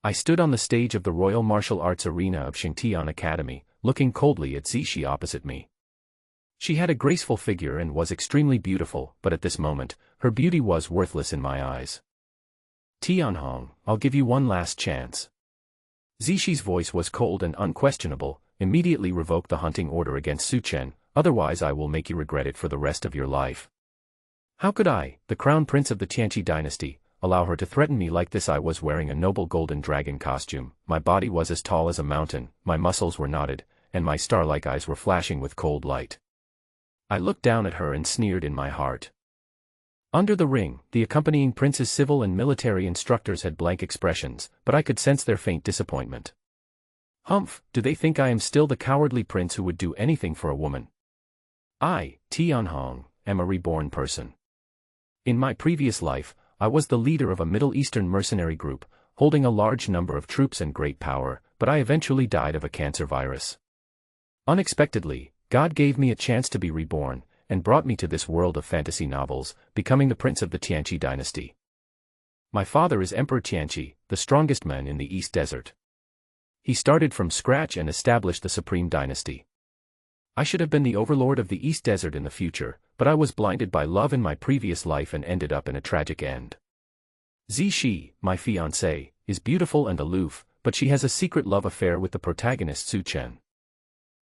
I stood on the stage of the Royal Martial Arts Arena of Xingtian Academy, looking coldly at Zishi opposite me. She had a graceful figure and was extremely beautiful, but at this moment, her beauty was worthless in my eyes. Tianhong, I'll give you one last chance. Zishi's voice was cold and unquestionable. Immediately revoke the hunting order against Su Chen, otherwise I will make you regret it for the rest of your life. How could I, the crown prince of the Tianqi dynasty, allow her to threaten me like this? I was wearing a noble golden dragon costume, my body was as tall as a mountain, my muscles were knotted, and my star-like eyes were flashing with cold light. I looked down at her and sneered in my heart. Under the ring, the accompanying prince's civil and military instructors had blank expressions, but I could sense their faint disappointment. Humph, do they think I am still the cowardly prince who would do anything for a woman? I, Tianhong, am a reborn person. In my previous life, I was the leader of a Middle Eastern mercenary group, holding a large number of troops and great power, but I eventually died of a cancer virus. Unexpectedly, God gave me a chance to be reborn, and brought me to this world of fantasy novels, becoming the prince of the Tianqi dynasty. My father is Emperor Tianqi, the strongest man in the East Desert. He started from scratch and established the Supreme Dynasty. I should have been the overlord of the East Desert in the future, but I was blinded by love in my previous life and ended up in a tragic end. Zishi, my fiancée, is beautiful and aloof, but she has a secret love affair with the protagonist Su Chen.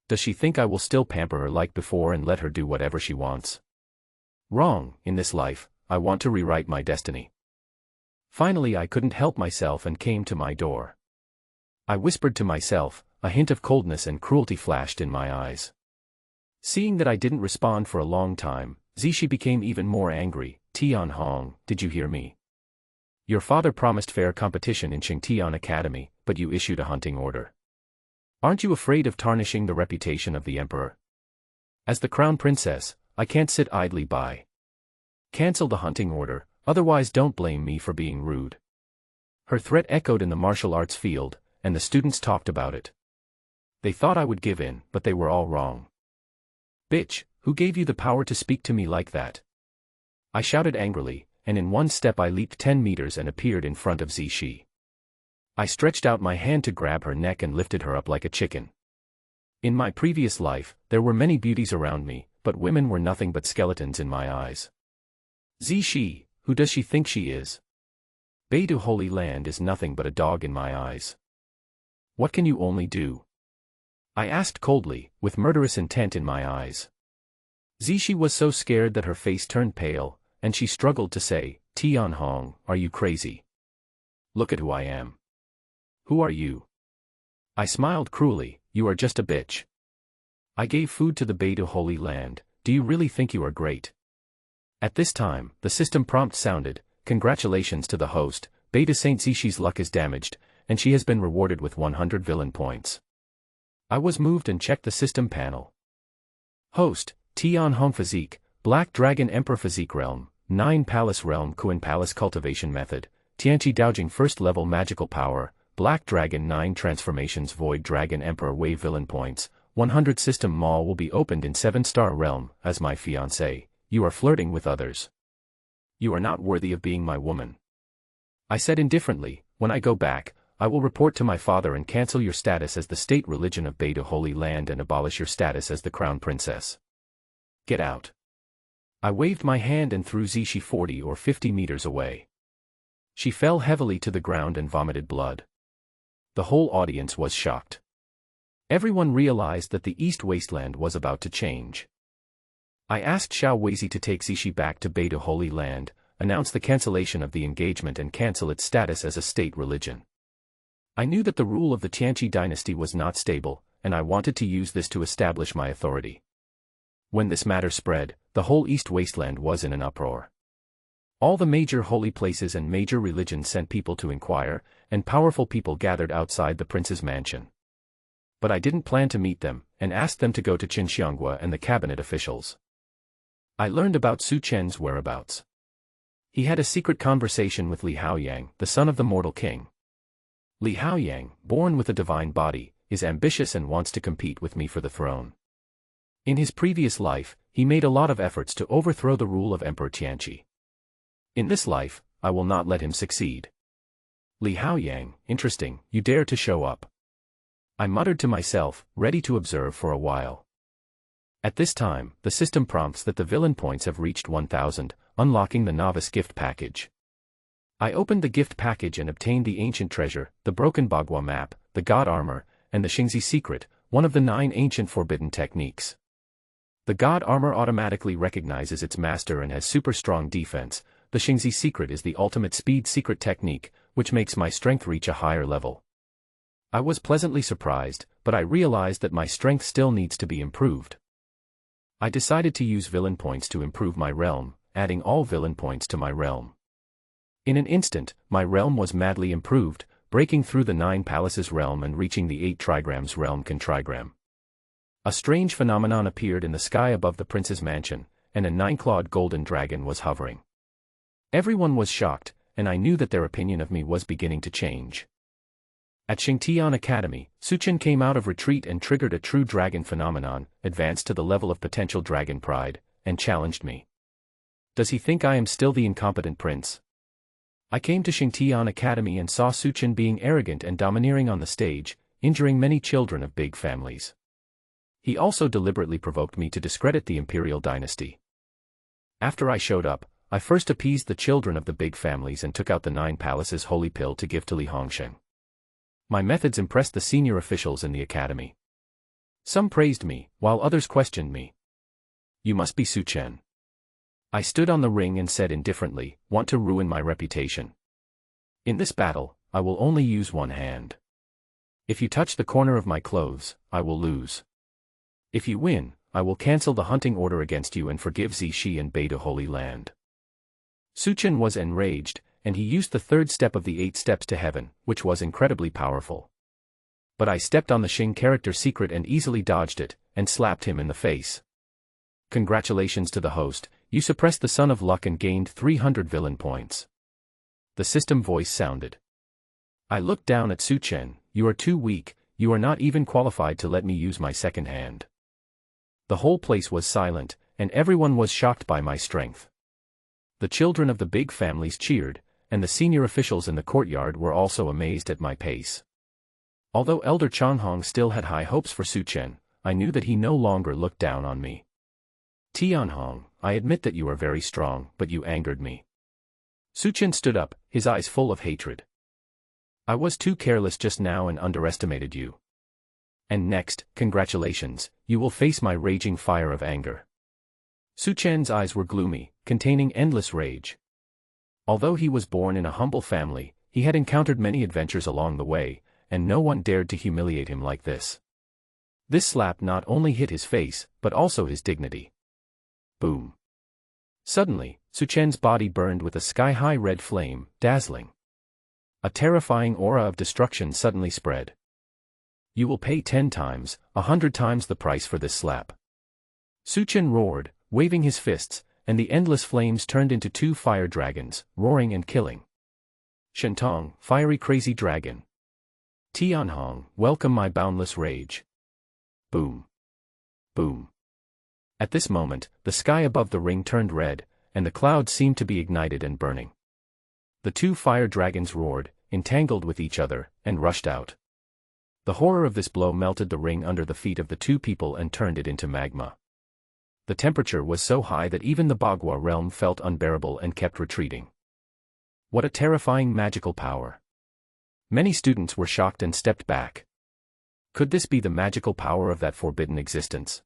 Does she think I will still pamper her like before and let her do whatever she wants? Wrong, in this life, I want to rewrite my destiny. Finally I couldn't help myself and came to my door. I whispered to myself, a hint of coldness and cruelty flashed in my eyes. Seeing that I didn't respond for a long time, Zishi became even more angry. Tianhong, did you hear me? Your father promised fair competition in Xingtian Academy, but you issued a hunting order. Aren't you afraid of tarnishing the reputation of the emperor? As the crown princess, I can't sit idly by. Cancel the hunting order, otherwise don't blame me for being rude. Her threat echoed in the martial arts field, and the students talked about it. They thought I would give in, but they were all wrong. Bitch, who gave you the power to speak to me like that? I shouted angrily, and in one step I leaped 10 meters and appeared in front of Zishi. I stretched out my hand to grab her neck and lifted her up like a chicken. In my previous life, there were many beauties around me, but women were nothing but skeletons in my eyes. Zishi, who does she think she is? Beidu Holy Land is nothing but a dog in my eyes. What can you only do? I asked coldly, with murderous intent in my eyes. Zishi was so scared that her face turned pale, and she struggled to say, Tianhong, are you crazy? Look at who I am. Who are you? I smiled cruelly, you are just a bitch. I gave food to the Beidu Holy Land, do you really think you are great? At this time, the system prompt sounded, congratulations to the host, Beta Saint Zishi's luck is damaged, and she has been rewarded with 100 villain points. I was moved and checked the system panel. Host, Tianhong Physique, Black Dragon Emperor Physique Realm, 9 Palace Realm Kuan Palace Cultivation Method, Tianqi Daojing First Level Magical Power, Black Dragon 9 Transformations Void Dragon Emperor Wave Villain Points, 100 System Mall will be opened in 7-star realm. As my fiancée, you are flirting with others. You are not worthy of being my woman. I said indifferently, when I go back, I will report to my father and cancel your status as the state religion of Beidu Holy Land and abolish your status as the crown princess. Get out. I waved my hand and threw Zishi 40 or 50 meters away. She fell heavily to the ground and vomited blood. The whole audience was shocked. Everyone realized that the East Wasteland was about to change. I asked Xiao Weizi to take Zishi back to Beidu Holy Land, announce the cancellation of the engagement and cancel its status as a state religion. I knew that the rule of the Tianqi dynasty was not stable, and I wanted to use this to establish my authority. When this matter spread, the whole East Wasteland was in an uproar. All the major holy places and major religions sent people to inquire, and powerful people gathered outside the prince's mansion. But I didn't plan to meet them, and asked them to go to Qinxianggua and the cabinet officials. I learned about Su Chen's whereabouts. He had a secret conversation with Li Haoyang, the son of the mortal king. Li Haoyang, born with a divine body, is ambitious and wants to compete with me for the throne. In his previous life, he made a lot of efforts to overthrow the rule of Emperor Tianqi. In this life, I will not let him succeed. Li Haoyang, interesting, you dare to show up. I muttered to myself, ready to observe for a while. At this time, the system prompts that the villain points have reached 1000, unlocking the novice gift package. I opened the gift package and obtained the ancient treasure, the broken Bagua map, the god armor, and the Xingzi secret, one of the 9 ancient forbidden techniques. The god armor automatically recognizes its master and has super strong defense. The Xingzi secret is the ultimate speed secret technique, which makes my strength reach a higher level. I was pleasantly surprised, but I realized that my strength still needs to be improved. I decided to use villain points to improve my realm, adding all villain points to my realm. In an instant, my realm was madly improved, breaking through the 9 palaces realm and reaching the 8 trigrams realm trigram. A strange phenomenon appeared in the sky above the prince's mansion, and a 9-clawed golden dragon was hovering. Everyone was shocked, and I knew that their opinion of me was beginning to change. At Xingtian Academy, Suchen came out of retreat and triggered a true dragon phenomenon, advanced to the level of potential dragon pride, and challenged me. Does he think I am still the incompetent prince? I came to Xingtian Academy and saw Suchen being arrogant and domineering on the stage, injuring many children of big families. He also deliberately provoked me to discredit the imperial dynasty. After I showed up, I first appeased the children of the big families and took out the 9 palaces holy pill to give to Li Hongsheng. My methods impressed the senior officials in the academy. Some praised me, while others questioned me. You must be Suchen. I stood on the ring and said indifferently, want to ruin my reputation. In this battle, I will only use one hand. If you touch the corner of my clothes, I will lose. If you win, I will cancel the hunting order against you and forgive Zixi and Beidou Holy Land. Suchen was enraged, and he used the 3rd step of the 8 steps to heaven, which was incredibly powerful. But I stepped on the Xing character secret and easily dodged it, and slapped him in the face. Congratulations to the host, you suppressed the Son of Luck and gained 300 villain points. The system voice sounded. I looked down at Suchen, you are too weak, you are not even qualified to let me use my second hand. The whole place was silent, and everyone was shocked by my strength. The children of the big families cheered, and the senior officials in the courtyard were also amazed at my pace. Although Elder Changhong still had high hopes for Suchen, I knew that he no longer looked down on me. Tianhong, I admit that you are very strong, but you angered me. Suchen stood up, his eyes full of hatred. I was too careless just now and underestimated you. And next, congratulations, you will face my raging fire of anger. Suchen's eyes were gloomy, containing endless rage. Although he was born in a humble family, he had encountered many adventures along the way, and no one dared to humiliate him like this. This slap not only hit his face, but also his dignity. Boom. Suddenly, Suchen's body burned with a sky-high red flame, dazzling. A terrifying aura of destruction suddenly spread. You will pay 10 times, 100 times the price for this slap. Suchen roared, waving his fists, and the endless flames turned into 2 fire dragons, roaring and killing. Shentong, fiery crazy dragon. Tianhong, welcome my boundless rage. Boom. Boom. At this moment, the sky above the ring turned red, and the clouds seemed to be ignited and burning. The 2 fire dragons roared, entangled with each other, and rushed out. The horror of this blow melted the ring under the feet of the 2 people and turned it into magma. The temperature was so high that even the Bagua realm felt unbearable and kept retreating. What a terrifying magical power. Many students were shocked and stepped back. Could this be the magical power of that forbidden existence?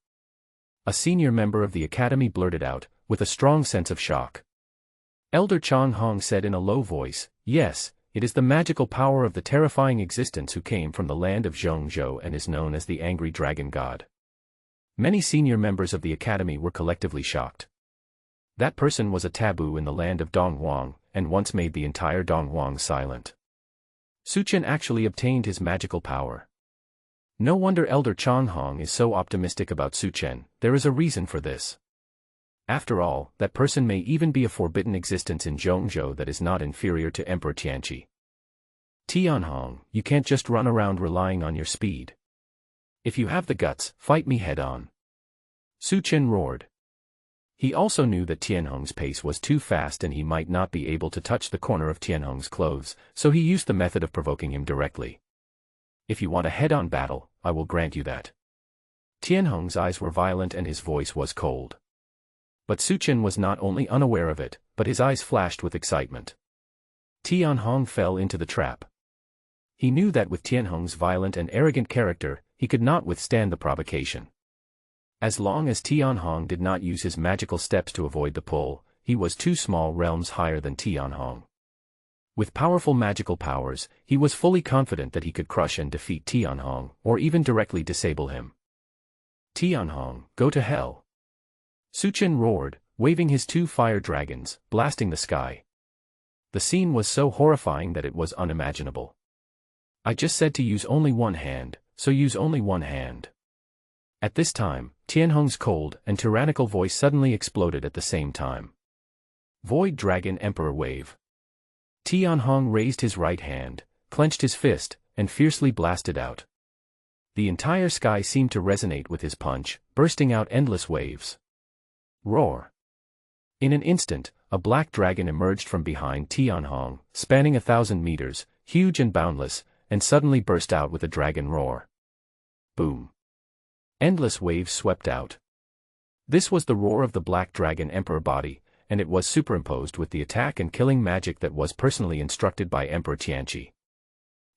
A senior member of the academy blurted out, with a strong sense of shock. Elder Changhong said in a low voice, yes, it is the magical power of the terrifying existence who came from the land of Zhongzhou and is known as the Angry Dragon God. Many senior members of the academy were collectively shocked. That person was a taboo in the land of Donghuang, and once made the entire Donghuang silent. Suchen actually obtained his magical power. No wonder Elder Changhong is so optimistic about Suchen, there is a reason for this. After all, that person may even be a forbidden existence in Zhongzhou that is not inferior to Emperor Tianqi. Tianhong, you can't just run around relying on your speed. If you have the guts, fight me head-on. Suchen roared. He also knew that Tianhong's pace was too fast and he might not be able to touch the corner of Tianhong's clothes, so he used the method of provoking him directly. If you want a head-on battle, I will grant you that. Tianhong's eyes were violent and his voice was cold. But Su Chen was not only unaware of it, but his eyes flashed with excitement. Tianhong fell into the trap. He knew that with Tianhong's violent and arrogant character, he could not withstand the provocation. As long as Tianhong did not use his magical steps to avoid the pull, he was 2 small realms higher than Tianhong. With powerful magical powers, he was fully confident that he could crush and defeat Tianhong, or even directly disable him. Tianhong, go to hell! Su Chen roared, waving his 2 fire dragons, blasting the sky. The scene was so horrifying that it was unimaginable. I just said to use only one hand, so use only one hand. At this time, Tianhong's cold and tyrannical voice suddenly exploded at the same time. Void Dragon Emperor Wave. Tianhong raised his right hand, clenched his fist, and fiercely blasted out. The entire sky seemed to resonate with his punch, bursting out endless waves. Roar! In an instant, a black dragon emerged from behind Tianhong, spanning 1,000 meters, huge and boundless, and suddenly burst out with a dragon roar. Boom! Endless waves swept out. This was the roar of the Black Dragon Emperor body, and it was superimposed with the attack and killing magic that was personally instructed by Emperor Tianqi.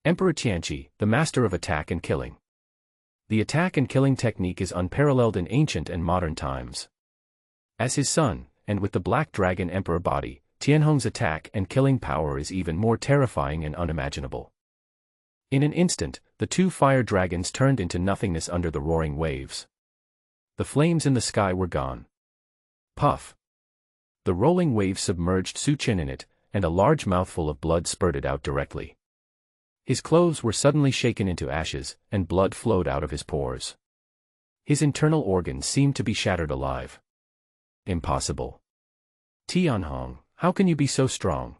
Emperor Tianqi, the master of attack and killing. The attack and killing technique is unparalleled in ancient and modern times. As his son, and with the Black Dragon Emperor body, Tianhong's attack and killing power is even more terrifying and unimaginable. In an instant, the 2 fire dragons turned into nothingness under the roaring waves. The flames in the sky were gone. Puff! The rolling waves submerged Su Chen in it, and a large mouthful of blood spurted out directly. His clothes were suddenly shaken into ashes, and blood flowed out of his pores. His internal organs seemed to be shattered alive. Impossible. Tianhong, how can you be so strong?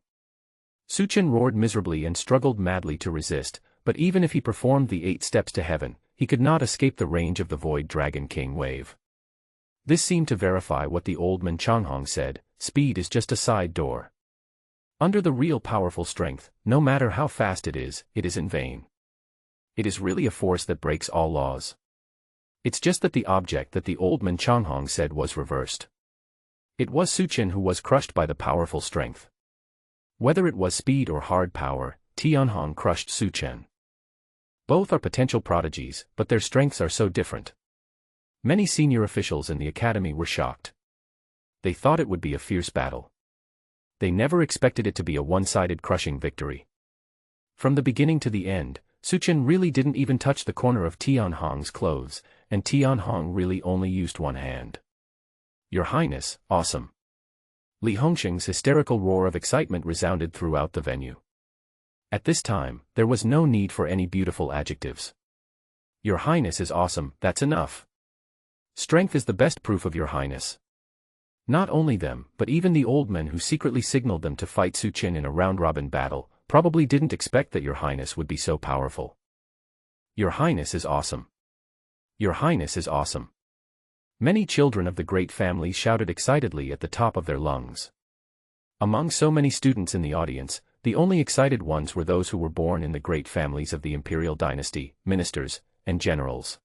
Su Chen roared miserably and struggled madly to resist, but even if he performed the 8 steps to heaven, he could not escape the range of the Void Dragon King wave. This seemed to verify what the old man Changhong said, speed is just a side door. Under the real powerful strength, no matter how fast it is in vain. It is really a force that breaks all laws. It's just that the object that the old man Changhong said was reversed. It was Su Chen who was crushed by the powerful strength. Whether it was speed or hard power, Tianhong crushed Su Chen. Both are potential prodigies, but their strengths are so different. Many senior officials in the academy were shocked. They thought it would be a fierce battle. They never expected it to be a one-sided crushing victory. From the beginning to the end, Su Chen really didn't even touch the corner of Tianhong's clothes, and Tianhong really only used one hand. Your Highness, awesome! Li Hongxing's hysterical roar of excitement resounded throughout the venue. At this time, there was no need for any beautiful adjectives. Your Highness is awesome, that's enough. Strength is the best proof of Your Highness. Not only them, but even the old men who secretly signaled them to fight Su Chen in a round-robin battle, probably didn't expect that Your Highness would be so powerful. Your Highness is awesome. Your Highness is awesome. Many children of the great family shouted excitedly at the top of their lungs. Among so many students in the audience, the only excited ones were those who were born in the great families of the imperial dynasty, ministers, and generals.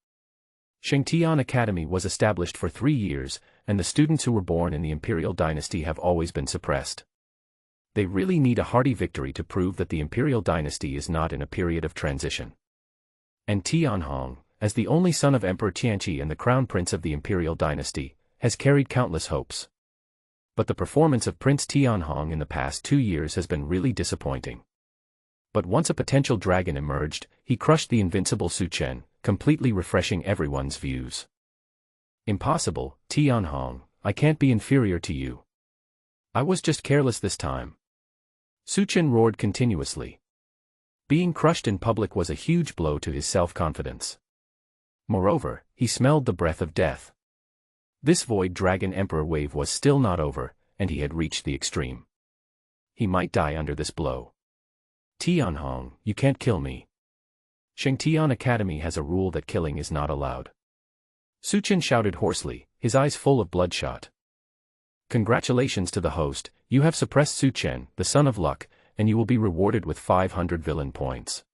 Shengtian Academy was established for 3 years, and the students who were born in the imperial dynasty have always been suppressed. They really need a hearty victory to prove that the imperial dynasty is not in a period of transition. And Tianhong, as the only son of Emperor Tianqi and the crown prince of the imperial dynasty, has carried countless hopes. But the performance of Prince Tianhong in the past 2 years has been really disappointing. But once a potential dragon emerged, he crushed the invincible Su Chen, completely refreshing everyone's views. Impossible, Tianhong, I can't be inferior to you. I was just careless this time. Su Chen roared continuously. Being crushed in public was a huge blow to his self-confidence. Moreover, he smelled the breath of death. This Void Dragon Emperor wave was still not over, and he had reached the extreme. He might die under this blow. Tianhong, you can't kill me. Shengtian Academy has a rule that killing is not allowed. Su Chen shouted hoarsely, his eyes full of bloodshot. Congratulations to the host, you have suppressed Su Chen, the son of luck, and you will be rewarded with 500 villain points.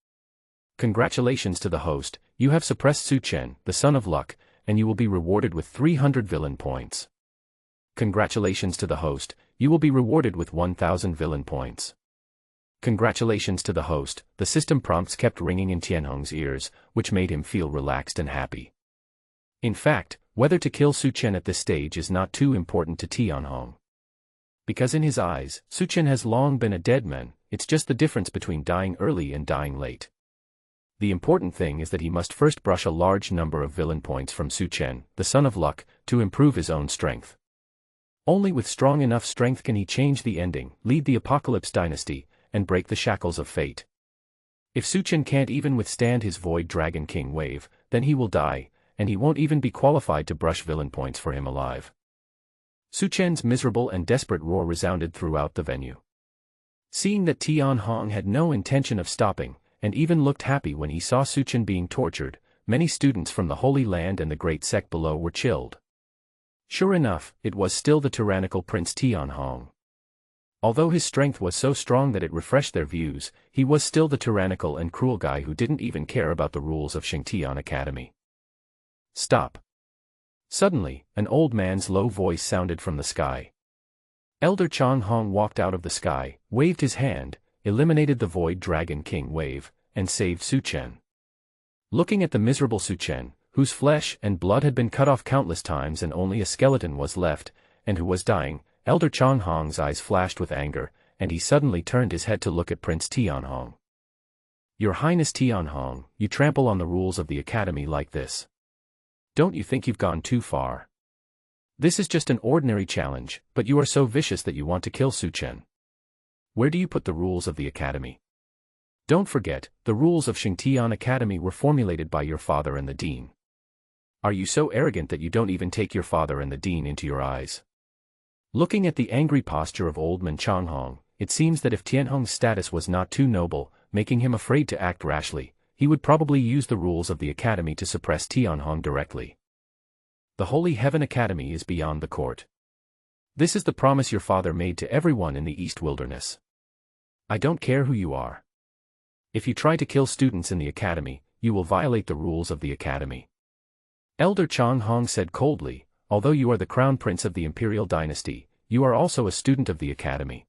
Congratulations to the host, you have suppressed Su Chen, the son of luck, and you will be rewarded with 300 villain points. Congratulations to the host, you will be rewarded with 1000 villain points. Congratulations to the host, the system prompts kept ringing in Tianhong's ears, which made him feel relaxed and happy. In fact, whether to kill Su Chen at this stage is not too important to Tianhong. Because in his eyes, Su Chen has long been a dead man, it's just the difference between dying early and dying late. The important thing is that he must first brush a large number of villain points from Su Chen, the son of luck, to improve his own strength. Only with strong enough strength can he change the ending, lead the Apocalypse dynasty, and break the shackles of fate. If Su Chen can't even withstand his Void Dragon King wave, then he will die, and he won't even be qualified to brush villain points for him alive. Su Chen's miserable and desperate roar resounded throughout the venue. Seeing that Tianhong had no intention of stopping, and even looked happy when he saw Su Chen being tortured, many students from the Holy Land and the great sect below were chilled. Sure enough, it was still the tyrannical Prince Tianhong. Although his strength was so strong that it refreshed their views, he was still the tyrannical and cruel guy who didn't even care about the rules of Shengtian Academy. Stop. Suddenly, an old man's low voice sounded from the sky. Elder Changhong walked out of the sky, waved his hand, eliminated the Void Dragon King wave, and saved Su Chen. Looking at the miserable Su Chen, whose flesh and blood had been cut off countless times and only a skeleton was left, and who was dying, Elder Changhong's eyes flashed with anger, and he suddenly turned his head to look at Prince Tianhong. Your Highness Tianhong, you trample on the rules of the academy like this. Don't you think you've gone too far? This is just an ordinary challenge, but you are so vicious that you want to kill Su Chen. Where do you put the rules of the academy? Don't forget, the rules of Shengtian Academy were formulated by your father and the dean. Are you so arrogant that you don't even take your father and the dean into your eyes? Looking at the angry posture of old man Changhong, it seems that if Tianhong's status was not too noble, making him afraid to act rashly, he would probably use the rules of the academy to suppress Tianhong directly. The Holy Heaven Academy is beyond the court. This is the promise your father made to everyone in the East Wilderness. I don't care who you are. If you try to kill students in the academy, you will violate the rules of the academy. Elder Changhong said coldly, although you are the crown prince of the imperial dynasty, you are also a student of the academy.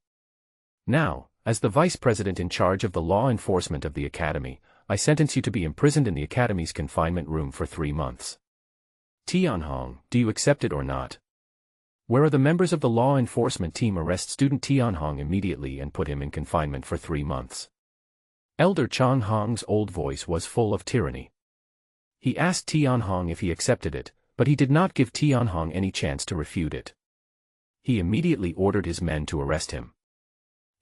Now, as the vice president in charge of the law enforcement of the academy, I sentence you to be imprisoned in the academy's confinement room for 3 months. Tianhong, do you accept it or not? Where are the members of the law enforcement team? Arrest student Tianhong immediately and put him in confinement for 3 months. Elder Changhong's old voice was full of tyranny. He asked Tianhong if he accepted it, but he did not give Tianhong any chance to refute it. He immediately ordered his men to arrest him.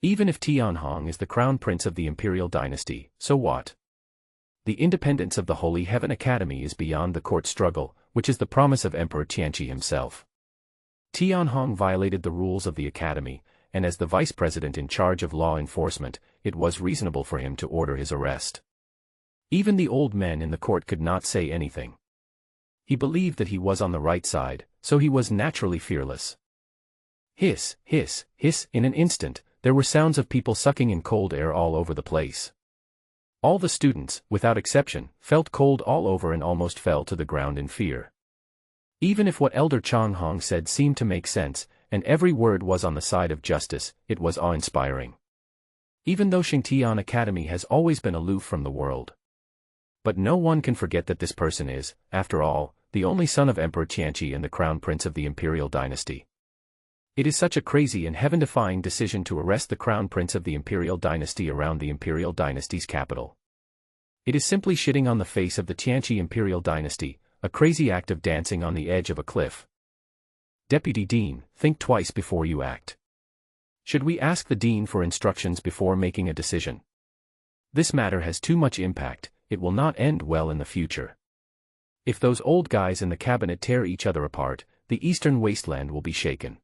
Even if Tianhong is the crown prince of the imperial dynasty, so what? The independence of the Holy Heaven Academy is beyond the court struggle, which is the promise of Emperor Tianqi himself. Tianhong violated the rules of the academy, and as the vice president in charge of law enforcement, it was reasonable for him to order his arrest. Even the old men in the court could not say anything. He believed that he was on the right side, so he was naturally fearless. Hiss, hiss, hiss, in an instant, there were sounds of people sucking in cold air all over the place. All the students, without exception, felt cold all over and almost fell to the ground in fear. Even if what Elder Changhong said seemed to make sense, and every word was on the side of justice, it was awe-inspiring. Even though Shengtian Academy has always been aloof from the world. But no one can forget that this person is, after all, the only son of Emperor Tianqi and the crown prince of the imperial dynasty. It is such a crazy and heaven-defying decision to arrest the crown prince of the imperial dynasty around the imperial dynasty's capital. It is simply shitting on the face of the Tianqi imperial dynasty, a crazy act of dancing on the edge of a cliff. Deputy Dean, think twice before you act. Should we ask the Dean for instructions before making a decision? This matter has too much impact, it will not end well in the future. If those old guys in the cabinet tear each other apart, the eastern wasteland will be shaken.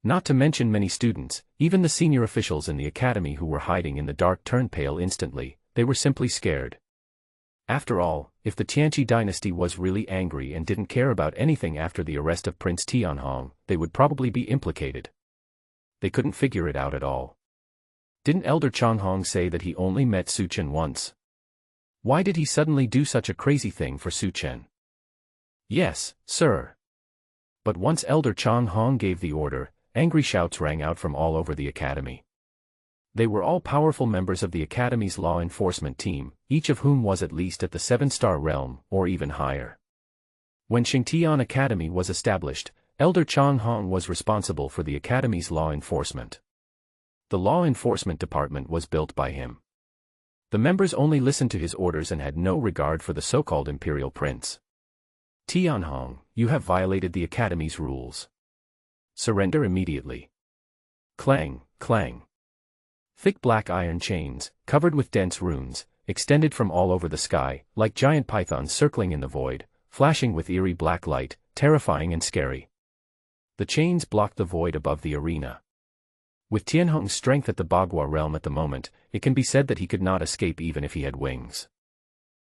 Not to mention many students, even the senior officials in the academy who were hiding in the dark turned pale instantly, they were simply scared. After all, if the Tianqi dynasty was really angry and didn't care about anything after the arrest of Prince Tianhong, they would probably be implicated. They couldn't figure it out at all. Didn't Elder Changhong say that he only met Su Chen once? Why did he suddenly do such a crazy thing for Su Chen? Yes, sir. But once Elder Changhong gave the order, angry shouts rang out from all over the academy. They were all powerful members of the academy's law enforcement team, each of whom was at least at the 7-star realm, or even higher. When Xingtian Academy was established, Elder Changhong was responsible for the academy's law enforcement. The law enforcement department was built by him. The members only listened to his orders and had no regard for the so-called imperial prince. Tianhong, you have violated the academy's rules. Surrender immediately. Clang, clang. Thick black iron chains, covered with dense runes, extended from all over the sky, like giant pythons circling in the void, flashing with eerie black light, terrifying and scary. The chains blocked the void above the arena. With Tianhong's strength at the Bagua realm at the moment, it can be said that he could not escape even if he had wings.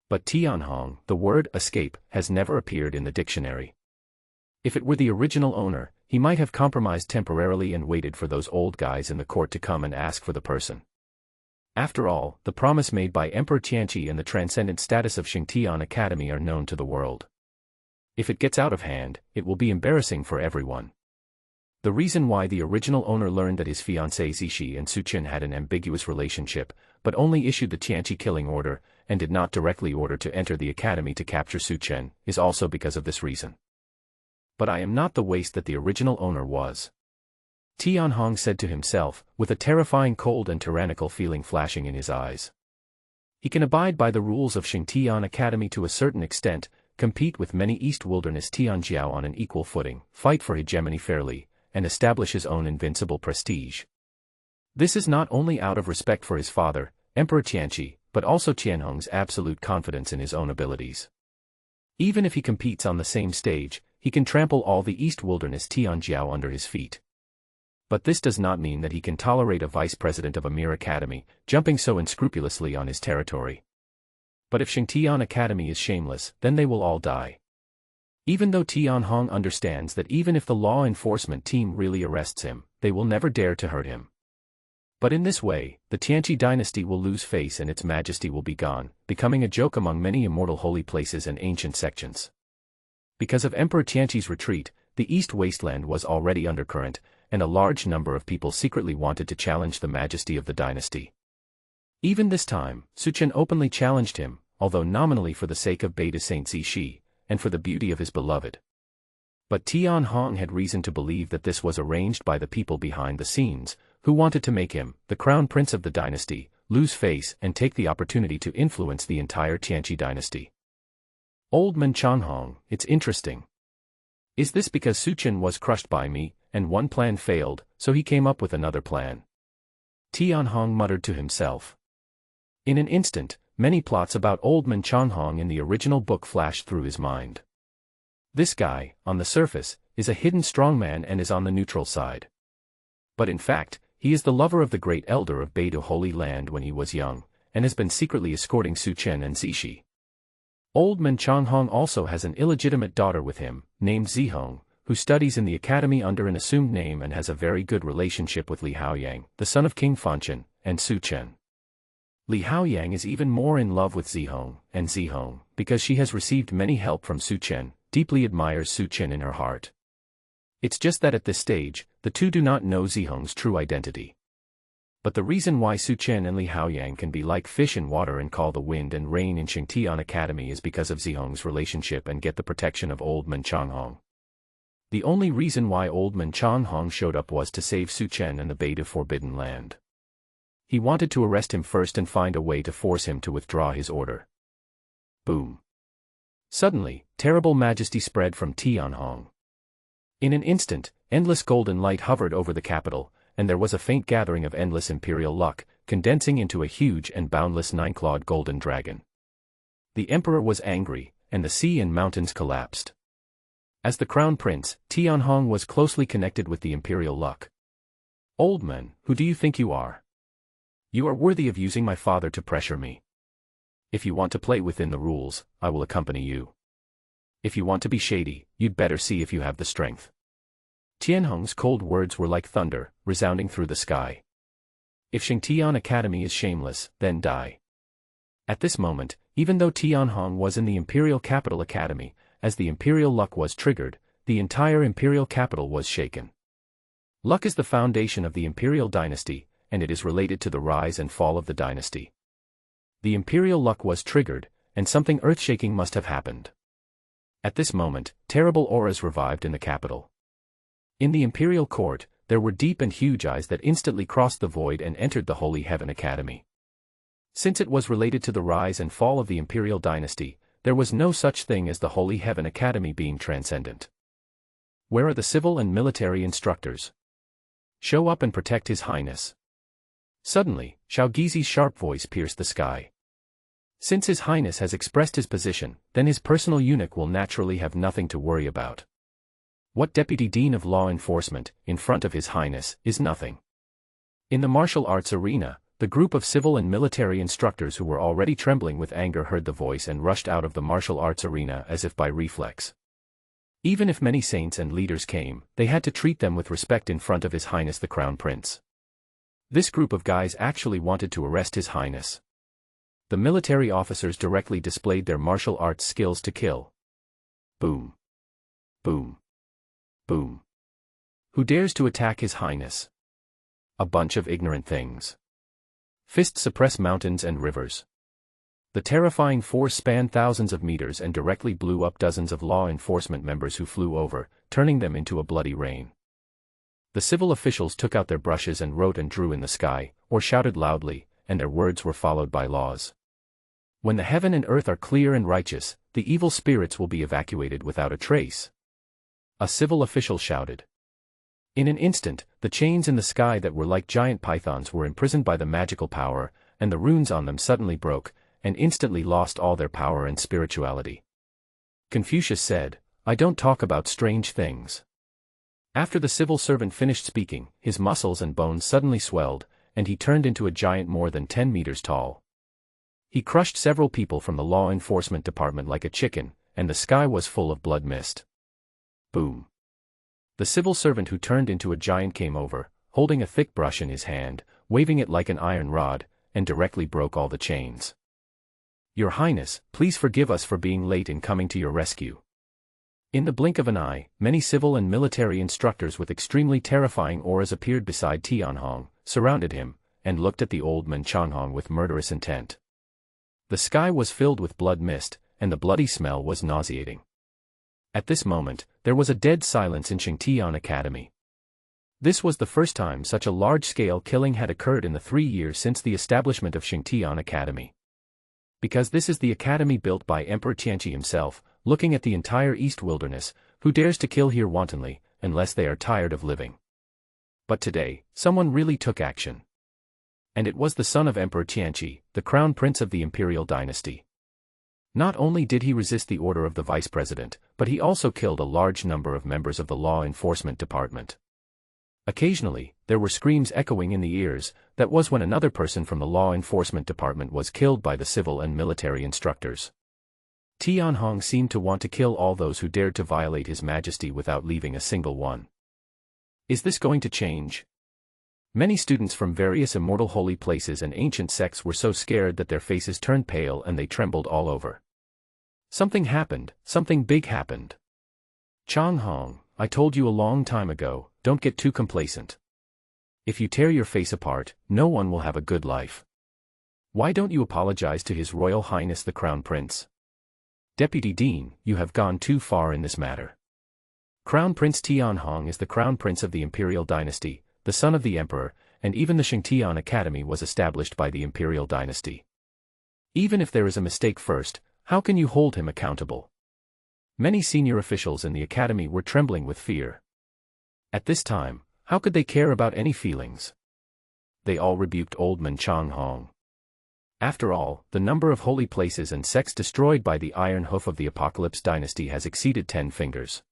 But Tianhong, the word escape, has never appeared in the dictionary. If it were the original owner, he might have compromised temporarily and waited for those old guys in the court to come and ask for the person. After all, the promise made by Emperor Tianqi and the transcendent status of Xingtian Academy are known to the world. If it gets out of hand, it will be embarrassing for everyone. The reason why the original owner learned that his fiancée Zixi and Su Chen had an ambiguous relationship, but only issued the Tianqi killing order, and did not directly order to enter the academy to capture Su Chen, is also because of this reason. But I am not the waste that the original owner was. Tianhong said to himself, with a terrifying cold and tyrannical feeling flashing in his eyes. He can abide by the rules of Xingtian Academy to a certain extent, compete with many East Wilderness Tianjiao on an equal footing, fight for hegemony fairly, and establish his own invincible prestige. This is not only out of respect for his father, Emperor Tianqi, but also Tianhong's absolute confidence in his own abilities. Even if he competes on the same stage, he can trample all the East Wilderness Tianjiao under his feet. But this does not mean that he can tolerate a vice president of a mere academy, jumping so unscrupulously on his territory. But if Xingtian Academy is shameless, then they will all die. Even though Tianhong understands that even if the law enforcement team really arrests him, they will never dare to hurt him. But in this way, the Tianqi dynasty will lose face and its majesty will be gone, becoming a joke among many immortal holy places and ancient sections. Because of Emperor Tianqi's retreat, the East Wasteland was already undercurrent, and a large number of people secretly wanted to challenge the majesty of the dynasty. Even this time, Su Chen openly challenged him, although nominally for the sake of Beta Saint Zixi, and for the beauty of his beloved. But Tianhong had reason to believe that this was arranged by the people behind the scenes, who wanted to make him, the crown prince of the dynasty, lose face and take the opportunity to influence the entire Tianqi dynasty. Old man Changhong, it's interesting. Is this because Su Chen was crushed by me, and one plan failed, so he came up with another plan? Tianhong muttered to himself. In an instant, many plots about old man Changhong in the original book flashed through his mind. This guy, on the surface, is a hidden strongman and is on the neutral side. But in fact, he is the lover of the great elder of Beidou Holy Land when he was young, and has been secretly escorting Su Chen and Zixi. Old man Changhong also has an illegitimate daughter with him, named Zihong, who studies in the academy under an assumed name and has a very good relationship with Li Haoyang, the son of King Fanchen, and Su Chen. Li Haoyang is even more in love with Zihong, because she has received many help from Su Chen, deeply admires Su Chen in her heart. It's just that at this stage, the two do not know Zihong's true identity. But the reason why Su Chen and Li Haoyang can be like fish in water and call the wind and rain in Xingtian Academy is because of Zihong's relationship and get the protection of old man Changhong. The only reason why old man Changhong showed up was to save Su Chen and the Beidou Forbidden Land. He wanted to arrest him first and find a way to force him to withdraw his order. Boom. Suddenly, terrible majesty spread from Tianhong. In an instant, endless golden light hovered over the capital, and there was a faint gathering of endless imperial luck, condensing into a huge and boundless 9-clawed golden dragon. The emperor was angry, and the sea and mountains collapsed. As the crown prince, Tianhong was closely connected with the imperial luck. Old man, who do you think you are? You are worthy of using my father to pressure me. If you want to play within the rules, I will accompany you. If you want to be shady, you'd better see if you have the strength. Tianhong's cold words were like thunder, resounding through the sky. If Xingtian Academy is shameless, then die. At this moment, even though Tianhong was in the Imperial Capital Academy, as the Imperial luck was triggered, the entire Imperial capital was shaken. Luck is the foundation of the Imperial dynasty, and it is related to the rise and fall of the dynasty. The Imperial luck was triggered, and something earth-shaking must have happened. At this moment, terrible auras revived in the capital. In the Imperial court, there were deep and huge eyes that instantly crossed the void and entered the Holy Heaven Academy. Since it was related to the rise and fall of the Imperial dynasty, there was no such thing as the Holy Heaven Academy being transcendent. Where are the civil and military instructors? Show up and protect His Highness. Suddenly, Shaogizi's sharp voice pierced the sky. Since His Highness has expressed his position, then his personal eunuch will naturally have nothing to worry about. What Deputy Dean of Law Enforcement, in front of His Highness, is nothing. In the martial arts arena, the group of civil and military instructors who were already trembling with anger heard the voice and rushed out of the martial arts arena as if by reflex. Even if many saints and leaders came, they had to treat them with respect in front of His Highness the Crown Prince. This group of guys actually wanted to arrest His Highness. The military officers directly displayed their martial arts skills to kill. Boom. Boom. Boom. Who dares to attack His Highness? A bunch of ignorant things. Fists suppress mountains and rivers. The terrifying force spanned thousands of meters and directly blew up dozens of law enforcement members who flew over, turning them into a bloody rain. The civil officials took out their brushes and wrote and drew in the sky, or shouted loudly, and their words were followed by laws. When the heaven and earth are clear and righteous, the evil spirits will be evacuated without a trace. A civil official shouted. In an instant, the chains in the sky that were like giant pythons were imprisoned by the magical power, and the runes on them suddenly broke, and instantly lost all their power and spirituality. Confucius said, "I don't talk about strange things." After the civil servant finished speaking, his muscles and bones suddenly swelled, and he turned into a giant more than 10 meters tall. He crushed several people from the law enforcement department like a chicken, and the sky was full of blood mist. Boom. The civil servant who turned into a giant came over, holding a thick brush in his hand, waving it like an iron rod, and directly broke all the chains. "Your Highness, please forgive us for being late in coming to your rescue." In the blink of an eye, many civil and military instructors with extremely terrifying auras appeared beside Tianhong, surrounded him, and looked at the old man Changhong with murderous intent. The sky was filled with blood mist, and the bloody smell was nauseating. At this moment, there was a dead silence in Xingtian Academy. This was the first time such a large-scale killing had occurred in the 3 years since the establishment of Xingtian Academy. Because this is the academy built by Emperor Tianqi himself, looking at the entire East Wilderness, who dares to kill here wantonly, unless they are tired of living. But today, someone really took action. And it was the son of Emperor Tianqi, the crown prince of the imperial dynasty. Not only did he resist the order of the vice president, but he also killed a large number of members of the law enforcement department. Occasionally, there were screams echoing in the ears. That was when another person from the law enforcement department was killed by the civil and military instructors. Tianhong seemed to want to kill all those who dared to violate His Majesty without leaving a single one. Is this going to change? Many students from various immortal holy places and ancient sects were so scared that their faces turned pale and they trembled all over. Something happened, something big happened. Changhong, I told you a long time ago, don't get too complacent. If you tear your face apart, no one will have a good life. Why don't you apologize to His Royal Highness the Crown Prince? Deputy Dean, you have gone too far in this matter. Crown Prince Tianhong is the Crown Prince of the Imperial Dynasty, the son of the Emperor, and even the Xingtian Academy was established by the Imperial Dynasty. Even if there is a mistake first, how can you hold him accountable? Many senior officials in the academy were trembling with fear. At this time, how could they care about any feelings? They all rebuked old man Changhong. After all, the number of holy places and sects destroyed by the iron hoof of the Apocalypse Dynasty has exceeded 10 fingers.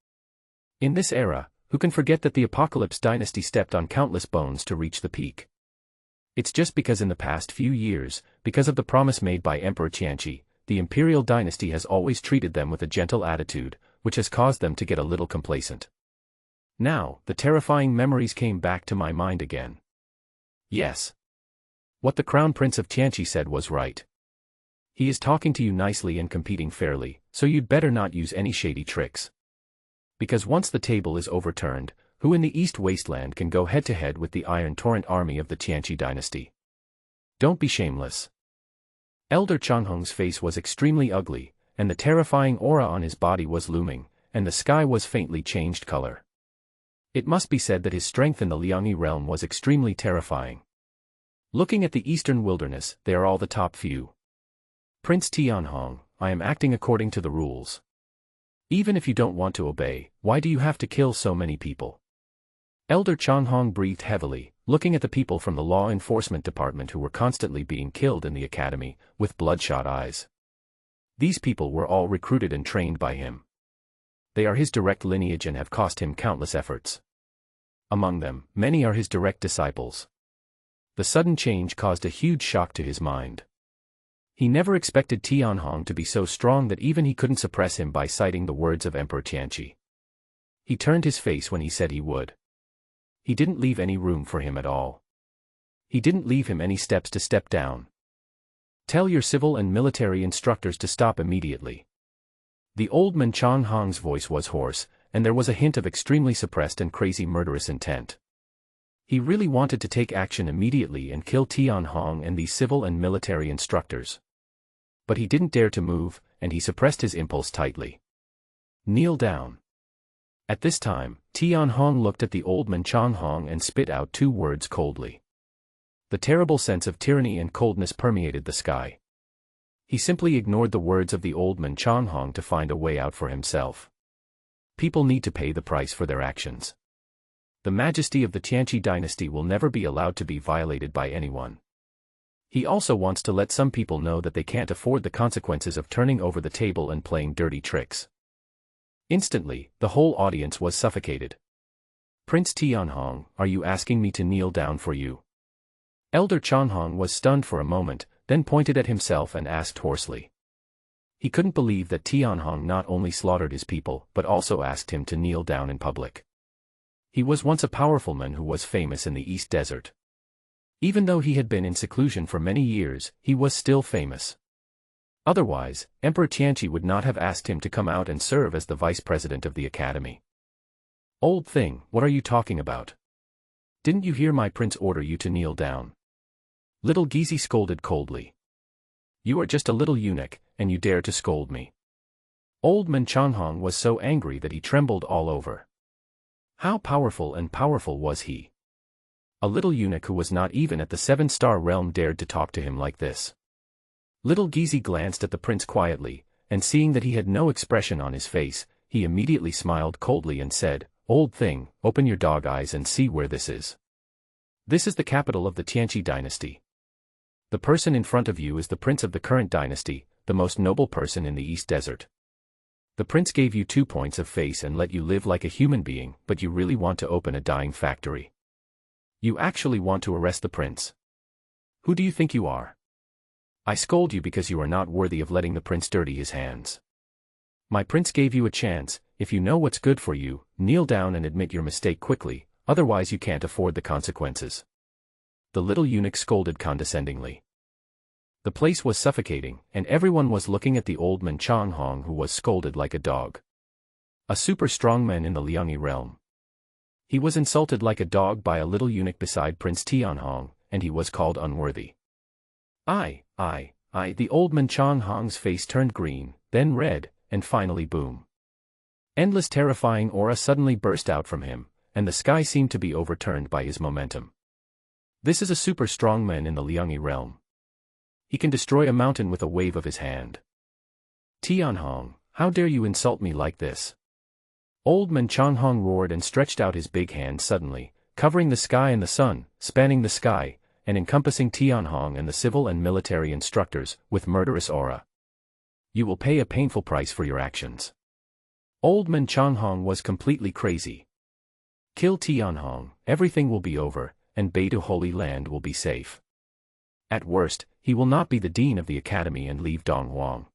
In this era, who can forget that the Apocalypse Dynasty stepped on countless bones to reach the peak? It's just because in the past few years, because of the promise made by Emperor Tianqi, the imperial dynasty has always treated them with a gentle attitude, which has caused them to get a little complacent. Now, the terrifying memories came back to my mind again. Yes. What the Crown Prince of Tianqi said was right. He is talking to you nicely and competing fairly, so you'd better not use any shady tricks. Because once the table is overturned, who in the East Wasteland can go head-to-head with the Iron Torrent army of the Tianqi dynasty? Don't be shameless. Elder Changhong's face was extremely ugly, and the terrifying aura on his body was looming, and the sky was faintly changed color. It must be said that his strength in the Liangyi realm was extremely terrifying. Looking at the eastern wilderness, they are all the top few. Prince Tianhong, I am acting according to the rules. Even if you don't want to obey, why do you have to kill so many people? Elder Changhong breathed heavily, looking at the people from the law enforcement department who were constantly being killed in the academy, with bloodshot eyes. These people were all recruited and trained by him. They are his direct lineage and have cost him countless efforts. Among them, many are his direct disciples. The sudden change caused a huge shock to his mind. He never expected Tianhong to be so strong that even he couldn't suppress him by citing the words of Emperor Tianqi. He turned his face when he said he would. He didn't leave any room for him at all. He didn't leave him any steps to step down. Tell your civil and military instructors to stop immediately. The old man Changhong's voice was hoarse, and there was a hint of extremely suppressed and crazy murderous intent. He really wanted to take action immediately and kill Tianhong and these civil and military instructors. But he didn't dare to move, and he suppressed his impulse tightly. Kneel down. At this time, Tianhong looked at the old man Changhong and spit out 2 words coldly. The terrible sense of tyranny and coldness permeated the sky. He simply ignored the words of the old man Changhong to find a way out for himself. People need to pay the price for their actions. The majesty of the Tianqi dynasty will never be allowed to be violated by anyone. He also wants to let some people know that they can't afford the consequences of turning over the table and playing dirty tricks. Instantly, the whole audience was suffocated. Prince Tianhong, are you asking me to kneel down for you? Elder Changhong was stunned for a moment, then pointed at himself and asked hoarsely. He couldn't believe that Tianhong not only slaughtered his people but also asked him to kneel down in public. He was once a powerful man who was famous in the East Desert. Even though he had been in seclusion for many years, he was still famous. Otherwise, Emperor Tianqi would not have asked him to come out and serve as the vice president of the academy. Old thing, what are you talking about? Didn't you hear my prince order you to kneel down? Little Gizi scolded coldly. You are just a little eunuch, and you dare to scold me. Old man Changhong was so angry that he trembled all over. How powerful was he? A little eunuch who was not even at the 7-star realm dared to talk to him like this. Little Gizi glanced at the prince quietly, and seeing that he had no expression on his face, he immediately smiled coldly and said, Old thing, open your dog eyes and see where this is. This is the capital of the Tianqi dynasty. The person in front of you is the prince of the current dynasty, the most noble person in the East Desert. The prince gave you 2 points of face and let you live like a human being, but you really want to open a dyeing factory. You actually want to arrest the prince. Who do you think you are? I scold you because you are not worthy of letting the prince dirty his hands. My prince gave you a chance. If you know what's good for you, kneel down and admit your mistake quickly, otherwise you can't afford the consequences. The little eunuch scolded condescendingly. The place was suffocating, and everyone was looking at the old man Changhong who was scolded like a dog. A super strong man in the Liangyi realm. He was insulted like a dog by a little eunuch beside Prince Tianhong, and he was called unworthy. The old man Changhong's face turned green, then red, and finally boom. Endless terrifying aura suddenly burst out from him, and the sky seemed to be overturned by his momentum. This is a super strong man in the Liangyi realm. He can destroy a mountain with a wave of his hand. Tianhong, how dare you insult me like this? Old man Changhong roared and stretched out his big hand suddenly, covering the sky and the sun, spanning the sky, and encompassing Tianhong and the civil and military instructors, with murderous aura. You will pay a painful price for your actions. Old man Changhong was completely crazy. Kill Tianhong, everything will be over, and Beidu Holy Land will be safe. At worst, he will not be the dean of the academy and leave Donghuang.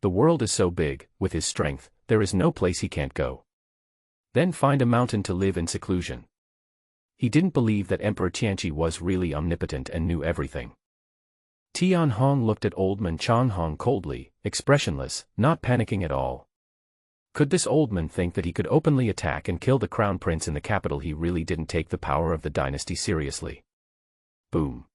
The world is so big, with his strength, there is no place he can't go. Then find a mountain to live in seclusion. He didn't believe that Emperor Tianqi was really omnipotent and knew everything. Tianhong looked at old man Changhong coldly, expressionless, not panicking at all. Could this old man think that he could openly attack and kill the crown prince in the capital? He really didn't take the power of the dynasty seriously. Boom.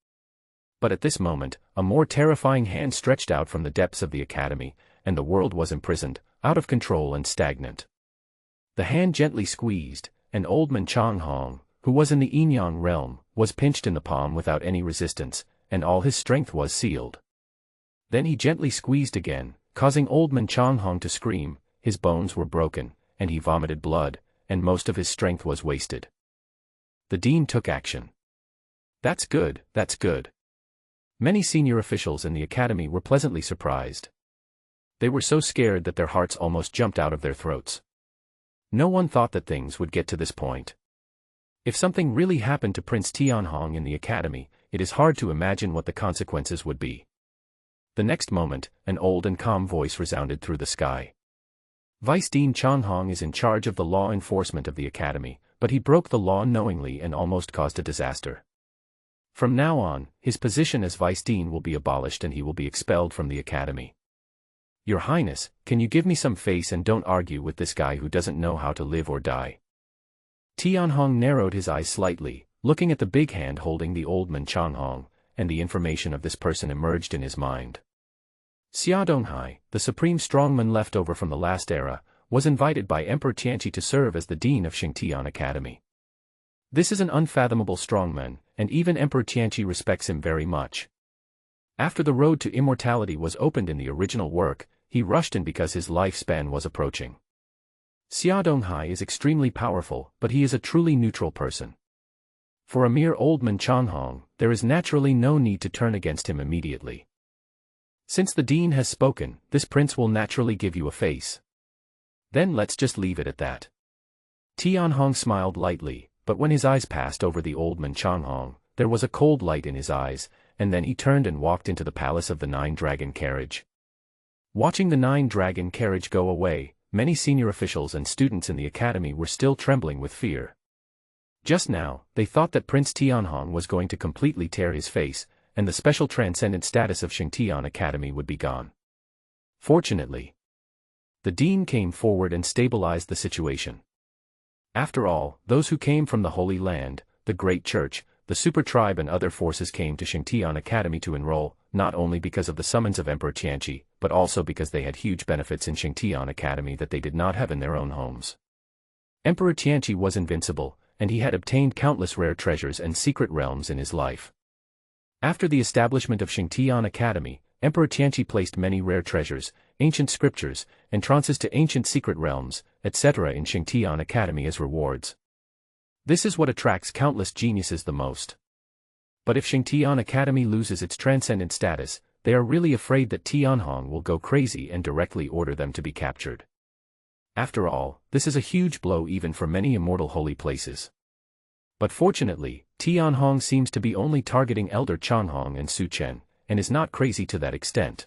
But at this moment, a more terrifying hand stretched out from the depths of the academy, and the world was imprisoned, out of control and stagnant. The hand gently squeezed, and old man Changhong, who was in the Yinyang realm, was pinched in the palm without any resistance, and all his strength was sealed. Then he gently squeezed again, causing old man Changhong to scream. His bones were broken, and he vomited blood, and most of his strength was wasted. The dean took action. That's good, that's good. Many senior officials in the academy were pleasantly surprised. They were so scared that their hearts almost jumped out of their throats. No one thought that things would get to this point. If something really happened to Prince Tianhong in the academy, it is hard to imagine what the consequences would be. The next moment, an old and calm voice resounded through the sky. Vice Dean Changhong is in charge of the law enforcement of the academy, but he broke the law knowingly and almost caused a disaster. From now on, his position as Vice Dean will be abolished and he will be expelled from the academy. Your Highness, can you give me some face and don't argue with this guy who doesn't know how to live or die? Tianhong narrowed his eyes slightly, looking at the big hand holding the old man Changhong, and the information of this person emerged in his mind. Xia Donghai, the supreme strongman left over from the last era, was invited by Emperor Tianqi to serve as the dean of Xingtian Academy. This is an unfathomable strongman, and even Emperor Tianqi respects him very much. After the road to immortality was opened in the original work, he rushed in because his lifespan was approaching. Xia Donghai is extremely powerful, but he is a truly neutral person. For a mere old man Changhong, there is naturally no need to turn against him immediately. Since the dean has spoken, this prince will naturally give you a face. Then let's just leave it at that. Tianhong smiled lightly, but when his eyes passed over the old man Changhong, there was a cold light in his eyes, and then he turned and walked into the palace of the nine-dragon carriage. Watching the nine-dragon carriage go away, many senior officials and students in the academy were still trembling with fear. Just now, they thought that Prince Tianhong was going to completely tear his face, and the special transcendent status of Xingtian Academy would be gone. Fortunately, the dean came forward and stabilized the situation. After all, those who came from the Holy Land, the Great Church, the Super Tribe and other forces came to Xingtian Academy to enroll, not only because of the summons of Emperor Tianqi, but also because they had huge benefits in Xingtian Academy that they did not have in their own homes. Emperor Tianqi was invincible, and he had obtained countless rare treasures and secret realms in his life. After the establishment of Xingtian Academy, Emperor Tianqi placed many rare treasures, ancient scriptures, entrances to ancient secret realms, etc. in Xingtian Academy as rewards. This is what attracts countless geniuses the most. But if Xingtian Academy loses its transcendent status, they are really afraid that Tianhong will go crazy and directly order them to be captured. After all, this is a huge blow even for many immortal holy places. But fortunately, Tianhong seems to be only targeting Elder Changhong and Su Chen, and is not crazy to that extent.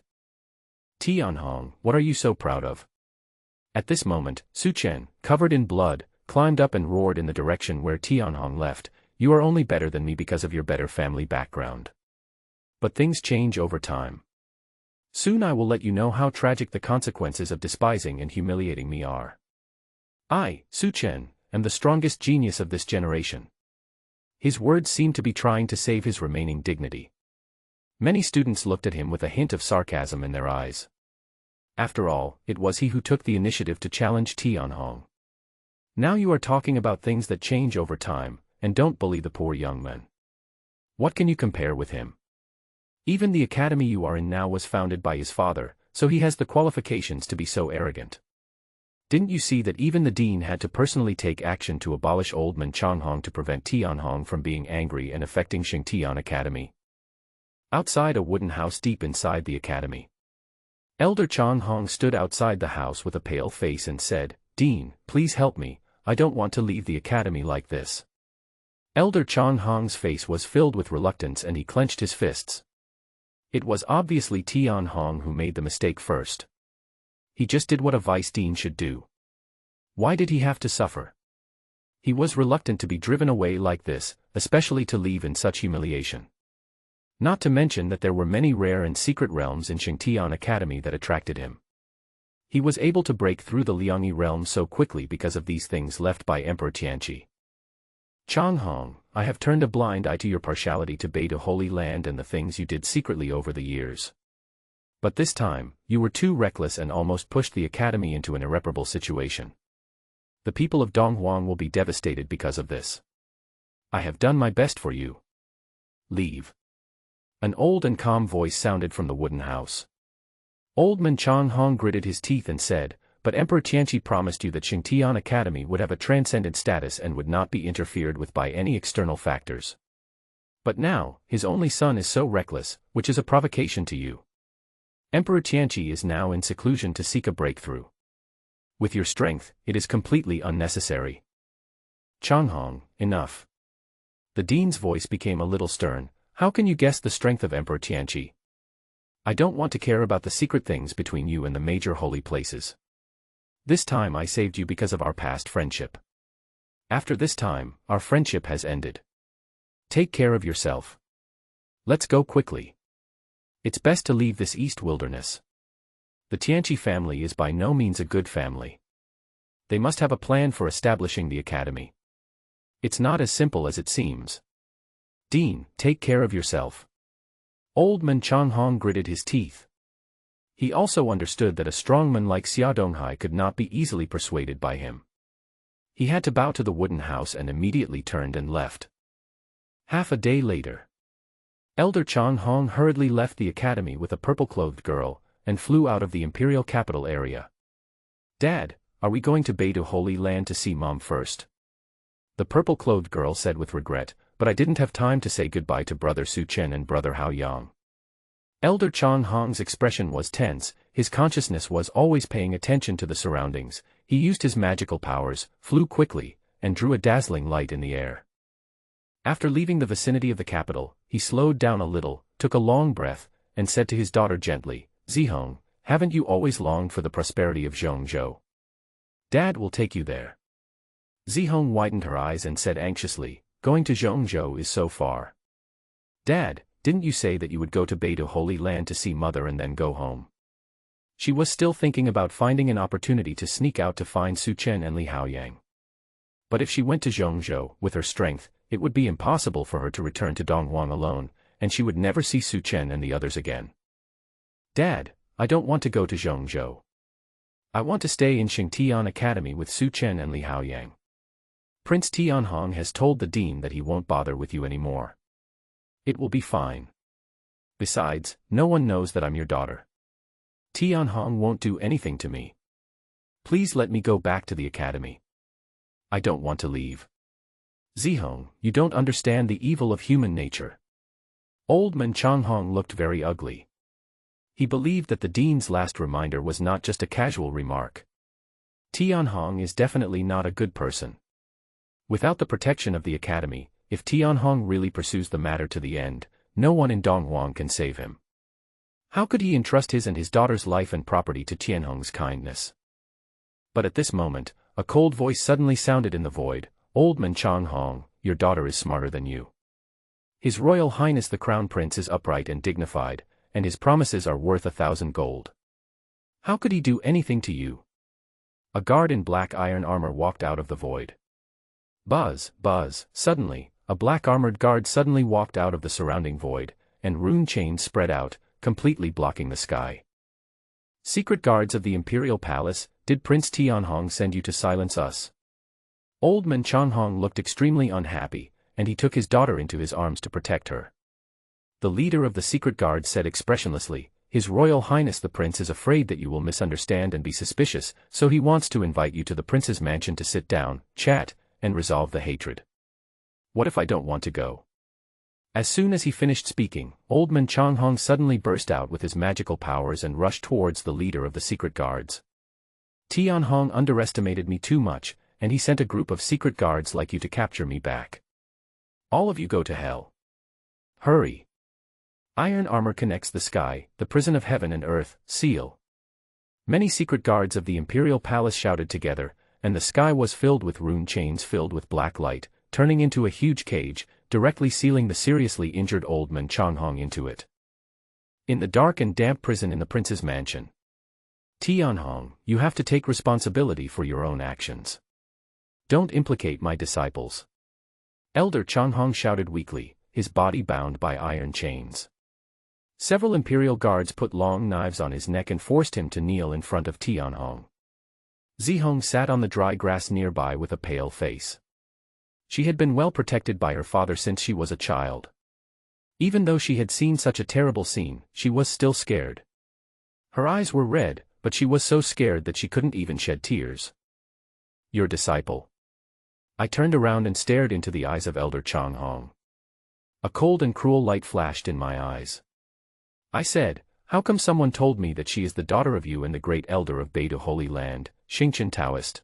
Tianhong, what are you so proud of? At this moment, Su Chen, covered in blood, climbed up and roared in the direction where Tianhong left. You are only better than me because of your better family background. But things change over time. Soon I will let you know how tragic the consequences of despising and humiliating me are. I, Su Chen, am the strongest genius of this generation. His words seemed to be trying to save his remaining dignity. Many students looked at him with a hint of sarcasm in their eyes. After all, it was he who took the initiative to challenge Tianhong. Now you are talking about things that change over time, and don't bully the poor young man. What can you compare with him? Even the academy you are in now was founded by his father, so he has the qualifications to be so arrogant. Didn't you see that even the dean had to personally take action to abolish old man Changhong to prevent Tianhong from being angry and affecting Xingtian Academy? Outside a wooden house deep inside the academy, Elder Changhong stood outside the house with a pale face and said, "Dean, please help me, I don't want to leave the academy like this." Elder Chonghong's face was filled with reluctance and he clenched his fists. It was obviously Tianhong who made the mistake first. He just did what a vice dean should do. Why did he have to suffer? He was reluctant to be driven away like this, especially to leave in such humiliation. Not to mention that there were many rare and secret realms in Xingtian Academy that attracted him. He was able to break through the Liangyi realm so quickly because of these things left by Emperor Tianqi. Chonghong, I have turned a blind eye to your partiality to Beta Holy Land and the things you did secretly over the years. But this time, you were too reckless and almost pushed the academy into an irreparable situation. The people of Donghuang will be devastated because of this. I have done my best for you. Leave. An old and calm voice sounded from the wooden house. Old Man Chonghong gritted his teeth and said, but Emperor Tianqi promised you that Xingtian Academy would have a transcendent status and would not be interfered with by any external factors. But now, his only son is so reckless, which is a provocation to you. Emperor Tianqi is now in seclusion to seek a breakthrough. With your strength, it is completely unnecessary. Chonghong, enough. The dean's voice became a little stern. How can you guess the strength of Emperor Tianqi? I don't want to care about the secret things between you and the major holy places. This time I saved you because of our past friendship. After this time, our friendship has ended. Take care of yourself. Let's go quickly. It's best to leave this east wilderness. The Tianqi family is by no means a good family. They must have a plan for establishing the academy. It's not as simple as it seems. Dean, take care of yourself. Old Man Chonghong gritted his teeth. He also understood that a strongman like Xia Donghai could not be easily persuaded by him. He had to bow to the wooden house and immediately turned and left. Half a day later, Elder Chonghong hurriedly left the academy with a purple-clothed girl, and flew out of the imperial capital area. Dad, are we going to Beidu Holy Land to see Mom first? The purple-clothed girl said with regret, but I didn't have time to say goodbye to Brother Su Chen and Brother Hao Yang. Elder Chonghong's expression was tense, his consciousness was always paying attention to the surroundings. He used his magical powers, flew quickly, and drew a dazzling light in the air. After leaving the vicinity of the capital, he slowed down a little, took a long breath, and said to his daughter gently, Zihong, haven't you always longed for the prosperity of Zhongzhou? Dad will take you there. Zihong widened her eyes and said anxiously, going to Zhongzhou is so far. Dad, didn't you say that you would go to Beidu Holy Land to see Mother and then go home? She was still thinking about finding an opportunity to sneak out to find Su Chen and Li Haoyang. But if she went to Zhongzhou, with her strength, it would be impossible for her to return to Donghuang alone, and she would never see Su Chen and the others again. Dad, I don't want to go to Zhongzhou. I want to stay in Xingtian Academy with Su Chen and Li Haoyang. Prince Tianhong has told the dean that he won't bother with you anymore. It will be fine. Besides, no one knows that I'm your daughter. Tianhong won't do anything to me. Please let me go back to the academy. I don't want to leave. Zihong, you don't understand the evil of human nature. Old Man Chonghong looked very ugly. He believed that the dean's last reminder was not just a casual remark. Tianhong is definitely not a good person. Without the protection of the academy, if Tianhong really pursues the matter to the end, no one in Donghuang can save him. How could he entrust his and his daughter's life and property to Tianhong's kindness? But at this moment, a cold voice suddenly sounded in the void, Old Man Chonghong, your daughter is smarter than you. His Royal Highness the Crown Prince is upright and dignified, and his promises are worth 1,000 gold. How could he do anything to you? A guard in black iron armor walked out of the void. Buzz, buzz, suddenly, a black armored guard suddenly walked out of the surrounding void, and rune chains spread out, completely blocking the sky. Secret guards of the Imperial Palace, did Prince Tianhong send you to silence us? Old Man Chonghong looked extremely unhappy, and he took his daughter into his arms to protect her. The leader of the secret guard said expressionlessly, His Royal Highness the Prince is afraid that you will misunderstand and be suspicious, so he wants to invite you to the Prince's mansion to sit down, chat, and resolve the hatred. What if I don't want to go? As soon as he finished speaking, Old Man Chonghong suddenly burst out with his magical powers and rushed towards the leader of the secret guards. Tianhong underestimated me too much, and he sent a group of secret guards like you to capture me back. All of you go to hell. Hurry. Iron armor connects the sky, the prison of heaven and earth, seal. Many secret guards of the imperial palace shouted together, and the sky was filled with rune chains filled with black light, turning into a huge cage, directly sealing the seriously injured old man Donghuang into it. In the dark and damp prison in the prince's mansion. Tianhong, you have to take responsibility for your own actions. Don't implicate my disciples. Elder Donghuang shouted weakly, his body bound by iron chains. Several imperial guards put long knives on his neck and forced him to kneel in front of Tianhong. Zihong sat on the dry grass nearby with a pale face. She had been well protected by her father since she was a child. Even though she had seen such a terrible scene, she was still scared. Her eyes were red, but she was so scared that she couldn't even shed tears. Your disciple. I turned around and stared into the eyes of Elder Donghuang. A cold and cruel light flashed in my eyes. I said, how come someone told me that she is the daughter of you and the great elder of Beidu Holy Land, Xingqian Taoist?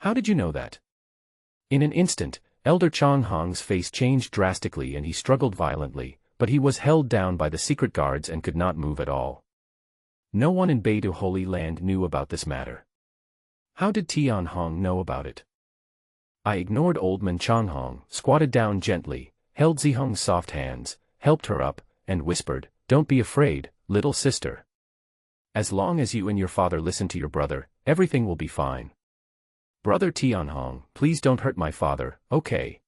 How did you know that? In an instant, Elder Donghuang's face changed drastically and he struggled violently, but he was held down by the secret guards and could not move at all. No one in Beidu Holy Land knew about this matter. How did Tianhong know about it? I ignored old man Donghuang, squatted down gently, held Zihong's soft hands, helped her up, and whispered, don't be afraid, little sister. As long as you and your father listen to your brother, everything will be fine. Brother Tianhong, please don't hurt my father, okay?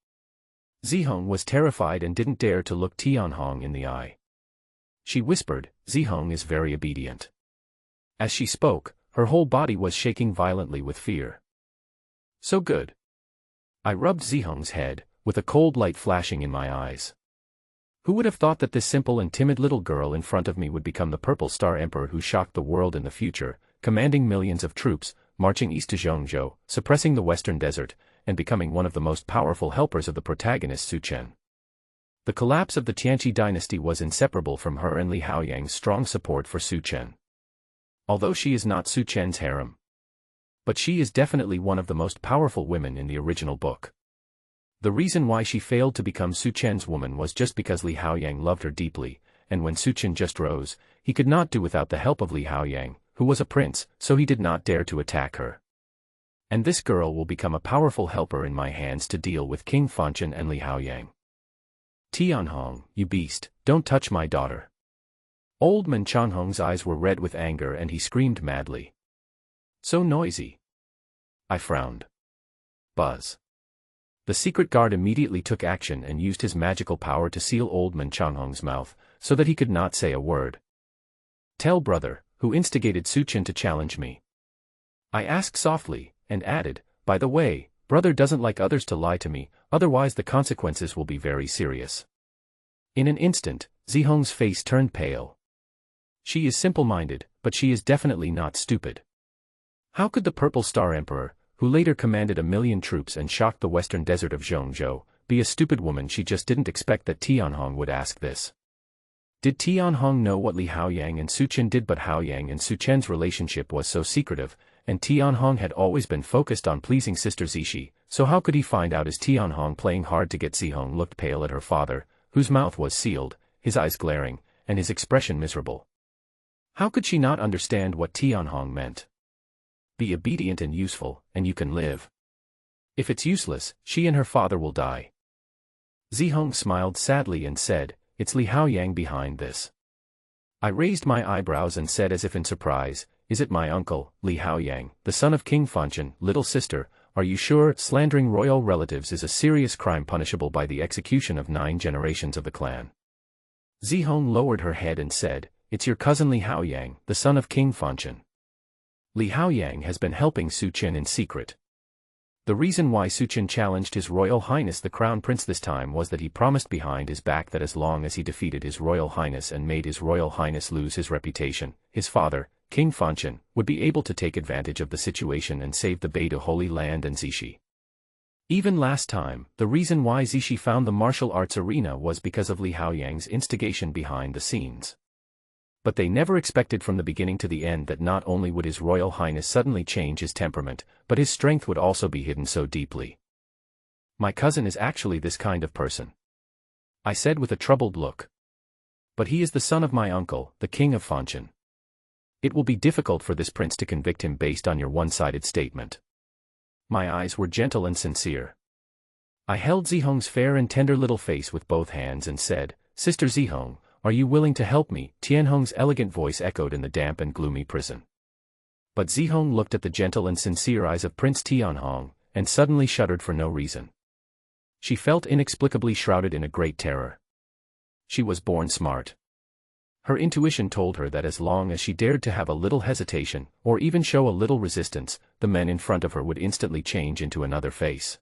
Zihong was terrified and didn't dare to look Tianhong in the eye. She whispered, Zihong is very obedient. As she spoke, her whole body was shaking violently with fear. So good. I rubbed Zihong's head, with a cold light flashing in my eyes. Who would have thought that this simple and timid little girl in front of me would become the Purple Star Emperor who shocked the world in the future, commanding millions of troops, marching east to Zhongzhou, suppressing the western desert, and becoming one of the most powerful helpers of the protagonist Su Chen. The collapse of the Tianqi dynasty was inseparable from her and Li Haoyang's strong support for Su Chen. Although she is not Su Chen's harem. But she is definitely one of the most powerful women in the original book. The reason why she failed to become Su Chen's woman was just because Li Haoyang loved her deeply, and when Su Chen just rose, he could not do without the help of Li Haoyang, who was a prince, so he did not dare to attack her. And this girl will become a powerful helper in my hands to deal with King Fanchen and Li Haoyang. Tianhong, you beast, don't touch my daughter. Old man Donghuang's eyes were red with anger and he screamed madly. So noisy. I frowned. Buzz. The secret guard immediately took action and used his magical power to seal old man Donghuang's mouth, so that he could not say a word. Tell brother, who instigated Su Chen to challenge me. I asked softly, and added, by the way, brother doesn't like others to lie to me, otherwise the consequences will be very serious. In an instant, Zihong's face turned pale. She is simple-minded, but she is definitely not stupid. How could the Purple Star Emperor, who later commanded 1,000,000 troops and shocked the western desert of Zhongzhou, be a stupid woman? She just didn't expect that Tianhong would ask this. Did Tianhong know what Li Haoyang and Su Chen did? But Haoyang and Su Chen's relationship was so secretive, and Tianhong had always been focused on pleasing sister Zixi, so how could he find out? As Tianhong playing hard to get, Zihong looked pale at her father, whose mouth was sealed, his eyes glaring, and his expression miserable. How could she not understand what Tianhong meant? Be obedient and useful, and you can live. If it's useless, she and her father will die. Zihong smiled sadly and said, it's Li Haoyang behind this. I raised my eyebrows and said as if in surprise, is it my uncle, Li Haoyang, the son of King Fanchen? Little sister, are you sure? Slandering royal relatives is a serious crime punishable by the execution of 9 generations of the clan. Zihong lowered her head and said, it's your cousin Li Haoyang, the son of King Fanchen. Li Haoyang has been helping Su Chen in secret. The reason why Su Chen challenged His Royal Highness the Crown Prince this time was that he promised behind his back that as long as he defeated His Royal Highness and made His Royal Highness lose his reputation, his father, King Fanchen, would be able to take advantage of the situation and save the Beidu Holy Land and Zixi. Even last time, the reason why Zixi found the martial arts arena was because of Li Haoyang's instigation behind the scenes. But they never expected from the beginning to the end that not only would His Royal Highness suddenly change his temperament, but his strength would also be hidden so deeply. My cousin is actually this kind of person, I said with a troubled look. But he is the son of my uncle, the king of Fanchen. It will be difficult for this prince to convict him based on your one-sided statement. My eyes were gentle and sincere. I held Zihong's fair and tender little face with both hands and said, Sister Zihong, are you willing to help me? Tianhong's elegant voice echoed in the damp and gloomy prison. But Zihong looked at the gentle and sincere eyes of Prince Tianhong, and suddenly shuddered for no reason. She felt inexplicably shrouded in a great terror. She was born smart. Her intuition told her that as long as she dared to have a little hesitation, or even show a little resistance, the men in front of her would instantly change into another face.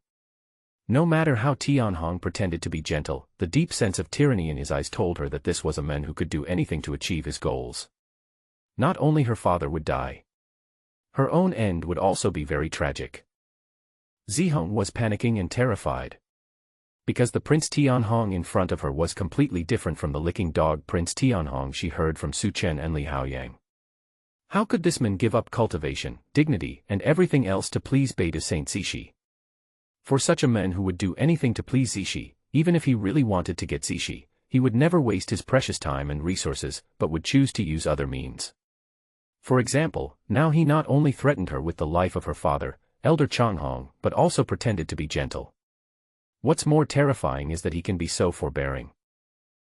No matter how Tianhong pretended to be gentle, the deep sense of tyranny in his eyes told her that this was a man who could do anything to achieve his goals. Not only her father would die. Her own end would also be very tragic. Zihong was panicking and terrified. Because the Prince Tianhong in front of her was completely different from the licking dog Prince Tianhong she heard from Su Chen and Li Haoyang. How could this man give up cultivation, dignity, and everything else to please Beta Saint Zishi? For such a man who would do anything to please Zishi, even if he really wanted to get Zishi, he would never waste his precious time and resources, but would choose to use other means. For example, now he not only threatened her with the life of her father, Elder Changhong, but also pretended to be gentle. What's more terrifying is that he can be so forbearing.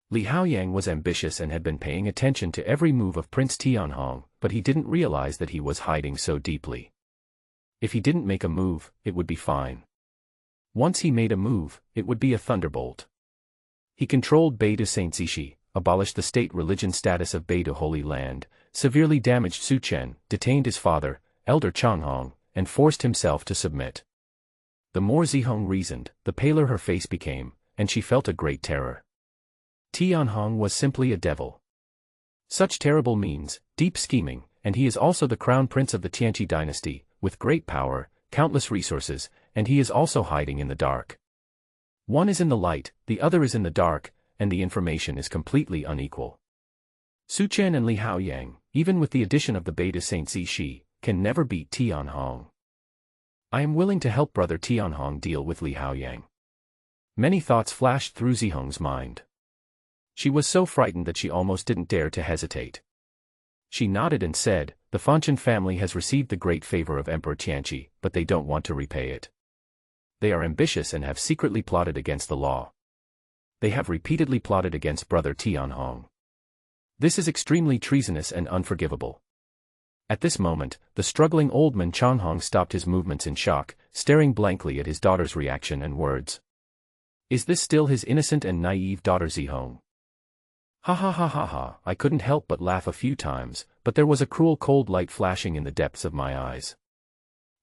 Li Haoyang was ambitious and had been paying attention to every move of Prince Tianhong, but he didn't realize that he was hiding so deeply. If he didn't make a move, it would be fine. Once he made a move, it would be a thunderbolt. He controlled Beta Saint Zishi, abolished the state religion status of Beta Holy Land, severely damaged Su Chen, detained his father, Elder Changhong, and forced himself to submit. The more Zihong reasoned, the paler her face became, and she felt a great terror. Tianhong was simply a devil. Such terrible means, deep scheming, and he is also the crown prince of the Tianqi dynasty, with great power, countless resources, and he is also hiding in the dark. One is in the light, the other is in the dark, and the information is completely unequal. Su Chen and Li Haoyang, even with the addition of the Beta Saint Zishi, can never beat Tianhong. I am willing to help brother Tianhong deal with Li Haoyang. Many thoughts flashed through Zihong's mind. She was so frightened that she almost didn't dare to hesitate. She nodded and said, the Fanchen family has received the great favor of Emperor Tianqi, but they don't want to repay it. They are ambitious and have secretly plotted against the law. They have repeatedly plotted against brother Tianhong. This is extremely treasonous and unforgivable. At this moment, the struggling old man Changhong stopped his movements in shock, staring blankly at his daughter's reaction and words. Is this still his innocent and naive daughter Zihong? Ha ha ha ha ha, I couldn't help but laugh a few times, but there was a cruel cold light flashing in the depths of my eyes.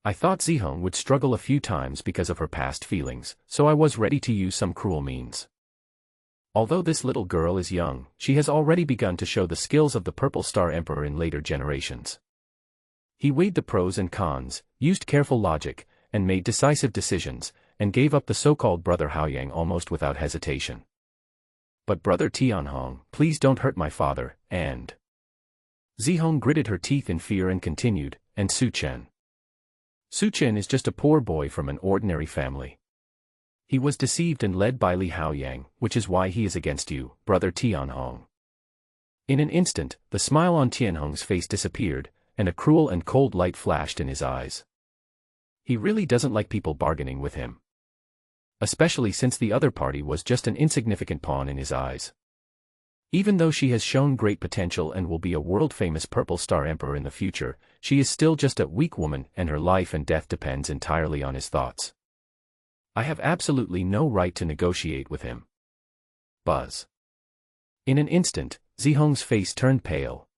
I thought Zihong would struggle a few times because of her past feelings, so I was ready to use some cruel means. Although this little girl is young, she has already begun to show the skills of the Purple Star Emperor in later generations. He weighed the pros and cons, used careful logic, and made decisive decisions, and gave up the so-called brother Haoyang almost without hesitation. But brother Tianhong, please don't hurt my father, and... Zihong gritted her teeth in fear and continued, and Su Chen. Su Chen is just a poor boy from an ordinary family. He was deceived and led by Li Haoyang, which is why he is against you, brother Tianhong. In an instant, the smile on Tianhong's face disappeared, and a cruel and cold light flashed in his eyes. He really doesn't like people bargaining with him. Especially since the other party was just an insignificant pawn in his eyes. Even though she has shown great potential and will be a world-famous Purple Star Emperor in the future, she is still just a weak woman and her life and death depends entirely on his thoughts. I have absolutely no right to negotiate with him. Buzz. In an instant, Zihong's face turned pale.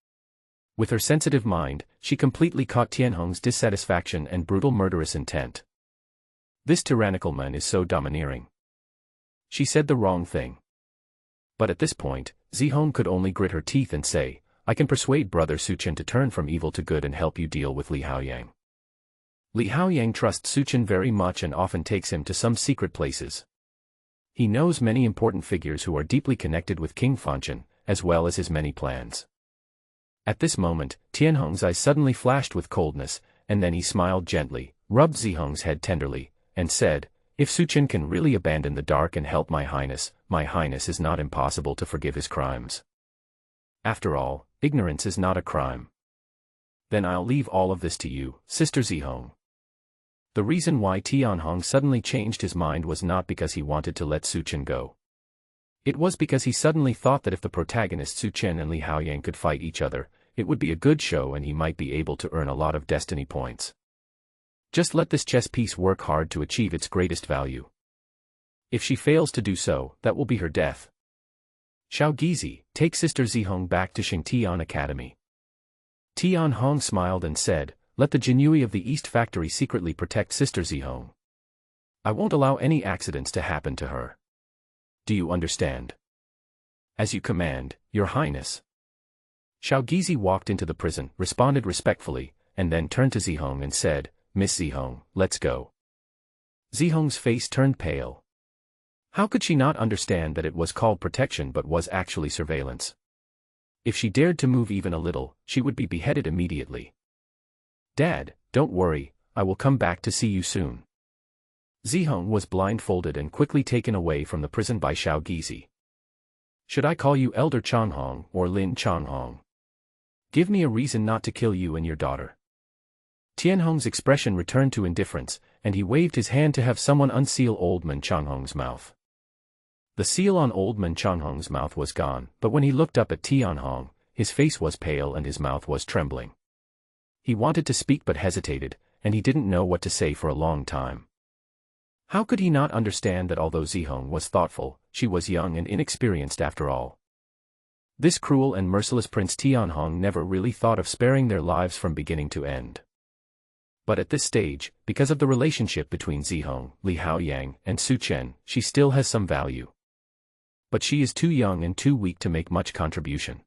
With her sensitive mind, she completely caught Tianhong's dissatisfaction and brutal murderous intent. This tyrannical man is so domineering. She said the wrong thing. But at this point, Zihong could only grit her teeth and say, I can persuade brother Su Chen to turn from evil to good and help you deal with Li Haoyang. Li Haoyang trusts Su Chen very much and often takes him to some secret places. He knows many important figures who are deeply connected with King Fanchen, as well as his many plans. At this moment, Tianhong's eyes suddenly flashed with coldness, and then he smiled gently, rubbed Zihong's head tenderly, and said, If Su Chen can really abandon the dark and help my highness is not impossible to forgive his crimes. After all, ignorance is not a crime. Then I'll leave all of this to you, Sister Zihong. The reason why Tianhong suddenly changed his mind was not because he wanted to let Su Chen go. It was because he suddenly thought that if the protagonists Su Chen and Li Haoyang could fight each other, it would be a good show and he might be able to earn a lot of destiny points. Just let this chess piece work hard to achieve its greatest value. If she fails to do so, that will be her death. Xiao Gizi, take Sister Zihong back to Xingtian Academy. Tianhong smiled and said, let the Jinui of the East Factory secretly protect Sister Zihong. I won't allow any accidents to happen to her. Do you understand? As you command, Your Highness. Xiao Gizi walked into the prison, responded respectfully, and then turned to Zihong and said, Miss Zihong, let's go. Zihong's face turned pale. How could she not understand that it was called protection but was actually surveillance? If she dared to move even a little, she would be beheaded immediately. Dad, don't worry, I will come back to see you soon. Zihong was blindfolded and quickly taken away from the prison by Xiao Gizi. Should I call you Elder Changhong or Lin Changhong? Give me a reason not to kill you and your daughter. Tianhong's expression returned to indifference, and he waved his hand to have someone unseal Old Man Changhong's mouth. The seal on Old Man Changhong's mouth was gone, but when he looked up at Tianhong, his face was pale and his mouth was trembling. He wanted to speak but hesitated, and he didn't know what to say for a long time. How could he not understand that although Zihong was thoughtful, she was young and inexperienced after all? This cruel and merciless Prince Tianhong never really thought of sparing their lives from beginning to end. But at this stage, because of the relationship between Zihong, Li Haoyang, and Su Chen, she still has some value. But she is too young and too weak to make much contribution.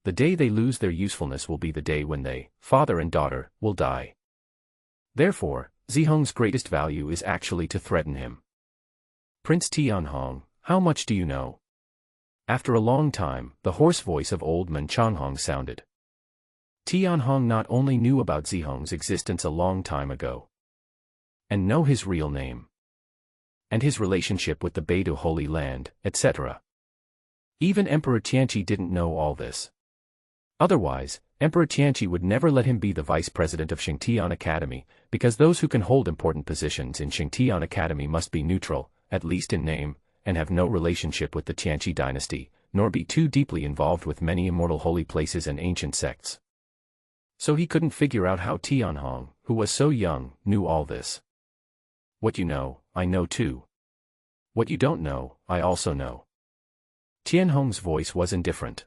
The day they lose their usefulness will be the day when they, father and daughter, will die. Therefore, Zihong's greatest value is actually to threaten him. Prince Tianhong, how much do you know? After a long time, the hoarse voice of Old Man Changhong sounded. Tianhong not only knew about Zihong's existence a long time ago, and know his real name, and his relationship with the Beidou Holy Land, etc. Even Emperor Tianqi didn't know all this. Otherwise, Emperor Tianqi would never let him be the vice president of Xingtian Academy, because those who can hold important positions in Xingtian Academy must be neutral, at least in name, and have no relationship with the Tianqi dynasty, nor be too deeply involved with many immortal holy places and ancient sects. So he couldn't figure out how Tianhong, who was so young, knew all this. What you know, I know too. What you don't know, I also know. Tianhong's voice was indifferent.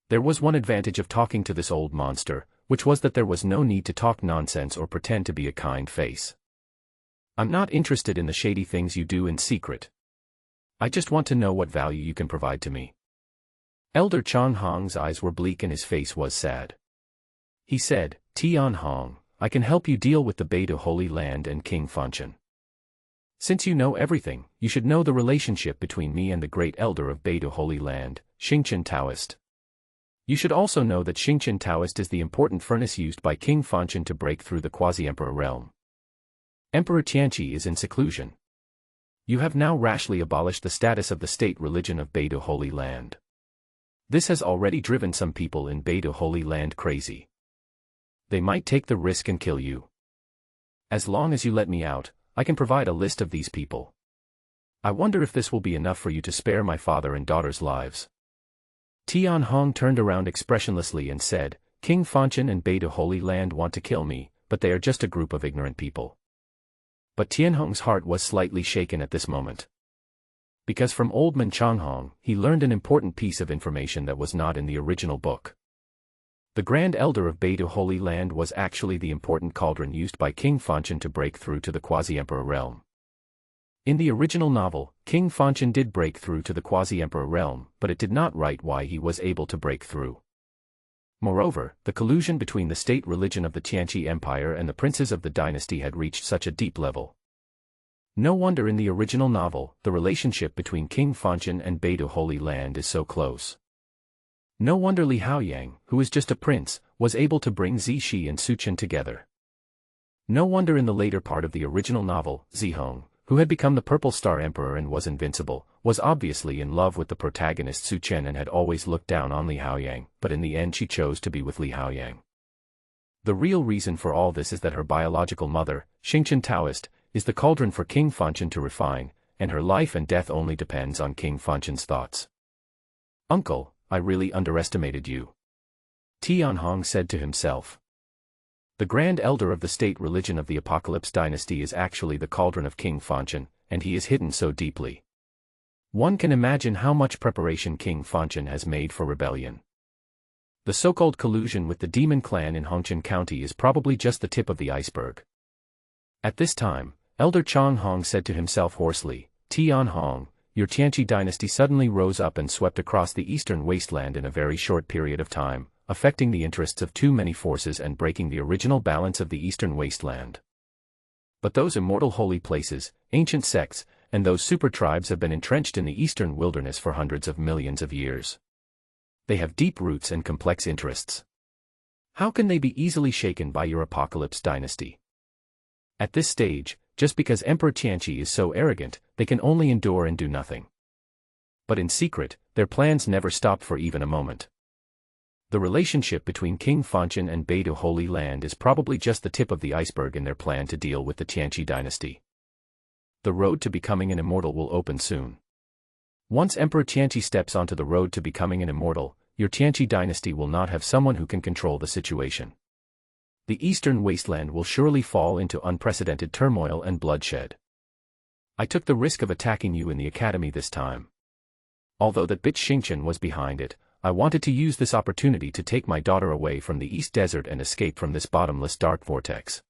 There was one advantage of talking to this old monster, which was that there was no need to talk nonsense or pretend to be a kind face. I'm not interested in the shady things you do in secret. I just want to know what value you can provide to me. Elder Changhong's eyes were bleak and his face was sad. He said, Tianhong, I can help you deal with the Beidou Holy Land and King Fanchen. Since you know everything, you should know the relationship between me and the great elder of Beidou Holy Land, Xingqian Taoist. You should also know that Xingqian Taoist is the important furnace used by King Fanchen to break through the quasi-emperor realm. Emperor Tianqi is in seclusion. You have now rashly abolished the status of the state religion of Beidou Holy Land. This has already driven some people in Beidou Holy Land crazy. They might take the risk and kill you. As long as you let me out, I can provide a list of these people. I wonder if this will be enough for you to spare my father and daughter's lives. Tianhong turned around expressionlessly and said, King Fanchen and Beidou Holy Land want to kill me, but they are just a group of ignorant people. But Tianhong's heart was slightly shaken at this moment. Because from Old Man Changhong, he learned an important piece of information that was not in the original book. The Grand Elder of Beidou Holy Land was actually the important cauldron used by King Fanchen to break through to the quasi-emperor realm. In the original novel, King Fanchen did break through to the quasi-emperor realm, but it did not write why he was able to break through. Moreover, the collusion between the state religion of the Tianqi Empire and the princes of the dynasty had reached such a deep level. No wonder in the original novel, the relationship between King Fanchen and Beidou Holy Land is so close. No wonder Li Haoyang, who is just a prince, was able to bring Zixi and Su Chen together. No wonder in the later part of the original novel, Zihong, who had become the Purple Star Emperor and was invincible, was obviously in love with the protagonist Su Chen and had always looked down on Li Haoyang, but in the end she chose to be with Li Haoyang. The real reason for all this is that her biological mother, Xingqian Taoist, is the cauldron for King Fanchen to refine, and her life and death only depends on King Fanchen's thoughts. "Uncle, I really underestimated you," Tianhong said to himself. The Grand Elder of the state religion of the Apocalypse dynasty is actually the cauldron of King Fanchen, and he is hidden so deeply. One can imagine how much preparation King Fanchen has made for rebellion. The so-called collusion with the demon clan in Hongqian County is probably just the tip of the iceberg. At this time, Elder Chang Hong said to himself hoarsely, "Tianhong, your Tianqi dynasty suddenly rose up and swept across the eastern wasteland in a very short period of time, affecting the interests of too many forces and breaking the original balance of the eastern wasteland. But those immortal holy places, ancient sects, and those super tribes have been entrenched in the eastern wilderness for hundreds of millions of years. They have deep roots and complex interests. How can they be easily shaken by your Apocalypse dynasty? At this stage, just because Emperor Tianqi is so arrogant, they can only endure and do nothing. But in secret, their plans never stopped for even a moment. The relationship between King Fanchen and Beidou Holy Land is probably just the tip of the iceberg in their plan to deal with the Tianqi dynasty. The road to becoming an immortal will open soon. Once Emperor Tianqi steps onto the road to becoming an immortal, your Tianqi dynasty will not have someone who can control the situation. The eastern wasteland will surely fall into unprecedented turmoil and bloodshed. I took the risk of attacking you in the academy this time. Although that bitch Xingqian was behind it, I wanted to use this opportunity to take my daughter away from the East Desert and escape from this bottomless dark vortex."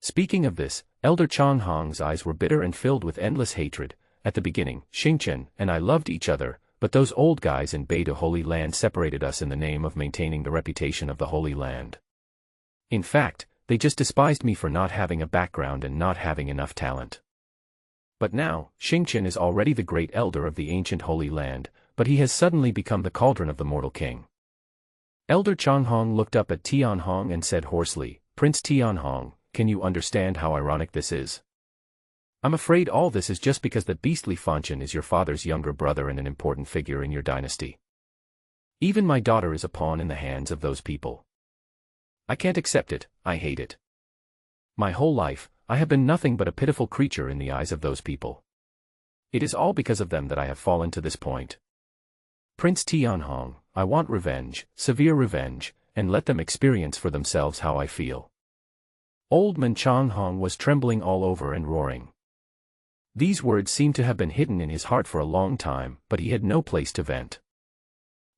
Speaking of this, Elder Chang Hong's eyes were bitter and filled with endless hatred. At the beginning, Xingqian and I loved each other, but those old guys in Beidou Holy Land separated us in the name of maintaining the reputation of the Holy Land. In fact, they just despised me for not having a background and not having enough talent. But now, Xingqian is already the great elder of the ancient Holy Land, but he has suddenly become the cauldron of the mortal king. Elder Changhong looked up at Tianhong and said hoarsely, "Prince Tianhong, can you understand how ironic this is? I'm afraid all this is just because that beastly Fanchen is your father's younger brother and an important figure in your dynasty. Even my daughter is a pawn in the hands of those people. I can't accept it, I hate it. My whole life, I have been nothing but a pitiful creature in the eyes of those people. It is all because of them that I have fallen to this point. Prince Tianhong, I want revenge, severe revenge, and let them experience for themselves how I feel." Old Man Changhong was trembling all over and roaring. These words seemed to have been hidden in his heart for a long time, but he had no place to vent.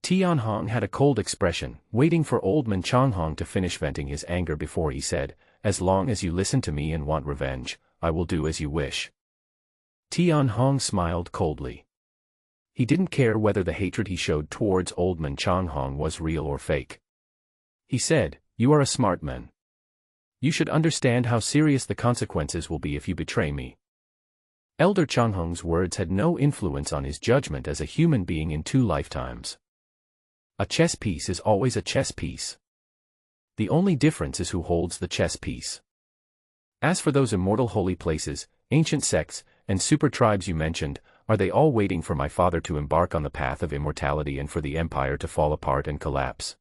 Tianhong had a cold expression, waiting for Old Man Changhong to finish venting his anger before he said, "As long as you listen to me and want revenge, I will do as you wish." Tianhong smiled coldly. He didn't care whether the hatred he showed towards Old Man Changhong was real or fake. He said, "You are a smart man. You should understand how serious the consequences will be if you betray me." Elder Changhong's words had no influence on his judgment as a human being in 2 lifetimes. A chess piece is always a chess piece. The only difference is who holds the chess piece. As for those immortal holy places, ancient sects, and super tribes you mentioned, are they all waiting for my father to embark on the path of immortality and for the empire to fall apart and collapse?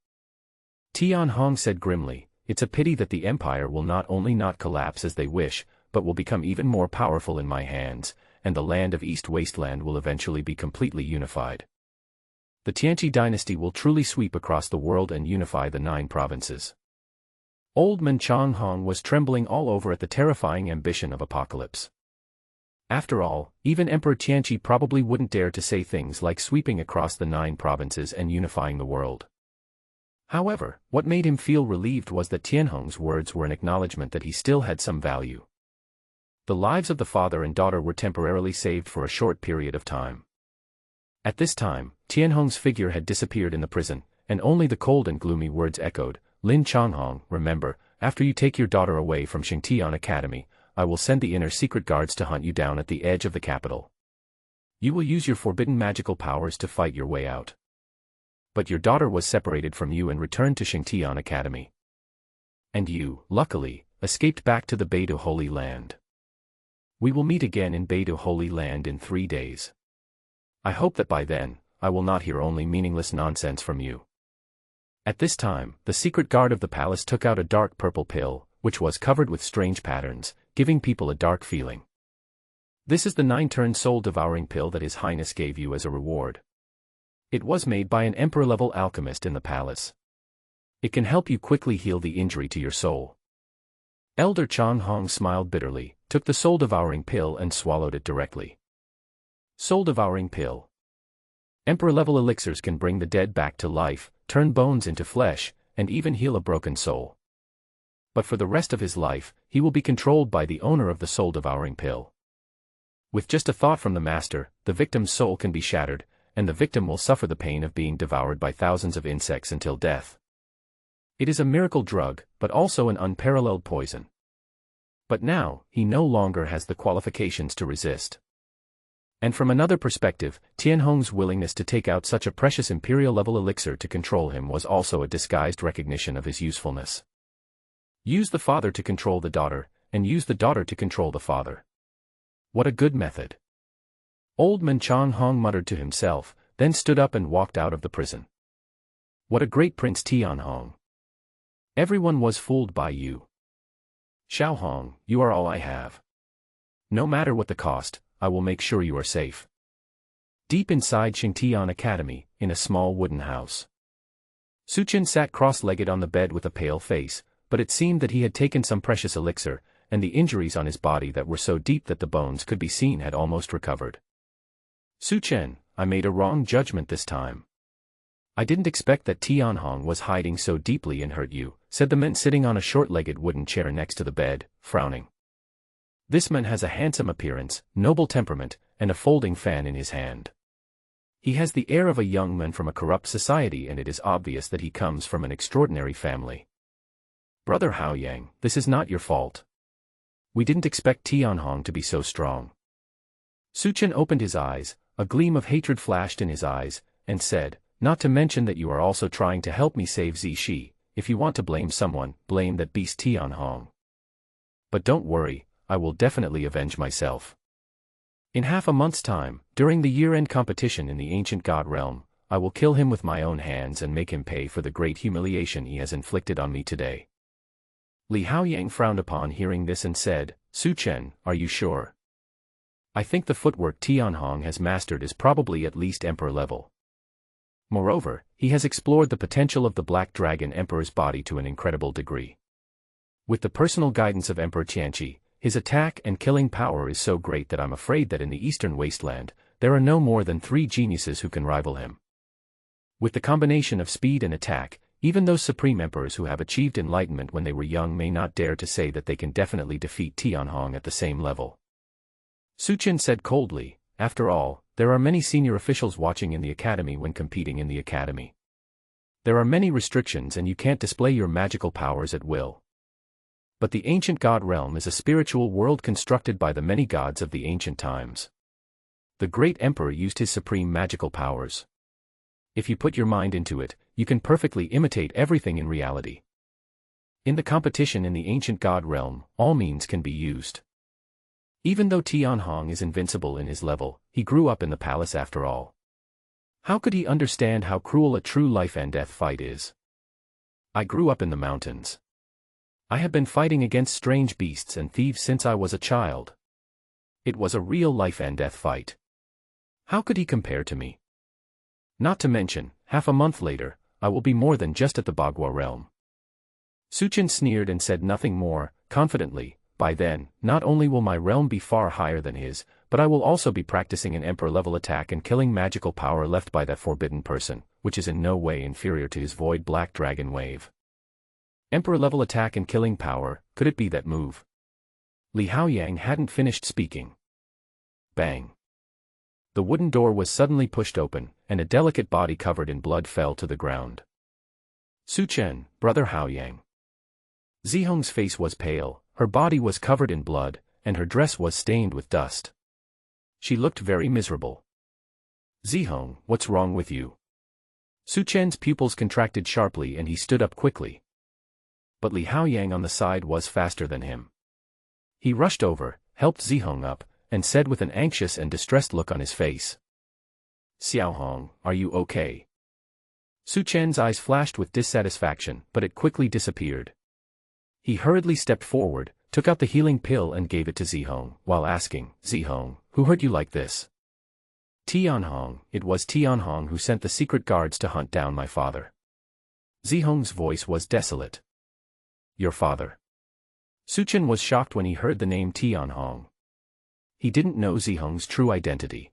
Tianhong said grimly, "It's a pity that the empire will not only not collapse as they wish, but will become even more powerful in my hands, and the land of East Wasteland will eventually be completely unified. The Tianqi dynasty will truly sweep across the world and unify the 9 provinces." Old Man Changhong was trembling all over at the terrifying ambition of Apocalypse. After all, even Emperor Tianqi probably wouldn't dare to say things like sweeping across the 9 provinces and unifying the world. However, what made him feel relieved was that Tianhong's words were an acknowledgement that he still had some value. The lives of the father and daughter were temporarily saved for a short period of time. At this time, Tianhong's figure had disappeared in the prison, and only the cold and gloomy words echoed, "Lin Changhong, remember, after you take your daughter away from Xingtian Academy, I will send the inner secret guards to hunt you down at the edge of the capital. You will use your forbidden magical powers to fight your way out. But your daughter was separated from you and returned to Xingtian Academy. And you, luckily, escaped back to the Beidou Holy Land. We will meet again in Beidu Holy Land in 3 days. I hope that by then, I will not hear only meaningless nonsense from you. At this time, the secret guard of the palace took out a dark purple pill, which was covered with strange patterns, giving people a dark feeling. This is the 9-turn soul-devouring pill that His Highness gave you as a reward. It was made by an emperor-level alchemist in the palace. It can help you quickly heal the injury to your soul. Elder Donghuang smiled bitterly, took the soul-devouring pill and swallowed it directly. Soul-devouring pill. Emperor-level elixirs can bring the dead back to life, turn bones into flesh, and even heal a broken soul. But for the rest of his life, he will be controlled by the owner of the soul-devouring pill. With just a thought from the master, the victim's soul can be shattered, and the victim will suffer the pain of being devoured by thousands of insects until death. It is a miracle drug, but also an unparalleled poison. But now, he no longer has the qualifications to resist. And from another perspective, Tianhong's willingness to take out such a precious imperial-level elixir to control him was also a disguised recognition of his usefulness. Use the father to control the daughter, and use the daughter to control the father. What a good method. Old man Donghuang muttered to himself, then stood up and walked out of the prison. What a great Prince Tianhong. Everyone was fooled by you. Xiaohong, you are all I have. No matter what the cost, I will make sure you are safe. Deep inside Xingtian Academy, in a small wooden house. Suchen sat cross-legged on the bed with a pale face, but it seemed that he had taken some precious elixir, and the injuries on his body that were so deep that the bones could be seen had almost recovered. Suchen, I made a wrong judgment this time. I didn't expect that Tianhong was hiding so deeply and hurt you, said the man sitting on a short-legged wooden chair next to the bed, frowning. This man has a handsome appearance, noble temperament, and a folding fan in his hand. He has the air of a young man from a corrupt society, and it is obvious that he comes from an extraordinary family. Brother Haoyang, this is not your fault. We didn't expect Tianhong to be so strong. Suchen opened his eyes, a gleam of hatred flashed in his eyes, and said, not to mention that you are also trying to help me save Zishi. If you want to blame someone, blame that beast Tianhong. But don't worry, I will definitely avenge myself. In half a month's time, during the year-end competition in the ancient god realm, I will kill him with my own hands and make him pay for the great humiliation he has inflicted on me today. Li Haoyang frowned upon hearing this and said, Suchen, are you sure? I think the footwork Tianhong has mastered is probably at least emperor level. Moreover, he has explored the potential of the Black Dragon Emperor's body to an incredible degree. With the personal guidance of Emperor Tianqi, his attack and killing power is so great that I'm afraid that in the eastern wasteland, there are no more than 3 geniuses who can rival him. With the combination of speed and attack, even those supreme emperors who have achieved enlightenment when they were young may not dare to say that they can definitely defeat Tianhong at the same level. Suchen said coldly, after all, there are many senior officials watching in the academy when competing in the academy. There are many restrictions and you can't display your magical powers at will. But the ancient god realm is a spiritual world constructed by the many gods of the ancient times. The great emperor used his supreme magical powers. If you put your mind into it, you can perfectly imitate everything in reality. In the competition in the ancient god realm, all means can be used. Even though Tianhong is invincible in his level, he grew up in the palace after all. How could he understand how cruel a true life and death fight is? I grew up in the mountains. I have been fighting against strange beasts and thieves since I was a child. It was a real life and death fight. How could he compare to me? Not to mention, half a month later, I will be more than just at the Bagua realm. Suchen sneered and said nothing more, confidently, by then, not only will my realm be far higher than his, but I will also be practicing an emperor-level attack and killing magical power left by that forbidden person, which is in no way inferior to his void black dragon wave. Emperor-level attack and killing power, could it be that move? Li Haoyang hadn't finished speaking. Bang. The wooden door was suddenly pushed open, and a delicate body covered in blood fell to the ground. Suchen, brother Haoyang. Zihong's face was pale, her body was covered in blood, and her dress was stained with dust. She looked very miserable. Zihong, what's wrong with you? Suchen's pupils contracted sharply and he stood up quickly. But Li Haoyang on the side was faster than him. He rushed over, helped Zihong up, and said with an anxious and distressed look on his face. "Xiaohong, are you okay?" Su Chen's eyes flashed with dissatisfaction, but it quickly disappeared. He hurriedly stepped forward, took out the healing pill and gave it to Zihong, while asking, "Zihong, who hurt you like this?" "Tianhong, it was Tianhong who sent the secret guards to hunt down my father." Zihong's voice was desolate. "Your father?" Su Chen was shocked when he heard the name Tianhong. He didn't know Zihong's true identity.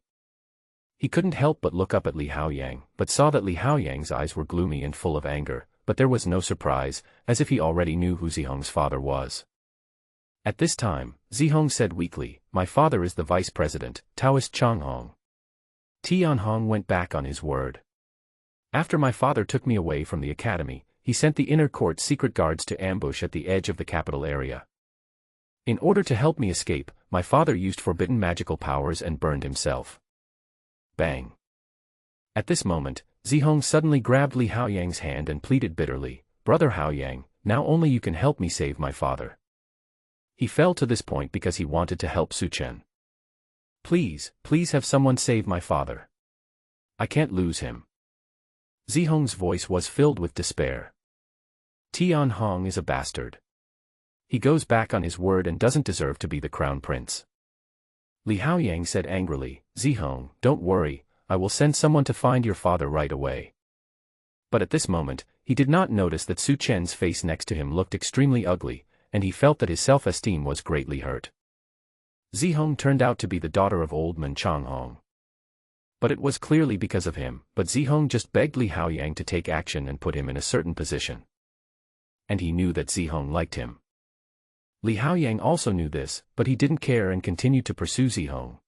He couldn't help but look up at Li Haoyang, but saw that Li Haoyang's eyes were gloomy and full of anger, but there was no surprise, as if he already knew who Zihong's father was. At this time, Zihong said weakly, "My father is the vice president, Taoist Changhong." Tianhong went back on his word. "After my father took me away from the academy, he sent the inner court secret guards to ambush at the edge of the capital area. In order to help me escape, my father used forbidden magical powers and burned himself." Bang. At this moment, Zihong suddenly grabbed Li Haoyang's hand and pleaded bitterly, "Brother Haoyang, now only you can help me save my father." He fell to this point because he wanted to help Su Chen. "Please, please have someone save my father. I can't lose him." Zihong's voice was filled with despair. "Tianhong is a bastard. He goes back on his word and doesn't deserve to be the crown prince." Li Haoyang said angrily, "Zihong, don't worry, I will send someone to find your father right away." But at this moment, he did not notice that Su Chen's face next to him looked extremely ugly, and he felt that his self-esteem was greatly hurt. Zihong turned out to be the daughter of old man Changhong. But it was clearly because of him, but Zihong just begged Li Haoyang to take action and put him in a certain position. And he knew that Zihong liked him. Li Haoyang also knew this, but he didn't care and continued to pursue Zihong.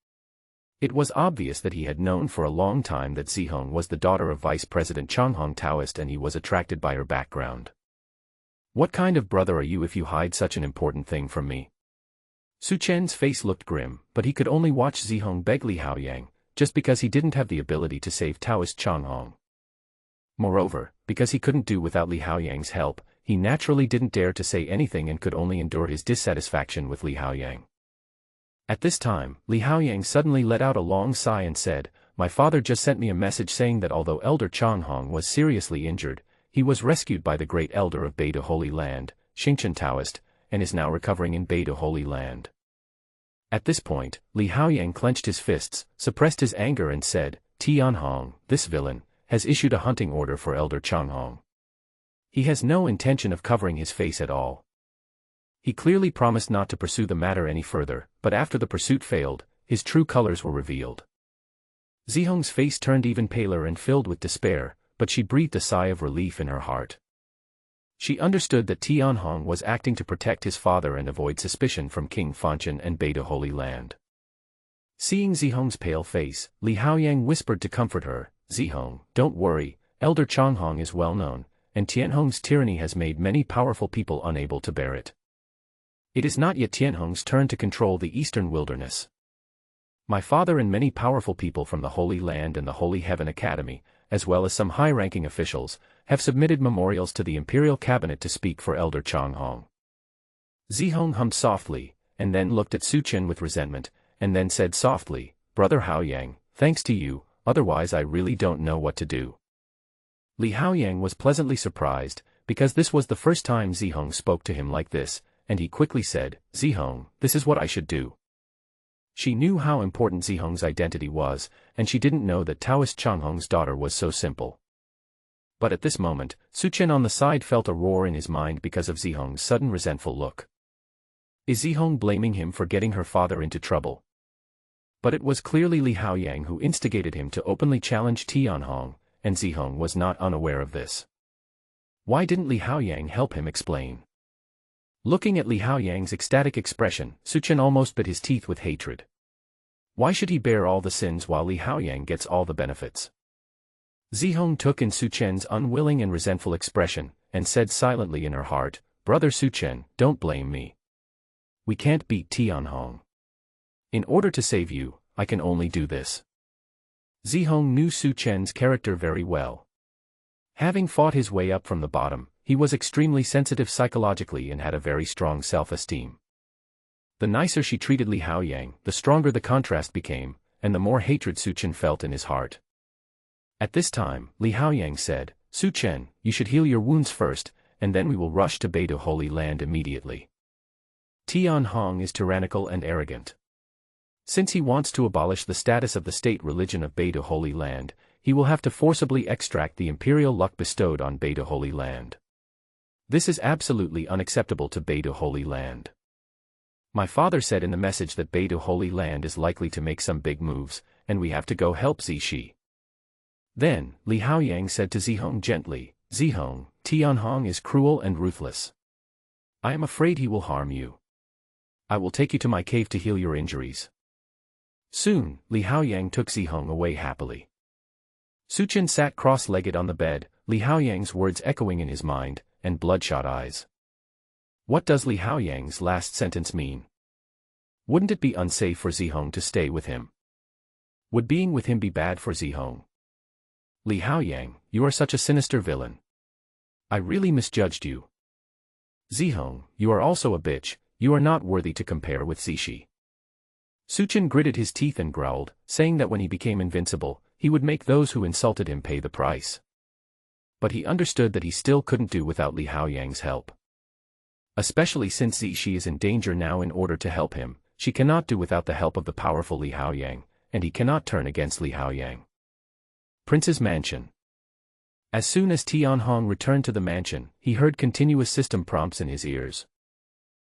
It was obvious that he had known for a long time that Zihong was the daughter of Vice President Changhong Taoist and he was attracted by her background. "What kind of brother are you if you hide such an important thing from me?" Su Chen's face looked grim, but he could only watch Zihong beg Li Haoyang, just because he didn't have the ability to save Taoist Changhong. Moreover, because he couldn't do without Li Haoyang's help, he naturally didn't dare to say anything and could only endure his dissatisfaction with Li Haoyang. At this time, Li Haoyang suddenly let out a long sigh and said, "My father just sent me a message saying that although Elder Changhong was seriously injured, he was rescued by the great elder of Beida Holy Land, Xingchen Taoist, and is now recovering in Beida Holy Land." At this point, Li Haoyang clenched his fists, suppressed his anger and said, "Tianhong, this villain, has issued a hunting order for Elder Changhong. He has no intention of covering his face at all. He clearly promised not to pursue the matter any further, but after the pursuit failed, his true colors were revealed." Zihong's face turned even paler and filled with despair, but she breathed a sigh of relief in her heart. She understood that Tianhong was acting to protect his father and avoid suspicion from King Fanchen and Beida Holy Land. Seeing Zihong's pale face, Li Haoyang whispered to comfort her, "Zihong, don't worry, Elder Changhong is well known, and Tianhong's tyranny has made many powerful people unable to bear it. It is not yet Tianhong's turn to control the eastern wilderness. My father and many powerful people from the Holy Land and the Holy Heaven Academy, as well as some high-ranking officials, have submitted memorials to the imperial cabinet to speak for Elder Changhong." Zihong hummed softly, and then looked at Su Chen with resentment, and then said softly, "Brother Haoyang, thanks to you, otherwise I really don't know what to do." Li Haoyang was pleasantly surprised, because this was the first time Zihong spoke to him like this, and he quickly said, "Zihong, this is what I should do." She knew how important Zihong's identity was, and she didn't know that Taoist Changhong's daughter was so simple. But at this moment, Su Chen on the side felt a roar in his mind because of Zihong's sudden resentful look. Is Zihong blaming him for getting her father into trouble? But it was clearly Li Haoyang who instigated him to openly challenge Tianhong, and Zihong was not unaware of this. Why didn't Li Haoyang help him explain? Looking at Li Haoyang's ecstatic expression, Su Chen almost bit his teeth with hatred. Why should he bear all the sins while Li Haoyang gets all the benefits? Zihong took in Su Chen's unwilling and resentful expression, and said silently in her heart, "Brother Su Chen, don't blame me. We can't beat Tianhong. In order to save you, I can only do this." Zihong knew Su Chen's character very well. Having fought his way up from the bottom, he was extremely sensitive psychologically and had a very strong self-esteem. The nicer she treated Li Haoyang, the stronger the contrast became, and the more hatred Su Chen felt in his heart. At this time, Li Haoyang said, "Su Chen, you should heal your wounds first, and then we will rush to Beidou Holy Land immediately. Tianhong is tyrannical and arrogant. Since he wants to abolish the status of the state religion of Beidou Holy Land, he will have to forcibly extract the imperial luck bestowed on Beidou Holy Land. This is absolutely unacceptable to Beidou Holy Land. My father said in the message that Beidou Holy Land is likely to make some big moves, and we have to go help Zishi." Then, Li Haoyang said to Zihong gently, "Zihong, Tianhong is cruel and ruthless. I am afraid he will harm you. I will take you to my cave to heal your injuries." Soon, Li Haoyang took Zihong away happily. Su Chen sat cross-legged on the bed, Li Haoyang's words echoing in his mind, and bloodshot eyes. What does Li Haoyang's last sentence mean? Wouldn't it be unsafe for Zihong to stay with him? Would being with him be bad for Zihong? Li Haoyang, you are such a sinister villain. I really misjudged you. Zihong, you are also a bitch, you are not worthy to compare with Zishi. Su Chen gritted his teeth and growled, saying that when he became invincible, he would make those who insulted him pay the price. But he understood that he still couldn't do without Li Haoyang's help. Especially since Zishi is in danger now. In order to help him, she cannot do without the help of the powerful Li Haoyang, and he cannot turn against Li Haoyang. Prince's Mansion. As soon as Tianhong returned to the mansion, he heard continuous system prompts in his ears.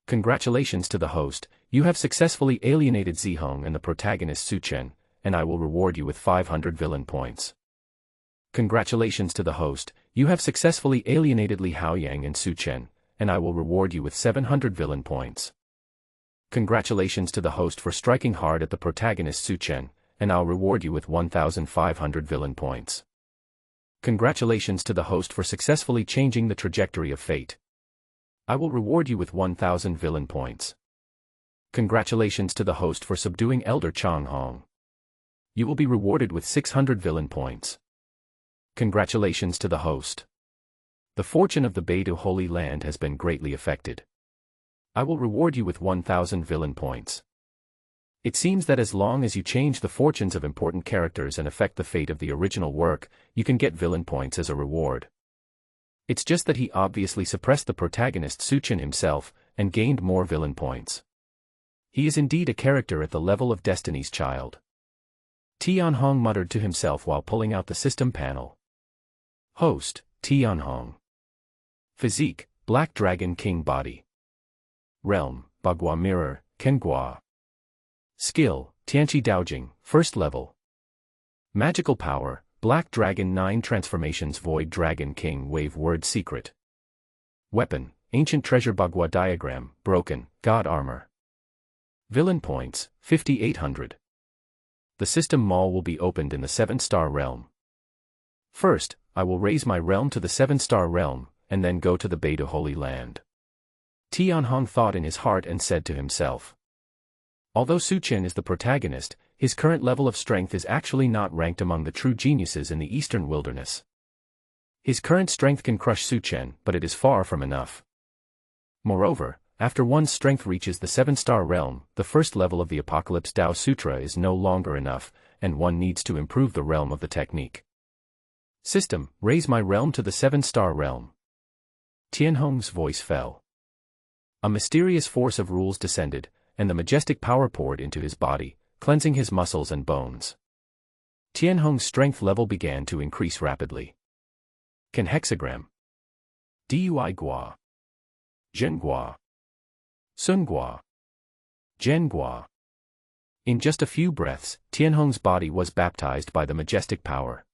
Congratulations to the host, you have successfully alienated Zihong and the protagonist Su Chen, and I will reward you with 500 villain points. Congratulations to the host, you have successfully alienated Li Haoyang and Su Chen, and I will reward you with 700 villain points. Congratulations to the host for striking hard at the protagonist Su Chen, and I'll reward you with 1,500 villain points. Congratulations to the host for successfully changing the trajectory of fate. I will reward you with 1,000 villain points. Congratulations to the host for subduing Elder Changhong. You will be rewarded with 600 villain points. Congratulations to the host. The fortune of the Beidou Holy Land has been greatly affected. I will reward you with 1,000 villain points. It seems that as long as you change the fortunes of important characters and affect the fate of the original work, you can get villain points as a reward. It's just that he obviously suppressed the protagonist Su Chen himself, and gained more villain points. He is indeed a character at the level of Destiny's Child. Tianhong muttered to himself while pulling out the system panel. Host, Tianhong. Physique, Black Dragon King Body. Realm, Bagua Mirror, Kengua. Skill, Tianqi Daojing, First Level. Magical Power, Black Dragon 9 Transformations Void Dragon King Wave Word Secret. Weapon, Ancient Treasure Bagua Diagram, Broken, God Armor. Villain Points, 5,800. The system mall will be opened in the 7-star realm. First, I will raise my realm to the 7-star realm, and then go to the Beidou Holy Land. Tianhong thought in his heart and said to himself. Although Su Chen is the protagonist, his current level of strength is actually not ranked among the true geniuses in the Eastern Wilderness. His current strength can crush Su Chen, but it is far from enough. Moreover, after one's strength reaches the 7-star realm, the first level of the Apocalypse Tao Sutra is no longer enough, and one needs to improve the realm of the technique. System, raise my realm to the 7-star realm. Tianhong's voice fell. A mysterious force of rules descended, and the majestic power poured into his body, cleansing his muscles and bones. Tianhong's strength level began to increase rapidly. Can hexagram. Dui Gua. Zhen Gua. Sun Gua. Zhen Gua. In just a few breaths, Tianhong's body was baptized by the majestic power.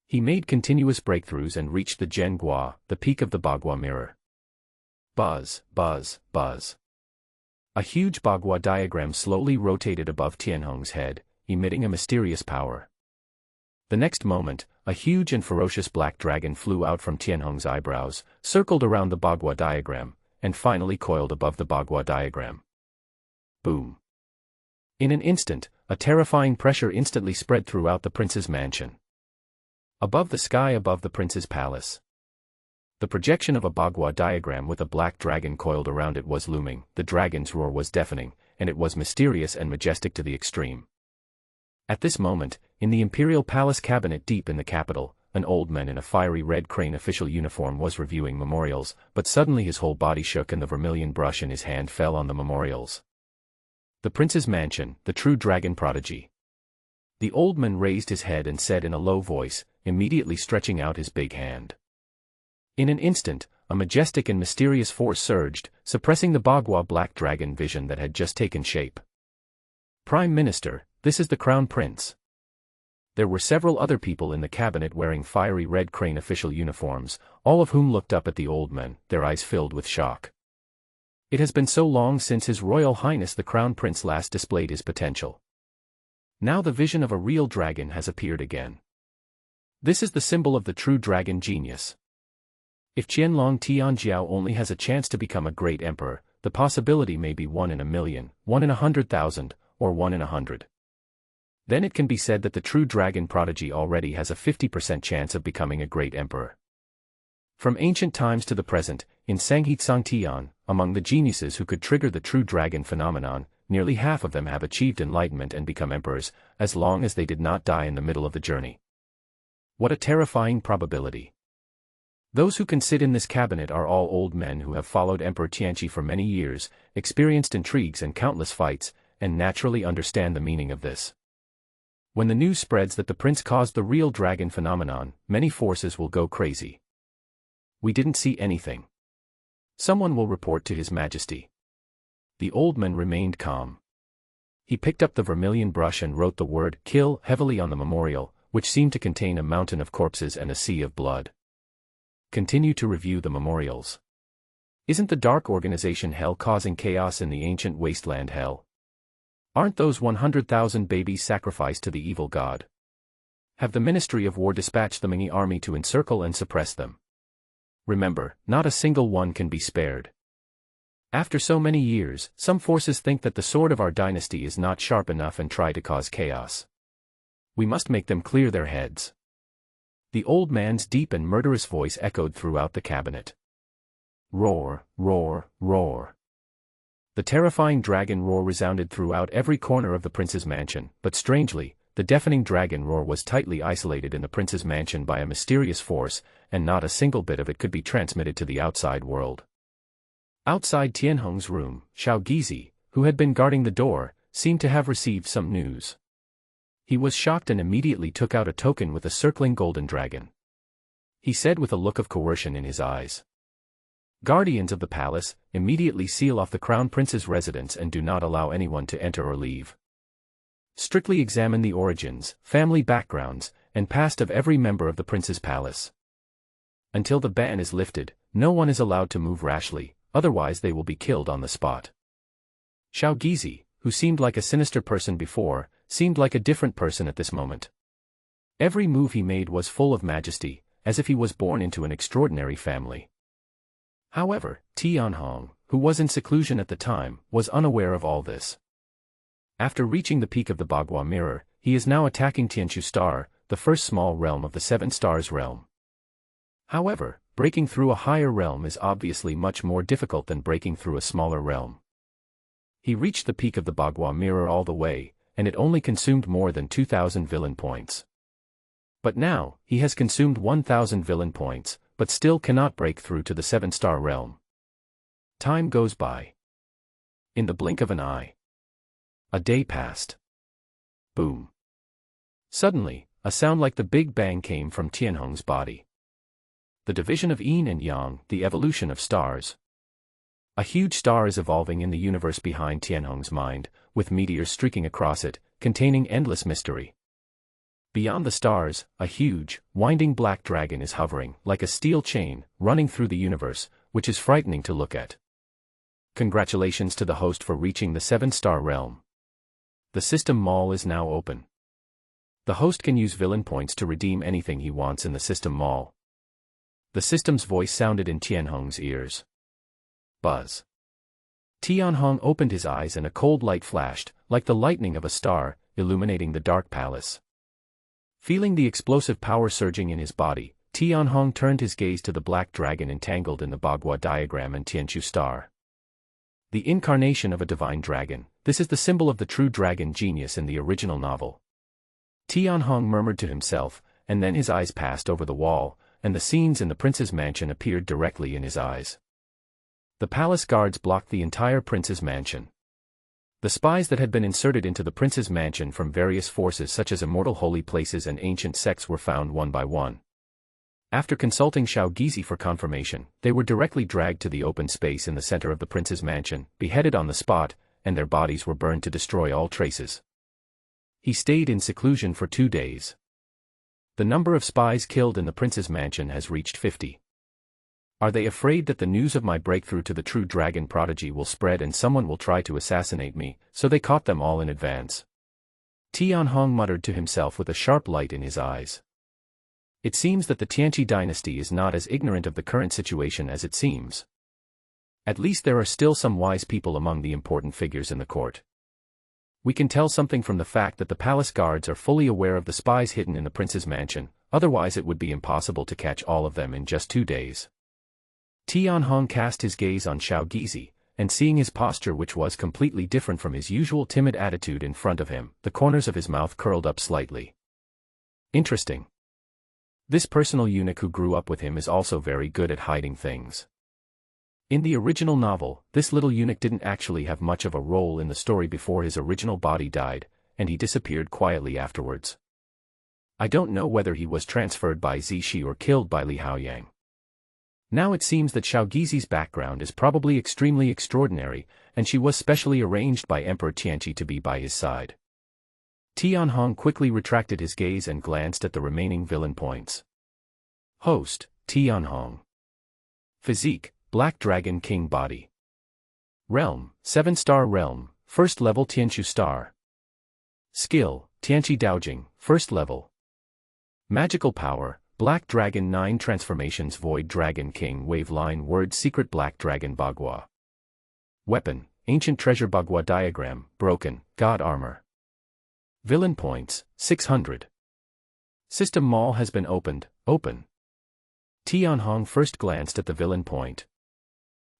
He made continuous breakthroughs and reached the Zhen Gua, the peak of the Bagua Mirror. Buzz, buzz, buzz. A huge Bagua diagram slowly rotated above Tianhong's head, emitting a mysterious power. The next moment, a huge and ferocious black dragon flew out from Tianhong's eyebrows, circled around the Bagua diagram, and finally coiled above the Bagua diagram. Boom. In an instant, a terrifying pressure instantly spread throughout the prince's mansion. Above the sky above the prince's palace. The projection of a Bagua diagram with a black dragon coiled around it was looming. The dragon's roar was deafening, and it was mysterious and majestic to the extreme. At this moment, in the imperial palace cabinet deep in the capital, an old man in a fiery red crane official uniform was reviewing memorials, but suddenly his whole body shook and the vermilion brush in his hand fell on the memorials. The prince's mansion, the true dragon prodigy. The old man raised his head and said in a low voice, immediately stretching out his big hand. In an instant, a majestic and mysterious force surged, suppressing the Bagua black dragon vision that had just taken shape. Prime Minister, this is the Crown Prince. There were several other people in the cabinet wearing fiery red crane official uniforms, all of whom looked up at the old man, their eyes filled with shock. It has been so long since His Royal Highness the Crown Prince last displayed his potential. Now the vision of a real dragon has appeared again. This is the symbol of the true dragon genius. If Donghuang Tianqi only has a chance to become a great emperor, the possibility may be 1 in a million, 1 in 100,000, or 1 in 100. Then it can be said that the true dragon prodigy already has a 50% chance of becoming a great emperor. From ancient times to the present, in Sangheitsangtian, among the geniuses who could trigger the true dragon phenomenon, nearly half of them have achieved enlightenment and become emperors, as long as they did not die in the middle of the journey. What a terrifying probability. Those who can sit in this cabinet are all old men who have followed Emperor Tianqi for many years, experienced intrigues and countless fights, and naturally understand the meaning of this. When the news spreads that the prince caused the real dragon phenomenon, many forces will go crazy. We didn't see anything. Someone will report to His Majesty. The old man remained calm. He picked up the vermilion brush and wrote the word "kill" heavily on the memorial, which seemed to contain a mountain of corpses and a sea of blood. Continue to review the memorials. Isn't the dark organization Hell causing chaos in the ancient wasteland Hell? Aren't those 100,000 babies sacrificed to the evil god? Have the Ministry of War dispatched the Ming army to encircle and suppress them? Remember, not a single one can be spared. After so many years, some forces think that the sword of our dynasty is not sharp enough and try to cause chaos. We must make them clear their heads. The old man's deep and murderous voice echoed throughout the cabinet. Roar, roar, roar. The terrifying dragon roar resounded throughout every corner of the prince's mansion, but strangely, the deafening dragon roar was tightly isolated in the prince's mansion by a mysterious force, and not a single bit of it could be transmitted to the outside world. Outside Tianhong's room, Xiaogizi, who had been guarding the door, seemed to have received some news. He was shocked and immediately took out a token with a circling golden dragon. He said with a look of coercion in his eyes, "Guardians of the palace, immediately seal off the crown prince's residence and do not allow anyone to enter or leave. Strictly examine the origins, family backgrounds, and past of every member of the prince's palace. Until the ban is lifted, no one is allowed to move rashly, otherwise they will be killed on the spot." Xiaogizi, who seemed like a sinister person before, seemed like a different person at this moment. Every move he made was full of majesty, as if he was born into an extraordinary family. However, Tianhong, who was in seclusion at the time, was unaware of all this. After reaching the peak of the Bagua mirror, he is now attacking Tianqiu Star, the first small realm of the Seven Stars realm. However, breaking through a higher realm is obviously much more difficult than breaking through a smaller realm. He reached the peak of the Bagua mirror all the way, and it only consumed more than 2,000 villain points. But now, he has consumed 1,000 villain points, but still cannot break through to the 7-star realm. Time goes by. In the blink of an eye. A day passed. Boom. Suddenly, a sound like the Big Bang came from Tianhong's body. The division of yin and yang, the evolution of stars. A huge star is evolving in the universe behind Tianhong's mind, with meteors streaking across it, containing endless mystery. Beyond the stars, a huge, winding black dragon is hovering, like a steel chain, running through the universe, which is frightening to look at. Congratulations to the host for reaching the 7-star realm. The system mall is now open. The host can use villain points to redeem anything he wants in the system mall. The system's voice sounded in Tianhong's ears. Buzz. Tianhong opened his eyes and a cold light flashed, like the lightning of a star, illuminating the dark palace. Feeling the explosive power surging in his body, Tianhong turned his gaze to the black dragon entangled in the Bagua diagram and Tianqiu star. The incarnation of a divine dragon, this is the symbol of the true dragon genius in the original novel. Tianhong murmured to himself, and then his eyes passed over the wall, and the scenes in the prince's mansion appeared directly in his eyes. The palace guards blocked the entire prince's mansion. The spies that had been inserted into the prince's mansion from various forces such as immortal holy places and ancient sects were found one by one. After consulting Xiao Gizi for confirmation, they were directly dragged to the open space in the center of the prince's mansion, beheaded on the spot, and their bodies were burned to destroy all traces. He stayed in seclusion for 2 days. The number of spies killed in the prince's mansion has reached 50. Are they afraid that the news of my breakthrough to the true dragon prodigy will spread and someone will try to assassinate me, so they caught them all in advance? Tianhong muttered to himself with a sharp light in his eyes. It seems that the Tianqi dynasty is not as ignorant of the current situation as it seems. At least there are still some wise people among the important figures in the court. We can tell something from the fact that the palace guards are fully aware of the spies hidden in the prince's mansion, otherwise it would be impossible to catch all of them in just 2 days. Tianhong cast his gaze on Xiao Gizi, and seeing his posture which was completely different from his usual timid attitude in front of him, the corners of his mouth curled up slightly. Interesting. This personal eunuch who grew up with him is also very good at hiding things. In the original novel, this little eunuch didn't actually have much of a role in the story before his original body died, and he disappeared quietly afterwards. I don't know whether he was transferred by Zishi or killed by Li Haoyang. Now it seems that Xiao Gizi's background is probably extremely extraordinary, and she was specially arranged by Emperor Tianqi to be by his side. Tianhong quickly retracted his gaze and glanced at the remaining villain points. Host, Tianhong. Physique, Black Dragon King body. Realm, 7-star realm, 1st level Tianqiu star. Skill, Tianqi Daojing, 1st level. Magical power, Black Dragon 9 transformations Void Dragon King Waveline Word Secret Black Dragon Bagua. Weapon, Ancient Treasure Bagua Diagram, Broken, God Armor. Villain points, 600. System Mall has been opened, open. Tianhong first glanced at the villain point.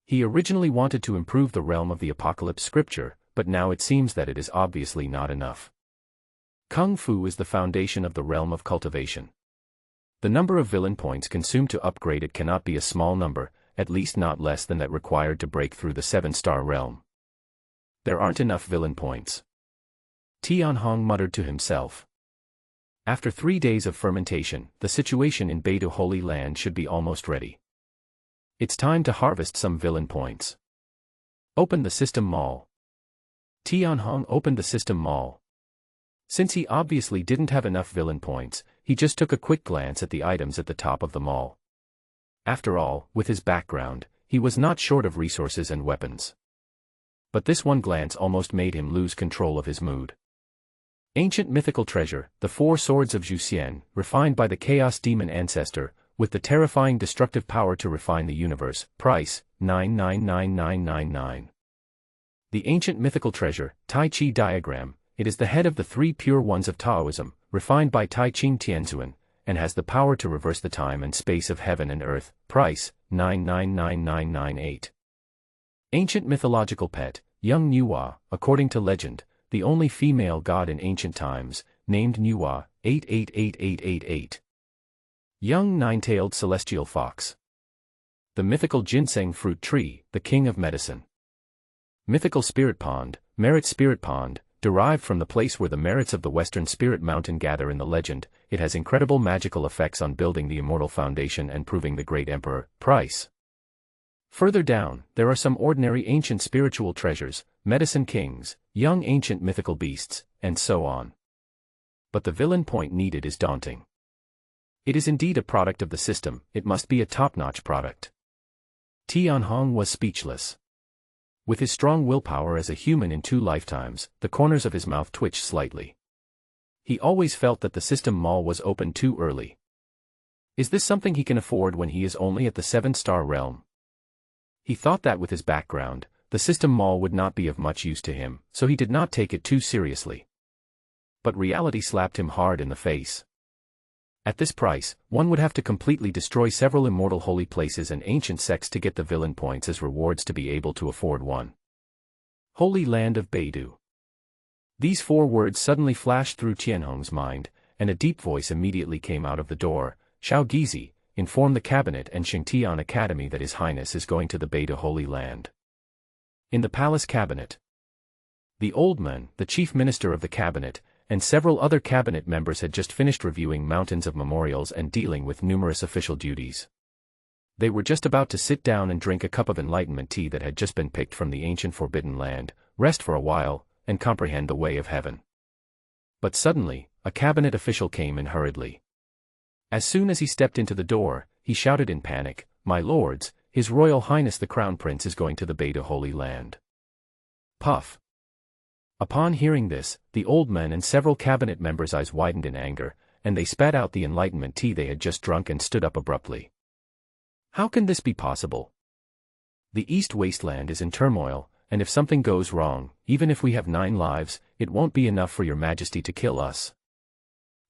He originally wanted to improve the realm of the Apocalypse scripture, but now it seems that it is obviously not enough. Kung Fu is the foundation of the realm of cultivation. The number of villain points consumed to upgrade it cannot be a small number, at least not less than that required to break through the 7-star realm. There aren't enough villain points. Tianhong muttered to himself. After 3 days of fermentation, the situation in Beidou Holy Land should be almost ready. It's time to harvest some villain points. Open the system mall. Tianhong opened the system mall. Since he obviously didn't have enough villain points, he just took a quick glance at the items at the top of the mall. After all, with his background, he was not short of resources and weapons. But this one glance almost made him lose control of his mood. Ancient mythical treasure, the 4 swords of Zhuxian, refined by the chaos demon ancestor, with the terrifying destructive power to refine the universe, price, 999999. The ancient mythical treasure, Tai Chi diagram, it is the head of the 3 pure ones of Taoism, refined by Tai Ching Tianzuan, and has the power to reverse the time and space of heaven and earth, price, 999998. Ancient mythological pet, Young Nuwa, according to legend, the only female god in ancient times, named Nuwa, 888888. Young 9-tailed celestial fox. The mythical ginseng fruit tree, the king of medicine. Mythical spirit pond, Merit Spirit Pond, derived from the place where the merits of the Western Spirit Mountain gather in the legend, it has incredible magical effects on building the immortal foundation and proving the great emperor, price. Further down, there are some ordinary ancient spiritual treasures, medicine kings, young ancient mythical beasts, and so on. But the villain point needed is daunting. It is indeed a product of the system, it must be a top-notch product. Tianhong was speechless. With his strong willpower as a human in 2 lifetimes, the corners of his mouth twitched slightly. He always felt that the system mall was open too early. Is this something he can afford when he is only at the 7-star realm? He thought that with his background, the system mall would not be of much use to him, so he did not take it too seriously. But reality slapped him hard in the face. At this price, one would have to completely destroy several immortal holy places and ancient sects to get the villain points as rewards to be able to afford one. Holy Land of Beidou. These 4 words suddenly flashed through Tianhong's mind, and a deep voice immediately came out of the door. Shao Gizi, inform the cabinet and Xingtian Academy that His Highness is going to the Beidou Holy Land. In the palace cabinet. The old man, the chief minister of the cabinet, and several other cabinet members had just finished reviewing mountains of memorials and dealing with numerous official duties. They were just about to sit down and drink a cup of enlightenment tea that had just been picked from the ancient forbidden land, rest for a while, and comprehend the way of heaven. But suddenly, a cabinet official came in hurriedly. As soon as he stepped into the door, he shouted in panic, "My lords, His Royal Highness the Crown Prince is going to the Beidou Holy Land." Puff. Upon hearing this, the old men and several cabinet members' eyes widened in anger, and they spat out the enlightenment tea they had just drunk and stood up abruptly. How can this be possible? The East Wasteland is in turmoil, and if something goes wrong, even if we have 9 lives, it won't be enough for your majesty to kill us.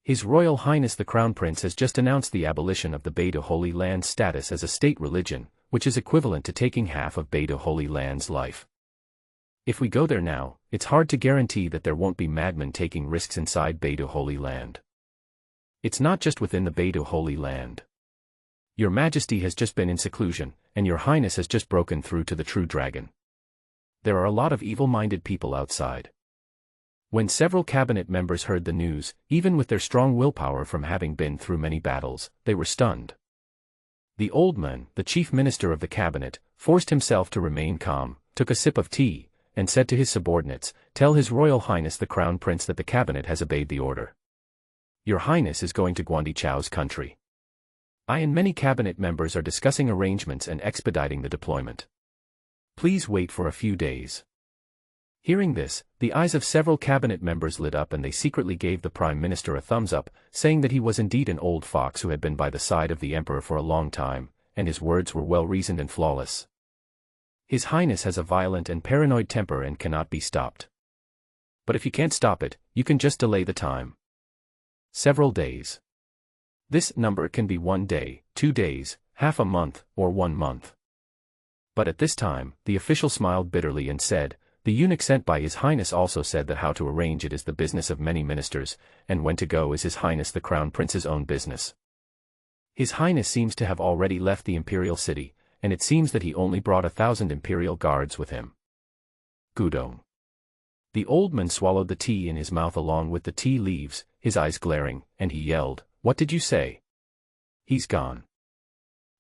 His Royal Highness the Crown Prince has just announced the abolition of the Beidou Holy Land status as a state religion, which is equivalent to taking half of Beidou Holy Land's life. If we go there now, it's hard to guarantee that there won't be madmen taking risks inside Beidou Holy Land. It's not just within the Beidou Holy Land. Your Majesty has just been in seclusion, and Your Highness has just broken through to the true dragon. There are a lot of evil-minded people outside. When several cabinet members heard the news, even with their strong willpower from having been through many battles, they were stunned. The old man, the chief minister of the cabinet, forced himself to remain calm, took a sip of tea, and said to his subordinates, "Tell His Royal Highness the Crown Prince that the cabinet has obeyed the order. Your Highness is going to Guandi Chao's country. I and many cabinet members are discussing arrangements and expediting the deployment. Please wait for a few days." Hearing this, the eyes of several cabinet members lit up and they secretly gave the Prime Minister a thumbs up, saying that he was indeed an old fox who had been by the side of the Emperor for a long time, and his words were well-reasoned and flawless. His Highness has a violent and paranoid temper and cannot be stopped. But if you can't stop it, you can just delay the time. Several days. This number can be 1 day, 2 days, half a month, or 1 month. But at this time, the official smiled bitterly and said, "The eunuch sent by His Highness also said that how to arrange it is the business of many ministers, and when to go is His Highness the Crown Prince's own business. His Highness seems to have already left the imperial city, and it seems that he only brought 1,000 imperial guards with him." Gudong. The old man swallowed the tea in his mouth along with the tea leaves, his eyes glaring, and he yelled, "What did you say? He's gone.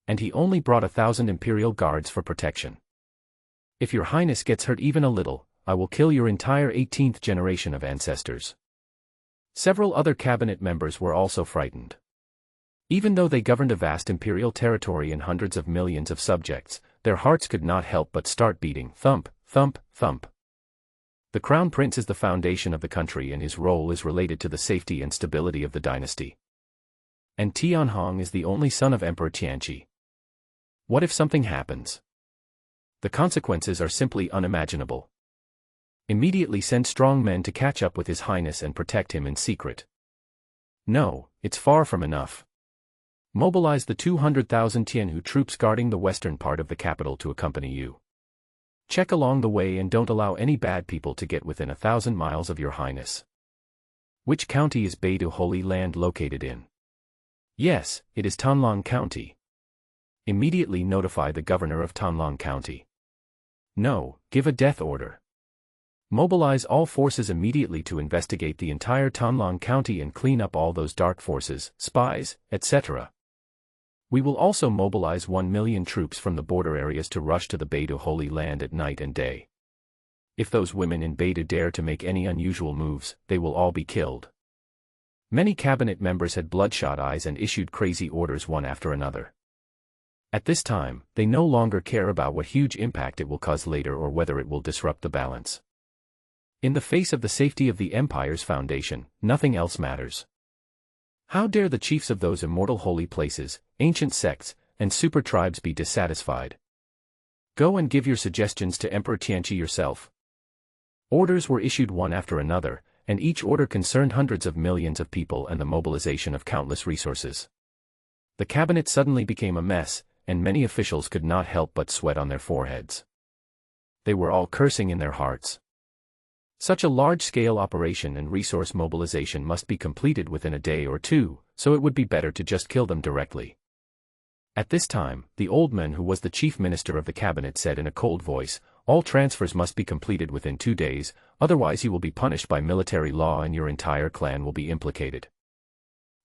And he only brought 1,000 imperial guards for protection. If Your Highness gets hurt even a little, I will kill your entire 18th generation of ancestors." Several other cabinet members were also frightened. Even though they governed a vast imperial territory and hundreds of millions of subjects, their hearts could not help but start beating, thump, thump, thump. The Crown Prince is the foundation of the country and his role is related to the safety and stability of the dynasty. And Tianhong is the only son of Emperor Tianqi. What if something happens? The consequences are simply unimaginable. Immediately send strong men to catch up with His Highness and protect him in secret. No, it's far from enough. Mobilize the 200,000 Tianhu troops guarding the western part of the capital to accompany you. Check along the way and don't allow any bad people to get within 1,000 miles of Your Highness. Which county is Beidou Holy Land located in? Yes, it is Tanlang County. Immediately notify the governor of Tanlang County. No, give a death order. Mobilize all forces immediately to investigate the entire Tanlang County and clean up all those dark forces, spies, etc. We will also mobilize 1 million troops from the border areas to rush to the Beidou Holy Land at night and day. If those women in Beidou dare to make any unusual moves, they will all be killed. Many cabinet members had bloodshot eyes and issued crazy orders one after another. At this time, they no longer care about what huge impact it will cause later or whether it will disrupt the balance. In the face of the safety of the Empire's foundation, nothing else matters. How dare the chiefs of those immortal holy places, ancient sects, and super tribes be dissatisfied? Go and give your suggestions to Emperor Tianqi yourself. Orders were issued one after another, and each order concerned hundreds of millions of people and the mobilization of countless resources. The cabinet suddenly became a mess, and many officials could not help but sweat on their foreheads. They were all cursing in their hearts. Such a large-scale operation and resource mobilization must be completed within a day or two, so it would be better to just kill them directly. At this time, the old man who was the chief minister of the cabinet said in a cold voice, "All transfers must be completed within 2 days, otherwise you will be punished by military law and your entire clan will be implicated."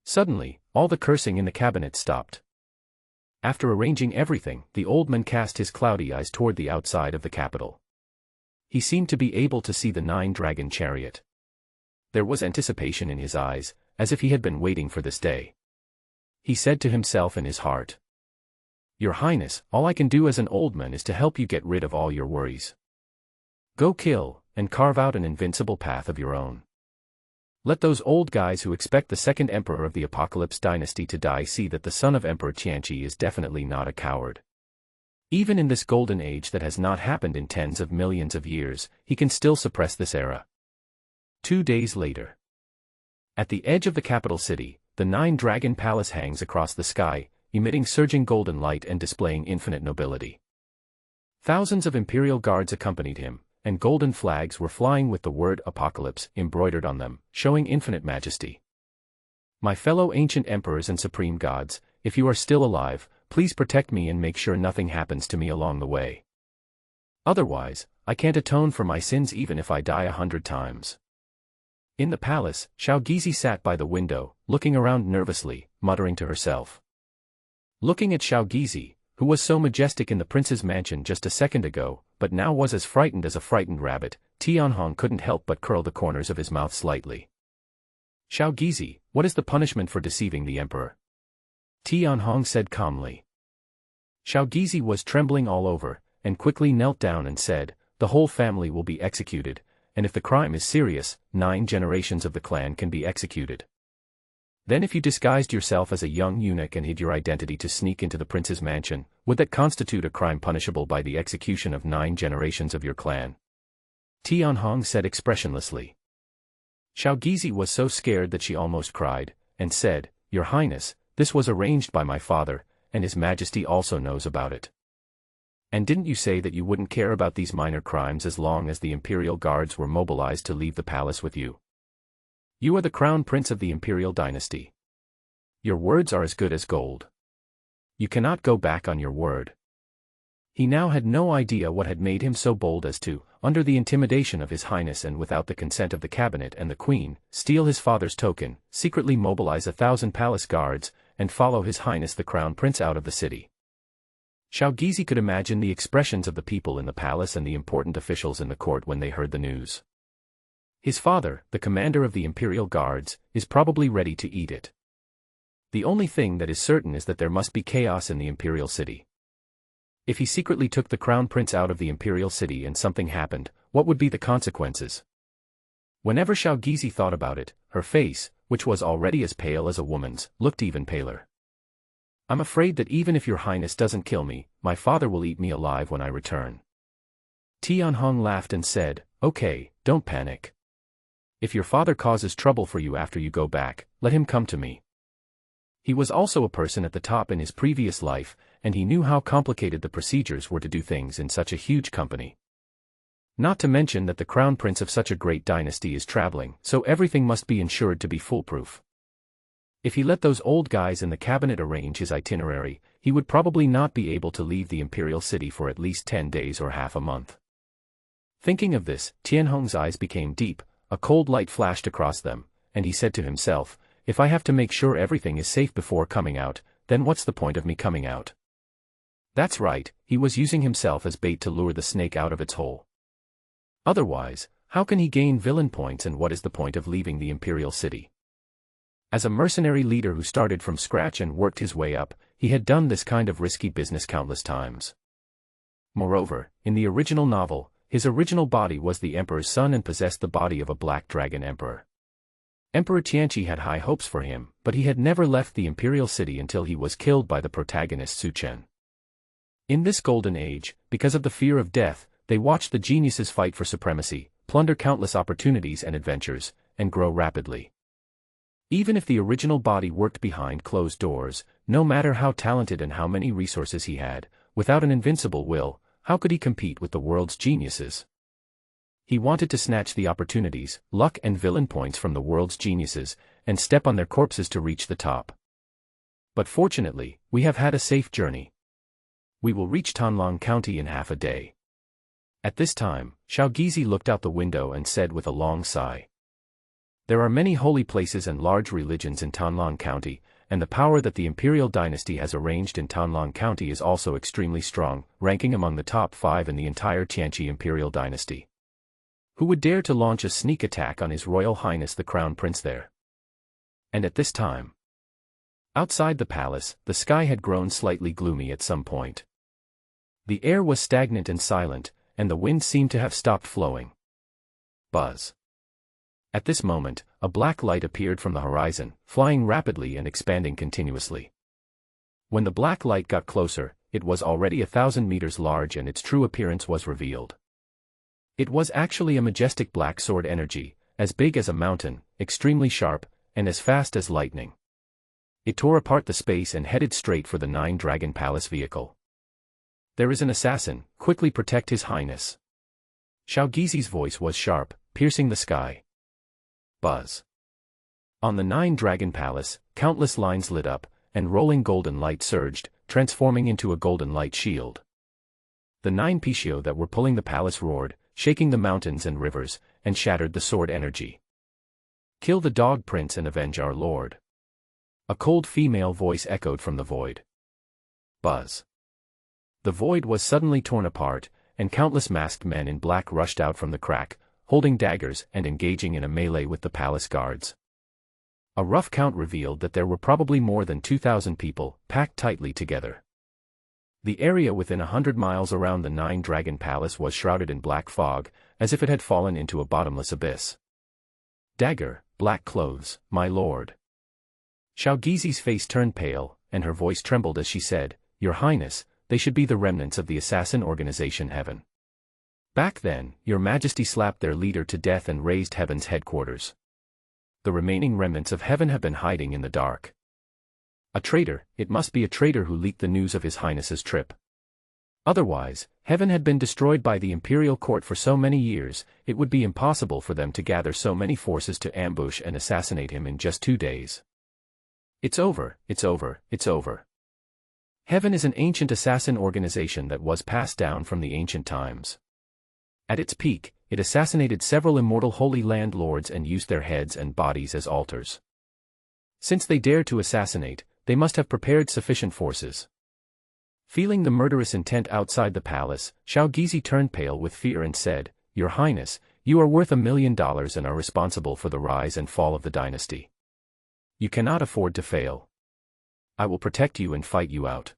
Suddenly, all the cursing in the cabinet stopped. After arranging everything, the old man cast his cloudy eyes toward the outside of the capital. He seemed to be able to see the 9-dragon chariot. There was anticipation in his eyes, as if he had been waiting for this day. He said to himself in his heart, "Your Highness, all I can do as an old man is to help you get rid of all your worries. Go kill, and carve out an invincible path of your own. Let those old guys who expect the second emperor of the Apocalypse dynasty to die see that the son of Emperor Tianqi is definitely not a coward. Even in this golden age that has not happened in tens of millions of years, he can still suppress this era." 2 days later. At the edge of the capital city, the 9-dragon palace hangs across the sky, emitting surging golden light and displaying infinite nobility. Thousands of imperial guards accompanied him, and golden flags were flying with the word Apocalypse embroidered on them, showing infinite majesty. "My fellow ancient emperors and supreme gods, if you are still alive, please protect me and make sure nothing happens to me along the way. Otherwise, I can't atone for my sins even if I die 100 times." In the palace, Xiaogizi sat by the window, looking around nervously, muttering to herself. Looking at Xiaogizi, who was so majestic in the prince's mansion just a second ago, but now was as frightened as a frightened rabbit, Tianhong couldn't help but curl the corners of his mouth slightly. "Xiaogizi, what is the punishment for deceiving the emperor?" Tianhong said calmly. Xiaogizi was trembling all over, and quickly knelt down and said, "The whole family will be executed, and if the crime is serious, 9 generations of the clan can be executed. Then if you disguised yourself as a young eunuch and hid your identity to sneak into the prince's mansion, would that constitute a crime punishable by the execution of 9 generations of your clan?" Tianhong said expressionlessly. Xiaogizi was so scared that she almost cried, and said, "Your Highness, this was arranged by my father, and His Majesty also knows about it. And didn't you say that you wouldn't care about these minor crimes as long as the imperial guards were mobilized to leave the palace with you? You are the crown prince of the imperial dynasty. Your words are as good as gold. You cannot go back on your word." He now had no idea what had made him so bold as to, under the intimidation of His Highness and without the consent of the cabinet and the Queen, steal his father's token, secretly mobilize 1,000 palace guards, and follow His Highness the Crown Prince out of the city. Xiaogizi could imagine the expressions of the people in the palace and the important officials in the court when they heard the news. His father, the commander of the imperial guards, is probably ready to eat it. The only thing that is certain is that there must be chaos in the imperial city. If he secretly took the crown prince out of the imperial city and something happened, what would be the consequences? Whenever Xiaogizi thought about it, her face, which was already as pale as a woman's, looked even paler. "I'm afraid that even if your Highness doesn't kill me, my father will eat me alive when I return." Tianhong laughed and said, "Okay, don't panic. If your father causes trouble for you after you go back, let him come to me." He was also a person at the top in his previous life, and he knew how complicated the procedures were to do things in such a huge company. Not to mention that the crown prince of such a great dynasty is traveling, so everything must be ensured to be foolproof. If he let those old guys in the cabinet arrange his itinerary, he would probably not be able to leave the imperial city for at least 10 days or half a month. Thinking of this, Tianhong's eyes became deep, a cold light flashed across them, and he said to himself, "If I have to make sure everything is safe before coming out, then what's the point of me coming out?" That's right, he was using himself as bait to lure the snake out of its hole. Otherwise, how can he gain villain points, and what is the point of leaving the imperial city? As a mercenary leader who started from scratch and worked his way up, he had done this kind of risky business countless times. Moreover, in the original novel, his original body was the emperor's son and possessed the body of a black dragon emperor. Emperor Tianqi had high hopes for him, but he had never left the imperial city until he was killed by the protagonist Su Chen. In this golden age, because of the fear of death, they watched the geniuses fight for supremacy, plunder countless opportunities and adventures, and grow rapidly. Even if the original body worked behind closed doors, no matter how talented and how many resources he had, without an invincible will, how could he compete with the world's geniuses? He wanted to snatch the opportunities, luck and villain points from the world's geniuses, and step on their corpses to reach the top. But fortunately, we have had a safe journey. We will reach Donghuang County in half a day. At this time, Xiaogizi looked out the window and said with a long sigh. There are many holy places and large religions in Donghuang County, and the power that the imperial dynasty has arranged in Donghuang County is also extremely strong, ranking among the top 5 in the entire Tianqi imperial dynasty. Who would dare to launch a sneak attack on His Royal Highness the Crown Prince there? And at this time, outside the palace, the sky had grown slightly gloomy at some point. The air was stagnant and silent, and the wind seemed to have stopped flowing. Buzz. At this moment, a black light appeared from the horizon, flying rapidly and expanding continuously. When the black light got closer, it was already 1,000 meters large and its true appearance was revealed. It was actually a majestic black sword energy, as big as a mountain, extremely sharp, and as fast as lightning. It tore apart the space and headed straight for the 9-dragon palace vehicle. There is an assassin, quickly protect His Highness. Xiaogizi's voice was sharp, piercing the sky. Buzz. On the 9-dragon palace, countless lines lit up, and rolling golden light surged, transforming into a golden light shield. The 9 Pishio that were pulling the palace roared, shaking the mountains and rivers, and shattered the sword energy. Kill the dog prince and avenge our lord. A cold female voice echoed from the void. Buzz. The void was suddenly torn apart, and countless masked men in black rushed out from the crack, holding daggers and engaging in a melee with the palace guards. A rough count revealed that there were probably more than 2,000 people, packed tightly together. The area within 100 miles around the 9-dragon palace was shrouded in black fog, as if it had fallen into a bottomless abyss. Dagger, black clothes, my lord. Xiaogizi's face turned pale, and her voice trembled as she said, Your Highness, they should be the remnants of the assassin organization Heaven. Back then, Your Majesty slapped their leader to death and razed Heaven's headquarters. The remaining remnants of Heaven have been hiding in the dark. A traitor, it must be a traitor who leaked the news of His Highness's trip. Otherwise, Heaven had been destroyed by the imperial court for so many years, it would be impossible for them to gather so many forces to ambush and assassinate him in just 2 days. It's over, it's over, it's over. Heaven is an ancient assassin organization that was passed down from the ancient times. At its peak, it assassinated several immortal Holy Land lords and used their heads and bodies as altars. Since they dared to assassinate, they must have prepared sufficient forces. Feeling the murderous intent outside the palace, Xiaogizi turned pale with fear and said, Your Highness, you are worth $1 million and are responsible for the rise and fall of the dynasty. You cannot afford to fail. I will protect you and fight you out.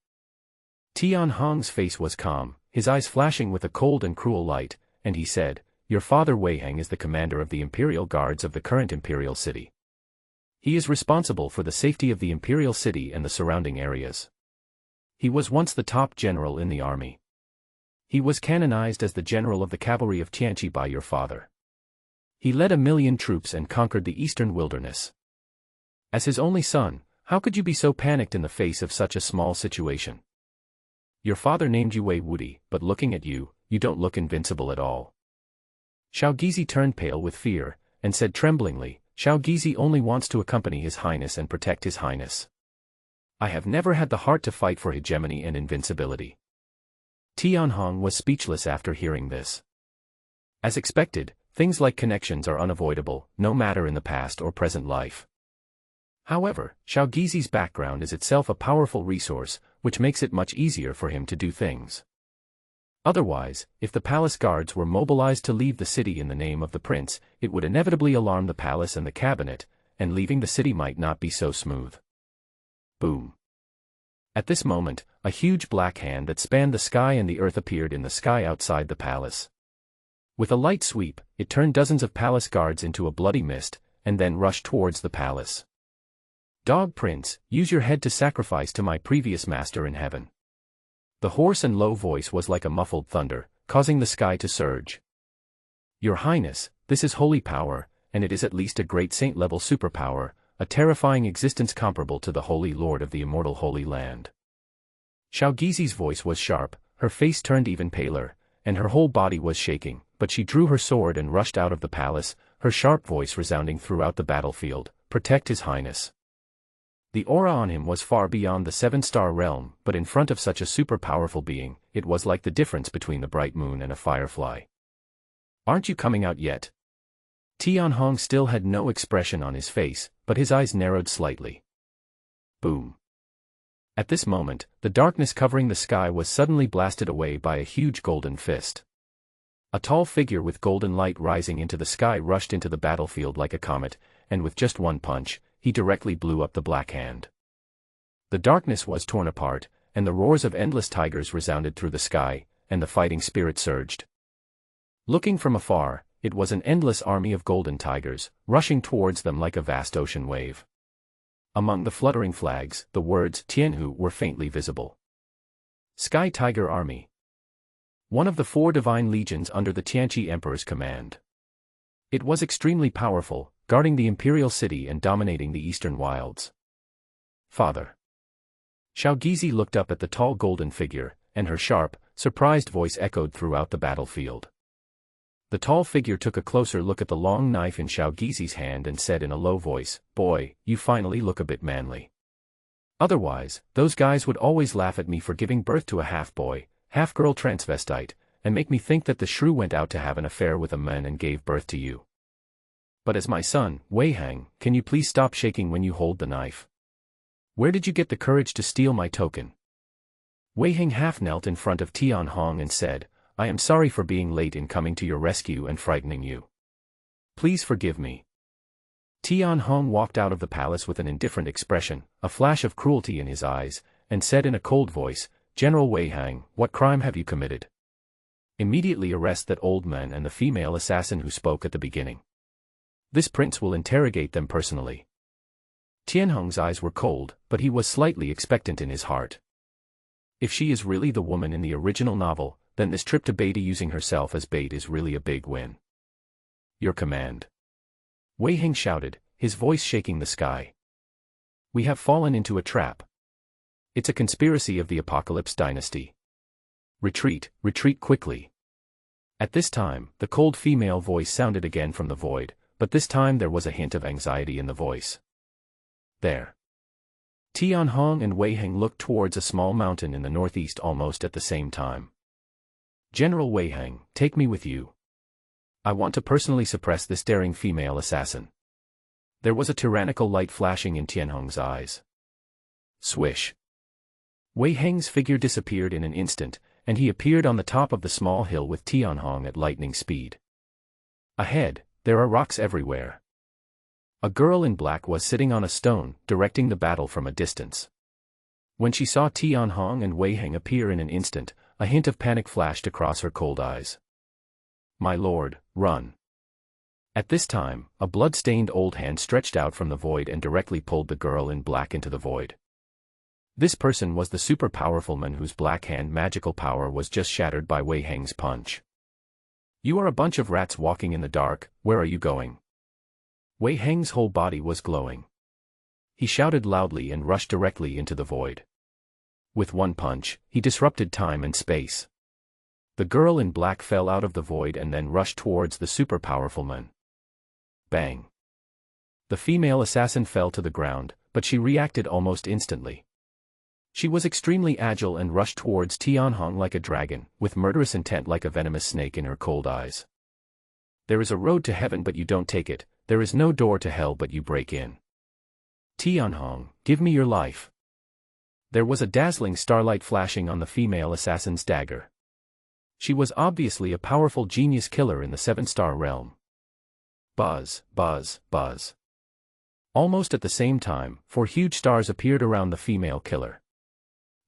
Tianhong's face was calm, his eyes flashing with a cold and cruel light, and he said, Your father Weiheng is the commander of the imperial guards of the current imperial city. He is responsible for the safety of the imperial city and the surrounding areas. He was once the top general in the army. He was canonized as the general of the cavalry of Tianqi by your father. He led 1 million troops and conquered the eastern wilderness. As his only son, how could you be so panicked in the face of such a small situation? Your father named you Wei Wudi, but looking at you, you don't look invincible at all. Xiaogizi turned pale with fear, and said tremblingly, Xiaogizi only wants to accompany His Highness and protect His Highness. I have never had the heart to fight for hegemony and invincibility. Tianhong was speechless after hearing this. As expected, things like connections are unavoidable, no matter in the past or present life. However, Xiaogizi's background is itself a powerful resource, which makes it much easier for him to do things. Otherwise, if the palace guards were mobilized to leave the city in the name of the prince, it would inevitably alarm the palace and the cabinet, and leaving the city might not be so smooth. Boom. At this moment, a huge black hand that spanned the sky and the earth appeared in the sky outside the palace. With a light sweep, it turned dozens of palace guards into a bloody mist, and then rushed towards the palace. Dog Prince, use your head to sacrifice to my previous master in heaven. The hoarse and low voice was like a muffled thunder, causing the sky to surge. Your Highness, this is holy power, and it is at least a great saint-level superpower, a terrifying existence comparable to the Holy Lord of the immortal Holy Land. Xiao Gizi's voice was sharp, her face turned even paler, and her whole body was shaking, but she drew her sword and rushed out of the palace, her sharp voice resounding throughout the battlefield, "Protect His Highness." The aura on him was far beyond the seven-star realm, but in front of such a super-powerful being, it was like the difference between the bright moon and a firefly. "Aren't you coming out yet?" Tianhong still had no expression on his face, but his eyes narrowed slightly. Boom. At this moment, the darkness covering the sky was suddenly blasted away by a huge golden fist. A tall figure with golden light rising into the sky rushed into the battlefield like a comet, and with just one punch, he directly blew up the Black Hand. The darkness was torn apart, and the roars of endless tigers resounded through the sky, and the fighting spirit surged. Looking from afar, it was an endless army of golden tigers, rushing towards them like a vast ocean wave. Among the fluttering flags, the words Tianhu were faintly visible. Sky Tiger Army. One of the 4 divine legions under the Tianqi Emperor's command. It was extremely powerful, guarding the imperial city and dominating the eastern wilds. Father. Xiao Gizi looked up at the tall golden figure, and her sharp, surprised voice echoed throughout the battlefield. The tall figure took a closer look at the long knife in Xiao Gizi's hand and said in a low voice, "Boy, you finally look a bit manly. Otherwise, those guys would always laugh at me for giving birth to a half-boy, half-girl transvestite, and make me think that the shrew went out to have an affair with a man and gave birth to you. But as my son, Wei Hang, can you please stop shaking when you hold the knife? Where did you get the courage to steal my token?" Wei Hang half knelt in front of Tianhong and said, "I am sorry for being late in coming to your rescue and frightening you. Please forgive me." Tianhong walked out of the palace with an indifferent expression, a flash of cruelty in his eyes, and said in a cold voice, "General Wei Hang, what crime have you committed? Immediately arrest that old man and the female assassin who spoke at the beginning. This prince will interrogate them personally." Tianhong's eyes were cold, but he was slightly expectant in his heart. If she is really the woman in the original novel, then this trip to Beta using herself as bait is really a big win. "Your command." Wei Hang shouted, his voice shaking the sky. "We have fallen into a trap. It's a conspiracy of the Apocalypse dynasty. Retreat, retreat quickly." At this time, the cold female voice sounded again from the void, but this time there was a hint of anxiety in the voice. "There." Tianhong and Wei Hang looked towards a small mountain in the northeast almost at the same time. "General Wei Hang, take me with you. I want to personally suppress this daring female assassin." There was a tyrannical light flashing in Tianhong's eyes. Swish. Wei Hang's figure disappeared in an instant, and he appeared on the top of the small hill with Tianhong at lightning speed. Ahead, there are rocks everywhere. A girl in black was sitting on a stone, directing the battle from a distance. When she saw Tianhong and Wei Hang appear in an instant, a hint of panic flashed across her cold eyes. "My lord, run." At this time, a blood-stained old hand stretched out from the void and directly pulled the girl in black into the void. This person was the super-powerful man whose black hand magical power was just shattered by Wei Hang's punch. "You are a bunch of rats walking in the dark, where are you going?" Wei Hang's whole body was glowing. He shouted loudly and rushed directly into the void. With one punch, he disrupted time and space. The girl in black fell out of the void and then rushed towards the super-powerful man. Bang! The female assassin fell to the ground, but she reacted almost instantly. She was extremely agile and rushed towards Tianhong like a dragon, with murderous intent like a venomous snake in her cold eyes. "There is a road to heaven but you don't take it, there is no door to hell but you break in. Tianhong, give me your life." There was a dazzling starlight flashing on the female assassin's dagger. She was obviously a powerful genius killer in the 7-star realm. Buzz, buzz, buzz. Almost at the same time, 4 huge stars appeared around the female killer.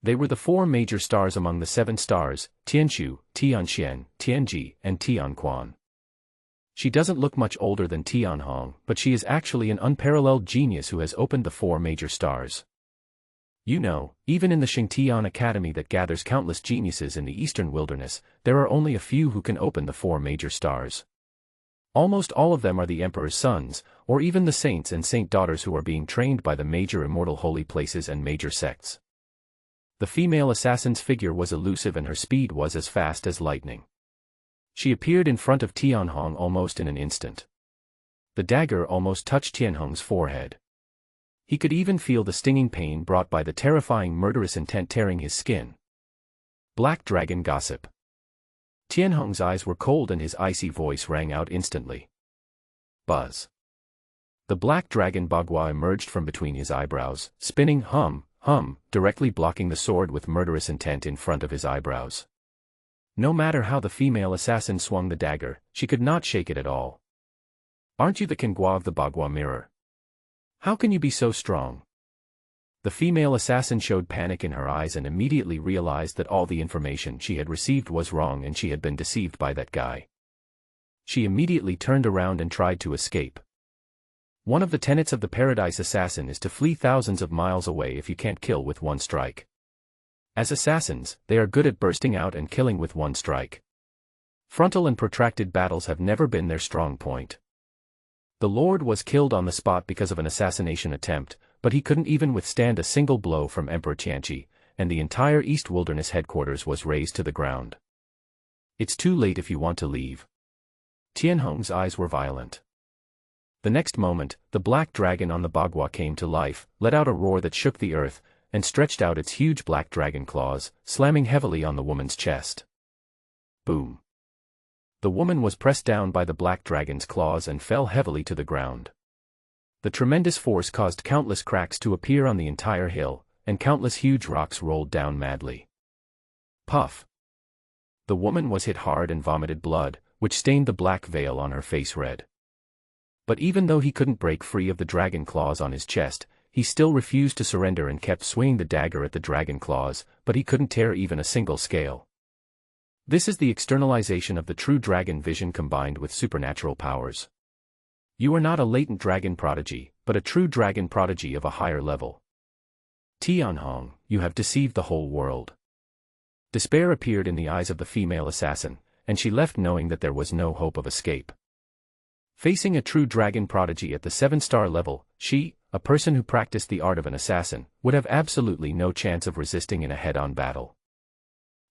They were the 4 major stars among the 7 stars, Tianshu, Tianxian, Tianji, and Tianquan. She doesn't look much older than Tianhong, but she is actually an unparalleled genius who has opened the 4 major stars. You know, even in the Xingtian Academy that gathers countless geniuses in the eastern wilderness, there are only a few who can open the 4 major stars. Almost all of them are the emperor's sons, or even the saints and saint daughters who are being trained by the major immortal holy places and major sects. The female assassin's figure was elusive and her speed was as fast as lightning. She appeared in front of Tianhong almost in an instant. The dagger almost touched Tianhong's forehead. He could even feel the stinging pain brought by the terrifying murderous intent tearing his skin. Black Dragon Gossip. Tianhong's eyes were cold and his icy voice rang out instantly. Buzz. The black dragon Bagua emerged from between his eyebrows, spinning hum, directly blocking the sword with murderous intent in front of his eyebrows. No matter how the female assassin swung the dagger, she could not shake it at all. Aren't you the Kangua of the Bagua mirror? How can you be so strong? The female assassin showed panic in her eyes and immediately realized that all the information she had received was wrong and she had been deceived by that guy. She immediately turned around and tried to escape. One of the tenets of the Paradise Assassin is to flee thousands of miles away if you can't kill with one strike. As assassins, they are good at bursting out and killing with one strike. Frontal and protracted battles have never been their strong point. The Lord was killed on the spot because of an assassination attempt, but he couldn't even withstand a single blow from Emperor Tianqi, and the entire East Wilderness headquarters was razed to the ground. It's too late if you want to leave. Tianhong's eyes were violent. The next moment, the black dragon on the Bagua came to life, let out a roar that shook the earth, and stretched out its huge black dragon claws, slamming heavily on the woman's chest. Boom. The woman was pressed down by the black dragon's claws and fell heavily to the ground. The tremendous force caused countless cracks to appear on the entire hill, and countless huge rocks rolled down madly. Puff. The woman was hit hard and vomited blood, which stained the black veil on her face red. But even though he couldn't break free of the dragon claws on his chest, he still refused to surrender and kept swinging the dagger at the dragon claws, but he couldn't tear even a single scale. This is the externalization of the true dragon vision combined with supernatural powers. You are not a latent dragon prodigy, but a true dragon prodigy of a higher level. Tianhong, you have deceived the whole world. Despair appeared in the eyes of the female assassin, and she left knowing that there was no hope of escape. Facing a true dragon prodigy at the 7-star level, she, a person who practiced the art of an assassin, would have absolutely no chance of resisting in a head-on battle.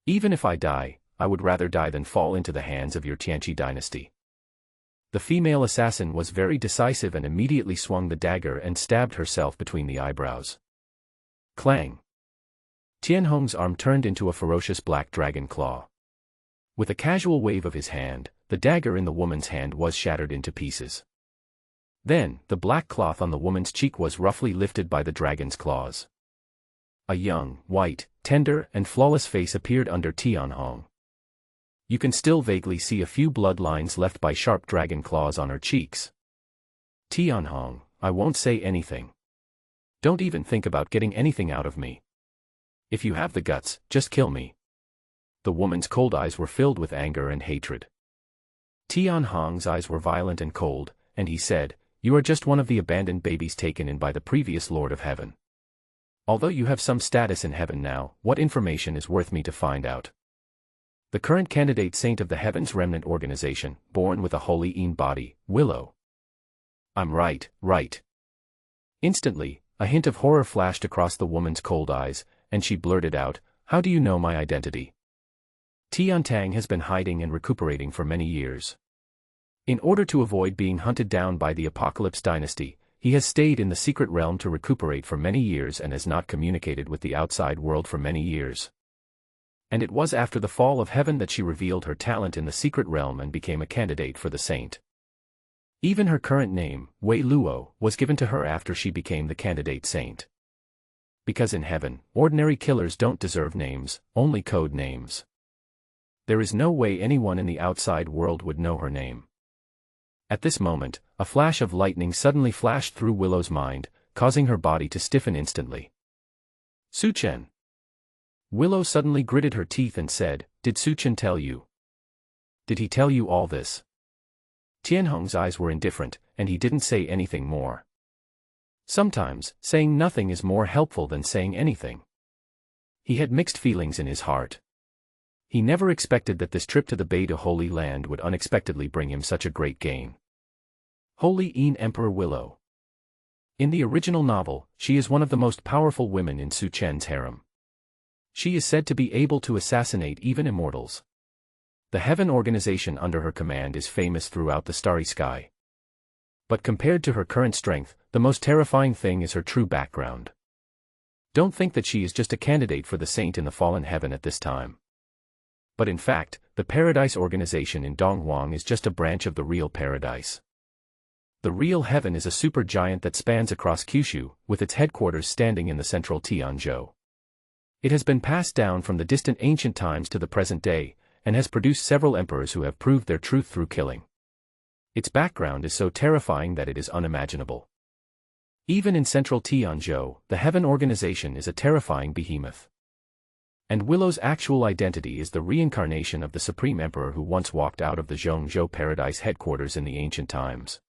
Even if I die, I would rather die than fall into the hands of your Tianqi dynasty. The female assassin was very decisive and immediately swung the dagger and stabbed herself between the eyebrows. Clang! Tianhong's arm turned into a ferocious black dragon claw. With a casual wave of his hand, the dagger in the woman's hand was shattered into pieces. Then, the black cloth on the woman's cheek was roughly lifted by the dragon's claws. A young, white, tender, and flawless face appeared under Tianhong. You can still vaguely see a few blood lines left by sharp dragon claws on her cheeks. Tianhong, I won't say anything. Don't even think about getting anything out of me. If you have the guts, just kill me. The woman's cold eyes were filled with anger and hatred. Tianhong's eyes were violent and cold, and he said, "You are just one of the abandoned babies taken in by the previous Lord of Heaven. Although you have some status in heaven now, what information is worth me to find out? The current candidate saint of the Heaven's Remnant organization, born with a holy Een body, Willow." I'm right. Instantly, a hint of horror flashed across the woman's cold eyes, and she blurted out, "How do you know my identity?" Tiantang has been hiding and recuperating for many years. In order to avoid being hunted down by the Apocalypse dynasty, he has stayed in the secret realm to recuperate for many years and has not communicated with the outside world for many years. And it was after the fall of heaven that she revealed her talent in the secret realm and became a candidate for the saint. Even her current name, Wei Luo, was given to her after she became the candidate saint. Because in heaven, ordinary killers don't deserve names, only code names. There is no way anyone in the outside world would know her name. At this moment, a flash of lightning suddenly flashed through Willow's mind, causing her body to stiffen instantly. Suchen! Willow suddenly gritted her teeth and said, "Did Suchen tell you? Did he tell you all this?" Tianhong's eyes were indifferent, and he didn't say anything more. Sometimes, saying nothing is more helpful than saying anything. He had mixed feelings in his heart. He never expected that this trip to the Bay to Holy Land would unexpectedly bring him such a great gain. Holy Emperor Willow. In the original novel, she is one of the most powerful women in Su Chen's harem. She is said to be able to assassinate even immortals. The heaven organization under her command is famous throughout the starry sky. But compared to her current strength, the most terrifying thing is her true background. Don't think that she is just a candidate for the saint in the fallen heaven at this time. But in fact, the Paradise organization in Donghuang is just a branch of the real paradise. The real heaven is a supergiant that spans across Kyushu, with its headquarters standing in the central Tianzhou. It has been passed down from the distant ancient times to the present day, and has produced several emperors who have proved their truth through killing. Its background is so terrifying that it is unimaginable. Even in central Tianzhou, the heaven organization is a terrifying behemoth. And Willow's actual identity is the reincarnation of the Supreme Emperor who once walked out of the Zhongzhou Paradise headquarters in the ancient times.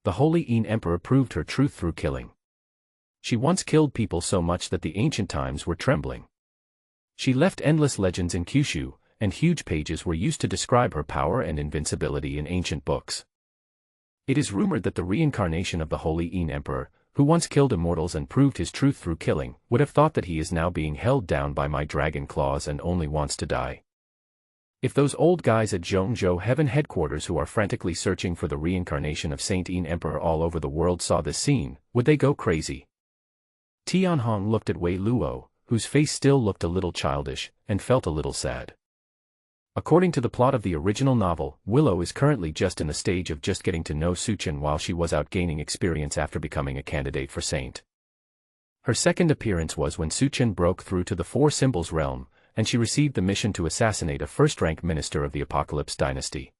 The Holy Emperor proved her truth through killing. She once killed people so much that the ancient times were trembling. She left endless legends in Kyushu, and huge pages were used to describe her power and invincibility in ancient books. It is rumored that the reincarnation of the Holy Emperor, who once killed immortals and proved his truth through killing, would have thought that he is now being held down by my dragon claws and only wants to die. If those old guys at Zhongzhou Heaven headquarters who are frantically searching for the reincarnation of Saint Emperor all over the world saw this scene, would they go crazy? Tianhong looked at Wei Luo, whose face still looked a little childish, and felt a little sad. According to the plot of the original novel, Willow is currently just in the stage of just getting to know Su Chen while she was out gaining experience after becoming a candidate for saint. Her second appearance was when Su Chen broke through to the Four Symbols realm, and she received the mission to assassinate a first-rank minister of the Apocalypse dynasty.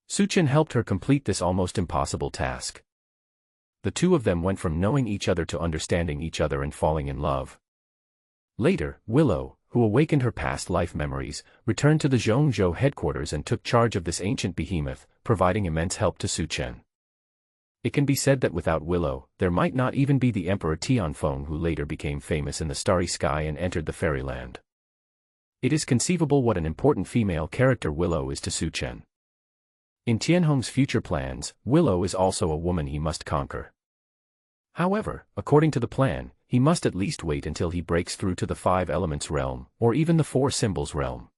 Su Chen helped her complete this almost impossible task. The two of them went from knowing each other to understanding each other and falling in love. Later, Willow, who awakened her past life memories, returned to the Zhongzhou headquarters and took charge of this ancient behemoth, providing immense help to Su Chen. It can be said that without Willow, there might not even be the Emperor Tianfeng who later became famous in the starry sky and entered the fairyland. It is conceivable what an important female character Willow is to Su Chen. In Tianhong's future plans, Willow is also a woman he must conquer. However, according to the plan, he must at least wait until he breaks through to the Five Elements realm, or even the Four Symbols realm.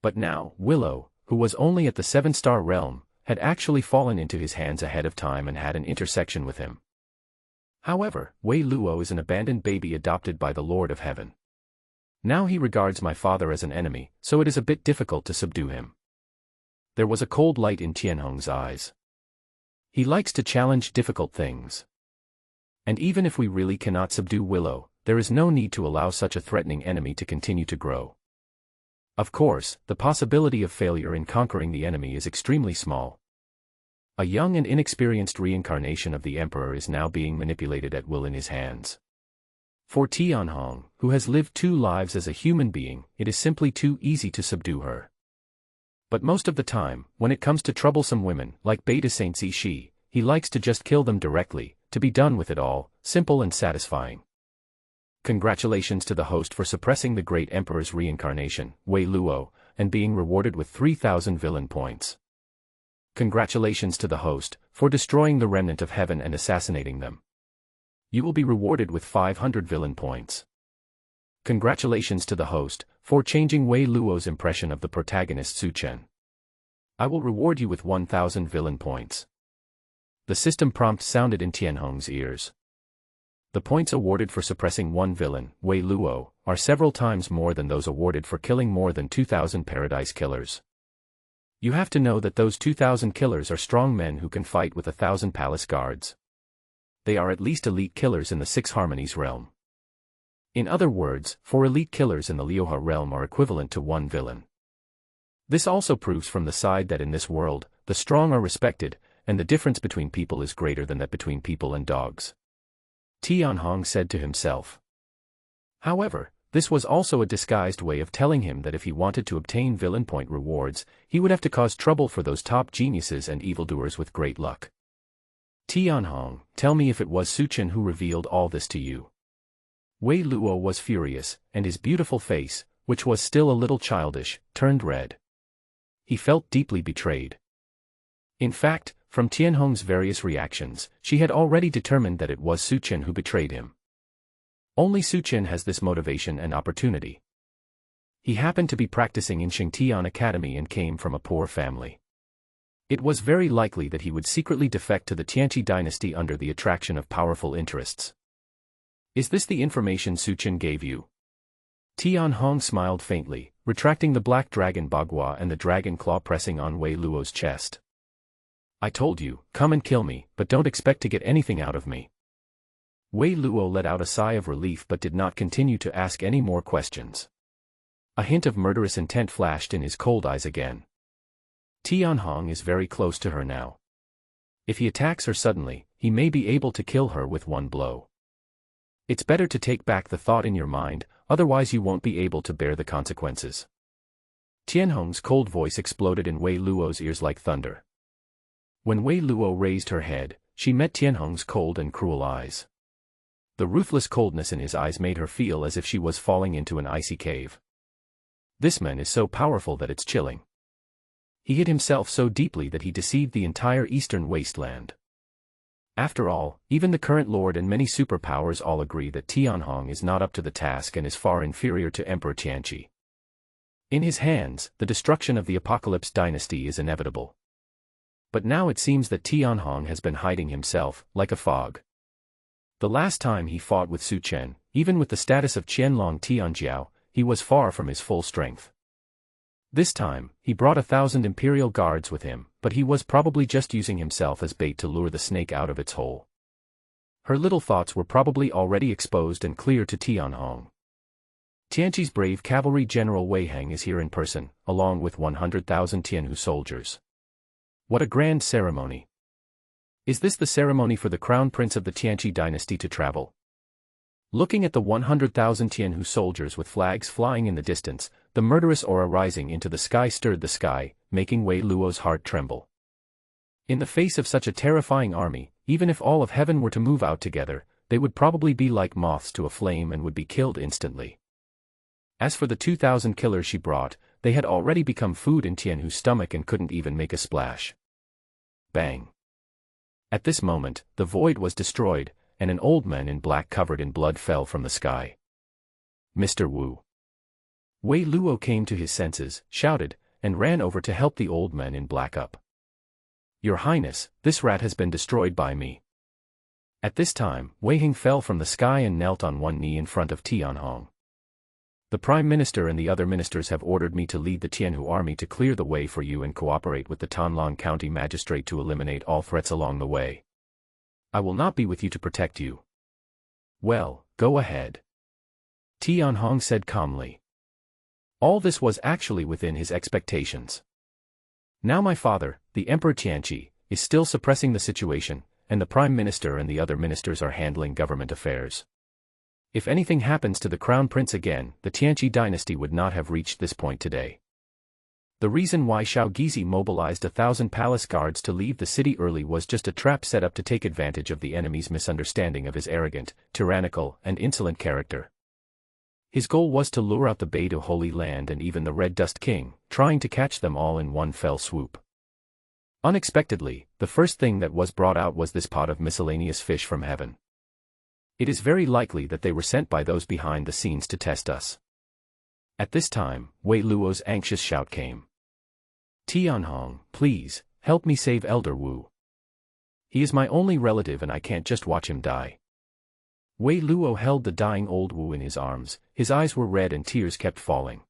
But now, Willow, who was only at the Seven-Star realm, had actually fallen into his hands ahead of time and had an intersection with him. However, Wei Luo is an abandoned baby adopted by the Lord of Heaven. Now he regards my father as an enemy, so it is a bit difficult to subdue him. There was a cold light in Tianhong's eyes. He likes to challenge difficult things. And even if we really cannot subdue Willow, there is no need to allow such a threatening enemy to continue to grow. Of course, the possibility of failure in conquering the enemy is extremely small. A young and inexperienced reincarnation of the Emperor is now being manipulated at will in his hands. For Tianhong, who has lived 2 lives as a human being, it is simply too easy to subdue her. But most of the time, when it comes to troublesome women, like Beta Saint Zishi, he likes to just kill them directly, to be done with it all, simple and satisfying. Congratulations to the host for suppressing the great emperor's reincarnation, Wei Luo, and being rewarded with 3,000 villain points. Congratulations to the host, for destroying the remnant of heaven and assassinating them. You will be rewarded with 500 villain points. Congratulations to the host, for changing Wei Luo's impression of the protagonist Su Chen. I will reward you with 1,000 villain points. The system prompt sounded in Tianhong's ears. The points awarded for suppressing one villain, Wei Luo, are several times more than those awarded for killing more than 2,000 paradise killers. You have to know that those 2,000 killers are strong men who can fight with 1,000 palace guards. They are at least elite killers in the 6 Harmonies realm. In other words, 4 elite killers in the Liuha realm are equivalent to 1 villain. This also proves from the side that in this world, the strong are respected, and the difference between people is greater than that between people and dogs. Tianhong said to himself. However, this was also a disguised way of telling him that if he wanted to obtain villain point rewards, he would have to cause trouble for those top geniuses and evildoers with great luck. Tianhong, tell me if it was Su Chen who revealed all this to you. Wei Luo was furious, and his beautiful face, which was still a little childish, turned red. He felt deeply betrayed. In fact, from Tianhong's various reactions, she had already determined that it was Su Qian who betrayed him. Only Su Qian has this motivation and opportunity. He happened to be practicing in Xingtian Academy and came from a poor family. It was very likely that he would secretly defect to the Tianqi dynasty under the attraction of powerful interests. Is this the information Su Qian gave you? Tianhong smiled faintly, retracting the black dragon bagua and the dragon claw pressing on Wei Luo's chest. I told you, come and kill me, but don't expect to get anything out of me. Wei Luo let out a sigh of relief but did not continue to ask any more questions. A hint of murderous intent flashed in his cold eyes again. Tianhong is very close to her now. If he attacks her suddenly, he may be able to kill her with one blow. It's better to take back the thought in your mind, otherwise you won't be able to bear the consequences. Tianhong's cold voice exploded in Wei Luo's ears like thunder. When Wei Luo raised her head, she met Tianhong's cold and cruel eyes. The ruthless coldness in his eyes made her feel as if she was falling into an icy cave. This man is so powerful that it's chilling. He hid himself so deeply that he deceived the entire eastern wasteland. After all, even the current lord and many superpowers all agree that Tianhong is not up to the task and is far inferior to Emperor Tianqi. In his hands, the destruction of the Apocalypse dynasty is inevitable. But now it seems that Tianhong has been hiding himself, like a fog. The last time he fought with Su Qian, even with the status of Qianlong Tianjiao, he was far from his full strength. This time, he brought 1,000 imperial guards with him, but he was probably just using himself as bait to lure the snake out of its hole. Her little thoughts were probably already exposed and clear to Tianhong. Tianqi's brave cavalry general Wei Heng is here in person, along with 100,000 Tianhu soldiers. What a grand ceremony! Is this the ceremony for the crown prince of the Tianqi dynasty to travel? Looking at the 100,000 Tianhu soldiers with flags flying in the distance, the murderous aura rising into the sky stirred the sky, making Wei Luo's heart tremble. In the face of such a terrifying army, even if all of heaven were to move out together, they would probably be like moths to a flame and would be killed instantly. As for the 2,000 killers she brought, they had already become food in Tianhu's stomach and couldn't even make a splash. Bang! At this moment, the void was destroyed, and an old man in black covered in blood fell from the sky. Mr. Wu. Wei Luo came to his senses, shouted, and ran over to help the old man in black up. Your Highness, this rat has been destroyed by me. At this time, Wei Heng fell from the sky and knelt on one knee in front of Tianhong. The Prime Minister and the other ministers have ordered me to lead the Tianhu army to clear the way for you and cooperate with the Tanlong County Magistrate to eliminate all threats along the way. I will not be with you to protect you. Well, go ahead. Tianhong said calmly. All this was actually within his expectations. Now my father, the Emperor Tianqi, is still suppressing the situation, and the Prime Minister and the other ministers are handling government affairs. If anything happens to the Crown Prince again, the Tianqi dynasty would not have reached this point today. The reason why Xiao Gizi mobilized 1,000 palace guards to leave the city early was just a trap set up to take advantage of the enemy's misunderstanding of his arrogant, tyrannical, and insolent character. His goal was to lure out the Bey to Holy Land and even the Red Dust King, trying to catch them all in one fell swoop. Unexpectedly, the first thing that was brought out was this pot of miscellaneous fish from heaven. It is very likely that they were sent by those behind the scenes to test us. At this time, Wei Luo's anxious shout came. Tianhong, please, help me save Elder Wu. He is my only relative and I can't just watch him die. Wei Luo held the dying old Wu in his arms, his eyes were red and tears kept falling.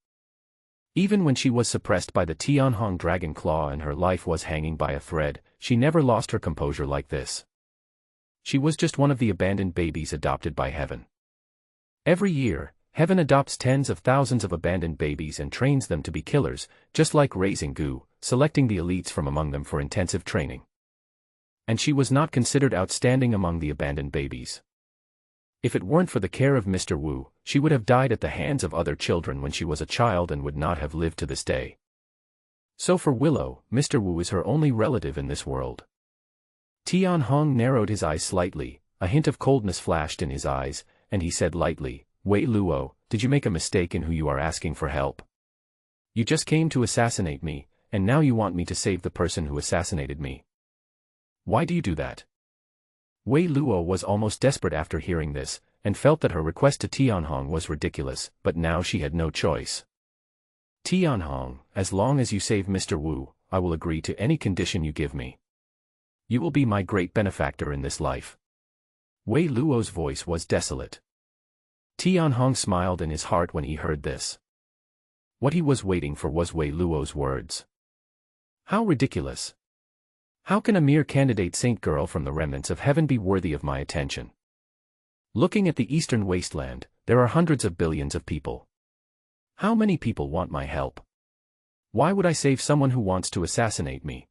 Even when she was suppressed by the Tianhong dragon claw and her life was hanging by a thread, she never lost her composure like this. She was just one of the abandoned babies adopted by heaven. Every year, heaven adopts tens of thousands of abandoned babies and trains them to be killers, just like raising Gu, selecting the elites from among them for intensive training. And she was not considered outstanding among the abandoned babies. If it weren't for the care of Mr. Wu, she would have died at the hands of other children when she was a child and would not have lived to this day. So for Willow, Mr. Wu is her only relative in this world. Tianhong narrowed his eyes slightly, a hint of coldness flashed in his eyes, and he said lightly, Wei Luo, did you make a mistake in who you are asking for help? You just came to assassinate me, and now you want me to save the person who assassinated me. Why do you do that? Wei Luo was almost desperate after hearing this, and felt that her request to Tianhong was ridiculous, but now she had no choice. Tianhong, as long as you save Mr. Wu, I will agree to any condition you give me. You will be my great benefactor in this life. Wei Luo's voice was desolate. Tianhong smiled in his heart when he heard this. What he was waiting for was Wei Luo's words. How ridiculous! How can a mere candidate saint girl from the remnants of heaven be worthy of my attention? Looking at the eastern wasteland, there are hundreds of billions of people. How many people want my help? Why would I save someone who wants to assassinate me?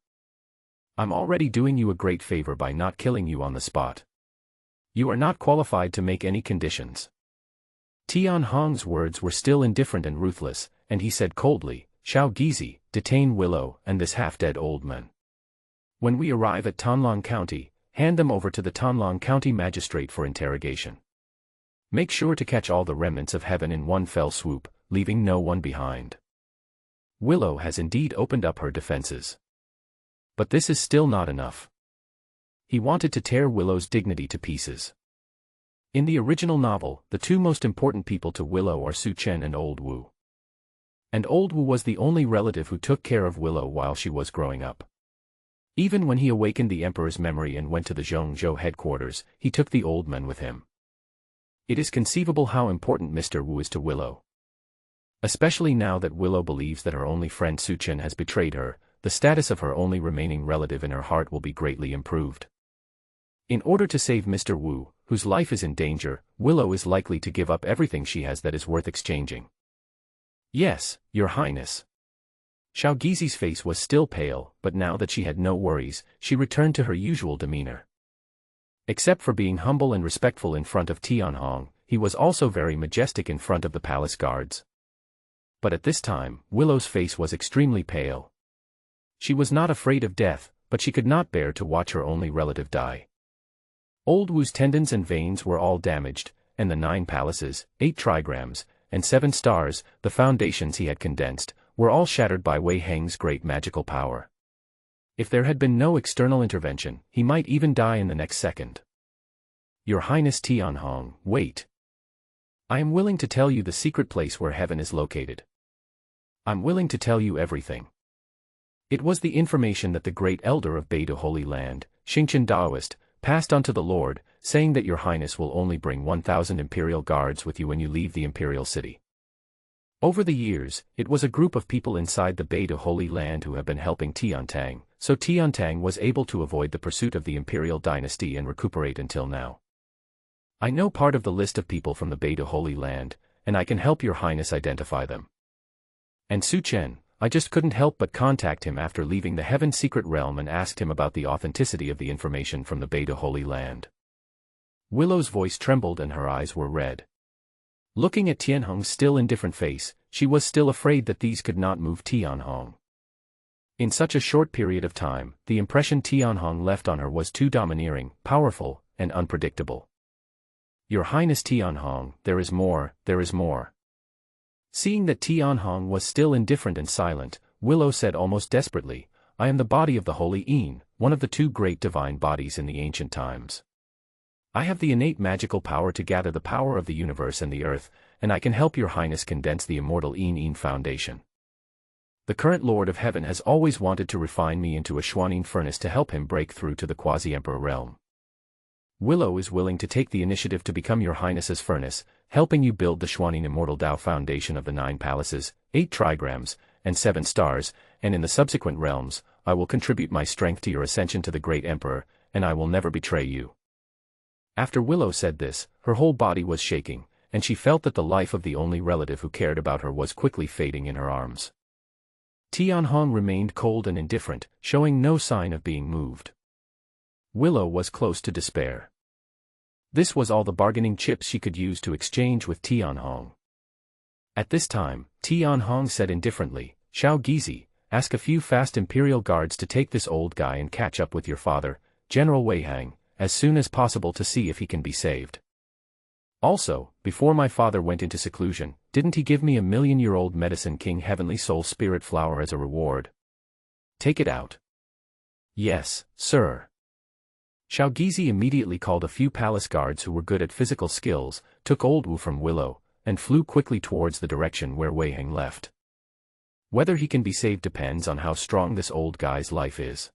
I'm already doing you a great favor by not killing you on the spot. You are not qualified to make any conditions. Tianhong's words were still indifferent and ruthless, and he said coldly, Xiao Gizi, detain Willow and this half-dead old man. When we arrive at Tanlang County, hand them over to the Tanlang County magistrate for interrogation. Make sure to catch all the remnants of heaven in one fell swoop, leaving no one behind. Willow has indeed opened up her defenses. But this is still not enough. He wanted to tear Willow's dignity to pieces. In the original novel, the two most important people to Willow are Su Chen and Old Wu. And Old Wu was the only relative who took care of Willow while she was growing up. Even when he awakened the Emperor's memory and went to the Zhongzhou headquarters, he took the old man with him. It is conceivable how important Mr. Wu is to Willow. Especially now that Willow believes that her only friend Su Chen has betrayed her, the status of her only remaining relative in her heart will be greatly improved. In order to save Mr. Wu, whose life is in danger, Willow is likely to give up everything she has that is worth exchanging. Yes, Your Highness. Xiao Gizi's face was still pale, but now that she had no worries, she returned to her usual demeanor. Except for being humble and respectful in front of Tianhong, he was also very majestic in front of the palace guards. But at this time, Willow's face was extremely pale. She was not afraid of death, but she could not bear to watch her only relative die. Old Wu's tendons and veins were all damaged, and the 9 palaces, 8 trigrams, and 7 stars, the foundations he had condensed, were all shattered by Wei Heng's great magical power. If there had been no external intervention, he might even die in the next second. Your Highness Tianhong, wait. I am willing to tell you the secret place where heaven is located. I'm willing to tell you everything. It was the information that the great elder of Beidou Holy Land, Xingqian Daoist, passed on to the Lord, saying that Your Highness will only bring 1,000 imperial guards with you when you leave the imperial city. Over the years, it was a group of people inside the Beidou Holy Land who have been helping Tiantang, so Tiantang was able to avoid the pursuit of the imperial dynasty and recuperate until now. I know part of the list of people from the Beidou Holy Land, and I can help Your Highness identify them. And Su Chen, I just couldn't help but contact him after leaving the Heaven Secret Realm and asked him about the authenticity of the information from the Beidou Holy Land. Willow's voice trembled and her eyes were red. Looking at Tianhong's still indifferent face, she was still afraid that these could not move Tianhong. In such a short period of time, the impression Tianhong left on her was too domineering, powerful, and unpredictable. Your Highness Tianhong, there is more, there is more. Seeing that Tianhong was still indifferent and silent, Willow said almost desperately, I am the body of the Holy Yin, one of the 2 great divine bodies in the ancient times. I have the innate magical power to gather the power of the universe and the earth, and I can help Your Highness condense the immortal Yin foundation. The current Lord of Heaven has always wanted to refine me into a Xuanin furnace to help him break through to the quasi-emperor realm. Willow is willing to take the initiative to become Your Highness's furnace, helping you build the Xuanin immortal Tao foundation of the 9 palaces, 8 trigrams, and 7 stars, and in the subsequent realms, I will contribute my strength to your ascension to the great emperor, and I will never betray you. After Willow said this, her whole body was shaking, and she felt that the life of the only relative who cared about her was quickly fading in her arms. Tianhong remained cold and indifferent, showing no sign of being moved. Willow was close to despair. This was all the bargaining chips she could use to exchange with Tianhong. At this time, Tianhong said indifferently, Xiao Gizi, ask a few fast imperial guards to take this old guy and catch up with your father, General Wei Hang, as soon as possible to see if he can be saved. Also, before my father went into seclusion, didn't he give me a million-year-old medicine king heavenly soul spirit flower as a reward? Take it out. Yes, sir. Shaogizi immediately called a few palace guards who were good at physical skills, took Old Wu from Willow, and flew quickly towards the direction where Wei Heng left. Whether he can be saved depends on how strong this old guy's life is,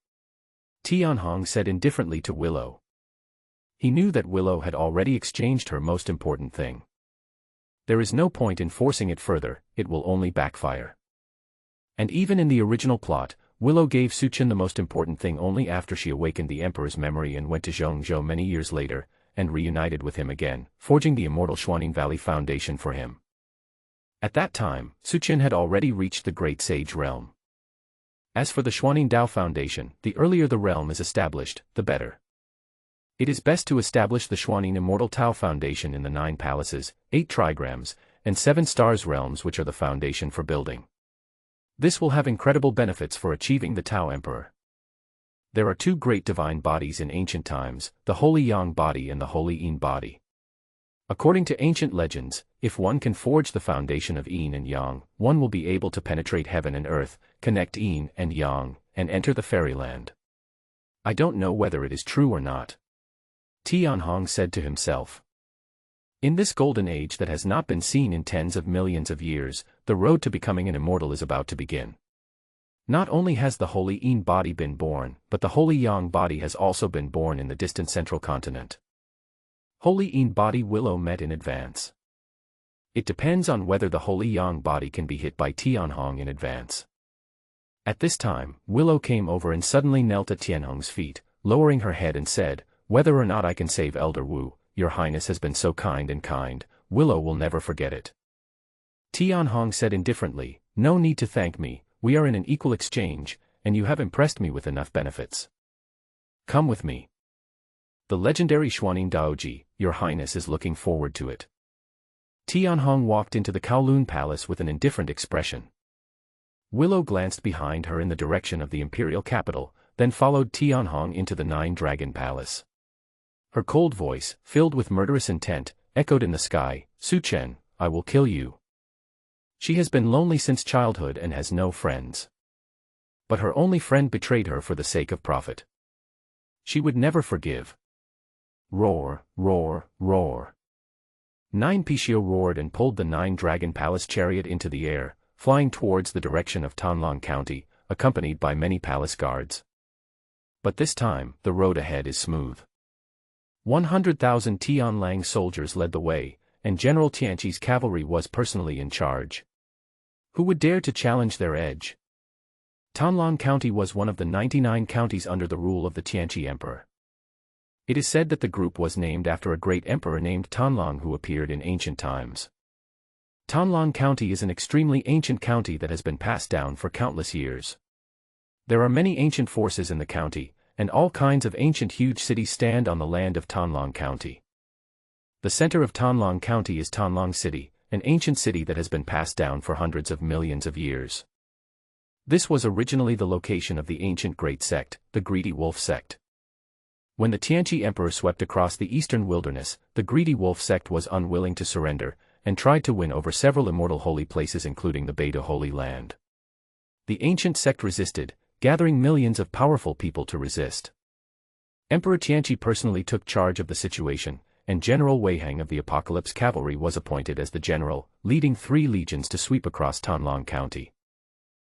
Tianhong said indifferently to Willow. He knew that Willow had already exchanged her most important thing. There is no point in forcing it further, it will only backfire. And even in the original plot, Willow gave Su Chen the most important thing only after she awakened the Emperor's memory and went to Zhongzhou many years later, and reunited with him again, forging the immortal Xuaning Valley Foundation for him. At that time, Su Chen had already reached the Great Sage realm. As for the Xuaning Dao Foundation, the earlier the realm is established, the better. It is best to establish the Xuaning Immortal Tao Foundation in the 9 palaces, 8 trigrams, and 7 stars realms which are the foundation for building. This will have incredible benefits for achieving the Tao Emperor. There are 2 great divine bodies in ancient times, the Holy Yang body and the Holy Yin body. According to ancient legends, if one can forge the foundation of Yin and Yang, one will be able to penetrate heaven and earth, connect Yin and Yang, and enter the fairyland. I don't know whether it is true or not, Tianhong said to himself. In this golden age that has not been seen in tens of millions of years, the road to becoming an immortal is about to begin. Not only has the Holy Yin body been born, but the Holy Yang body has also been born in the distant central continent. Holy Yin body Willow met in advance. It depends on whether the Holy Yang body can be hit by Tianhong in advance. At this time, Willow came over and suddenly knelt at Tianhong's feet, lowering her head and said, "Whether or not I can save Elder Wu, your highness has been so kind, Willow will never forget it." Tianhong said indifferently, "No need to thank me, we are in an equal exchange, and you have impressed me with enough benefits. Come with me. The legendary Xuaning Daoji, your highness is looking forward to it." Tianhong walked into the Kowloon Palace with an indifferent expression. Willow glanced behind her in the direction of the imperial capital, then followed Tianhong into the 9-dragon palace. Her cold voice, filled with murderous intent, echoed in the sky, "Su Chen, I will kill you." She has been lonely since childhood and has no friends. But her only friend betrayed her for the sake of profit. She would never forgive. Roar, roar, roar. 9 Pishio roared and pulled the 9-dragon palace chariot into the air, flying towards the direction of Tanlong County, accompanied by many palace guards. But this time, the road ahead is smooth. 100,000 Tianlang soldiers led the way, and General Tianqi's cavalry was personally in charge. Who would dare to challenge their edge? Tanlong County was one of the 99 counties under the rule of the Tianqi Emperor. It is said that the group was named after a great emperor named Tanlong who appeared in ancient times. Tanlong County is an extremely ancient county that has been passed down for countless years. There are many ancient forces in the county, and all kinds of ancient huge cities stand on the land of Tanlong County. The center of Tanlong County is Tanlong City, an ancient city that has been passed down for hundreds of millions of years. This was originally the location of the ancient great sect, the Greedy Wolf sect. When the Tianqi Emperor swept across the eastern wilderness, the Greedy Wolf sect was unwilling to surrender, and tried to win over several immortal holy places including the Beta Holy Land. The ancient sect resisted, gathering millions of powerful people to resist. Emperor Tianqi personally took charge of the situation, and General Wei Heng of the Apocalypse Cavalry was appointed as the general, leading 3 legions to sweep across Tanlong County.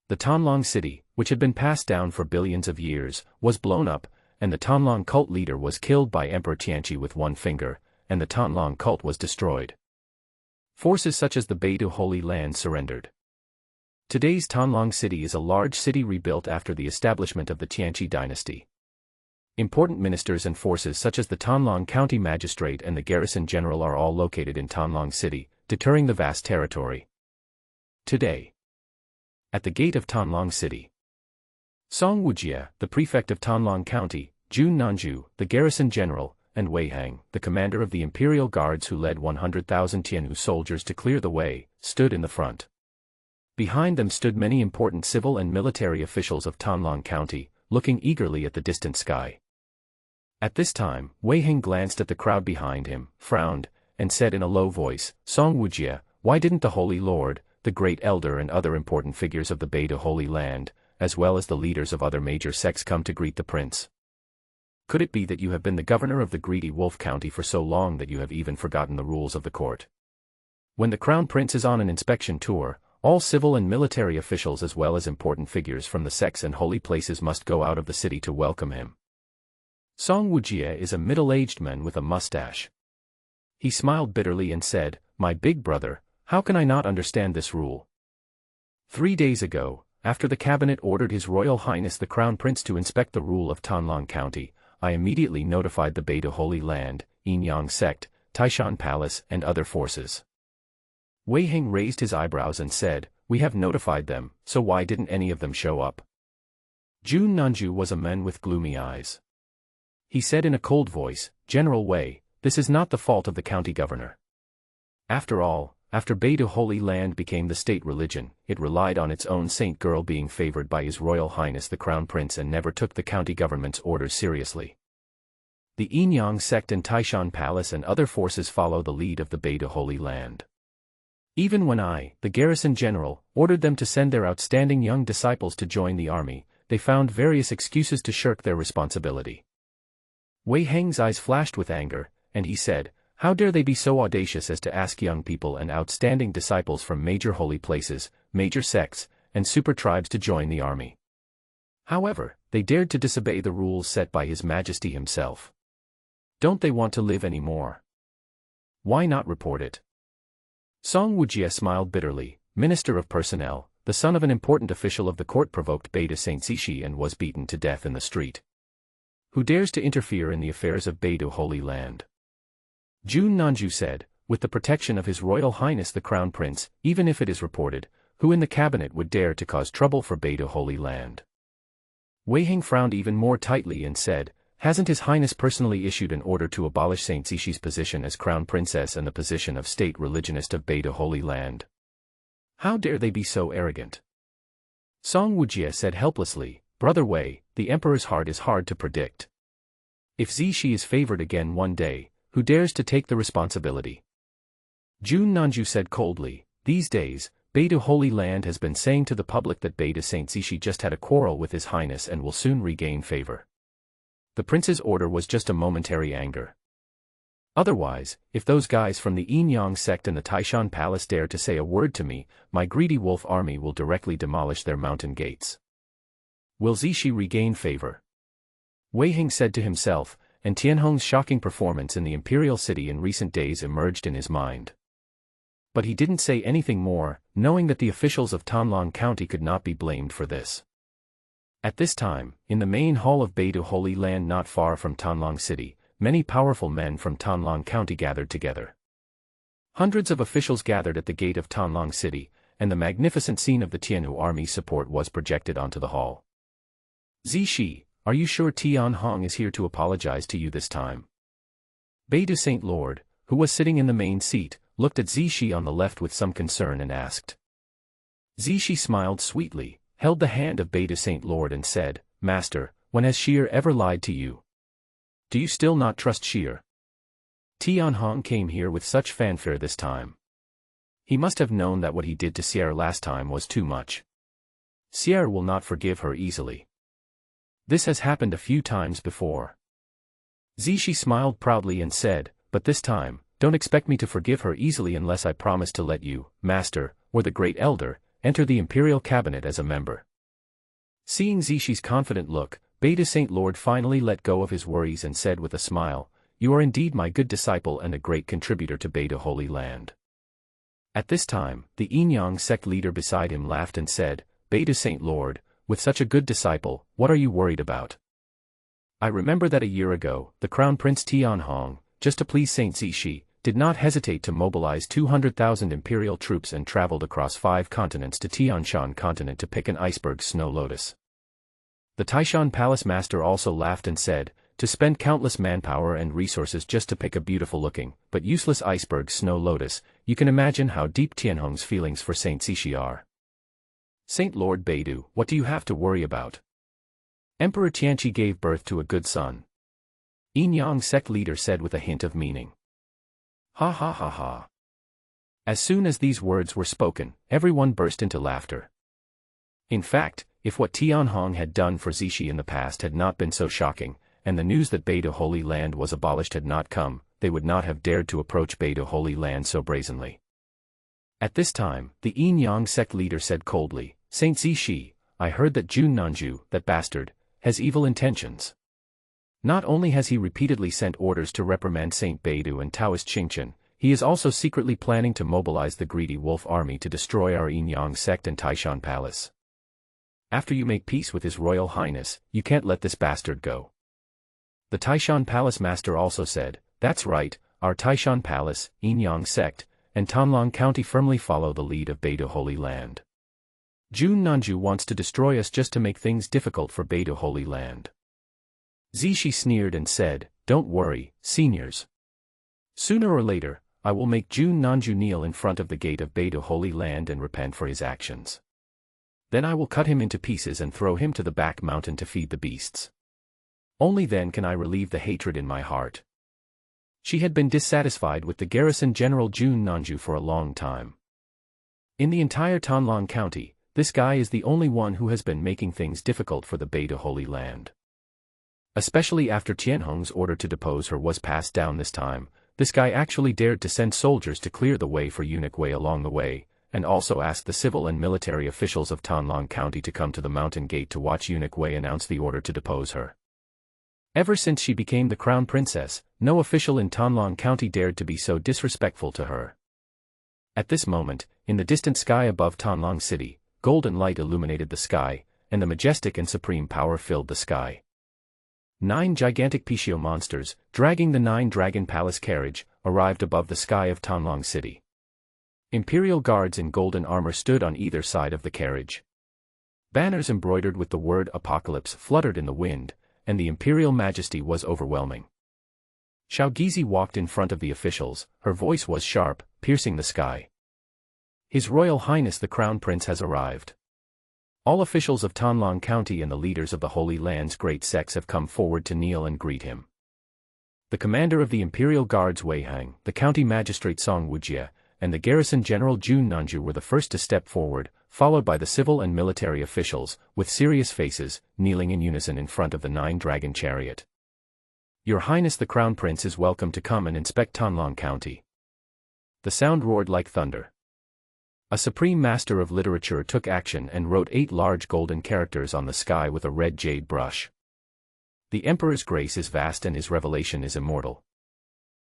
The Tanlong city, which had been passed down for billions of years, was blown up, and the Tanlong cult leader was killed by Emperor Tianqi with one finger, and the Tanlong cult was destroyed. Forces such as the Beidu Holy Land surrendered. Today's Tanlong city is a large city rebuilt after the establishment of the Tianqi dynasty. Important ministers and forces such as the Tanlong County Magistrate and the Garrison General are all located in Tanlong city, deterring the vast territory. Today, at the gate of Tanlong city, Song Wujie, the prefect of Tanlong County, Jun Nanju, the garrison general, and Wei Heng, the commander of the imperial guards who led 100,000 Tianhu soldiers to clear the way, stood in the front. Behind them stood many important civil and military officials of Tanlong County, looking eagerly at the distant sky. At this time, Wei Heng glanced at the crowd behind him, frowned, and said in a low voice, Song Wujie, why didn't the Holy Lord, the Great Elder and other important figures of the Beta Holy Land, as well as the leaders of other major sects come to greet the prince? Could it be that you have been the governor of the greedy Wolf County for so long that you have even forgotten the rules of the court? When the crown prince is on an inspection tour, all civil and military officials as well as important figures from the sects and holy places must go out of the city to welcome him. Song Wujie is a middle-aged man with a mustache. He smiled bitterly and said, My big brother, how can I not understand this rule? 3 days ago, after the cabinet ordered His Royal Highness the Crown Prince to inspect the rule of Donghuang County, I immediately notified the Beta Holy Land, Yinyang sect, Taishan Palace and other forces. Wei Heng raised his eyebrows and said, We have notified them, so why didn't any of them show up? Jun Nanju was a man with gloomy eyes. He said in a cold voice, General Wei, this is not the fault of the county governor. After all, after Beta Holy Land became the state religion, it relied on its own saint girl being favored by His Royal Highness the Crown Prince and never took the county government's orders seriously. The Yinyang sect and Taishan Palace and other forces follow the lead of the Beta Holy Land. Even when I, the garrison general, ordered them to send their outstanding young disciples to join the army, they found various excuses to shirk their responsibility. Wei Heng's eyes flashed with anger, and he said, How dare they be so audacious as to ask young people and outstanding disciples from major holy places, major sects, and super tribes to join the army? However, they dared to disobey the rules set by His Majesty himself. Don't they want to live anymore? Why not report it? Song Wujie smiled bitterly. Minister of Personnel, the son of an important official of the court, provoked Beta Saint Zishi and was beaten to death in the street. Who dares to interfere in the affairs of Beta Holy Land? Jun Nanju said, With the protection of His Royal Highness the Crown Prince, even if it is reported, who in the cabinet would dare to cause trouble for Beta Holy Land? Wei Heng frowned even more tightly and said, Hasn't His Highness personally issued an order to abolish Saint Zishi's position as Crown Princess and the position of state religionist of Beta Holy Land? How dare they be so arrogant? Song Wujie said helplessly, Brother Wei, the Emperor's heart is hard to predict. If Zishi is favored again one day, who dares to take the responsibility? Jun Nanju said coldly, These days, Beta Holy Land has been saying to the public that Beta Saint Zishi just had a quarrel with His Highness and will soon regain favor. The prince's order was just a momentary anger. Otherwise, if those guys from the Yinyang sect and the Taishan Palace dare to say a word to me, my greedy wolf army will directly demolish their mountain gates. Will Zishi regain favor? Wei Heng said to himself, and Tianhong's shocking performance in the imperial city in recent days emerged in his mind. But he didn't say anything more, knowing that the officials of Donghuang County could not be blamed for this. At this time, in the main hall of Beta Holy Land not far from Donghuang City, many powerful men from Donghuang County gathered together. Hundreds of officials gathered at the gate of Donghuang City, and the magnificent scene of the Tianhu army's support was projected onto the hall. Zishi, are you sure Tianhong is here to apologize to you this time? Beta Saint Lord, who was sitting in the main seat, looked at Zishi on the left with some concern and asked. Zishi smiled sweetly, held the hand of Beta Saint Lord and said, Master, when has Sheer ever lied to you? Do you still not trust Sheer? Tianhong came here with such fanfare this time. He must have known that what he did to Sierra last time was too much. Sierra will not forgive her easily. This has happened a few times before. Zishi smiled proudly and said, But this time, don't expect me to forgive her easily unless I promise to let you, Master, or the Great Elder, enter the imperial cabinet as a member. Seeing Zishi's confident look, Beta Saint Lord finally let go of his worries and said with a smile, You are indeed my good disciple and a great contributor to Beta Holy Land. At this time, the Yinyang sect leader beside him laughed and said, Beta Saint Lord, with such a good disciple, what are you worried about? I remember that a year ago, the Crown Prince Tianhong, just to please Saint Zishi, did not hesitate to mobilize 200,000 imperial troops and traveled across 5 continents to Tianshan continent to pick an iceberg snow lotus. The Taishan Palace master also laughed and said, to spend countless manpower and resources just to pick a beautiful-looking, but useless iceberg snow lotus, you can imagine how deep Tianhong's feelings for Saint Zishi are. Saint Lord Baidu, what do you have to worry about? Emperor Tianqi gave birth to a good son. Yinyang sect leader said with a hint of meaning. Ha ha ha ha. As soon as these words were spoken, everyone burst into laughter. In fact, if what Tianhong had done for Zishi in the past had not been so shocking, and the news that Beidou Holy Land was abolished had not come, they would not have dared to approach Beidou Holy Land so brazenly. At this time, the Yin Yang sect leader said coldly, Saint Zishi, I heard that Jun Nanju, that bastard, has evil intentions. Not only has he repeatedly sent orders to reprimand Saint Beidou and Taoist Qingchen, he is also secretly planning to mobilize the greedy wolf army to destroy our Yin Yang sect and Taishan Palace. After you make peace with His Royal Highness, you can't let this bastard go. The Taishan Palace master also said, that's right, our Taishan Palace, Yin Yang sect, and Donghuang County firmly follow the lead of Beidou Holy Land. Jun Nanju wants to destroy us just to make things difficult for Beidou Holy Land. Zishi sneered and said, don't worry, seniors. Sooner or later, I will make Jun Nanju kneel in front of the gate of Beidou Holy Land and repent for his actions. Then I will cut him into pieces and throw him to the back mountain to feed the beasts. Only then can I relieve the hatred in my heart. She had been dissatisfied with the garrison general Jun Nanju for a long time. In the entire Donghuang County, this guy is the only one who has been making things difficult for the Beidou Holy Land. Especially after Tianhong's order to depose her was passed down this time, this guy actually dared to send soldiers to clear the way for Eunuch Wei along the way, and also asked the civil and military officials of Donghuang County to come to the mountain gate to watch Eunuch Wei announce the order to depose her. Ever since she became the crown princess, no official in Donghuang County dared to be so disrespectful to her. At this moment, in the distant sky above Donghuang City, golden light illuminated the sky, and the majestic and supreme power filled the sky. 9 gigantic Pishio monsters, dragging the 9-dragon palace carriage, arrived above the sky of Donghuang City. Imperial guards in golden armor stood on either side of the carriage. Banners embroidered with the word Apocalypse fluttered in the wind, and the imperial majesty was overwhelming. Xiaogizi walked in front of the officials, her voice was sharp, piercing the sky. His Royal Highness the Crown Prince has arrived. All officials of Donghuang County and the leaders of the Holy Land's great sects have come forward to kneel and greet him. The commander of the Imperial Guards Wei Hang, the county magistrate Song Wujie, and the garrison general Jun Nanju were the first to step forward, followed by the civil and military officials, with serious faces, kneeling in unison in front of the 9-dragon chariot. Your Highness the Crown Prince is welcome to come and inspect Donghuang County. The sound roared like thunder. A supreme master of literature took action and wrote 8 large golden characters on the sky with a red jade brush. The Emperor's grace is vast and his revelation is immortal.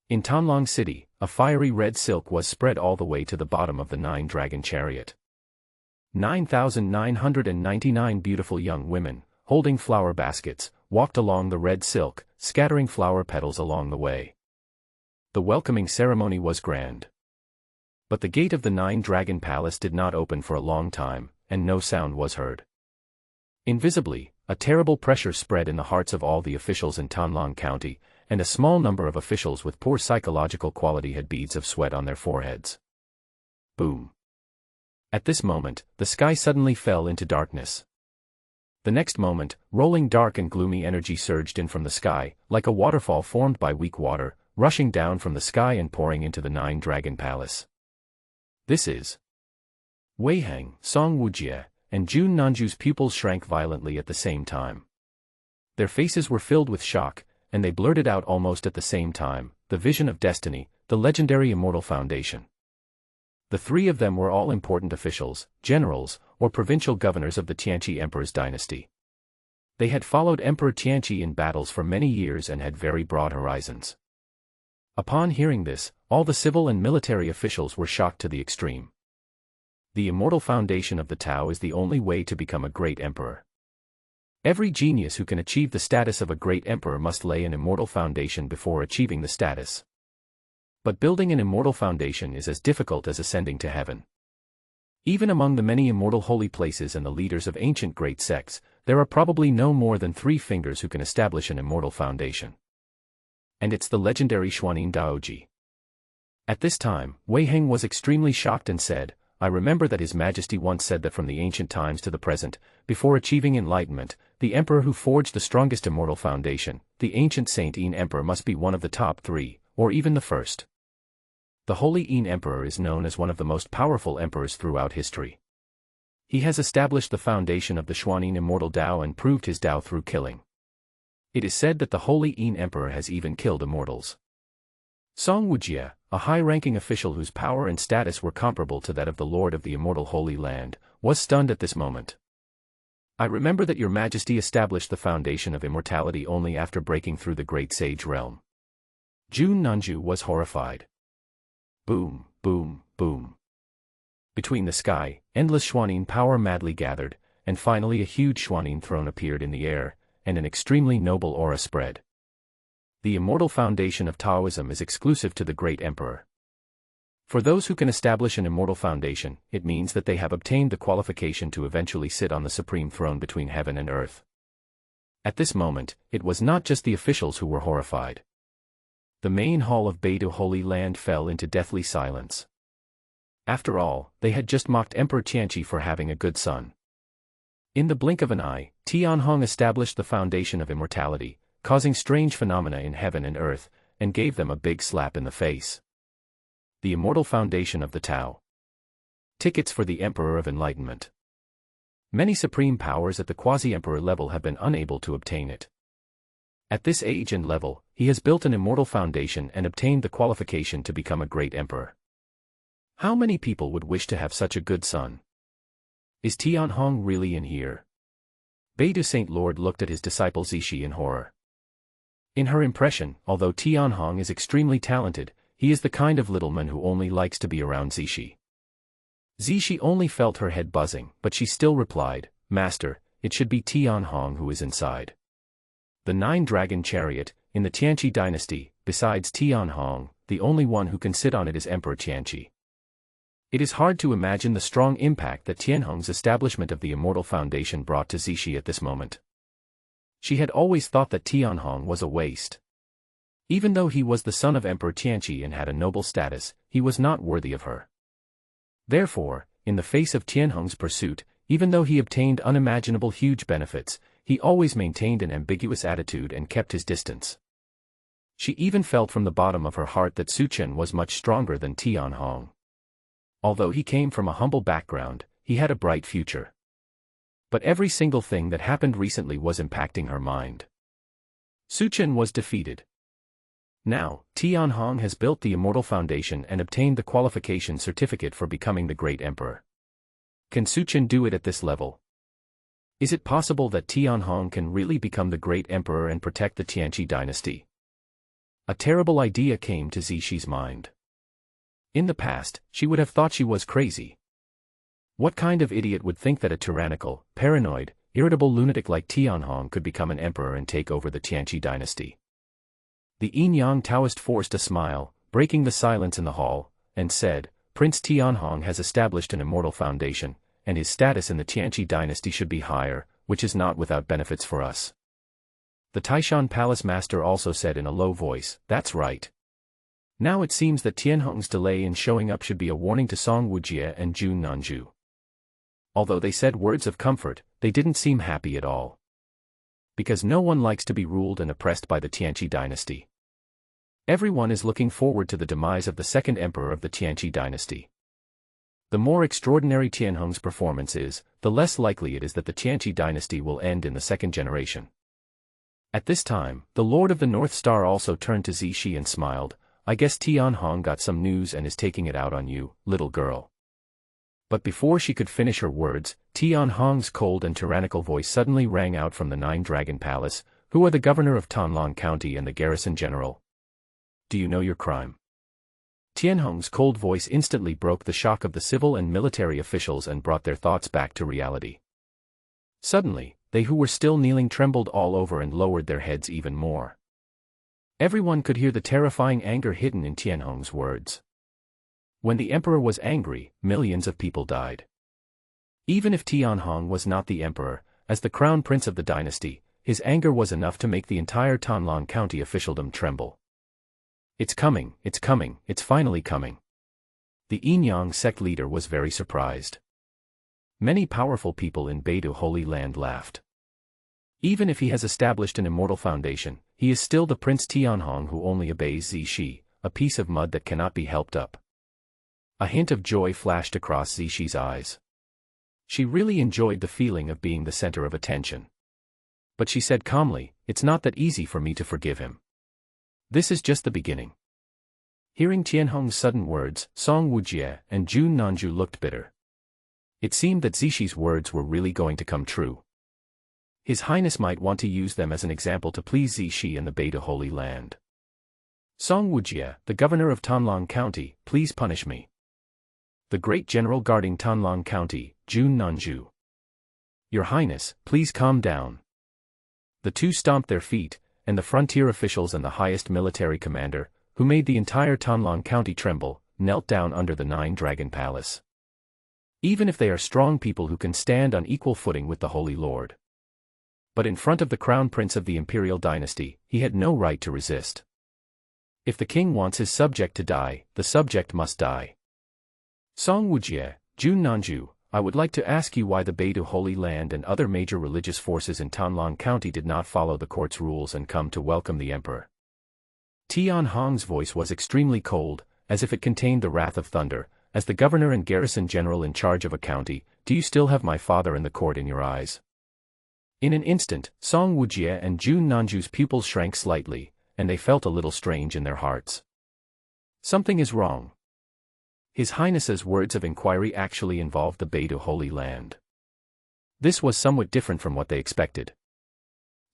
In Donghuang City, a fiery red silk was spread all the way to the bottom of the 9-dragon chariot. 9,999 beautiful young women, holding flower baskets, walked along the red silk, scattering flower petals along the way. The welcoming ceremony was grand. But the gate of the 9-dragon palace did not open for a long time, and no sound was heard. Invisibly, a terrible pressure spread in the hearts of all the officials in Donghuang County, and a small number of officials with poor psychological quality had beads of sweat on their foreheads. Boom. At this moment, the sky suddenly fell into darkness. The next moment, rolling dark and gloomy energy surged in from the sky, like a waterfall formed by weak water, rushing down from the sky and pouring into the 9-dragon palace. This is Wei Hang, Song Wujie, and Jun Nanju's pupils shrank violently at the same time. Their faces were filled with shock, and they blurted out almost at the same time, the vision of destiny, the legendary immortal foundation. The 3 of them were all important officials, generals, or provincial governors of the Tianqi Emperor's dynasty. They had followed Emperor Tianqi in battles for many years and had very broad horizons. Upon hearing this, all the civil and military officials were shocked to the extreme. The immortal foundation of the Tao is the only way to become a great emperor. Every genius who can achieve the status of a great emperor must lay an immortal foundation before achieving the status. But building an immortal foundation is as difficult as ascending to heaven. Even among the many immortal holy places and the leaders of ancient great sects, there are probably no more than 3 fingers who can establish an immortal foundation. And it's the legendary Xuanin Daoji. At this time, Wei Heng was extremely shocked and said, I remember that His Majesty once said that from the ancient times to the present, before achieving enlightenment, the emperor who forged the strongest immortal foundation, the ancient Saint Yin Emperor must be one of the top 3, or even the first. The Holy Yin Emperor is known as one of the most powerful emperors throughout history. He has established the foundation of the Xuanyin immortal Tao and proved his Tao through killing. It is said that the Holy Yin Emperor has even killed immortals. Song Wujie, a high-ranking official whose power and status were comparable to that of the Lord of the Immortal Holy Land, was stunned at this moment. I remember that Your Majesty established the foundation of immortality only after breaking through the Great Sage realm. Jun Nanju was horrified. Boom, boom, boom. Between the sky, endless Xuanyin power madly gathered, and finally a huge Xuanyin throne appeared in the air, and an extremely noble aura spread. The immortal foundation of Taoism is exclusive to the Great Emperor. For those who can establish an immortal foundation, it means that they have obtained the qualification to eventually sit on the supreme throne between heaven and earth. At this moment, it was not just the officials who were horrified. The main hall of Beidu Holy Land fell into deathly silence. After all, they had just mocked Emperor Tianqi for having a good son. In the blink of an eye, Tianhong established the foundation of immortality, causing strange phenomena in heaven and earth, and gave them a big slap in the face. The immortal foundation of the Tao. Tickets for the Emperor of Enlightenment. Many supreme powers at the quasi-emperor level have been unable to obtain it. At this age and level, he has built an immortal foundation and obtained the qualification to become a great emperor. How many people would wish to have such a good son? Is Tianhong really in here? Beidu Saint Lord looked at his disciple Zixi in horror. In her impression, although Tianhong is extremely talented, he is the kind of little man who only likes to be around Zixi. Zixi only felt her head buzzing, but she still replied, "Master, it should be Tianhong who is inside." The nine-dragon chariot, in the Tianqi dynasty, besides Tianhong, the only one who can sit on it is Emperor Tianqi. It is hard to imagine the strong impact that Tianhong's establishment of the immortal foundation brought to Zixi at this moment. She had always thought that Tianhong was a waste. Even though he was the son of Emperor Tianqi and had a noble status, he was not worthy of her. Therefore, in the face of Tianhong's pursuit, even though he obtained unimaginable huge benefits, he always maintained an ambiguous attitude and kept his distance. She even felt from the bottom of her heart that Suchen was much stronger than Tianhong. Although he came from a humble background, he had a bright future. But every single thing that happened recently was impacting her mind. Suchen was defeated. Now, Tianhong has built the immortal foundation and obtained the qualification certificate for becoming the great emperor. Can Suchen do it at this level? Is it possible that Tianhong can really become the great emperor and protect the Tianqi dynasty? A terrible idea came to Zixi's mind. In the past, she would have thought she was crazy. What kind of idiot would think that a tyrannical, paranoid, irritable lunatic like Tianhong could become an emperor and take over the Tianqi dynasty? The Yin-Yang Taoist forced a smile, breaking the silence in the hall, and said, "Prince Tianhong has established an immortal foundation, and his status in the Tianqi dynasty should be higher, which is not without benefits for us." The Taishan Palace Master also said in a low voice, "That's right." Now it seems that Tianhong's delay in showing up should be a warning to Song Wujie and Jun Nanju. Although they said words of comfort, they didn't seem happy at all. Because no one likes to be ruled and oppressed by the Tianqi dynasty. Everyone is looking forward to the demise of the second emperor of the Tianqi dynasty. The more extraordinary Tianhong's performance is, the less likely it is that the Tianqi dynasty will end in the second generation. At this time, the Lord of the North Star also turned to Zixi and smiled, "I guess Tianhong got some news and is taking it out on you, little girl." But before she could finish her words, Tianhong's cold and tyrannical voice suddenly rang out from the Nine-Dragon Palace, "Who are the governor of Tanlong County and the garrison general? Do you know your crime?" Tianhong's cold voice instantly broke the shock of the civil and military officials and brought their thoughts back to reality. Suddenly, they who were still kneeling trembled all over and lowered their heads even more. Everyone could hear the terrifying anger hidden in Tianhong's words. When the emperor was angry, millions of people died. Even if Tianhong was not the emperor, as the crown prince of the dynasty, his anger was enough to make the entire Tanlong County officialdom tremble. It's coming, it's finally coming. The Yin-Yang sect leader was very surprised. Many powerful people in Beidu Holy Land laughed. Even if he has established an immortal foundation, he is still the Prince Tianhong who only obeys Zixi, a piece of mud that cannot be helped up. A hint of joy flashed across Zixi eyes. She really enjoyed the feeling of being the center of attention. But she said calmly, "It's not that easy for me to forgive him. This is just the beginning." Hearing Tianhong's sudden words, Song Wujie and Jun Nanju looked bitter. It seemed that Zixi's words were really going to come true. His Highness might want to use them as an example to please Zixi and the Beta Holy Land. "Song Wujie, the governor of Tanlang County, please punish me." The great general guarding Tanlang County, Jun Nanju. "Your Highness, please calm down." The two stomped their feet, and the frontier officials and the highest military commander, who made the entire Tanlang County tremble, knelt down under the Nine-Dragon Palace. Even if they are strong people who can stand on equal footing with the Holy Lord. But in front of the crown prince of the imperial dynasty, he had no right to resist. If the king wants his subject to die, the subject must die. "Song Wujie, Jun Nanju, I would like to ask you why the Beta Holy Land and other major religious forces in Tanlang County did not follow the court's rules and come to welcome the emperor." Tianhong's voice was extremely cold, as if it contained the wrath of thunder. "As the governor and garrison general in charge of a county, do you still have my father and the court in your eyes?" In an instant, Song Wujie and Jun Nanju's pupils shrank slightly, and they felt a little strange in their hearts. Something is wrong. His Highness's words of inquiry actually involved the Beta Holy Land. This was somewhat different from what they expected.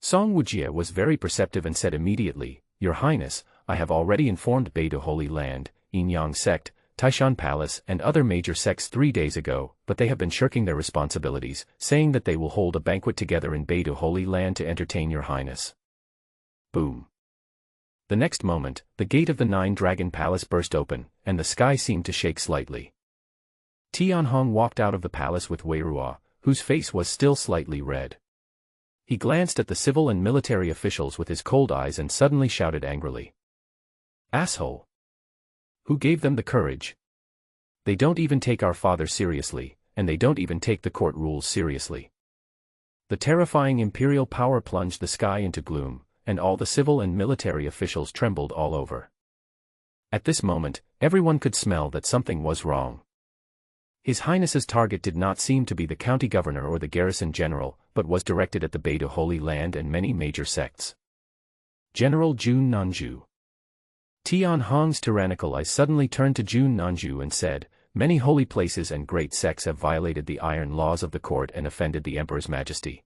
Song Wujie was very perceptive and said immediately, "Your Highness, I have already informed Beta Holy Land, Yinyang sect, Taishan Palace and other major sects 3 days ago, but they have been shirking their responsibilities, saying that they will hold a banquet together in Beta Holy Land to entertain your Highness." Boom. The next moment, the gate of the Nine-Dragon Palace burst open, and the sky seemed to shake slightly. Tianhong walked out of the palace with Wei Ruo, whose face was still slightly red. He glanced at the civil and military officials with his cold eyes and suddenly shouted angrily, "Asshole! Who gave them the courage? They don't even take our father seriously, and they don't even take the court rules seriously." The terrifying imperial power plunged the sky into gloom, and all the civil and military officials trembled all over. At this moment, everyone could smell that something was wrong. His Highness's target did not seem to be the county governor or the garrison general, but was directed at the Beta Holy Land and many major sects. General Jun Nanju. Tianhong's tyrannical eyes suddenly turned to Jun Nanju and said, "Many holy places and great sects have violated the iron laws of the court and offended the Emperor's majesty.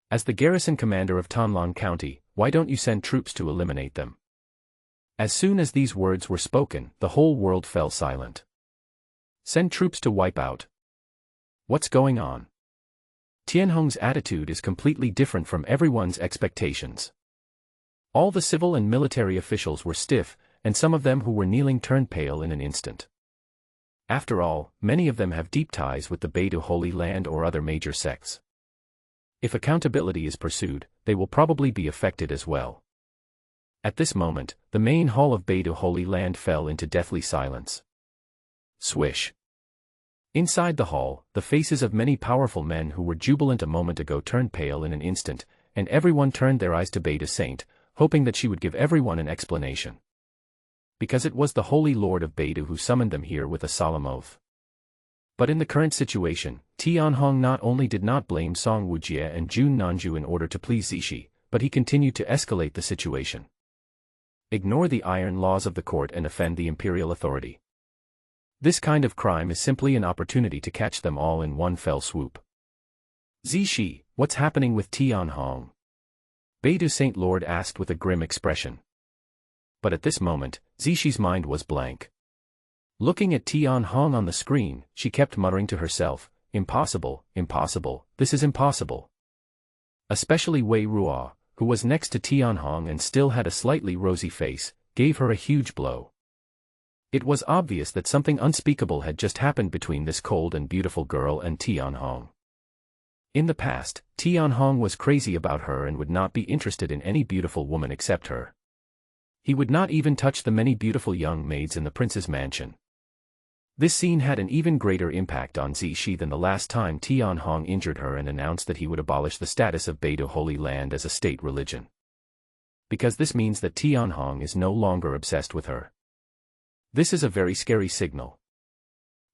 As the garrison commander of Tanlang County, why don't you send troops to eliminate them?" As soon as these words were spoken, the whole world fell silent. Send troops to wipe out? What's going on? Tianhong's attitude is completely different from everyone's expectations. All the civil and military officials were stiff, and some of them who were kneeling turned pale in an instant. After all, many of them have deep ties with the Beta Holy Land or other major sects. If accountability is pursued, they will probably be affected as well. At this moment, the main hall of Beta Holy Land fell into deathly silence. Swish. Inside the hall, the faces of many powerful men who were jubilant a moment ago turned pale in an instant, and everyone turned their eyes to Beta Saint, hoping that she would give everyone an explanation. Because it was the Holy Lord of Beta who summoned them here with a solemn oath. But in the current situation, Tianhong not only did not blame Song Wujie and Jun Nanju in order to please Zixi, but he continued to escalate the situation. Ignore the iron laws of the court and offend the imperial authority. This kind of crime is simply an opportunity to catch them all in one fell swoop. Zixi, what's happening with Tianhong? Beta Saint Lord asked with a grim expression. But at this moment, Zixi's mind was blank. Looking at Tianhong on the screen, she kept muttering to herself, "Impossible, impossible, this is impossible." Especially Wei Ruo, who was next to Tianhong and still had a slightly rosy face, gave her a huge blow. It was obvious that something unspeakable had just happened between this cold and beautiful girl and Tianhong. In the past, Tianhong was crazy about her and would not be interested in any beautiful woman except her. He would not even touch the many beautiful young maids in the prince's mansion. This scene had an even greater impact on Zixi than the last time Tianhong injured her and announced that he would abolish the status of Beta Holy Land as a state religion. Because this means that Tianhong is no longer obsessed with her. This is a very scary signal.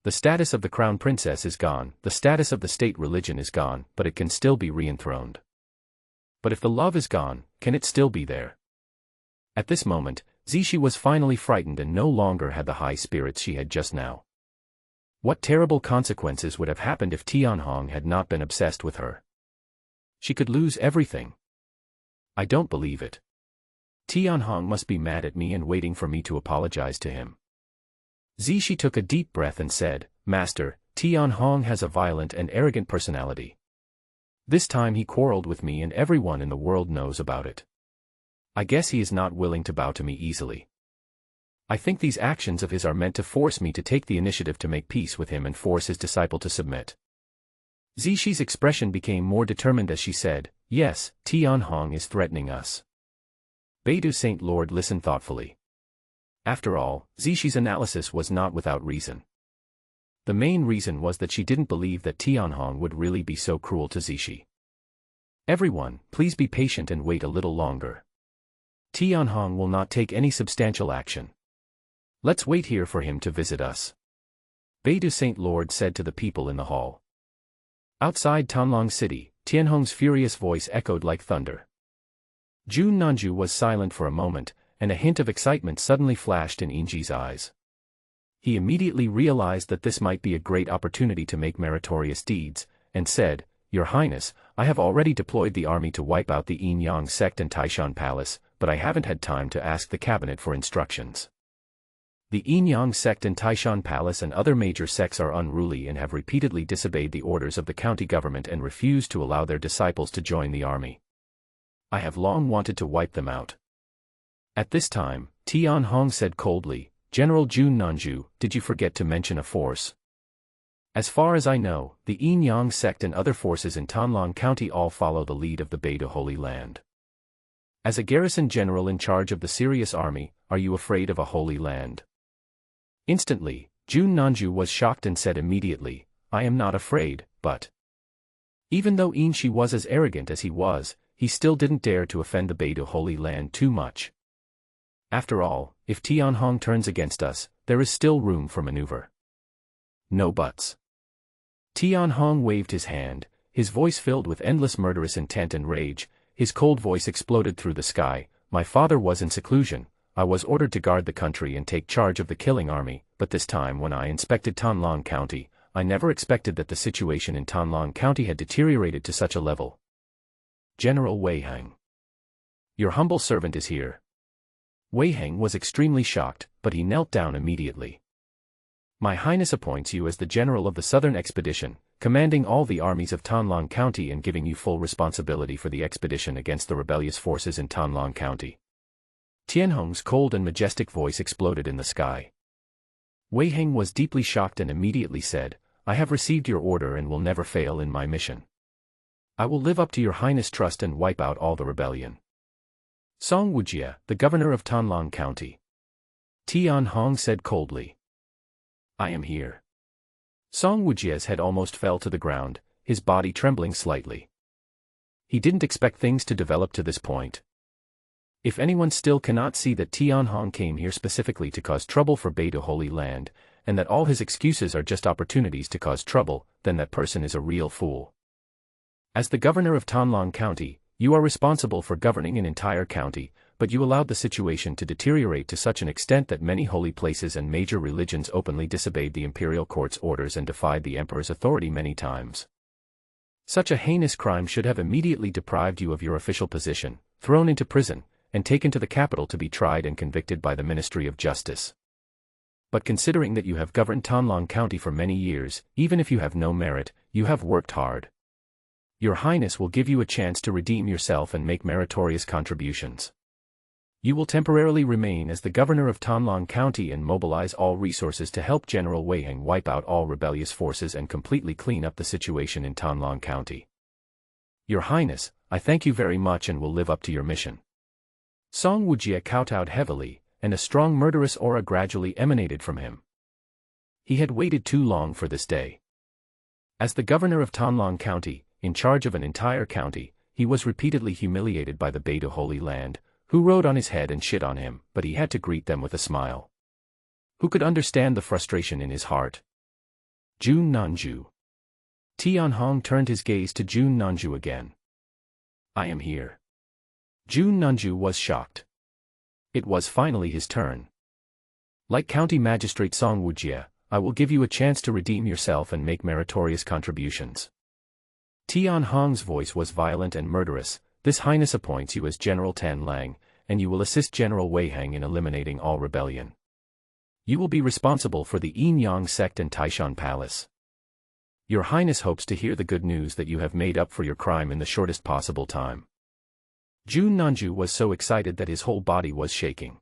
The status of the crown princess is gone, the status of the state religion is gone, but it can still be re-enthroned. But if the love is gone, can it still be there? At this moment, Zishi was finally frightened and no longer had the high spirits she had just now. What terrible consequences would have happened if Tianhong had not been obsessed with her? She could lose everything. I don't believe it. Tianhong must be mad at me and waiting for me to apologize to him. Zishi took a deep breath and said, Master, Tianhong has a violent and arrogant personality. This time he quarreled with me and everyone in the world knows about it. I guess he is not willing to bow to me easily. I think these actions of his are meant to force me to take the initiative to make peace with him and force his disciple to submit. Zishi's expression became more determined as she said, Yes, Tianhong is threatening us. Beidou Saint Lord listened thoughtfully. After all, Zishi's analysis was not without reason. The main reason was that she didn't believe that Tianhong would really be so cruel to Zishi. Everyone, please be patient and wait a little longer. Tianhong will not take any substantial action. Let's wait here for him to visit us. Beidou Saint Lord said to the people in the hall. Outside Tanlong City, Tianhong's furious voice echoed like thunder. Jun Nanju was silent for a moment, and a hint of excitement suddenly flashed in Yinji's eyes. He immediately realized that this might be a great opportunity to make meritorious deeds, and said, Your Highness, I have already deployed the army to wipe out the Yin-Yang sect and Taishan Palace, but I haven't had time to ask the cabinet for instructions. The Yin-Yang sect and Taishan Palace and other major sects are unruly and have repeatedly disobeyed the orders of the county government and refused to allow their disciples to join the army. I have long wanted to wipe them out. At this time, Tianhong said coldly, General Jun Nanju, did you forget to mention a force? As far as I know, the Yin-Yang sect and other forces in Tanlong County all follow the lead of the Beidou Holy Land. As a garrison general in charge of the serious army, are you afraid of a holy land? Instantly, Jun Nanju was shocked and said immediately, I am not afraid, but... Even though Yinshi was as arrogant as he was, he still didn't dare to offend the Beidou Holy Land too much. After all, if Tianhong turns against us, there is still room for maneuver. No buts. Tianhong waved his hand, his voice filled with endless murderous intent and rage, his cold voice exploded through the sky, My father was in seclusion, I was ordered to guard the country and take charge of the killing army, but this time when I inspected Tanlong County, I never expected that the situation in Tanlong County had deteriorated to such a level. General Wei Heng. Your humble servant is here. Wei Heng was extremely shocked, but he knelt down immediately. My Highness appoints you as the general of the Southern Expedition, commanding all the armies of Tanlong County and giving you full responsibility for the expedition against the rebellious forces in Tanlong County. Tianhong's cold and majestic voice exploded in the sky. Wei Heng was deeply shocked and immediately said, I have received your order and will never fail in my mission. I will live up to your Highness' trust and wipe out all the rebellion. Song Wujie, the governor of Tanlong County. Tianhong said coldly. I am here. Song Wujie's head almost fell to the ground, his body trembling slightly. He didn't expect things to develop to this point. If anyone still cannot see that Tianhong came here specifically to cause trouble for Beidou Holy Land, and that all his excuses are just opportunities to cause trouble, then that person is a real fool. As the governor of Tanlong County, you are responsible for governing an entire county, but you allowed the situation to deteriorate to such an extent that many holy places and major religions openly disobeyed the imperial court's orders and defied the emperor's authority many times. Such a heinous crime should have immediately deprived you of your official position, thrown into prison, and taken to the capital to be tried and convicted by the Ministry of Justice. But considering that you have governed Tanlong County for many years, even if you have no merit, you have worked hard. Your Highness will give you a chance to redeem yourself and make meritorious contributions. You will temporarily remain as the governor of Tanlong County and mobilize all resources to help General Wei Heng wipe out all rebellious forces and completely clean up the situation in Tanlong County. Your Highness, I thank you very much and will live up to your mission. Song Wujie kowtowed heavily, and a strong murderous aura gradually emanated from him. He had waited too long for this day. As the governor of Tanlong County, in charge of an entire county, he was repeatedly humiliated by the Beidou Holy Land, who rode on his head and shit on him, but he had to greet them with a smile. Who could understand the frustration in his heart? Jun Nanju. Tianhong turned his gaze to Jun Nanju again. I am here. Jun Nanju was shocked. It was finally his turn. Like County Magistrate Song Wujie, I will give you a chance to redeem yourself and make meritorious contributions. Tianhong's voice was violent and murderous. This highness appoints you as General Tan Lang, and you will assist General Wei Hang in eliminating all rebellion. You will be responsible for the Yin-Yang sect and Taishan Palace. Your Highness hopes to hear the good news that you have made up for your crime in the shortest possible time. Jun Nanju was so excited that his whole body was shaking.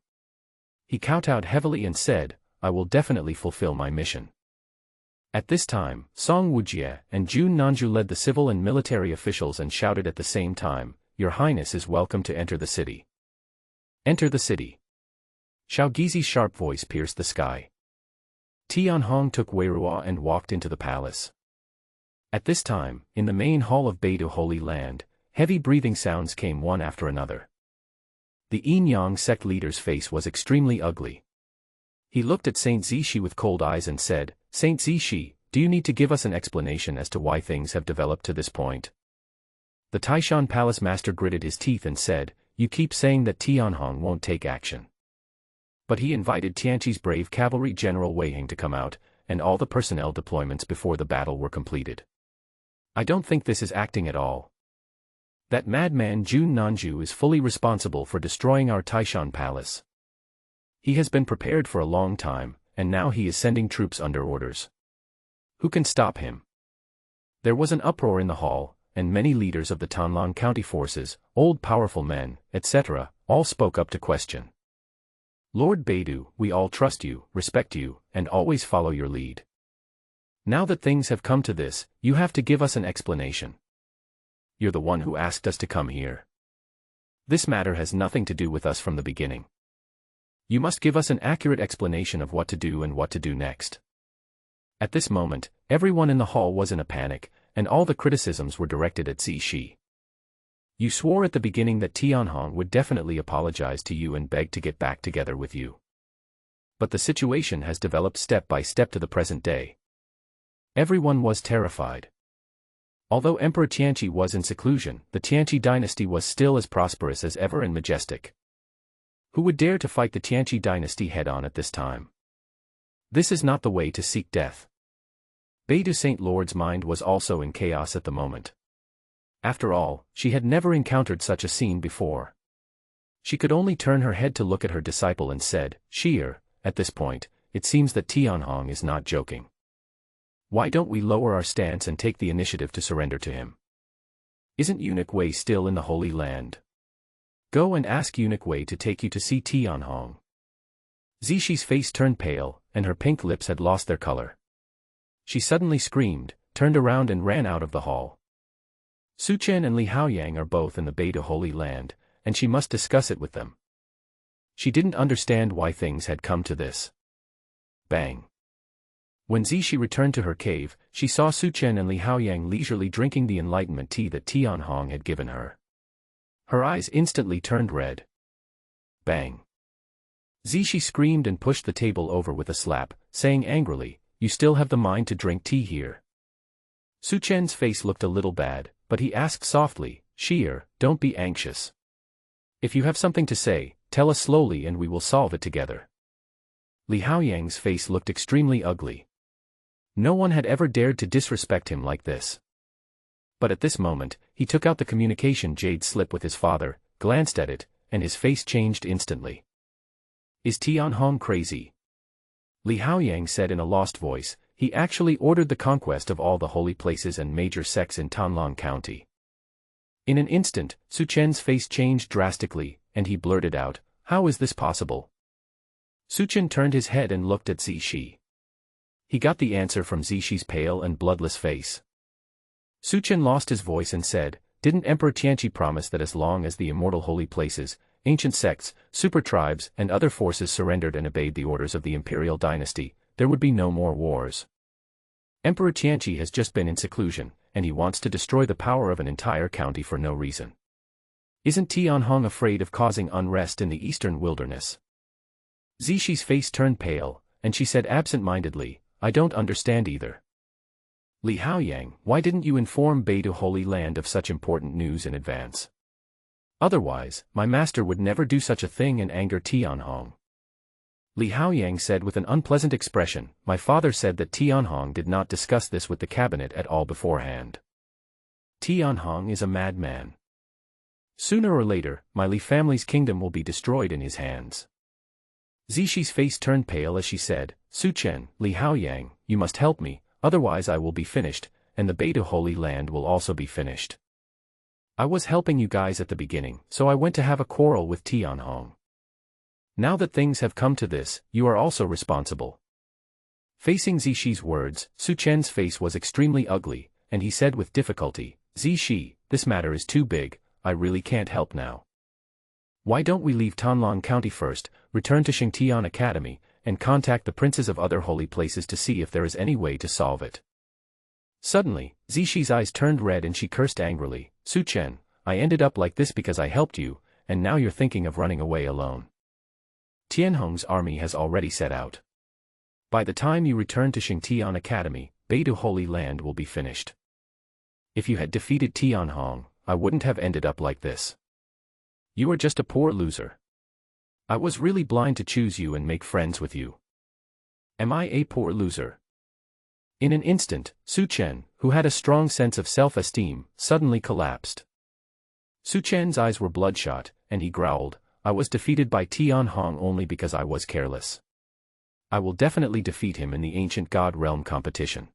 He kowtowed heavily and said, I will definitely fulfill my mission. At this time, Song Wujie and Jun Nanju led the civil and military officials and shouted at the same time, Your Highness is welcome to enter the city. Enter the city. Xiao Gizi's sharp voice pierced the sky. Tianhong took Weirua and walked into the palace. At this time, in the main hall of Beidu Holy Land, heavy breathing sounds came one after another. The Yin-Yang sect leader's face was extremely ugly. He looked at Saint Zishi with cold eyes and said, Saint Zishi, do you need to give us an explanation as to why things have developed to this point? The Taishan Palace master gritted his teeth and said, You keep saying that Tianhong won't take action. But he invited Tianqi's brave cavalry general Wei Hang to come out, and all the personnel deployments before the battle were completed. I don't think this is acting at all. That madman Jun Nanju is fully responsible for destroying our Taishan Palace. He has been prepared for a long time, and now he is sending troops under orders. Who can stop him? There was an uproar in the hall, and many leaders of the Tanlang County forces, old powerful men, etc., all spoke up to question. Lord Beidu, we all trust you, respect you, and always follow your lead. Now that things have come to this, you have to give us an explanation. You're the one who asked us to come here. This matter has nothing to do with us from the beginning. You must give us an accurate explanation of what to do and what to do next. At this moment, everyone in the hall was in a panic, and all the criticisms were directed at Zishi. You swore at the beginning that Tianhong would definitely apologize to you and beg to get back together with you. But the situation has developed step by step to the present day. Everyone was terrified. Although Emperor Tianqi was in seclusion, the Tianqi dynasty was still as prosperous as ever and majestic. Who would dare to fight the Tianqi dynasty head-on at this time? This is not the way to seek death. Beidu Saint Lord's mind was also in chaos at the moment. After all, she had never encountered such a scene before. She could only turn her head to look at her disciple and said, Shi'er, at this point, it seems that Tianhong is not joking. Why don't we lower our stance and take the initiative to surrender to him? Isn't Eunuch Wei still in the Holy Land? Go and ask Eunuch Wei to take you to see Tianhong. Zishi's face turned pale, and her pink lips had lost their color. She suddenly screamed, turned around and ran out of the hall. Su Chen and Li Haoyang are both in the Beidu Holy Land, and she must discuss it with them. She didn't understand why things had come to this. Bang. When Zishi returned to her cave, she saw Su Chen and Li Haoyang leisurely drinking the enlightenment tea that Tianhong had given her. Her eyes instantly turned red. Bang. Zishi screamed and pushed the table over with a slap, saying angrily, You still have the mind to drink tea here. Su Chen's face looked a little bad, but he asked softly, Shi'er, don't be anxious. If you have something to say, tell us slowly and we will solve it together. Li Haoyang's face looked extremely ugly. No one had ever dared to disrespect him like this. But at this moment, he took out the communication jade slip with his father, glanced at it, and his face changed instantly. Is Tianhong crazy? Li Haoyang said in a lost voice, he actually ordered the conquest of all the holy places and major sects in Tanlang County. In an instant, Su Chen's face changed drastically, and he blurted out, How is this possible? Su Chen turned his head and looked at Zishi. He got the answer from Zishi's pale and bloodless face. Su Chen lost his voice and said, Didn't Emperor Tianqi promise that as long as the immortal holy places, ancient sects, super tribes, and other forces surrendered and obeyed the orders of the imperial dynasty, there would be no more wars? Emperor Tianqi has just been in seclusion, and he wants to destroy the power of an entire county for no reason. Isn't Tianhong afraid of causing unrest in the eastern wilderness? Zishi's face turned pale, and she said absent-mindedly, "I don't understand either." "Li Haoyang, why didn't you inform Beidu Holy Land of such important news in advance? Otherwise, my master would never do such a thing and anger Tianhong." Li Haoyang said with an unpleasant expression, "My father said that Tianhong did not discuss this with the cabinet at all beforehand. Tianhong is a madman. Sooner or later, my Li family's kingdom will be destroyed in his hands." Zixi's face turned pale as she said, "Su Chen, Li Haoyang, you must help me, otherwise I will be finished, and the Beidu Holy Land will also be finished. I was helping you guys at the beginning, so I went to have a quarrel with Tianhong. Now that things have come to this, you are also responsible." Facing Zixi's words, Su Chen's face was extremely ugly, and he said with difficulty, "Zixi, this matter is too big, I really can't help now. Why don't we leave Tanlang County first, return to Xingtian Academy, and contact the princes of other holy places to see if there is any way to solve it?" Suddenly, Zixi's eyes turned red and she cursed angrily, "Su Chen, I ended up like this because I helped you, and now you're thinking of running away alone. Tianhong's army has already set out. By the time you return to Xingtian Academy, Beidu Holy Land will be finished. If you had defeated Tianhong, I wouldn't have ended up like this. You are just a poor loser. I was really blind to choose you and make friends with you. Am I a poor loser?" In an instant, Su Chen, who had a strong sense of self-esteem, suddenly collapsed. Su Chen's eyes were bloodshot, and he growled, "I was defeated by Tianhong only because I was careless. I will definitely defeat him in the ancient god realm competition."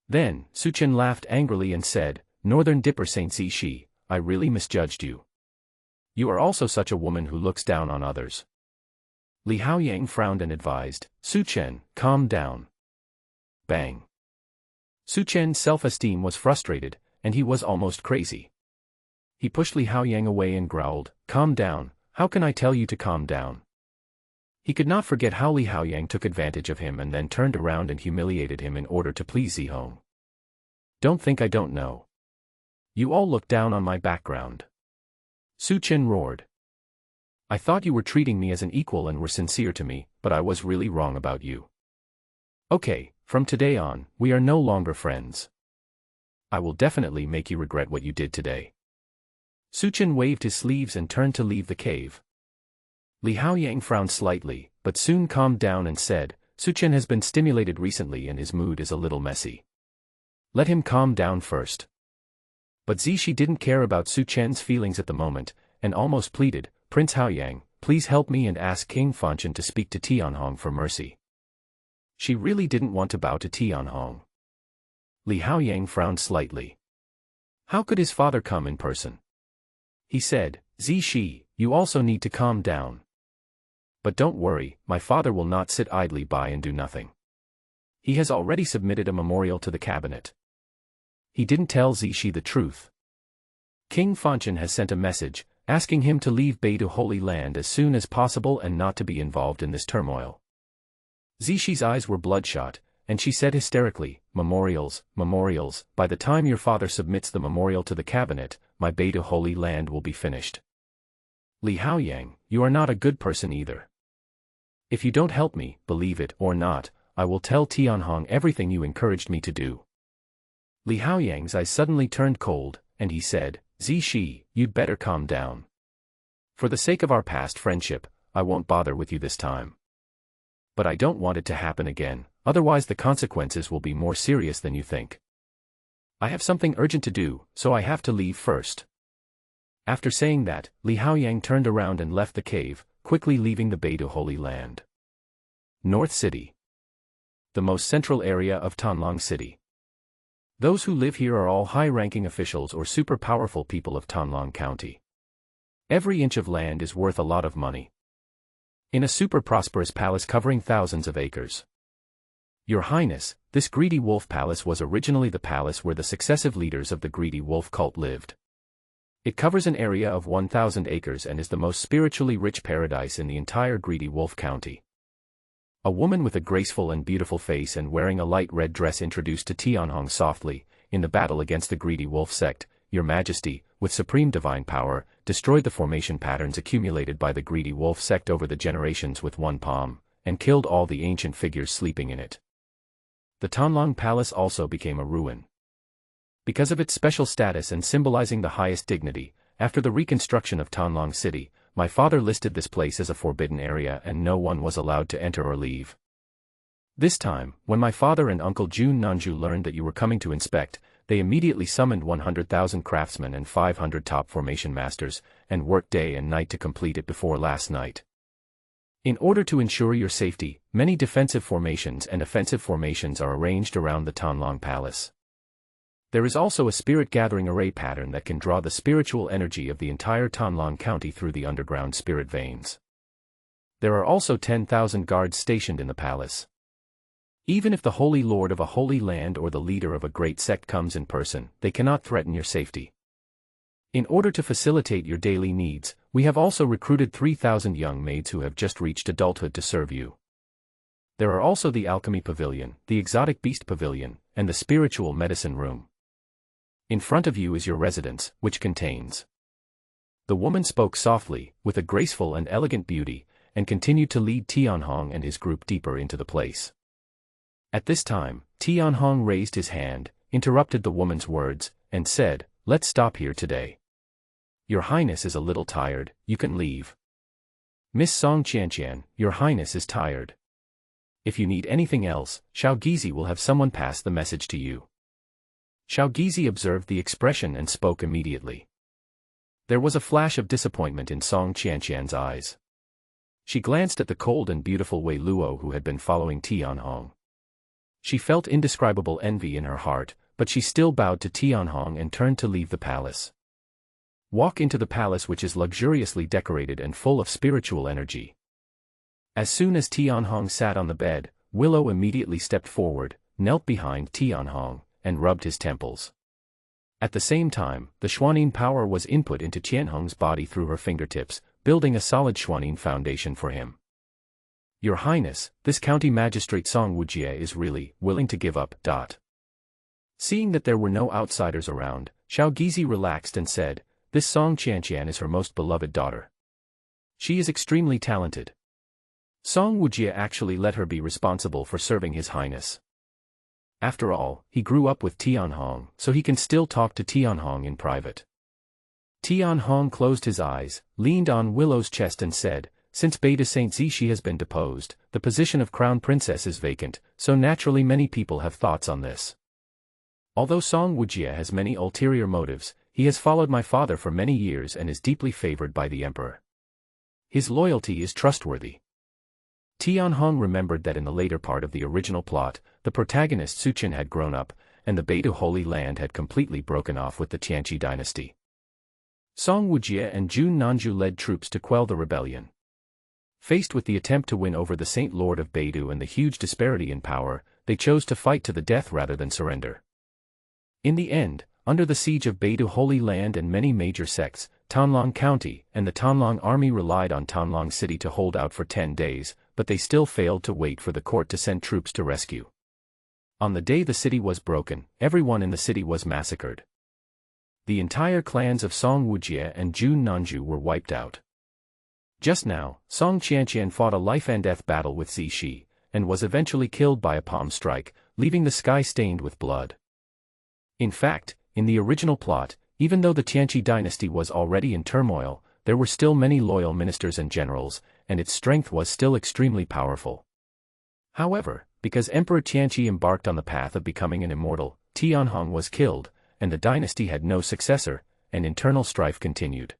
Then, Su Chen laughed angrily and said, "Northern Dipper Saint Zixi, I really misjudged you. You are also such a woman who looks down on others." Li Haoyang frowned and advised, "Su Chen, calm down." Bang. Su Chen's self-esteem was frustrated, and he was almost crazy. He pushed Li Haoyang away and growled, "Calm down, how can I tell you to calm down?" He could not forget how Li Haoyang took advantage of him and then turned around and humiliated him in order to please Zihong. "Don't think I don't know. You all look down on my background." Su Chen roared. "I thought you were treating me as an equal and were sincere to me, but I was really wrong about you. Okay, from today on, we are no longer friends. I will definitely make you regret what you did today." Su Chen waved his sleeves and turned to leave the cave. Li Haoyang frowned slightly, but soon calmed down and said, "Su Chen has been stimulated recently and his mood is a little messy. Let him calm down first." But Zixi didn't care about Su Chen's feelings at the moment, and almost pleaded, "Prince Haoyang, please help me and ask King Fanchen to speak to Tianhong for mercy." She really didn't want to bow to Tianhong. Li Haoyang frowned slightly. How could his father come in person? He said, "Zixi, you also need to calm down. But don't worry, my father will not sit idly by and do nothing. He has already submitted a memorial to the cabinet." He didn't tell Zixi the truth. King Fanchen has sent a message, asking him to leave Beidu Holy Land as soon as possible and not to be involved in this turmoil. Zixi's eyes were bloodshot, and she said hysterically, "Memorials, memorials, by the time your father submits the memorial to the cabinet, my Beidu Holy Land will be finished. Li Haoyang, you are not a good person either. If you don't help me, believe it or not, I will tell Tianhong everything you encouraged me to do." Li Haoyang's eyes suddenly turned cold, and he said, "Zixi, you'd better calm down. For the sake of our past friendship, I won't bother with you this time. But I don't want it to happen again, otherwise the consequences will be more serious than you think. I have something urgent to do, so I have to leave first." After saying that, Li Haoyang turned around and left the cave, quickly leaving the Beidu Holy Land. North City. The most central area of Tanlang City. Those who live here are all high-ranking officials or super powerful people of Tanlang County. Every inch of land is worth a lot of money. In a super prosperous palace covering thousands of acres. Your Highness, this Greedy Wolf Palace was originally the palace where the successive leaders of the Greedy Wolf cult lived. It covers an area of 1,000 acres and is the most spiritually rich paradise in the entire Greedy Wolf County. A woman with a graceful and beautiful face and wearing a light red dress introduced to Tianhong softly, "In the battle against the Greedy Wolf sect, Your Majesty, with supreme divine power, destroyed the formation patterns accumulated by the Greedy Wolf sect over the generations with one palm, and killed all the ancient figures sleeping in it. The Donghuang Palace also became a ruin. Because of its special status and symbolizing the highest dignity, after the reconstruction of Donghuang City, my father listed this place as a forbidden area and no one was allowed to enter or leave. This time, when my father and Uncle Jun Nanju learned that you were coming to inspect, they immediately summoned 100,000 craftsmen and 500 top formation masters, and worked day and night to complete it before last night. In order to ensure your safety, many defensive formations and offensive formations are arranged around the Donghuang Palace. There is also a spirit gathering array pattern that can draw the spiritual energy of the entire Donghuang County through the underground spirit veins. There are also 10,000 guards stationed in the palace. Even if the Holy Lord of a holy land or the leader of a great sect comes in person, they cannot threaten your safety. In order to facilitate your daily needs, we have also recruited 3,000 young maids who have just reached adulthood to serve you. There are also the Alchemy Pavilion, the Exotic Beast Pavilion, and the Spiritual Medicine Room. In front of you is your residence, which contains. The woman spoke softly, with a graceful and elegant beauty, and continued to lead Tianhong and his group deeper into the place. At this time, Tianhong raised his hand, interrupted the woman's words, and said, "Let's stop here today. Your Highness is a little tired, you can leave. Miss Song Qianqian, Your Highness is tired. If you need anything else, Xiao Gizi will have someone pass the message to you." Xiao Gizi observed the expression and spoke immediately. There was a flash of disappointment in Song Qianqian's eyes. She glanced at the cold and beautiful Wei Luo who had been following Tianhong. She felt indescribable envy in her heart, but she still bowed to Tianhong and turned to leave the palace. Walk into the palace, which is luxuriously decorated and full of spiritual energy. As soon as Tianhong sat on the bed, Willow immediately stepped forward, knelt behind Tianhong, and rubbed his temples. At the same time, the Xuanyin power was input into Tianhong's body through her fingertips, building a solid Xuanyin foundation for him. Your Highness, this county magistrate Song Wujie is really willing to give up. Seeing that there were no outsiders around, Xiao Gizi relaxed and said, "This Song Qianqian is her most beloved daughter. She is extremely talented. Song Wujie actually let her be responsible for serving His Highness. After all, he grew up with Tianhong, so he can still talk to Tianhong in private." Tianhong closed his eyes, leaned on Willow's chest and said, "Since Beta Saint Zishi has been deposed, the position of crown princess is vacant, so naturally many people have thoughts on this. Although Song Wujie has many ulterior motives, he has followed my father for many years and is deeply favored by the emperor. His loyalty is trustworthy." Tianhong remembered that in the later part of the original plot, the protagonist Suchen had grown up, and the Beidu Holy Land had completely broken off with the Tianqi dynasty. Song Wujie and Jun Nanju led troops to quell the rebellion. Faced with the attempt to win over the Saint Lord of Beidu and the huge disparity in power, they chose to fight to the death rather than surrender. In the end, under the siege of Beidu Holy Land and many major sects, Donghuang County and the Donghuang army relied on Donghuang City to hold out for 10 days, but they still failed to wait for the court to send troops to rescue. On the day the city was broken, everyone in the city was massacred. The entire clans of Song Wujie and Jun Nanju were wiped out. Just now, Song Qianqian fought a life-and-death battle with Zishi, and was eventually killed by a palm strike, leaving the sky stained with blood. In fact, in the original plot, even though the Tianqi dynasty was already in turmoil, there were still many loyal ministers and generals, and its strength was still extremely powerful. However, because Emperor Tianqi embarked on the path of becoming an immortal, Tianhong was killed, and the dynasty had no successor, and internal strife continued.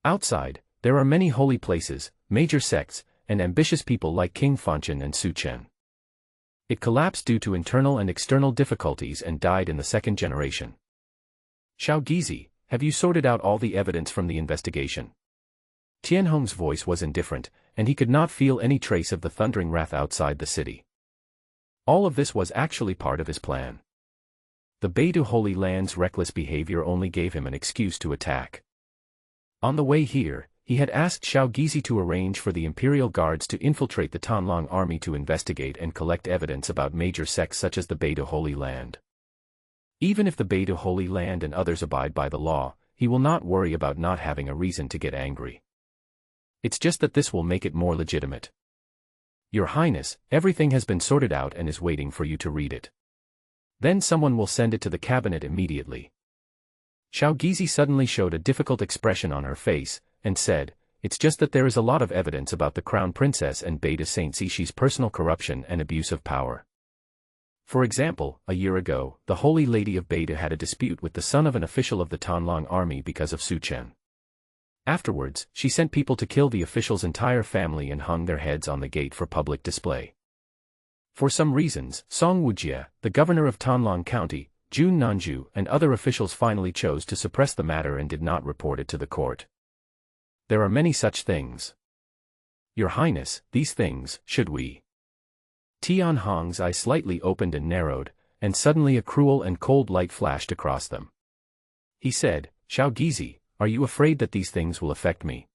Outside, there are many holy places, major sects, and ambitious people like King Fanchen and Su Chen. It collapsed due to internal and external difficulties and died in the second generation. Xiao Gizi, have you sorted out all the evidence from the investigation? Tianhong's voice was indifferent, and he could not feel any trace of the thundering wrath outside the city. All of this was actually part of his plan. The Beidu Holy Land's reckless behavior only gave him an excuse to attack. On the way here, he had asked Xiao Gizi to arrange for the imperial guards to infiltrate the Donghuang army to investigate and collect evidence about major sects such as the Beidu Holy Land. Even if the Beidu Holy Land and others abide by the law, he will not worry about not having a reason to get angry. It's just that this will make it more legitimate. Your Highness, everything has been sorted out and is waiting for you to read it. Then someone will send it to the cabinet immediately. Xiaogizi suddenly showed a difficult expression on her face, and said, "It's just that there is a lot of evidence about the crown princess and Beta Saint Xixi's personal corruption and abuse of power. For example, a year ago, the Holy Lady of Beta had a dispute with the son of an official of the Tanlong army because of Su Chen. Afterwards, she sent people to kill the official's entire family and hung their heads on the gate for public display. For some reasons, Song Wujie, the governor of Tanlong County, Jun Nanju, and other officials finally chose to suppress the matter and did not report it to the court. There are many such things. Your Highness, these things, should we?" Tianhong's eyes slightly opened and narrowed, and suddenly a cruel and cold light flashed across them. He said, "Xiaogizi, are you afraid that these things will affect me?"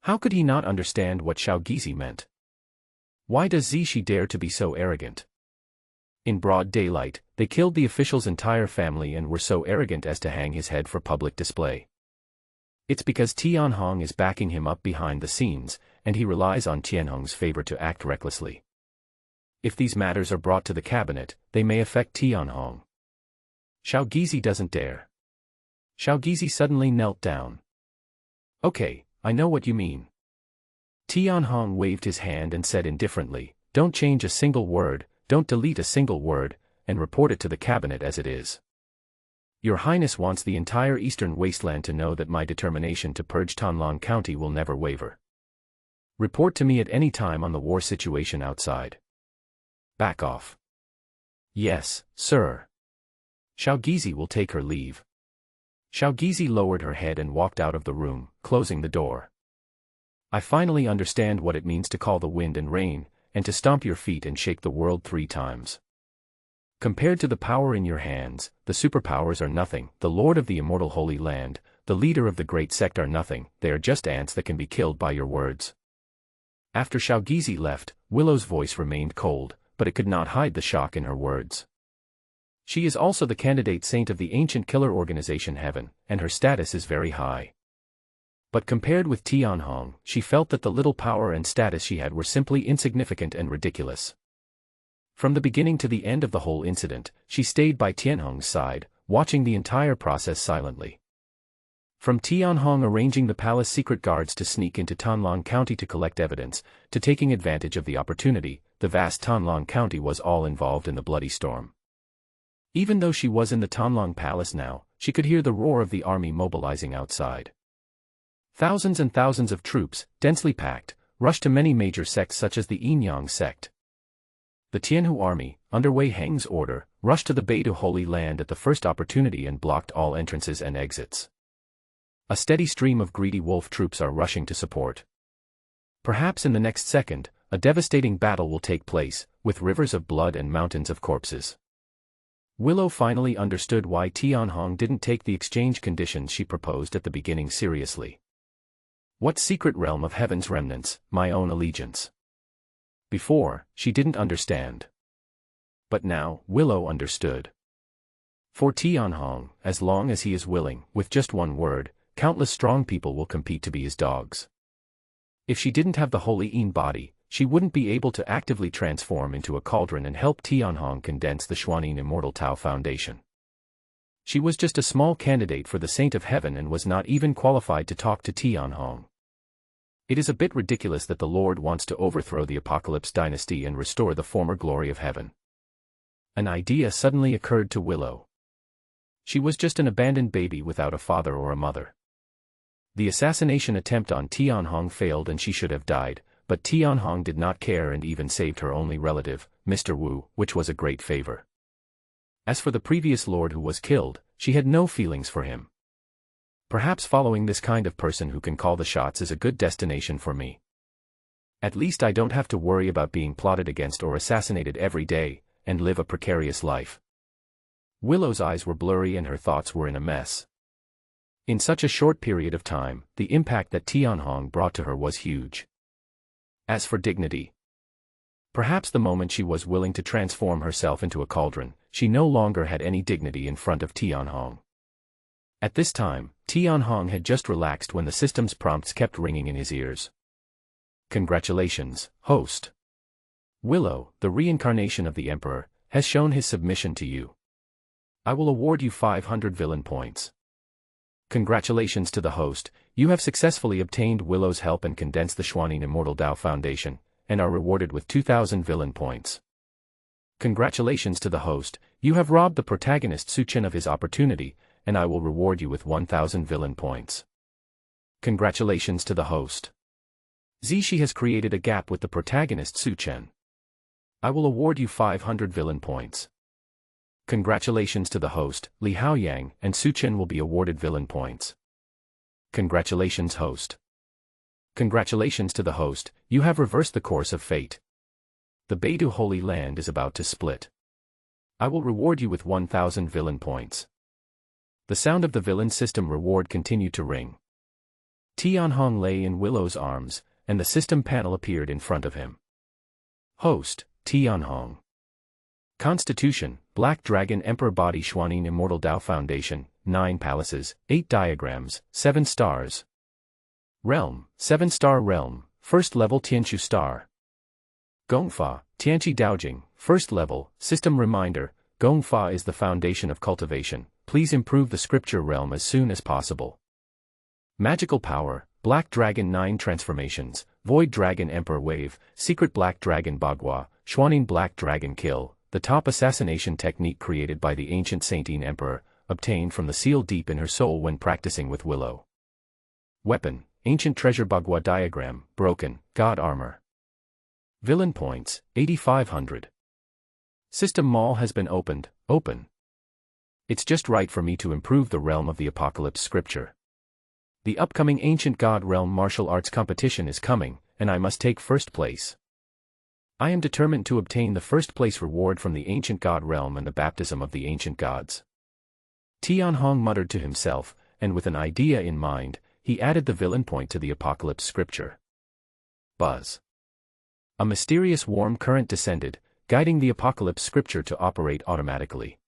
How could he not understand what Xiaogizi meant? Why does Zishi dare to be so arrogant? In broad daylight, they killed the official's entire family and were so arrogant as to hang his head for public display. It's because Tianhong is backing him up behind the scenes, and he relies on Tianhong's favor to act recklessly. If these matters are brought to the cabinet, they may affect Tianhong. Xiaogizi doesn't dare. Xiaogizi suddenly knelt down. "Okay, I know what you mean." Tianhong waved his hand and said indifferently, "Don't change a single word, don't delete a single word, and report it to the cabinet as it is. Your Highness wants the entire eastern wasteland to know that my determination to purge Tanlong County will never waver. Report to me at any time on the war situation outside. Back off." "Yes, sir." Xiaogizi will take her leave. Xiaogizi lowered her head and walked out of the room, closing the door. "I finally understand what it means to call the wind and rain, and to stomp your feet and shake the world 3 times. Compared to the power in your hands, the superpowers are nothing, the Lord of the immortal Holy Land, the leader of the great sect are nothing, they are just ants that can be killed by your words." After Xiaogizi left, Willow's voice remained cold, but it could not hide the shock in her words. She is also the candidate saint of the ancient killer organization Heaven, and her status is very high. But compared with Tianhong, she felt that the little power and status she had were simply insignificant and ridiculous. From the beginning to the end of the whole incident, she stayed by Tianhong's side, watching the entire process silently. From Tianhong arranging the palace secret guards to sneak into Tanlong County to collect evidence, to taking advantage of the opportunity, the vast Tanlong County was all involved in the bloody storm. Even though she was in the Tanlong Palace now, she could hear the roar of the army mobilizing outside. Thousands and thousands of troops, densely packed, rushed to many major sects such as the Yinyang sect. The Tianhu army, under Wei Heng's order, rushed to the Beidu Holy Land at the first opportunity and blocked all entrances and exits. A steady stream of greedy wolf troops are rushing to support. Perhaps in the next second, a devastating battle will take place, with rivers of blood and mountains of corpses. Willow finally understood why Tianhong didn't take the exchange conditions she proposed at the beginning seriously. What secret realm of heaven's remnants, my own allegiance? Before, she didn't understand. But now, Willow understood. For Tianhong, as long as he is willing, with just one word, countless strong people will compete to be his dogs. If she didn't have the holy Yin body, she wouldn't be able to actively transform into a cauldron and help Tianhong condense the Xuanyin Immortal Tao Foundation. She was just a small candidate for the Saint of Heaven and was not even qualified to talk to Tianhong. It is a bit ridiculous that the Lord wants to overthrow the Apocalypse dynasty and restore the former glory of heaven. An idea suddenly occurred to Willow. She was just an abandoned baby without a father or a mother. The assassination attempt on Tianhong failed and she should have died, but Tianhong did not care and even saved her only relative, Mr. Wu, which was a great favor. As for the previous lord who was killed, she had no feelings for him. Perhaps following this kind of person who can call the shots is a good destination for me. At least I don't have to worry about being plotted against or assassinated every day, and live a precarious life. Willow's eyes were blurry and her thoughts were in a mess. In such a short period of time, the impact that Tianhong brought to her was huge. As for dignity, perhaps the moment she was willing to transform herself into a cauldron, she no longer had any dignity in front of Tianhong. At this time, Tianhong had just relaxed when the system's prompts kept ringing in his ears. "Congratulations, host. Willow, the reincarnation of the Emperor, has shown his submission to you. I will award you 500 villain points. Congratulations to the host, you have successfully obtained Willow's help and condensed the Supreme Immortal Tao Foundation, and are rewarded with 2,000 villain points. Congratulations to the host, you have robbed the protagonist Su Chen of his opportunity, and I will reward you with 1,000 villain points. Congratulations to the host. Zishi has created a gap with the protagonist Su Chen. I will award you 500 villain points. Congratulations to the host, Li Haoyang and Su Chen will be awarded villain points. Congratulations host. Congratulations to the host, you have reversed the course of fate. The Beidu Holy Land is about to split. I will reward you with 1,000 villain points. The sound of the villain system reward continued to ring. Tianhong lay in Willow's arms, and the system panel appeared in front of him. Host, Tianhong. Constitution, Black Dragon Emperor Body Supreme Immortal Tao Foundation, 9 palaces, 8 diagrams, 7 stars. Realm, 7-star realm, 1st level Tianqiu star. Gongfa, Tianqi Daojing, 1st level, system reminder, Gongfa is the foundation of cultivation, please improve the scripture realm as soon as possible. Magical power, Black Dragon 9 transformations, Void Dragon Emperor Wave, Secret Black Dragon Bagua, Supreme Black Dragon Kill, the top assassination technique created by the ancient Supreme Emperor, obtained from the seal deep in her soul when practicing with Willow. Weapon, Ancient Treasure Bagua Diagram, Broken, God Armor. Villain points, 8,500. System Mall has been opened, open. It's just right for me to improve the realm of the Apocalypse scripture. The upcoming Ancient God Realm martial arts competition is coming, and I must take first place. I am determined to obtain the first place reward from the Ancient God Realm and the baptism of the Ancient Gods. Tianhong muttered to himself, and with an idea in mind, he added the villain point to the Apocalypse scripture. Buzz. A mysterious warm current descended, guiding the Apocalypse scripture to operate automatically.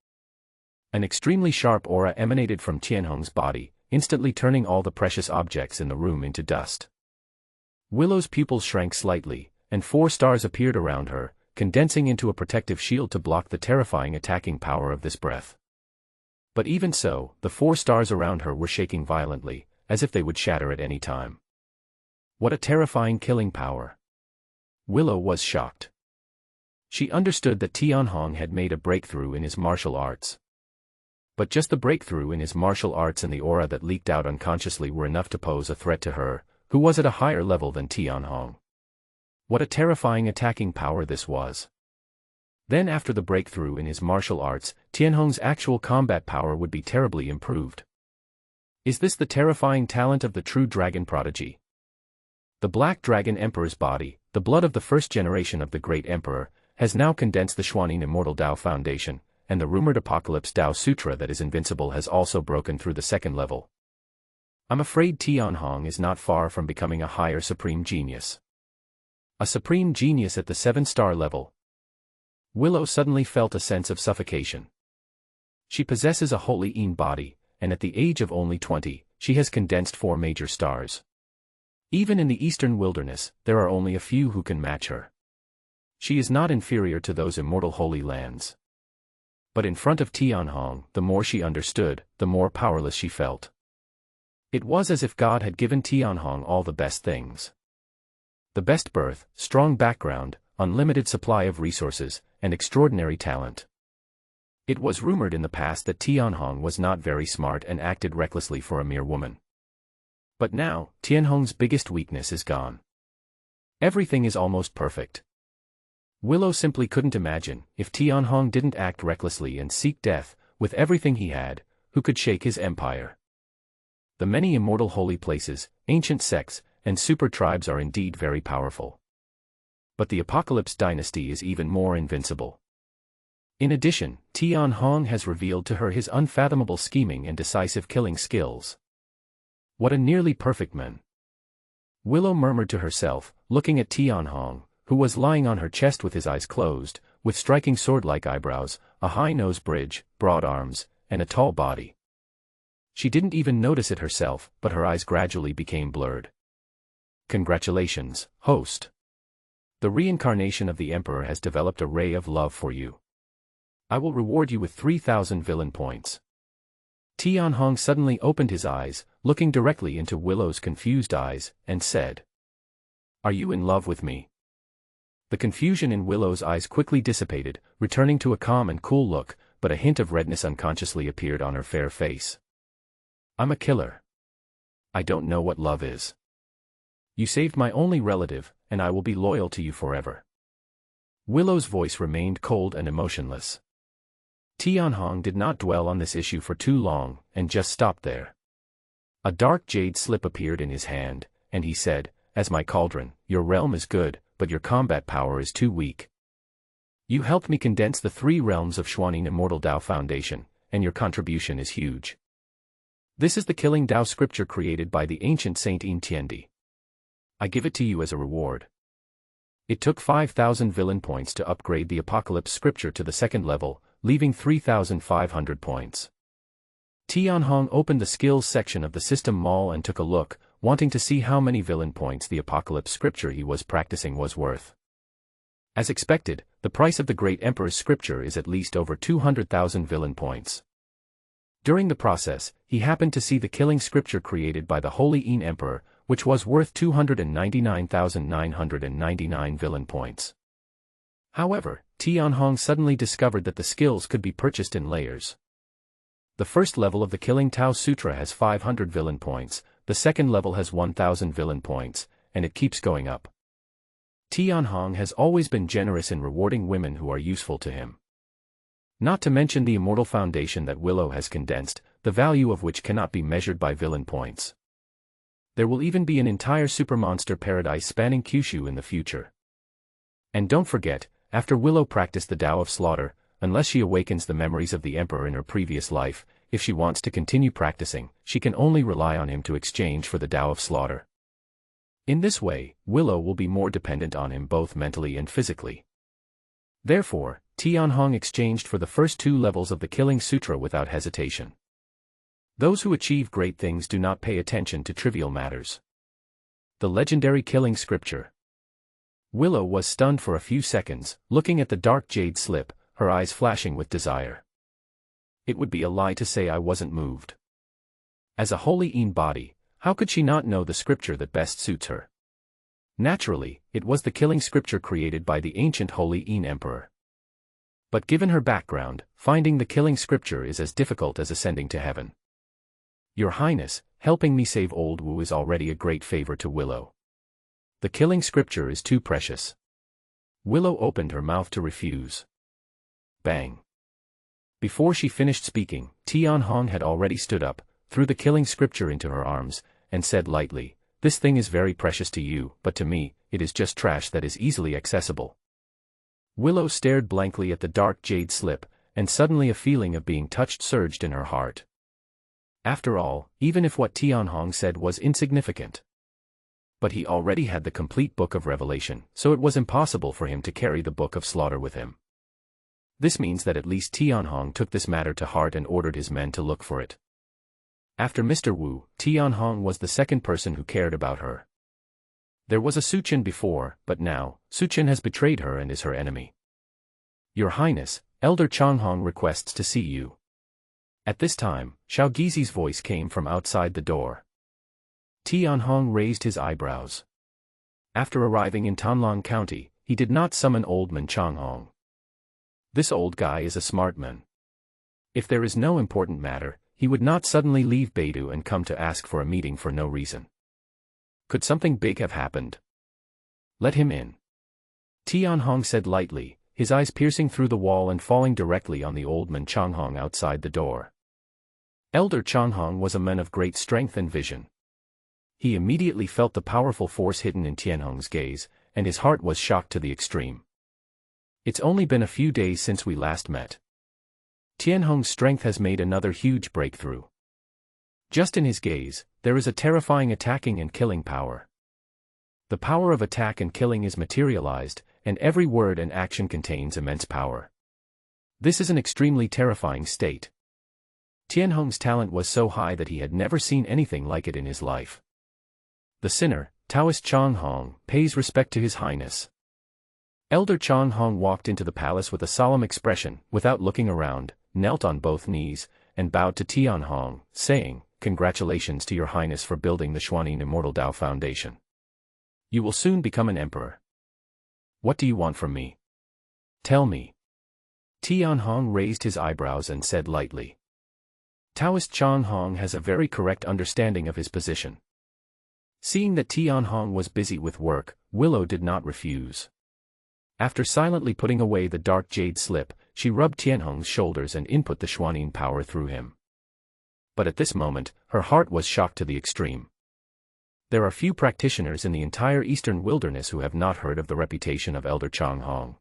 An extremely sharp aura emanated from Tianhong's body, instantly turning all the precious objects in the room into dust. Willow's pupils shrank slightly, and 4 stars appeared around her, condensing into a protective shield to block the terrifying attacking power of this breath. But even so, the 4 stars around her were shaking violently, as if they would shatter at any time. What a terrifying killing power! Willow was shocked. She understood that Tianhong had made a breakthrough in his martial arts. But just the breakthrough in his martial arts and the aura that leaked out unconsciously were enough to pose a threat to her, who was at a higher level than Tianhong. What a terrifying attacking power this was. Then after the breakthrough in his martial arts, Tianhong's actual combat power would be terribly improved. Is this the terrifying talent of the true dragon prodigy? The Black Dragon Emperor's body, the blood of the first generation of the Great Emperor, has now condensed the Supreme Immortal Tao Foundation, and the rumored Apocalypse Tao Sutra that is invincible has also broken through the 2nd level. I'm afraid Tianhong is not far from becoming a higher supreme genius. A supreme genius at the 7-star level. Willow suddenly felt a sense of suffocation. She possesses a holy Yin body, and at the age of only 20, she has condensed 4 major stars. Even in the eastern wilderness, there are only a few who can match her. She is not inferior to those immortal holy lands. But in front of Tianhong, the more she understood, the more powerless she felt. It was as if God had given Tianhong all the best things. The best birth, strong background, unlimited supply of resources, and extraordinary talent. It was rumored in the past that Tianhong was not very smart and acted recklessly for a mere woman. But now, Tianhong's biggest weakness is gone. Everything is almost perfect. Willow simply couldn't imagine, if Tianhong didn't act recklessly and seek death, with everything he had, who could shake his empire. The many immortal holy places, ancient sects, and super tribes are indeed very powerful. But the Apocalypse dynasty is even more invincible. In addition, Tianhong has revealed to her his unfathomable scheming and decisive killing skills. What a nearly perfect man. Willow murmured to herself, looking at Tianhong, who was lying on her chest with his eyes closed, with striking sword-like eyebrows, a high nose bridge, broad arms, and a tall body. She didn't even notice it herself, but her eyes gradually became blurred. Congratulations, host. The reincarnation of the Emperor has developed a ray of love for you. I will reward you with 3,000 villain points. Tianhong suddenly opened his eyes, looking directly into Willow's confused eyes, and said, "Are you in love with me?" The confusion in Willow's eyes quickly dissipated, returning to a calm and cool look, but a hint of redness unconsciously appeared on her fair face. "I'm a killer. I don't know what love is. You saved my only relative, and I will be loyal to you forever." Willow's voice remained cold and emotionless. Tianhong did not dwell on this issue for too long, and just stopped there. A dark jade slip appeared in his hand, and he said, "As my cauldron, your realm is good, but your combat power is too weak. You helped me condense the 3 realms of Xuanin Immortal Dao Foundation, and your contribution is huge. This is the Killing Dao scripture created by the ancient Saint Tianqi. I give it to you as a reward." It took 5,000 villain points to upgrade the Apocalypse scripture to the 2nd level, leaving 3,500 points. Tianhong opened the skills section of the system mall and took a look, wanting to see how many villain points the Apocalypse scripture he was practicing was worth. As expected, the price of the Great Emperor's scripture is at least over 200,000 villain points. During the process, he happened to see the killing scripture created by the Holy Yin Emperor, which was worth 299,999 villain points. However, Tianhong suddenly discovered that the skills could be purchased in layers. The first level of the Killing Tao Sutra has 500 villain points, the second level has 1,000 villain points, and it keeps going up. Tianhong has always been generous in rewarding women who are useful to him. Not to mention the immortal foundation that Willow has condensed, the value of which cannot be measured by villain points. There will even be an entire supermonster paradise spanning Kyushu in the future. And don't forget, after Willow practiced the Tao of Slaughter, unless she awakens the memories of the Emperor in her previous life, if she wants to continue practicing, she can only rely on him to exchange for the Tao of Slaughter. In this way, Willow will be more dependent on him both mentally and physically. Therefore, Tianhong exchanged for the first 2 levels of the Killing Sutra without hesitation. Those who achieve great things do not pay attention to trivial matters. The legendary Killing Scripture. Willow was stunned for a few seconds, looking at the dark jade slip, her eyes flashing with desire. It would be a lie to say I wasn't moved. As a holy Yin body, how could she not know the scripture that best suits her? Naturally, it was the Killing Scripture created by the ancient Holy Yin Emperor. But given her background, finding the Killing Scripture is as difficult as ascending to heaven. Your Highness, helping me save Old Wu is already a great favor to Willow. The Killing Scripture is too precious. Willow opened her mouth to refuse. Bang. Before she finished speaking, Tianhong had already stood up, threw the Killing Scripture into her arms, and said lightly, "This thing is very precious to you, but to me, it is just trash that is easily accessible." Willow stared blankly at the dark jade slip, and suddenly a feeling of being touched surged in her heart. After all, even if what Tianhong said was insignificant. But he already had the complete Book of Revelation, so it was impossible for him to carry the Book of Slaughter with him. This means that at least Tianhong took this matter to heart and ordered his men to look for it. After Mr. Wu, Tianhong was the second person who cared about her. There was a Suchen before, but now, Suchen has betrayed her and is her enemy. Your Highness, Elder Changhong requests to see you. At this time, Xiao Gizi's voice came from outside the door. Tianhong raised his eyebrows. After arriving in Tanlang County, he did not summon Old Man Changhong. This old guy is a smart man. If there is no important matter, he would not suddenly leave Beidou and come to ask for a meeting for no reason. Could something big have happened? Let him in. Tianhong said lightly, his eyes piercing through the wall and falling directly on the old man Changhong outside the door. Elder Changhong was a man of great strength and vision. He immediately felt the powerful force hidden in Tianhong's gaze, and his heart was shocked to the extreme. It's only been a few days since we last met. Tianhong's strength has made another huge breakthrough. Just in his gaze, there is a terrifying attacking and killing power. The power of attack and killing is materialized, and every word and action contains immense power. This is an extremely terrifying state. Tianhong's talent was so high that he had never seen anything like it in his life. The sinner, Taoist Changhong, pays respect to His Highness. Elder Donghuang walked into the palace with a solemn expression, without looking around, knelt on both knees, and bowed to Tianhong, saying, "Congratulations to your highness for building the Xuanyin Immortal Dao Foundation. You will soon become an emperor. What do you want from me? Tell me." Tianhong raised his eyebrows and said lightly. Taoist Donghuang has a very correct understanding of his position. Seeing that Tianhong was busy with work, Willow did not refuse. After silently putting away the dark jade slip, she rubbed Tianhong's shoulders and input the Xuanyin power through him. But at this moment, her heart was shocked to the extreme. There are few practitioners in the entire eastern wilderness who have not heard of the reputation of Elder Donghuang.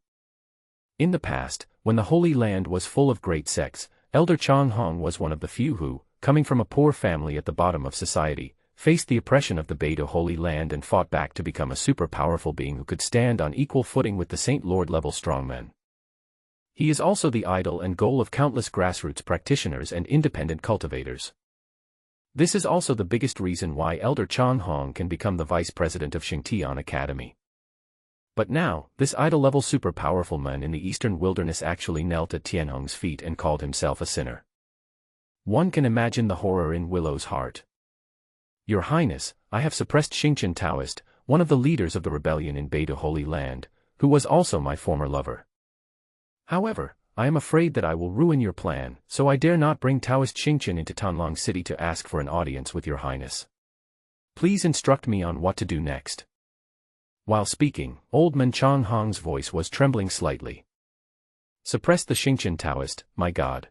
In the past, when the Holy Land was full of great sects, Elder Donghuang was one of the few who, coming from a poor family at the bottom of society, faced the oppression of the Beidou Holy Land and fought back to become a super powerful being who could stand on equal footing with the Saint Lord-level strongmen. He is also the idol and goal of countless grassroots practitioners and independent cultivators. This is also the biggest reason why Elder Donghuang can become the vice president of Xingtian Academy. But now, this idol-level super powerful man in the eastern wilderness actually knelt at Tianhong's feet and called himself a sinner. One can imagine the horror in Willow's heart. "Your Highness, I have suppressed Xingtian Taoist, one of the leaders of the rebellion in Beidou Holy Land, who was also my former lover. However, I am afraid that I will ruin your plan, so I dare not bring Taoist Xingtian into Tanlong City to ask for an audience with your Highness. Please instruct me on what to do next." While speaking, Old Man Donghuang's voice was trembling slightly. "Suppress the Xingtian Taoist, my god."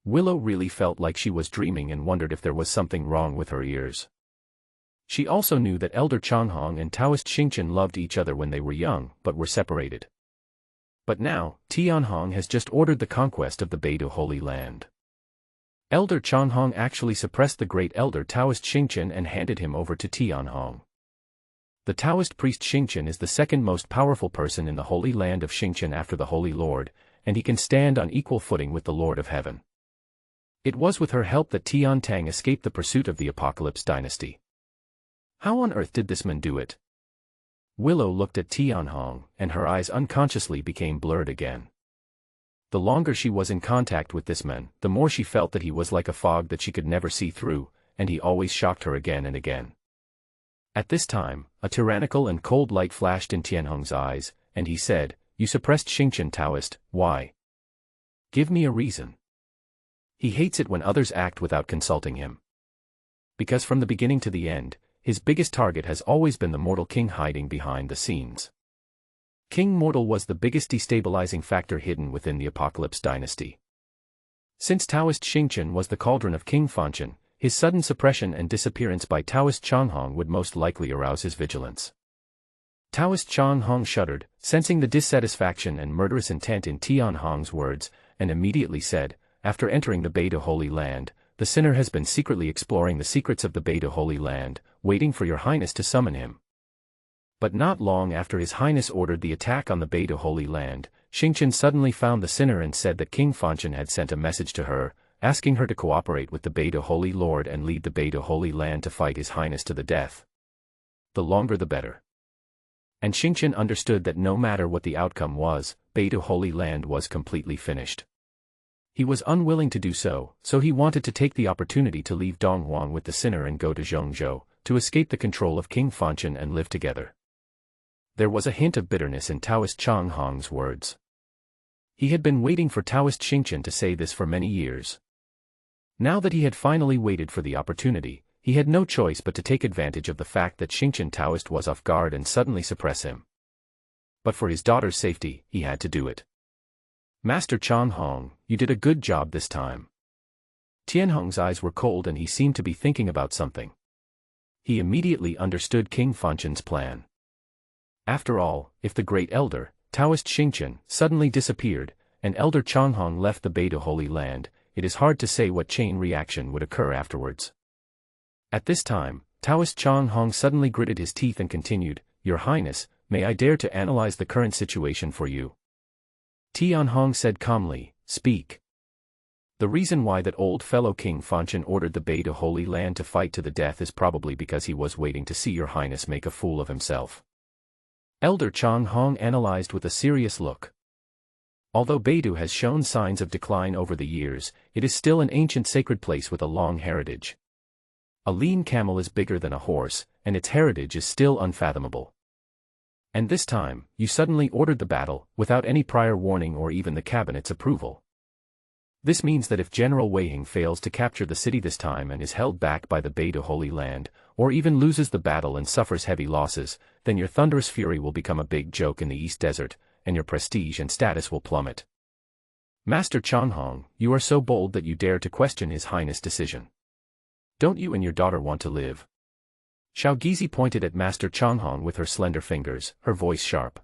Willow really felt like she was dreaming and wondered if there was something wrong with her ears. She also knew that Elder Donghuang and Taoist Xingtian loved each other when they were young, but were separated. But now, Tianhong has just ordered the conquest of the Beidou Holy Land. Elder Donghuang actually suppressed the great elder Taoist Xingtian and handed him over to Tianhong. The Taoist priest Xingtian is the second most powerful person in the Holy Land of Xingtian after the Holy Lord, and he can stand on equal footing with the Lord of Heaven. It was with her help that Tian Tang escaped the pursuit of the Apocalypse dynasty. How on earth did this man do it? Willow looked at Tianhong, and her eyes unconsciously became blurred again. The longer she was in contact with this man, the more she felt that he was like a fog that she could never see through, and he always shocked her again and again. At this time, a tyrannical and cold light flashed in Tianhong's eyes, and he said, "You suppressed Xingtian Taoist, why? Give me a reason." He hates it when others act without consulting him. Because from the beginning to the end, his biggest target has always been the mortal king hiding behind the scenes. King Mortal was the biggest destabilizing factor hidden within the Apocalypse dynasty. Since Taoist Xingtian was the cauldron of King Fanchen, his sudden suppression and disappearance by Taoist Donghuang would most likely arouse his vigilance. Taoist Donghuang shuddered, sensing the dissatisfaction and murderous intent in Tianhong's words, and immediately said, "After entering the Beidou Holy Land, the sinner has been secretly exploring the secrets of the Beidou Holy Land, waiting for your Highness to summon him." But not long after His Highness ordered the attack on the Beidou Holy Land, Xingtian suddenly found the sinner and said that King Fanchen had sent a message to her, asking her to cooperate with the Beidou Holy Lord and lead the Beidou Holy Land to fight His Highness to the death. The longer the better. And Xingtian understood that no matter what the outcome was, Beidou Holy Land was completely finished. He was unwilling to do so, so he wanted to take the opportunity to leave Donghuang with the sinner and go to Zhongzhou, to escape the control of King Fanchen and live together. There was a hint of bitterness in Taoist Donghuang's words. He had been waiting for Taoist Xingtian to say this for many years. Now that he had finally waited for the opportunity, he had no choice but to take advantage of the fact that Xingtian Taoist was off guard and suddenly suppress him. But for his daughter's safety, he had to do it. "Master Donghuang, you did a good job this time." Tianhong's eyes were cold and he seemed to be thinking about something. He immediately understood King Fanchen's plan. After all, if the great elder, Taoist Xingtian, suddenly disappeared, and Elder Donghuang left the Beidou Holy Land, it is hard to say what chain reaction would occur afterwards. At this time, Taoist Donghuang suddenly gritted his teeth and continued, "Your Highness, may I dare to analyze the current situation for you?" Tianhong said calmly, "Speak." The reason why that old fellow King Fanchen ordered the Beidou Holy Land to fight to the death is probably because he was waiting to see your Highness make a fool of himself. Elder Donghuang analyzed with a serious look. Although Beidou has shown signs of decline over the years, it is still an ancient sacred place with a long heritage. A lean camel is bigger than a horse, and its heritage is still unfathomable. And this time, you suddenly ordered the battle, without any prior warning or even the cabinet's approval. This means that if General Wei Hing fails to capture the city this time and is held back by the Beidou Holy Land, or even loses the battle and suffers heavy losses, then your thunderous fury will become a big joke in the East Desert, and your prestige and status will plummet. Master Donghuang, you are so bold that you dare to question His Highness' decision. Don't you and your daughter want to live? Xiao Gizi pointed at Master Donghuang with her slender fingers, her voice sharp.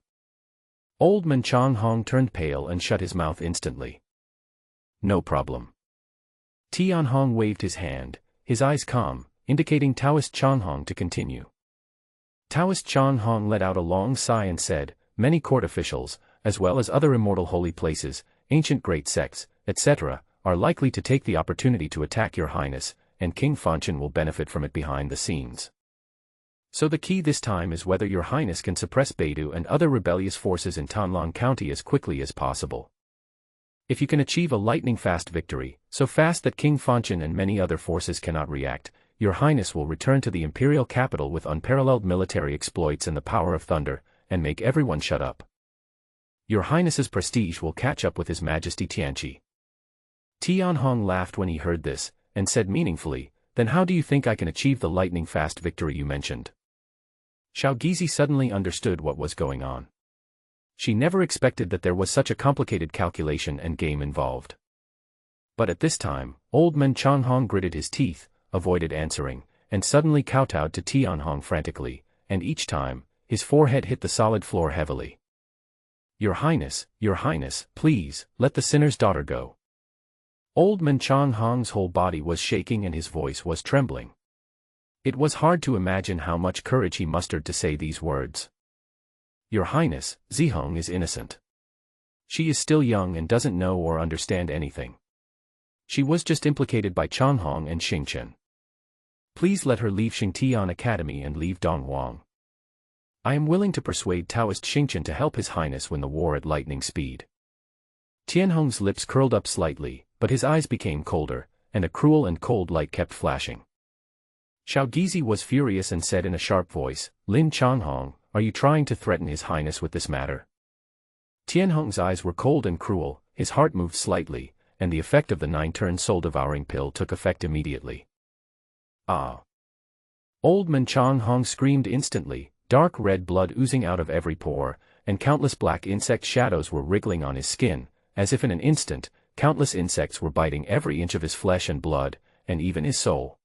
Old man Donghuang turned pale and shut his mouth instantly. No problem. Tianhong waved his hand, his eyes calm, indicating Taoist Donghuang to continue. Taoist Donghuang let out a long sigh and said, many court officials, as well as other immortal holy places, ancient great sects, etc., are likely to take the opportunity to attack your highness, and King Fanchen will benefit from it behind the scenes. So the key this time is whether your highness can suppress Beidou and other rebellious forces in Donghuang County as quickly as possible. If you can achieve a lightning-fast victory, so fast that King Fanchen and many other forces cannot react, your highness will return to the imperial capital with unparalleled military exploits and the power of thunder, and make everyone shut up. Your highness's prestige will catch up with His Majesty Tianqi. Tianhong laughed when he heard this, and said meaningfully, then how do you think I can achieve the lightning-fast victory you mentioned? Xiao Gizi suddenly understood what was going on. She never expected that there was such a complicated calculation and game involved. But at this time, old man Donghuang gritted his teeth, avoided answering, and suddenly kowtowed to Tianhong frantically, and each time, his forehead hit the solid floor heavily. Your Highness, please, let the sinner's daughter go. Old man Donghuang's whole body was shaking and his voice was trembling. It was hard to imagine how much courage he mustered to say these words. Your Highness, Zihong is innocent. She is still young and doesn't know or understand anything. She was just implicated by Donghuang and Xingchen. Please let her leave Xingtian Academy and leave Donghuang. I am willing to persuade Taoist Xingchen to help His Highness win the war at lightning speed. Tianhong's lips curled up slightly, but his eyes became colder, and a cruel and cold light kept flashing. Xiao Gizi was furious and said in a sharp voice, Lin Donghuang, are you trying to threaten His Highness with this matter? Tianhong's eyes were cold and cruel, his heart moved slightly, and the effect of the 9-turn soul-devouring pill took effect immediately. Ah! Old man Donghuang screamed instantly, dark red blood oozing out of every pore, and countless black insect shadows were wriggling on his skin, as if in an instant, countless insects were biting every inch of his flesh and blood, and even his soul.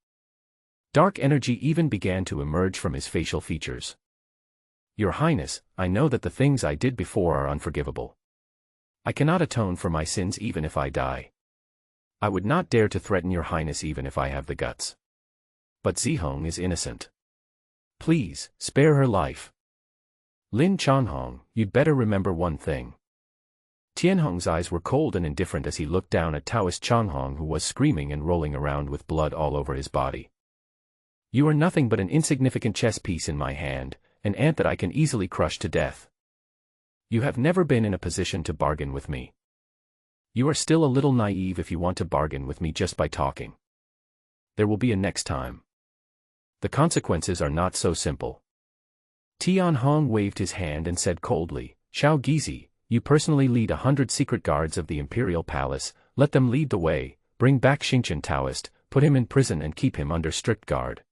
Dark energy even began to emerge from his facial features. Your Highness, I know that the things I did before are unforgivable. I cannot atone for my sins even if I die. I would not dare to threaten your Highness even if I have the guts. But Zihong is innocent. Please, spare her life. Lin Donghuang, you'd better remember one thing. Tianhong's eyes were cold and indifferent as he looked down at Taoist Donghuang, who was screaming and rolling around with blood all over his body. You are nothing but an insignificant chess piece in my hand, an ant that I can easily crush to death. You have never been in a position to bargain with me. You are still a little naive if you want to bargain with me just by talking. There will be a next time. The consequences are not so simple. Tianhong waved his hand and said coldly, Xiao Gizi, you personally lead 100 secret guards of the imperial palace, let them lead the way, bring back Xingchen Taoist, put him in prison and keep him under strict guard.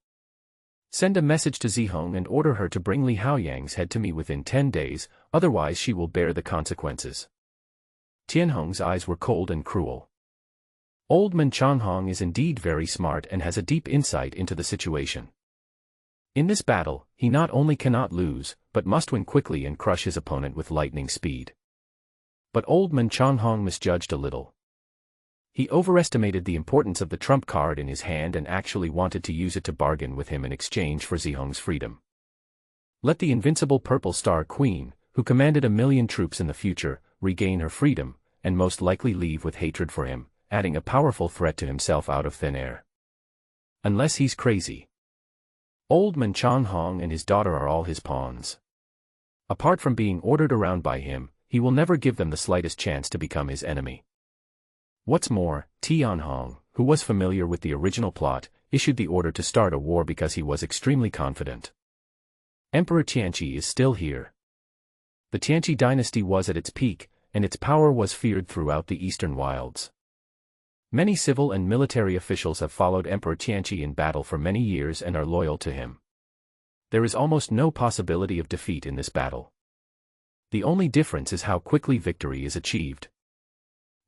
Send a message to Zihong and order her to bring Li Haoyang's head to me within 10 days, otherwise she will bear the consequences. Tianhong's eyes were cold and cruel. Old man Donghuang is indeed very smart and has a deep insight into the situation. In this battle, he not only cannot lose, but must win quickly and crush his opponent with lightning speed. But old man Donghuang misjudged a little. He overestimated the importance of the trump card in his hand and actually wanted to use it to bargain with him in exchange for Zihong's freedom. Let the invincible Purple Star Queen, who commanded 1,000,000 troops in the future, regain her freedom, and most likely leave with hatred for him, adding a powerful threat to himself out of thin air. Unless he's crazy. Old man Donghuang and his daughter are all his pawns. Apart from being ordered around by him, he will never give them the slightest chance to become his enemy. What's more, Tianhong, who was familiar with the original plot, issued the order to start a war because he was extremely confident. Emperor Tianqi is still here. The Tianqi dynasty was at its peak, and its power was feared throughout the eastern wilds. Many civil and military officials have followed Emperor Tianqi in battle for many years and are loyal to him. There is almost no possibility of defeat in this battle. The only difference is how quickly victory is achieved.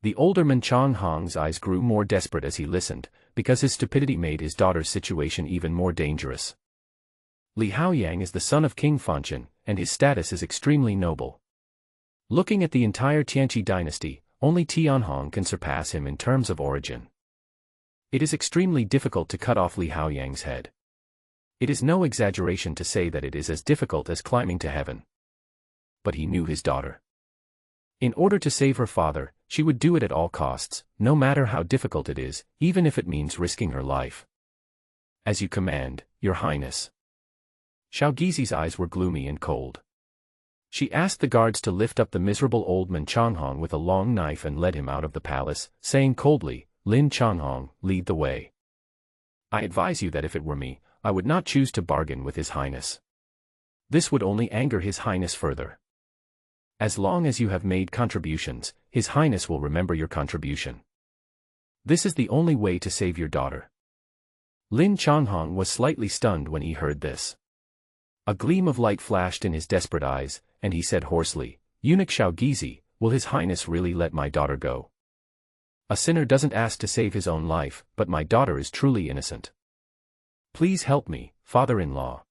The older man Changhong's eyes grew more desperate as he listened, because his stupidity made his daughter's situation even more dangerous. Li Haoyang is the son of King Fanchen, and his status is extremely noble. Looking at the entire Tianqi dynasty, only Tianhong can surpass him in terms of origin. It is extremely difficult to cut off Li Haoyang's head. It is no exaggeration to say that it is as difficult as climbing to heaven. But he knew his daughter. In order to save her father, she would do it at all costs, no matter how difficult it is, even if it means risking her life. As you command, Your Highness. Xiaogizi's eyes were gloomy and cold. She asked the guards to lift up the miserable old man Changhong with a long knife and led him out of the palace, saying coldly, Lin Changhong, lead the way. I advise you that if it were me, I would not choose to bargain with His Highness. This would only anger His Highness further. As long as you have made contributions, His Highness will remember your contribution. This is the only way to save your daughter. Lin Changhong was slightly stunned when he heard this. A gleam of light flashed in his desperate eyes, and he said hoarsely, Eunuch Xiaogizi, will His Highness really let my daughter go? A sinner doesn't ask to save his own life, but my daughter is truly innocent. Please help me, father-in-law.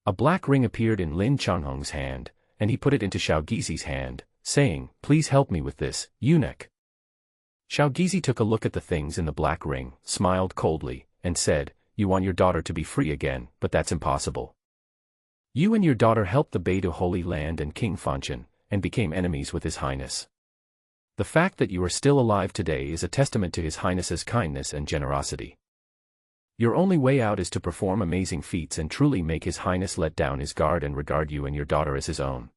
A black ring appeared in Lin Changhong's hand, and he put it into Xiaogizi's hand, saying, Please help me with this, eunuch. Xiaogizi took a look at the things in the black ring, smiled coldly, and said, You want your daughter to be free again, but that's impossible. You and your daughter helped the Beidou Holy Land and King Fanchen, and became enemies with His Highness. The fact that you are still alive today is a testament to His Highness's kindness and generosity. Your only way out is to perform amazing feats and truly make His Highness let down his guard and regard you and your daughter as his own.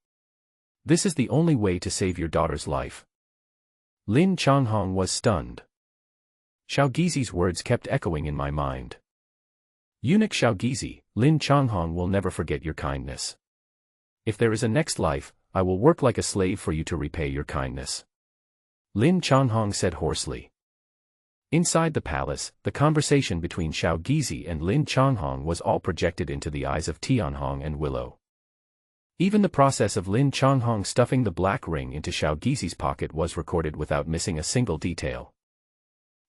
This is the only way to save your daughter's life. Lin Changhong was stunned. Xiaogizi's words kept echoing in my mind. Eunuch Xiaogizi, Lin Changhong will never forget your kindness. If there is a next life, I will work like a slave for you to repay your kindness. Lin Changhong said hoarsely. Inside the palace, the conversation between Xiaogizi and Lin Changhong was all projected into the eyes of Tianhong and Willow. Even the process of Lin Changhong stuffing the black ring into Xiaogizi's pocket was recorded without missing a single detail.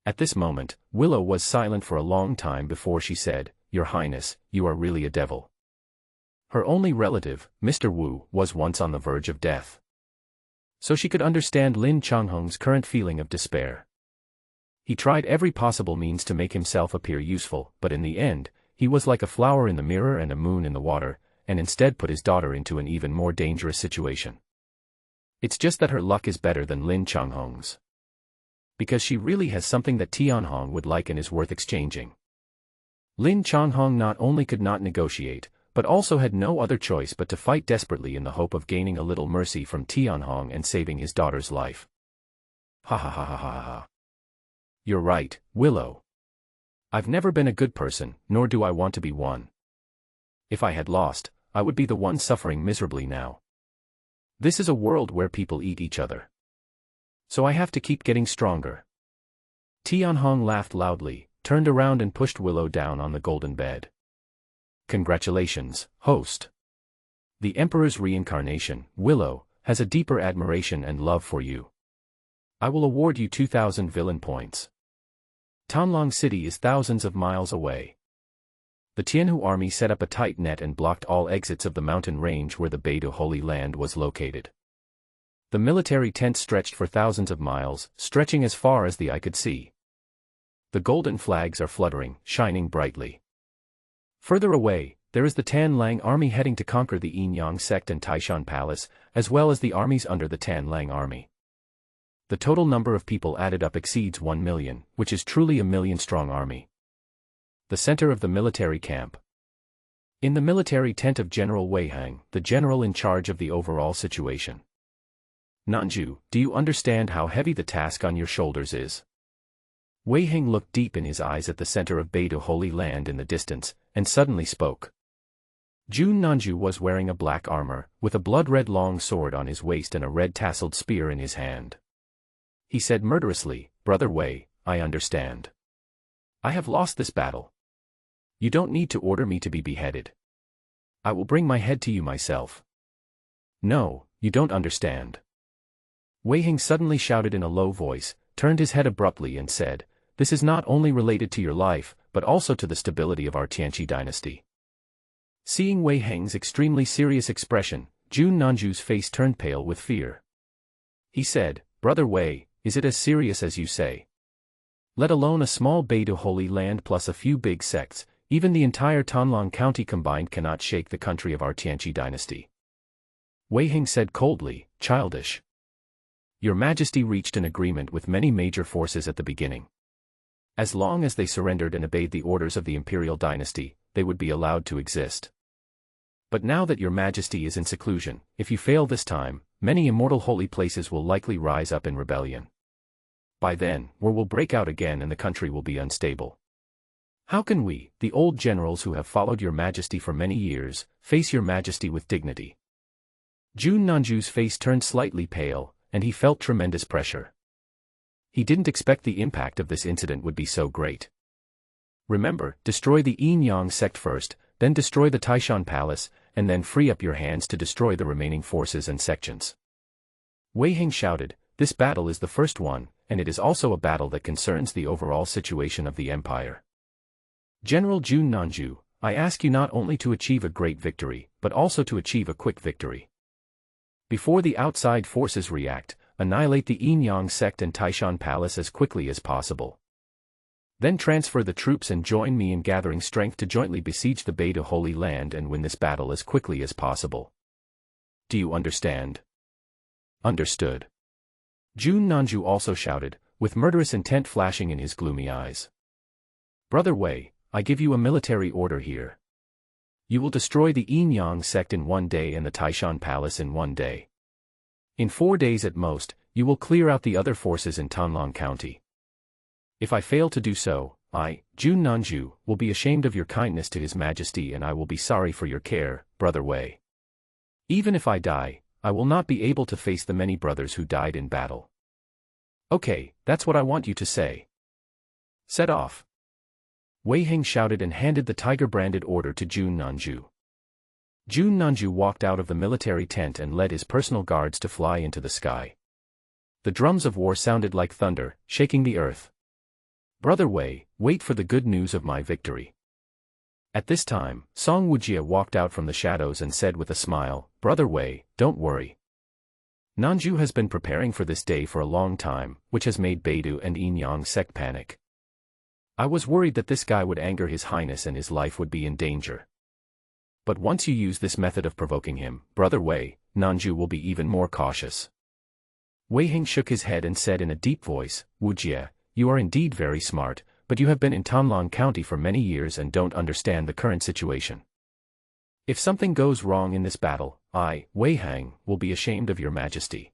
At this moment, Willow was silent for a long time before she said, Your Highness, you are really a devil. Her only relative, Mr. Wu, was once on the verge of death. So she could understand Lin Changhong's current feeling of despair. He tried every possible means to make himself appear useful, but in the end, he was like a flower in the mirror and a moon in the water, and instead put his daughter into an even more dangerous situation. It's just that her luck is better than Lin Changhong's. Because she really has something that Tianhong would like and is worth exchanging. Lin Changhong not only could not negotiate, but also had no other choice but to fight desperately in the hope of gaining a little mercy from Tianhong and saving his daughter's life. Ha ha ha ha ha ha. You're right, Willow. I've never been a good person, nor do I want to be one. If I had lost, I would be the one suffering miserably now. This is a world where people eat each other. So I have to keep getting stronger. Tianhong laughed loudly, turned around and pushed Willow down on the golden bed. Congratulations, host. The Emperor's reincarnation, Willow, has a deeper admiration and love for you. I will award you 2,000 villain points. Tanlong City is thousands of miles away. The Tianhu army set up a tight net and blocked all exits of the mountain range where the Beidou Holy Land was located. The military tent stretched for thousands of miles, stretching as far as the eye could see. The golden flags are fluttering, shining brightly. Further away, there is the Tan Lang army heading to conquer the Yinyang sect and Taishan Palace, as well as the armies under the Tan Lang army. The total number of people added up exceeds 1 million, which is truly a million-strong army. The center of the military camp. In the military tent of General Wei Hang, the general in charge of the overall situation. Nanju, do you understand how heavy the task on your shoulders is? Wei Hang looked deep in his eyes at the center of Beidou Holy Land in the distance, and suddenly spoke. Jun Nanju was wearing a black armor, with a blood-red long sword on his waist and a red tasseled spear in his hand. He said murderously, Brother Wei, I understand. I have lost this battle. You don't need to order me to be beheaded. I will bring my head to you myself. No, you don't understand. Wei Hang suddenly shouted in a low voice, turned his head abruptly and said, This is not only related to your life, but also to the stability of our Tianqi dynasty. Seeing Wei Hang's extremely serious expression, Jun Nanju's face turned pale with fear. He said, Brother Wei, is it as serious as you say? Let alone a small Beidou Holy Land plus a few big sects, even the entire Donghuang County combined cannot shake the country of our Tianqi dynasty. Wei Hang said coldly, Childish. Your Majesty reached an agreement with many major forces at the beginning. As long as they surrendered and obeyed the orders of the imperial dynasty, they would be allowed to exist. But now that your Majesty is in seclusion, if you fail this time, many immortal holy places will likely rise up in rebellion. By then, war will break out again and the country will be unstable. How can we, the old generals who have followed your Majesty for many years, face your Majesty with dignity? Jun Nanju's face turned slightly pale, and he felt tremendous pressure. He didn't expect the impact of this incident would be so great. Remember, destroy the Yin Yang sect first, then destroy the Taishan Palace, and then free up your hands to destroy the remaining forces and sections. Wei Hang shouted, This battle is the first one, and it is also a battle that concerns the overall situation of the empire. General Jun Nanju, I ask you not only to achieve a great victory, but also to achieve a quick victory. Before the outside forces react, annihilate the Yin Yang sect and Taishan Palace as quickly as possible. Then transfer the troops and join me in gathering strength to jointly besiege the Beidou Holy Land and win this battle as quickly as possible. Do you understand? Understood. Jun Nanju also shouted, with murderous intent flashing in his gloomy eyes. Brother Wei, I give you a military order here. You will destroy the Yin Yang sect in 1 day and the Taishan Palace in 1 day. In 4 days at most, you will clear out the other forces in Donghuang County. If I fail to do so, I, Jun Nanju, will be ashamed of your kindness to His Majesty and I will be sorry for your care, Brother Wei. Even if I die, I will not be able to face the many brothers who died in battle. Okay, that's what I want you to say. Set off. Wei Hang shouted and handed the tiger-branded order to Jun Nanju. Jun Nanju walked out of the military tent and led his personal guards to fly into the sky. The drums of war sounded like thunder, shaking the earth. Brother Wei, wait for the good news of my victory. At this time, Song Wujie walked out from the shadows and said with a smile, Brother Wei, don't worry. Nanju has been preparing for this day for a long time, which has made Beidou and Yin Yang sect panic. I was worried that this guy would anger His Highness and his life would be in danger. But once you use this method of provoking him, Brother Wei, Nanju will be even more cautious. Wei Hang shook his head and said in a deep voice, Wujie, you are indeed very smart, but you have been in Donghuang County for many years and don't understand the current situation. If something goes wrong in this battle, I, Wei Hang, will be ashamed of your Majesty.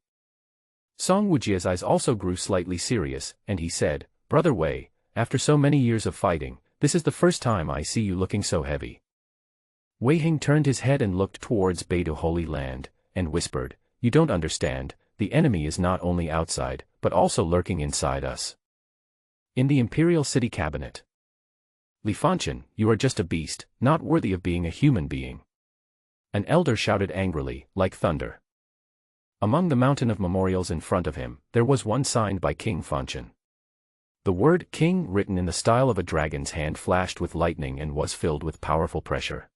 Song Wujie's eyes also grew slightly serious, and he said, Brother Wei, after so many years of fighting, this is the first time I see you looking so heavy. Wei Hang turned his head and looked towards Beidou Holy Land, and whispered, You don't understand, the enemy is not only outside, but also lurking inside us. In the Imperial City Cabinet. Li Fanchen, you are just a beast, not worthy of being a human being. An elder shouted angrily, like thunder. Among the mountain of memorials in front of him, there was one signed by King Fanchen. The word King written in the style of a dragon's hand flashed with lightning and was filled with powerful pressure.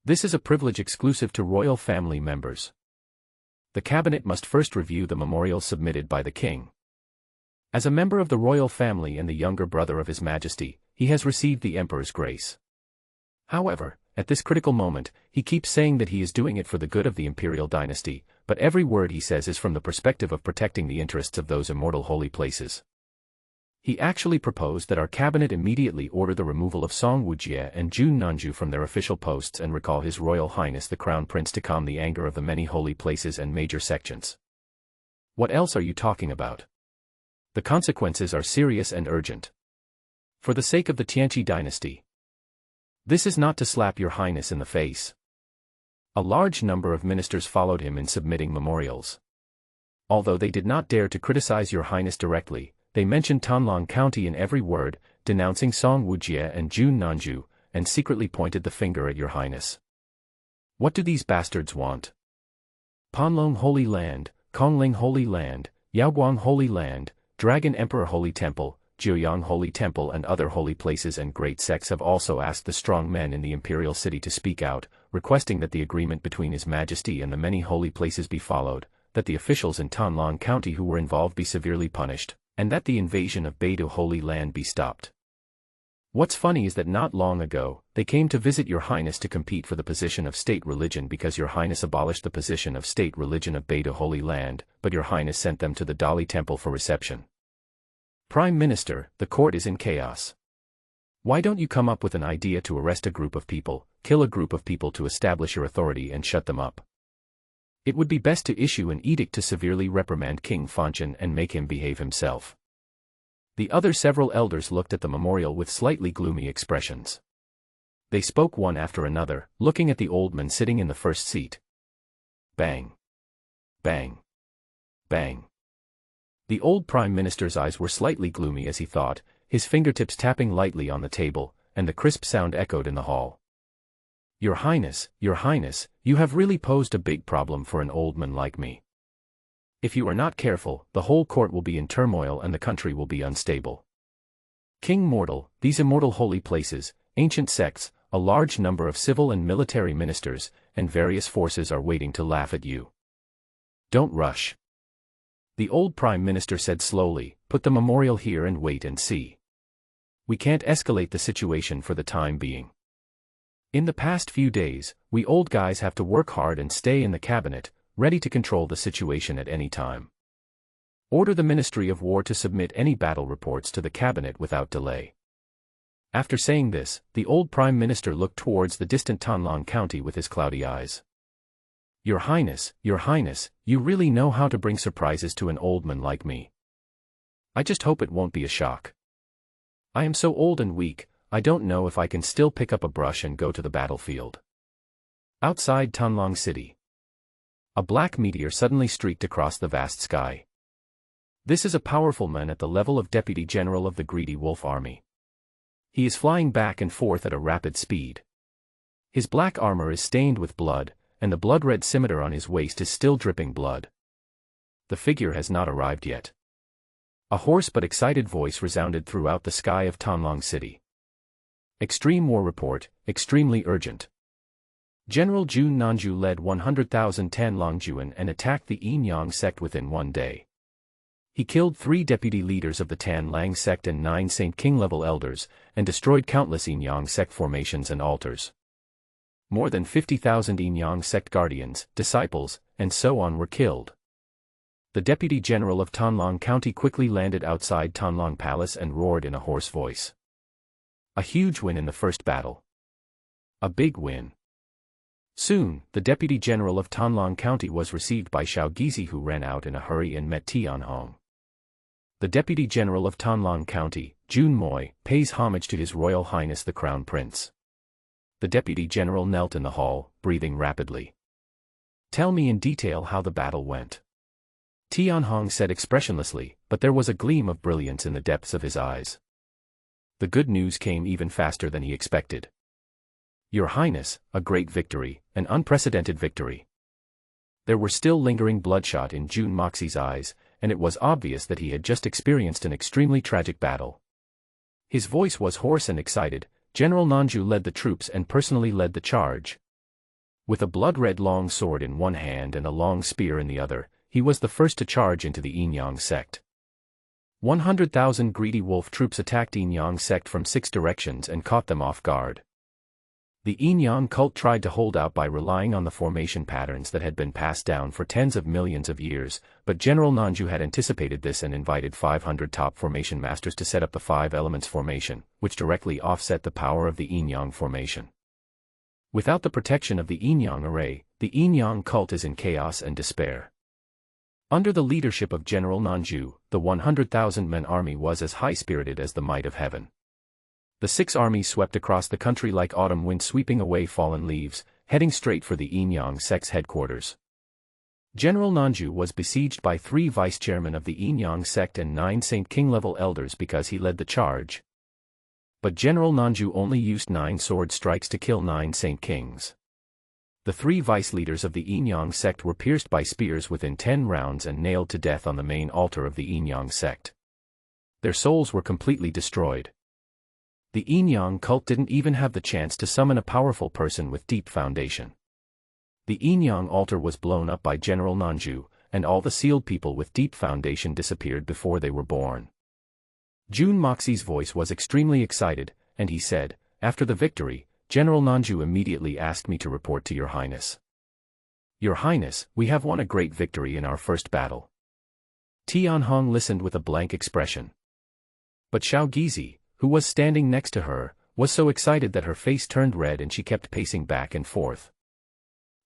This is a privilege exclusive to royal family members. The cabinet must first review the memorial submitted by the king. As a member of the royal family and the younger brother of His Majesty, he has received the Emperor's grace. However, at this critical moment, he keeps saying that he is doing it for the good of the imperial dynasty, but every word he says is from the perspective of protecting the interests of those immortal holy places. He actually proposed that our cabinet immediately order the removal of Song Wujie and Jun Nanju from their official posts and recall His Royal Highness the Crown Prince to calm the anger of the many holy places and major sections. What else are you talking about? The consequences are serious and urgent. For the sake of the Tianqi dynasty. This is not to slap your highness in the face. A large number of ministers followed him in submitting memorials. Although they did not dare to criticize your highness directly, they mentioned Donghuang County in every word, denouncing Song Wujie and Jun Nanju, and secretly pointed the finger at your highness. What do these bastards want? Panlong Holy Land, Kongling Holy Land, Yaoguang Holy Land, Dragon Emperor Holy Temple, Jiuyang Holy Temple and other holy places and great sects have also asked the strong men in the imperial city to speak out, requesting that the agreement between His Majesty and the many holy places be followed, that the officials in Donghuang County who were involved be severely punished, and that the invasion of Beidou Holy Land be stopped. What's funny is that not long ago, they came to visit your highness to compete for the position of state religion because your highness abolished the position of state religion of Beidou Holy Land, but your highness sent them to the Dali Temple for reception. Prime Minister, the court is in chaos. Why don't you come up with an idea to arrest a group of people, kill a group of people to establish your authority and shut them up? It would be best to issue an edict to severely reprimand King Fanchen and make him behave himself. The other several elders looked at the memorial with slightly gloomy expressions. They spoke one after another, looking at the old man sitting in the first seat. Bang. Bang. Bang. The old prime minister's eyes were slightly gloomy as he thought, his fingertips tapping lightly on the table, and the crisp sound echoed in the hall. Your highness, you have really posed a big problem for an old man like me. If you are not careful, the whole court will be in turmoil and the country will be unstable. King Mortal, these immortal holy places, ancient sects, a large number of civil and military ministers, and various forces are waiting to laugh at you. Don't rush. The old prime minister said slowly, put the memorial here and wait and see. We can't escalate the situation for the time being. In the past few days, we old guys have to work hard and stay in the cabinet, ready to control the situation at any time. Order the Ministry of War to submit any battle reports to the cabinet without delay. After saying this, the old prime minister looked towards the distant Donghuang County with his cloudy eyes. Your highness, you really know how to bring surprises to an old man like me. I just hope it won't be a shock. I am so old and weak, I don't know if I can still pick up a brush and go to the battlefield. Outside Donghuang City. A black meteor suddenly streaked across the vast sky. This is a powerful man at the level of Deputy General of the Greedy Wolf Army. He is flying back and forth at a rapid speed. His black armor is stained with blood, and the blood-red scimitar on his waist is still dripping blood. The figure has not arrived yet. A hoarse but excited voice resounded throughout the sky of Donghuang City. Extreme war report, extremely urgent. General Jun Nanju led 100,000 Tanlongjuan and attacked the Yin-Yang sect within one day. He killed 3 deputy leaders of the Tan Lang sect and 9 Saint King-level elders, and destroyed countless Yin-Yang sect formations and altars. More than 50,000 Yin-Yang sect guardians, disciples, and so on were killed. The deputy general of Donghuang County quickly landed outside Donghuang Palace and roared in a hoarse voice. A huge win in the first battle. A big win. Soon, the deputy general of Donghuang County was received by Xiao Gizi, who ran out in a hurry and met Tianhong. The deputy general of Donghuang County, Jun Moi, pays homage to His Royal Highness the Crown Prince. The deputy general knelt in the hall, breathing rapidly. Tell me in detail how the battle went. Tianhong said expressionlessly, but there was a gleam of brilliance in the depths of his eyes. The good news came even faster than he expected. Your Highness, a great victory, an unprecedented victory. There were still lingering bloodshot in Jun Moxi's eyes, and it was obvious that he had just experienced an extremely tragic battle. His voice was hoarse and excited. General Nanju led the troops and personally led the charge. With a blood-red long sword in one hand and a long spear in the other, he was the first to charge into the Yin-Yang sect. 100,000 greedy wolf troops attacked Yin-Yang sect from 6 directions and caught them off guard. The Yin-Yang cult tried to hold out by relying on the formation patterns that had been passed down for tens of millions of years, but General Nanju had anticipated this and invited 500 top formation masters to set up the 5 elements formation, which directly offset the power of the Yin-Yang formation. Without the protection of the Yin-Yang array, the Yin-Yang cult is in chaos and despair. Under the leadership of General Nanju, the 100,000-man army was as high-spirited as the might of heaven. The 6 armies swept across the country like autumn wind sweeping away fallen leaves, heading straight for the Yin-Yang sect's headquarters. General Nanju was besieged by 3 vice-chairmen of the Yin-Yang sect and 9 Saint King-level elders because he led the charge. But General Nanju only used 9 sword strikes to kill 9 Saint Kings. The 3 vice leaders of the Yin-Yang sect were pierced by spears within 10 rounds and nailed to death on the main altar of the Yin-Yang sect. Their souls were completely destroyed. The Yin-Yang cult didn't even have the chance to summon a powerful person with deep foundation. The Yin-Yang altar was blown up by General Nanju, and all the sealed people with deep foundation disappeared before they were born. Jun Moxi's voice was extremely excited, and he said, "After the victory, General Nanju immediately asked me to report to Your Highness. Your Highness, we have won a great victory in our first battle." Tianhong listened with a blank expression. But Xiao Gizi, who was standing next to her, was so excited that her face turned red and she kept pacing back and forth.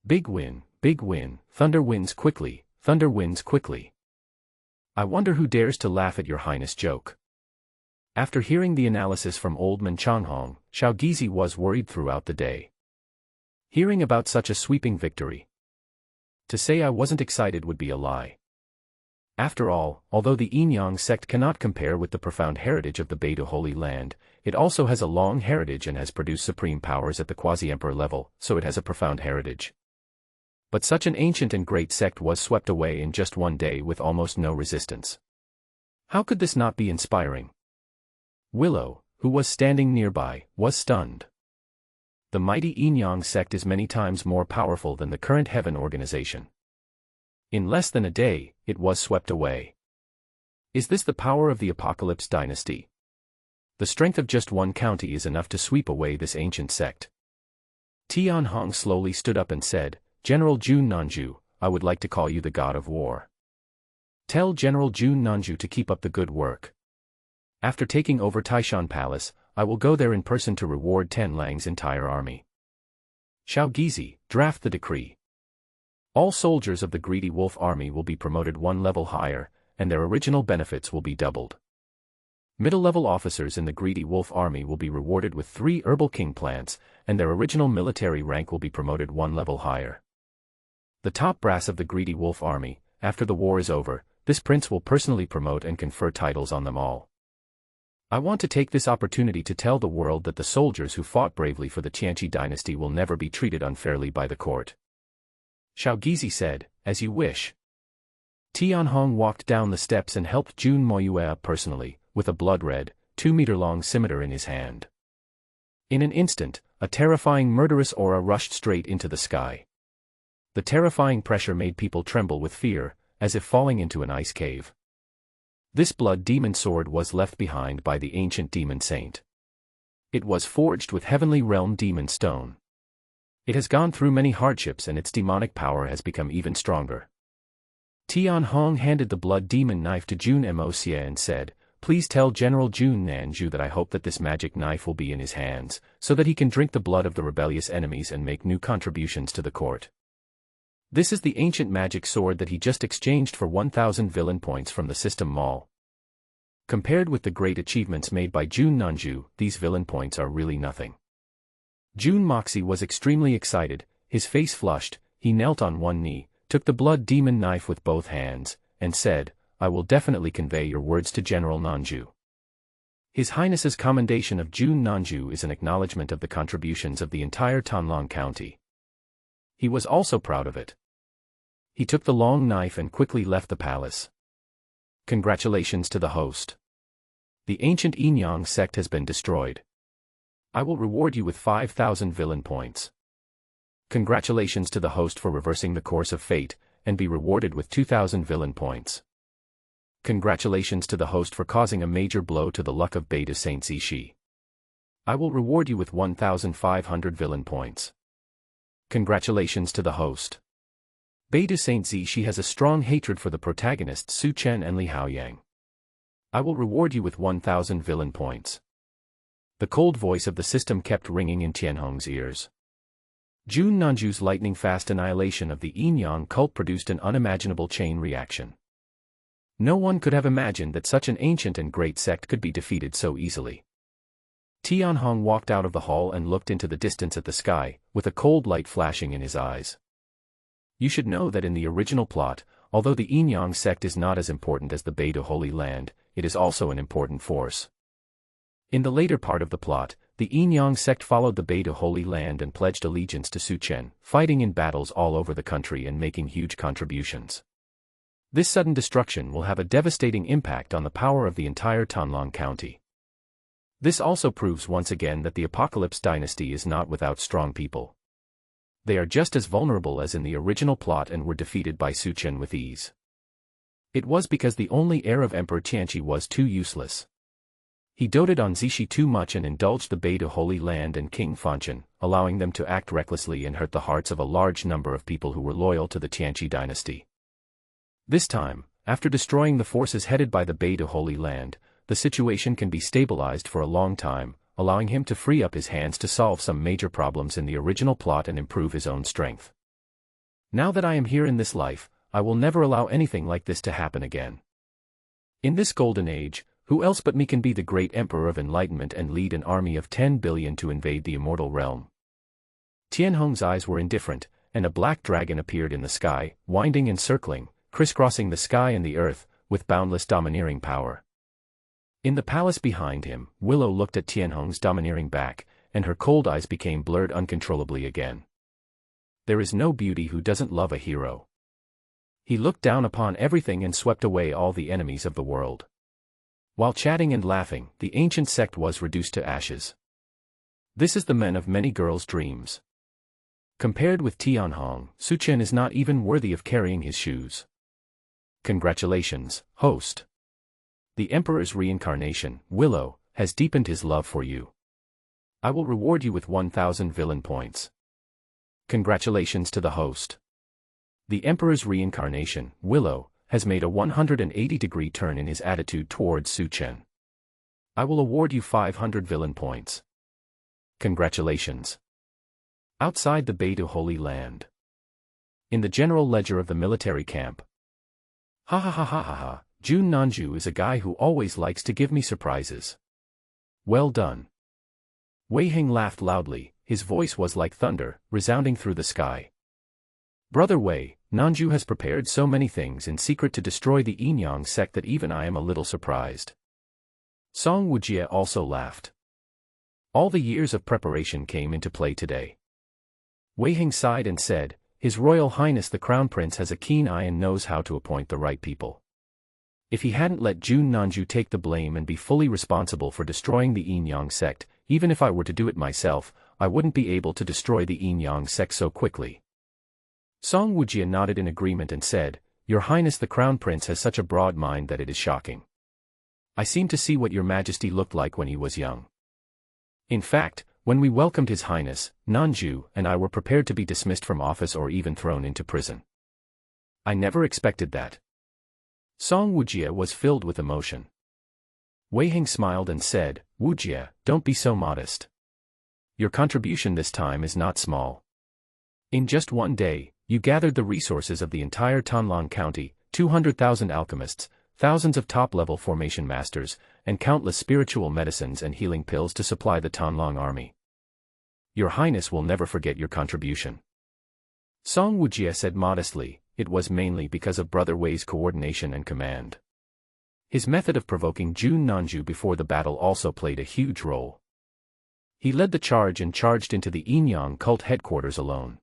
Big win, thunder wins quickly, thunder wins quickly. I wonder who dares to laugh at Your Highness' joke." After hearing the analysis from Old Man Changhong, Xiao Gizi was worried throughout the day. Hearing about such a sweeping victory. To say I wasn't excited would be a lie. After all, although the Yin-Yang sect cannot compare with the profound heritage of the Beidu Holy Land, it also has a long heritage and has produced supreme powers at the quasi-emperor level, so it has a profound heritage. But such an ancient and great sect was swept away in just one day with almost no resistance. How could this not be inspiring? Willow, who was standing nearby, was stunned. The mighty Yin-Yang sect is many times more powerful than the current Heaven organization. In less than a day, it was swept away. Is this the power of the Apocalypse dynasty? The strength of just one county is enough to sweep away this ancient sect. Tianhong slowly stood up and said, "General Jun Nanju, I would like to call you the god of war. Tell General Jun Nanju to keep up the good work. After taking over Taishan Palace, I will go there in person to reward Ten Lang's entire army. Xiao Gizi, draft the decree. All soldiers of the Greedy Wolf Army will be promoted 1 level higher, and their original benefits will be doubled. Middle-level officers in the Greedy Wolf Army will be rewarded with 3 herbal king plants, and their original military rank will be promoted 1 level higher. The top brass of the Greedy Wolf Army, after the war is over, this prince will personally promote and confer titles on them all. I want to take this opportunity to tell the world that the soldiers who fought bravely for the Tianqi dynasty will never be treated unfairly by the court." Xiao Gizi said, "As you wish." Tianhong walked down the steps and helped Jun Moyue up personally, with a blood-red, 2-meter-long scimitar in his hand. In an instant, a terrifying murderous aura rushed straight into the sky. The terrifying pressure made people tremble with fear, as if falling into an ice cave. This blood demon sword was left behind by the ancient demon saint. It was forged with heavenly realm demon stone. It has gone through many hardships and its demonic power has become even stronger. Tianhong handed the blood demon knife to Jun Moxie and said, "Please tell General Jun Nanju that I hope that this magic knife will be in his hands, so that he can drink the blood of the rebellious enemies and make new contributions to the court." This is the ancient magic sword that he just exchanged for 1,000 villain points from the system mall. Compared with the great achievements made by Jun Nanju, these villain points are really nothing. Jun Moxie was extremely excited, his face flushed, he knelt on one knee, took the blood demon knife with both hands, and said, "I will definitely convey your words to General Nanju." His Highness's commendation of Jun Nanju is an acknowledgement of the contributions of the entire Tanlong County. He was also proud of it. He took the long knife and quickly left the palace. Congratulations to the host. The ancient Yin-Yang sect has been destroyed. I will reward you with 5,000 villain points. Congratulations to the host for reversing the course of fate, and be rewarded with 2,000 villain points. Congratulations to the host for causing a major blow to the luck of Beta Saint Zishi. I will reward you with 1,500 villain points. Congratulations to the host. Beidou Saint Zishi has a strong hatred for the protagonists Su Chen and Li Haoyang. I will reward you with 1,000 villain points. The cold voice of the system kept ringing in Tianhong's ears. Jun Nanju's lightning-fast annihilation of the Yin-Yang cult produced an unimaginable chain reaction. No one could have imagined that such an ancient and great sect could be defeated so easily. Tianhong walked out of the hall and looked into the distance at the sky, with a cold light flashing in his eyes. You should know that in the original plot, although the Yin-Yang sect is not as important as the Beidou Holy Land, it is also an important force. In the later part of the plot, the Yin-Yang sect followed the Beidou Holy Land and pledged allegiance to Su Chen, fighting in battles all over the country and making huge contributions. This sudden destruction will have a devastating impact on the power of the entire Donghuang County. This also proves once again that the Apocalypse dynasty is not without strong people. They are just as vulnerable as in the original plot and were defeated by Su Chen with ease. It was because the only heir of Emperor Tianqi was too useless. He doted on Zishi too much and indulged the Beidou Holy Land and King Fanchen, allowing them to act recklessly and hurt the hearts of a large number of people who were loyal to the Tianqi dynasty. This time, after destroying the forces headed by the Beidou Holy Land, the situation can be stabilized for a long time, allowing him to free up his hands to solve some major problems in the original plot and improve his own strength. Now that I am here in this life, I will never allow anything like this to happen again. In this golden age, who else but me can be the great Emperor of Enlightenment and lead an army of 10 billion to invade the immortal realm? Tianhong's eyes were indifferent, and a black dragon appeared in the sky, winding and circling, crisscrossing the sky and the earth, with boundless domineering power. In the palace behind him, Willow looked at Tianhong's domineering back, and her cold eyes became blurred uncontrollably again. There is no beauty who doesn't love a hero. He looked down upon everything and swept away all the enemies of the world. While chatting and laughing, the ancient sect was reduced to ashes. This is the man of many girls' dreams. Compared with Tianhong, Su Chen is not even worthy of carrying his shoes. Congratulations, host. The Emperor's reincarnation, Willow, has deepened his love for you. I will reward you with 1,000 villain points. Congratulations to the host. The Emperor's reincarnation, Willow, has made a 180-degree turn in his attitude towards Su Chen. I will award you 500 villain points. Congratulations. Outside the Beidou Holy Land. In the general ledger of the military camp. Ha ha ha ha ha ha. Jun Nanju is a guy who always likes to give me surprises. Well done. Wei Heng laughed loudly, his voice was like thunder, resounding through the sky. Brother Wei, Nanju has prepared so many things in secret to destroy the Yin-Yang sect that even I am a little surprised. Song Wujie also laughed. All the years of preparation came into play today. Wei Heng sighed and said, His Royal Highness the Crown Prince has a keen eye and knows how to appoint the right people. If he hadn't let Jun Nanju take the blame and be fully responsible for destroying the Yin-Yang sect, even if I were to do it myself, I wouldn't be able to destroy the Yin-Yang sect so quickly. Song Wujie nodded in agreement and said, Your Highness the Crown Prince has such a broad mind that it is shocking. I seem to see what your Majesty looked like when he was young. In fact, when we welcomed His Highness, Nanju and I were prepared to be dismissed from office or even thrown into prison. I never expected that. Song Wujie was filled with emotion. Wei Heng smiled and said, Wujie, don't be so modest. Your contribution this time is not small. In just one day, you gathered the resources of the entire Donghuang County, 200,000 alchemists, thousands of top-level formation masters, and countless spiritual medicines and healing pills to supply the Donghuang army. Your Highness will never forget your contribution. Song Wujie said modestly, it was mainly because of Brother Wei's coordination and command. His method of provoking Jun Nanju before the battle also played a huge role. He led the charge and charged into the Yin-Yang cult headquarters alone.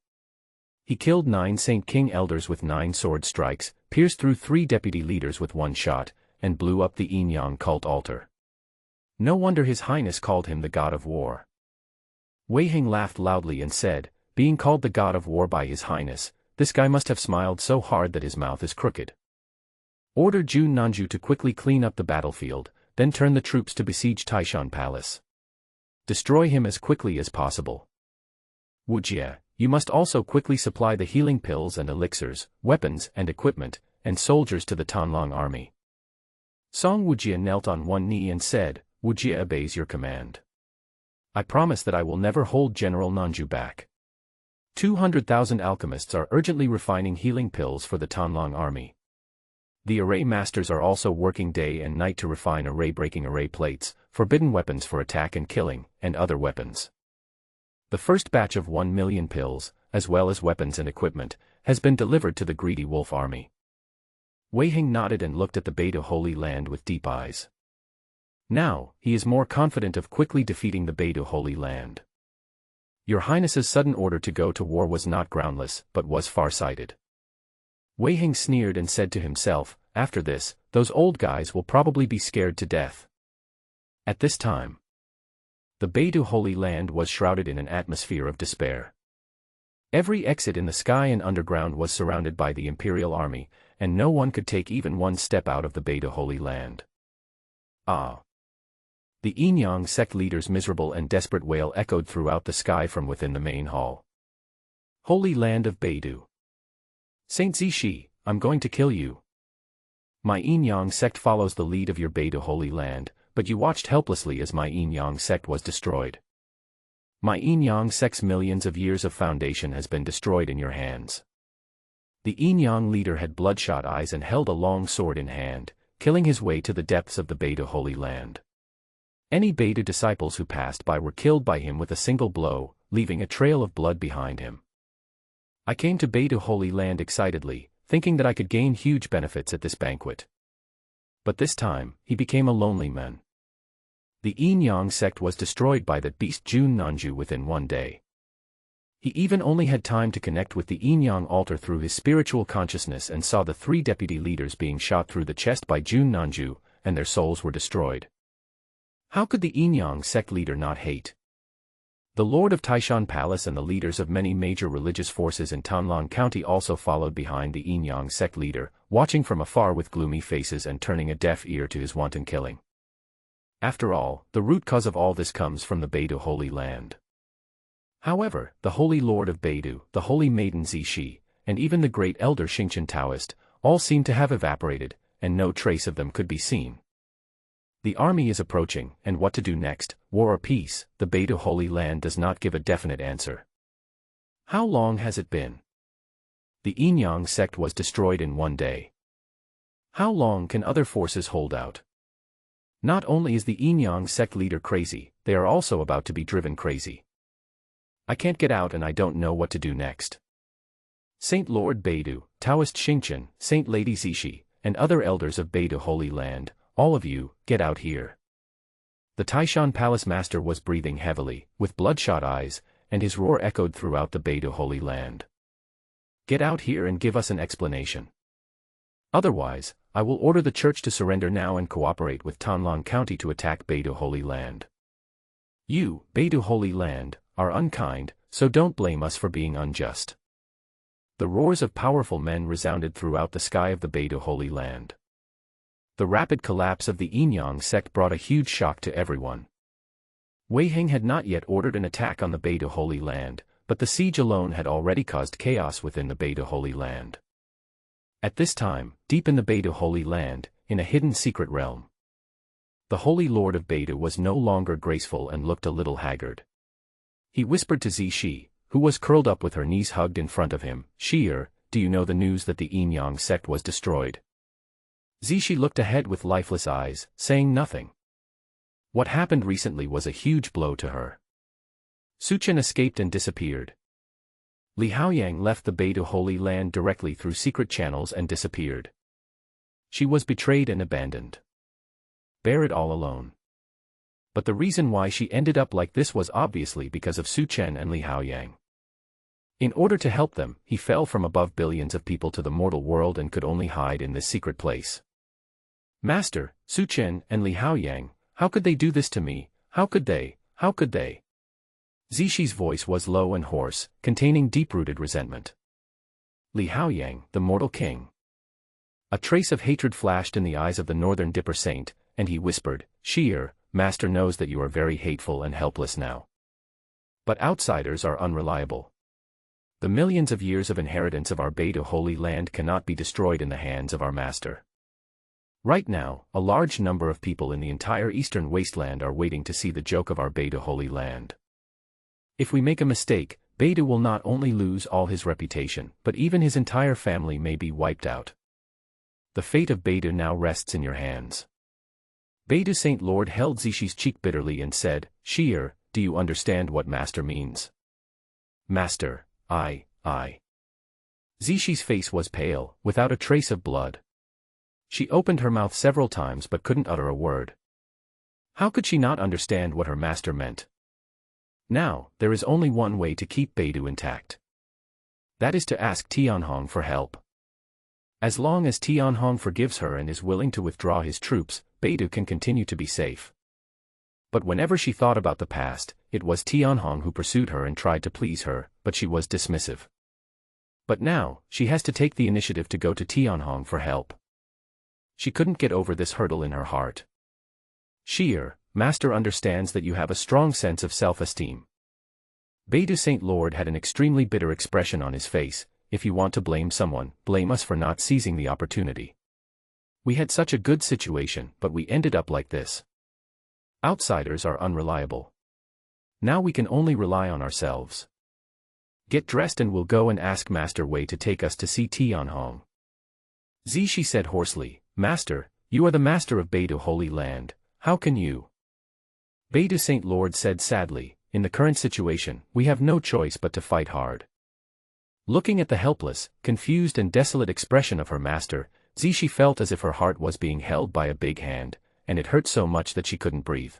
He killed 9 Saint King elders with 9 sword strikes, pierced through 3 deputy leaders with 1 shot, and blew up the Yin-Yang cult altar. No wonder His Highness called him the God of War. Wei Heng laughed loudly and said, being called the God of War by His Highness, this guy must have smiled so hard that his mouth is crooked. Order Jun Nanju to quickly clean up the battlefield, then turn the troops to besiege Taishan Palace. Destroy him as quickly as possible. Wujie, you must also quickly supply the healing pills and elixirs, weapons and equipment, and soldiers to the Tanlang army. Song Wujie knelt on one knee and said, Wujie obeys your command. I promise that I will never hold General Nanju back. 200,000 alchemists are urgently refining healing pills for the Tanlang army. The array masters are also working day and night to refine array-breaking array plates, forbidden weapons for attack and killing, and other weapons. The first batch of 1 million pills, as well as weapons and equipment, has been delivered to the greedy wolf army. Wei Hing nodded and looked at the Beidou Holy Land with deep eyes. Now, he is more confident of quickly defeating the Beidou Holy Land. Your Highness's sudden order to go to war was not groundless, but was far-sighted. Wei Hing sneered and said to himself, after this, those old guys will probably be scared to death. At this time, the Beidou Holy Land was shrouded in an atmosphere of despair. Every exit in the sky and underground was surrounded by the Imperial Army, and no one could take even one step out of the Beidou Holy Land. Ah! The Yinyang sect leader's miserable and desperate wail echoed throughout the sky from within the main hall. Holy Land of Beidou. Saint Zishi, I'm going to kill you. My Yinyang sect follows the lead of your Beidou Holy Land, but you watched helplessly as my Yinyang sect was destroyed. My Yinyang sect's millions of years of foundation has been destroyed in your hands. The Yinyang leader had bloodshot eyes and held a long sword in hand, killing his way to the depths of the Beidou Holy Land. Any Beidou disciples who passed by were killed by him with a single blow, leaving a trail of blood behind him. I came to Beidou Holy Land excitedly, thinking that I could gain huge benefits at this banquet. But this time, he became a lonely man. The Yinyang sect was destroyed by that beast Jun Nanju within one day. He even only had time to connect with the Yinyang altar through his spiritual consciousness and saw the 3 deputy leaders being shot through the chest by Jun Nanju, and their souls were destroyed. How could the Yinyang sect leader not hate? The Lord of Taishan Palace and the leaders of many major religious forces in Tanlang County also followed behind the Yinyang sect leader, watching from afar with gloomy faces and turning a deaf ear to his wanton killing. After all, the root cause of all this comes from the Beidou Holy Land. However, the Holy Lord of Beidou, the Holy Maiden Zishi, and even the great elder Xingqian Taoist, all seemed to have evaporated, and no trace of them could be seen. The army is approaching, and what to do next, war or peace, the Beidou Holy Land does not give a definite answer. How long has it been? The Yinyang sect was destroyed in one day. How long can other forces hold out? Not only is the Yinyang sect leader crazy, they are also about to be driven crazy. I can't get out and I don't know what to do next. Saint Lord Beidou, Taoist Xingqian, Saint Lady Zishi, and other elders of Beidou Holy Land, all of you, get out here. The Taishan Palace Master was breathing heavily, with bloodshot eyes, and his roar echoed throughout the Beidou Holy Land. Get out here and give us an explanation. Otherwise, I will order the church to surrender now and cooperate with Tanlang County to attack Beidou Holy Land. You, Beidou Holy Land, are unkind, so don't blame us for being unjust. The roars of powerful men resounded throughout the sky of the Beidou Holy Land. The rapid collapse of the Yinyang sect brought a huge shock to everyone. Wei Hing had not yet ordered an attack on the Beidou Holy Land, but the siege alone had already caused chaos within the Beidou Holy Land. At this time, deep in the Beidou Holy Land, in a hidden secret realm, the Holy Lord of Beidou was no longer graceful and looked a little haggard. He whispered to Zishi, who was curled up with her knees hugged in front of him, Shi'er, do you know the news that the Yinyang sect was destroyed? Zishi looked ahead with lifeless eyes, saying nothing. What happened recently was a huge blow to her. Suchen escaped and disappeared. Li Haoyang left the Beidou Holy Land directly through secret channels and disappeared. She was betrayed and abandoned. Bear it all alone. But the reason why she ended up like this was obviously because of Suchen and Li Haoyang. In order to help them, he fell from above billions of people to the mortal world and could only hide in this secret place. Master, Suchen and Li Haoyang, how could they do this to me? How could they? How could they? Zishi's voice was low and hoarse, containing deep-rooted resentment. Li Haoyang, the mortal king. A trace of hatred flashed in the eyes of the northern Dipper Saint, and he whispered, Shi'er, Master knows that you are very hateful and helpless now. But outsiders are unreliable. The millions of years of inheritance of our Beidou Holy Land cannot be destroyed in the hands of our master. Right now, a large number of people in the entire eastern wasteland are waiting to see the joke of our Beidou Holy Land. If we make a mistake, Beidou will not only lose all his reputation, but even his entire family may be wiped out. The fate of Beidou now rests in your hands. Beidou Saint Lord held Zishi's cheek bitterly and said, "Shi'er, do you understand what master means?" "Master, I. Zishi's face was pale, without a trace of blood. She opened her mouth several times but couldn't utter a word. How could she not understand what her master meant? Now, there is only one way to keep Beidou intact. That is to ask Tianhong for help. As long as Tianhong forgives her and is willing to withdraw his troops, Beidou can continue to be safe. But whenever she thought about the past, it was Tianhong who pursued her and tried to please her, but she was dismissive. But now, she has to take the initiative to go to Tianhong for help. She couldn't get over this hurdle in her heart. "Shi'er, master understands that you have a strong sense of self-esteem." Beidou Saint Lord had an extremely bitter expression on his face. "If you want to blame someone, blame us for not seizing the opportunity. We had such a good situation, but we ended up like this. Outsiders are unreliable. Now we can only rely on ourselves. Get dressed and we'll go and ask Master Wei to take us to see Tianhong." Zishi said hoarsely, "Master, you are the master of Beidou Holy Land, how can you?" Beidou Saint Lord said sadly, "In the current situation, we have no choice but to fight hard." Looking at the helpless, confused and desolate expression of her master, Zishi felt as if her heart was being held by a big hand, and it hurt so much that she couldn't breathe.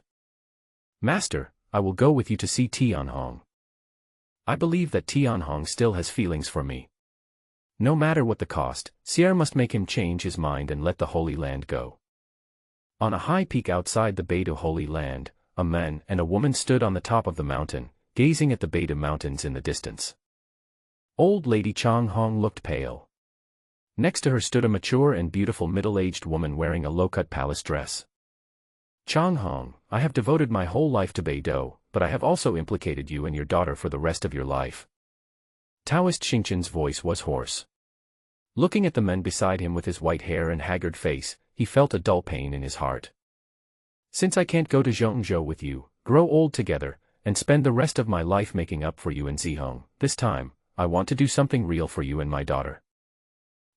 "Master, I will go with you to see Tianhong. I believe that Tianhong still has feelings for me. No matter what the cost, Sierra must make him change his mind and let the Holy Land go." On a high peak outside the Beidou Holy Land, a man and a woman stood on the top of the mountain, gazing at the Beidou Mountains in the distance. Old Lady Chang Hong looked pale. Next to her stood a mature and beautiful middle-aged woman wearing a low-cut palace dress. "Chang Hong, I have devoted my whole life to Beidou, but I have also implicated you and your daughter for the rest of your life." Taoist Xingqian's voice was hoarse. Looking at the man beside him with his white hair and haggard face, he felt a dull pain in his heart. "Since I can't go to Zhongzhou with you, grow old together, and spend the rest of my life making up for you in Zihong, this time, I want to do something real for you and my daughter.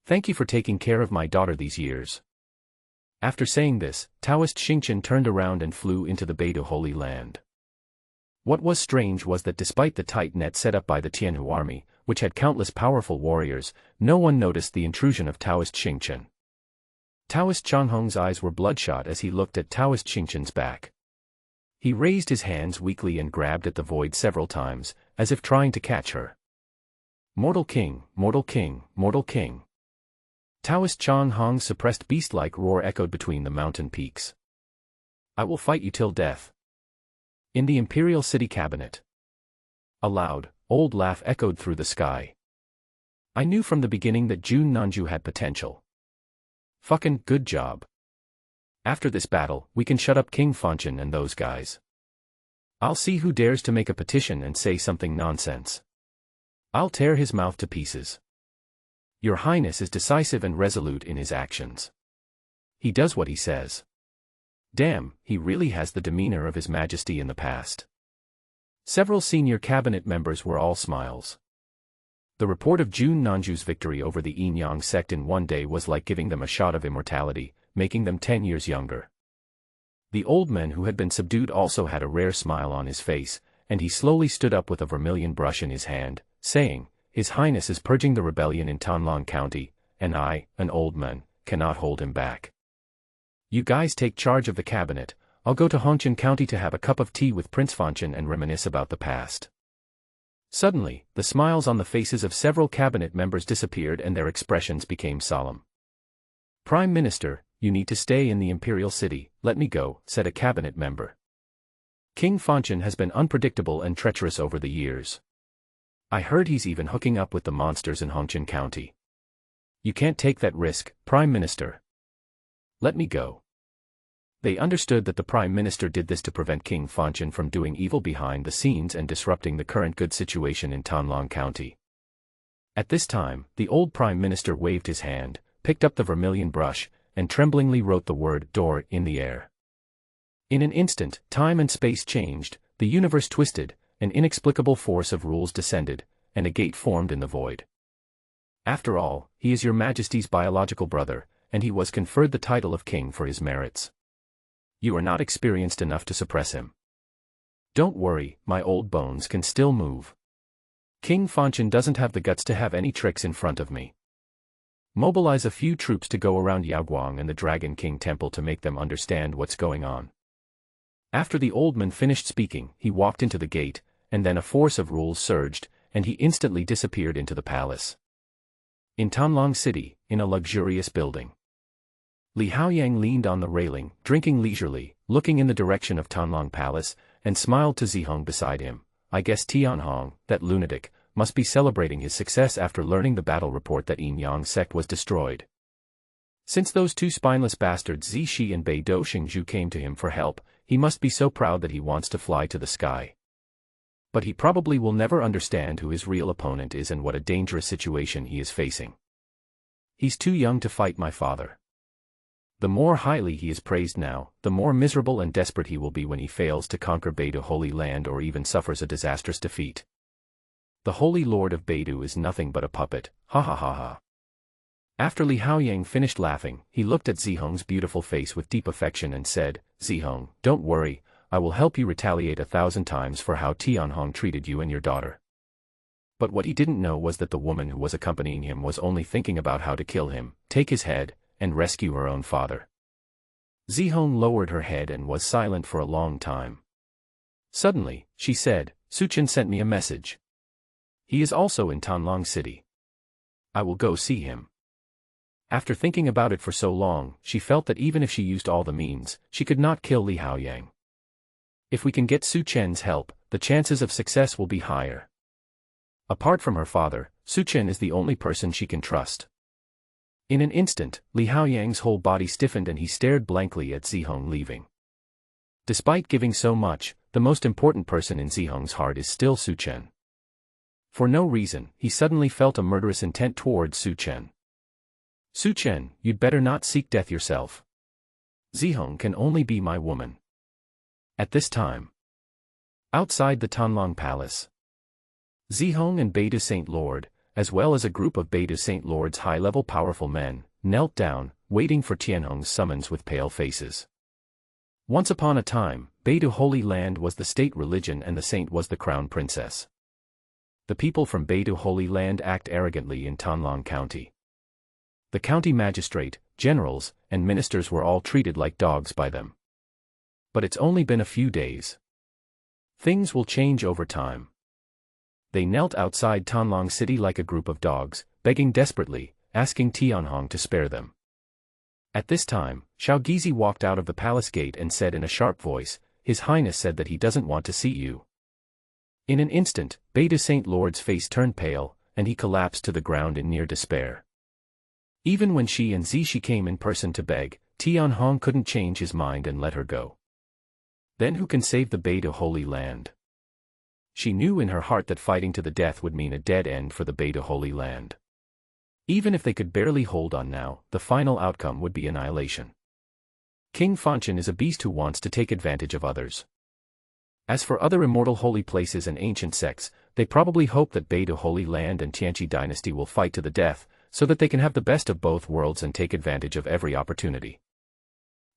Thank you for taking care of my daughter these years." After saying this, Taoist Xingqian turned around and flew into the Beidou Holy Land. What was strange was that despite the tight net set up by the Tianhu army, which had countless powerful warriors, no one noticed the intrusion of Taoist Xingqian. Taoist Changhong's eyes were bloodshot as he looked at Taoist Xingqian's back. He raised his hands weakly and grabbed at the void several times, as if trying to catch her. "Mortal King, Mortal King, Mortal King." Taoist Changhong's suppressed beast-like roar echoed between the mountain peaks. "I will fight you till death." In the Imperial City Cabinet. A loud, old laugh echoed through the sky. "I knew from the beginning that Jun Nanju had potential. Fucking good job. After this battle, we can shut up King Fanchen and those guys. I'll see who dares to make a petition and say something nonsense. I'll tear his mouth to pieces. Your Highness is decisive and resolute in his actions. He does what he says. Damn, he really has the demeanor of His Majesty in the past." Several senior cabinet members were all smiles. The report of Jun Nanju's victory over the Yin-Yang sect in one day was like giving them a shot of immortality, making them 10 years younger. The old man who had been subdued also had a rare smile on his face, and he slowly stood up with a vermilion brush in his hand, saying, "His Highness is purging the rebellion in Donghuang County, and I, an old man, cannot hold him back. You guys take charge of the cabinet. I'll go to Hongqian County to have a cup of tea with Prince Fanchen and reminisce about the past." Suddenly, the smiles on the faces of several cabinet members disappeared and their expressions became solemn. "Prime Minister, you need to stay in the Imperial City, let me go," said a cabinet member. "King Fanchen has been unpredictable and treacherous over the years. I heard he's even hooking up with the monsters in Hongqian County. You can't take that risk, Prime Minister. Let me go." They understood that the Prime Minister did this to prevent King Fanchen from doing evil behind the scenes and disrupting the current good situation in Donghuang County. At this time, the old Prime Minister waved his hand, picked up the vermilion brush, and tremblingly wrote the word door in the air. In an instant, time and space changed, the universe twisted, an inexplicable force of rules descended, and a gate formed in the void. After all, he is your Majesty's biological brother, and he was conferred the title of king for his merits. You are not experienced enough to suppress him. Don't worry, my old bones can still move. King Fanchen doesn't have the guts to have any tricks in front of me. Mobilize a few troops to go around Yaoguang and the Dragon King Temple to make them understand what's going on. After the old man finished speaking, he walked into the gate, and then a force of rules surged, and he instantly disappeared into the palace. In Donghuang City, in a luxurious building. Li Haoyang leaned on the railing, drinking leisurely, looking in the direction of Donghuang Palace, and smiled to Zihong beside him. I guess Tianhong, that lunatic, must be celebrating his success after learning the battle report that Yin Yang sect was destroyed. Since those two spineless bastards Zishi and Bei Do Xingzhu came to him for help, he must be so proud that he wants to fly to the sky. But he probably will never understand who his real opponent is and what a dangerous situation he is facing. He's too young to fight my father. The more highly he is praised now, the more miserable and desperate he will be when he fails to conquer Beidou Holy Land or even suffers a disastrous defeat. The Holy Lord of Beidou is nothing but a puppet, ha ha ha ha. After Li Haoyang finished laughing, he looked at Zihong's beautiful face with deep affection and said, Zihong, don't worry, I will help you retaliate 1,000 times for how Tianhong treated you and your daughter. But what he didn't know was that the woman who was accompanying him was only thinking about how to kill him, take his head, and rescue her own father. Zihong lowered her head and was silent for a long time. Suddenly, she said, Suchen sent me a message. He is also in Donghuang City. I will go see him. After thinking about it for so long, she felt that even if she used all the means, she could not kill Li Haoyang. If we can get Su Chen's help, the chances of success will be higher. Apart from her father, Su Chen is the only person she can trust. In an instant, Li Haoyang's whole body stiffened and he stared blankly at Zihong leaving. Despite giving so much, the most important person in Zihong's heart is still Su Chen. For no reason, he suddenly felt a murderous intent towards Su Chen. Su Chen, you'd better not seek death yourself. Zihong can only be my woman. At this time, outside the Donghuang Palace, Zihong and Beidou Saint Lord, as well as a group of Beidou Saint Lord's high-level powerful men, knelt down, waiting for Tianhong's summons with pale faces. Once upon a time, Beidou Holy Land was the state religion and the saint was the crown princess. The people from Beidou Holy Land act arrogantly in Donghuang County. The county magistrate, generals, and ministers were all treated like dogs by them. But it's only been a few days. Things will change over time. They knelt outside Donghuang City like a group of dogs, begging desperately, asking Tianhong to spare them. At this time, Xiao Gizi walked out of the palace gate and said in a sharp voice, His Highness said that he doesn't want to see you. In an instant, Beidou Saint Lord's face turned pale, and he collapsed to the ground in near despair. Even when she and Zishi came in person to beg, Tianhong couldn't change his mind and let her go. Then who can save the Beidou Holy Land? She knew in her heart that fighting to the death would mean a dead end for the Beidou Holy Land. Even if they could barely hold on now, the final outcome would be annihilation. King Fanchen is a beast who wants to take advantage of others. As for other immortal holy places and ancient sects, they probably hope that Beidou Holy Land and Tianqi dynasty will fight to the death, so that they can have the best of both worlds and take advantage of every opportunity.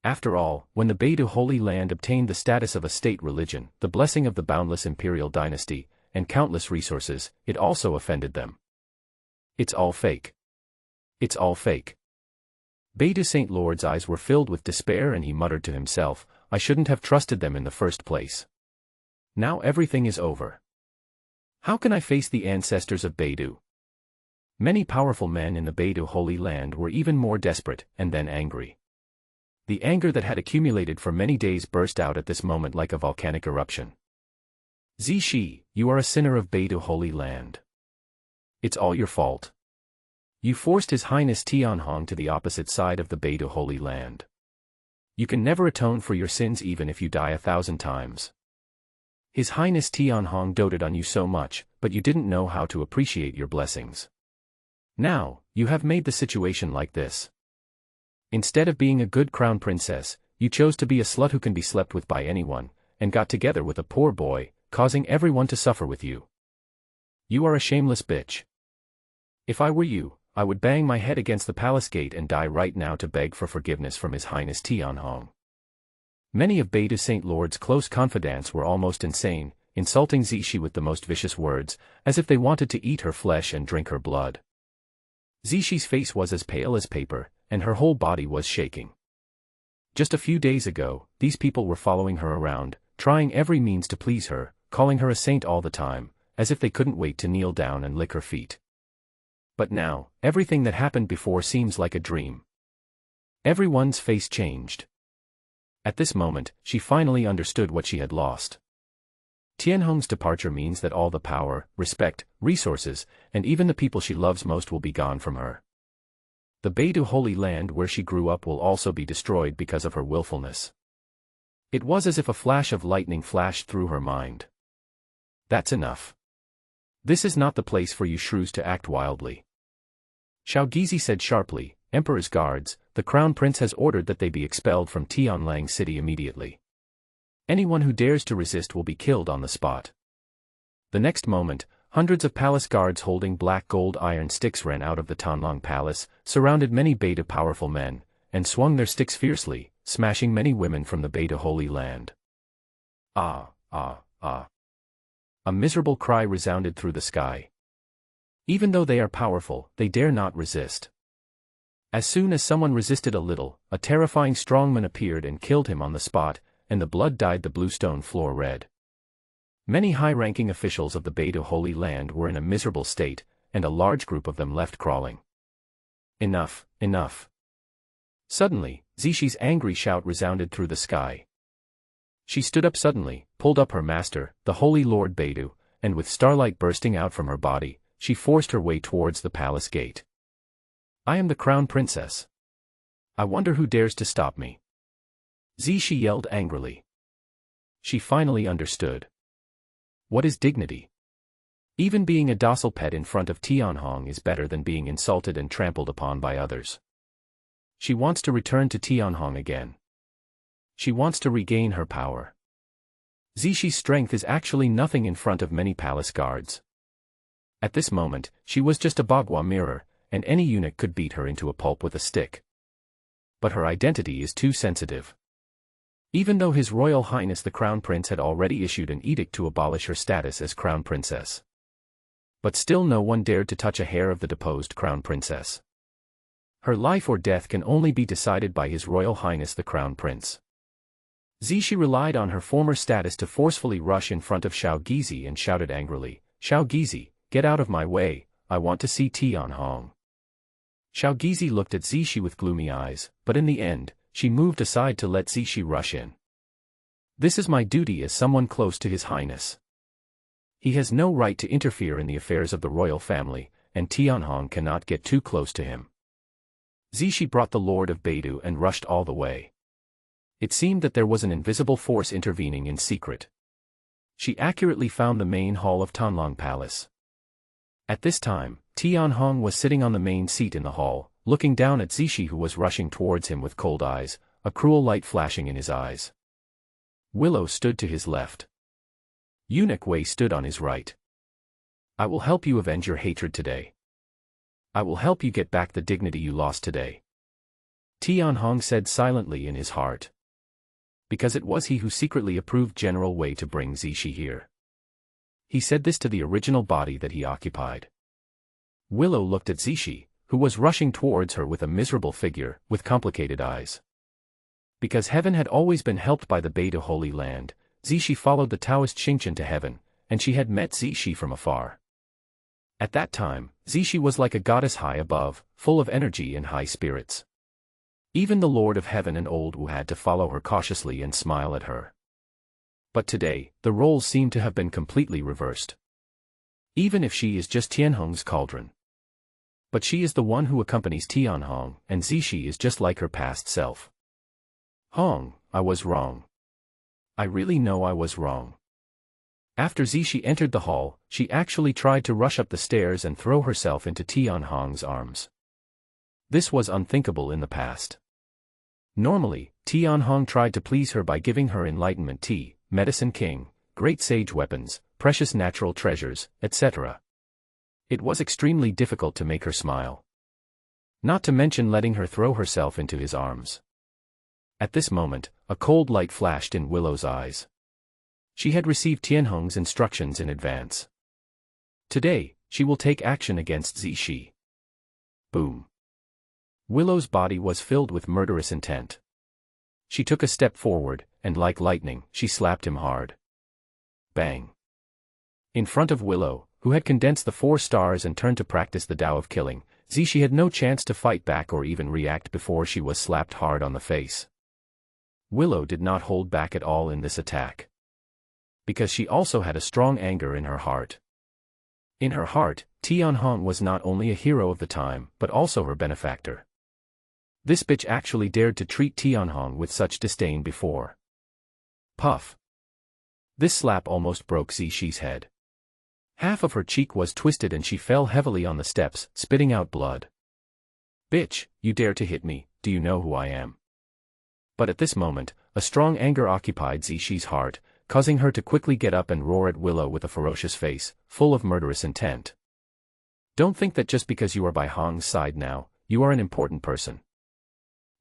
After all, when the Beidou Holy Land obtained the status of a state religion, the blessing of the boundless imperial dynasty, and countless resources, it also offended them. It's all fake. It's all fake. Beidou Saint Lord's eyes were filled with despair and he muttered to himself, I shouldn't have trusted them in the first place. Now everything is over. How can I face the ancestors of Beidou? Many powerful men in the Beidou Holy Land were even more desperate, and then angry. The anger that had accumulated for many days burst out at this moment like a volcanic eruption. Zishi, you are a sinner of Beidou Holy Land. It's all your fault. You forced His Highness Tianhong to the opposite side of the Beidou Holy Land. You can never atone for your sins even if you die 1,000 times. His Highness Tianhong doted on you so much, but you didn't know how to appreciate your blessings. Now, you have made the situation like this. Instead of being a good crown princess, you chose to be a slut who can be slept with by anyone, and got together with a poor boy, causing everyone to suffer with you. You are a shameless bitch. If I were you, I would bang my head against the palace gate and die right now to beg for forgiveness from His Highness Tianhong. Many of Beidou Saint Lord's close confidants were almost insane, insulting Zixi with the most vicious words, as if they wanted to eat her flesh and drink her blood. Zixi's face was as pale as paper, and her whole body was shaking. Just a few days ago, these people were following her around, trying every means to please her, calling her a saint all the time, as if they couldn't wait to kneel down and lick her feet. But now, everything that happened before seems like a dream. Everyone's face changed. At this moment, she finally understood what she had lost. Tianhong's departure means that all the power, respect, resources, and even the people she loves most will be gone from her. The Beidou Holy Land where she grew up will also be destroyed because of her willfulness. It was as if a flash of lightning flashed through her mind. That's enough. This is not the place for you shrews to act wildly. Shaogizi said sharply, Emperor's guards, the Crown Prince has ordered that they be expelled from Tianlang City immediately. Anyone who dares to resist will be killed on the spot. The next moment, hundreds of palace guards holding black gold iron sticks ran out of the Tanlang Palace, surrounded many Beidou powerful men, and swung their sticks fiercely, smashing many women from the Beidou Holy Land. Ah, ah, ah. A miserable cry resounded through the sky. Even though they are powerful, they dare not resist. As soon as someone resisted a little, a terrifying strongman appeared and killed him on the spot, and the blood dyed the bluestone floor red. Many high-ranking officials of the Beidou Holy Land were in a miserable state, and a large group of them left crawling. Enough, enough. Suddenly, Zixi's angry shout resounded through the sky. She stood up suddenly, pulled up her master, the Holy Lord Beidou, and with starlight bursting out from her body, she forced her way towards the palace gate. I am the Crown Princess. I wonder who dares to stop me. Zixi yelled angrily. She finally understood. What is dignity? Even being a docile pet in front of Tianhong is better than being insulted and trampled upon by others. She wants to return to Tianhong again. She wants to regain her power. Zixi's strength is actually nothing in front of many palace guards. At this moment, she was just a bagua mirror, and any eunuch could beat her into a pulp with a stick. But her identity is too sensitive. Even though His Royal Highness the Crown Prince had already issued an edict to abolish her status as Crown Princess. But still no one dared to touch a hair of the deposed Crown Princess. Her life or death can only be decided by His Royal Highness the Crown Prince. Zixi relied on her former status to forcefully rush in front of Shaogizi and shouted angrily, Shaogizi, get out of my way, I want to see Tianhong. Shaogizi looked at Zixi with gloomy eyes, but in the end, she moved aside to let Zixi rush in. This is my duty as someone close to His Highness. He has no right to interfere in the affairs of the royal family, and Tianhong cannot get too close to him. Zixi brought the Lord of Beidou and rushed all the way. It seemed that there was an invisible force intervening in secret. She accurately found the main hall of Tanlang Palace. At this time, Tianhong was sitting on the main seat in the hall, looking down at Zixi who was rushing towards him with cold eyes, a cruel light flashing in his eyes. Willow stood to his left. Eunuch Wei stood on his right. I will help you avenge your hatred today. I will help you get back the dignity you lost today. Tianhong said silently in his heart. Because it was he who secretly approved General Wei to bring Zixi here. He said this to the original body that he occupied. Willow looked at Zixi, who was rushing towards her with a miserable figure, with complicated eyes. Because heaven had always been helped by the Beidou Holy Land, Zixi followed the Taoist Xingqian to heaven, and she had met Zixi from afar. At that time, Zixi was like a goddess high above, full of energy and high spirits. Even the Lord of Heaven and Old Wu had to follow her cautiously and smile at her. But today, the roles seem to have been completely reversed. Even if she is just Tianhong's cauldron. But she is the one who accompanies Tianhong, and Zixi is just like her past self. Hong, I was wrong. I really know I was wrong. After Zixi entered the hall, she actually tried to rush up the stairs and throw herself into Tianhong's arms. This was unthinkable in the past. Normally, Tianhong tried to please her by giving her enlightenment tea, medicine king, great sage weapons, precious natural treasures, etc. It was extremely difficult to make her smile. Not to mention letting her throw herself into his arms. At this moment, a cold light flashed in Willow's eyes. She had received Tianhong's instructions in advance. Today, she will take action against Zixi. Boom. Willow's body was filled with murderous intent. She took a step forward, and like lightning, she slapped him hard. Bang. In front of Willow, who had condensed the 4 stars and turned to practice the Tao of killing, Zixi had no chance to fight back or even react before she was slapped hard on the face. Willow did not hold back at all in this attack. Because she also had a strong anger in her heart. In her heart, Tianhong was not only a hero of the time, but also her benefactor. This bitch actually dared to treat Tianhong with such disdain before. Puff. This slap almost broke Zixi's head. Half of her cheek was twisted and she fell heavily on the steps, spitting out blood. Bitch, you dare to hit me, do you know who I am? But at this moment, a strong anger occupied Zixi's heart, causing her to quickly get up and roar at Willow with a ferocious face, full of murderous intent. Don't think that just because you are by Hong's side now, you are an important person.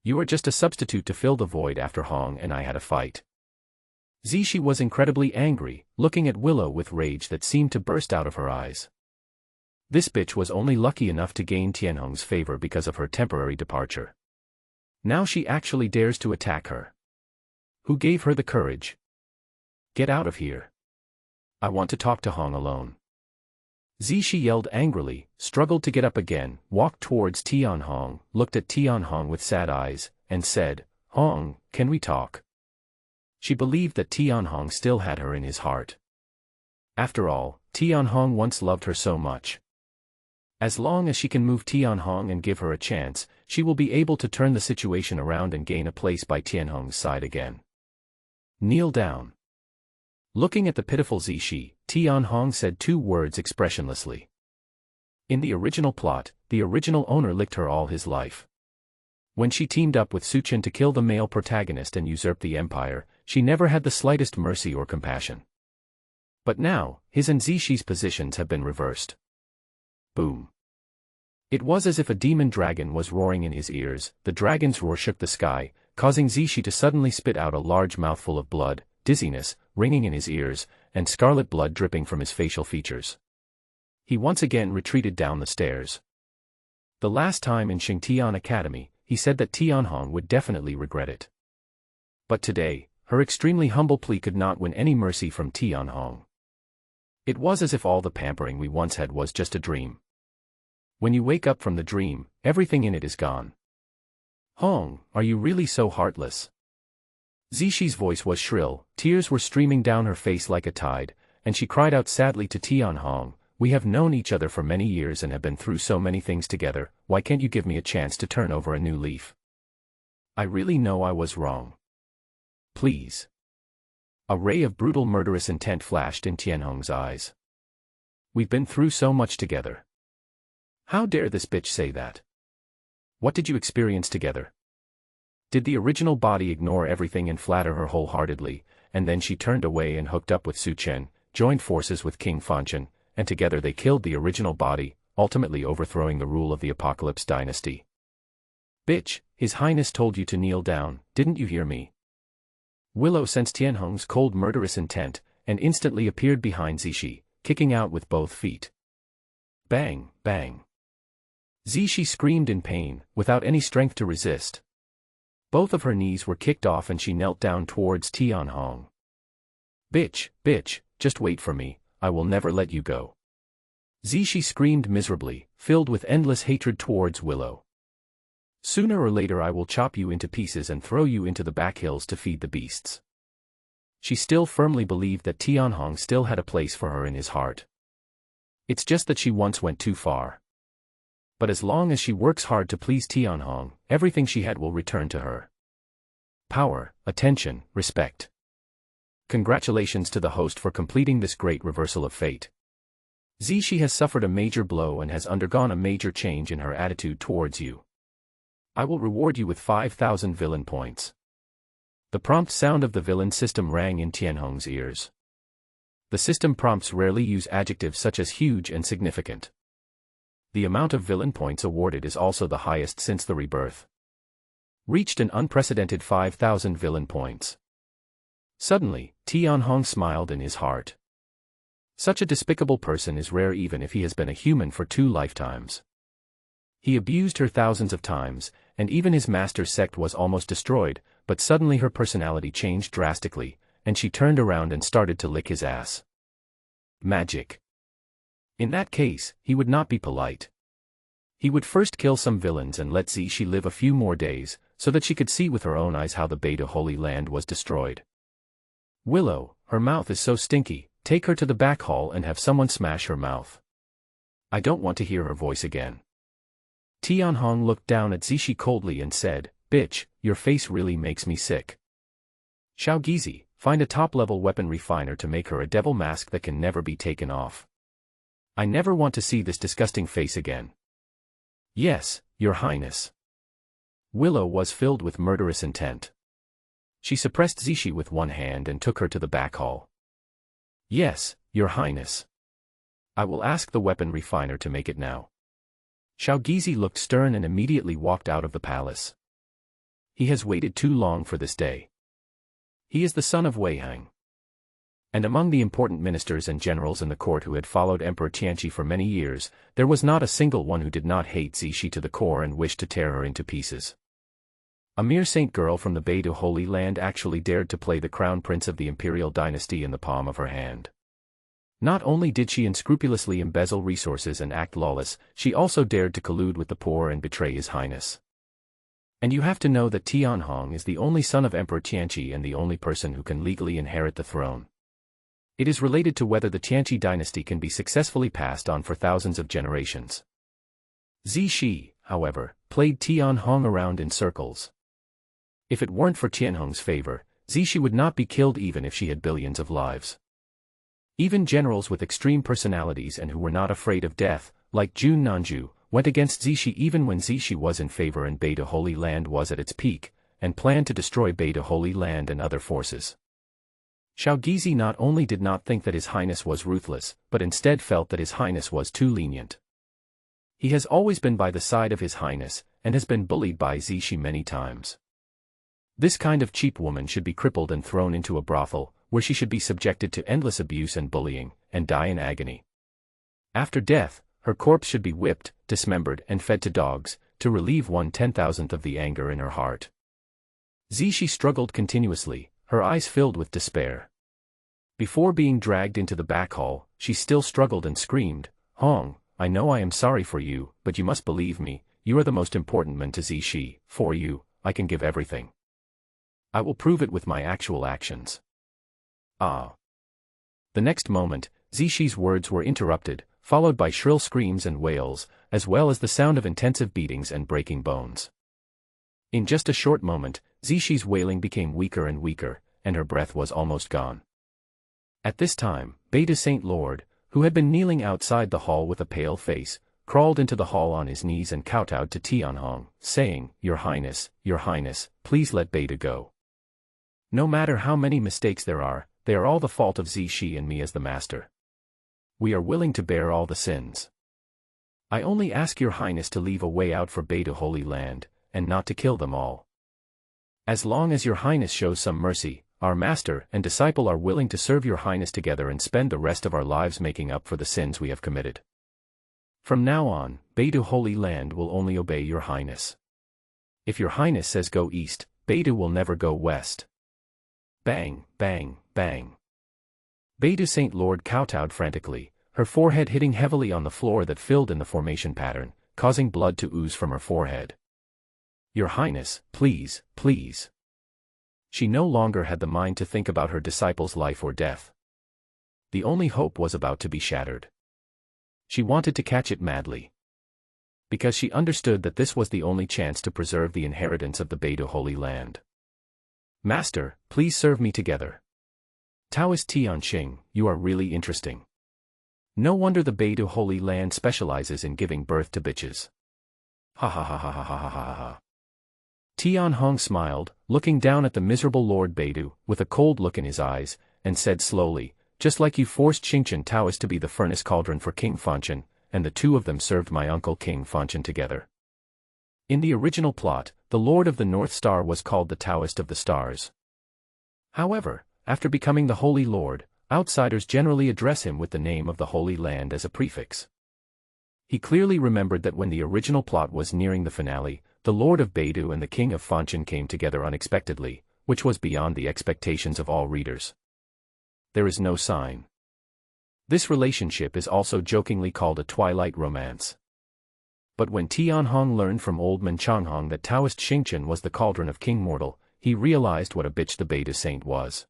You are just a substitute to fill the void after Hong and I had a fight. Zixi was incredibly angry, looking at Willow with rage that seemed to burst out of her eyes. This bitch was only lucky enough to gain Tianhong's favor because of her temporary departure. Now she actually dares to attack her. Who gave her the courage? Get out of here. I want to talk to Hong alone. Zixi yelled angrily, struggled to get up again, walked towards Tianhong, looked at Tianhong with sad eyes, and said, Hong, can we talk? She believed that Tianhong still had her in his heart. After all, Tianhong once loved her so much. As long as she can move Tianhong and give her a chance, she will be able to turn the situation around and gain a place by Tianhong's side again. Kneel down. Looking at the pitiful Zixi, Tianhong said 2 words expressionlessly. In the original plot, the original owner licked her all his life. When she teamed up with Suchen to kill the male protagonist and usurp the empire, she never had the slightest mercy or compassion. But now, his and Zixi's positions have been reversed. Boom. It was as if a demon dragon was roaring in his ears. The dragon's roar shook the sky, causing Zixi to suddenly spit out a large mouthful of blood, dizziness, ringing in his ears, and scarlet blood dripping from his facial features. He once again retreated down the stairs. The last time in Xingtian Academy, he said that Tianhong would definitely regret it. But today, her extremely humble plea could not win any mercy from Tianhong. It was as if all the pampering we once had was just a dream. When you wake up from the dream, everything in it is gone. Hong, are you really so heartless? Zixi's voice was shrill, tears were streaming down her face like a tide, and she cried out sadly to Tianhong, we have known each other for many years and have been through so many things together, why can't you give me a chance to turn over a new leaf? I really know I was wrong. Please. A ray of brutal murderous intent flashed in Tianhong's eyes. We've been through so much together. How dare this bitch say that? What did you experience together? Did the original body ignore everything and flatter her wholeheartedly, and then she turned away and hooked up with Su Chen, joined forces with King Fanchen, and together they killed the original body, ultimately overthrowing the rule of the Apocalypse dynasty? Bitch, His Highness told you to kneel down, didn't you hear me? Willow sensed Tianhong's cold murderous intent, and instantly appeared behind Zixi, kicking out with both feet. Bang, bang. Zixi screamed in pain, without any strength to resist. Both of her knees were kicked off and she knelt down towards Tianhong. Bitch, bitch, just wait for me, I will never let you go. Zixi screamed miserably, filled with endless hatred towards Willow. Sooner or later I will chop you into pieces and throw you into the back hills to feed the beasts. She still firmly believed that Tianhong still had a place for her in his heart. It's just that she once went too far. But as long as she works hard to please Tianhong, everything she had will return to her. power, attention, respect. Congratulations to the host for completing this great reversal of fate. Zishi has suffered a major blow and has undergone a major change in her attitude towards you. I will reward you with 5,000 villain points. The prompt sound of the villain system rang in Tianhong's ears. The system prompts rarely use adjectives such as huge and significant. The amount of villain points awarded is also the highest since the rebirth. Reached an unprecedented 5,000 villain points. Suddenly, Tianhong smiled in his heart. Such a despicable person is rare even if he has been a human for 2 lifetimes. He abused her thousands of times, and even his master's sect was almost destroyed, but suddenly her personality changed drastically, and she turned around and started to lick his ass. Magic. In that case, he would not be polite. He would first kill some villains and let Zishi live a few more days, so that she could see with her own eyes how the Beta Holy Land was destroyed. Willow, her mouth is so stinky, take her to the back hall and have someone smash her mouth. I don't want to hear her voice again. Tianhong looked down at Zishi coldly and said, Bitch, your face really makes me sick. Xiaogizi, find a top-level weapon refiner to make her a devil mask that can never be taken off. I never want to see this disgusting face again. Yes, Your Highness. Willow was filled with murderous intent. She suppressed Zishi with one hand and took her to the back hall. Yes, Your Highness. I will ask the weapon refiner to make it now. Xiaogizi looked stern and immediately walked out of the palace. He has waited too long for this day. He is the son of Wei Hang. And among the important ministers and generals in the court who had followed Emperor Tianqi for many years, there was not a single one who did not hate Zishi to the core and wished to tear her into pieces. A mere saint girl from the Beta Holy Land actually dared to play the crown prince of the imperial dynasty in the palm of her hand. Not only did she unscrupulously embezzle resources and act lawless, she also dared to collude with the poor and betray His Highness. And you have to know that Tianhong is the only son of Emperor Tianqi and the only person who can legally inherit the throne. It is related to whether the Tianqi dynasty can be successfully passed on for thousands of generations. Zishi, however, played Tianhong around in circles. If it weren't for Tianhong's favor, Zishi would not be killed even if she had billions of lives. Even generals with extreme personalities and who were not afraid of death, like Jun Nanju, went against Zishi even when Zishi was in favor and Beta Holy Land was at its peak, and planned to destroy Beta Holy Land and other forces. Xiaogizi not only did not think that His Highness was ruthless, but instead felt that His Highness was too lenient. He has always been by the side of His Highness, and has been bullied by Zishi many times. This kind of cheap woman should be crippled and thrown into a brothel, where she should be subjected to endless abuse and bullying, and die in agony. After death, her corpse should be whipped, dismembered and fed to dogs, to relieve 1/10,000th of the anger in her heart. Zishi struggled continuously, her eyes filled with despair. Before being dragged into the back hall, she still struggled and screamed, Hong, I know I am sorry for you, but you must believe me, you are the most important man to Zishi, for you, I can give everything. I will prove it with my actual actions. Ah. The next moment, Zishi's words were interrupted, followed by shrill screams and wails, as well as the sound of intensive beatings and breaking bones. In just a short moment, Zishi's wailing became weaker and weaker, and her breath was almost gone. At this time, Beta Saint Lord, who had been kneeling outside the hall with a pale face, crawled into the hall on his knees and kowtowed to Tianhong, saying, Your Highness, please let Beta go. No matter how many mistakes there are, they are all the fault of Zishi and me as the master. We are willing to bear all the sins. I only ask Your Highness to leave a way out for Beta Holy Land, and not to kill them all. As long as Your Highness shows some mercy, our master and disciple are willing to serve Your Highness together and spend the rest of our lives making up for the sins we have committed. From now on, Beta Holy Land will only obey Your Highness. If Your Highness says go east, Beta will never go west. Bang, bang, bang. Beta Saint Lord kowtowed frantically, her forehead hitting heavily on the floor that filled in the formation pattern, causing blood to ooze from her forehead. Your Highness, please, please. She no longer had the mind to think about her disciple's life or death. The only hope was about to be shattered. She wanted to catch it madly. Because she understood that this was the only chance to preserve the inheritance of the Beta Holy Land. Master, please serve me together. Taoist Tianqi, you are really interesting. No wonder the Beidou Holy Land specializes in giving birth to bitches. Ha ha ha ha ha ha ha ha ha. Tianhong smiled, looking down at the miserable Lord Beidou, with a cold look in his eyes, and said slowly, just like you forced Xingqian Taoist to be the furnace cauldron for King Fanchen, and the two of them served my uncle King Fanchen together. In the original plot, the Lord of the North Star was called the Taoist of the Stars. However, after becoming the Holy Lord, outsiders generally address him with the name of the Holy Land as a prefix. He clearly remembered that when the original plot was nearing the finale, the Lord of Beidou and the King of Fanchen came together unexpectedly, which was beyond the expectations of all readers. There is no sign. This relationship is also jokingly called a twilight romance. But when Tianhong learned from old man Changhong that Taoist Xingqian was the cauldron of King Mortal, he realized what a bitch the Beidou saint was.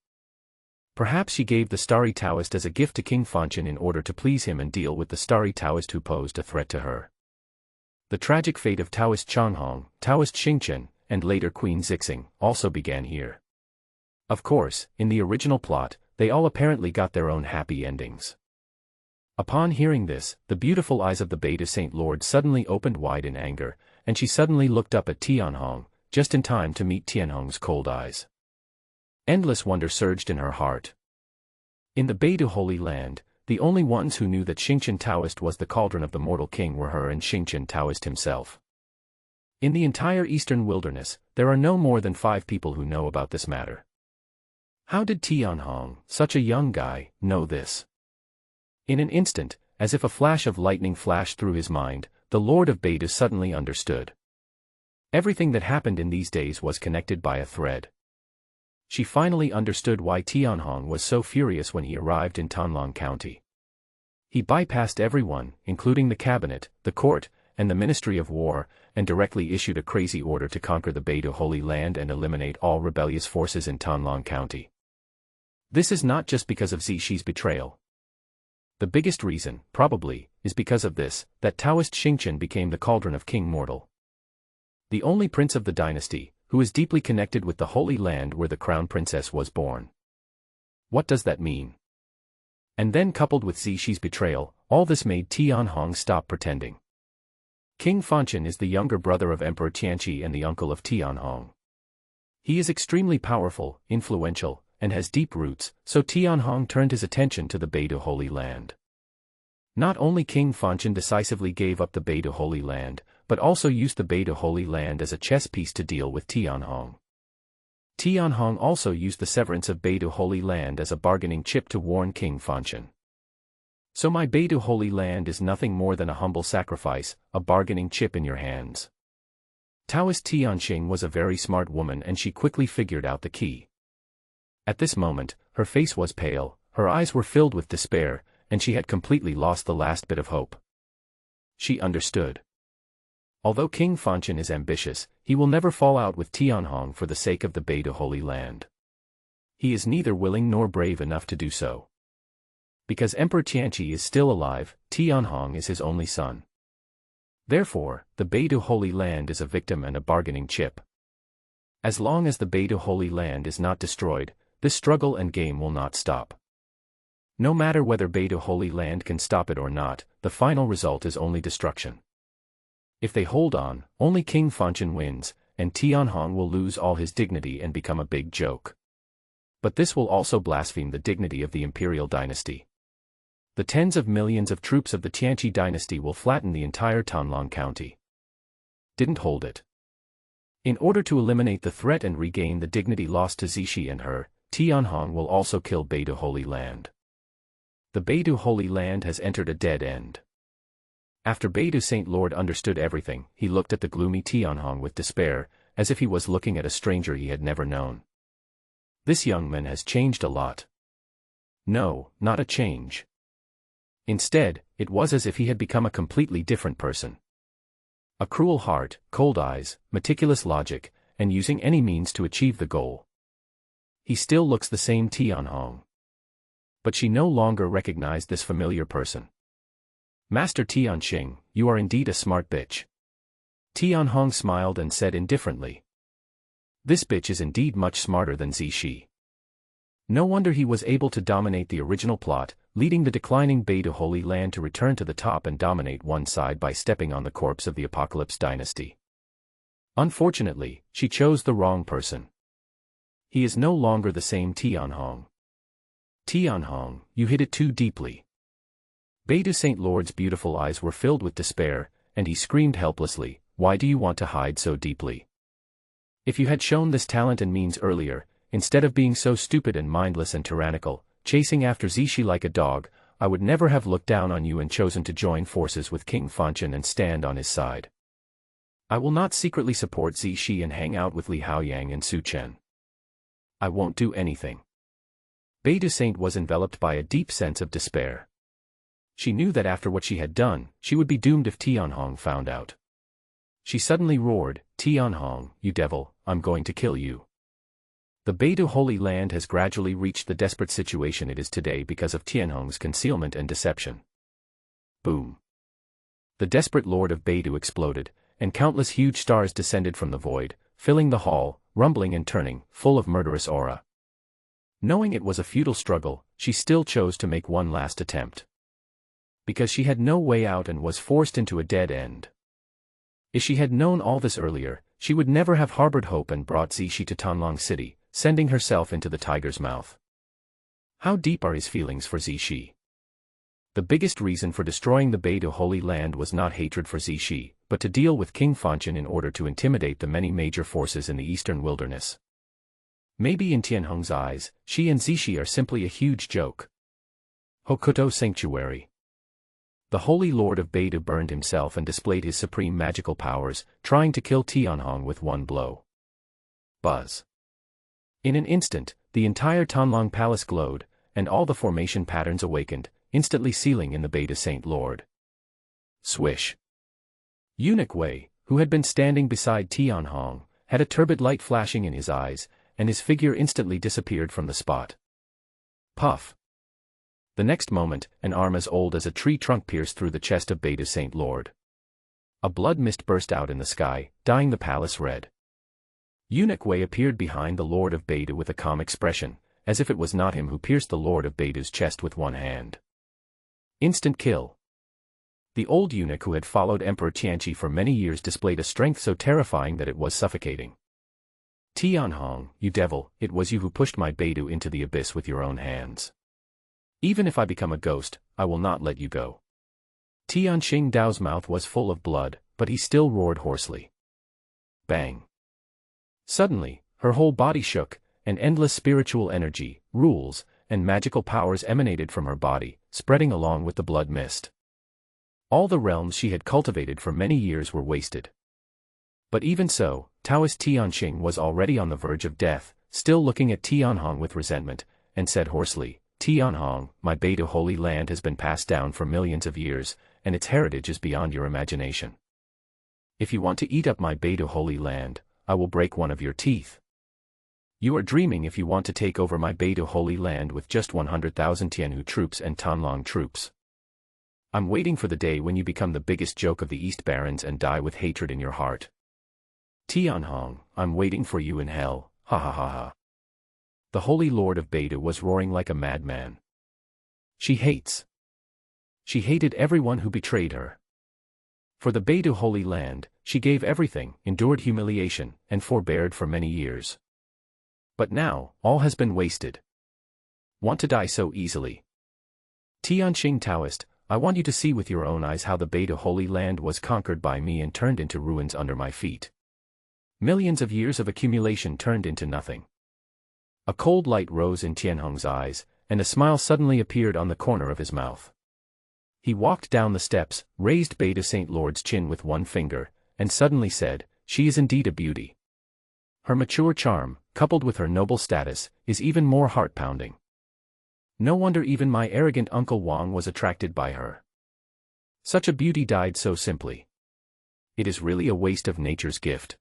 Perhaps she gave the starry Taoist as a gift to King Fanchen in order to please him and deal with the starry Taoist who posed a threat to her. The tragic fate of Taoist Changhong, Taoist Xingqian, and later Queen Zixing, also began here. Of course, in the original plot, they all apparently got their own happy endings. Upon hearing this, the beautiful eyes of the Beidou Saint Lord suddenly opened wide in anger, and she suddenly looked up at Tianhong, just in time to meet Tianhong's cold eyes. Endless wonder surged in her heart. In the Beidou Holy Land, the only ones who knew that Xingqian Taoist was the cauldron of the mortal king were her and Xingqian Taoist himself. In the entire eastern wilderness, there are no more than 5 people who know about this matter. How did Tianhong, such a young guy, know this? In an instant, as if a flash of lightning flashed through his mind, the Lord of Beidou suddenly understood. Everything that happened in these days was connected by a thread. She finally understood why Tianhong was so furious when he arrived in Donghuang County. He bypassed everyone, including the cabinet, the court, and the Ministry of War, and directly issued a crazy order to conquer the Beidou Holy Land and eliminate all rebellious forces in Donghuang County. This is not just because of Zixing's betrayal. The biggest reason, probably, is because of this, that Taoist Xingqian became the cauldron of King Mortal. The only prince of the dynasty, who is deeply connected with the Holy Land where the crown princess was born. What does that mean? And then coupled with Zixing's betrayal, all this made Tianhong stop pretending. King Fanchen is the younger brother of Emperor Tianqi and the uncle of Tianhong. He is extremely powerful, influential, and has deep roots, so Tianhong turned his attention to the Beidou Holy Land. Not only King Fanchen decisively gave up the Beidou Holy Land, but also used the Beidou Holy Land as a chess piece to deal with Tianhong. Tianhong also used the severance of Beidou Holy Land as a bargaining chip to warn King Fanchen. So my Beidou Holy Land is nothing more than a humble sacrifice, a bargaining chip in your hands. Taoist Tianqi was a very smart woman and she quickly figured out the key. At this moment, her face was pale, her eyes were filled with despair, and she had completely lost the last bit of hope. She understood. Although King Fanchen is ambitious, he will never fall out with Tianhong for the sake of the Beidou Holy Land. He is neither willing nor brave enough to do so. Because Emperor Tianqi is still alive, Tianhong is his only son. Therefore, the Beidou Holy Land is a victim and a bargaining chip. As long as the Beidou Holy Land is not destroyed, this struggle and game will not stop. No matter whether Beidou Holy Land can stop it or not, the final result is only destruction. If they hold on, only King Fanchen wins, and Tianhong will lose all his dignity and become a big joke. But this will also blaspheme the dignity of the imperial dynasty. The tens of millions of troops of the Tianqi dynasty will flatten the entire Donghuang County. Didn't hold it. In order to eliminate the threat and regain the dignity lost to Zixing and her, Tianhong will also kill Beidou Holy Land. The Beidou Holy Land has entered a dead end. After Beidou Saint Lord understood everything, he looked at the gloomy Tianhong with despair, as if he was looking at a stranger he had never known. This young man has changed a lot. No, not a change. Instead, it was as if he had become a completely different person. A cruel heart, cold eyes, meticulous logic, and using any means to achieve the goal. He still looks the same Tianhong. But she no longer recognized this familiar person. Master Tianqi, you are indeed a smart bitch. Tianhong smiled and said indifferently. This bitch is indeed much smarter than Zishi. No wonder he was able to dominate the original plot, leading the declining Beidou Holy Land to return to the top and dominate one side by stepping on the corpse of the Apocalypse dynasty. Unfortunately, she chose the wrong person. He is no longer the same Tianhong. Tianhong, you hit it too deeply. Beidou Saint Lord's beautiful eyes were filled with despair, and he screamed helplessly, why do you want to hide so deeply? If you had shown this talent and means earlier, instead of being so stupid and mindless and tyrannical, chasing after Zishi like a dog, I would never have looked down on you and chosen to join forces with King Fanchen and stand on his side. I will not secretly support Zishi and hang out with Li Haoyang and Su Chen. I won't do anything. Beidou Saint was enveloped by a deep sense of despair. She knew that after what she had done, she would be doomed if Tianhong found out. She suddenly roared, Tianhong, you devil, I'm going to kill you. The Beidou Holy Land has gradually reached the desperate situation it is today because of Tianhong's concealment and deception. Boom. The desperate lord of Beidou exploded, and countless huge stars descended from the void, filling the hall, rumbling and turning, full of murderous aura. Knowing it was a futile struggle, she still chose to make one last attempt. Because she had no way out and was forced into a dead end. If she had known all this earlier, she would never have harbored hope and brought Zishi to Tanlong City, sending herself into the tiger's mouth. How deep are his feelings for Zishi? The biggest reason for destroying the Beidou Holy Land was not hatred for Zishi, but to deal with King Fanchen in order to intimidate the many major forces in the eastern wilderness. Maybe in Tianhong's eyes, she and Zishi are simply a huge joke. Hokuto Sanctuary. The Holy Lord of Beidou burned himself and displayed his supreme magical powers, trying to kill Tianhong with one blow. Buzz. In an instant, the entire Tanlong Palace glowed, and all the formation patterns awakened, instantly sealing in the Beidou Saint Lord. Swish. Eunuch Wei, who had been standing beside Tianhong, had a turbid light flashing in his eyes, and his figure instantly disappeared from the spot. Puff. The next moment, an arm as old as a tree trunk pierced through the chest of Beidou Saint Lord. A blood mist burst out in the sky, dyeing the palace red. Eunuch Wei appeared behind the Lord of Beidou with a calm expression, as if it was not him who pierced the Lord of Beidou's chest with one hand. Instant kill. The old eunuch who had followed Emperor Tianqi for many years displayed a strength so terrifying that it was suffocating. Tianhong, you devil, it was you who pushed my Beidou into the abyss with your own hands. Even if I become a ghost, I will not let you go. Tianxing Dao's mouth was full of blood, but he still roared hoarsely. Bang. Suddenly, her whole body shook, and endless spiritual energy, rules, and magical powers emanated from her body, spreading along with the blood mist. All the realms she had cultivated for many years were wasted. But even so, Taoist Tianxing was already on the verge of death, still looking at Tianhong with resentment, and said hoarsely, Tianhong, my Beidou Holy Land has been passed down for millions of years, and its heritage is beyond your imagination. If you want to eat up my Beidou Holy Land, I will break one of your teeth. You are dreaming if you want to take over my Beidou Holy Land with just 100,000 Tianhu troops and Tanlong troops. I'm waiting for the day when you become the biggest joke of the East Barons and die with hatred in your heart. Tianhong, I'm waiting for you in hell, ha ha ha ha. The Holy Lord of Beidou was roaring like a madman. She hates. She hated everyone who betrayed her. For the Beidou Holy Land, she gave everything, endured humiliation, and forbeared for many years. But now, all has been wasted. Want to die so easily? Tianxing Taoist, I want you to see with your own eyes how the Beidou Holy Land was conquered by me and turned into ruins under my feet. Millions of years of accumulation turned into nothing. A cold light rose in Tianhong's eyes, and a smile suddenly appeared on the corner of his mouth. He walked down the steps, raised Beidou Saint Lord's chin with one finger, and suddenly said, she is indeed a beauty. Her mature charm, coupled with her noble status, is even more heart-pounding. No wonder even my arrogant Uncle Wang was attracted by her. Such a beauty died so simply. It is really a waste of nature's gift.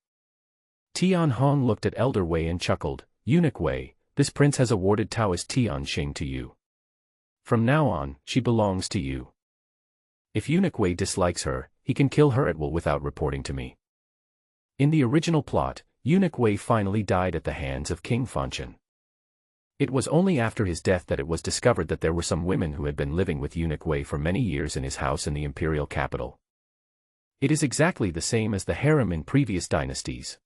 Tianhong looked at Elder Wei and chuckled, Eunuch Wei, this prince has awarded Taoist Tianxing to you. From now on, she belongs to you. If Eunuch Wei dislikes her, he can kill her at will without reporting to me. In the original plot, Eunuch Wei finally died at the hands of King Fanchen. It was only after his death that it was discovered that there were some women who had been living with Eunuch Wei for many years in his house in the imperial capital. It is exactly the same as the harem in previous dynasties.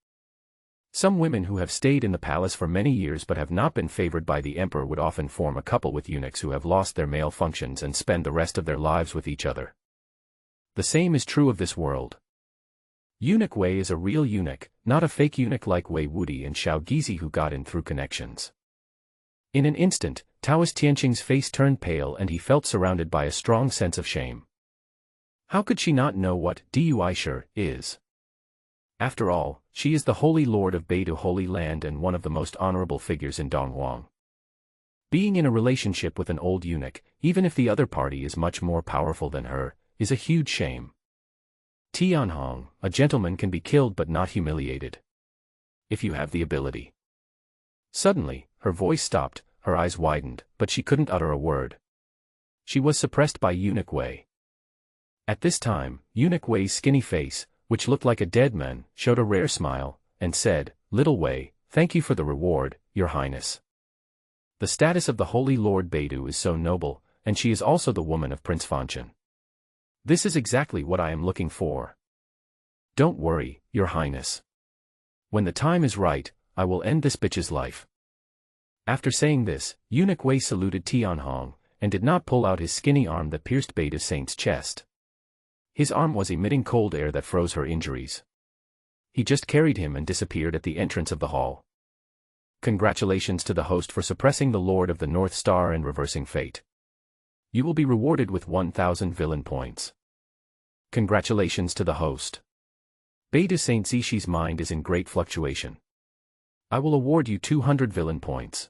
Some women who have stayed in the palace for many years but have not been favored by the emperor would often form a couple with eunuchs who have lost their male functions and spend the rest of their lives with each other. The same is true of this world. Eunuch Wei is a real eunuch, not a fake eunuch like Wei Wuди and Xiao Gizi who got in through connections. In an instant, Taoist Tianqing's face turned pale and he felt surrounded by a strong sense of shame. How could she not know what Duishe is? After all, she is the Holy Lord of Beidu Holy Land and one of the most honorable figures in Donghuang. Being in a relationship with an old eunuch, even if the other party is much more powerful than her, is a huge shame. Tianhong, a gentleman can be killed but not humiliated. If you have the ability. Suddenly, her voice stopped, her eyes widened, but she couldn't utter a word. She was suppressed by Eunuch Wei. At this time, Eunuch Wei's skinny face, which looked like a dead man, showed a rare smile, and said, "Little Wei, thank you for the reward, Your Highness. The status of the Holy Lord Beidu is so noble, and she is also the woman of Prince Fanchen. This is exactly what I am looking for. Don't worry, Your Highness. When the time is right, I will end this bitch's life." After saying this, Eunuch Wei saluted Tianhong, and did not pull out his skinny arm that pierced Beidu Saint's chest. His arm was emitting cold air that froze her injuries. He just carried him and disappeared at the entrance of the hall. Congratulations to the host for suppressing the Lord of the North Star and reversing fate. You will be rewarded with 1,000 villain points. Congratulations to the host. Beidu Saint Zishi's mind is in great fluctuation. I will award you 200 villain points.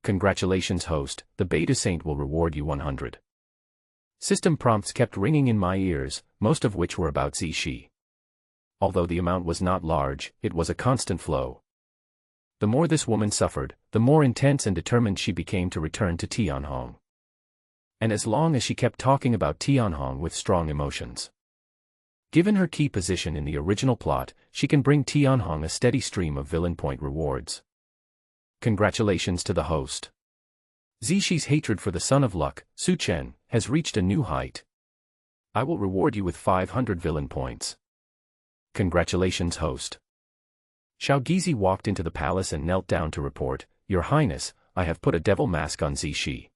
Congratulations host, the Beidu Saint will reward you 100. System prompts kept ringing in my ears, most of which were about Zishi. Although the amount was not large, it was a constant flow. The more this woman suffered, the more intense and determined she became to return to Tianhong. And as long as she kept talking about Tianhong with strong emotions. Given her key position in the original plot, she can bring Tianhong a steady stream of villain point rewards. Congratulations to the host. Zishi's hatred for the son of luck, Su Chen, has reached a new height. I will reward you with 500 villain points. Congratulations host. Xiao Gizi walked into the palace and knelt down to report, Your Highness, I have put a devil mask on Zishi.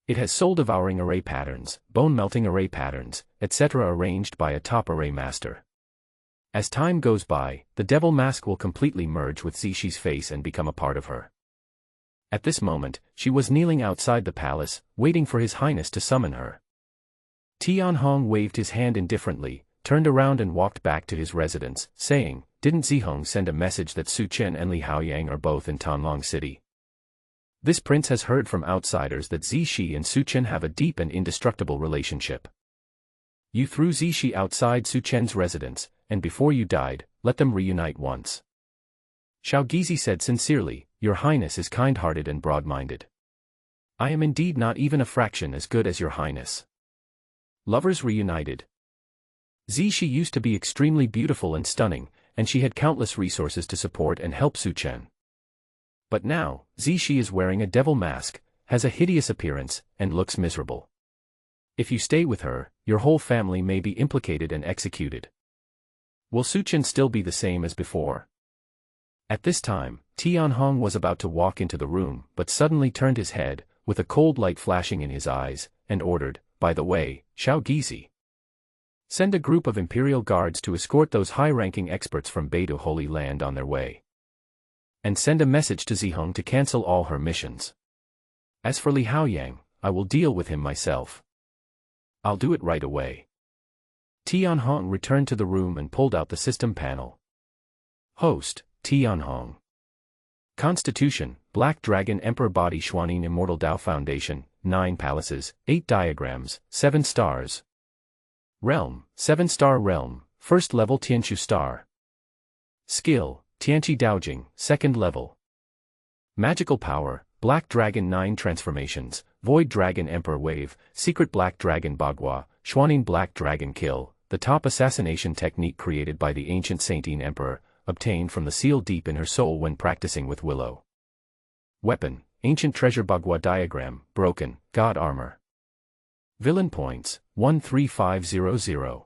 It has soul-devouring array patterns, bone-melting array patterns, etc. arranged by a top array master. As time goes by, the devil mask will completely merge with Zishi's face and become a part of her. At this moment, she was kneeling outside the palace, waiting for His Highness to summon her. Tianhong waved his hand indifferently, turned around and walked back to his residence, saying, Didn't Zihong send a message that Su Chen and Li Haoyang are both in Tanlong City? This prince has heard from outsiders that Zishi and Su Chen have a deep and indestructible relationship. You threw Zishi outside Su Chen's residence, and before you died, let them reunite once. Xiao Gizi said sincerely, Your Highness is kind-hearted and broad-minded. I am indeed not even a fraction as good as Your Highness. Lovers reunited. Zishi used to be extremely beautiful and stunning, and she had countless resources to support and help Su Chen. But now, Zishi is wearing a devil mask, has a hideous appearance, and looks miserable. If you stay with her, your whole family may be implicated and executed. Will Su Chen still be the same as before? At this time, Tianhong was about to walk into the room, but suddenly turned his head, with a cold light flashing in his eyes, and ordered, By the way, Xiao Gizi, send a group of imperial guards to escort those high-ranking experts from Beidu Holy Land on their way. And send a message to Zihong to cancel all her missions. As for Li Haoyang, I will deal with him myself. I'll do it right away. Tianhong returned to the room and pulled out the system panel. Host, Tianhong. Constitution, Black Dragon Emperor Body Xuanin Immortal Dao Foundation, 9 palaces, 8 diagrams, 7 stars. Realm, 7-star realm, 1st level Tianqiu star. Skill, Tianqi Daojing, 2nd level. Magical power, Black Dragon 9 transformations, Void Dragon Emperor Wave, Secret Black Dragon Bagua, Xuanin Black Dragon Kill, the top assassination technique created by the ancient Saintine Emperor, obtained from the seal deep in her soul when practicing with Willow. Weapon, ancient treasure Bagua diagram, broken, god armor. Villain points, 13500.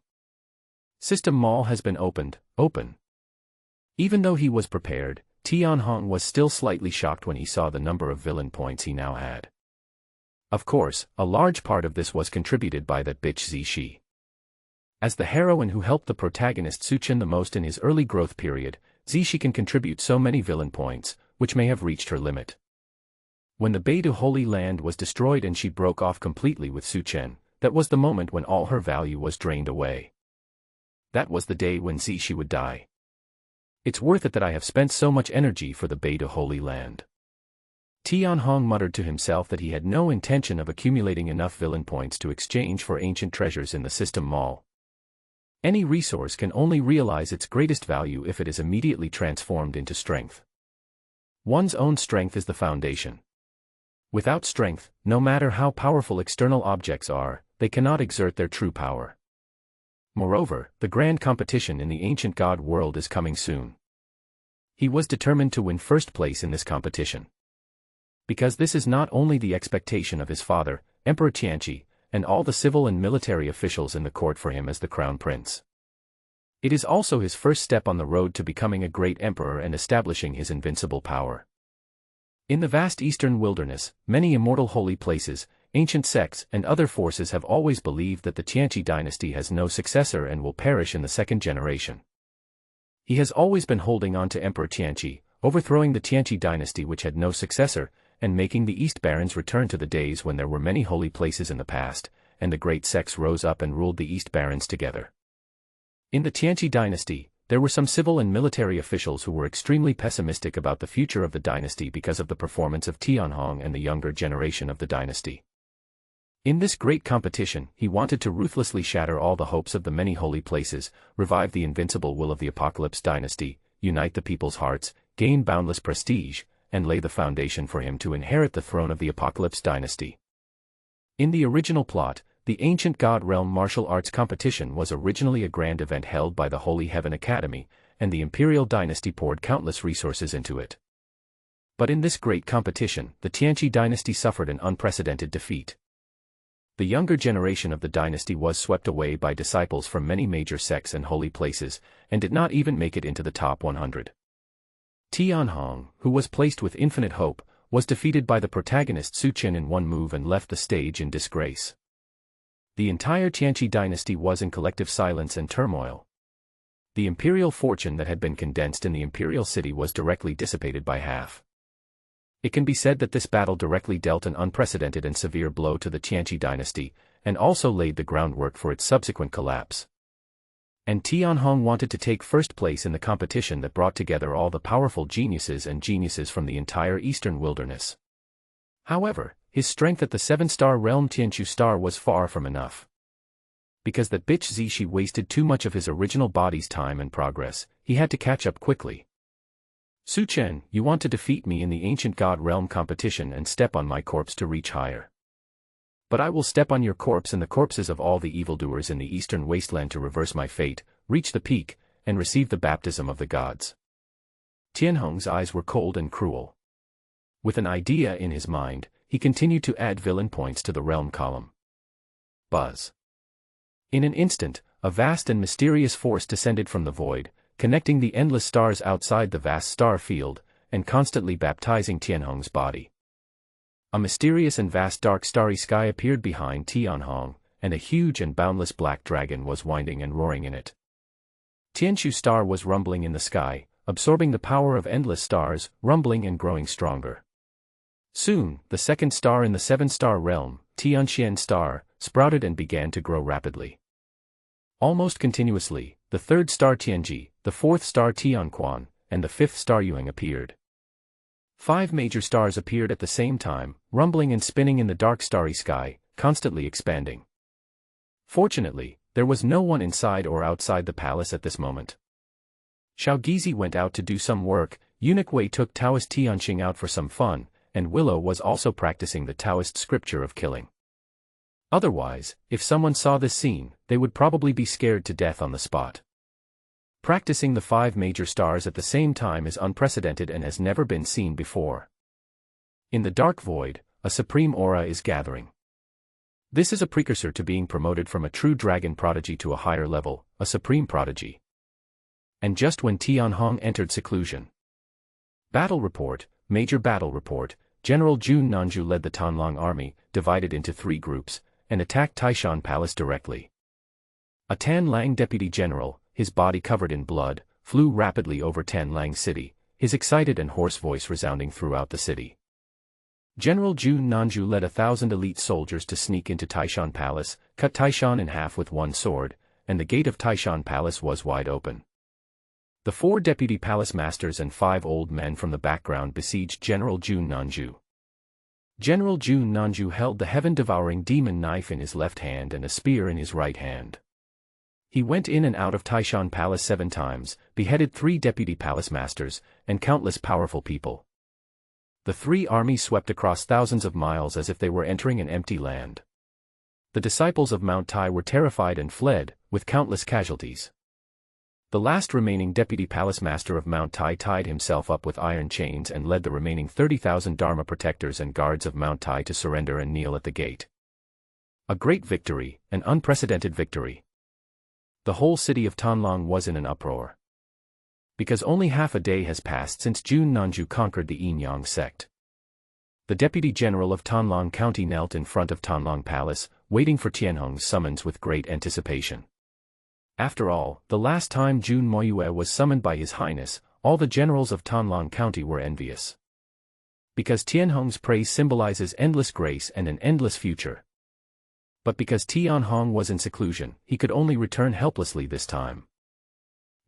System mall has been opened, open. Even though he was prepared, Tianhong was still slightly shocked when he saw the number of villain points he now had. Of course, a large part of this was contributed by that bitch Zishi. As the heroine who helped the protagonist Suchen the most in his early growth period, Zishi can contribute so many villain points, which may have reached her limit. When the Beidu Holy Land was destroyed and she broke off completely with Suchen, that was the moment when all her value was drained away. That was the day when Zishi would die. It's worth it that I have spent so much energy for the Beidu Holy Land. Tianhong muttered to himself that he had no intention of accumulating enough villain points to exchange for ancient treasures in the system mall. Any resource can only realize its greatest value if it is immediately transformed into strength. One's own strength is the foundation. Without strength, no matter how powerful external objects are, they cannot exert their true power. Moreover, the grand competition in the ancient god world is coming soon. He was determined to win first place in this competition. Because this is not only the expectation of his father, Emperor Tianqi, and all the civil and military officials in the court for him as the crown prince. It is also his first step on the road to becoming a great emperor and establishing his invincible power. In the vast eastern wilderness, many immortal holy places, ancient sects and other forces have always believed that the Tianqi dynasty has no successor and will perish in the second generation. He has always been holding on to Emperor Tianqi, overthrowing the Tianqi dynasty which had no successor, and making the East Barons return to the days when there were many holy places in the past, and the great sects rose up and ruled the East Barons together. In the Tianqi dynasty, there were some civil and military officials who were extremely pessimistic about the future of the dynasty because of the performance of Tianhong and the younger generation of the dynasty. In this great competition, he wanted to ruthlessly shatter all the hopes of the many holy places, revive the invincible will of the Apocalypse dynasty, unite the people's hearts, gain boundless prestige, and lay the foundation for him to inherit the throne of the Apocalypse dynasty. In the original plot, the ancient God Realm martial arts competition was originally a grand event held by the Holy Heaven Academy, and the Imperial dynasty poured countless resources into it. But in this great competition, the Tianqi dynasty suffered an unprecedented defeat. The younger generation of the dynasty was swept away by disciples from many major sects and holy places, and did not even make it into the top 100. Tianhong, who was placed with infinite hope, was defeated by the protagonist Suchen in one move and left the stage in disgrace. The entire Tianqi dynasty was in collective silence and turmoil. The imperial fortune that had been condensed in the imperial city was directly dissipated by half. It can be said that this battle directly dealt an unprecedented and severe blow to the Tianqi dynasty, and also laid the groundwork for its subsequent collapse. And Tianhong wanted to take first place in the competition that brought together all the powerful geniuses from the entire eastern wilderness. However, his strength at the 7-star realm Tianqiu star was far from enough. Because that bitch Zishi wasted too much of his original body's time and progress, he had to catch up quickly. Suchen, you want to defeat me in the ancient god realm competition and step on my corpse to reach higher. But I will step on your corpse and the corpses of all the evildoers in the eastern wasteland to reverse my fate, reach the peak, and receive the baptism of the gods. Tianhong's eyes were cold and cruel. With an idea in his mind, he continued to add villain points to the realm column. Buzz. In an instant, a vast and mysterious force descended from the void, connecting the endless stars outside the vast star field, and constantly baptizing Tianhong's body. A mysterious and vast dark starry sky appeared behind Tianhong, and a huge and boundless black dragon was winding and roaring in it. Tianqiu star was rumbling in the sky, absorbing the power of endless stars, rumbling and growing stronger. Soon, the second star in the 7-star realm, Tianxian star, sprouted and began to grow rapidly. Almost continuously, the 3rd star Tianji, the 4th star Tianquan, and the 5th star Yuang appeared. 5 major stars appeared at the same time, rumbling and spinning in the dark starry sky, constantly expanding. Fortunately, there was no one inside or outside the palace at this moment. Shaogizi went out to do some work, Eunuch Wei took Taoist Tianxing out for some fun, and Willow was also practicing the Taoist scripture of killing. Otherwise, if someone saw this scene, they would probably be scared to death on the spot. Practicing the 5 major stars at the same time is unprecedented and has never been seen before. In the dark void, a supreme aura is gathering. This is a precursor to being promoted from a true dragon prodigy to a higher level, a supreme prodigy. And just when Tianhong entered seclusion. Battle report, major battle report. General Jun Nanju led the Tanlang army, divided into 3 groups, and attacked Taishan Palace directly. A Tanlang deputy general, his body covered in blood, flew rapidly over Tanlang city, his excited and hoarse voice resounding throughout the city. General Jun Nanju led 1,000 elite soldiers to sneak into Taishan Palace, cut Taishan in half with one sword, and the gate of Taishan Palace was wide open. The 4 deputy palace masters and 5 old men from the background besieged General Jun Nanju. General Jun Nanju held the heaven-devouring demon knife in his left hand and a spear in his right hand. He went in and out of Taishan Palace 7 times, beheaded 3 deputy palace masters, and countless powerful people. The 3 armies swept across thousands of miles as if they were entering an empty land. The disciples of Mount Tai were terrified and fled, with countless casualties. The last remaining deputy palace master of Mount Tai tied himself up with iron chains and led the remaining 30,000 Dharma protectors and guards of Mount Tai to surrender and kneel at the gate. A great victory, an unprecedented victory. The whole city of Tanlang was in an uproar. Because only half a day has passed since Jun Nanju conquered the Yinyang sect. The deputy general of Tanlang County knelt in front of Tanlang Palace, waiting for Tianhong's summons with great anticipation. After all, the last time Jun Moyue was summoned by His Highness, all the generals of Tanlang County were envious. Because Tianhong's praise symbolizes endless grace and an endless future. But because Tianhong was in seclusion, he could only return helplessly this time.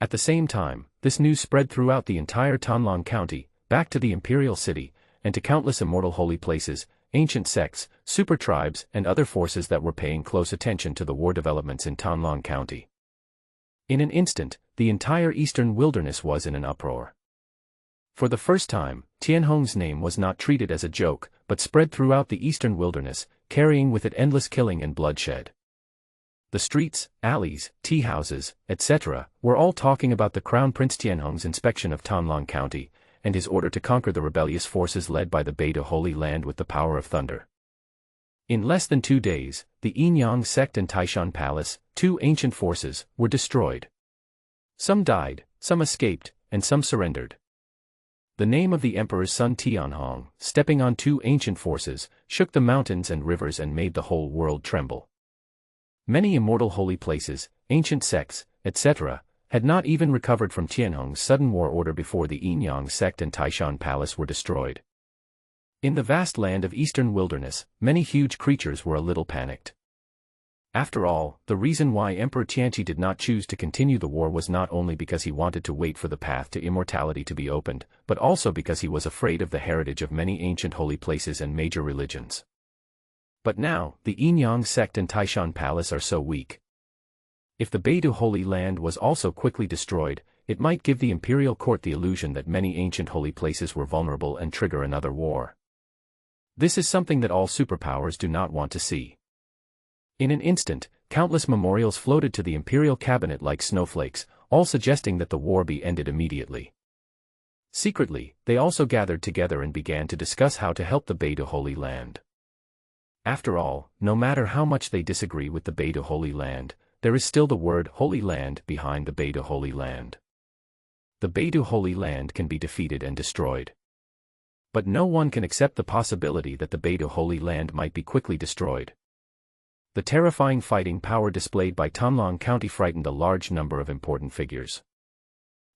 At the same time, this news spread throughout the entire Tanlang County, back to the imperial city, and to countless immortal holy places, ancient sects, super tribes, and other forces that were paying close attention to the war developments in Tanlang County. In an instant, the entire eastern wilderness was in an uproar. For the first time, Tianhong's name was not treated as a joke, but spread throughout the eastern wilderness, carrying with it endless killing and bloodshed. The streets, alleys, tea houses, etc., were all talking about the Crown Prince Tianhong's inspection of Tanlang County, and his order to conquer the rebellious forces led by the Beta Holy Land with the power of thunder. In less than 2 days, the Yinyang sect and Taishan Palace, 2 ancient forces, were destroyed. Some died, some escaped, and some surrendered. The name of the emperor's son Tianhong, stepping on 2 ancient forces, shook the mountains and rivers and made the whole world tremble. Many immortal holy places, ancient sects, etc., had not even recovered from Tianhong's sudden war order before the Yinyang sect and Taishan Palace were destroyed. In the vast land of eastern wilderness, many huge creatures were a little panicked. After all, the reason why Emperor Tianqi did not choose to continue the war was not only because he wanted to wait for the path to immortality to be opened, but also because he was afraid of the heritage of many ancient holy places and major religions. But now, the Yinyang sect and Taishan Palace are so weak. If the Beidu Holy Land was also quickly destroyed, it might give the imperial court the illusion that many ancient holy places were vulnerable and trigger another war. This is something that all superpowers do not want to see. In an instant, countless memorials floated to the imperial cabinet like snowflakes, all suggesting that the war be ended immediately. Secretly, they also gathered together and began to discuss how to help the Beidu Holy Land. After all, no matter how much they disagree with the Beidu Holy Land, there is still the word Holy Land behind the Beidu Holy Land. The Beidu Holy Land can be defeated and destroyed. But no one can accept the possibility that the Beidu Holy Land might be quickly destroyed. The terrifying fighting power displayed by Tanlang County frightened a large number of important figures.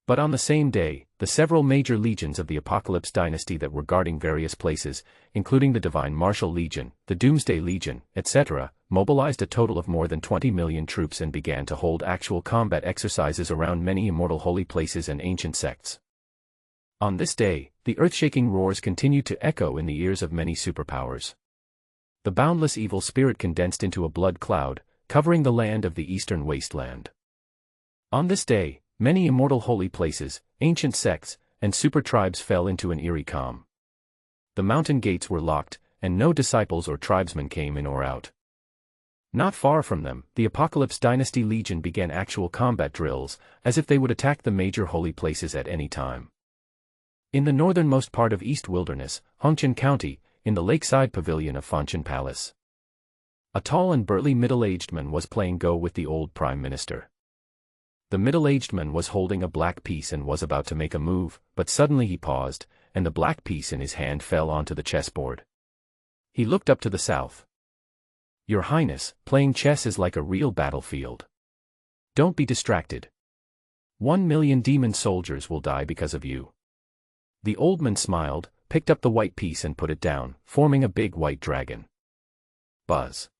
But on the same day, the several major legions of the Apocalypse dynasty that were guarding various places, including the Divine Martial Legion, the Doomsday Legion, etc., mobilized a total of more than 20 million troops and began to hold actual combat exercises around many immortal holy places and ancient sects. On this day, the earth-shaking roars continued to echo in the ears of many superpowers. The boundless evil spirit condensed into a blood cloud, covering the land of the eastern wasteland. On this day, many immortal holy places, ancient sects, and super tribes fell into an eerie calm. The mountain gates were locked, and no disciples or tribesmen came in or out. Not far from them, the Apocalypse Dynasty Legion began actual combat drills, as if they would attack the major holy places at any time. In the northernmost part of East Wilderness, Hongqian County, in the lakeside pavilion of Fangqian Palace, a tall and burly middle-aged man was playing Go with the old prime minister. The middle-aged man was holding a black piece and was about to make a move, but suddenly he paused, and the black piece in his hand fell onto the chessboard. He looked up to the south. "Your Highness, playing chess is like a real battlefield. Don't be distracted. 1,000,000 demon soldiers will die because of you." The old man smiled, picked up the white piece and put it down, forming a big white dragon. Buzz.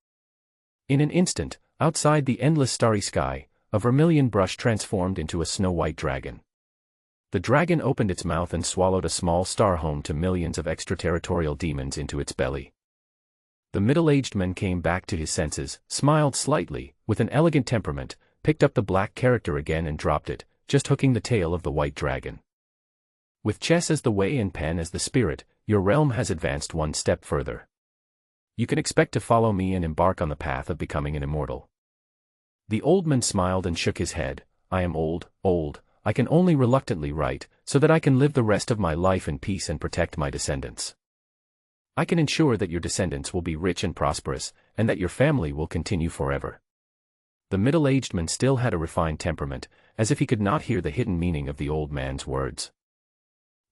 In an instant, outside the endless starry sky, a vermilion brush transformed into a snow-white dragon. The dragon opened its mouth and swallowed a small star home to millions of extraterritorial demons into its belly. The middle-aged man came back to his senses, smiled slightly, with an elegant temperament, picked up the black character again and dropped it, just hooking the tail of the white dragon. With chess as the way and pen as the spirit, your realm has advanced one step further. You can expect to follow me and embark on the path of becoming an immortal. The old man smiled and shook his head. "I am old, I can only reluctantly write, so that I can live the rest of my life in peace and protect my descendants. I can ensure that your descendants will be rich and prosperous, and that your family will continue forever." The middle-aged man still had a refined temperament, as if he could not hear the hidden meaning of the old man's words.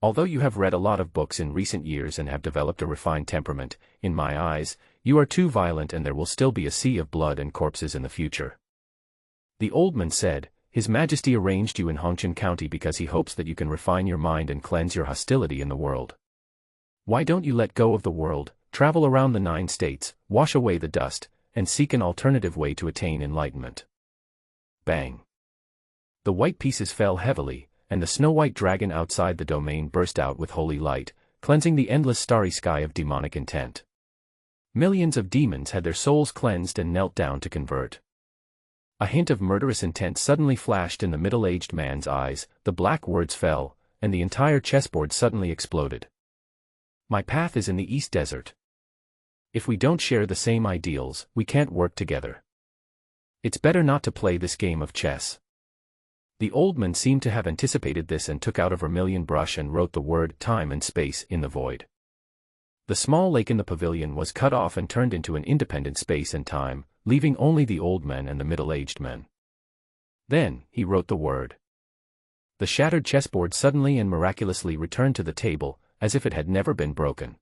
"Although you have read a lot of books in recent years and have developed a refined temperament, in my eyes, you are too violent and there will still be a sea of blood and corpses in the future." The old man said, "His Majesty arranged you in Hongqian County because he hopes that you can refine your mind and cleanse your hostility in the world. Why don't you let go of the world, travel around the 9 states, wash away the dust, and seek an alternative way to attain enlightenment?" Bang! The white pieces fell heavily, and the snow-white dragon outside the domain burst out with holy light, cleansing the endless starry sky of demonic intent. Millions of demons had their souls cleansed and knelt down to convert. A hint of murderous intent suddenly flashed in the middle-aged man's eyes, the black words fell, and the entire chessboard suddenly exploded. "My path is in the East Desert. If we don't share the same ideals, we can't work together. It's better not to play this game of chess." The old man seemed to have anticipated this and took out a vermilion brush and wrote the word time and space in the void. The small lake in the pavilion was cut off and turned into an independent space and time, leaving only the old man and the middle-aged man. Then, he wrote the word. The shattered chessboard suddenly and miraculously returned to the table, as if it had never been broken.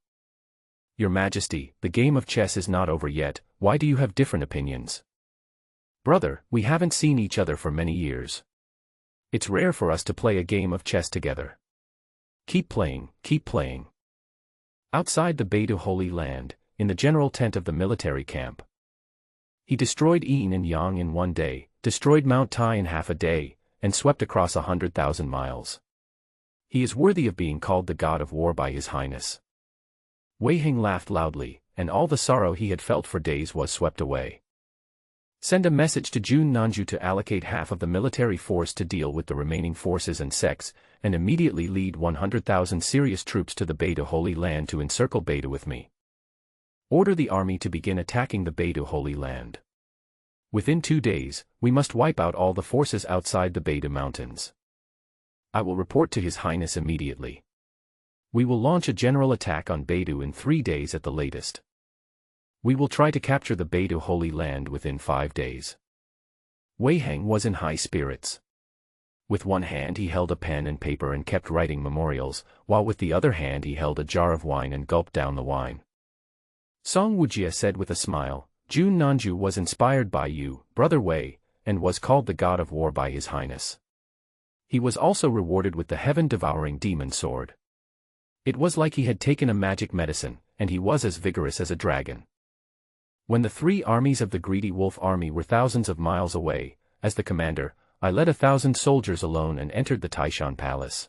"Your Majesty, the game of chess is not over yet. Why do you have different opinions?" "Brother, we haven't seen each other for many years. It's rare for us to play a game of chess together. Keep playing, keep playing." Outside the Beidou Holy Land, in the general tent of the military camp, he destroyed yin and yang in one day, destroyed Mount Tai in half a day, and swept across 100,000 miles. He is worthy of being called the god of war by His Highness. Wei Hing laughed loudly, and all the sorrow he had felt for days was swept away. "Send a message to Jun Nanju to allocate half of the military force to deal with the remaining forces and sects, and immediately lead 100,000 serious troops to the Beidou Holy Land to encircle Beidou with me. Order the army to begin attacking the Beidou Holy Land. Within 2 days, we must wipe out all the forces outside the Beidou Mountains. I will report to His Highness immediately. We will launch a general attack on Beidou in 3 days at the latest. We will try to capture the Beidou Holy Land within 5 days." Wei Heng was in high spirits. With one hand he held a pen and paper and kept writing memorials, while with the other hand he held a jar of wine and gulped down the wine. Song Wujie said with a smile, "Jun Nanju was inspired by you, Brother Wei, and was called the god of war by His Highness. He was also rewarded with the heaven-devouring demon sword. It was like he had taken a magic medicine, and he was as vigorous as a dragon." When the 3 armies of the greedy wolf army were thousands of miles away, as the commander, I led 1,000 soldiers alone and entered the Taishan Palace.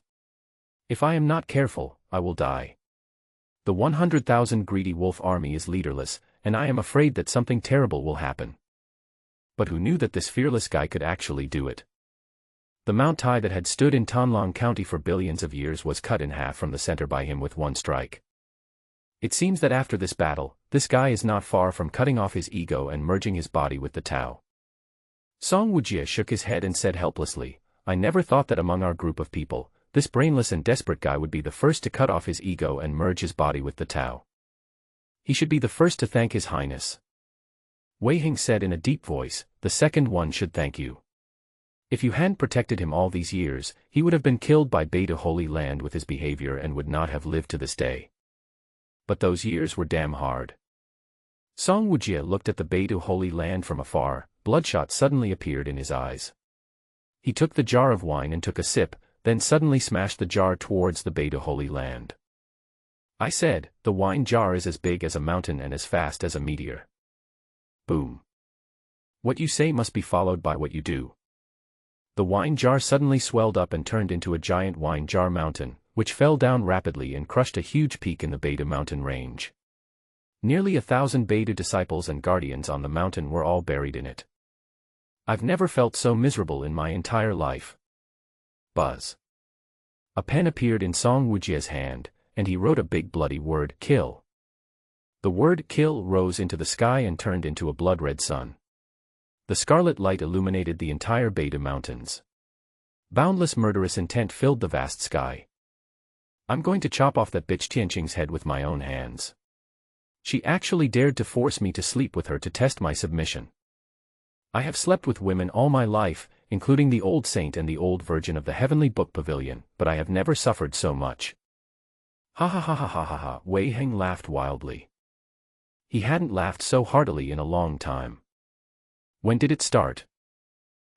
If I am not careful, I will die. The 100,000 greedy wolf army is leaderless, and I am afraid that something terrible will happen. But who knew that this fearless guy could actually do it? The Mount Tai that had stood in Donghuang County for billions of years was cut in half from the center by him with one strike. It seems that after this battle, this guy is not far from cutting off his ego and merging his body with the Tao. Song Wujie shook his head and said helplessly, I never thought that among our group of people, this brainless and desperate guy would be the first to cut off his ego and merge his body with the Tao. He should be the first to thank His Highness. Wei Hing said in a deep voice, the second one should thank you. If you hadn't protected him all these years, he would have been killed by Beta Holy Land with his behavior and would not have lived to this day. But those years were damn hard. Song Wujie looked at the Beta Holy Land from afar. Bloodshot suddenly appeared in his eyes. He took the jar of wine and took a sip, then suddenly smashed the jar towards the Beta Holy Land. I said, the wine jar is as big as a mountain and as fast as a meteor. Boom. What you say must be followed by what you do. The wine jar suddenly swelled up and turned into a giant wine jar mountain, which fell down rapidly and crushed a huge peak in the Beta mountain range. Nearly 1,000 Beta disciples and guardians on the mountain were all buried in it. I've never felt so miserable in my entire life. Buzz. A pen appeared in Song Wujie's hand, and he wrote a big bloody word, kill. The word kill rose into the sky and turned into a blood-red sun. The scarlet light illuminated the entire Beta mountains. Boundless murderous intent filled the vast sky. I'm going to chop off that bitch Tianqing's head with my own hands. She actually dared to force me to sleep with her to test my submission. I have slept with women all my life, including the old saint and the old virgin of the heavenly book pavilion, but I have never suffered so much. Ha ha ha ha ha ha ha, Wei Hing laughed wildly. He hadn't laughed so heartily in a long time. When did it start?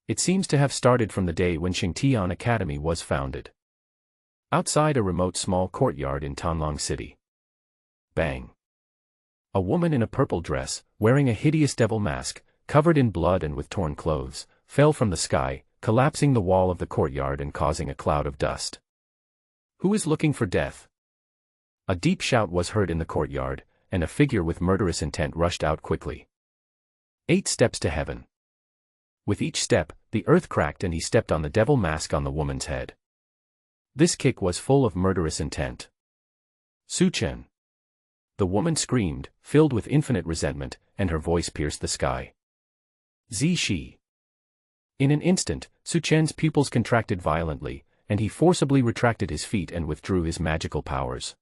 It seems to have started from the day when Xingtian Academy was founded. Outside a remote small courtyard in Tanlong City. Bang. A woman in a purple dress, wearing a hideous devil mask, covered in blood and with torn clothes, fell from the sky, collapsing the wall of the courtyard and causing a cloud of dust. Who is looking for death? A deep shout was heard in the courtyard, and a figure with murderous intent rushed out quickly. 8 steps to heaven. With each step, the earth cracked and he stepped on the devil mask on the woman's head. This kick was full of murderous intent. Su Chen. The woman screamed, filled with infinite resentment, and her voice pierced the sky. Zishi. In an instant, Su Chen's pupils contracted violently, and he forcibly retracted his feet and withdrew his magical powers.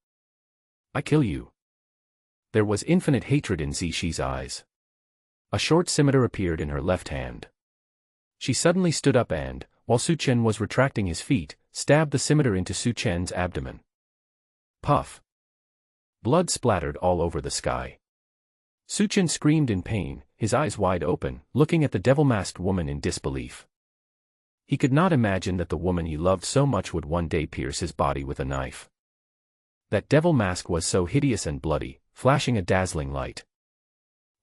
I kill you. There was infinite hatred in Zishi's eyes. A short scimitar appeared in her left hand. She suddenly stood up and, while Su Chen was retracting his feet, stabbed the scimitar into Su Chen's abdomen. Puff. Blood splattered all over the sky. Su Chen screamed in pain, his eyes wide open, looking at the devil-masked woman in disbelief. He could not imagine that the woman he loved so much would one day pierce his body with a knife. That devil mask was so hideous and bloody, flashing a dazzling light.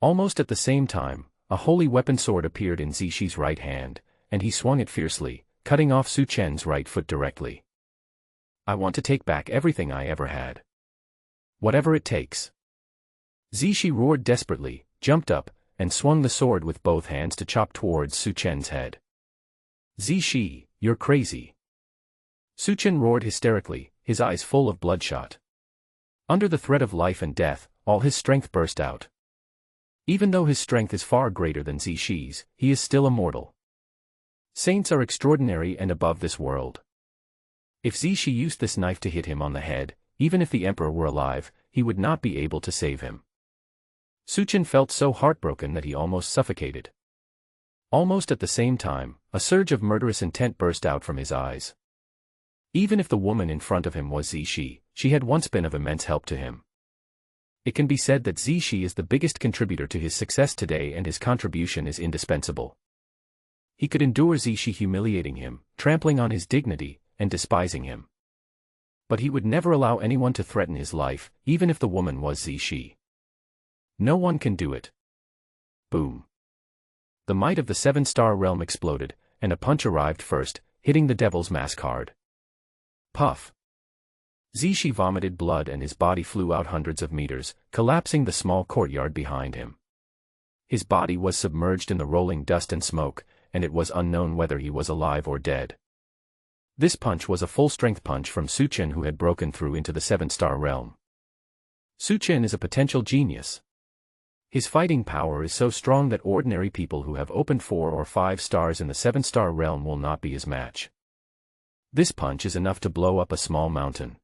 Almost at the same time, a holy weapon sword appeared in Zishi's right hand, and he swung it fiercely, cutting off Su Chen's right foot directly. I want to take back everything I ever had. Whatever it takes. Zishi roared desperately, jumped up, and swung the sword with both hands to chop towards Su Chen's head. Zishi, you're crazy. Su Chen roared hysterically, his eyes full of bloodshot. Under the threat of life and death, all his strength burst out. Even though his strength is far greater than Zishi's, he is still immortal. Saints are extraordinary and above this world. If Zishi used this knife to hit him on the head, even if the emperor were alive, he would not be able to save him. Su Chen felt so heartbroken that he almost suffocated. Almost at the same time, a surge of murderous intent burst out from his eyes. Even if the woman in front of him was Zishi, she had once been of immense help to him. It can be said that Zishi is the biggest contributor to his success today and his contribution is indispensable. He could endure Zishi humiliating him, trampling on his dignity, and despising him. But he would never allow anyone to threaten his life, even if the woman was Zishi. No one can do it. Boom. The might of the 7-star realm exploded, and a punch arrived first, hitting the devil's mask hard. Puff. Zishi vomited blood and his body flew out hundreds of meters, collapsing the small courtyard behind him. His body was submerged in the rolling dust and smoke, and it was unknown whether he was alive or dead. This punch was a full-strength punch from Su Chen who had broken through into the 7-star realm. Su Chen is a potential genius. His fighting power is so strong that ordinary people who have opened 4 or 5 stars in the 7-star realm will not be his match. This punch is enough to blow up a small mountain.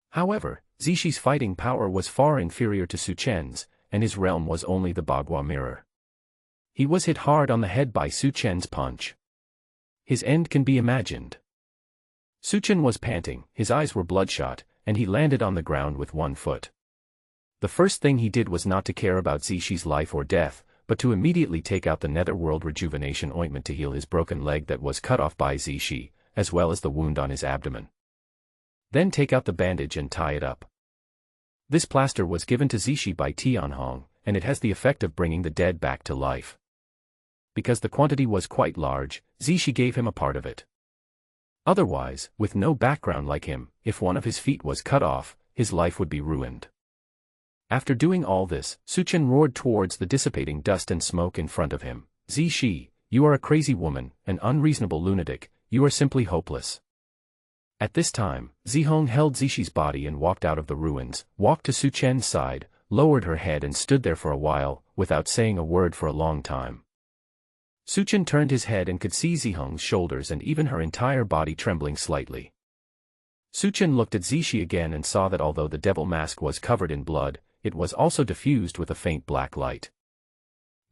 However, Zishi's fighting power was far inferior to Su Chen's, and his realm was only the Bagua mirror. He was hit hard on the head by Su Chen's punch. His end can be imagined. Su Chen was panting, his eyes were bloodshot, and he landed on the ground with one foot. The first thing he did was not to care about Zishi's life or death, but to immediately take out the netherworld rejuvenation ointment to heal his broken leg that was cut off by Zishi, as well as the wound on his abdomen. Then take out the bandage and tie it up. This plaster was given to Zishi by Tianhong, and it has the effect of bringing the dead back to life. Because the quantity was quite large, Zishi gave him a part of it. Otherwise, with no background like him, if one of his feet was cut off, his life would be ruined. After doing all this, Su Chen roared towards the dissipating dust and smoke in front of him. Zishi, you are a crazy woman, an unreasonable lunatic, you are simply hopeless. At this time, Zihong held Zishi's body and walked out of the ruins, walked to Su Chen's side, lowered her head and stood there for a while, without saying a word for a long time. Su Chen turned his head and could see Zihong's shoulders and even her entire body trembling slightly. Su Chen looked at Zishi again and saw that although the devil mask was covered in blood, it was also diffused with a faint black light.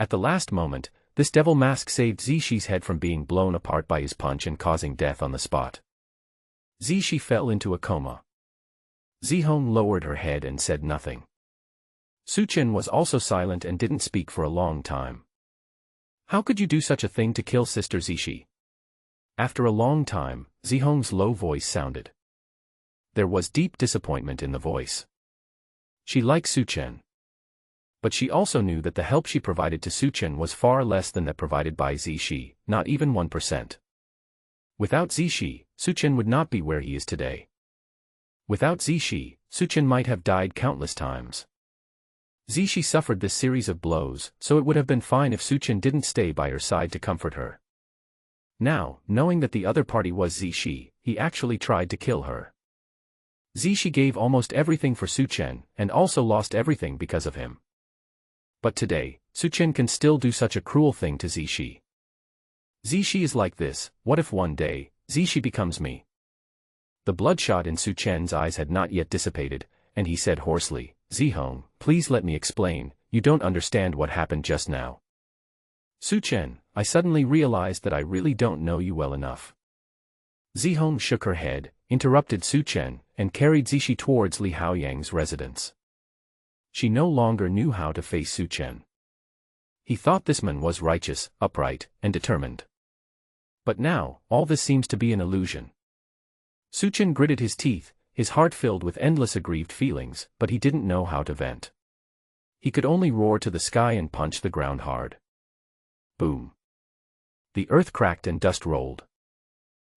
At the last moment, this devil mask saved Zishi's head from being blown apart by his punch and causing death on the spot. Zishi fell into a coma. Zihong lowered her head and said nothing. Su Chen was also silent and didn't speak for a long time. How could you do such a thing to kill Sister Zishi? After a long time, Zihong's low voice sounded. There was deep disappointment in the voice. She liked Su Chen. But she also knew that the help she provided to Su Chen was far less than that provided by Zishi, not even 1%. Without Zishi, Su Chen would not be where he is today. Without Zishi, Su Chen might have died countless times. Zishi suffered this series of blows, so it would have been fine if Su Chen didn't stay by her side to comfort her. Now, knowing that the other party was Zishi, he actually tried to kill her. Zishi gave almost everything for Su Chen, and also lost everything because of him. But today, Su Chen can still do such a cruel thing to Zishi. Zishi is like this, what if one day, Zishi becomes me? The bloodshot in Su Chen's eyes had not yet dissipated, and he said hoarsely, Zihong, please let me explain, you don't understand what happened just now. Su Chen, I suddenly realized that I really don't know you well enough. Zihong shook her head, interrupted Su Chen, and carried Zishi towards Li Haoyang's residence. She no longer knew how to face Su Chen. He thought this man was righteous, upright, and determined. But now, all this seems to be an illusion. Su Chen gritted his teeth, his heart filled with endless aggrieved feelings, but he didn't know how to vent. He could only roar to the sky and punch the ground hard. Boom. The earth cracked and dust rolled.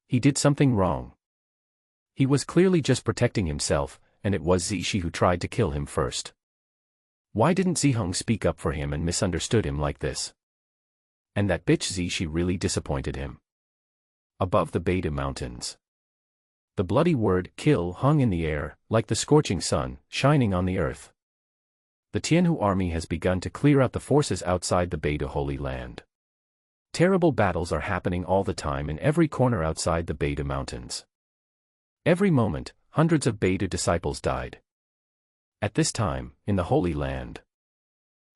He did something wrong. He was clearly just protecting himself, and it was Zishi who tried to kill him first. Why didn't Zihong speak up for him and misunderstood him like this? And that bitch Zishi really disappointed him. Above the Beta Mountains. The bloody word, kill, hung in the air, like the scorching sun, shining on the earth. The Tianhu army has begun to clear out the forces outside the Beta Holy Land. Terrible battles are happening all the time in every corner outside the Beta Mountains. Every moment, hundreds of Beta disciples died. At this time, in the Holy Land.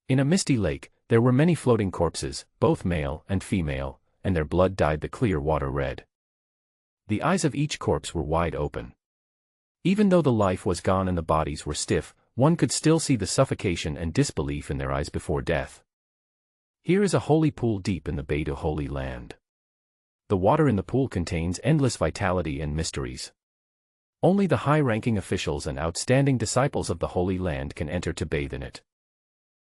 In a misty lake, there were many floating corpses, both male and female, and their blood dyed the clear water red. The eyes of each corpse were wide open. Even though the life was gone and the bodies were stiff, one could still see the suffocation and disbelief in their eyes before death. Here is a holy pool deep in the Beta Holy Land. The water in the pool contains endless vitality and mysteries. Only the high-ranking officials and outstanding disciples of the Holy Land can enter to bathe in it.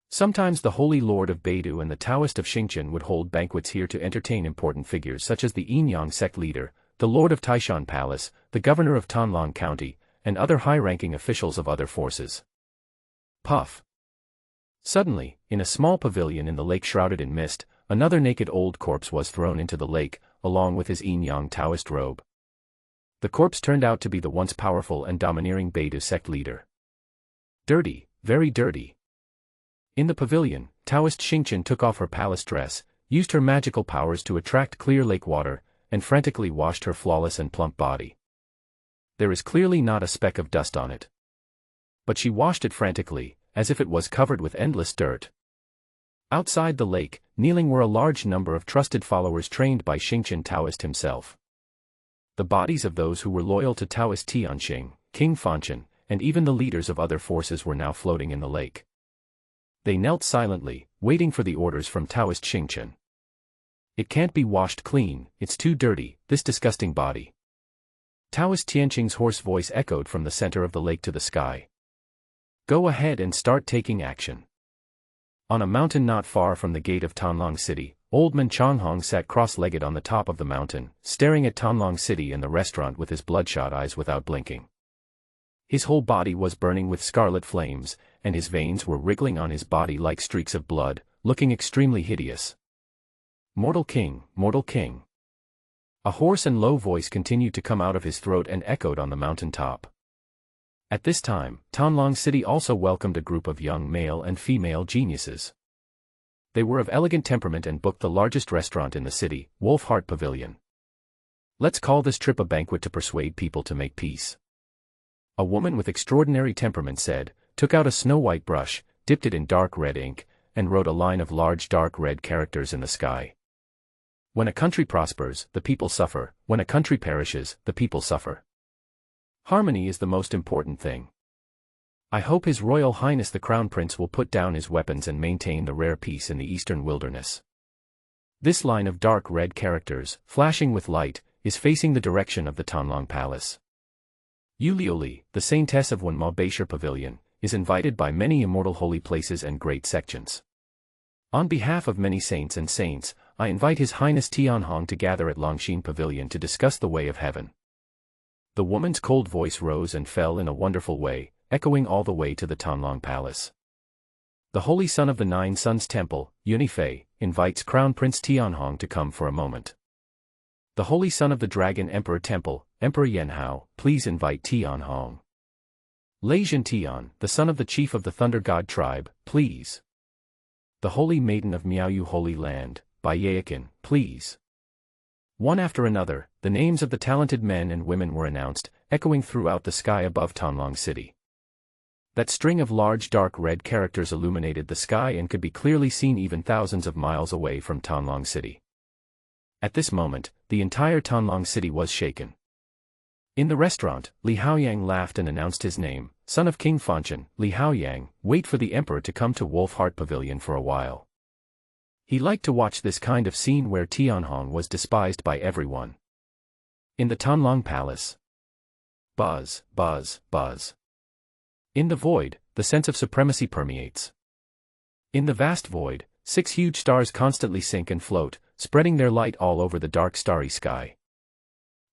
Sometimes the Holy Lord of Beidu and the Taoist of Xingqian would hold banquets here to entertain important figures such as the Yinyang sect leader, the Lord of Taishan Palace, the Governor of Tanlang County, and other high-ranking officials of other forces. Puff. Suddenly, in a small pavilion in the lake shrouded in mist, another naked old corpse was thrown into the lake, along with his Yinyang Taoist robe. The corpse turned out to be the once powerful and domineering Beidu sect leader. Dirty, very dirty. In the pavilion, Taoist Xingqian took off her palace dress, used her magical powers to attract clear lake water, and frantically washed her flawless and plump body. There is clearly not a speck of dust on it. But she washed it frantically, as if it was covered with endless dirt. Outside the lake, kneeling were a large number of trusted followers trained by Xingqian Taoist himself. The bodies of those who were loyal to Taoist Tianqing, King Fanchen, and even the leaders of other forces were now floating in the lake. They knelt silently, waiting for the orders from Taoist Xingqian. It can't be washed clean, it's too dirty, this disgusting body. Taoist Tianqing's hoarse voice echoed from the center of the lake to the sky. Go ahead and start taking action. On a mountain not far from the gate of Tanlang City, old man Chonghong sat cross-legged on the top of the mountain, staring at Tanlang City and the restaurant with his bloodshot eyes without blinking. His whole body was burning with scarlet flames, and his veins were wriggling on his body like streaks of blood, looking extremely hideous. Mortal King, Mortal King. A hoarse and low voice continued to come out of his throat and echoed on the mountain top. At this time, Tanlang City also welcomed a group of young male and female geniuses. They were of elegant temperament and booked the largest restaurant in the city, Wolf Heart Pavilion. Let's call this trip a banquet to persuade people to make peace. A woman with extraordinary temperament said, took out a snow-white brush, dipped it in dark red ink, and wrote a line of large dark red characters in the sky. When a country prospers, the people suffer. When a country perishes, the people suffer. Harmony is the most important thing. I hope His Royal Highness the Crown Prince will put down his weapons and maintain the rare peace in the eastern wilderness. This line of dark red characters, flashing with light, is facing the direction of the Tanlang Palace. Yulioli, the saintess of Wanma Pavilion, is invited by many immortal holy places and great sections. On behalf of many saints and saints, I invite His Highness Tianhong to gather at Longxin Pavilion to discuss the way of heaven. The woman's cold voice rose and fell in a wonderful way, echoing all the way to the Tanlang Palace. The Holy Son of the Nine Suns Temple, Yunifei, invites Crown Prince Tianhong to come for a moment. The Holy Son of the Dragon Emperor Temple, Emperor Yanhao, please invite Tianhong. Lei Tian, the son of the chief of the Thunder God tribe, please. The Holy Maiden of Miaoyu Holy Land, Bai Yakin, please. One after another, the names of the talented men and women were announced, echoing throughout the sky above Tanlang City. That string of large dark red characters illuminated the sky and could be clearly seen even thousands of miles away from Tanlang City. At this moment, the entire Tanlang City was shaken. In the restaurant, Li Haoyang laughed and announced his name, son of King Fanchen. Li Haoyang, wait for the emperor to come to Wolf Heart Pavilion for a while. He liked to watch this kind of scene where Tianhong was despised by everyone. In the Tanlang Palace. Buzz, buzz, buzz. In the void, the sense of supremacy permeates. In the vast void, 6 huge stars constantly sink and float, spreading their light all over the dark starry sky.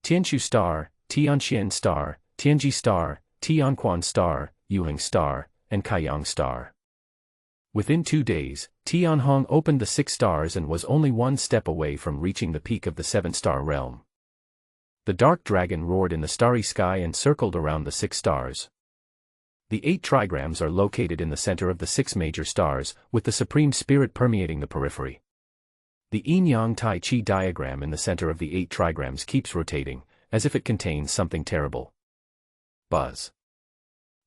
Tianshu Star, Tianxian Star, Tianji Star, Tianquan Star, Yuheng Star, and Kaiyang Star. Within 2 days, Tianhong opened the 6 stars and was only 1 step away from reaching the peak of the 7-star realm. The dark dragon roared in the starry sky and circled around the 6 stars. The 8 trigrams are located in the center of the 6 major stars, with the Supreme Spirit permeating the periphery. The yin-yang tai chi diagram in the center of the 8 trigrams keeps rotating, as if it contains something terrible. Buzz.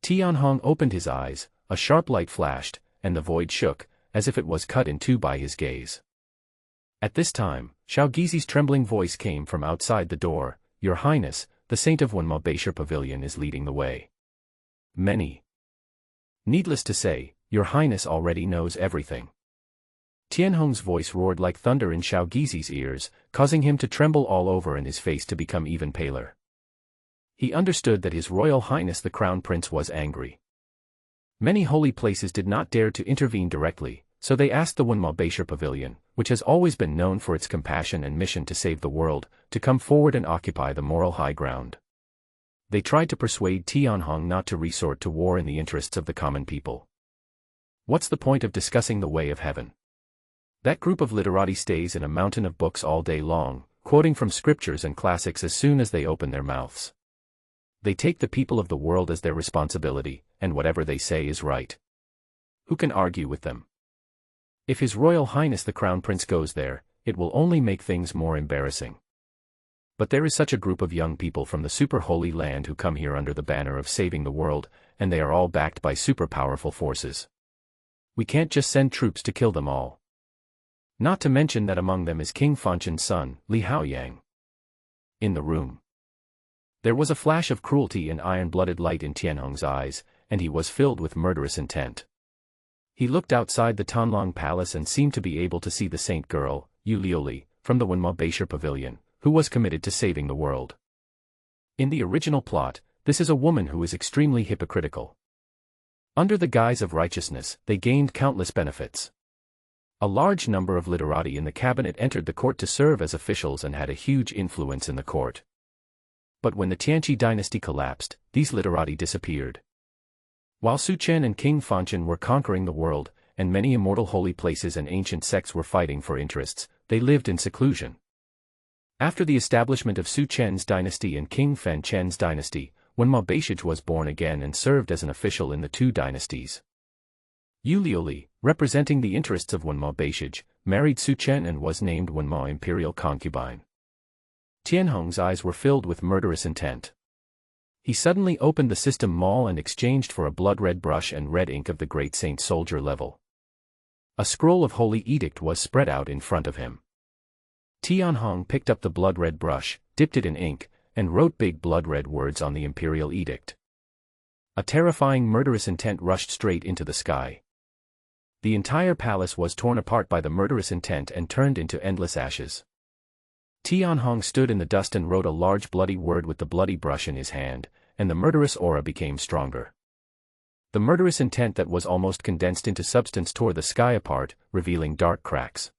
Tianhong opened his eyes, a sharp light flashed, and the void shook, as if it was cut in 2 by his gaze. At this time, Xiao Gizi's trembling voice came from outside the door, Your Highness, the Saint of Wanma Pavilion is leading the way. Many. Needless to say, Your Highness already knows everything. Tianhong's voice roared like thunder in Xiao Gizi's ears, causing him to tremble all over and his face to become even paler. He understood that His Royal Highness the Crown Prince was angry. Many holy places did not dare to intervene directly, so they asked the Wanma Pavilion, which has always been known for its compassion and mission to save the world, to come forward and occupy the moral high ground. They tried to persuade Tianhong not to resort to war in the interests of the common people. What's the point of discussing the way of heaven? That group of literati stays in a mountain of books all day long, quoting from scriptures and classics as soon as they open their mouths. They take the people of the world as their responsibility, and whatever they say is right. Who can argue with them? If His Royal Highness the Crown Prince goes there, it will only make things more embarrassing. But there is such a group of young people from the super holy land who come here under the banner of saving the world, and they are all backed by super powerful forces. We can't just send troops to kill them all. Not to mention that among them is King Fanchen's son, Li Haoyang. In the room, there was a flash of cruelty and iron-blooded light in Tianhong's eyes, and he was filled with murderous intent. He looked outside the Tanlong Palace and seemed to be able to see the saint girl, Yu Liuli, from the Wenma Beishir Pavilion, who was committed to saving the world. In the original plot, this is a woman who is extremely hypocritical. Under the guise of righteousness, they gained countless benefits. A large number of literati in the cabinet entered the court to serve as officials and had a huge influence in the court. But when the Tianqi dynasty collapsed, these literati disappeared. While Su Chen and King Fanchen were conquering the world, and many immortal holy places and ancient sects were fighting for interests, they lived in seclusion. After the establishment of Su Chen's dynasty and King Fan Chen's dynasty, Wenma Beishij was born again and served as an official in the two dynasties. Yu Liuli, representing the interests of Wenma Beishij, married Su Chen and was named Wenma imperial concubine. Tianhong's eyes were filled with murderous intent. He suddenly opened the system mall and exchanged for a blood-red brush and red ink of the great saint soldier level. A scroll of holy edict was spread out in front of him. Tianhong picked up the blood-red brush, dipped it in ink, and wrote big blood-red words on the imperial edict. A terrifying murderous intent rushed straight into the sky. The entire palace was torn apart by the murderous intent and turned into endless ashes. Tianhong stood in the dust and wrote a large bloody word with the bloody brush in his hand, and the murderous aura became stronger. The murderous intent that was almost condensed into substance tore the sky apart, revealing dark cracks.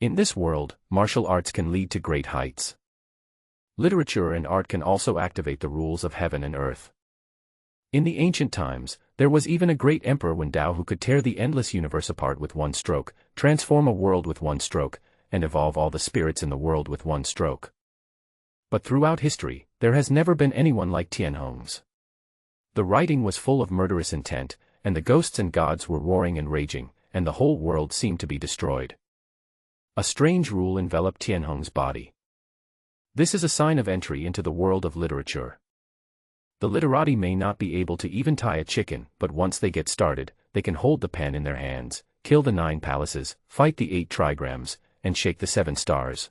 In this world, martial arts can lead to great heights. Literature and art can also activate the rules of heaven and earth. In the ancient times, there was even a great emperor Wen Dao who could tear the endless universe apart with one stroke, transform a world with one stroke, and evolve all the spirits in the world with one stroke. But throughout history, there has never been anyone like Tianhong's. The writing was full of murderous intent, and the ghosts and gods were roaring and raging, and the whole world seemed to be destroyed. A strange rule enveloped Tianhong's body. This is a sign of entry into the world of literature. The literati may not be able to even tie a chicken, but once they get started, they can hold the pen in their hands, kill the 9 palaces, fight the 8 trigrams, and shake the 7 stars.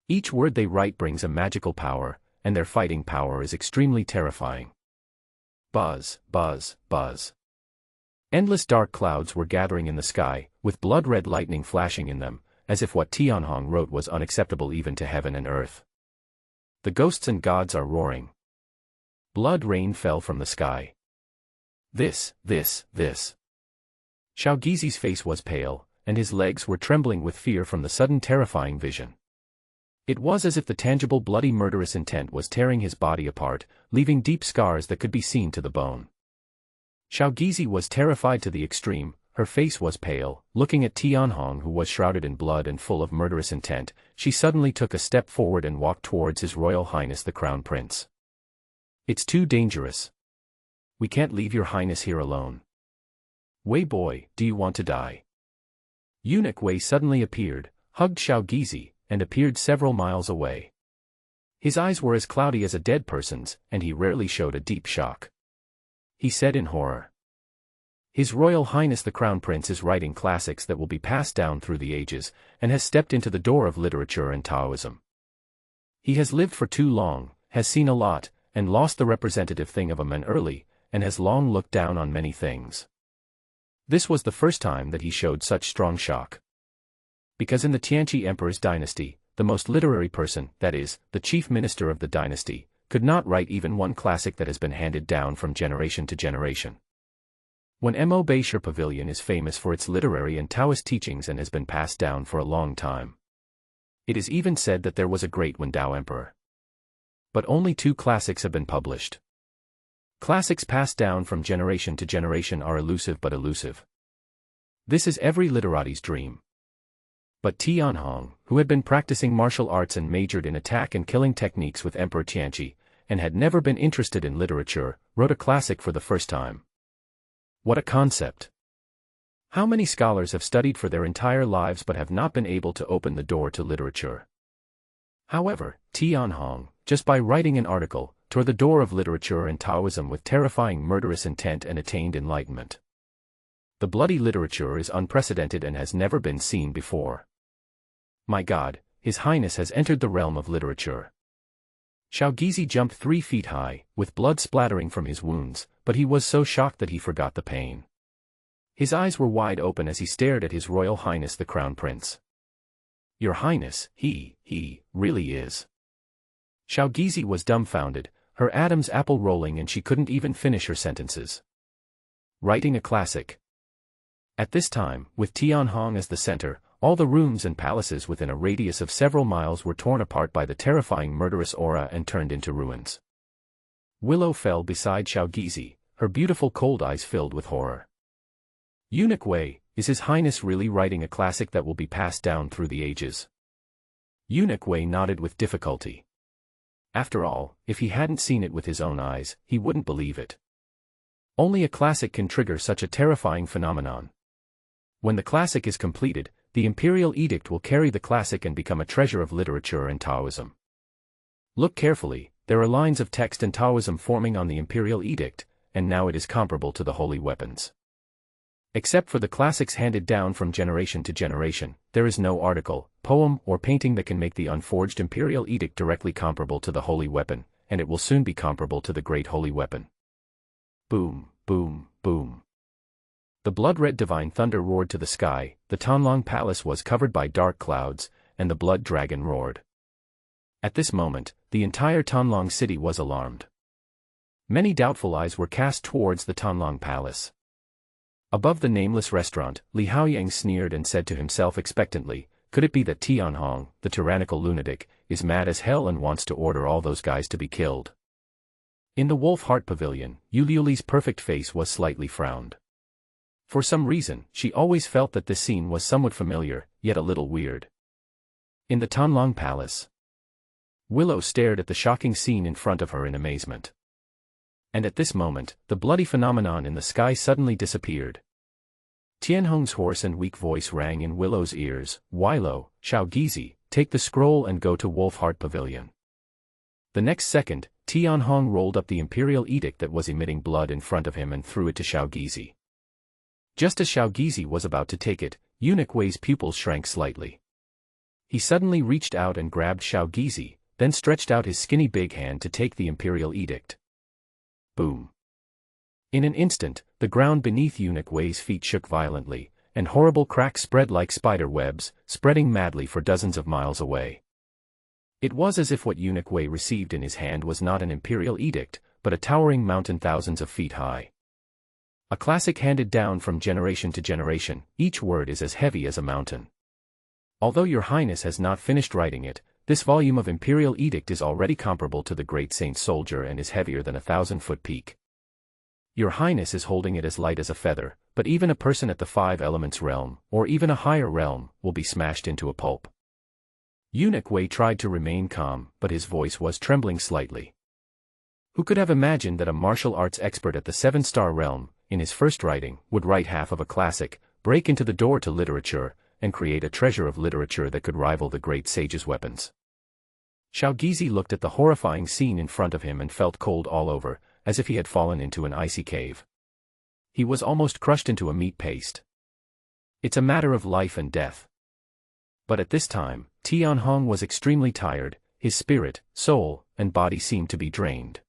Each word they write brings a magical power, and their fighting power is extremely terrifying. Buzz, buzz, buzz. Endless dark clouds were gathering in the sky, with blood-red lightning flashing in them, as if what Tianhong wrote was unacceptable even to heaven and earth. The ghosts and gods are roaring. Blood rain fell from the sky. This. Xiao Gizi's face was pale, and his legs were trembling with fear from the sudden terrifying vision. It was as if the tangible bloody murderous intent was tearing his body apart, leaving deep scars that could be seen to the bone. Xiao Gizi was terrified to the extreme, her face was pale. Looking at Tianhong who was shrouded in blood and full of murderous intent, she suddenly took a step forward and walked towards His Royal Highness the Crown Prince. It's too dangerous. We can't leave your highness here alone. Wei boy, do you want to die? Eunuch Wei suddenly appeared, hugged Xiao Gizi, and appeared several miles away. His eyes were as cloudy as a dead person's, and he rarely showed a deep shock. He said in horror. His Royal Highness the Crown Prince is writing classics that will be passed down through the ages, and has stepped into the door of literature and Taoism. He has lived for too long, has seen a lot, and lost the representative thing of a man early, and has long looked down on many things. This was the first time that he showed such strong shock. Because in the Tianqi Emperor's dynasty, the most literary person, that is, the chief minister of the dynasty, could not write even one classic that has been handed down from generation to generation. Wenma Beishir Pavilion is famous for its literary and Taoist teachings and has been passed down for a long time. It is even said that there was a great Wen Dao emperor. But only 2 classics have been published. Classics passed down from generation to generation are elusive but elusive. This is every literati's dream. But Tianhong, who had been practicing martial arts and majored in attack and killing techniques with Emperor Tianqi, and had never been interested in literature, wrote a classic for the first time. What a concept! How many scholars have studied for their entire lives but have not been able to open the door to literature? However, Tianhong, just by writing an article, tore the door of literature and Taoism with terrifying murderous intent and attained enlightenment. The bloody literature is unprecedented and has never been seen before. My God, His Highness has entered the realm of literature. Xiaogizi jumped 3 feet high, with blood splattering from his wounds, but he was so shocked that he forgot the pain. His eyes were wide open as he stared at His Royal Highness the Crown Prince. Your Highness, he really is. Xiaogizi was dumbfounded, her Adam's apple rolling, and she couldn't even finish her sentences. Writing a classic. At this time, with Tianhong as the center, all the rooms and palaces within a radius of several miles were torn apart by the terrifying murderous aura and turned into ruins. Willow fell beside Xiaogizi, her beautiful cold eyes filled with horror. Eunuch Wei, is His Highness really writing a classic that will be passed down through the ages? Eunuch Wei nodded with difficulty. After all, if he hadn't seen it with his own eyes, he wouldn't believe it. Only a classic can trigger such a terrifying phenomenon. When the classic is completed, the imperial edict will carry the classic and become a treasure of literature and Taoism. Look carefully, there are lines of text and Taoism forming on the imperial edict, and now it is comparable to the holy weapons. Except for the classics handed down from generation to generation, there is no article, poem, or painting that can make the unforged imperial edict directly comparable to the holy weapon, and it will soon be comparable to the great holy weapon. Boom, boom, boom. The blood-red divine thunder roared to the sky, the Tonlong Palace was covered by dark clouds, and the blood dragon roared. At this moment, the entire Tonlong city was alarmed. Many doubtful eyes were cast towards the Tonlong Palace. Above the nameless restaurant, Li Haoyang sneered and said to himself expectantly, could it be that Tianhong, the tyrannical lunatic, is mad as hell and wants to order all those guys to be killed? In the Wolf Heart Pavilion, Yuliuli's perfect face was slightly frowned. For some reason, she always felt that this scene was somewhat familiar, yet a little weird. In the Tonlong Palace, Willow stared at the shocking scene in front of her in amazement. And at this moment, the bloody phenomenon in the sky suddenly disappeared. Tianhong's hoarse and weak voice rang in Willow's ears, Wilo, Xiaogizi, take the scroll and go to Wolf Heart Pavilion. The next second, Tianhong rolled up the imperial edict that was emitting blood in front of him and threw it to Xiaogizi. Just as Xiaogizi was about to take it, Eunuch Wei's pupils shrank slightly. He suddenly reached out and grabbed Xiaogizi, then stretched out his skinny big hand to take the imperial edict. Boom. In an instant, the ground beneath Eunuch Wei's feet shook violently, and horrible cracks spread like spider webs, spreading madly for dozens of miles away. It was as if what Eunuch Wei received in his hand was not an imperial edict, but a towering mountain thousands of feet high. A classic handed down from generation to generation, each word is as heavy as a mountain. Although your Highness has not finished writing it, this volume of imperial edict is already comparable to the great saint's soldier and is heavier than a 1,000-foot peak. Your Highness is holding it as light as a feather, but even a person at the 5 elements realm, or even a higher realm, will be smashed into a pulp. Eunuch Wei tried to remain calm, but his voice was trembling slightly. Who could have imagined that a martial arts expert at the 7-star realm, in his first writing, would write half of a classic, break into the door to literature, and create a treasure of literature that could rival the great sage's weapons? Xiaogizi looked at the horrifying scene in front of him and felt cold all over, as if he had fallen into an icy cave. He was almost crushed into a meat paste. It's a matter of life and death. But at this time, Tianhong was extremely tired, his spirit, soul, and body seemed to be drained.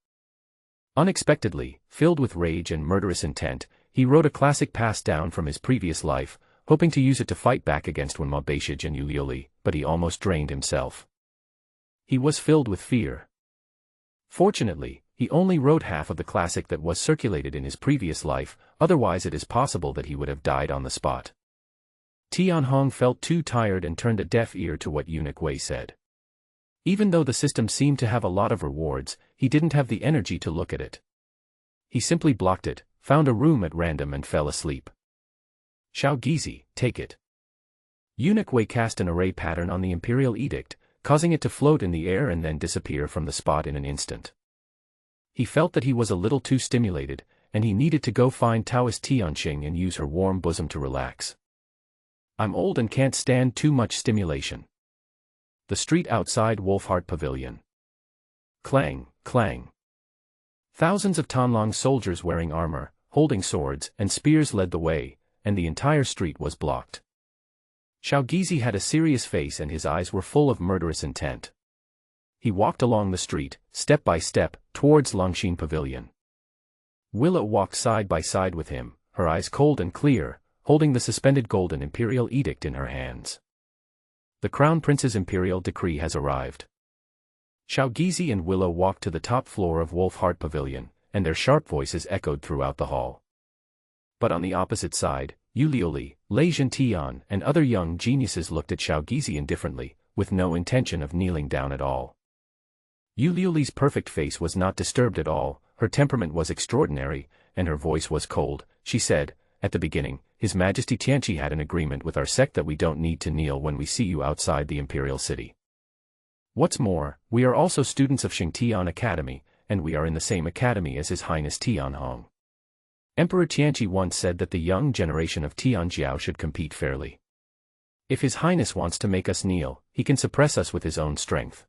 Unexpectedly, filled with rage and murderous intent, he wrote a classic passed down from his previous life, hoping to use it to fight back against Wenma Beishij and Yuliuli, but he almost drained himself. He was filled with fear. Fortunately, he only wrote half of the classic that was circulated in his previous life, otherwise it is possible that he would have died on the spot. Tianhong felt too tired and turned a deaf ear to what Eunuch Wei said. Even though the system seemed to have a lot of rewards, he didn't have the energy to look at it. He simply blocked it, found a room at random and fell asleep. Xiaogizi, take it. Eunuch Wei cast an array pattern on the imperial edict, causing it to float in the air and then disappear from the spot in an instant. He felt that he was a little too stimulated, and he needed to go find Taoist Tianqing and use her warm bosom to relax. I'm old and can't stand too much stimulation. The street outside Wolfheart Pavilion. Clang, clang. Thousands of Tanlong soldiers wearing armor, holding swords and spears led the way, and the entire street was blocked. Xiaogizi had a serious face and his eyes were full of murderous intent. He walked along the street, step by step, towards Longxin Pavilion. Willow walked side by side with him, her eyes cold and clear, holding the suspended golden imperial edict in her hands. The Crown Prince's imperial decree has arrived. Xiaogizi and Willow walked to the top floor of Wolfheart Pavilion, and their sharp voices echoed throughout the hall. But on the opposite side, Yuliuli, Lei Zhentian, and other young geniuses looked at Xiaogizi indifferently, with no intention of kneeling down at all. Yuliuli's perfect face was not disturbed at all, her temperament was extraordinary, and her voice was cold. She said, "At the beginning, His Majesty Tianqi had an agreement with our sect that we don't need to kneel when we see you outside the imperial city. What's more, we are also students of Xingtian Academy, and we are in the same academy as His Highness Tianhong. Emperor Tianqi once said that the young generation of Tianjiao should compete fairly. If His Highness wants to make us kneel, he can suppress us with his own strength."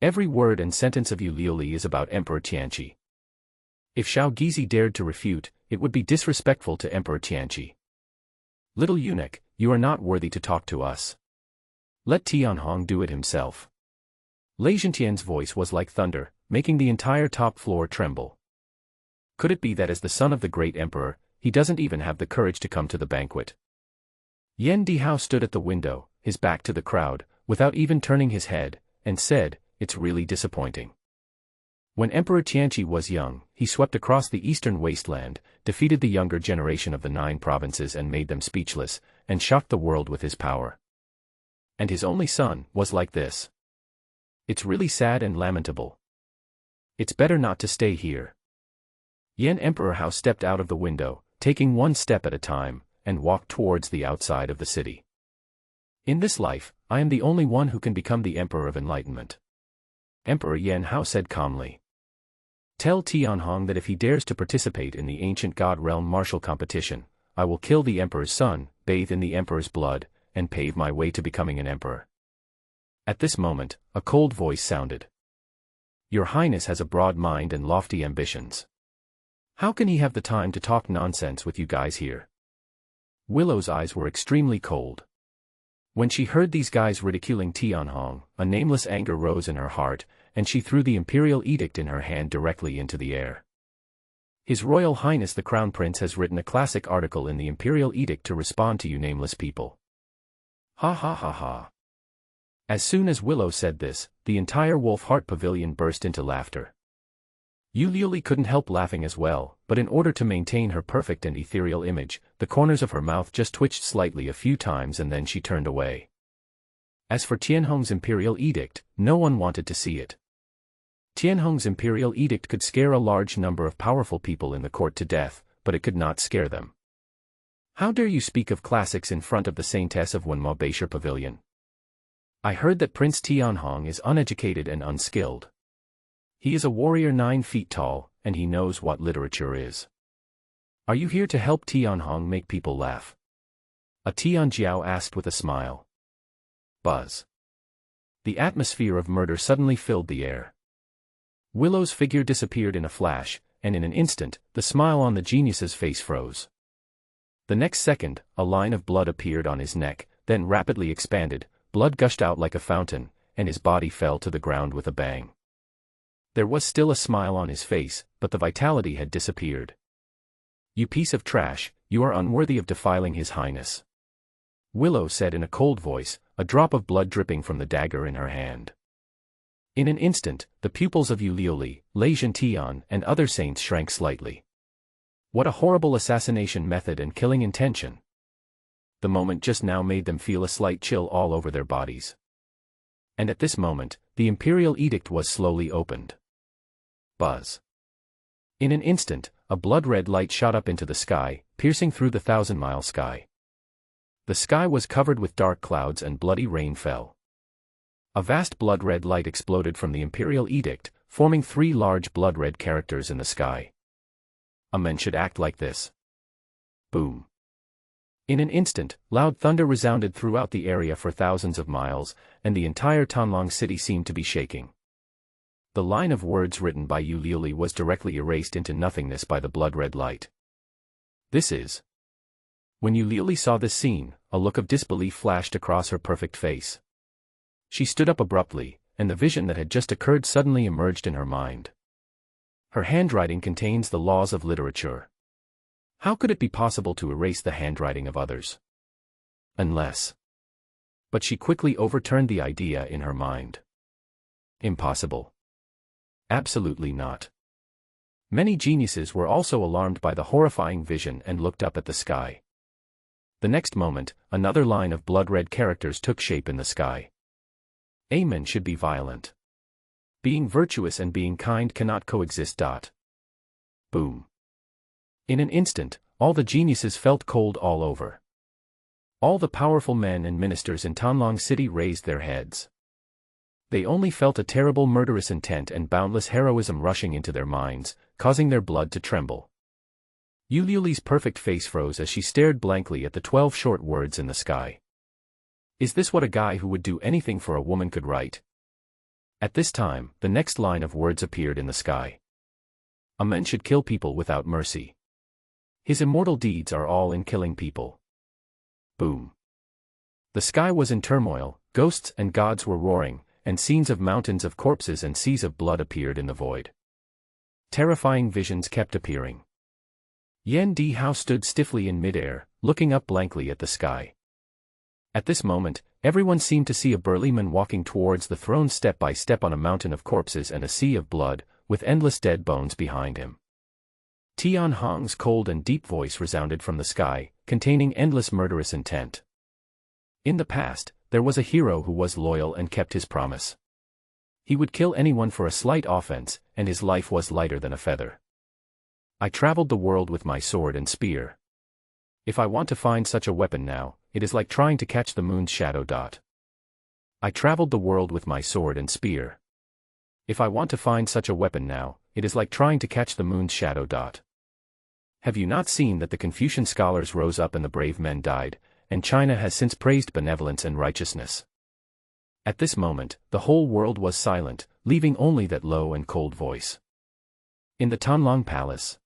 Every word and sentence of Yuliuli is about Emperor Tianqi. If Xiaogizi dared to refute, it would be disrespectful to Emperor Tianqi. "Little eunuch, you are not worthy to talk to us. Let Tianhong do it himself." Lei Zhentian's voice was like thunder, making the entire top floor tremble. Could it be that as the son of the great emperor, he doesn't even have the courage to come to the banquet? Yan Dihao stood at the window, his back to the crowd, without even turning his head, and said, "It's really disappointing." When Emperor Tianqi was young, he swept across the eastern wasteland, defeated the younger generation of the 9 provinces and made them speechless, and shocked the world with his power. And his only son was like this. It's really sad and lamentable. It's better not to stay here. Yan Emperor Hao stepped out of the window, taking one step at a time, and walked towards the outside of the city. "In this life, I am the only one who can become the Emperor of Enlightenment." Emperor Yan Hao said calmly. "Tell Tianhong that if he dares to participate in the ancient God Realm martial competition, I will kill the Emperor's son, bathe in the Emperor's blood, and pave my way to becoming an Emperor." At this moment, a cold voice sounded. "Your Highness has a broad mind and lofty ambitions. How can he have the time to talk nonsense with you guys here?" Willow's eyes were extremely cold. When she heard these guys ridiculing Tianhong, a nameless anger rose in her heart, and she threw the imperial edict in her hand directly into the air. "His Royal Highness the Crown Prince has written a classic article in the imperial edict to respond to you nameless people." Ha ha ha ha. As soon as Willow said this, the entire Wolfheart Pavilion burst into laughter. Yuliuli couldn't help laughing as well, but in order to maintain her perfect and ethereal image, the corners of her mouth just twitched slightly a few times and then she turned away. As for Tianhong's imperial edict, no one wanted to see it. Tianhong's imperial edict could scare a large number of powerful people in the court to death, but it could not scare them. "How dare you speak of classics in front of the saintess of Wenma Beisher Pavilion? I heard that Prince Tianhong is uneducated and unskilled. He is a warrior 9 feet tall, and he knows what literature is. Are you here to help Tianhong make people laugh?" A Tianjiao asked with a smile. Buzz. The atmosphere of murder suddenly filled the air. Willow's figure disappeared in a flash, and in an instant, the smile on the genius's face froze. The next second, a line of blood appeared on his neck, then rapidly expanded, blood gushed out like a fountain, and his body fell to the ground with a bang. There was still a smile on his face, but the vitality had disappeared. "You piece of trash, you are unworthy of defiling His Highness," Willow said in a cold voice, a drop of blood dripping from the dagger in her hand. In an instant, the pupils of Yuliuli, Lei Zhentian, and other saints shrank slightly. What a horrible assassination method and killing intention! The moment just now made them feel a slight chill all over their bodies. And at this moment, the imperial edict was slowly opened. Buzz. In an instant, a blood-red light shot up into the sky, piercing through the 1,000-mile sky. The sky was covered with dark clouds and bloody rain fell. A vast blood-red light exploded from the imperial edict, forming 3 large blood-red characters in the sky. A man should act like this. Boom. In an instant, loud thunder resounded throughout the area for thousands of miles, and the entire Donghuang city seemed to be shaking. The line of words written by Yu Liuli was directly erased into nothingness by the blood-red light. This is. When Yu Liuli saw this scene, a look of disbelief flashed across her perfect face. She stood up abruptly, and the vision that had just occurred suddenly emerged in her mind. Her handwriting contains the laws of literature. How could it be possible to erase the handwriting of others? Unless. But she quickly overturned the idea in her mind. Impossible. Absolutely not. Many geniuses were also alarmed by the horrifying vision and looked up at the sky. The next moment, another line of blood-red characters took shape in the sky. Amen should be violent. Being virtuous and being kind cannot coexist. Boom. In an instant, all the geniuses felt cold all over. All the powerful men and ministers in Donghuang City raised their heads. They only felt a terrible murderous intent and boundless heroism rushing into their minds, causing their blood to tremble. Yu Liuli's perfect face froze as she stared blankly at the 12 short words in the sky. Is this what a guy who would do anything for a woman could write? At this time, the next line of words appeared in the sky. A man should kill people without mercy. His immortal deeds are all in killing people. Boom. The sky was in turmoil, ghosts and gods were roaring, and scenes of mountains of corpses and seas of blood appeared in the void. Terrifying visions kept appearing. Yan Di Hao stood stiffly in midair, looking up blankly at the sky. At this moment, everyone seemed to see a burly man walking towards the throne step by step on a mountain of corpses and a sea of blood, with endless dead bones behind him. Tianhong's cold and deep voice resounded from the sky, containing endless murderous intent. In the past, there was a hero who was loyal and kept his promise. He would kill anyone for a slight offense, and his life was lighter than a feather. I traveled the world with my sword and spear. If I want to find such a weapon now, it is like trying to catch the moon's shadow. I traveled the world with my sword and spear. If I want to find such a weapon now, it is like trying to catch the moon's shadow. Have you not seen that the Confucian scholars rose up and the brave men died, and China has since praised benevolence and righteousness? At this moment, the whole world was silent, leaving only that low and cold voice. In the Donghuang Palace,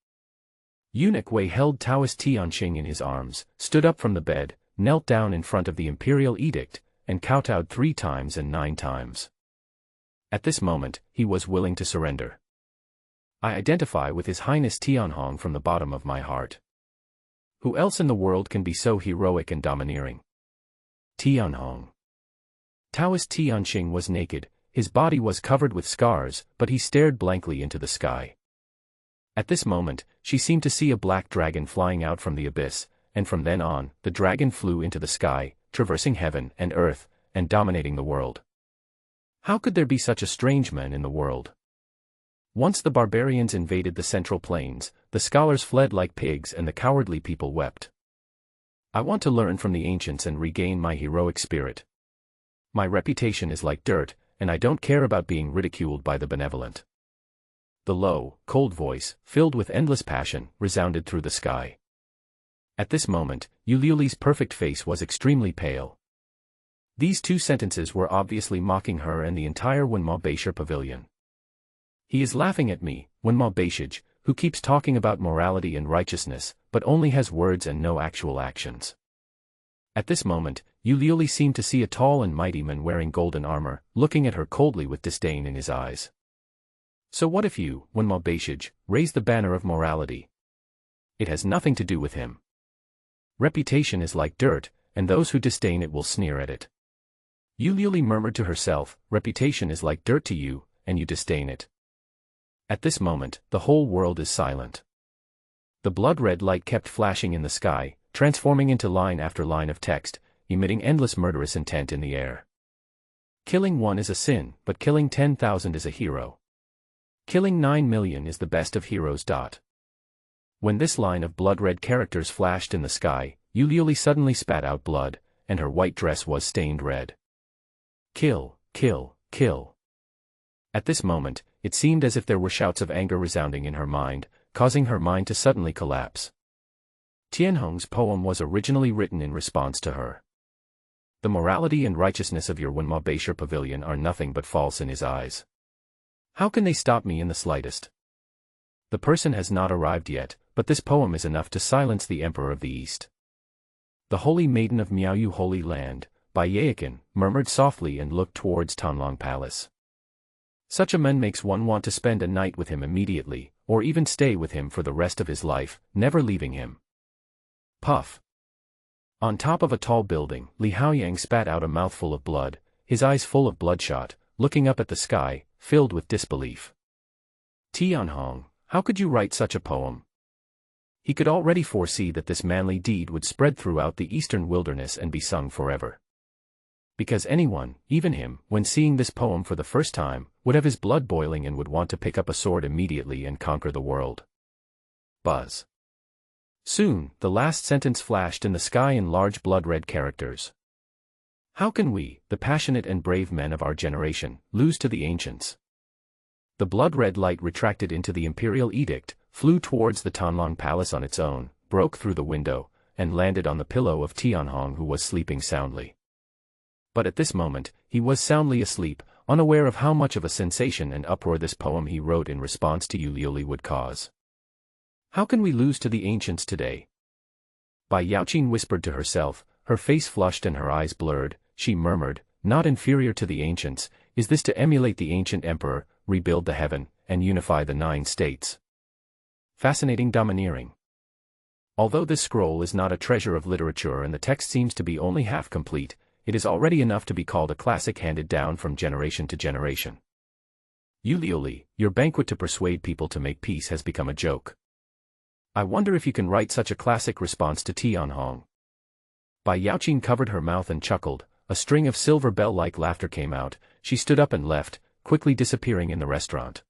Eunuch Wei held Taoist Tianqing in his arms, stood up from the bed, knelt down in front of the imperial edict, and kowtowed 3 times and 9 times. At this moment, he was willing to surrender. I identify with His Highness Tianhong from the bottom of my heart. Who else in the world can be so heroic and domineering? Tianhong. Taoist Tianqing was naked, his body was covered with scars, but he stared blankly into the sky. At this moment, she seemed to see a black dragon flying out from the abyss, and from then on, the dragon flew into the sky, traversing heaven and earth, and dominating the world. How could there be such a strange man in the world? Once the barbarians invaded the Central Plains, the scholars fled like pigs and the cowardly people wept. I want to learn from the ancients and regain my heroic spirit. My reputation is like dirt, and I don't care about being ridiculed by the benevolent. The low, cold voice, filled with endless passion, resounded through the sky. At this moment, Yu Liuli's perfect face was extremely pale. These 2 sentences were obviously mocking her and the entire Wenma Beishir pavilion. He is laughing at me, Wenma Beishij, who keeps talking about morality and righteousness, but only has words and no actual actions. At this moment, Yu Liuli seemed to see a tall and mighty man wearing golden armor, looking at her coldly with disdain in his eyes. So what if you, Wenma Beishij, raise the banner of morality? It has nothing to do with him. Reputation is like dirt, and those who disdain it will sneer at it. Yu Liuli murmured to herself, reputation is like dirt to you, and you disdain it. At this moment, the whole world is silent. The blood-red light kept flashing in the sky, transforming into line after line of text, emitting endless murderous intent in the air. Killing 1 is a sin, but killing 10,000 is a hero. Killing 9 million is the best of heroes. When this line of blood-red characters flashed in the sky, Yu Liuli suddenly spat out blood, and her white dress was stained red. Kill, kill, kill. At this moment, it seemed as if there were shouts of anger resounding in her mind, causing her mind to suddenly collapse. Tianhong's poem was originally written in response to her. The morality and righteousness of your Wenma Beishar pavilion are nothing but false in his eyes. How can they stop me in the slightest? The person has not arrived yet, but this poem is enough to silence the Emperor of the East. The Holy Maiden of Miaoyu Holy Land, by Yaokin, murmured softly and looked towards Tanlong Palace. Such a man makes one want to spend a night with him immediately, or even stay with him for the rest of his life, never leaving him. Puff. On top of a tall building, Li Haoyang spat out a mouthful of blood, his eyes full of bloodshot, looking up at the sky, filled with disbelief. Tianhong, how could you write such a poem? He could already foresee that this manly deed would spread throughout the eastern wilderness and be sung forever. Because anyone, even him, when seeing this poem for the first time, would have his blood boiling and would want to pick up a sword immediately and conquer the world. Buzz. Soon, the last sentence flashed in the sky in large blood-red characters. How can we, the passionate and brave men of our generation, lose to the ancients? The blood-red light retracted into the imperial edict, flew towards the Tanlong Palace on its own, broke through the window, and landed on the pillow of Tianhong, who was sleeping soundly. But at this moment, he was soundly asleep, unaware of how much of a sensation and uproar this poem he wrote in response to Yuliuli would cause. How can we lose to the ancients today? Bai Yaoqin whispered to herself, her face flushed and her eyes blurred. She murmured, not inferior to the ancients, is this to emulate the ancient emperor, rebuild the heaven, and unify the 9 states? Fascinating domineering. Although this scroll is not a treasure of literature and the text seems to be only half complete, it is already enough to be called a classic handed down from generation to generation. Yuliuli, your banquet to persuade people to make peace has become a joke. I wonder if you can write such a classic response to Tianhong. Bai Yaoqin covered her mouth and chuckled, a string of silver bell-like laughter came out, she stood up and left, quickly disappearing in the restaurant.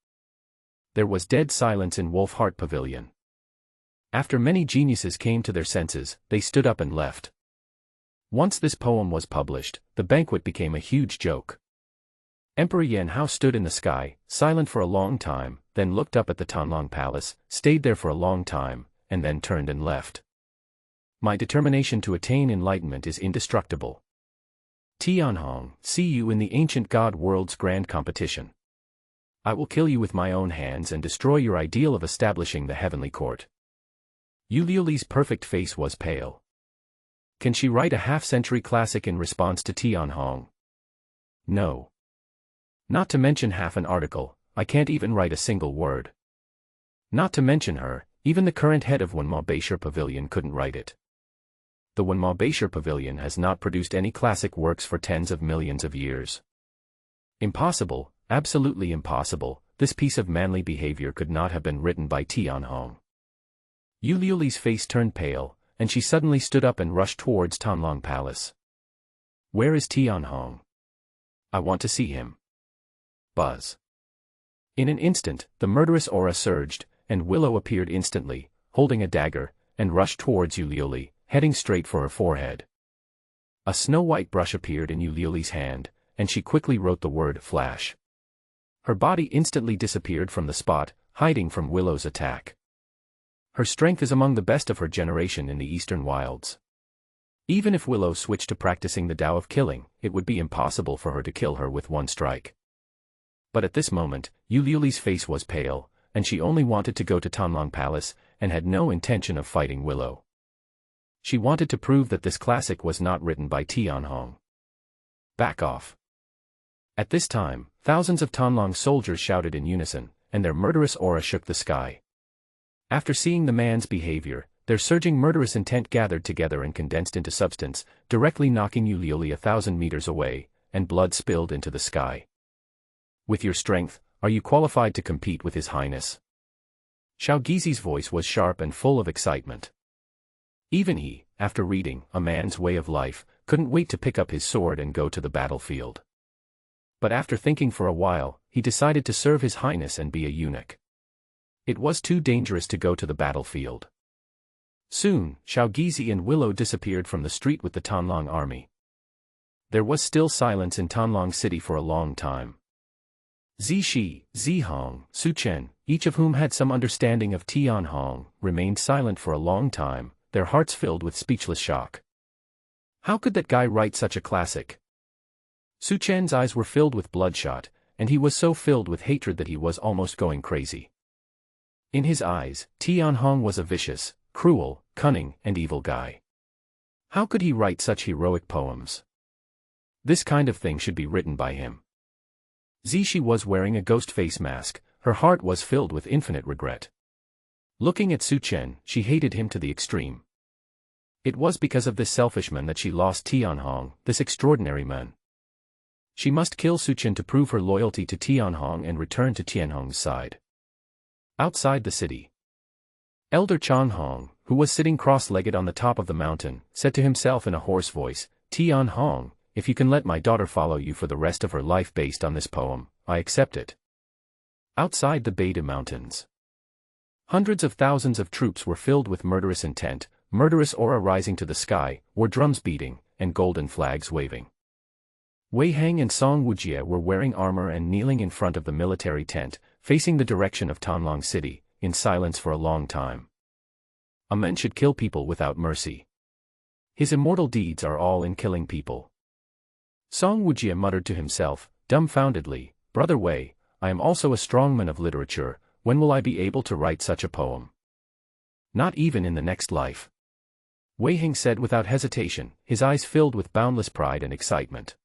There was dead silence in Wolf Heart Pavilion. After many geniuses came to their senses, they stood up and left. Once this poem was published, the banquet became a huge joke. Emperor Yan Hao stood in the sky, silent for a long time, then looked up at the Tanlong Palace, stayed there for a long time, and then turned and left. My determination to attain enlightenment is indestructible. Tianhong, see you in the ancient god world's grand competition. I will kill you with my own hands and destroy your ideal of establishing the heavenly court. Yuliuli's perfect face was pale. Can she write a half-century classic in response to Tianhong? No. Not to mention half an article, I can't even write a single word. Not to mention her, even the current head of Wenma Beishar Pavilion couldn't write it. The Wenma Beishar Pavilion has not produced any classic works for tens of millions of years. Impossible, absolutely impossible, this piece of manly behavior could not have been written by Tianhong. Yuliuli's face turned pale, and she suddenly stood up and rushed towards Tanlong Palace. Where is Tianhong? I want to see him. Buzz. In an instant, the murderous aura surged, and Willow appeared instantly, holding a dagger, and rushed towards Yuliuli, heading straight for her forehead. A snow-white brush appeared in Yuliuli's hand, and she quickly wrote the word flash. Her body instantly disappeared from the spot, hiding from Willow's attack. Her strength is among the best of her generation in the eastern wilds. Even if Willow switched to practicing the Tao of killing, it would be impossible for her to kill her with one strike. But at this moment, Yuliuli's face was pale, and she only wanted to go to Tanlong Palace, and had no intention of fighting Willow. She wanted to prove that this classic was not written by Tianhong. Back off. At this time, thousands of Tanlong soldiers shouted in unison, and their murderous aura shook the sky. After seeing the man's behavior, their surging murderous intent gathered together and condensed into substance, directly knocking Yuliuli 1,000 meters away, and blood spilled into the sky. With your strength, are you qualified to compete with His Highness? Xiao Gizi's voice was sharp and full of excitement. Even he, after reading A Man's Way of Life, couldn't wait to pick up his sword and go to the battlefield. But after thinking for a while, he decided to serve His Highness and be a eunuch. It was too dangerous to go to the battlefield. Soon, Xiao Gizi and Willow disappeared from the street with the Tanlong army. There was still silence in Tanlong City for a long time. Zishi, Zihong, Suchen, each of whom had some understanding of Tianhong, remained silent for a long time, their hearts filled with speechless shock. How could that guy write such a classic? Suchen's eyes were filled with bloodshot, and he was so filled with hatred that he was almost going crazy. In his eyes, Tianhong was a vicious, cruel, cunning, and evil guy. How could he write such heroic poems? This kind of thing should be written by him. Zishi was wearing a ghost face mask, her heart was filled with infinite regret. Looking at Suchen, she hated him to the extreme. It was because of this selfish man that she lost Tianhong, this extraordinary man. She must kill Suchen to prove her loyalty to Tianhong and return to Tianhong's side. Outside the city, Elder Changhong, who was sitting cross-legged on the top of the mountain, said to himself in a hoarse voice, "Tianhong, if you can let my daughter follow you for the rest of her life based on this poem, I accept it." Outside the Beida Mountains, hundreds of thousands of troops were filled with murderous intent, murderous aura rising to the sky, war drums beating, and golden flags waving. Wei Hang and Song Wujie were wearing armor and kneeling in front of the military tent, facing the direction of Tanlong City, in silence for a long time. A man should kill people without mercy. His immortal deeds are all in killing people. Song Wujie muttered to himself, dumbfoundedly, "Brother Wei, I am also a strong man of literature, when will I be able to write such a poem?" "Not even in the next life," Wei Hang said without hesitation, his eyes filled with boundless pride and excitement.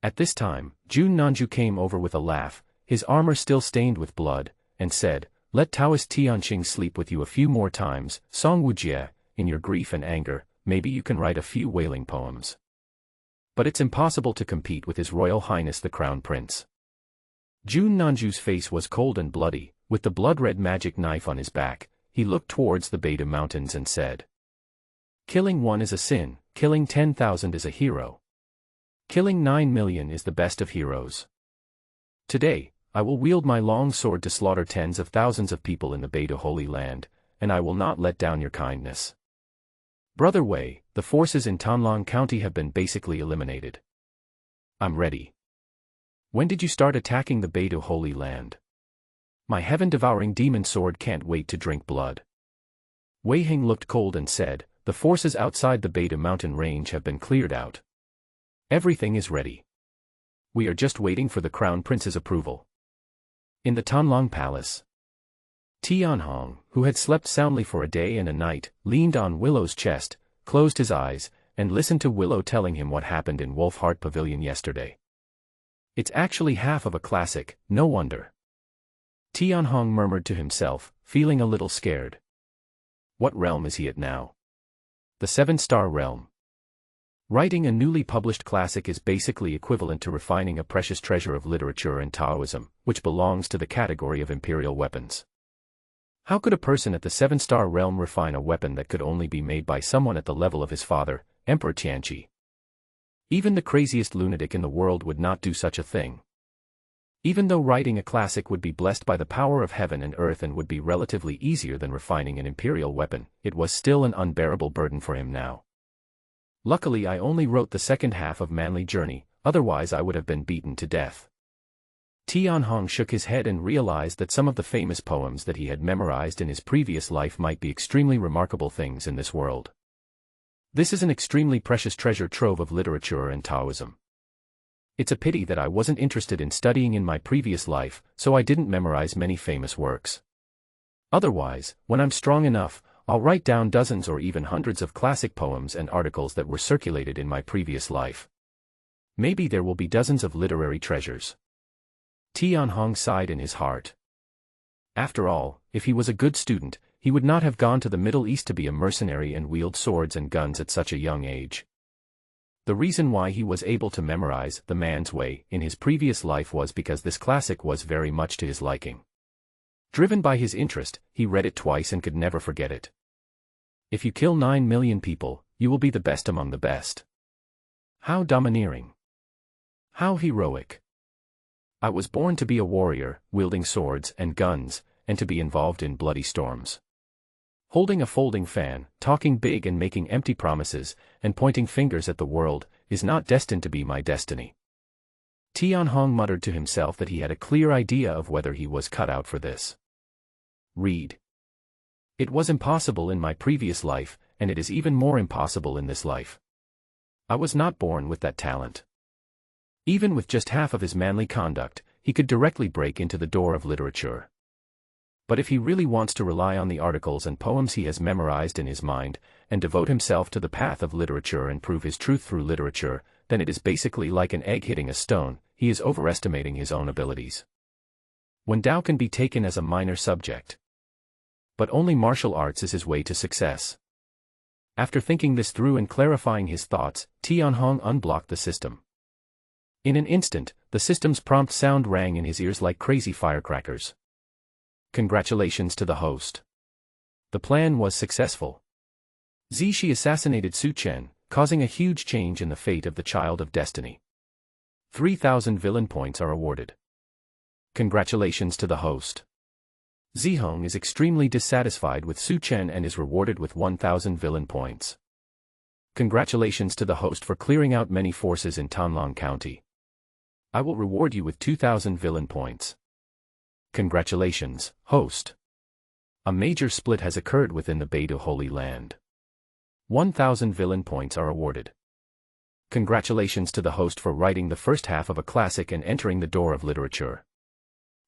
At this time, Jun Nanju came over with a laugh, his armor still stained with blood, and said, "Let Taoist Tianqing sleep with you a few more times, Song Wujie, in your grief and anger, maybe you can write a few wailing poems. But it's impossible to compete with His Royal Highness the Crown Prince." Jun Nanju's face was cold and bloody, with the blood-red magic knife on his back, he looked towards the Beida Mountains and said, "Killing one is a sin, killing 10,000 is a hero. Killing 9 million is the best of heroes. Today, I will wield my long sword to slaughter tens of thousands of people in the Beida Holy Land, and I will not let down your kindness. Brother Wei, the forces in Tanlong County have been basically eliminated. I'm ready. When did you start attacking the Beida Holy Land? My heaven-devouring demon sword can't wait to drink blood." Wei Hang looked cold and said, "The forces outside the Beida mountain range have been cleared out. Everything is ready. We are just waiting for the Crown Prince's approval." In the Tanlong Palace, Tianhong, who had slept soundly for a day and a night, leaned on Willow's chest, closed his eyes, and listened to Willow telling him what happened in Wolf Heart Pavilion yesterday. "It's actually half of a classic, no wonder," Tianhong murmured to himself, feeling a little scared. What realm is he at now? The 7-star realm. Writing a newly published classic is basically equivalent to refining a precious treasure of literature and Taoism, which belongs to the category of imperial weapons. How could a person at the 7-star realm refine a weapon that could only be made by someone at the level of his father, Emperor Tianqi? Even the craziest lunatic in the world would not do such a thing. Even though writing a classic would be blessed by the power of heaven and earth and would be relatively easier than refining an imperial weapon, it was still an unbearable burden for him now. "Luckily I only wrote the second half of Manly Journey, otherwise I would have been beaten to death." Tianhong shook his head and realized that some of the famous poems that he had memorized in his previous life might be extremely remarkable things in this world. This is an extremely precious treasure trove of literature and Taoism. It's a pity that I wasn't interested in studying in my previous life, so I didn't memorize many famous works. Otherwise, when I'm strong enough, I'll write down dozens or even hundreds of classic poems and articles that were circulated in my previous life. Maybe there will be dozens of literary treasures. Tianhong sighed in his heart. After all, if he was a good student, he would not have gone to the Middle East to be a mercenary and wield swords and guns at such a young age. The reason why he was able to memorize The Man's Way in his previous life was because this classic was very much to his liking. Driven by his interest, he read it twice and could never forget it. If you kill 9 million people, you will be the best among the best. How domineering. How heroic. I was born to be a warrior, wielding swords and guns, and to be involved in bloody storms. Holding a folding fan, talking big and making empty promises, and pointing fingers at the world, is not destined to be my destiny. Tianhong muttered to himself that he had a clear idea of whether he was cut out for this. Read. It was impossible in my previous life, and it is even more impossible in this life. I was not born with that talent. Even with just half of his manly conduct, he could directly break into the door of literature. But if he really wants to rely on the articles and poems he has memorized in his mind, and devote himself to the path of literature and prove his truth through literature, then it is basically like an egg hitting a stone. He is overestimating his own abilities. When Tao can be taken as a minor subject. But only martial arts is his way to success. After thinking this through and clarifying his thoughts, Tianhong unblocked the system. In an instant, the system's prompt sound rang in his ears like crazy firecrackers. Congratulations to the host. The plan was successful. Zishi assassinated Su Chen, causing a huge change in the fate of the Child of Destiny. 3,000 villain points are awarded. Congratulations to the host. Zihong is extremely dissatisfied with Su Chen and is rewarded with 1,000 villain points. Congratulations to the host for clearing out many forces in Donghuang County. I will reward you with 2,000 villain points. Congratulations, host. A major split has occurred within the Beidou Holy Land. 1,000 villain points are awarded. Congratulations to the host for writing the first half of a classic and entering the door of literature.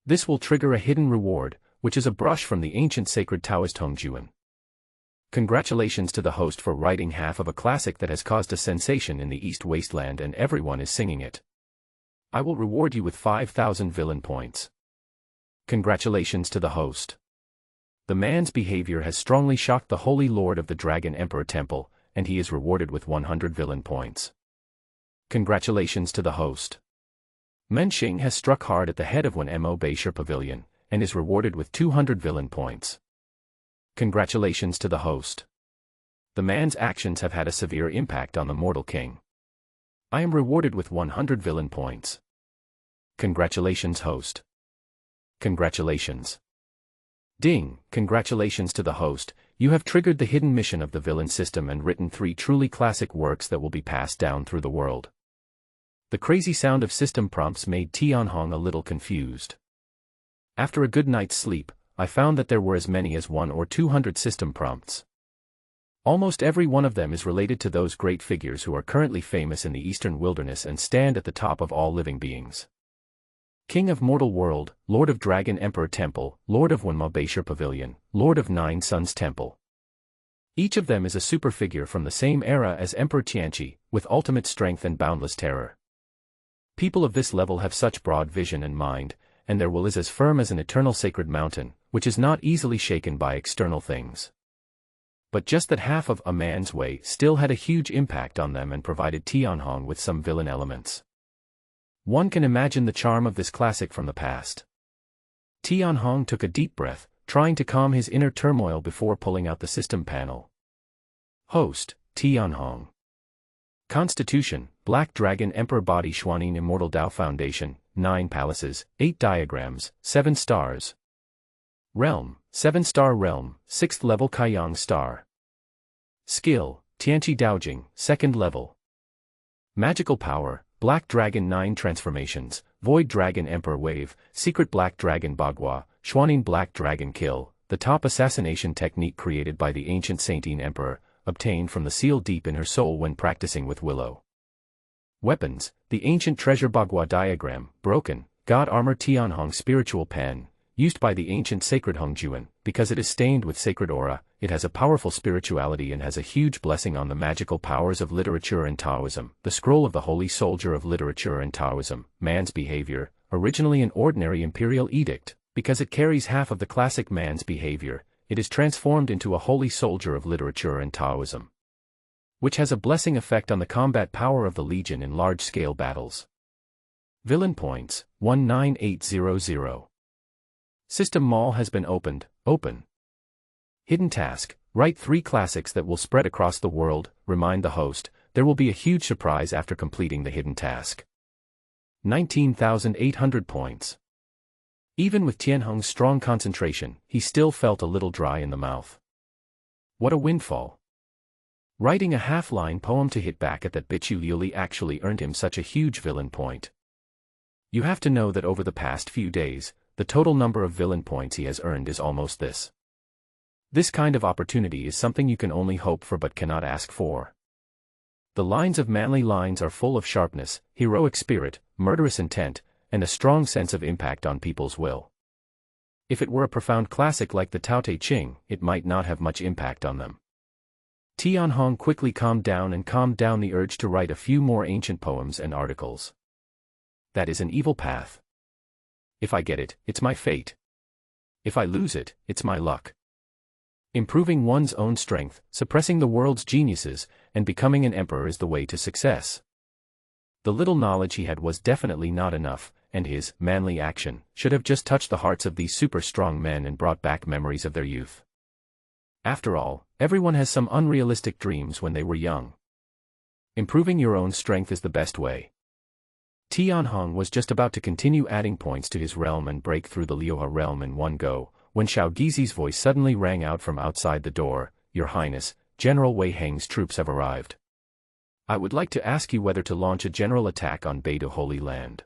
This will trigger a hidden reward, which is a brush from the ancient sacred Taoist Hongjuan. Congratulations to the host for writing half of a classic that has caused a sensation in the East Wasteland and everyone is singing it. I will reward you with 5,000 villain points. Congratulations to the host. The man's behavior has strongly shocked the Holy Lord of the Dragon Emperor Temple, and he is rewarded with 100 villain points. Congratulations to the host. Menxing has struck hard at the head of Mo Beishir Pavilion, and is rewarded with 200 villain points. Congratulations to the host. The man's actions have had a severe impact on the mortal king. I am rewarded with 100 villain points. Congratulations, host. Congratulations. Ding, congratulations to the host, you have triggered the hidden mission of the villain system and written 3 truly classic works that will be passed down through the world. The crazy sound of system prompts made Tianhong a little confused. After a good night's sleep, I found that there were as many as 100 or 200 system prompts. Almost every one of them is related to those great figures who are currently famous in the Eastern Wilderness and stand at the top of all living beings. King of Mortal World, Lord of Dragon Emperor Temple, Lord of Mo Beishir Pavilion, Lord of Nine Suns Temple. Each of them is a super figure from the same era as Emperor Tianqi, with ultimate strength and boundless terror. People of this level have such broad vision and mind, and their will is as firm as an eternal sacred mountain, which is not easily shaken by external things. But just that half of a man's way still had a huge impact on them and provided Tianhong with some villain elements. One can imagine the charm of this classic from the past. Tianhong took a deep breath, trying to calm his inner turmoil before pulling out the system panel. Host, Tianhong. Constitution, Black Dragon Emperor Body Xuanin Immortal Tao Foundation, 9 palaces, 8 diagrams, 7 stars. Realm, 7-star realm, 6th level Kaiyang star. Skill, Tianqi Daojing, 2nd level. Magical power, Black Dragon 9 transformations, Void Dragon Emperor Wave, Secret Black Dragon Bagua, Xuanin Black Dragon Kill, the top assassination technique created by the ancient Supreme Emperor, obtained from the seal deep in her soul when practicing with Willow. Weapons, the ancient treasure Bagua diagram, broken, God armor Tianhong spiritual pen, used by the ancient sacred Hongjuan, because it is stained with sacred aura, it has a powerful spirituality and has a huge blessing on the magical powers of literature and Taoism. The scroll of the holy soldier of literature and Taoism, man's behavior, originally an ordinary imperial edict, because it carries half of the classic man's behavior, it is transformed into a holy soldier of literature and Taoism, which has a blessing effect on the combat power of the legion in large-scale battles. Villain points, 19800. System Mall has been opened, open. Hidden task, write 3 classics that will spread across the world, remind the host, there will be a huge surprise after completing the hidden task. 19,800 points. Even with Tianhong's strong concentration, he still felt a little dry in the mouth. What a windfall. Writing a half-line poem to hit back at that bitch Liuli actually earned him such a huge villain point. You have to know that over the past few days, the total number of villain points he has earned is almost this. This kind of opportunity is something you can only hope for but cannot ask for. The lines of manly lines are full of sharpness, heroic spirit, murderous intent, and a strong sense of impact on people's will. If it were a profound classic like the Tao Te Ching, it might not have much impact on them. Tianhong quickly calmed down the urge to write a few more ancient poems and articles. That is an evil path. If I get it, it's my fate. If I lose it, it's my luck. Improving one's own strength, suppressing the world's geniuses, and becoming an emperor is the way to success. The little knowledge he had was definitely not enough, and his manly action should have just touched the hearts of these super strong men and brought back memories of their youth. After all, everyone has some unrealistic dreams when they were young. Improving your own strength is the best way. Tianhong was just about to continue adding points to his realm and break through the Liuhe realm in one go, when Xiao Gizi's voice suddenly rang out from outside the door, "Your Highness, General Wei Heng's troops have arrived. I would like to ask you whether to launch a general attack on Beidou Holy Land."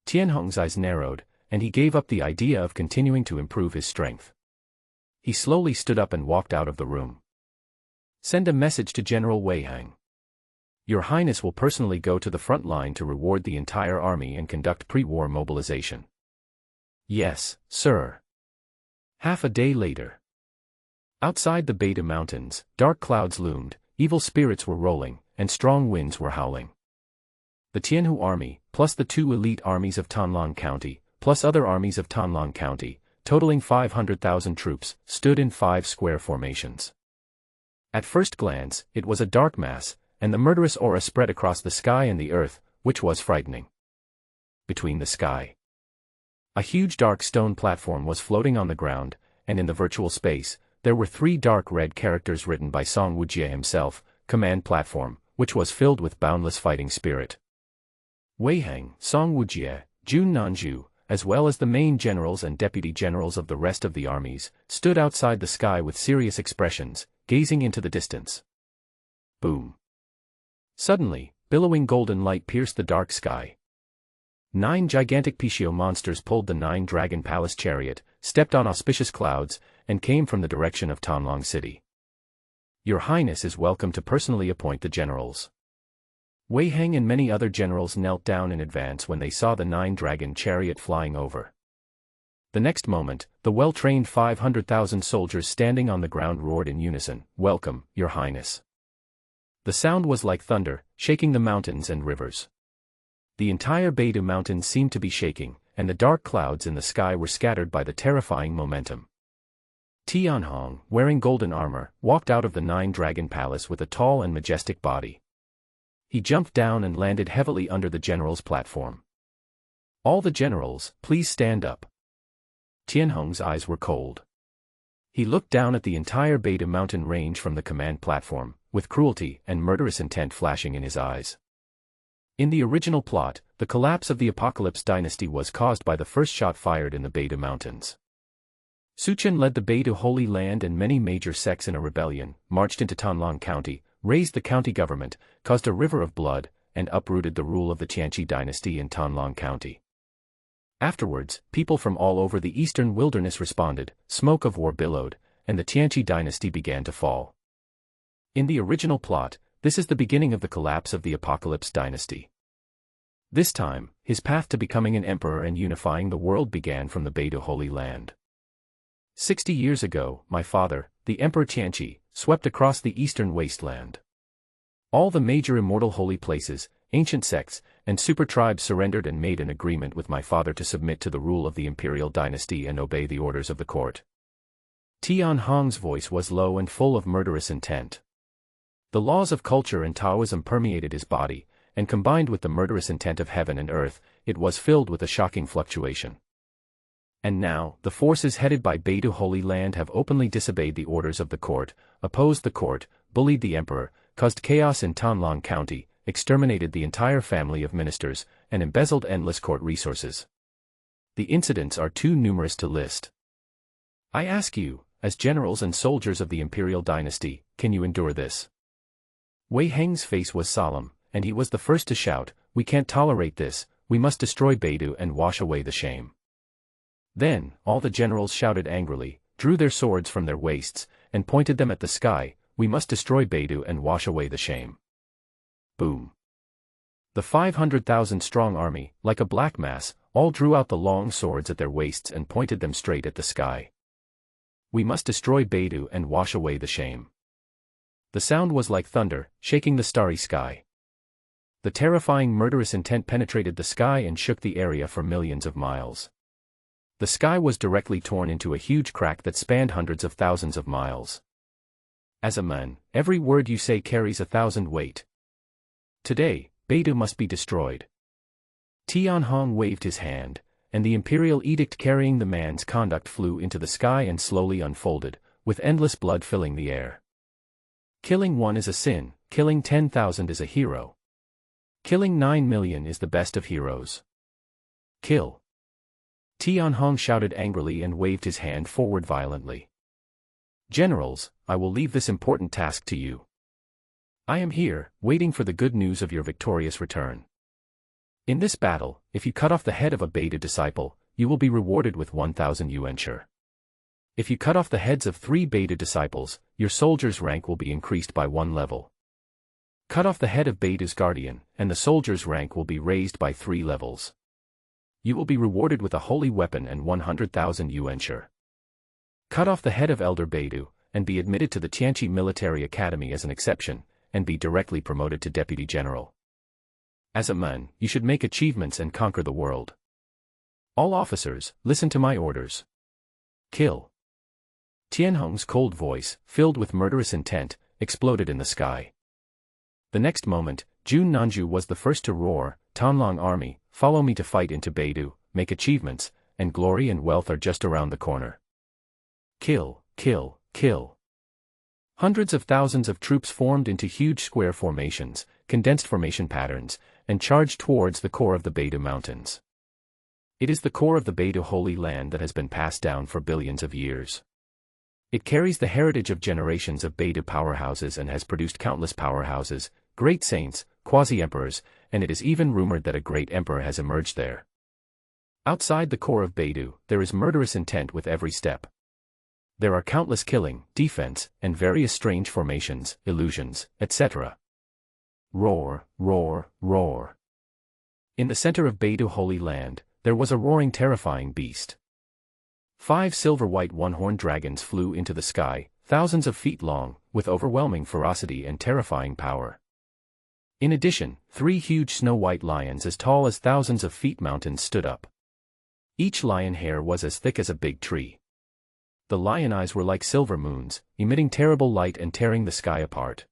Tianhong's eyes narrowed, and he gave up the idea of continuing to improve his strength. He slowly stood up and walked out of the room. "Send a message to General Wei Heng. Your Highness will personally go to the front line to reward the entire army and conduct pre-war mobilization." "Yes, sir." Half a day later. Outside the Beidou Mountains, dark clouds loomed, evil spirits were rolling, and strong winds were howling. The Tianhu army, plus the two elite armies of Tanlang County, plus other armies of Tanlang County, totaling 500,000 troops, stood in 5 square formations. At first glance, it was a dark mass, and the murderous aura spread across the sky and the earth, which was frightening. Between the sky, a huge dark stone platform was floating on the ground, and in the virtual space, there were 3 dark red characters written by Song Wujie himself, "Command Platform," which was filled with boundless fighting spirit. Wei Heng, Song Wujie, Jun Nanju, as well as the main generals and deputy generals of the rest of the armies, stood outside the sky with serious expressions, gazing into the distance. Boom. Suddenly, billowing golden light pierced the dark sky. 9 gigantic Pishio monsters pulled the 9-dragon palace chariot, stepped on auspicious clouds, and came from the direction of Tanlang City. "Your Highness is welcome to personally appoint the generals." Wei Heng and many other generals knelt down in advance when they saw the 9-dragon chariot flying over. The next moment, the well-trained 500,000 soldiers standing on the ground roared in unison, "Welcome, Your Highness." The sound was like thunder, shaking the mountains and rivers. The entire Beidou Mountains seemed to be shaking, and the dark clouds in the sky were scattered by the terrifying momentum. Tianhong, wearing golden armor, walked out of the 9-dragon palace with a tall and majestic body. He jumped down and landed heavily under the general's platform. "All the generals, please stand up." Tianhong's eyes were cold. He looked down at the entire Beidou mountain range from the command platform, with cruelty and murderous intent flashing in his eyes. In the original plot, the collapse of the Apocalypse dynasty was caused by the first shot fired in the Beidou Mountains. Suchen led the Beidou Holy Land and many major sects in a rebellion, marched into Tanlang County, raised the county government, caused a river of blood, and uprooted the rule of the Tianqi dynasty in Tanlang County. Afterwards, people from all over the eastern wilderness responded, smoke of war billowed, and the Tianqi dynasty began to fall. In the original plot, this is the beginning of the collapse of the Apocalypse dynasty. This time, his path to becoming an emperor and unifying the world began from the Beidou Holy Land. 60 years ago, my father, the Emperor Tianqi, swept across the eastern wasteland. All the major immortal holy places, ancient sects, and super tribes surrendered and made an agreement with my father to submit to the rule of the imperial dynasty and obey the orders of the court. Tianhong's voice was low and full of murderous intent. The laws of culture and Taoism permeated his body, and combined with the murderous intent of heaven and earth, it was filled with a shocking fluctuation. And now, the forces headed by Beidou Holy Land have openly disobeyed the orders of the court, opposed the court, bullied the emperor, caused chaos in Tanlang County, exterminated the entire family of ministers, and embezzled endless court resources. The incidents are too numerous to list. I ask you, as generals and soldiers of the imperial dynasty, can you endure this? Wei Heng's face was solemn, and he was the first to shout, "We can't tolerate this, we must destroy Beidou and wash away the shame. Then, all the generals shouted angrily, drew their swords from their waists, and pointed them at the sky, we must destroy Beidou and wash away the shame. Boom. The 500,000-strong army, like a black mass, all drew out the long swords at their waists and pointed them straight at the sky. We must destroy Beidou and wash away the shame. The sound was like thunder, shaking the starry sky. The terrifying murderous intent penetrated the sky and shook the area for millions of miles. The sky was directly torn into a huge crack that spanned hundreds of thousands of miles. As a man, every word you say carries 1,000 weight. Today, Beidou must be destroyed. Tianhong waved his hand, and the imperial edict carrying the man's conduct flew into the sky and slowly unfolded, with endless blood filling the air. Killing one is a sin, killing 10,000 is a hero. Killing 9 million is the best of heroes. Kill. Tianhong shouted angrily and waved his hand forward violently. Generals, I will leave this important task to you. I am here, waiting for the good news of your victorious return. In this battle, if you cut off the head of a Beidou disciple, you will be rewarded with 1,000 yuanshi. If you cut off the heads of 3 Beidou disciples, your soldier's rank will be increased by 1 level. Cut off the head of Beidou's guardian, and the soldier's rank will be raised by 3 levels. You will be rewarded with a holy weapon and 100,000 yuanshi. Cut off the head of Elder Beidou, and be admitted to the Tianqi Military Academy as an exception, and be directly promoted to Deputy General. As a man, you should make achievements and conquer the world. All officers, listen to my orders. Kill. Tianhong's cold voice, filled with murderous intent, exploded in the sky. The next moment, Jun Nanju was the first to roar, Tanlong army, follow me to fight into Beidou, make achievements, and glory and wealth are just around the corner. Kill, kill, kill. Hundreds of thousands of troops formed into huge square formations, condensed formation patterns, and charged towards the core of the Beidou Mountains. It is the core of the Beidou Holy Land that has been passed down for billions of years. It carries the heritage of generations of Beidou powerhouses and has produced countless powerhouses, great saints, quasi-emperors, and it is even rumored that a great emperor has emerged there. Outside the core of Beidou, there is murderous intent with every step. There are countless killing, defense, and various strange formations, illusions, etc. Roar, roar, roar. In the center of Beidou Holy Land, there was a roaring terrifying beast. 5 silver-white one-horned dragons flew into the sky, thousands of feet long, with overwhelming ferocity and terrifying power. In addition, 3 huge snow-white lions as tall as thousands of feet mountains stood up. Each lion hair was as thick as a big tree. The lion eyes were like silver moons, emitting terrible light and tearing the sky apart.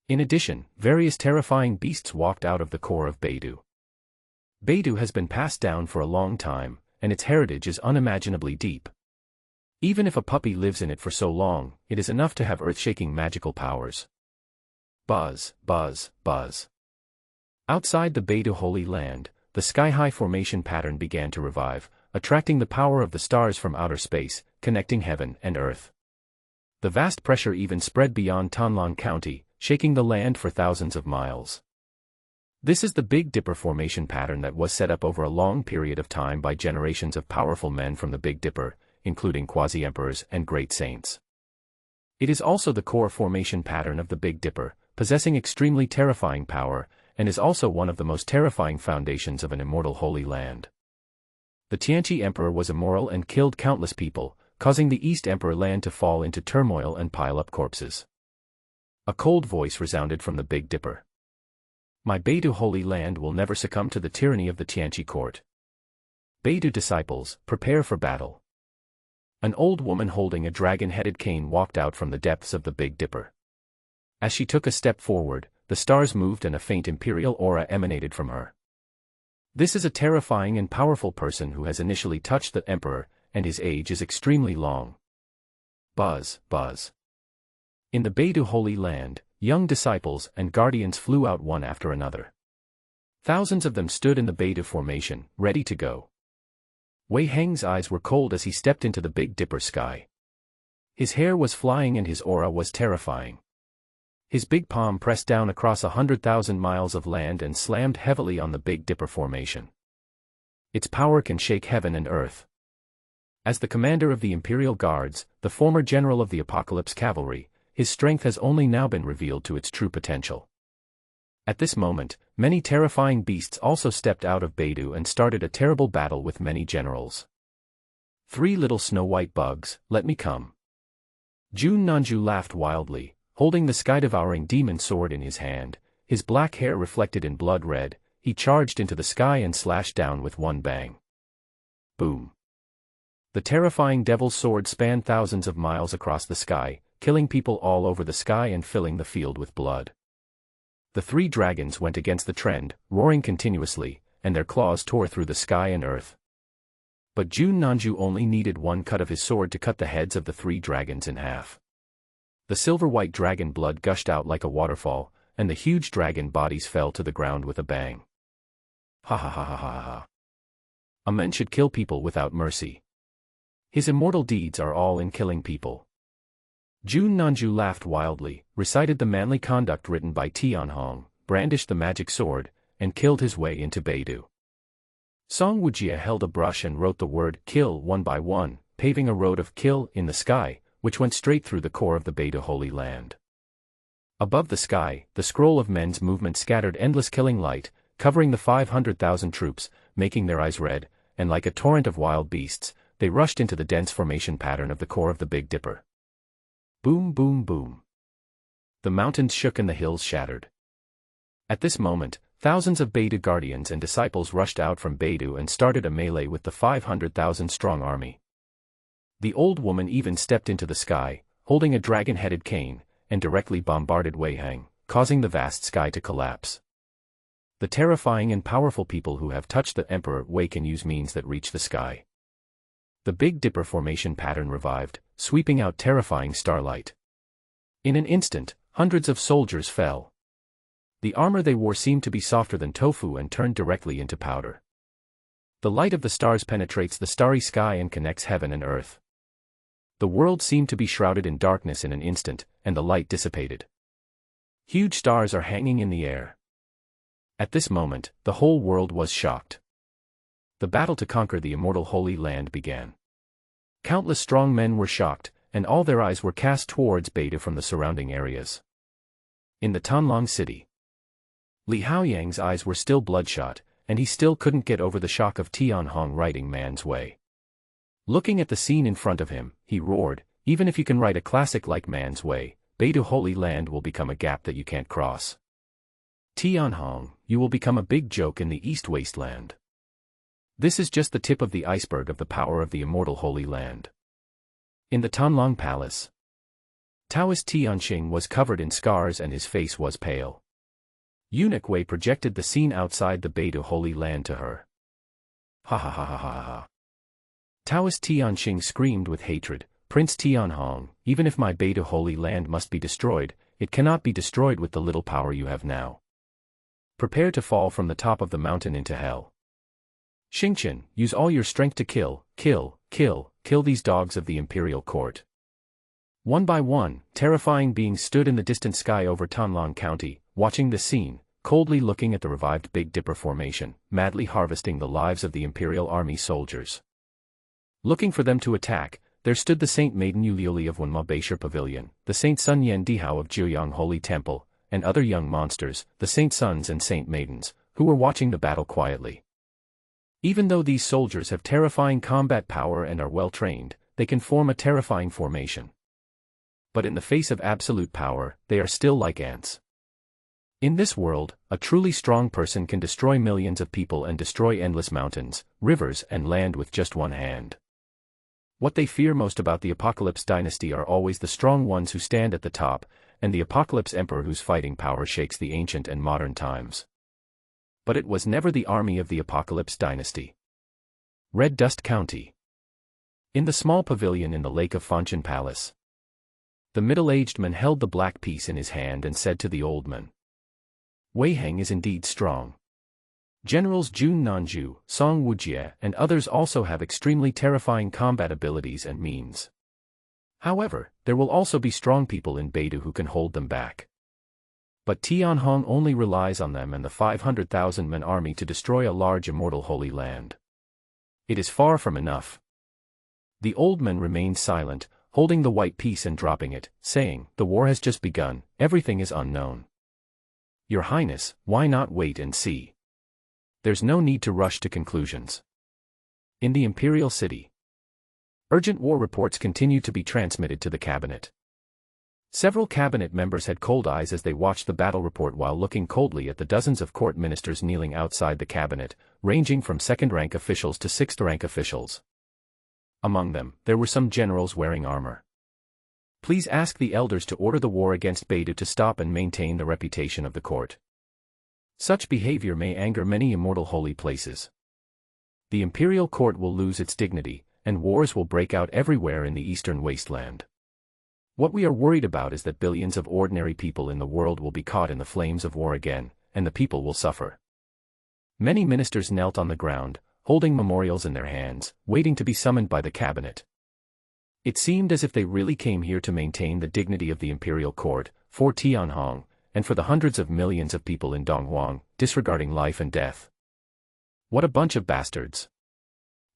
In addition, various terrifying beasts walked out of the core of Beidou. Beidou has been passed down for a long time, and its heritage is unimaginably deep. Even if a puppy lives in it for so long, it is enough to have earth-shaking magical powers. Buzz, buzz, buzz. Outside the Beidou Holy Land, the sky-high formation pattern began to revive, attracting the power of the stars from outer space, connecting heaven and earth. The vast pressure even spread beyond Tanlong County, shaking the land for thousands of miles. This is the Big Dipper formation pattern that was set up over a long period of time by generations of powerful men from the Big Dipper, including quasi-emperors and great saints. It is also the core formation pattern of the Big Dipper, possessing extremely terrifying power, and is also one of the most terrifying foundations of an immortal holy land. The Tianqi Emperor was immoral and killed countless people, causing the East Emperor land to fall into turmoil and pile up corpses. A cold voice resounded from the Big Dipper. My Beidou Holy Land will never succumb to the tyranny of the Tianqi court. Beidou disciples, prepare for battle. An old woman holding a dragon-headed cane walked out from the depths of the Big Dipper. As she took a step forward, the stars moved and a faint imperial aura emanated from her. This is a terrifying and powerful person who has initially touched the emperor, and his age is extremely long. Buzz, buzz. In the Beidou Holy Land, young disciples and guardians flew out one after another. Thousands of them stood in the Beidou formation, ready to go. Wei Heng's eyes were cold as he stepped into the Big Dipper sky. His hair was flying and his aura was terrifying. His big palm pressed down across 100,000 miles of land and slammed heavily on the Big Dipper formation. Its power can shake heaven and earth. As the commander of the Imperial Guards, the former general of the Apocalypse Cavalry, his strength has only now been revealed to its true potential. At this moment, many terrifying beasts also stepped out of Beidou and started a terrible battle with many generals. 3 little snow-white bugs, let me come. Jun Nanju laughed wildly, holding the sky-devouring demon sword in his hand, his black hair reflected in blood red. He charged into the sky and slashed down with one bang. Boom. The terrifying devil's sword spanned thousands of miles across the sky, killing people all over the sky and filling the field with blood. The 3 dragons went against the trend, roaring continuously, and their claws tore through the sky and earth. But Jun Nanju only needed one cut of his sword to cut the heads of the 3 dragons in half. The silver-white dragon blood gushed out like a waterfall, and the huge dragon bodies fell to the ground with a bang. Ha ha ha ha ha ha. A man should kill people without mercy. His immortal deeds are all in killing people. Jun Nanju laughed wildly, recited the manly conduct written by Tianhong, brandished the magic sword, and killed his way into Beidou. Song Wujie held a brush and wrote the word kill one by one, paving a road of kill in the sky, which went straight through the core of the Beidou Holy Land. Above the sky, the scroll of men's movement scattered endless killing light, covering the 500,000 troops, making their eyes red, and like a torrent of wild beasts, they rushed into the dense formation pattern of the core of the Big Dipper. Boom boom boom. The mountains shook and the hills shattered. At this moment, thousands of Beidou guardians and disciples rushed out from Beidou and started a melee with the 500,000-strong army. The old woman even stepped into the sky, holding a dragon-headed cane, and directly bombarded Weihang, causing the vast sky to collapse. The terrifying and powerful people who have touched the Emperor Wei can use means that reach the sky. The Big Dipper formation pattern revived, sweeping out terrifying starlight. In an instant, hundreds of soldiers fell. The armor they wore seemed to be softer than tofu and turned directly into powder. The light of the stars penetrates the starry sky and connects heaven and earth. The world seemed to be shrouded in darkness in an instant, and the light dissipated. Huge stars are hanging in the air. At this moment, the whole world was shocked. The battle to conquer the immortal Holy Land began. Countless strong men were shocked, and all their eyes were cast towards Beidou from the surrounding areas. In the Tanlong city, Li Haoyang's eyes were still bloodshot, and he still couldn't get over the shock of Tianhong riding man's way. Looking at the scene in front of him, he roared, "Even if you can write a classic like Man's Way, Beidou Holy Land will become a gap that you can't cross. Tianhong, you will become a big joke in the East Wasteland. This is just the tip of the iceberg of the power of the immortal Holy Land." In the Tanlong Palace, Taoist Tianxing was covered in scars and his face was pale. Eunuch Wei projected the scene outside the Beidou Holy Land to her. Ha ha ha ha ha ha. Taoist Tianxing screamed with hatred, "Prince Tianhong, even if my Beidou Holy Land must be destroyed, it cannot be destroyed with the little power you have now. Prepare to fall from the top of the mountain into hell. Xingqian, use all your strength to kill these dogs of the imperial court." One by one, terrifying beings stood in the distant sky over Tanlong County, watching the scene, coldly looking at the revived Big Dipper formation, madly harvesting the lives of the Imperial Army soldiers. Looking for them to attack, there stood the Saint Maiden Yuliuli of Wenma Beishir Pavilion, the Saint Sun Yan Dihao of Jiuyang Holy Temple, and other young monsters, the Saint Sons and Saint Maidens, who were watching the battle quietly. Even though these soldiers have terrifying combat power and are well trained, they can form a terrifying formation. But in the face of absolute power, they are still like ants. In this world, a truly strong person can destroy millions of people and destroy endless mountains, rivers and land with just one hand. What they fear most about the Apocalypse dynasty are always the strong ones who stand at the top, and the Apocalypse Emperor whose fighting power shakes the ancient and modern times. But it was never the army of the Apocalypse dynasty. Red Dust County. In the small pavilion in the Lake of Fanchen Palace, the middle-aged man held the black piece in his hand and said to the old man, "Weihang is indeed strong. Generals Jun Nanju, Song Wujie, and others also have extremely terrifying combat abilities and means. However, there will also be strong people in Beidou who can hold them back. But Tianhong only relies on them and the 500,000-man army to destroy a large immortal holy land. It is far from enough. The old man remained silent, holding the white piece and dropping it, saying, "The war has just begun, everything is unknown. Your Highness, why not wait and see? There's no need to rush to conclusions." In the imperial city, urgent war reports continued to be transmitted to the cabinet. Several cabinet members had cold eyes as they watched the battle report while looking coldly at the dozens of court ministers kneeling outside the cabinet, ranging from second-rank officials to sixth-rank officials. Among them, there were some generals wearing armor. "Please ask the elders to order the war against Beidou to stop and maintain the reputation of the court. Such behavior may anger many immortal holy places. The imperial court will lose its dignity, and wars will break out everywhere in the eastern wasteland. What we are worried about is that billions of ordinary people in the world will be caught in the flames of war again, and the people will suffer." Many ministers knelt on the ground, holding memorials in their hands, waiting to be summoned by the cabinet. It seemed as if they really came here to maintain the dignity of the imperial court, for Tianhong, and for the hundreds of millions of people in Donghuang, disregarding life and death. What a bunch of bastards.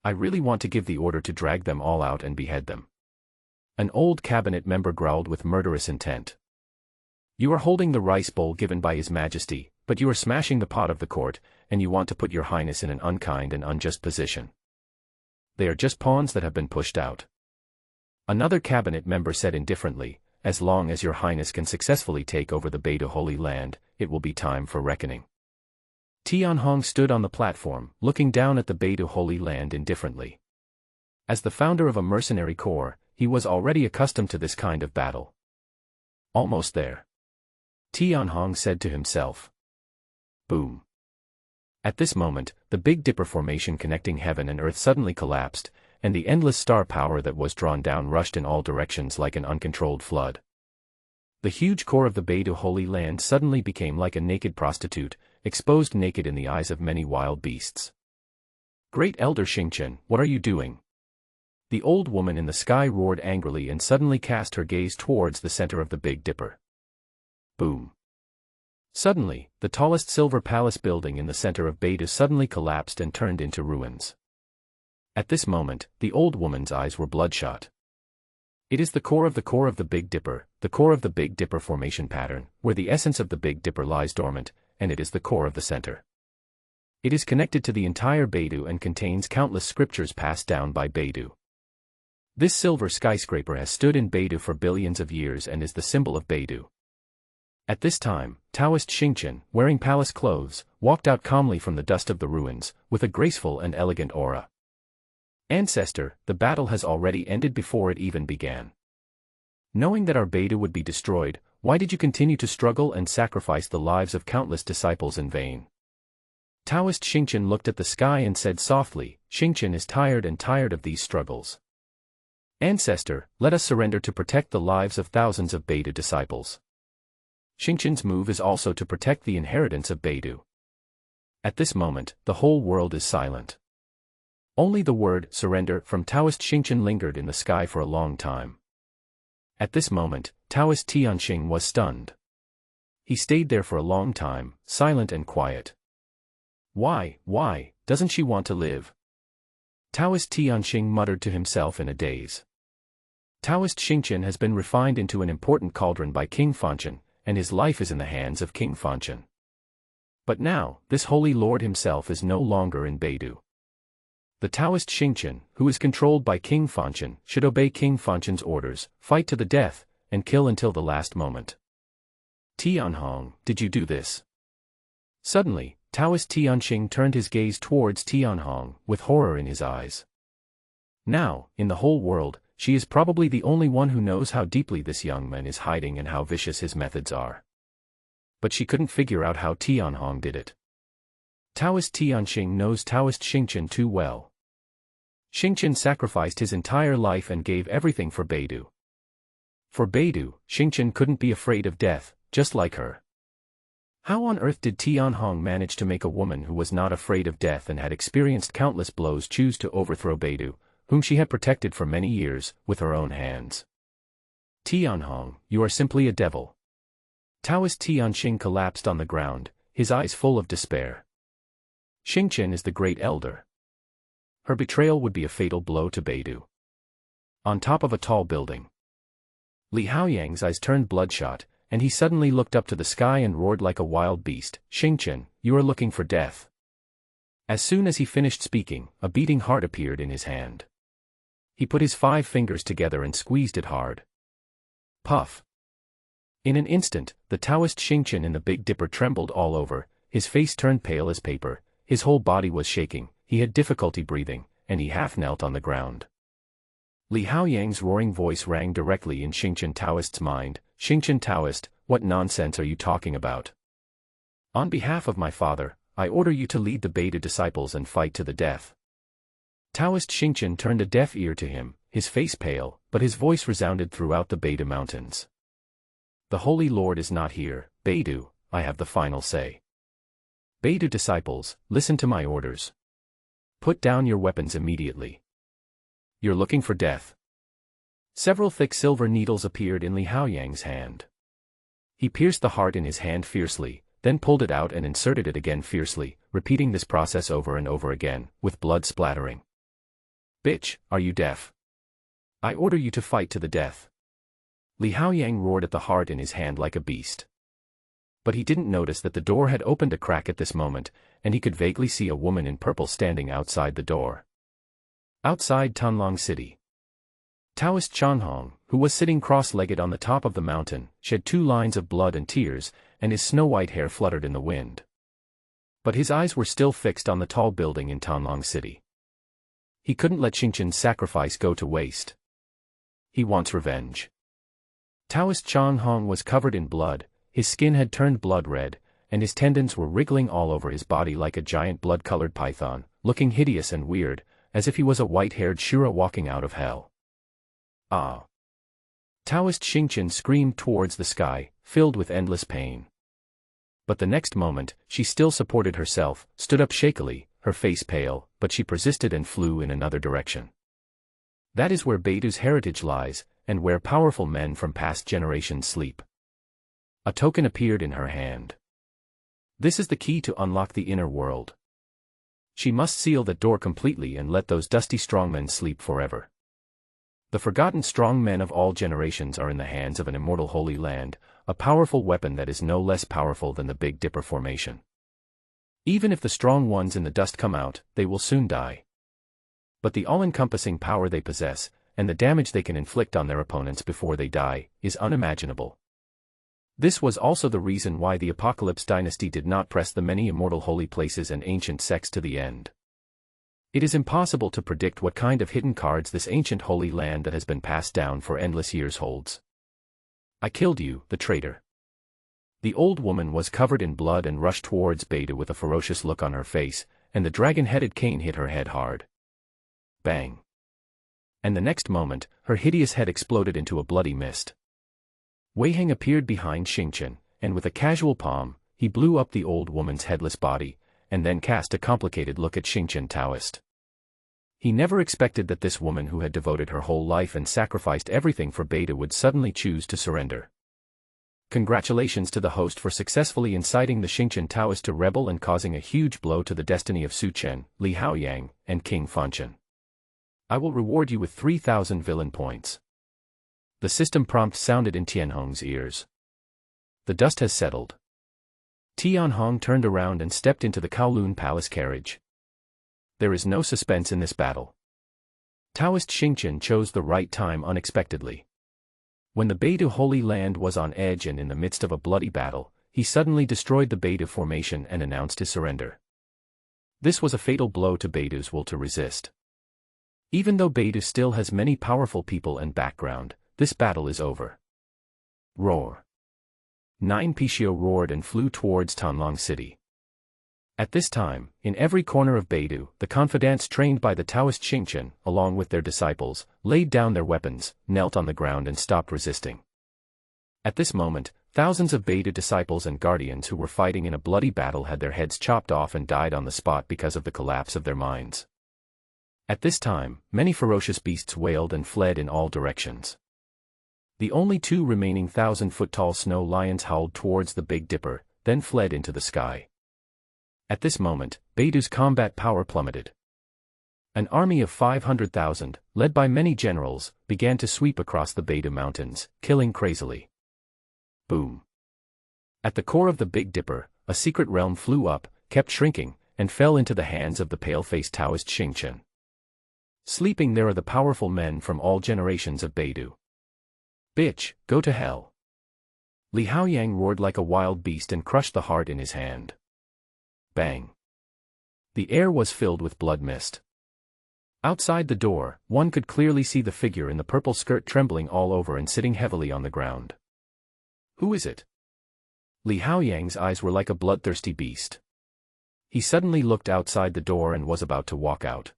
I really want to give the order to drag them all out and behead them. An old cabinet member growled with murderous intent. "You are holding the rice bowl given by His Majesty, but you are smashing the pot of the court, and you want to put your Highness in an unkind and unjust position. They are just pawns that have been pushed out." Another cabinet member said indifferently, "As long as your Highness can successfully take over the Beidou Holy Land, it will be time for reckoning." Tianhong stood on the platform, looking down at the Beidou Holy Land indifferently. As the founder of a mercenary corps, he was already accustomed to this kind of battle. "Almost there," Tianhong said to himself. Boom. At this moment, the Big Dipper formation connecting heaven and earth suddenly collapsed, and the endless star power that was drawn down rushed in all directions like an uncontrolled flood. The huge core of the Beidou Holy Land suddenly became like a naked prostitute, exposed naked in the eyes of many wild beasts. "Great Elder Xingchen, what are you doing?" The old woman in the sky roared angrily and suddenly cast her gaze towards the center of the Big Dipper. Boom. Suddenly, the tallest silver palace building in the center of Beidou suddenly collapsed and turned into ruins. At this moment, the old woman's eyes were bloodshot. It is the core of the Big Dipper, the core of the Big Dipper formation pattern, where the essence of the Big Dipper lies dormant, and it is the core of the center. It is connected to the entire Beidou and contains countless scriptures passed down by Beidou. This silver skyscraper has stood in Beidou for billions of years and is the symbol of Beidou. At this time, Taoist Xingchen, wearing palace clothes, walked out calmly from the dust of the ruins, with a graceful and elegant aura. "Ancestor, the battle has already ended before it even began. Knowing that our Beidou would be destroyed, why did you continue to struggle and sacrifice the lives of countless disciples in vain?" Taoist Xingchen looked at the sky and said softly, "Xingchen is tired of these struggles. Ancestor, let us surrender to protect the lives of thousands of Beidou disciples." Xingchen's move is also to protect the inheritance of Beidou. At this moment, the whole world is silent. Only the word surrender from Taoist Xingchen lingered in the sky for a long time. At this moment, Taoist Tianqing was stunned. He stayed there for a long time, silent and quiet. Why, doesn't she want to live?" Taoist Tianqing muttered to himself in a daze. Taoist Xingchen has been refined into an important cauldron by King Fanchen, and his life is in the hands of King Fanchen. But now, this holy lord himself is no longer in Beidou. The Taoist Xingchen, who is controlled by King Fanchen, should obey King Fanchen's orders, fight to the death, and kill until the last moment. "Tianhong, did you do this?" Suddenly, Taoist Tianqing turned his gaze towards Tianhong, with horror in his eyes. Now, in the whole world, she is probably the only one who knows how deeply this young man is hiding and how vicious his methods are. But she couldn't figure out how Tianhong did it. Taoist Tianqing knows Taoist Xingchen too well. Xingchen sacrificed his entire life and gave everything for Beidou. For Beidou, Xingchen couldn't be afraid of death, just like her. How on earth did Tianhong manage to make a woman who was not afraid of death and had experienced countless blows choose to overthrow Beidou, whom she had protected for many years, with her own hands? "Tianhong, you are simply a devil. Taoist Tianqi collapsed on the ground, his eyes full of despair. Xingqian is the great elder. Her betrayal would be a fatal blow to Beidou. On top of a tall building. Li Haoyang's eyes turned bloodshot, and he suddenly looked up to the sky and roared like a wild beast. Xingqian, you are looking for death. As soon as he finished speaking, a beating heart appeared in his hand. He put his 5 fingers together and squeezed it hard. Puff. In an instant, the Taoist Xingqian in the Big Dipper trembled all over, his face turned pale as paper, his whole body was shaking, he had difficulty breathing, and he half knelt on the ground. Li Haoyang's roaring voice rang directly in Xingqian Taoist's mind. Xingqian Taoist, what nonsense are you talking about? On behalf of my father, I order you to lead the Beidou disciples and fight to the death. Taoist Xingqian turned a deaf ear to him, his face pale, but his voice resounded throughout the Beidou mountains. The Holy Lord is not here, Beidou, I have the final say. Beidou disciples, listen to my orders. Put down your weapons immediately. You're looking for death. Several thick silver needles appeared in Li Haoyang's hand. He pierced the heart in his hand fiercely, then pulled it out and inserted it again fiercely, repeating this process over and over again, with blood splattering. Bitch, are you deaf? I order you to fight to the death. Li Haoyang roared at the heart in his hand like a beast. But he didn't notice that the door had opened a crack at this moment, and he could vaguely see a woman in purple standing outside the door. Outside Donghuang City. Taoist Chanhong, who was sitting cross-legged on the top of the mountain, shed 2 lines of blood and tears, and his snow-white hair fluttered in the wind. But his eyes were still fixed on the tall building in Donghuang City. He couldn't let Xingqian's sacrifice go to waste. He wants revenge. Taoist Chanhong was covered in blood, his skin had turned blood red, and his tendons were wriggling all over his body like a giant blood-colored python, looking hideous and weird, as if he was a white-haired Shura walking out of hell. Ah! Taoist Xingqian screamed towards the sky, filled with endless pain. But the next moment, she still supported herself, stood up shakily, her face pale, but she persisted and flew in another direction. That is where Beidou's heritage lies, and where powerful men from past generations sleep. A token appeared in her hand. This is the key to unlock the inner world. She must seal that door completely and let those dusty strongmen sleep forever. The forgotten strong men of all generations are in the hands of an immortal holy land, a powerful weapon that is no less powerful than the Big Dipper formation. Even if the strong ones in the dust come out, they will soon die. But the all-encompassing power they possess, and the damage they can inflict on their opponents before they die, is unimaginable. This was also the reason why the Apocalypse dynasty did not press the many immortal holy places and ancient sects to the end. It is impossible to predict what kind of hidden cards this ancient holy land that has been passed down for endless years holds. I killed you, the traitor. The old woman was covered in blood and rushed towards Beidou with a ferocious look on her face, and the dragon-headed cane hit her head hard. Bang! And the next moment, her hideous head exploded into a bloody mist. Wei Heng appeared behind Xingqian, and with a casual palm, he blew up the old woman's headless body, and then cast a complicated look at Xingqian Taoist. He never expected that this woman who had devoted her whole life and sacrificed everything for Beidou would suddenly choose to surrender. Congratulations to the host for successfully inciting the Xingqian Taoist to rebel and causing a huge blow to the destiny of Su Chen, Li Haoyang, and King Fanchen. I will reward you with 3,000 villain points. The system prompt sounded in Tianhong's ears. The dust has settled. Tianhong turned around and stepped into the Kowloon Palace carriage. There is no suspense in this battle. Taoist Xingqian chose the right time unexpectedly. When the Beidou Holy Land was on edge and in the midst of a bloody battle, he suddenly destroyed the Beidou formation and announced his surrender. This was a fatal blow to Beidou's will to resist. Even though Beidou still has many powerful people and background, this battle is over. Roar! 9 Pishio roared and flew towards Donghuang City. At this time, in every corner of Beidou, the confidants trained by the Taoist Xingqian, along with their disciples, laid down their weapons, knelt on the ground and stopped resisting. At this moment, thousands of Beidou disciples and guardians who were fighting in a bloody battle had their heads chopped off and died on the spot because of the collapse of their minds. At this time, many ferocious beasts wailed and fled in all directions. The only two remaining 1,000-foot-tall snow lions howled towards the Big Dipper, then fled into the sky. At this moment, Baidu's combat power plummeted. An army of 500,000, led by many generals, began to sweep across the Baidu Mountains, killing crazily. Boom. At the core of the Big Dipper, a secret realm flew up, kept shrinking, and fell into the hands of the pale-faced Taoist Xingqian. Sleeping there are the powerful men from all generations of Baidu. Bitch, go to hell. Li Haoyang roared like a wild beast and crushed the heart in his hand. Bang. The air was filled with blood mist. Outside the door, one could clearly see the figure in the purple skirt trembling all over and sitting heavily on the ground. Who is it? Li Haoyang's eyes were like a bloodthirsty beast. He suddenly looked outside the door and was about to walk out.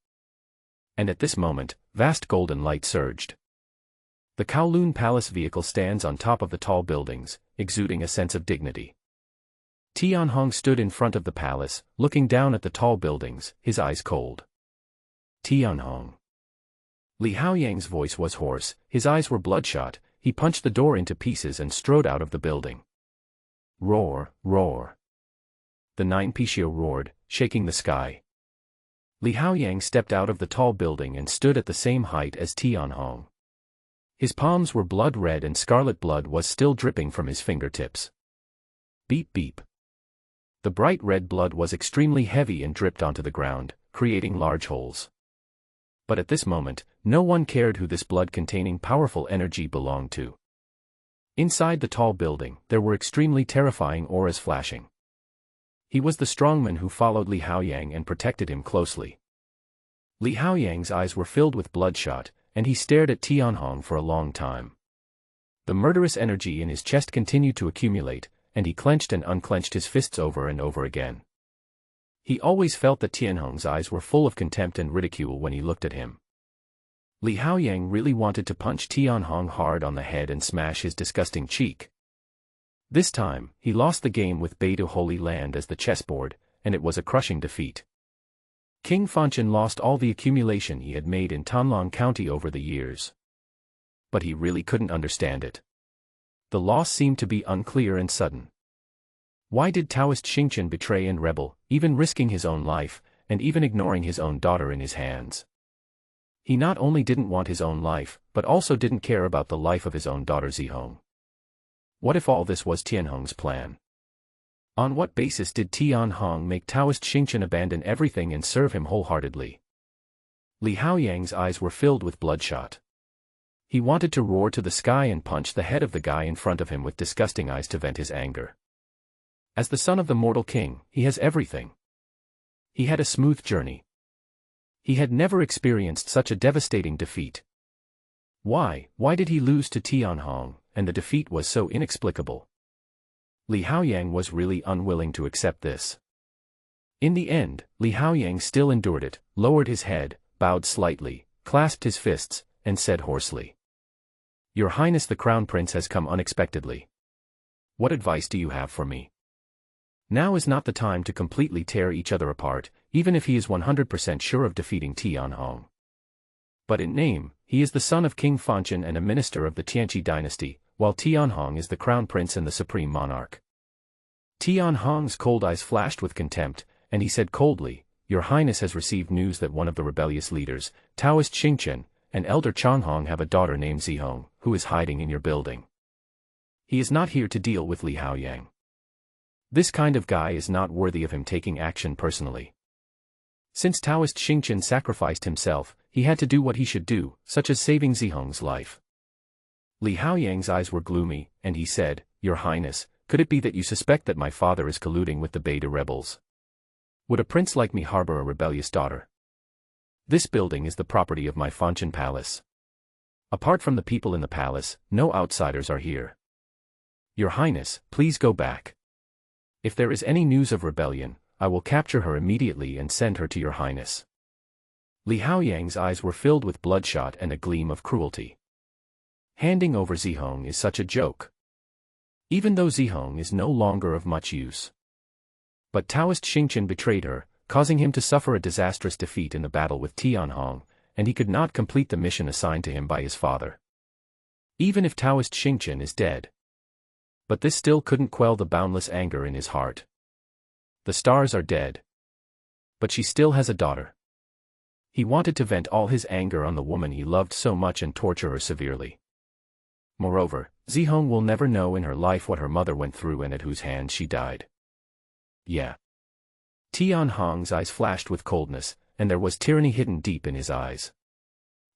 And at this moment, vast golden light surged. The Kowloon Palace vehicle stands on top of the tall buildings, exuding a sense of dignity. Tianhong stood in front of the palace, looking down at the tall buildings, his eyes cold. Tianhong. Li Haoyang's voice was hoarse, his eyes were bloodshot. He punched the door into pieces and strode out of the building. Roar, roar. The 9 Pishio roared, shaking the sky. Li Haoyang stepped out of the tall building and stood at the same height as Tianhong. His palms were blood red and scarlet blood was still dripping from his fingertips. Beep beep. The bright red blood was extremely heavy and dripped onto the ground, creating large holes. But at this moment, no one cared who this blood-containing powerful energy belonged to. Inside the tall building, there were extremely terrifying auras flashing. He was the strongman who followed Li Haoyang and protected him closely. Li Haoyang's eyes were filled with bloodshot, and he stared at Tianhong for a long time. The murderous energy in his chest continued to accumulate, and he clenched and unclenched his fists over and over again. He always felt that Tianhong's eyes were full of contempt and ridicule when he looked at him. Li Haoyang really wanted to punch Tianhong hard on the head and smash his disgusting cheek. This time, he lost the game with Baidu Holy Land as the chessboard, and it was a crushing defeat. King Fanchen lost all the accumulation he had made in Tanlang County over the years. But he really couldn't understand it. The loss seemed to be unclear and sudden. Why did Taoist Xingqian betray and rebel, even risking his own life, and even ignoring his own daughter in his hands? He not only didn't want his own life, but also didn't care about the life of his own daughter Zihong. What if all this was Tianhong's plan? On what basis did Tianhong make Taoist Xingqian abandon everything and serve him wholeheartedly? Li Haoyang's eyes were filled with bloodshot. He wanted to roar to the sky and punch the head of the guy in front of him with disgusting eyes to vent his anger. As the son of the mortal king, he has everything. He had a smooth journey. He had never experienced such a devastating defeat. Why did he lose to Tianhong, and the defeat was so inexplicable? Li Haoyang was really unwilling to accept this. In the end, Li Haoyang still endured it, lowered his head, bowed slightly, clasped his fists, and said hoarsely, "Your Highness the Crown Prince has come unexpectedly. What advice do you have for me? Now is not the time to completely tear each other apart, even if he is 100% sure of defeating Tianhong. But in name, he is the son of King Fanchen and a minister of the Tianqi dynasty, while Tianhong is the crown prince and the supreme monarch." Tianhong's cold eyes flashed with contempt, and he said coldly, "Your Highness has received news that one of the rebellious leaders, Taoist Xingqian, and Elder Changhong have a daughter named Zihong, who is hiding in your building. He is not here to deal with Li Haoyang. This kind of guy is not worthy of him taking action personally. Since Taoist Xingqian sacrificed himself, he had to do what he should do, such as saving Zihong's life." Li Haoyang's eyes were gloomy, and he said, "Your Highness, could it be that you suspect that my father is colluding with the Baidu rebels? Would a prince like me harbor a rebellious daughter? This building is the property of my Fanchen Palace. Apart from the people in the palace, no outsiders are here. Your Highness, please go back. If there is any news of rebellion, I will capture her immediately and send her to your Highness." Li Haoyang's eyes were filled with bloodshot and a gleam of cruelty. Handing over Zihong is such a joke. Even though Zihong is no longer of much use. But Taoist Xingqian betrayed her, causing him to suffer a disastrous defeat in the battle with Tianhong, and he could not complete the mission assigned to him by his father. Even if Taoist Xingqian is dead. But this still couldn't quell the boundless anger in his heart. The stars are dead. But she still has a daughter. He wanted to vent all his anger on the woman he loved so much and torture her severely. Moreover, Zihong will never know in her life what her mother went through and at whose hands she died. Yeah. Tianhong's eyes flashed with coldness, and there was tyranny hidden deep in his eyes.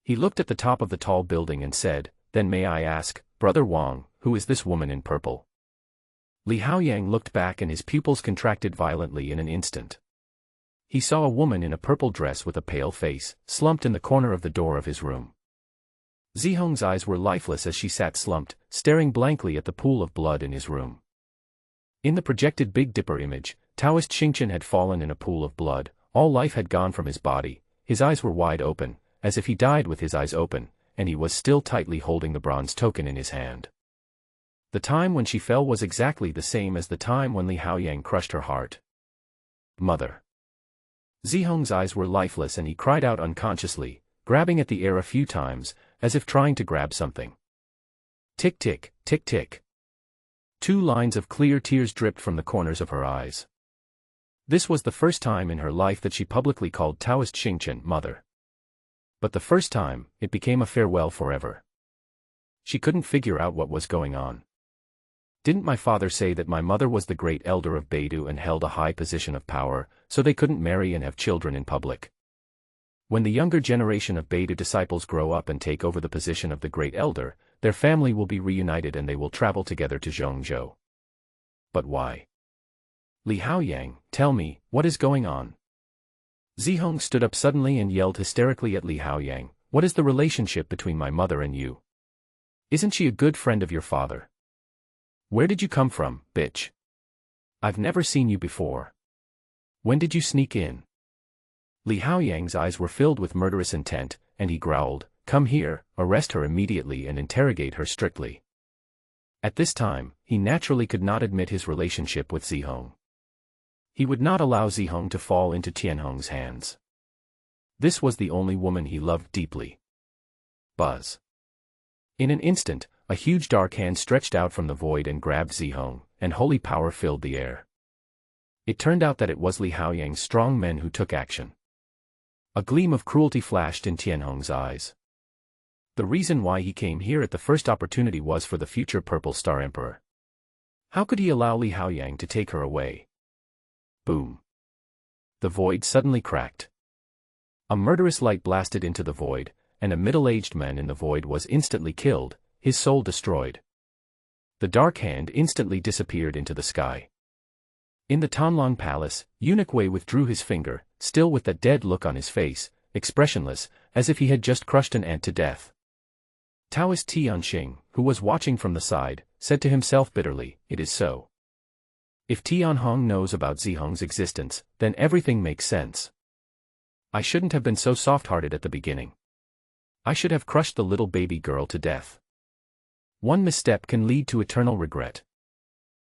He looked at the top of the tall building and said, "Then may I ask, Brother Wang, who is this woman in purple?" Li Haoyang looked back and his pupils contracted violently in an instant. He saw a woman in a purple dress with a pale face, slumped in the corner of the door of his room. Zihong's eyes were lifeless as she sat slumped, staring blankly at the pool of blood in his room. In the projected Big Dipper image, Taoist Xingqian had fallen in a pool of blood, all life had gone from his body, his eyes were wide open, as if he died with his eyes open, and he was still tightly holding the bronze token in his hand. The time when she fell was exactly the same as the time when Li Haoyang crushed her heart. Mother. Zihong's eyes were lifeless and he cried out unconsciously, grabbing at the air a few times, as if trying to grab something. Tick tick, tick tick. 2 lines of clear tears dripped from the corners of her eyes. This was the first time in her life that she publicly called Taoist Xingqian mother. But the first time, it became a farewell forever. She couldn't figure out what was going on. Didn't my father say that my mother was the great elder of Beidou and held a high position of power, so they couldn't marry and have children in public? When the younger generation of Beidou disciples grow up and take over the position of the great elder, their family will be reunited and they will travel together to Zhongzhou. But why? Li Haoyang, tell me, what is going on? Zihong stood up suddenly and yelled hysterically at Li Haoyang, what is the relationship between my mother and you? Isn't she a good friend of your father? Where did you come from, bitch? I've never seen you before. When did you sneak in? Li Haoyang's eyes were filled with murderous intent, and he growled, come here, arrest her immediately and interrogate her strictly. At this time, he naturally could not admit his relationship with Zihong. He would not allow Zihong to fall into Tianhong's hands. This was the only woman he loved deeply. Buzz. In an instant, a huge dark hand stretched out from the void and grabbed Zihong, and holy power filled the air. It turned out that it was Li Haoyang's strong men who took action. A gleam of cruelty flashed in Tianhong's eyes. The reason why he came here at the first opportunity was for the future Purple Star Emperor. How could he allow Li Haoyang to take her away? Boom. The void suddenly cracked. A murderous light blasted into the void, and a middle-aged man in the void was instantly killed, his soul destroyed. The dark hand instantly disappeared into the sky. In the Tanlong Palace, Eunuch Wei withdrew his finger, still with that dead look on his face, expressionless, as if he had just crushed an ant to death. Taoist Tianxing, who was watching from the side, said to himself bitterly, it is so. If Tianhong knows about Zihong's existence, then everything makes sense. I shouldn't have been so soft-hearted at the beginning. I should have crushed the little baby girl to death. One misstep can lead to eternal regret.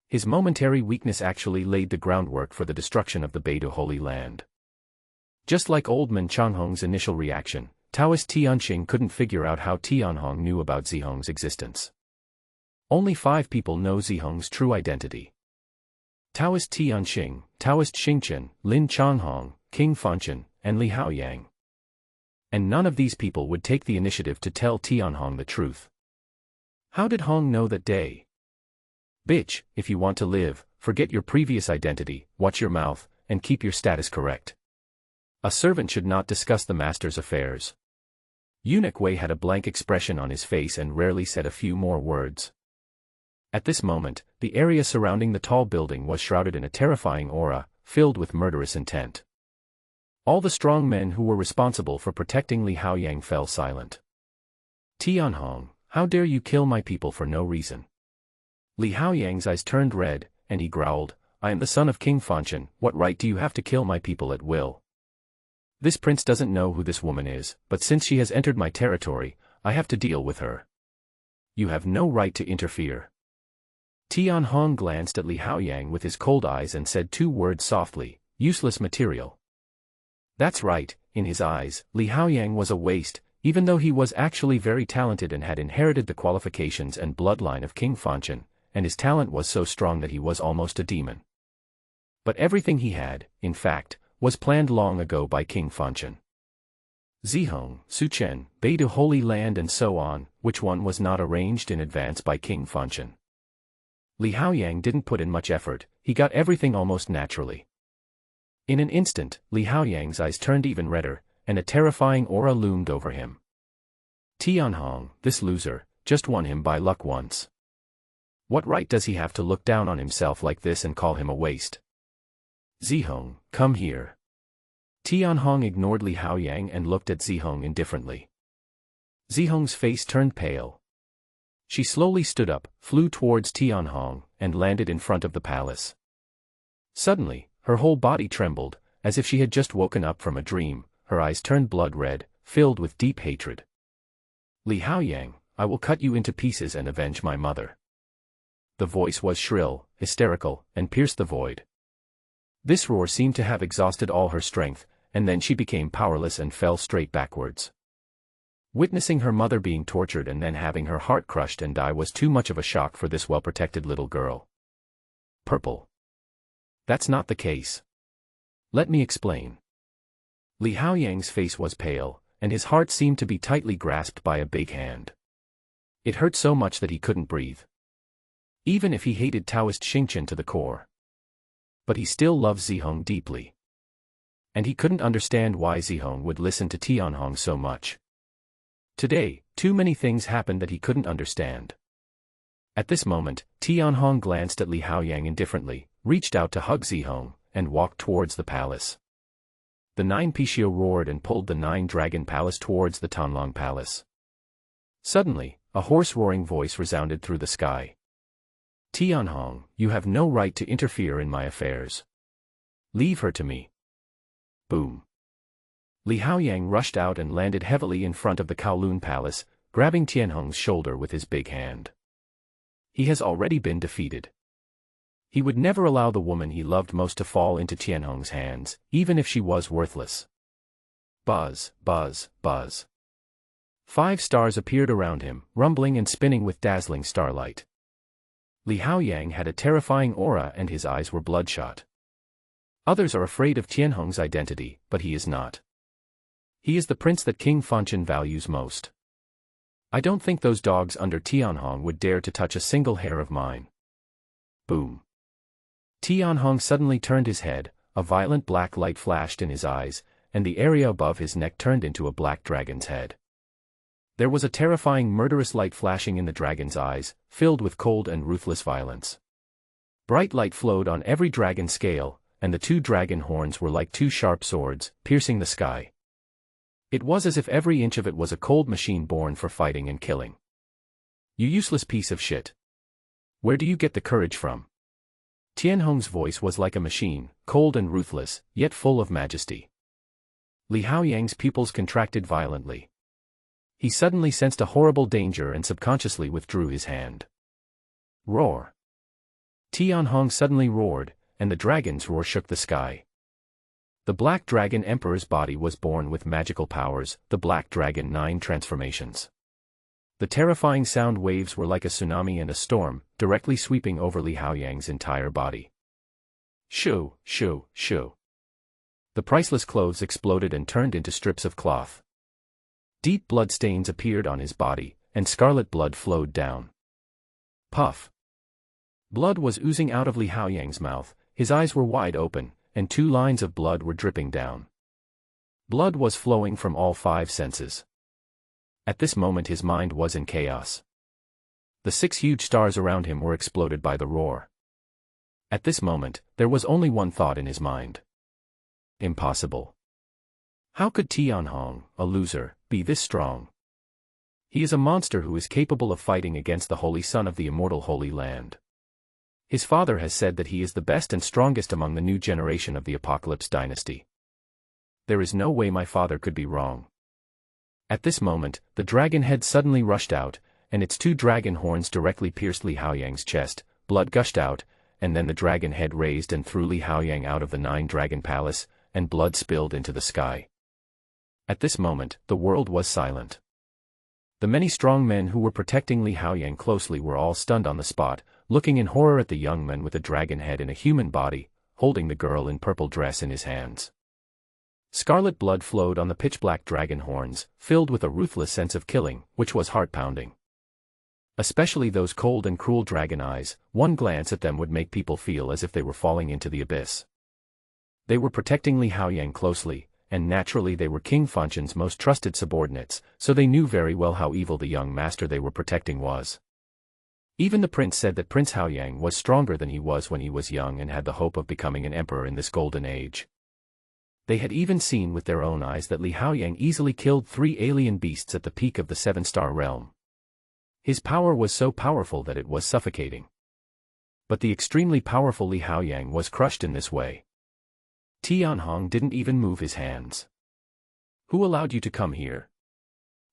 His momentary weakness actually laid the groundwork for the destruction of the Beidou Holy Land. Just like old man Changhong's initial reaction, Taoist Tianxing couldn't figure out how Tianhong knew about Zihong's existence. Only 5 people know Zihong's true identity. Taoist Tianxing, Taoist Xingqian, Lin Changhong, King Fanchen, and Li Haoyang. And none of these people would take the initiative to tell Tianhong the truth. How did Hong know that day? Bitch, if you want to live, forget your previous identity, watch your mouth, and keep your status correct. A servant should not discuss the master's affairs. Eunuch Wei had a blank expression on his face and rarely said a few more words. At this moment, the area surrounding the tall building was shrouded in a terrifying aura, filled with murderous intent. All the strong men who were responsible for protecting Li Haoyang fell silent. Tianhong, how dare you kill my people for no reason? Li Haoyang's eyes turned red, and he growled, I am the son of King Fanchen, what right do you have to kill my people at will? This prince doesn't know who this woman is, but since she has entered my territory, I have to deal with her. You have no right to interfere. Tianhong glanced at Li Haoyang with his cold eyes and said 2 words softly, useless material. That's right, in his eyes, Li Haoyang was a waste, Even though he was actually very talented and had inherited the qualifications and bloodline of King Fanchen, and his talent was so strong that he was almost a demon. But everything he had, in fact, was planned long ago by King Fanchen. Zihong, Suchen, Beidou Holy Land and so on, which one was not arranged in advance by King Fanchen. Li Haoyang didn't put in much effort, he got everything almost naturally. In an instant, Li Haoyang's eyes turned even redder, and a terrifying aura loomed over him. Tianhong, this loser, just won him by luck once. What right does he have to look down on himself like this and call him a waste? Zihong, come here. Tianhong ignored Li Haoyang and looked at Zihong indifferently. Zihong's face turned pale. She slowly stood up, flew towards Tianhong, and landed in front of the palace. Suddenly, her whole body trembled, as if she had just woken up from a dream. Her eyes turned blood red, filled with deep hatred. Li Haoyang, I will cut you into pieces and avenge my mother. The voice was shrill, hysterical, and pierced the void. This roar seemed to have exhausted all her strength, and then she became powerless and fell straight backwards. Witnessing her mother being tortured and then having her heart crushed and die was too much of a shock for this well-protected little girl. Purple. That's not the case. Let me explain. Li Haoyang's face was pale, and his heart seemed to be tightly grasped by a big hand. It hurt so much that he couldn't breathe. Even if he hated Taoist Xingqian to the core. But he still loved Zihong deeply. And he couldn't understand why Zihong would listen to Tianhong so much. Today, too many things happened that he couldn't understand. At this moment, Tianhong glanced at Li Haoyang indifferently, reached out to hug Zihong, and walked towards the palace. The 9 Pishio roared and pulled the 9 Dragon Palace towards the Tanlong Palace. Suddenly, a hoarse roaring voice resounded through the sky. Tianhong, you have no right to interfere in my affairs. Leave her to me. Boom. Li Haoyang rushed out and landed heavily in front of the Kowloon Palace, grabbing Tianhong's shoulder with his big hand. He has already been defeated. He would never allow the woman he loved most to fall into Tianhong's hands, even if she was worthless. Buzz, buzz, buzz. 5 stars appeared around him, rumbling and spinning with dazzling starlight. Li Haoyang had a terrifying aura and his eyes were bloodshot. Others are afraid of Tianhong's identity, but he is not. He is the prince that King Fanchen values most. I don't think those dogs under Tianhong would dare to touch a single hair of mine. Boom. Tianhong suddenly turned his head, a violent black light flashed in his eyes, and the area above his neck turned into a black dragon's head. There was a terrifying murderous light flashing in the dragon's eyes, filled with cold and ruthless violence. Bright light flowed on every dragon scale, and the 2 dragon horns were like 2 sharp swords, piercing the sky. It was as if every inch of it was a cold machine born for fighting and killing. You useless piece of shit. Where do you get the courage from? Tianhong's voice was like a machine, cold and ruthless, yet full of majesty. Li Haoyang's pupils contracted violently. He suddenly sensed a horrible danger and subconsciously withdrew his hand. Roar. Tianhong suddenly roared, and the dragon's roar shook the sky. The Black Dragon Emperor's body was born with magical powers, the Black Dragon 9 transformations. The terrifying sound waves were like a tsunami and a storm, directly sweeping over Li Haoyang's entire body. Shoo, shoo, shoo. The priceless clothes exploded and turned into strips of cloth. Deep blood stains appeared on his body, and scarlet blood flowed down. Puff. Blood was oozing out of Li Haoyang's mouth, his eyes were wide open, and 2 lines of blood were dripping down. Blood was flowing from all 5 senses. At this moment his mind was in chaos. The 6 huge stars around him were exploded by the roar. At this moment, there was only one thought in his mind. Impossible. How could Tianhong, a loser, be this strong? He is a monster who is capable of fighting against the Holy Son of the immortal Holy Land. His father has said that he is the best and strongest among the new generation of the Apocalypse dynasty. There is no way my father could be wrong. At this moment, the dragon head suddenly rushed out, and its 2 dragon horns directly pierced Li Haoyang's chest, blood gushed out, and then the dragon head raised and threw Li Haoyang out of the 9 Dragon Palace, and blood spilled into the sky. At this moment, the world was silent. The many strong men who were protecting Li Haoyang closely were all stunned on the spot, looking in horror at the young man with a dragon head in a human body, holding the girl in purple dress in his hands. Scarlet blood flowed on the pitch-black dragon horns, filled with a ruthless sense of killing, which was heart-pounding. Especially those cold and cruel dragon eyes, one glance at them would make people feel as if they were falling into the abyss. They were protecting Li Haoyang closely, and naturally they were King Fanshan's most trusted subordinates, so they knew very well how evil the young master they were protecting was. Even the prince said that Prince Haoyang was stronger than he was when he was young and had the hope of becoming an emperor in this golden age. They had even seen with their own eyes that Li Haoyang easily killed 3 alien beasts at the peak of the 7-star realm. His power was so powerful that it was suffocating. But the extremely powerful Li Haoyang was crushed in this way. Tianhong didn't even move his hands. "Who allowed you to come here?"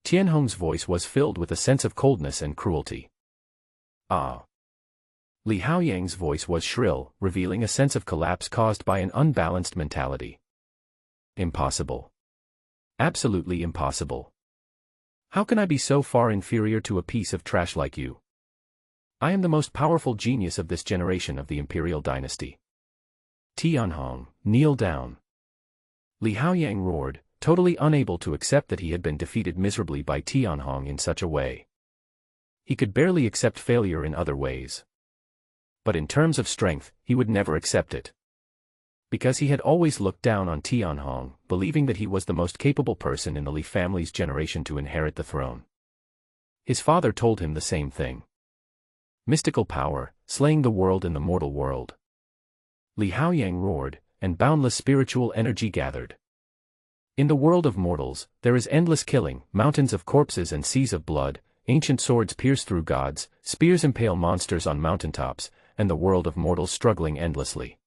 Tianhong's voice was filled with a sense of coldness and cruelty. "Ah." Li Haoyang's voice was shrill, revealing a sense of collapse caused by an unbalanced mentality. "Impossible. Absolutely impossible. How can I be so far inferior to a piece of trash like you? I am the most powerful genius of this generation of the imperial dynasty." "Tianhong, kneel down." Li Haoyang roared, totally unable to accept that he had been defeated miserably by Tianhong in such a way. He could barely accept failure in other ways. But in terms of strength, he would never accept it. Because he had always looked down on Tianhong, believing that he was the most capable person in the Li family's generation to inherit the throne. His father told him the same thing. Mystical power, slaying the world in the mortal world. Li Haoyang roared, and boundless spiritual energy gathered. In the world of mortals, there is endless killing, mountains of corpses and seas of blood, ancient swords pierce through gods, spears impale monsters on mountaintops, and the world of mortals struggling endlessly.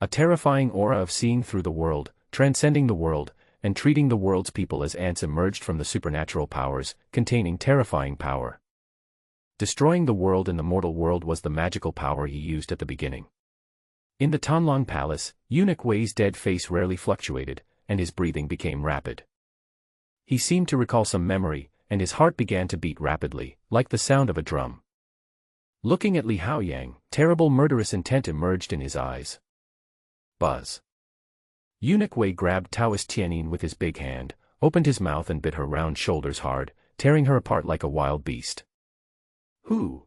A terrifying aura of seeing through the world, transcending the world, and treating the world's people as ants emerged from the supernatural powers, containing terrifying power. Destroying the world in the mortal world was the magical power he used at the beginning. In the Tanlong Palace, Eunuch Wei's dead face rarely fluctuated, and his breathing became rapid. He seemed to recall some memory, and his heart began to beat rapidly, like the sound of a drum. Looking at Li Haoyang, terrible murderous intent emerged in his eyes. Buzz. Eunuch Wei grabbed Taoist Tianyin with his big hand, opened his mouth and bit her round shoulders hard, tearing her apart like a wild beast. Who?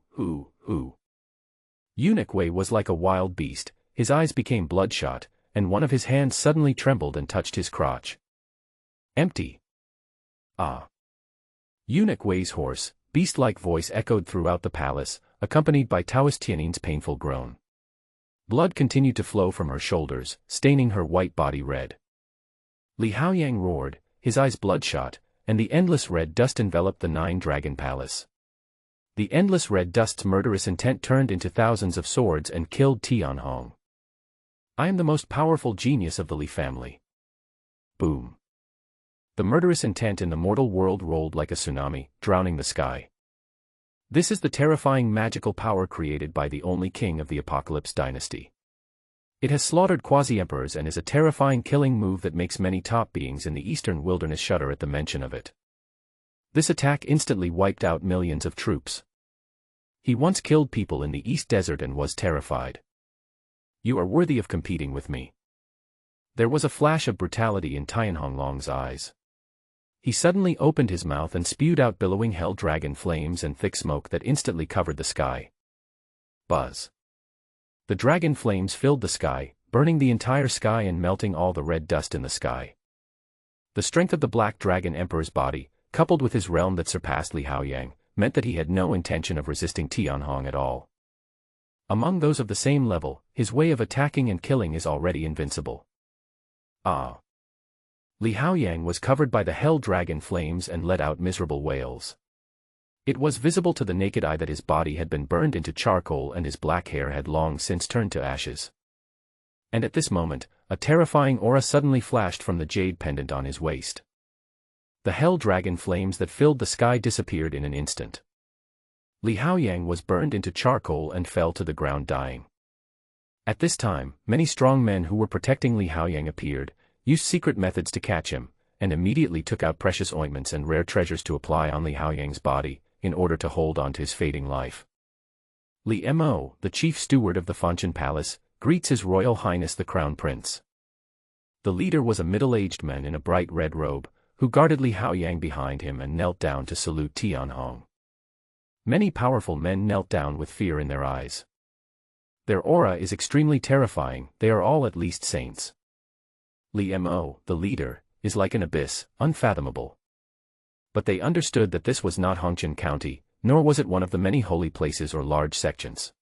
Eunuch Wei was like a wild beast. His eyes became bloodshot, and one of his hands suddenly trembled and touched his crotch. Empty. Ah. Eunuch Wei's hoarse, beast-like voice echoed throughout the palace, accompanied by Taoist Tianyin's painful groan. Blood continued to flow from her shoulders, staining her white body red. Li Haoyang roared, his eyes bloodshot, and the endless red dust enveloped the 9-dragon palace. The endless red dust's murderous intent turned into thousands of swords and killed Tianhong. "I am the most powerful genius of the Li family." Boom. The murderous intent in the mortal world rolled like a tsunami, drowning the sky. This is the terrifying magical power created by the only king of the Apocalypse dynasty. It has slaughtered quasi-emperors and is a terrifying killing move that makes many top beings in the eastern wilderness shudder at the mention of it. This attack instantly wiped out millions of troops. He once killed people in the East Desert and was terrified. "You are worthy of competing with me." There was a flash of brutality in Tianhonglong's eyes. He suddenly opened his mouth and spewed out billowing hell dragon flames and thick smoke that instantly covered the sky. Buzz. The dragon flames filled the sky, burning the entire sky and melting all the red dust in the sky. The strength of the Black Dragon Emperor's body, coupled with his realm that surpassed Li Haoyang, meant that he had no intention of resisting Tianhong at all. Among those of the same level, his way of attacking and killing is already invincible. Ah. Li Haoyang was covered by the hell dragon flames and let out miserable wails. It was visible to the naked eye that his body had been burned into charcoal and his black hair had long since turned to ashes. And at this moment, a terrifying aura suddenly flashed from the jade pendant on his waist. The hell dragon flames that filled the sky disappeared in an instant. Li Haoyang was burned into charcoal and fell to the ground dying. At this time, many strong men who were protecting Li Haoyang appeared, used secret methods to catch him, and immediately took out precious ointments and rare treasures to apply on Li Haoyang's body, in order to hold on to his fading life. Li Mo, the chief steward of the Fanchen Palace, greets His Royal Highness the Crown Prince. The leader was a middle-aged man in a bright red robe, who guarded Li Haoyang behind him and knelt down to salute Tianhong. Many powerful men knelt down with fear in their eyes. Their aura is extremely terrifying, they are all at least saints. Li Mo, the leader, is like an abyss, unfathomable. But they understood that this was not Hongqian County, nor was it one of the many holy places or large sections.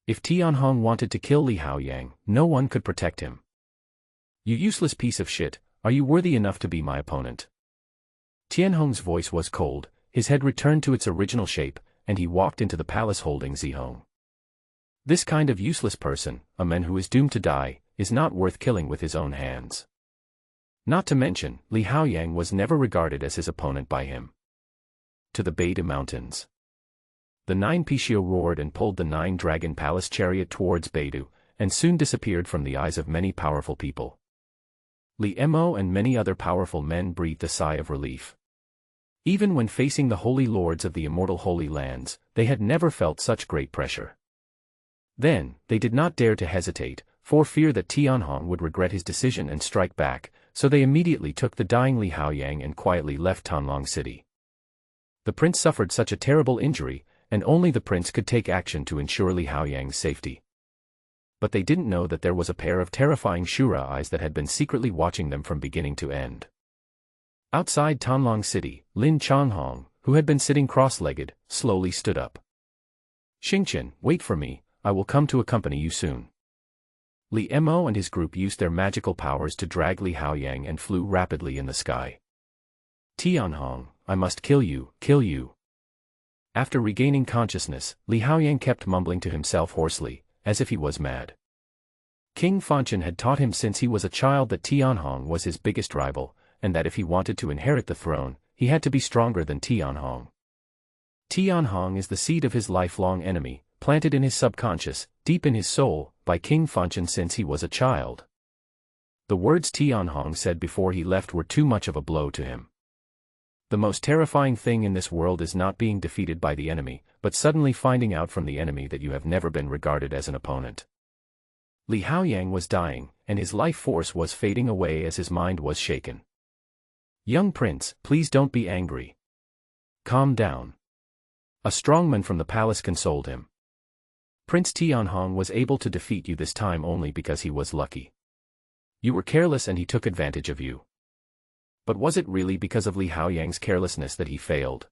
If Tianhong wanted to kill Li Haoyang, no one could protect him. "You useless piece of shit, are you worthy enough to be my opponent?" Tianhong's voice was cold, his head returned to its original shape, and he walked into the palace holding Zihong. This kind of useless person, a man who is doomed to die, is not worth killing with his own hands. Not to mention, Li Haoyang was never regarded as his opponent by him. To the Beidou Mountains. The 9 Pishio roared and pulled the 9-dragon palace chariot towards Beidou, and soon disappeared from the eyes of many powerful people. Li Mo and many other powerful men breathed a sigh of relief. Even when facing the holy lords of the immortal Holy Lands, they had never felt such great pressure. Then, they did not dare to hesitate, for fear that Tianhong would regret his decision and strike back, so they immediately took the dying Li Haoyang and quietly left Tanlong City. The prince suffered such a terrible injury, and only the prince could take action to ensure Li Haoyang's safety. But they didn't know that there was a pair of terrifying Shura eyes that had been secretly watching them from beginning to end. Outside Tanlong City, Lin Changhong, who had been sitting cross-legged, slowly stood up. "Xingqian, wait for me, I will come to accompany you soon." Li Mo and his group used their magical powers to drag Li Haoyang and flew rapidly in the sky. "Tianhong, I must kill you, kill you." After regaining consciousness, Li Haoyang kept mumbling to himself hoarsely, as if he was mad. King Fanchen had taught him since he was a child that Tianhong was his biggest rival, and that if he wanted to inherit the throne, he had to be stronger than Tianhong. Tianhong is the seed of his lifelong enemy, planted in his subconscious, deep in his soul, by King Fanchen since he was a child. The words Tianhong said before he left were too much of a blow to him. The most terrifying thing in this world is not being defeated by the enemy, but suddenly finding out from the enemy that you have never been regarded as an opponent. Li Haoyang was dying, and his life force was fading away as his mind was shaken. "Young prince, please don't be angry. Calm down." A strongman from the palace consoled him. "Prince Tianhong was able to defeat you this time only because he was lucky. You were careless and he took advantage of you. But was it really because of Li Haoyang's carelessness that he failed?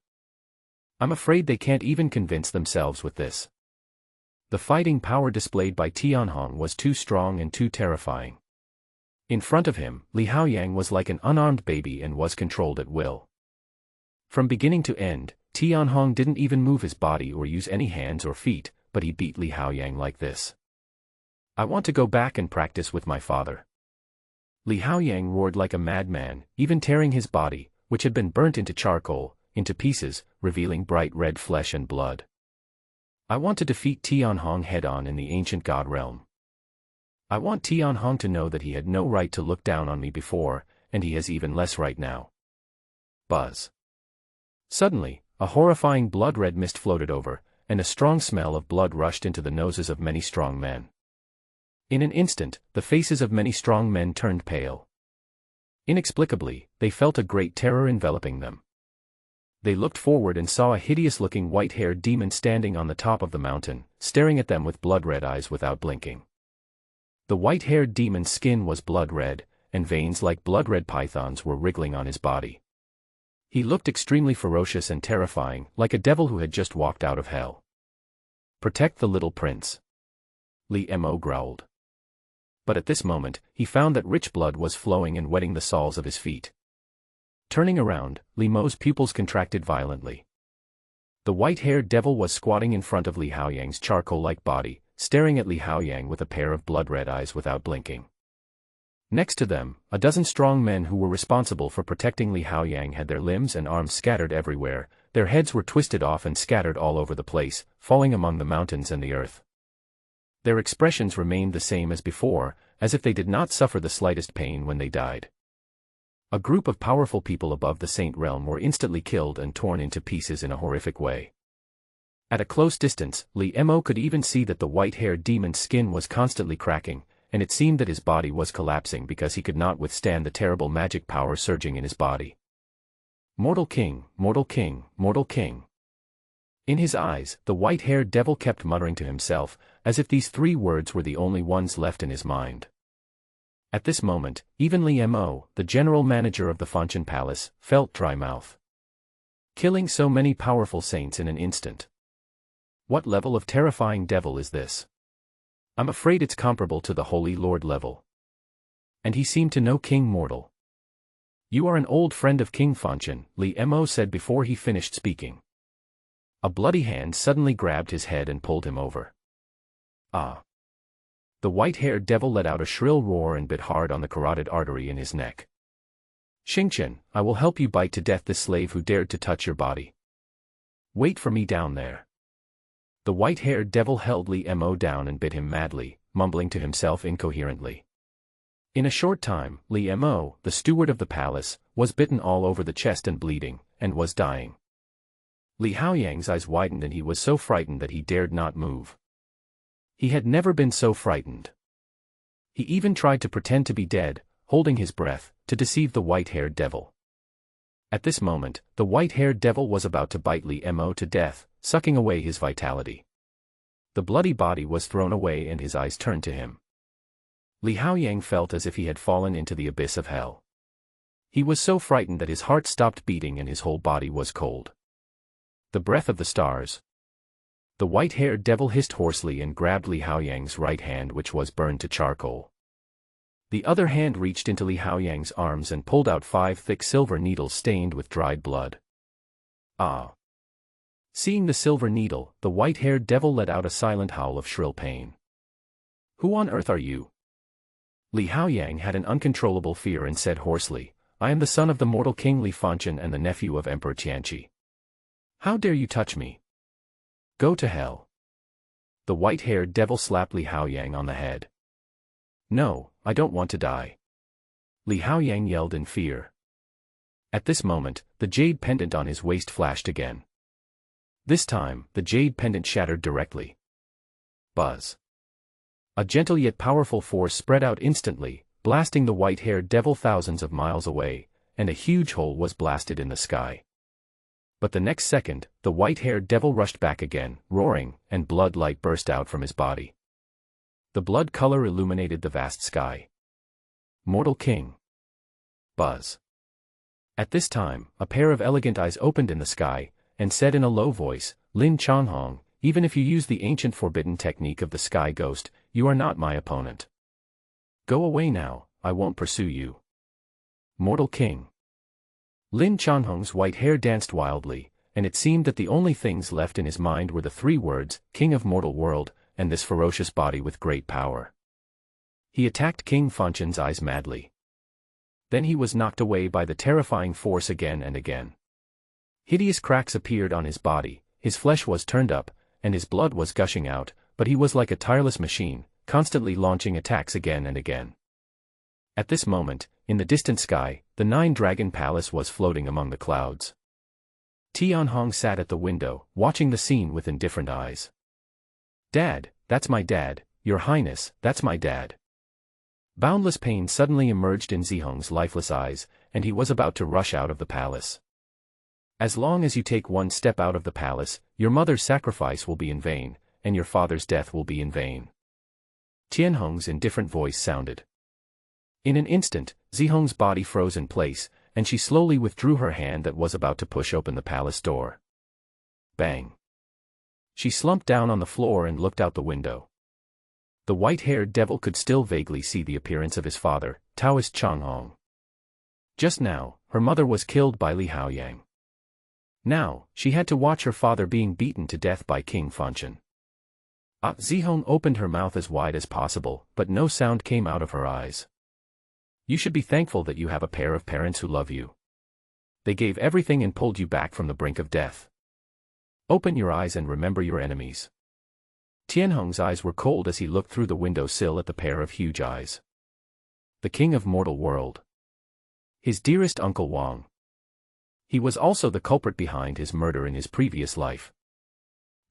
I'm afraid they can't even convince themselves with this." The fighting power displayed by Tianhong was too strong and too terrifying. In front of him, Li Haoyang was like an unarmed baby and was controlled at will. From beginning to end, Tianhong didn't even move his body or use any hands or feet, but he beat Li Haoyang like this. "I want to go back and practice with my father." Li Haoyang roared like a madman, even tearing his body, which had been burnt into charcoal, into pieces, revealing bright red flesh and blood. "I want to defeat Tianhong head-on in the ancient god realm. I want Tianhong to know that he had no right to look down on me before, and he has even less right now." Buzz. Suddenly, a horrifying blood-red mist floated over, and a strong smell of blood rushed into the noses of many strong men. In an instant, the faces of many strong men turned pale. Inexplicably, they felt a great terror enveloping them. They looked forward and saw a hideous-looking white-haired demon standing on the top of the mountain, staring at them with blood-red eyes without blinking. The white-haired demon's skin was blood-red, and veins like blood-red pythons were wriggling on his body. He looked extremely ferocious and terrifying, like a devil who had just walked out of hell. "Protect the little prince," Li Mo growled. But at this moment, he found that rich blood was flowing and wetting the soles of his feet. Turning around, Li Mo's pupils contracted violently. The white-haired devil was squatting in front of Li Haoyang's charcoal-like body, staring at Li Haoyang with a pair of blood-red eyes without blinking. Next to them, a dozen strong men who were responsible for protecting Li Haoyang had their limbs and arms scattered everywhere, their heads were twisted off and scattered all over the place, falling among the mountains and the earth. Their expressions remained the same as before, as if they did not suffer the slightest pain when they died. A group of powerful people above the saint realm were instantly killed and torn into pieces in a horrific way. At a close distance, Li Mo could even see that the white-haired demon's skin was constantly cracking, and it seemed that his body was collapsing because he could not withstand the terrible magic power surging in his body. Mortal King, Mortal King, Mortal King. In his eyes, the white-haired devil kept muttering to himself, as if these 3 words were the only ones left in his mind. At this moment, even Li Mo, the general manager of the Fanchen Palace, felt dry mouth. Killing so many powerful saints in an instant. What level of terrifying devil is this? I'm afraid it's comparable to the Holy Lord level. And he seemed to know King Mortal. You are an old friend of King Fanchen, Li Mo said before he finished speaking. A bloody hand suddenly grabbed his head and pulled him over. Ah! The white-haired devil let out a shrill roar and bit hard on the carotid artery in his neck. Xingchen, I will help you bite to death this slave who dared to touch your body. Wait for me down there. The white-haired devil held Li Mo down and bit him madly, mumbling to himself incoherently. In a short time, Li Mo, the steward of the palace, was bitten all over the chest and bleeding, and was dying. Li Haoyang's eyes widened and he was so frightened that he dared not move. He had never been so frightened. He even tried to pretend to be dead, holding his breath, to deceive the white-haired devil. At this moment, the white-haired devil was about to bite Li Mo to death, sucking away his vitality. The bloody body was thrown away and his eyes turned to him. Li Haoyang felt as if he had fallen into the abyss of hell. He was so frightened that his heart stopped beating and his whole body was cold. The breath of the stars. The white-haired devil hissed hoarsely and grabbed Li Haoyang's right hand, which was burned to charcoal. The other hand reached into Li Haoyang's arms and pulled out 5 thick silver needles stained with dried blood. Ah! Seeing the silver needle, the white-haired devil let out a silent howl of shrill pain. Who on earth are you? Li Haoyang had an uncontrollable fear and said hoarsely, I am the son of the mortal king Li Fanchen and the nephew of Emperor Tianqi. How dare you touch me? Go to hell. The white-haired devil slapped Li Haoyang on the head. No, I don't want to die. Li Haoyang yelled in fear. At this moment, the jade pendant on his waist flashed again. This time, the jade pendant shattered directly. Buzz. A gentle yet powerful force spread out instantly, blasting the white-haired devil thousands of miles away, and a huge hole was blasted in the sky. But the next second, the white-haired devil rushed back again, roaring, and blood light burst out from his body. The blood color illuminated the vast sky. Mortal King. Buzz. At this time, a pair of elegant eyes opened in the sky, and said in a low voice, Lin Changhong, even if you use the ancient forbidden technique of the sky ghost, you are not my opponent. Go away now, I won't pursue you. Mortal King. Lin Changhong's white hair danced wildly, and it seemed that the only things left in his mind were the 3 words, King of Mortal World, and this ferocious body with great power. He attacked King Fanchen's eyes madly. Then he was knocked away by the terrifying force again and again. Hideous cracks appeared on his body, his flesh was turned up, and his blood was gushing out, but he was like a tireless machine, constantly launching attacks again and again. At this moment, in the distant sky, the 9-dragon palace was floating among the clouds. Tianhong sat at the window, watching the scene with indifferent eyes. Dad, that's my dad, Your Highness, that's my dad. Boundless pain suddenly emerged in Zihong's lifeless eyes, and he was about to rush out of the palace. As long as you take one step out of the palace, your mother's sacrifice will be in vain, and your father's death will be in vain. Tianhong's indifferent voice sounded. In an instant, Zihong's body froze in place, and she slowly withdrew her hand that was about to push open the palace door. Bang! She slumped down on the floor and looked out the window. The white-haired devil could still vaguely see the appearance of his father, Taoist Changhong. Just now, her mother was killed by Li Haoyang. Now, she had to watch her father being beaten to death by King Fanchen. Zihong opened her mouth as wide as possible, but no sound came out of her eyes. You should be thankful that you have a pair of parents who love you. They gave everything and pulled you back from the brink of death. Open your eyes and remember your enemies. Tianhong's eyes were cold as he looked through the window sill at the pair of huge eyes. The King of Mortal World. His dearest Uncle Wang. He was also the culprit behind his murder in his previous life.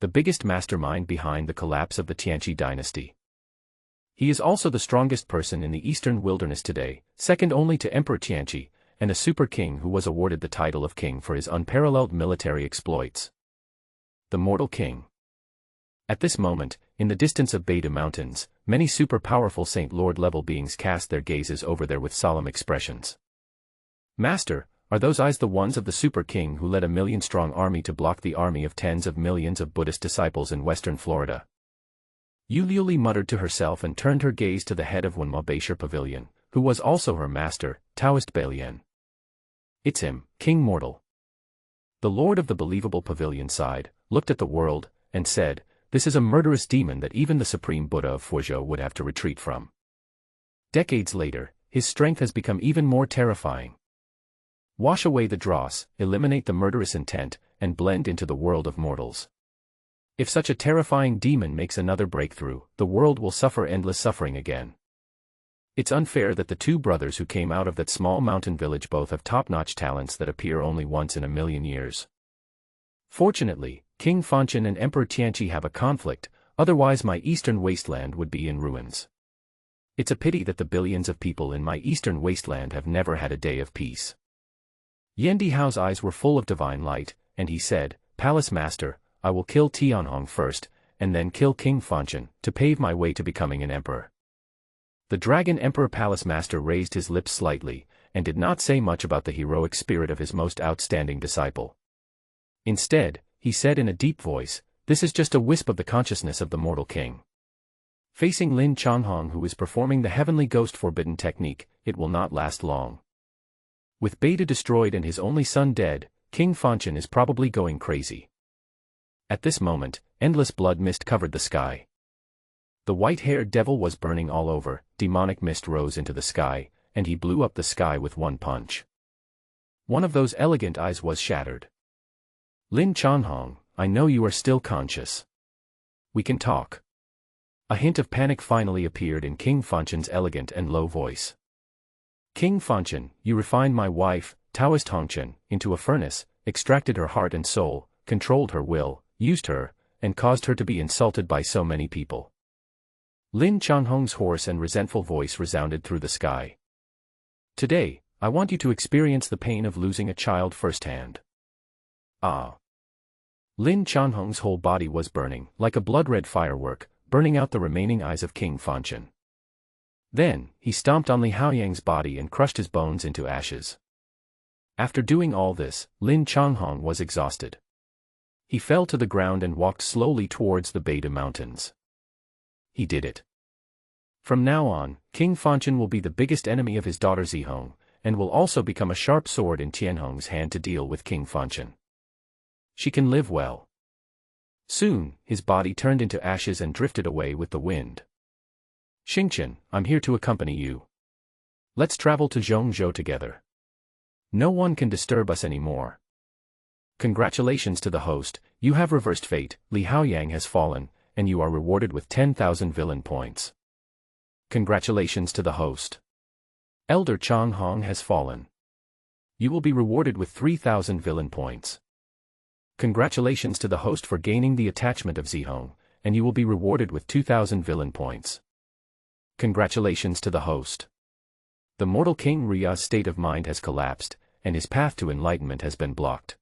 The biggest mastermind behind the collapse of the Tianqi dynasty. He is also the strongest person in the eastern wilderness today, second only to Emperor Tianqi, and a super king who was awarded the title of king for his unparalleled military exploits. The Mortal King. At this moment, in the distance of Beta Mountains, many super-powerful Saint Lord-level beings cast their gazes over there with solemn expressions. Master, are those eyes the ones of the super king who led a million-strong army to block the army of tens of millions of Buddhist disciples in western Florida? Yuli muttered to herself and turned her gaze to the head of Wenma Beishir Pavilion, who was also her master, Taoist Bailian. It's him, King Mortal. The lord of the believable pavilion sighed, looked at the world, and said, "This is a murderous demon that even the Supreme Buddha of Fuzhou would have to retreat from." Decades later, his strength has become even more terrifying. Wash away the dross, eliminate the murderous intent, and blend into the world of mortals. If such a terrifying demon makes another breakthrough, the world will suffer endless suffering again. It's unfair that the two brothers who came out of that small mountain village both have top-notch talents that appear only once in a million years. Fortunately, King Fanchen and Emperor Tianqi have a conflict, otherwise my eastern wasteland would be in ruins. It's a pity that the billions of people in my eastern wasteland have never had a day of peace. Yendi Hao's eyes were full of divine light, and he said, "Palace Master, I will kill Tianhong first, and then kill King Fanchen, to pave my way to becoming an emperor." The Dragon Emperor Palace Master raised his lips slightly, and did not say much about the heroic spirit of his most outstanding disciple. Instead, he said in a deep voice, "This is just a wisp of the consciousness of the Mortal King." Facing Lin Changhong, who is performing the heavenly ghost forbidden technique, it will not last long. With Beta destroyed and his only son dead, King Fanchen is probably going crazy. At this moment, endless blood mist covered the sky. The white-haired devil was burning all over, demonic mist rose into the sky, and he blew up the sky with one punch. One of those elegant eyes was shattered. "Lin Changhong, I know you are still conscious. We can talk." A hint of panic finally appeared in King Fanchen's elegant and low voice. "King Fanchen, you refined my wife, Taoist Hongchen, into a furnace, extracted her heart and soul, controlled her will, used her, and caused her to be insulted by so many people." Lin Changhong's hoarse and resentful voice resounded through the sky. "Today, I want you to experience the pain of losing a child firsthand." Ah! Lin Changhong's whole body was burning, like a blood-red firework, burning out the remaining eyes of King Fanchen. Then, he stomped on Li Haoyang's body and crushed his bones into ashes. After doing all this, Lin Changhong was exhausted. He fell to the ground and walked slowly towards the Beta Mountains. He did it. From now on, King Fanchen will be the biggest enemy of his daughter Zihong, and will also become a sharp sword in Tianhong's hand to deal with King Fanchen. She can live well. Soon, his body turned into ashes and drifted away with the wind. "Xingqian, I'm here to accompany you. Let's travel to Zhongzhou together. No one can disturb us anymore." "Congratulations to the host, you have reversed fate, Li Haoyang has fallen, and you are rewarded with 10,000 villain points." "Congratulations to the host. Elder Changhong has fallen. You will be rewarded with 3,000 villain points." "Congratulations to the host for gaining the attachment of Zihong, and you will be rewarded with 2,000 villain points." "Congratulations to the host. The Mortal King Ria's state of mind has collapsed, and his path to enlightenment has been blocked.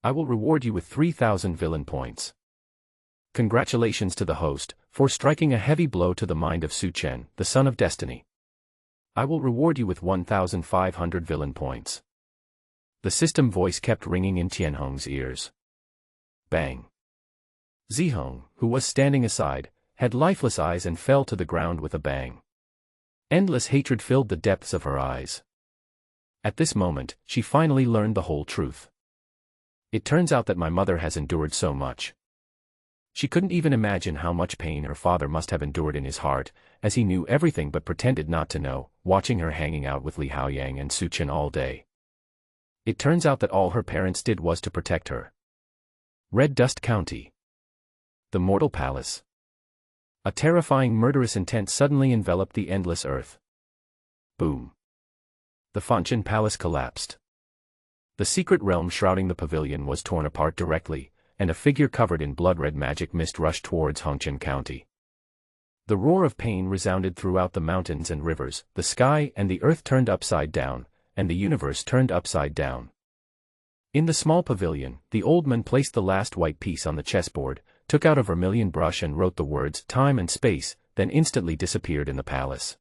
I will reward you with 3,000 villain points." "Congratulations to the host, for striking a heavy blow to the mind of Su Chen, the son of destiny. I will reward you with 1,500 villain points." The system voice kept ringing in Tianhong's ears. Bang! Zihong, who was standing aside, had lifeless eyes and fell to the ground with a bang. Endless hatred filled the depths of her eyes. At this moment, she finally learned the whole truth. "It turns out that my mother has endured so much." She couldn't even imagine how much pain her father must have endured in his heart, as he knew everything but pretended not to know, watching her hanging out with Li Haoyang and Su Chen all day. It turns out that all her parents did was to protect her. Red Dust County. The Mortal Palace. A terrifying murderous intent suddenly enveloped the endless earth. Boom. the Fanchen Palace collapsed. The secret realm shrouding the pavilion was torn apart directly, and a figure covered in blood-red magic mist rushed towards Hongqian County. The roar of pain resounded throughout the mountains and rivers, the sky and the earth turned upside down, and the universe turned upside down. In the small pavilion, the old man placed the last white piece on the chessboard, took out a vermilion brush and wrote the words time and space, then instantly disappeared in the palace.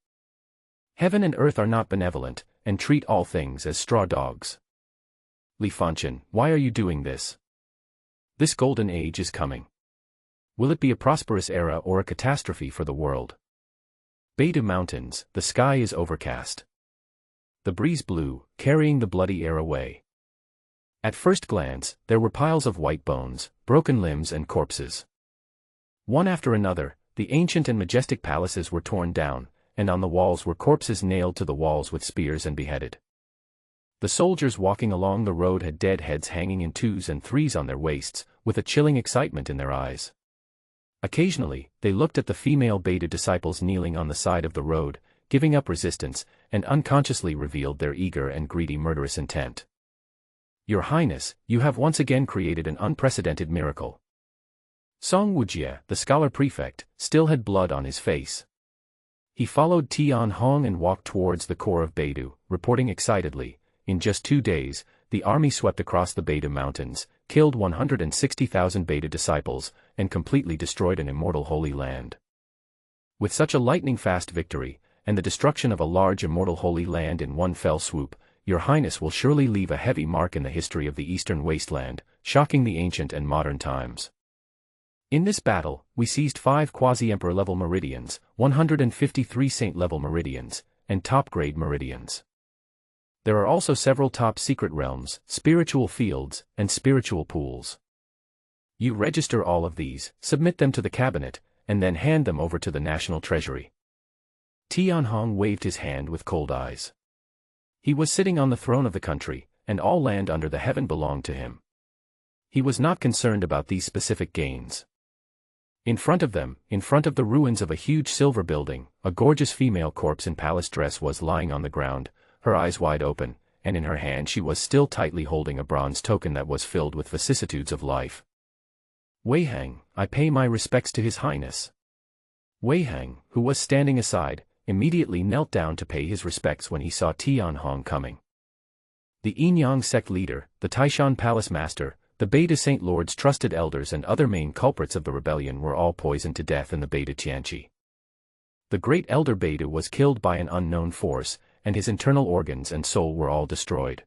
Heaven and earth are not benevolent, and treat all things as straw dogs. Li Fanchen, why are you doing this? This golden age is coming. Will it be a prosperous era or a catastrophe for the world? Beidou Mountains, the sky is overcast. The breeze blew, carrying the bloody air away. At first glance, there were piles of white bones, broken limbs and corpses. One after another, the ancient and majestic palaces were torn down, and on the walls were corpses nailed to the walls with spears and beheaded. The soldiers walking along the road had dead heads hanging in 2s and 3s on their waists, with a chilling excitement in their eyes. Occasionally, they looked at the female Beidou disciples kneeling on the side of the road, giving up resistance, and unconsciously revealed their eager and greedy murderous intent. Your Highness, you have once again created an unprecedented miracle. Song Wujie, the scholar prefect, still had blood on his face. He followed Tianhong and walked towards the core of Beidou, reporting excitedly, in just 2 days, the army swept across the Beidou Mountains, killed 160,000 Beidou disciples, and completely destroyed an immortal holy land. With such a lightning-fast victory, and the destruction of a large immortal holy land in one fell swoop, Your Highness will surely leave a heavy mark in the history of the Eastern Wasteland, shocking the ancient and modern times. In this battle, we seized 5 quasi-emperor level meridians, 153 saint-level meridians, and top-grade meridians. There are also several top-secret realms, spiritual fields, and spiritual pools. You register all of these, submit them to the cabinet, and then hand them over to the national treasury. Tianhong waved his hand with cold eyes. He was sitting on the throne of the country, and all land under the heaven belonged to him. He was not concerned about these specific gains. In front of them, in front of the ruins of a huge silver building, a gorgeous female corpse in palace dress was lying on the ground, her eyes wide open, and in her hand she was still tightly holding a bronze token that was filled with vicissitudes of life. Wei Hang, I pay my respects to His Highness. Wei Hang, who was standing aside, immediately knelt down to pay his respects when he saw Tianhong coming. The Yinyang sect leader, the Taishan palace master, the Beidou Saint Lord's trusted elders and other main culprits of the rebellion were all poisoned to death in the Beidou Tianqi. The great elder Beidou was killed by an unknown force, and his internal organs and soul were all destroyed.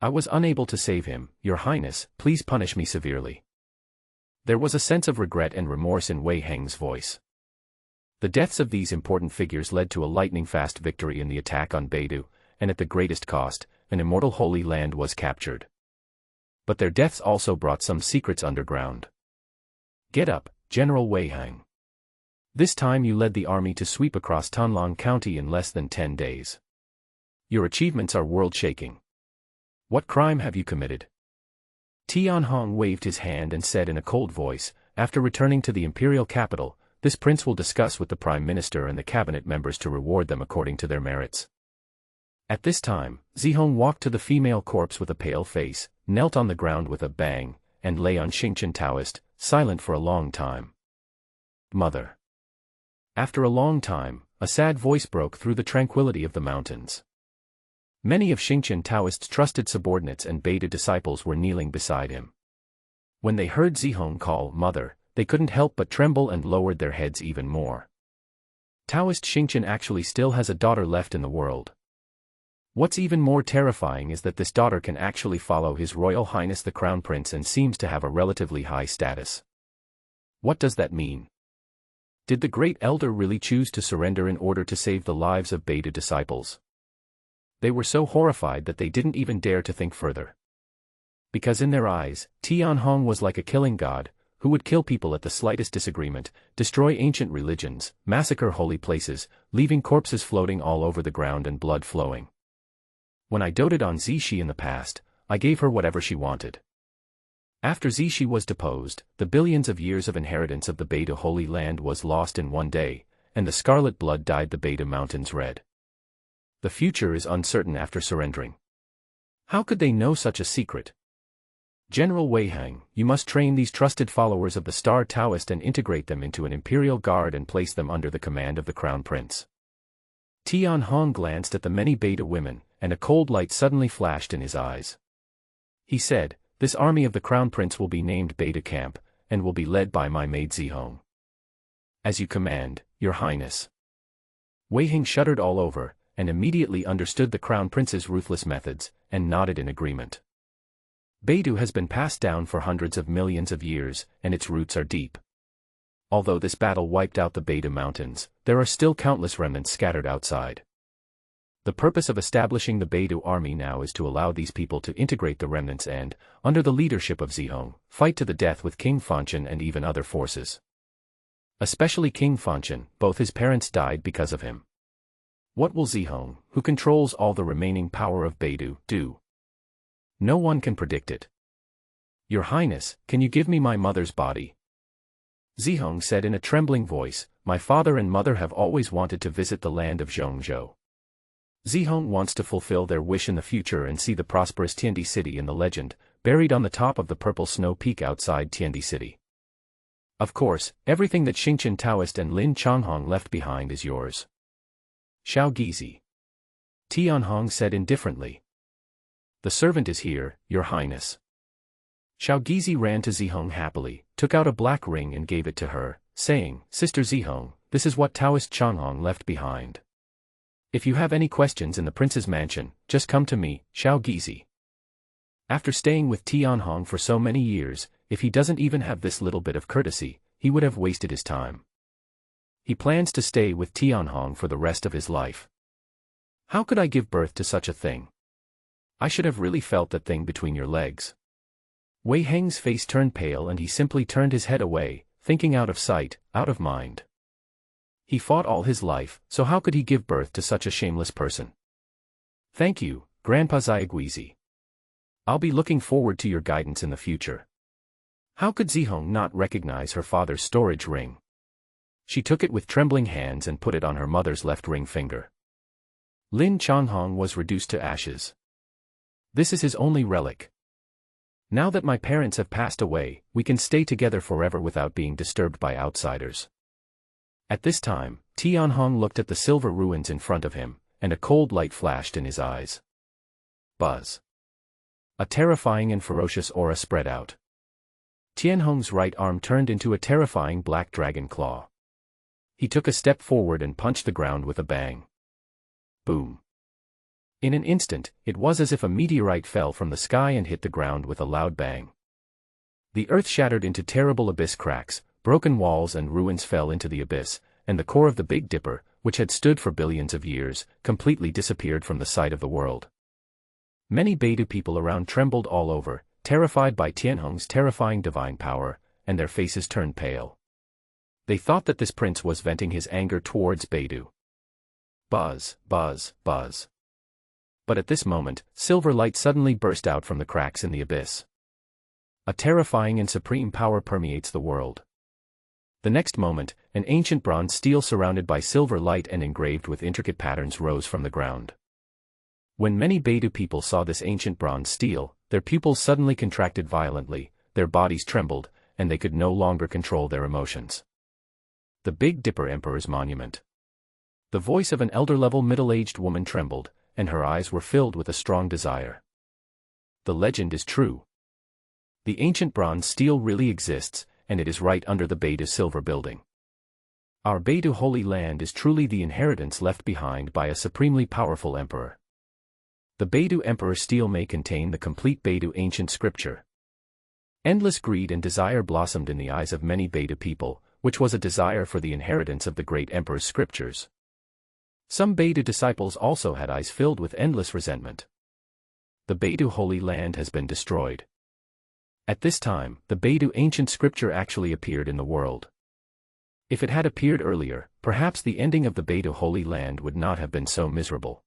I was unable to save him, Your Highness, please punish me severely. There was a sense of regret and remorse in Wei Hang's voice. The deaths of these important figures led to a lightning-fast victory in the attack on Beidou, and at the greatest cost, an immortal holy land was captured. But their deaths also brought some secrets underground. Get up, General Wei Hang. This time you led the army to sweep across Donghuang County in less than 10 days. Your achievements are world-shaking. What crime have you committed? Tianhong waved his hand and said in a cold voice, after returning to the imperial capital, this prince will discuss with the prime minister and the cabinet members to reward them according to their merits. At this time, Zihong walked to the female corpse with a pale face, knelt on the ground with a bang, and lay on Xingqian Taoist, silent for a long time. Mother. After a long time, a sad voice broke through the tranquility of the mountains. Many of Xingqian Taoist's trusted subordinates and Beidou disciples were kneeling beside him. When they heard Zihong call Mother, they couldn't help but tremble and lowered their heads even more. Taoist Xingqian actually still has a daughter left in the world. What's even more terrifying is that this daughter can actually follow His Royal Highness the Crown Prince and seems to have a relatively high status. What does that mean? Did the great elder really choose to surrender in order to save the lives of Beidou disciples? They were so horrified that they didn't even dare to think further. Because in their eyes, Tianhong was like a killing god, who would kill people at the slightest disagreement, destroy ancient religions, massacre holy places, leaving corpses floating all over the ground and blood flowing. When I doted on Zixi in the past, I gave her whatever she wanted. After Zixi was deposed, the billions of years of inheritance of the Beidou Holy Land was lost in one day, and the scarlet blood dyed the Beidou Mountains red. The future is uncertain after surrendering. How could they know such a secret? General Wei Hang, you must train these trusted followers of the Star Taoist and integrate them into an imperial guard and place them under the command of the Crown Prince. Tianhong glanced at the many Beta women, and a cold light suddenly flashed in his eyes. He said, "This army of the Crown Prince will be named Beta Camp, and will be led by my maid Zihong." "As you command, Your Highness." Wei Hang shuddered all over, and immediately understood the Crown Prince's ruthless methods, and nodded in agreement. Beidou has been passed down for hundreds of millions of years, and its roots are deep. Although this battle wiped out the Beidou Mountains, there are still countless remnants scattered outside. The purpose of establishing the Beidou army now is to allow these people to integrate the remnants and, under the leadership of Zihong, fight to the death with King Fanchen and even other forces. Especially King Fanchen, both his parents died because of him. What will Zihong, who controls all the remaining power of Beidou, do? No one can predict it. "Your Highness, can you give me my mother's body?" Zihong said in a trembling voice, "My father and mother have always wanted to visit the land of Zhongzhou. Zihong wants to fulfill their wish in the future and see the prosperous Tiandi city in the legend, buried on the top of the purple snow peak outside Tiandi city. Of course, everything that Xingqian Taoist and Lin Changhong left behind is yours." "Xiao Gizi," Tianhong said indifferently. "The servant is here, Your Highness." Xiao Gizi ran to Zihong happily, took out a black ring and gave it to her, saying, "Sister Zihong, this is what Taoist Changhong left behind. If you have any questions in the prince's mansion, just come to me, Xiao Gizi." After staying with Tianhong for so many years, if he doesn't even have this little bit of courtesy, he would have wasted his time. He plans to stay with Tianhong for the rest of his life. "How could I give birth to such a thing? I should have really felt that thing between your legs." Wei Hang's face turned pale and he simply turned his head away, thinking out of sight, out of mind. He fought all his life, so how could he give birth to such a shameless person? "Thank you, Grandpa Xiaoguizi. I'll be looking forward to your guidance in the future." How could Zihong not recognize her father's storage ring? She took it with trembling hands and put it on her mother's left ring finger. Lin Changhong was reduced to ashes. "This is his only relic. Now that my parents have passed away, we can stay together forever without being disturbed by outsiders." At this time, Tianhong looked at the silver ruins in front of him, and a cold light flashed in his eyes. Buzz. A terrifying and ferocious aura spread out. Tianhong's right arm turned into a terrifying black dragon claw. He took a step forward and punched the ground with a bang. Boom. In an instant, it was as if a meteorite fell from the sky and hit the ground with a loud bang. The earth shattered into terrible abyss cracks, broken walls and ruins fell into the abyss, and the core of the Big Dipper, which had stood for billions of years, completely disappeared from the sight of the world. Many Beidou people around trembled all over, terrified by Tianhong's terrifying divine power, and their faces turned pale. They thought that this prince was venting his anger towards Beidou. Buzz, buzz, buzz. But at this moment, silver light suddenly burst out from the cracks in the abyss. A terrifying and supreme power permeates the world. The next moment, an ancient bronze stele surrounded by silver light and engraved with intricate patterns rose from the ground. When many Beidou people saw this ancient bronze stele, their pupils suddenly contracted violently, their bodies trembled, and they could no longer control their emotions. The Big Dipper Emperor's Monument. The voice of an elder-level middle-aged woman trembled, and her eyes were filled with a strong desire. The legend is true. The ancient bronze stele really exists, and it is right under the Beidou Silver Building. Our Beidou Holy Land is truly the inheritance left behind by a supremely powerful emperor. The Beidou Emperor stele may contain the complete Beidou ancient scripture. Endless greed and desire blossomed in the eyes of many Beidou people, which was a desire for the inheritance of the great emperor's scriptures. Some Beidou disciples also had eyes filled with endless resentment. The Beidou Holy Land has been destroyed. At this time, the Beidou ancient scripture actually appeared in the world. If it had appeared earlier, perhaps the ending of the Beidou Holy Land would not have been so miserable.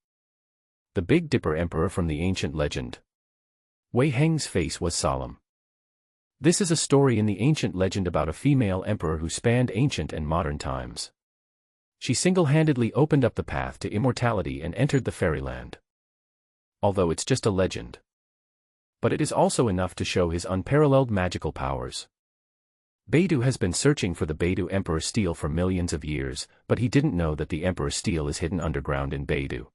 The Big Dipper Emperor from the ancient legend. Wei Hang's face was solemn. This is a story in the ancient legend about a female emperor who spanned ancient and modern times. She single-handedly opened up the path to immortality and entered the fairyland. Although it's just a legend. But it is also enough to show his unparalleled magical powers. Beidou has been searching for the Beidou Emperor's stele for millions of years, but he didn't know that the Emperor's stele is hidden underground in Beidou.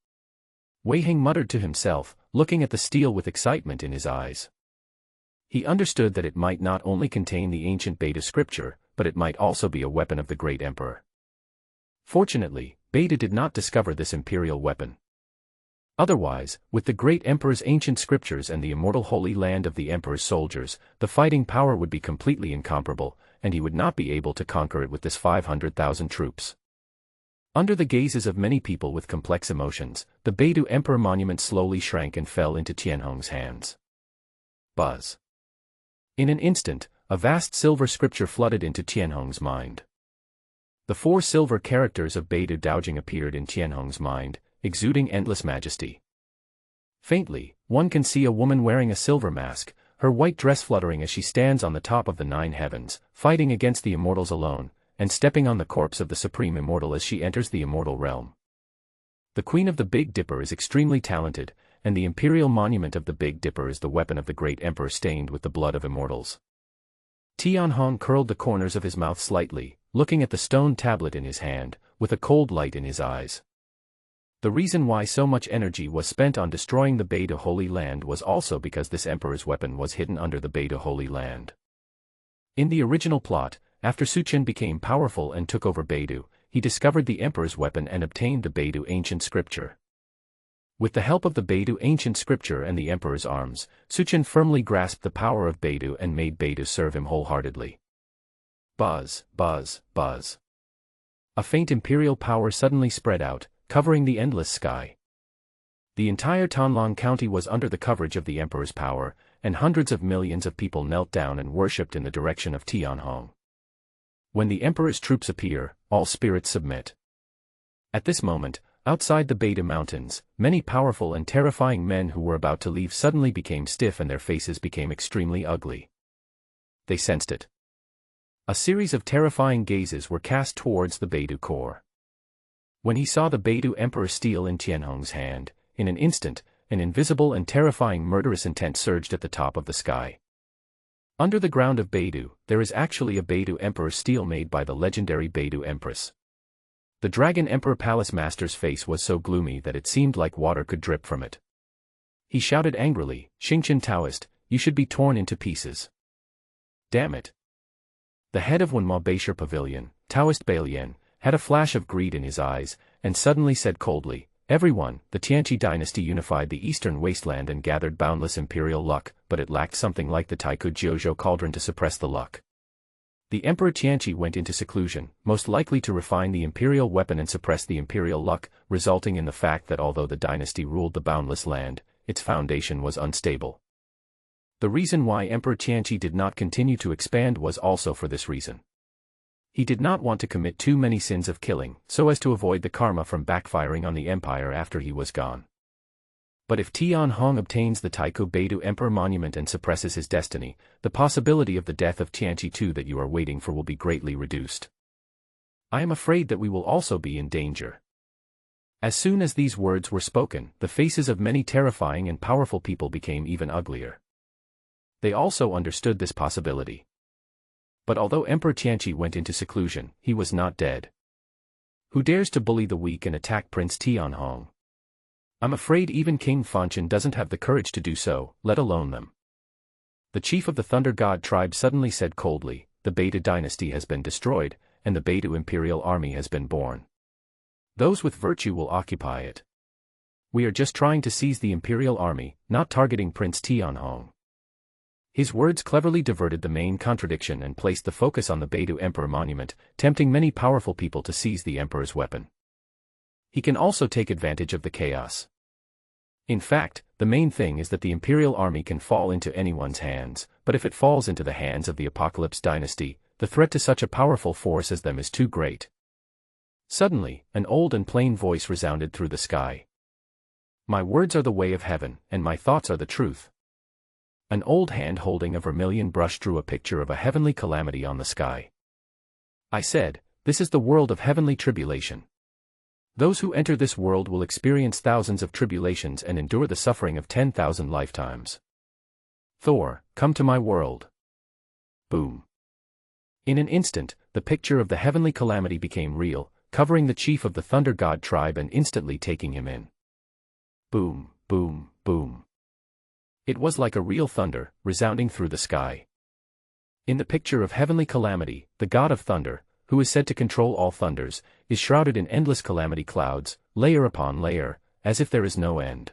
Wei Hing muttered to himself, looking at the stele with excitement in his eyes. He understood that it might not only contain the ancient Beidou scripture, but it might also be a weapon of the great emperor. Fortunately, Beidou did not discover this imperial weapon. Otherwise, with the great emperor's ancient scriptures and the immortal holy land of the emperor's soldiers, the fighting power would be completely incomparable, and he would not be able to conquer it with this 500,000 troops. Under the gazes of many people with complex emotions, the Beidou Emperor monument slowly shrank and fell into Tianhong's hands. Buzz. In an instant, a vast silver scripture flooded into Tianhong's mind. The 4 silver characters of Beidou Daojing appeared in Tianhong's mind, exuding endless majesty. Faintly, one can see a woman wearing a silver mask, her white dress fluttering as she stands on the top of the 9 heavens, fighting against the immortals alone, and stepping on the corpse of the Supreme Immortal as she enters the immortal realm. The Queen of the Big Dipper is extremely talented, and the imperial monument of the Big Dipper is the weapon of the great emperor stained with the blood of immortals. Tianhong curled the corners of his mouth slightly, looking at the stone tablet in his hand, with a cold light in his eyes. The reason why so much energy was spent on destroying the Beidou Holy Land was also because this emperor's weapon was hidden under the Beidou Holy Land. In the original plot, after Suqian became powerful and took over Beidou, he discovered the emperor's weapon and obtained the Beidou ancient scripture. With the help of the Beidou ancient scripture and the emperor's arms, Suqian firmly grasped the power of Beidou and made Beidou serve him wholeheartedly. Buzz, buzz, buzz. A faint imperial power suddenly spread out, covering the endless sky. The entire Donghuang County was under the coverage of the emperor's power, and hundreds of millions of people knelt down and worshipped in the direction of Tianhong. When the emperor's troops appear, all spirits submit. At this moment, outside the Beidou Mountains, many powerful and terrifying men who were about to leave suddenly became stiff and their faces became extremely ugly. They sensed it. A series of terrifying gazes were cast towards the Beidou core. When he saw the Beidou Emperor's stele in Tianhong's hand, in an instant, an invisible and terrifying murderous intent surged at the top of the sky. Under the ground of Beidou, there is actually a Beidou Emperor's stele made by the legendary Beidou Empress. The Dragon Emperor Palace Master's face was so gloomy that it seemed like water could drip from it. He shouted angrily, "Xingqian Taoist, you should be torn into pieces. Damn it." The head of Wenma Beishir Pavilion, Taoist Bailian, had a flash of greed in his eyes, and suddenly said coldly, "Everyone, the Tianqi dynasty unified the eastern wasteland and gathered boundless imperial luck, but it lacked something like the Taiku Jiuzhou cauldron to suppress the luck. The Emperor Tianqi went into seclusion, most likely to refine the imperial weapon and suppress the imperial luck, resulting in the fact that although the dynasty ruled the boundless land, its foundation was unstable. The reason why Emperor Tianqi did not continue to expand was also for this reason. He did not want to commit too many sins of killing, so as to avoid the karma from backfiring on the empire after he was gone. But if Tianhong obtains the Taiku Beidou Emperor monument and suppresses his destiny, the possibility of the death of Tianqi II that you are waiting for will be greatly reduced. I am afraid that we will also be in danger." As soon as these words were spoken, the faces of many terrifying and powerful people became even uglier. They also understood this possibility. But although Emperor Tianqi went into seclusion, he was not dead. Who dares to bully the weak and attack Prince Tianhong? I'm afraid even King Fanchen doesn't have the courage to do so, let alone them. The chief of the Thunder God tribe suddenly said coldly, "The Beidou dynasty has been destroyed, and the Beidou imperial army has been born. Those with virtue will occupy it. We are just trying to seize the imperial army, not targeting Prince Tianhong." His words cleverly diverted the main contradiction and placed the focus on the Beidou Emperor monument, tempting many powerful people to seize the emperor's weapon. He can also take advantage of the chaos. In fact, the main thing is that the imperial army can fall into anyone's hands, but if it falls into the hands of the Apocalypse dynasty, the threat to such a powerful force as them is too great. Suddenly, an old and plain voice resounded through the sky. "My words are the way of heaven, and my thoughts are the truth." An old hand holding a vermilion brush drew a picture of a heavenly calamity on the sky. I said, "This is the world of heavenly tribulation." Those who enter this world will experience thousands of tribulations and endure the suffering of 10,000 lifetimes. Thor, come to my world. Boom. In an instant, the picture of the heavenly calamity became real, covering the chief of the thunder god tribe and instantly taking him in. Boom, boom, boom. It was like a real thunder, resounding through the sky. In the picture of heavenly calamity, the god of thunder, who is said to control all thunders, is shrouded in endless calamity clouds, layer upon layer, as if there is no end.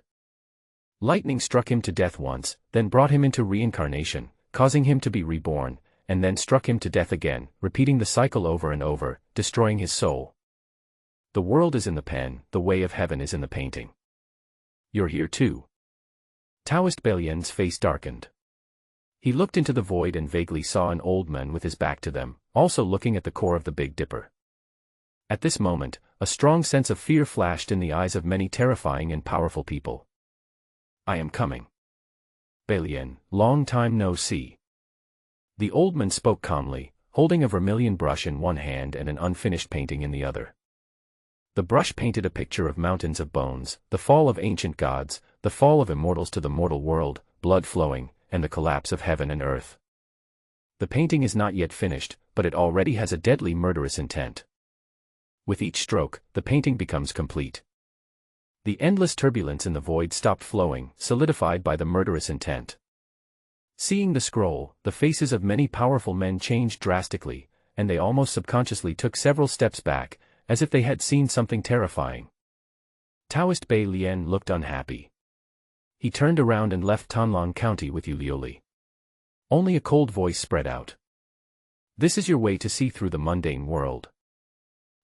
Lightning struck him to death once, then brought him into reincarnation, causing him to be reborn, and then struck him to death again, repeating the cycle over and over, destroying his soul. The world is in the pen, the way of heaven is in the painting. You're here too. Taoist Balian's face darkened. He looked into the void and vaguely saw an old man with his back to them, also looking at the core of the Big Dipper. At this moment, a strong sense of fear flashed in the eyes of many terrifying and powerful people. I am coming. Balian, long time no see. The old man spoke calmly, holding a vermilion brush in one hand and an unfinished painting in the other. The brush painted a picture of mountains of bones, the fall of ancient gods, the fall of immortals to the mortal world, blood flowing, and the collapse of heaven and earth. The painting is not yet finished, but it already has a deadly murderous intent. With each stroke, the painting becomes complete. The endless turbulence in the void stopped flowing, solidified by the murderous intent. Seeing the scroll, the faces of many powerful men changed drastically, and they almost subconsciously took several steps back, as if they had seen something terrifying. Taoist Bai Lian looked unhappy. He turned around and left Donghuang County with Yuliuli. Only a cold voice spread out. This is your way to see through the mundane world.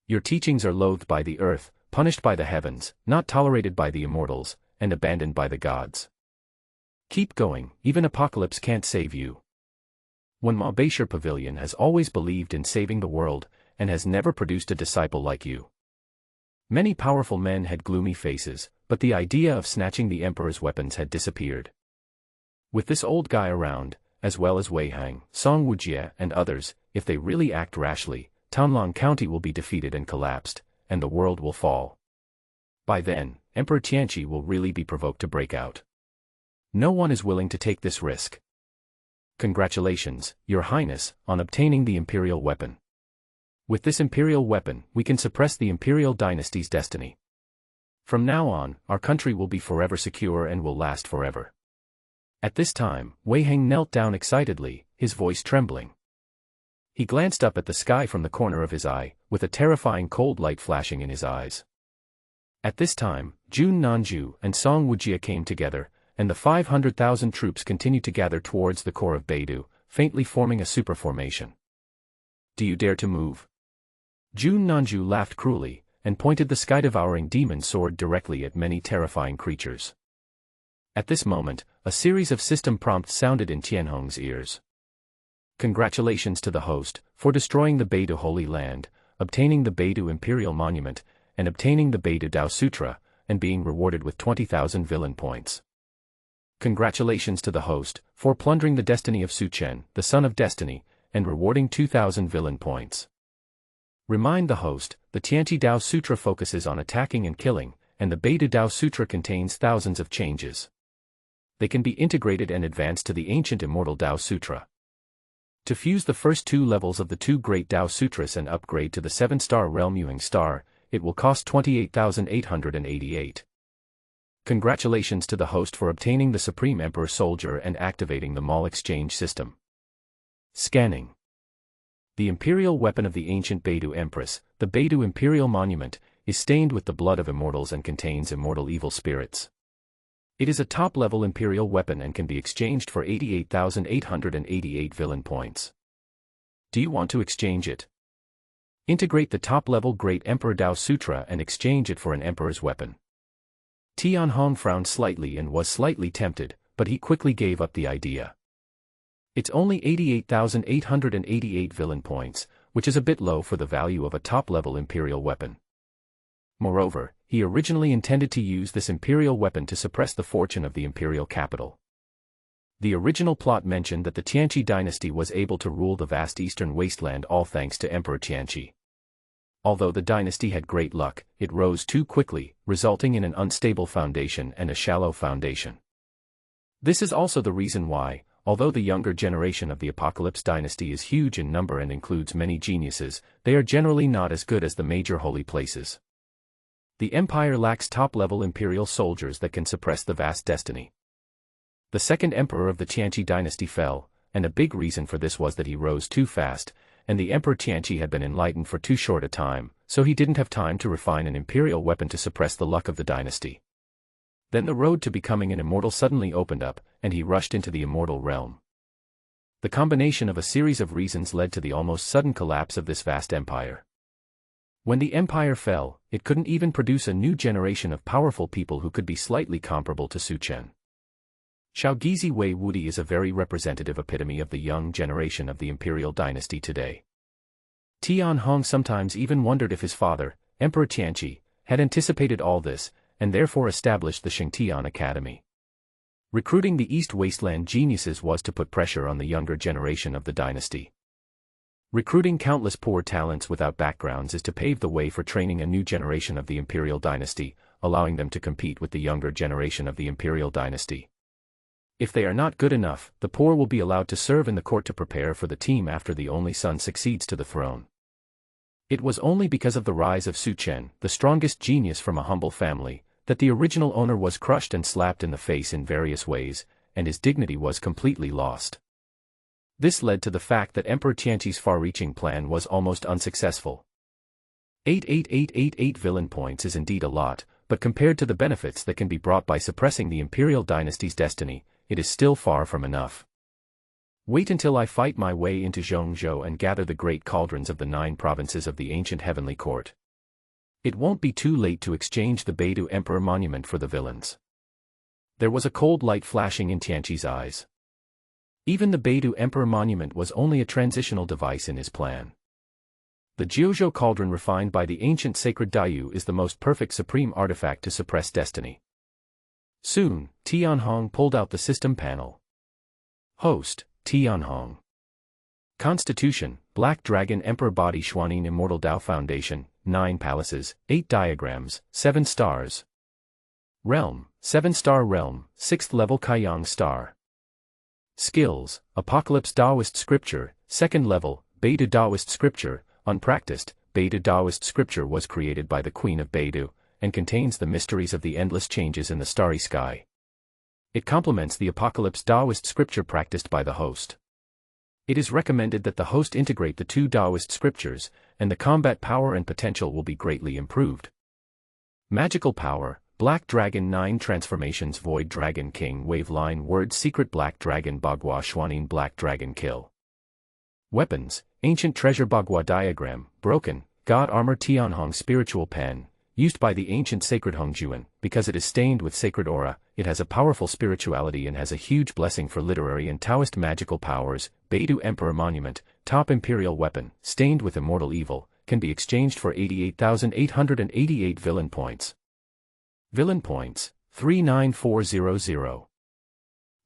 Your teachings are loathed by the earth, punished by the heavens, not tolerated by the immortals, and abandoned by the gods. Keep going, even apocalypse can't save you. One Ma Beishir Pavilion has always believed in saving the world, and has never produced a disciple like you. Many powerful men had gloomy faces, but the idea of snatching the emperor's weapons had disappeared. With this old guy around, as well as Wei Hang, Song Wujie and others, if they really act rashly, Donghuang County will be defeated and collapsed, and the world will fall. By then, Emperor Tianqi will really be provoked to break out. No one is willing to take this risk. Congratulations, Your Highness, on obtaining the imperial weapon. With this imperial weapon, we can suppress the imperial dynasty's destiny. From now on, our country will be forever secure and will last forever. At this time, Wei Hang knelt down excitedly, his voice trembling. He glanced up at the sky from the corner of his eye, with a terrifying cold light flashing in his eyes. At this time, Jun Nanju and Song Wujie came together, and the 500,000 troops continued to gather towards the core of Beidou, faintly forming a super formation. Do you dare to move? Jun Nanju laughed cruelly, and pointed the sky-devouring demon sword directly at many terrifying creatures. At this moment, a series of system prompts sounded in Tianhong's ears. Congratulations to the host, for destroying the Beidou Holy Land, obtaining the Beidou Imperial Monument, and obtaining the Beidou Dao Sutra, and being rewarded with 20,000 villain points. Congratulations to the host, for plundering the destiny of Su Chen, the son of destiny, and rewarding 2,000 villain points. Remind the host, the Tianqi Dao Sutra focuses on attacking and killing, and the Beidou Dao Sutra contains thousands of changes. They can be integrated and advanced to the ancient immortal Dao Sutra. To fuse the first two levels of the two great Dao Sutras and upgrade to the 7-star realm Yuang Star, it will cost 28,888. Congratulations to the host for obtaining the Supreme Emperor Soldier and activating the Mall exchange system. Scanning. The imperial weapon of the ancient Beidou Empress, the Beidou Imperial Monument, is stained with the blood of immortals and contains immortal evil spirits. It is a top-level imperial weapon and can be exchanged for 88,888 villain points. Do you want to exchange it? Integrate the top-level Great Emperor Dao Sutra and exchange it for an emperor's weapon. Tianhong frowned slightly and was slightly tempted, but he quickly gave up the idea. It's only 88,888 villain points, which is a bit low for the value of a top-level imperial weapon. Moreover, he originally intended to use this imperial weapon to suppress the fortune of the imperial capital. The original plot mentioned that the Tianqi dynasty was able to rule the vast eastern wasteland all thanks to Emperor Tianqi. Although the dynasty had great luck, it rose too quickly, resulting in an unstable foundation and a shallow foundation. This is also the reason why, although the younger generation of the Apocalypse dynasty is huge in number and includes many geniuses, they are generally not as good as the major holy places. The empire lacks top-level imperial soldiers that can suppress the vast destiny. The second emperor of the Tianqi dynasty fell, and a big reason for this was that he rose too fast, and the Emperor Tianqi had been enlightened for too short a time, so he didn't have time to refine an imperial weapon to suppress the luck of the dynasty. Then the road to becoming an immortal suddenly opened up, and he rushed into the immortal realm. The combination of a series of reasons led to the almost sudden collapse of this vast empire. When the empire fell, it couldn't even produce a new generation of powerful people who could be slightly comparable to Su Chen. Shaogizi Wei Wudi is a very representative epitome of the young generation of the imperial dynasty today. Tianhong sometimes even wondered if his father, Emperor Tianqi, had anticipated all this, and therefore established the Xingtian Academy. Recruiting the East Wasteland geniuses was to put pressure on the younger generation of the dynasty. Recruiting countless poor talents without backgrounds is to pave the way for training a new generation of the imperial dynasty, allowing them to compete with the younger generation of the imperial dynasty. If they are not good enough, the poor will be allowed to serve in the court to prepare for the team after the only son succeeds to the throne. It was only because of the rise of Su Chen, the strongest genius from a humble family, that the original owner was crushed and slapped in the face in various ways, and his dignity was completely lost. This led to the fact that Emperor Tianqi's far-reaching plan was almost unsuccessful. 88888 villain points is indeed a lot, but compared to the benefits that can be brought by suppressing the imperial dynasty's destiny, it is still far from enough. Wait until I fight my way into Zhongzhou and gather the great cauldrons of the 9 provinces of the ancient heavenly court. It won't be too late to exchange the Beidou Emperor monument for the villains. There was a cold light flashing in Tianqi's eyes. Even the Beidou Emperor monument was only a transitional device in his plan. The Jiuzhou cauldron refined by the ancient sacred Daiyu is the most perfect supreme artifact to suppress destiny. Soon, Tianhong pulled out the system panel. Host, Tianhong. Constitution, Black Dragon Emperor Body Xuanin Immortal Dao Foundation, 9 palaces, 8 diagrams, 7 stars. Realm, 7-star realm, 6th level Kaiyang star. Skills, Apocalypse Taoist Scripture, 2nd level, Beidou Taoist Scripture, unpracticed. Beidou Taoist Scripture was created by the Queen of Beidou, and contains the mysteries of the endless changes in the starry sky. It complements the Apocalypse Taoist Scripture practiced by the host. It is recommended that the host integrate the 2 Taoist scriptures, and the combat power and potential will be greatly improved. Magical power, Black Dragon 9 transformations Void Dragon King Wave Line Word Secret Black Dragon Bagua Xuanin Black Dragon Kill. Weapons, Ancient Treasure Bagua Diagram, Broken, God Armor Tianhong Spiritual Pen, used by the ancient sacred Hongjuan, because it is stained with sacred aura, it has a powerful spirituality and has a huge blessing for literary and Taoist magical powers. Beidou Emperor Monument, top imperial weapon, stained with immortal evil, can be exchanged for 88,888 villain points. Villain points, 39400.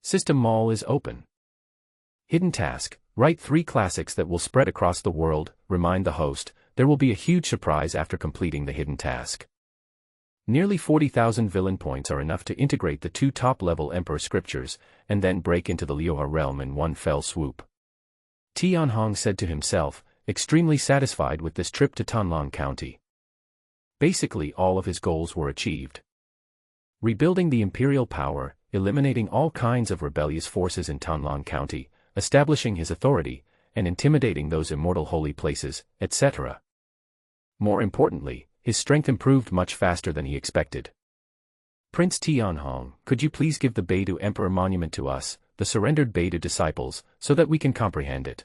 System mall is open. Hidden task, write 3 classics that will spread across the world, remind the host, there will be a huge surprise after completing the hidden task. Nearly 40,000 villain points are enough to integrate the 2 top-level Emperor scriptures, and then break into the Liuhe realm in one fell swoop. Tianhong said to himself, extremely satisfied with this trip to Tanlang County. Basically all of his goals were achieved. Rebuilding the imperial power, eliminating all kinds of rebellious forces in Tanlang County, establishing his authority, and intimidating those immortal holy places, etc. More importantly, his strength improved much faster than he expected. Prince Tianhong, could you please give the Beidou Emperor monument to us, the surrendered Beidou disciples, so that we can comprehend it?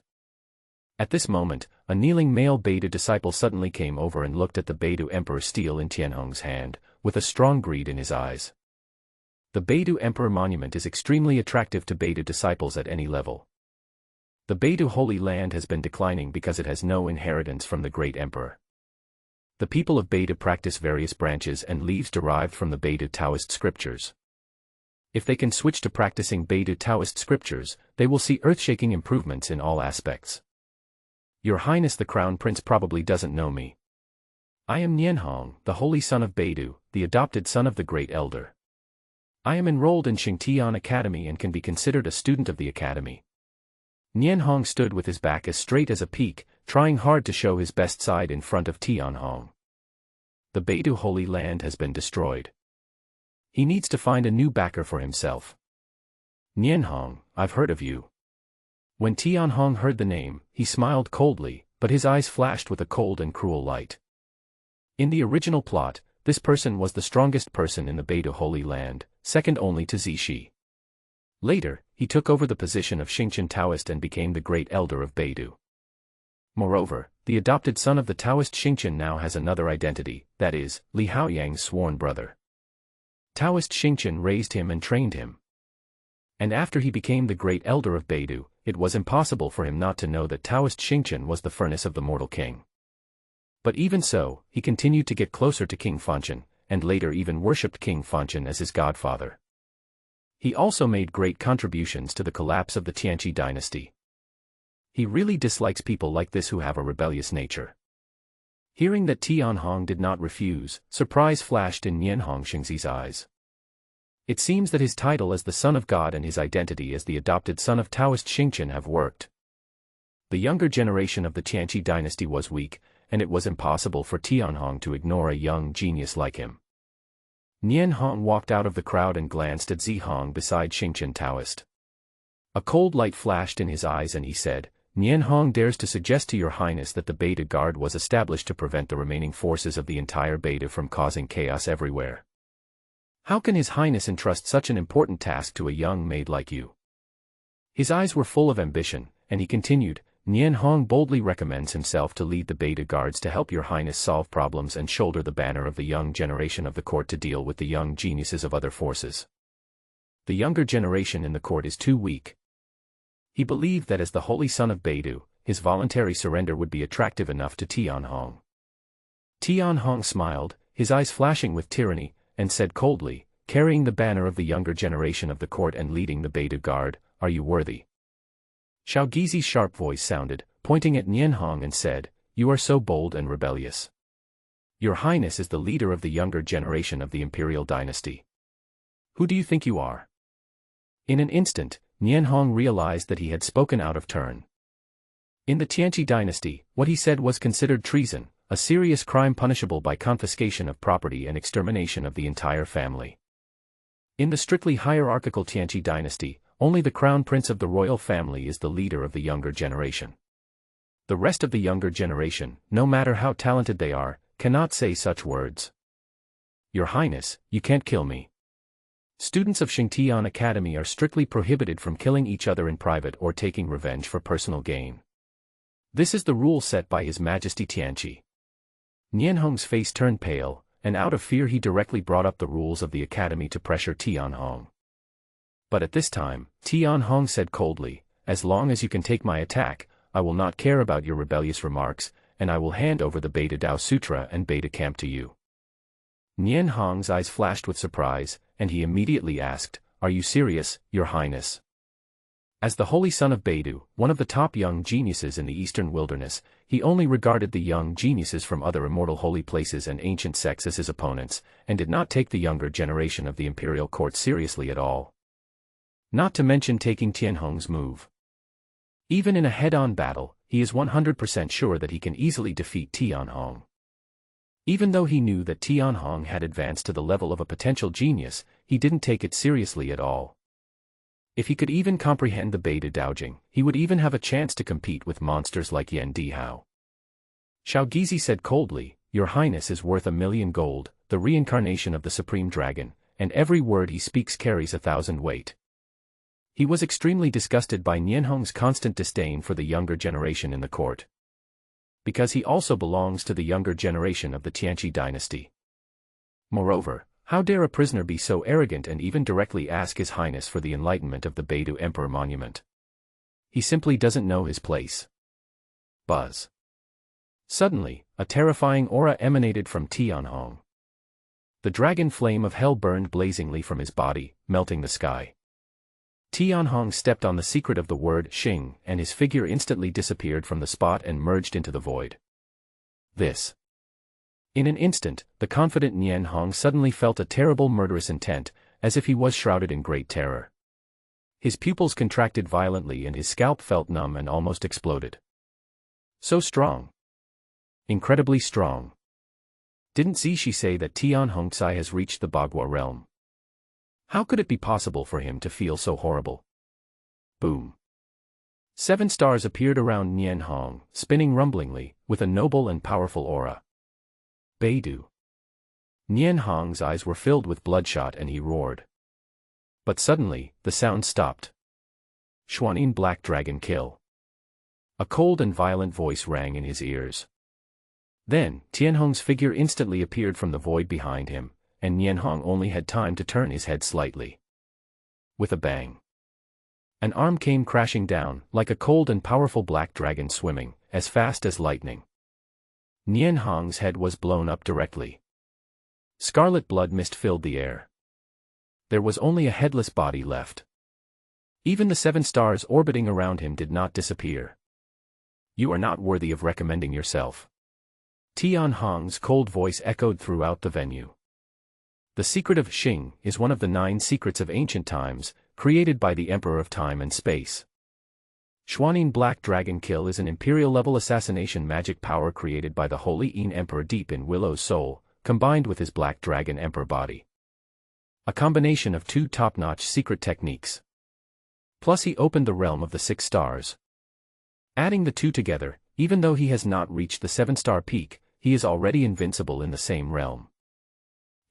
At this moment, a kneeling male Beidou disciple suddenly came over and looked at the Beidou Emperor steel in Tianhong's hand, with a strong greed in his eyes. The Beidou Emperor monument is extremely attractive to Beidou disciples at any level. The Beidou Holy Land has been declining because it has no inheritance from the great emperor. The people of Beidou practice various branches and leaves derived from the Beidou Taoist scriptures. If they can switch to practicing Beidou Taoist scriptures, they will see earth-shaking improvements in all aspects. Your Highness the Crown Prince probably doesn't know me. I am Nianhong, the holy son of Beidou, the adopted son of the great elder. I am enrolled in Xingtian Academy and can be considered a student of the academy. Nianhong stood with his back as straight as a peak, trying hard to show his best side in front of Tianhong. The Beidou Holy Land has been destroyed. He needs to find a new backer for himself. Nianhong, I've heard of you. When Tianhong heard the name, he smiled coldly, but his eyes flashed with a cold and cruel light. In the original plot, this person was the strongest person in the Beidou Holy Land, second only to Zishi. Later, he took over the position of Xingqian Taoist and became the great elder of Beidou. Moreover, the adopted son of the Taoist Xingqian now has another identity, that is, Li Haoyang's sworn brother. Taoist Xingqian raised him and trained him. And after he became the great elder of Beidou, it was impossible for him not to know that Taoist Xingqian was the furnace of the mortal king. But even so, he continued to get closer to King Fanchen, and later even worshipped King Fanchen as his godfather. He also made great contributions to the collapse of the Tianqi dynasty. He really dislikes people like this who have a rebellious nature. Hearing that Tianhong did not refuse, surprise flashed in Nianhong Xingzi's eyes. It seems that his title as the Son of God and his identity as the adopted son of Taoist Xingqian have worked. The younger generation of the Tianqi dynasty was weak, and it was impossible for Tianhong to ignore a young genius like him. Nianhong walked out of the crowd and glanced at Zihong beside Xingqian Taoist. A cold light flashed in his eyes and he said, Nianhong dares to suggest to your highness that the Beidou Guard was established to prevent the remaining forces of the entire Beidou from causing chaos everywhere. How can his highness entrust such an important task to a young maid like you? His eyes were full of ambition, and he continued, Nianhong boldly recommends himself to lead the Beidou Guards to help your highness solve problems and shoulder the banner of the young generation of the court to deal with the young geniuses of other forces. The younger generation in the court is too weak. He believed that as the holy son of Beidou, his voluntary surrender would be attractive enough to Tianhong. Tianhong smiled, his eyes flashing with tyranny, and said coldly, carrying the banner of the younger generation of the court and leading the Beidou Guard, are you worthy? Xiao Gizi's sharp voice sounded, pointing at Nianhong and said, you are so bold and rebellious. Your highness is the leader of the younger generation of the imperial dynasty. Who do you think you are? In an instant, Nianhong realized that he had spoken out of turn. In the Tianqi dynasty, what he said was considered treason, a serious crime punishable by confiscation of property and extermination of the entire family. In the strictly hierarchical Tianqi dynasty, only the crown prince of the royal family is the leader of the younger generation. The rest of the younger generation, no matter how talented they are, cannot say such words. Your highness, you can't kill me. Students of Xingtian Academy are strictly prohibited from killing each other in private or taking revenge for personal gain. This is the rule set by His Majesty Tianqi. Nianhong's face turned pale, and out of fear he directly brought up the rules of the academy to pressure Tianhong. But at this time, Tianhong said coldly, as long as you can take my attack, I will not care about your rebellious remarks, and I will hand over the Beta Dao Sutra and Beta Camp to you. Nianhong's eyes flashed with surprise, and he immediately asked, are you serious, your highness? As the holy son of Beidou, one of the top young geniuses in the eastern wilderness, he only regarded the young geniuses from other immortal holy places and ancient sects as his opponents, and did not take the younger generation of the imperial court seriously at all. Not to mention taking Tianhong's move. Even in a head-on battle, he is 100% sure that he can easily defeat Tianhong. Even though he knew that Tianhong had advanced to the level of a potential genius, he didn't take it seriously at all. If he could even comprehend the Beta Daojing, he would even have a chance to compete with monsters like Yan Dihao. Xiao Gizi said coldly, your highness is worth 1,000,000 gold, the reincarnation of the Supreme Dragon, and every word he speaks carries 1,000 weight. He was extremely disgusted by Nianhong's constant disdain for the younger generation in the court. Because he also belongs to the younger generation of the Tianqi dynasty. Moreover, how dare a prisoner be so arrogant and even directly ask His Highness for the enlightenment of the Beidou Emperor monument? He simply doesn't know his place. Buzz. Suddenly, a terrifying aura emanated from Tianhong. The dragon flame of hell burned blazingly from his body, melting the sky. Tianhong stepped on the secret of the word Xing, and his figure instantly disappeared from the spot and merged into the void. This In an instant, the confident Nianhong suddenly felt a terrible murderous intent, as if he was shrouded in great terror. His pupils contracted violently and his scalp felt numb and almost exploded. So strong. Incredibly strong. Didn't Zishi say that Tianhong Tsai has reached the Bagua realm? How could it be possible for him to feel so horrible? Boom. 7 stars appeared around Nianhong, spinning rumblingly, with a noble and powerful aura. Beidou. Nianhong's eyes were filled with bloodshot and he roared. But suddenly, the sound stopped. Xuanin Black Dragon Kill. A cold and violent voice rang in his ears. Then, Tianhong's figure instantly appeared from the void behind him, and Nianhong only had time to turn his head slightly. With a bang. An arm came crashing down, like a cold and powerful black dragon swimming, as fast as lightning. Nianhong's head was blown up directly. Scarlet blood mist filled the air. There was only a headless body left. Even the 7 stars orbiting around him did not disappear. You are not worthy of recommending yourself. Tianhong's cold voice echoed throughout the venue. The secret of Xing is one of the 9 secrets of ancient times, created by the Emperor of Time and Space. Xuanin Black Dragon Kill is an imperial-level assassination magic power created by the Holy Yin Emperor deep in Willow's soul, combined with his Black Dragon Emperor body. A combination of 2 top-notch secret techniques. Plus he opened the realm of the 6 stars. Adding the 2 together, even though he has not reached the 7-star peak, he is already invincible in the same realm.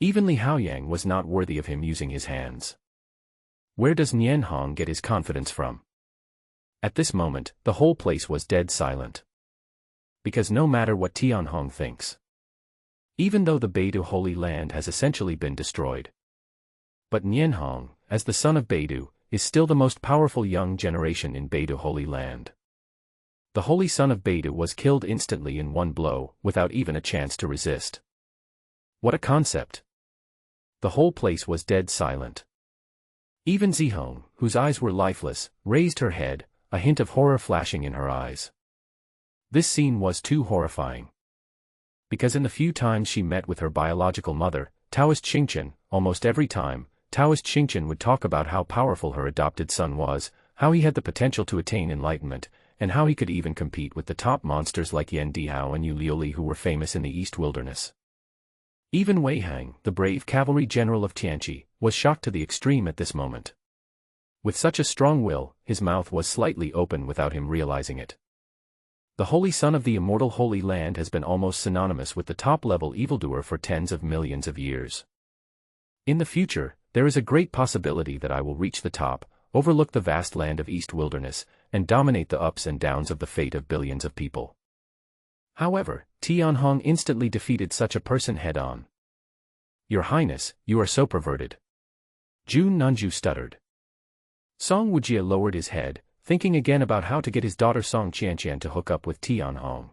Even Li Haoyang was not worthy of him using his hands. Where does Nianhong get his confidence from? At this moment, the whole place was dead silent. Because no matter what Tianhong thinks, even though the Beidou Holy Land has essentially been destroyed, but Nianhong, as the son of Beidou, is still the most powerful young generation in Beidou Holy Land. The Holy Son of Beidou was killed instantly in one blow, without even a chance to resist. What a concept! The whole place was dead silent. Even Zihong, whose eyes were lifeless, raised her head, a hint of horror flashing in her eyes. This scene was too horrifying. Because in the few times she met with her biological mother, Taoist Xingqian, almost every time, Taoist Xingqian would talk about how powerful her adopted son was, how he had the potential to attain enlightenment, and how he could even compete with the top monsters like Yan Dihao and Yu Liuli who were famous in the East Wilderness. Even Wei Hang, the brave cavalry general of Tianqi, was shocked to the extreme at this moment. With such a strong will, his mouth was slightly open without him realizing it. The Holy Son of the Immortal Holy Land has been almost synonymous with the top-level evildoer for tens of millions of years. In the future, there is a great possibility that I will reach the top, overlook the vast land of East Wilderness, and dominate the ups and downs of the fate of billions of people. However, Tianhong instantly defeated such a person head-on. Your Highness, you are so perverted. Jun Nanju stuttered. Song Wujie lowered his head, thinking again about how to get his daughter Song Qianqian to hook up with Tianhong.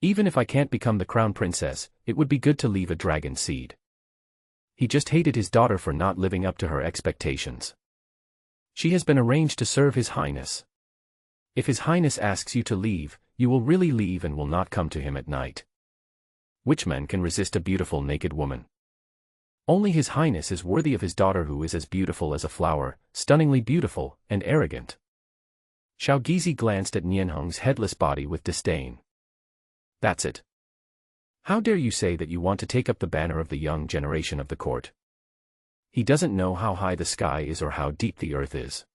Even if I can't become the crown princess, it would be good to leave a dragon seed. He just hated his daughter for not living up to her expectations. She has been arranged to serve His Highness. If His Highness asks you to leave, you will really leave and will not come to him at night. Which man can resist a beautiful naked woman? Only His Highness is worthy of his daughter who is as beautiful as a flower, stunningly beautiful, and arrogant. Xiao Gizi glanced at Nianhong's headless body with disdain. That's it. How dare you say that you want to take up the banner of the young generation of the court? He doesn't know how high the sky is or how deep the earth is.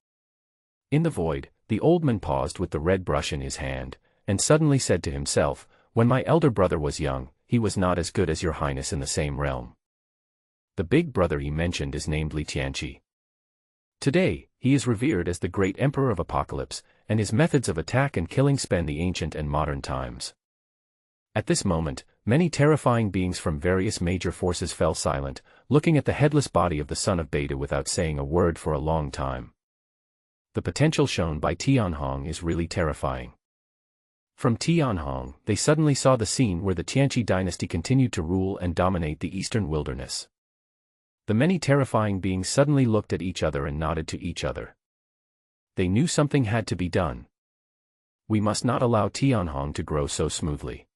In the void, the old man paused with the red brush in his hand, and suddenly said to himself, when my elder brother was young, he was not as good as your highness in the same realm. The big brother he mentioned is named Li Tianqi. Today, he is revered as the great emperor of apocalypse, and his methods of attack and killing span the ancient and modern times. At this moment, many terrifying beings from various major forces fell silent, looking at the headless body of the son of Beidou without saying a word for a long time. The potential shown by Tianhong is really terrifying. From Tianhong, they suddenly saw the scene where the Tianqi dynasty continued to rule and dominate the eastern wilderness. The many terrifying beings suddenly looked at each other and nodded to each other. They knew something had to be done. We must not allow Tianhong to grow so smoothly.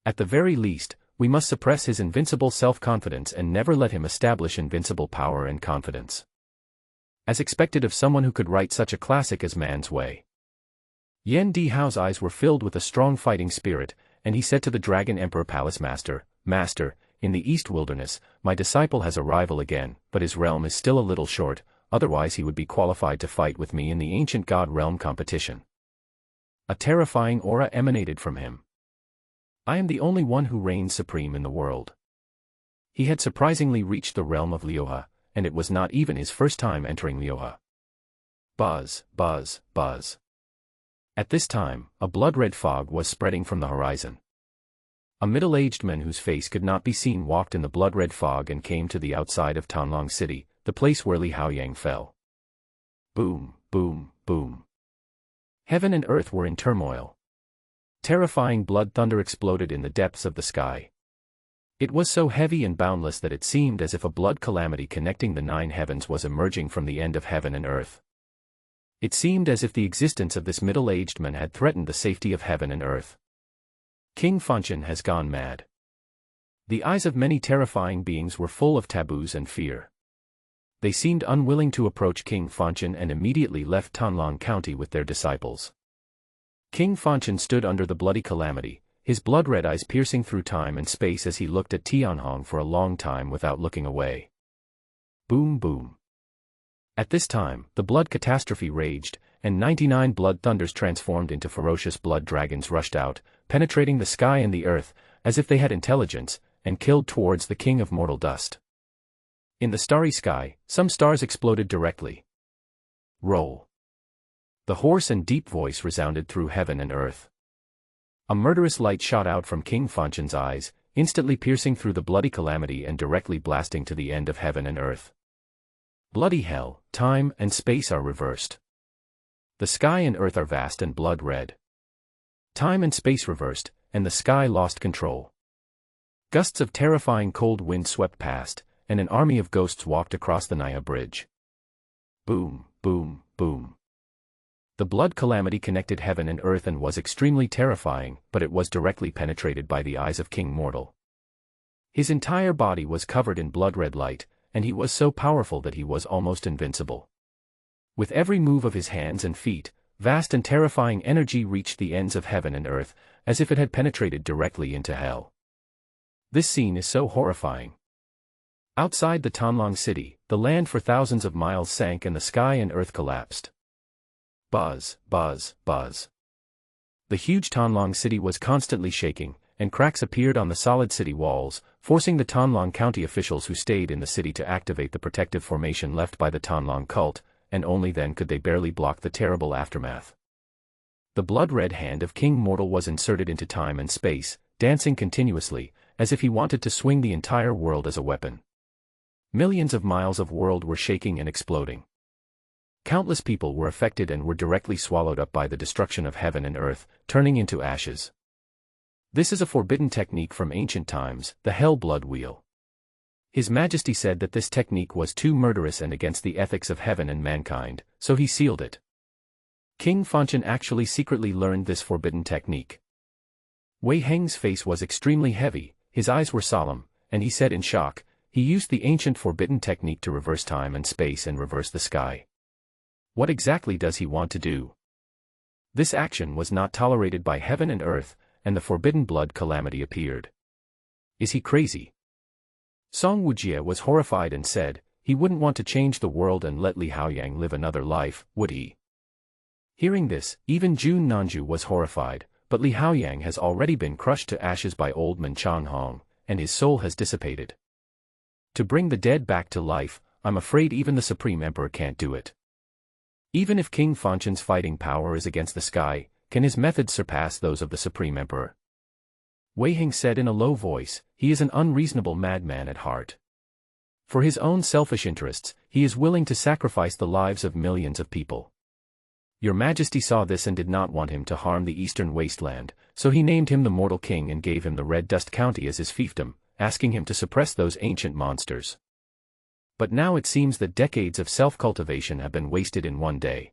At the very least, We must suppress his invincible self-confidence and never let him establish invincible power and confidence. As expected of someone who could write such a classic as Man's Way. Yan Dihao's eyes were filled with a strong fighting spirit, and he said to the Dragon Emperor Palace Master, "Master, in the East Wilderness, my disciple has a rival again, but his realm is still a little short, otherwise he would be qualified to fight with me in the ancient God realm competition." A terrifying aura emanated from him. I am the only one who reigns supreme in the world. He had surprisingly reached the realm of Liuhe, and it was not even his first time entering Liuhe. Buzz, buzz, buzz. At this time, a blood-red fog was spreading from the horizon. A middle-aged man whose face could not be seen walked in the blood-red fog and came to the outside of Donghuang City, the place where Li Haoyang fell. Boom, boom, boom. Heaven and earth were in turmoil. Terrifying blood thunder exploded in the depths of the sky. It was so heavy and boundless that it seemed as if a blood calamity connecting the 9 heavens was emerging from the end of heaven and earth. It seemed as if the existence of this middle-aged man had threatened the safety of heaven and earth. King Fanchen has gone mad. The eyes of many terrifying beings were full of taboos and fear. They seemed unwilling to approach King Fanchen and immediately left Donghuang County with their disciples. King Fanchen stood under the bloody calamity, his blood-red eyes piercing through time and space as he looked at Tianhong for a long time without looking away. Boom boom. At this time, the blood catastrophe raged, and 99 blood thunders transformed into ferocious blood dragons rushed out, penetrating the sky and the earth, as if they had intelligence, and killed towards the king of mortal dust. In the starry sky, some stars exploded directly. Roll. The hoarse and deep voice resounded through heaven and earth. A murderous light shot out from King Fanchen's eyes, instantly piercing through the bloody calamity and directly blasting to the end of heaven and earth. Bloody hell, time and space are reversed. The sky and earth are vast and blood-red. Time and space reversed, and the sky lost control. Gusts of terrifying cold wind swept past, and an army of ghosts walked across the Naya Bridge. Boom, boom, boom. The blood calamity connected heaven and earth and was extremely terrifying, but it was directly penetrated by the eyes of King Mortal. His entire body was covered in blood-red light, and he was so powerful that he was almost invincible. With every move of his hands and feet, vast and terrifying energy reached the ends of heaven and earth, as if it had penetrated directly into hell. This scene is so horrifying. Outside the Donghuang city, the land for thousands of miles sank and the sky and earth collapsed. Buzz, buzz, buzz. The huge Donghuang city was constantly shaking, and cracks appeared on the solid city walls, forcing the Donghuang County officials who stayed in the city to activate the protective formation left by the Donghuang cult, and only then could they barely block the terrible aftermath. The blood-red hand of King Mortal was inserted into time and space, dancing continuously, as if he wanted to swing the entire world as a weapon. Millions of miles of world were shaking and exploding. Countless people were affected and were directly swallowed up by the destruction of heaven and earth, turning into ashes. This is a forbidden technique from ancient times, the Hell Blood Wheel. His Majesty said that this technique was too murderous and against the ethics of heaven and mankind, so he sealed it. King Fanchen actually secretly learned this forbidden technique. Wei Heng's face was extremely heavy, his eyes were solemn, and he said in shock, he used the ancient forbidden technique to reverse time and space and reverse the sky. What exactly does he want to do? This action was not tolerated by heaven and earth, and the forbidden blood calamity appeared. Is he crazy? Song Wujie was horrified and said, he wouldn't want to change the world and let Li Haoyang live another life, would he? Hearing this, even Jun Nanju was horrified, but Li Haoyang has already been crushed to ashes by old man Changhong, and his soul has dissipated. To bring the dead back to life, I'm afraid even the Supreme Emperor can't do it. Even if King Fanchen's fighting power is against the sky, can his methods surpass those of the Supreme Emperor? Wei Heng said in a low voice, he is an unreasonable madman at heart. For his own selfish interests, he is willing to sacrifice the lives of millions of people. Your Majesty saw this and did not want him to harm the eastern wasteland, so he named him the Mortal King and gave him the Red Dust County as his fiefdom, asking him to suppress those ancient monsters. But now it seems that decades of self-cultivation have been wasted in one day.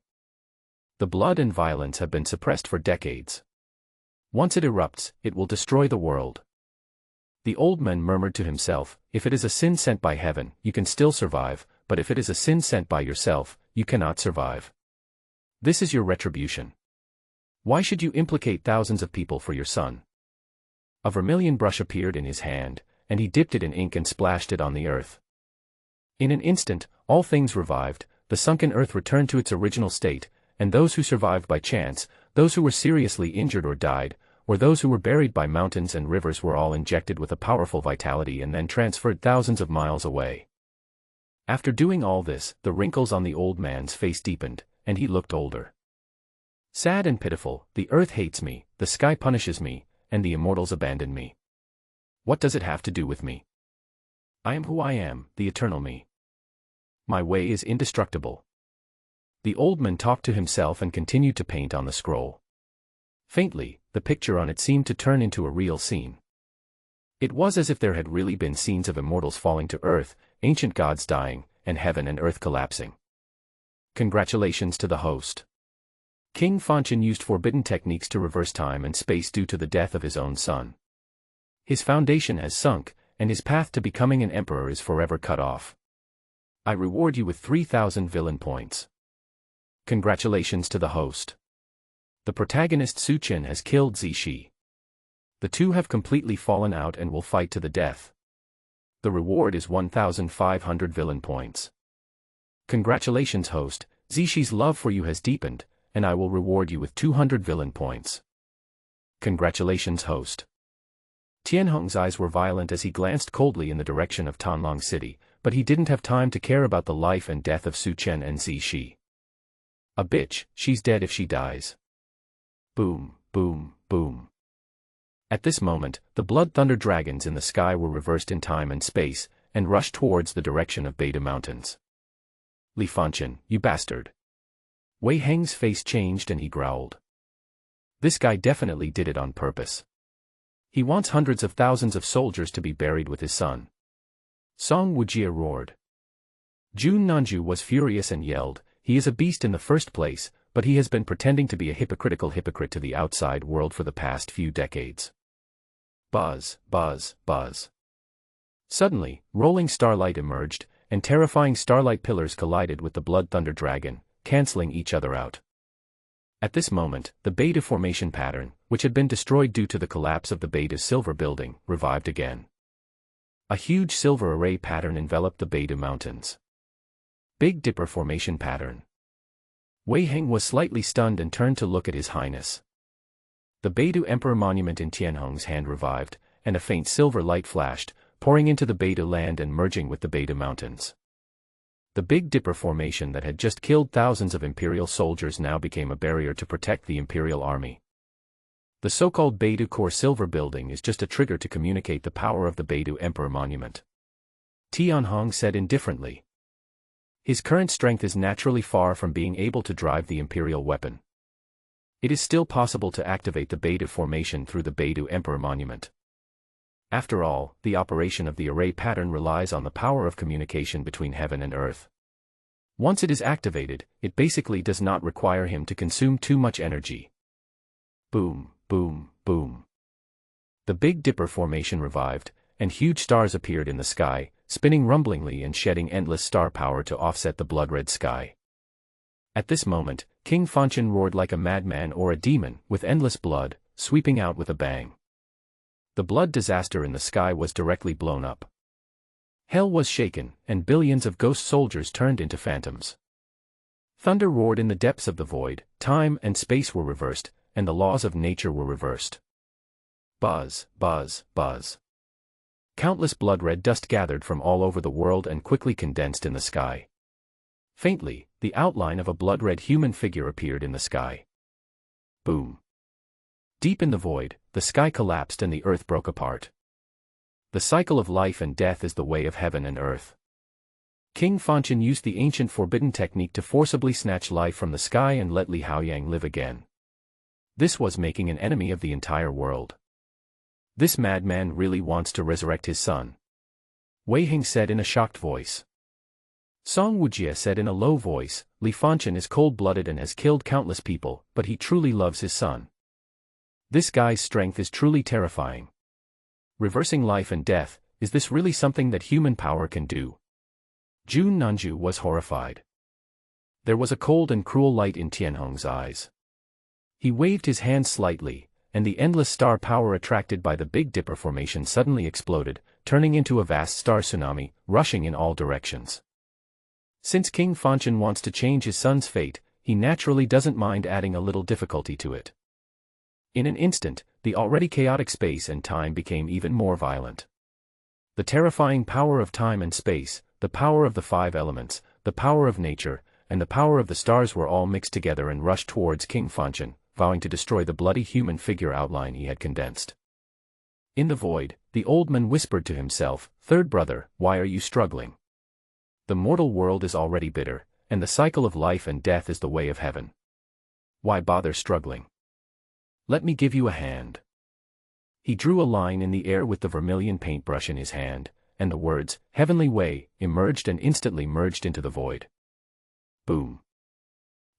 The blood and violence have been suppressed for decades. Once it erupts, it will destroy the world. The old man murmured to himself, if it is a sin sent by heaven, you can still survive, but if it is a sin sent by yourself, you cannot survive. This is your retribution. Why should you implicate thousands of people for your son? A vermilion brush appeared in his hand, and he dipped it in ink and splashed it on the earth. In an instant, all things revived, the sunken earth returned to its original state, and those who survived by chance, those who were seriously injured or died, or those who were buried by mountains and rivers were all injected with a powerful vitality and then transferred thousands of miles away. After doing all this, the wrinkles on the old man's face deepened, and he looked older. Sad and pitiful, the earth hates me, the sky punishes me, and the immortals abandon me. What does it have to do with me? I am who I am, the eternal me. My way is indestructible. The old man talked to himself and continued to paint on the scroll. Faintly, the picture on it seemed to turn into a real scene. It was as if there had really been scenes of immortals falling to earth, ancient gods dying, and heaven and earth collapsing. Congratulations to the host. King Fanchen used forbidden techniques to reverse time and space due to the death of his own son. His foundation has sunk, and his path to becoming an emperor is forever cut off. I reward you with 3,000 villain points. Congratulations to the host. The protagonist Su Chen has killed Zishi. The two have completely fallen out and will fight to the death. The reward is 1,500 villain points. Congratulations host, Zishi's love for you has deepened, and I will reward you with 200 villain points. Congratulations host. Tianhong's eyes were violent as he glanced coldly in the direction of Tanlong City, but he didn't have time to care about the life and death of Su Chen and Zishi. A bitch, she's dead if she dies. Boom, boom, boom. At this moment, the blood thunder dragons in the sky were reversed in time and space, and rushed towards the direction of Beta Mountains. Li Fanchen, you bastard. Wei Heng's face changed and he growled. This guy definitely did it on purpose. He wants hundreds of thousands of soldiers to be buried with his son. Song Wujie roared. Jun Nanju was furious and yelled, he is a beast in the first place, but he has been pretending to be a hypocritical hypocrite to the outside world for the past few decades. Buzz, buzz, buzz. Suddenly, rolling starlight emerged, and terrifying starlight pillars collided with the blood thunder dragon, canceling each other out. At this moment, the Beta formation pattern, which had been destroyed due to the collapse of the Beta silver building, revived again. A huge silver array pattern enveloped the Beta mountains. Big Dipper formation pattern. Wei Heng was slightly stunned and turned to look at His Highness. The Beta Emperor monument in Tianhong's hand revived, and a faint silver light flashed, pouring into the Beta land and merging with the Beta mountains. The Big Dipper formation that had just killed thousands of Imperial soldiers now became a barrier to protect the Imperial army. The so-called Beta Core Silver Building is just a trigger to communicate the power of the Beta Emperor monument. Tianhong said indifferently. His current strength is naturally far from being able to drive the Imperial weapon. It is still possible to activate the Beta formation through the Beta Emperor monument. After all, the operation of the array pattern relies on the power of communication between heaven and earth. Once it is activated, it basically does not require him to consume too much energy. Boom, boom, boom. The Big Dipper formation revived, and huge stars appeared in the sky, spinning rumblingly and shedding endless star power to offset the blood-red sky. At this moment, King Fanchen roared like a madman or a demon, with endless blood, sweeping out with a bang. The blood disaster in the sky was directly blown up. Hell was shaken, and billions of ghost soldiers turned into phantoms. Thunder roared in the depths of the void, time and space were reversed, and the laws of nature were reversed. Buzz, buzz, buzz. Countless blood-red dust gathered from all over the world and quickly condensed in the sky. Faintly, the outline of a blood-red human figure appeared in the sky. Boom. Deep in the void, the sky collapsed and the earth broke apart. The cycle of life and death is the way of heaven and earth. King Fanchen used the ancient forbidden technique to forcibly snatch life from the sky and let Li Haoyang live again. This was making an enemy of the entire world. This madman really wants to resurrect his son. Wei Heng said in a shocked voice. Song Wujie said in a low voice, Li Fanchen is cold-blooded and has killed countless people, but he truly loves his son. This guy's strength is truly terrifying. Reversing life and death, is this really something that human power can do? Jun Nanju was horrified. There was a cold and cruel light in Tianhong's eyes. He waved his hand slightly, and the endless star power attracted by the Big Dipper formation suddenly exploded, turning into a vast star tsunami, rushing in all directions. Since King Fanchen wants to change his son's fate, he naturally doesn't mind adding a little difficulty to it. In an instant, the already chaotic space and time became even more violent. The terrifying power of time and space, the power of the five elements, the power of nature, and the power of the stars were all mixed together and rushed towards King Fanchen, vowing to destroy the bloody human figure outline he had condensed. In the void, the old man whispered to himself, "Third brother, why are you struggling? The mortal world is already bitter, and the cycle of life and death is the way of heaven. Why bother struggling? Let me give you a hand." He drew a line in the air with the vermilion paintbrush in his hand, and the words, "Heavenly Way," emerged and instantly merged into the void. Boom.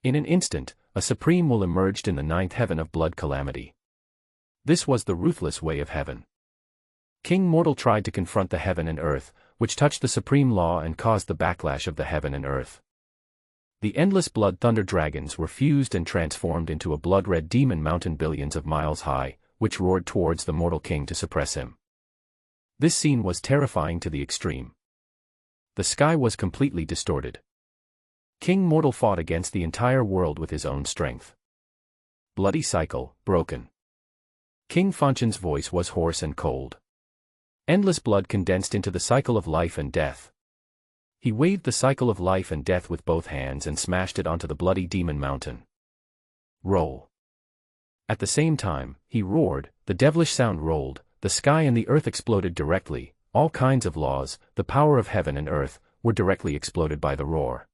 In an instant, a supreme will emerged in the ninth heaven of blood calamity. This was the ruthless way of heaven. King Mortal tried to confront the heaven and earth, which touched the supreme law and caused the backlash of the heaven and earth. The endless blood thunder dragons were fused and transformed into a blood-red demon mountain billions of miles high, which roared towards the mortal king to suppress him. This scene was terrifying to the extreme. The sky was completely distorted. King Mortal fought against the entire world with his own strength. Bloody cycle, broken. King Fanchen's voice was hoarse and cold. Endless blood condensed into the cycle of life and death. He waved the cycle of life and death with both hands and smashed it onto the bloody demon mountain. Roll. At the same time, he roared, the devilish sound rolled, the sky and the earth exploded directly, all kinds of laws, the power of heaven and earth, were directly exploded by the roar.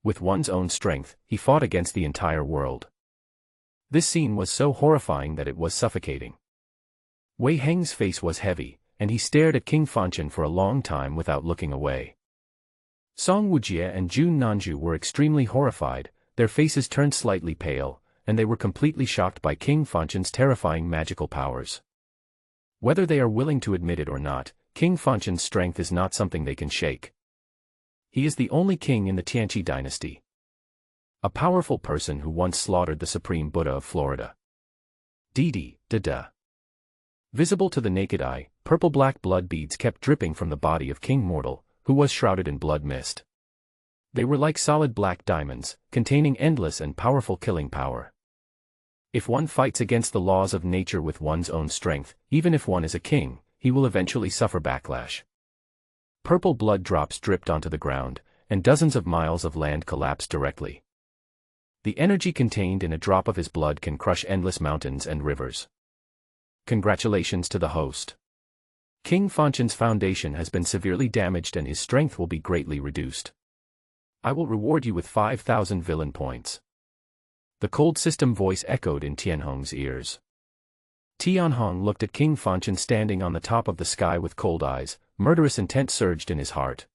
With one's own strength, he fought against the entire world. This scene was so horrifying that it was suffocating. Wei Heng's face was heavy, and he stared at King Fanchen for a long time without looking away. Song Wujie and Jun Nanju were extremely horrified, their faces turned slightly pale, and they were completely shocked by King Fanchen's terrifying magical powers. Whether they are willing to admit it or not, King Fanchen's strength is not something they can shake. He is the only king in the Tianqi dynasty. A powerful person who once slaughtered the Supreme Buddha of Florida. Da. Visible to the naked eye, purple-black blood beads kept dripping from the body of King Mortal, who was shrouded in blood mist. They were like solid black diamonds, containing endless and powerful killing power. If one fights against the laws of nature with one's own strength, even if one is a king, he will eventually suffer backlash. Purple blood drops dripped onto the ground, and dozens of miles of land collapsed directly. The energy contained in a drop of his blood can crush endless mountains and rivers. Congratulations to the host. King Fanchen's foundation has been severely damaged and his strength will be greatly reduced. I will reward you with 5,000 villain points. The cold system voice echoed in Tianhong's ears. Tianhong looked at King Fanchen standing on the top of the sky with cold eyes, murderous intent surged in his heart.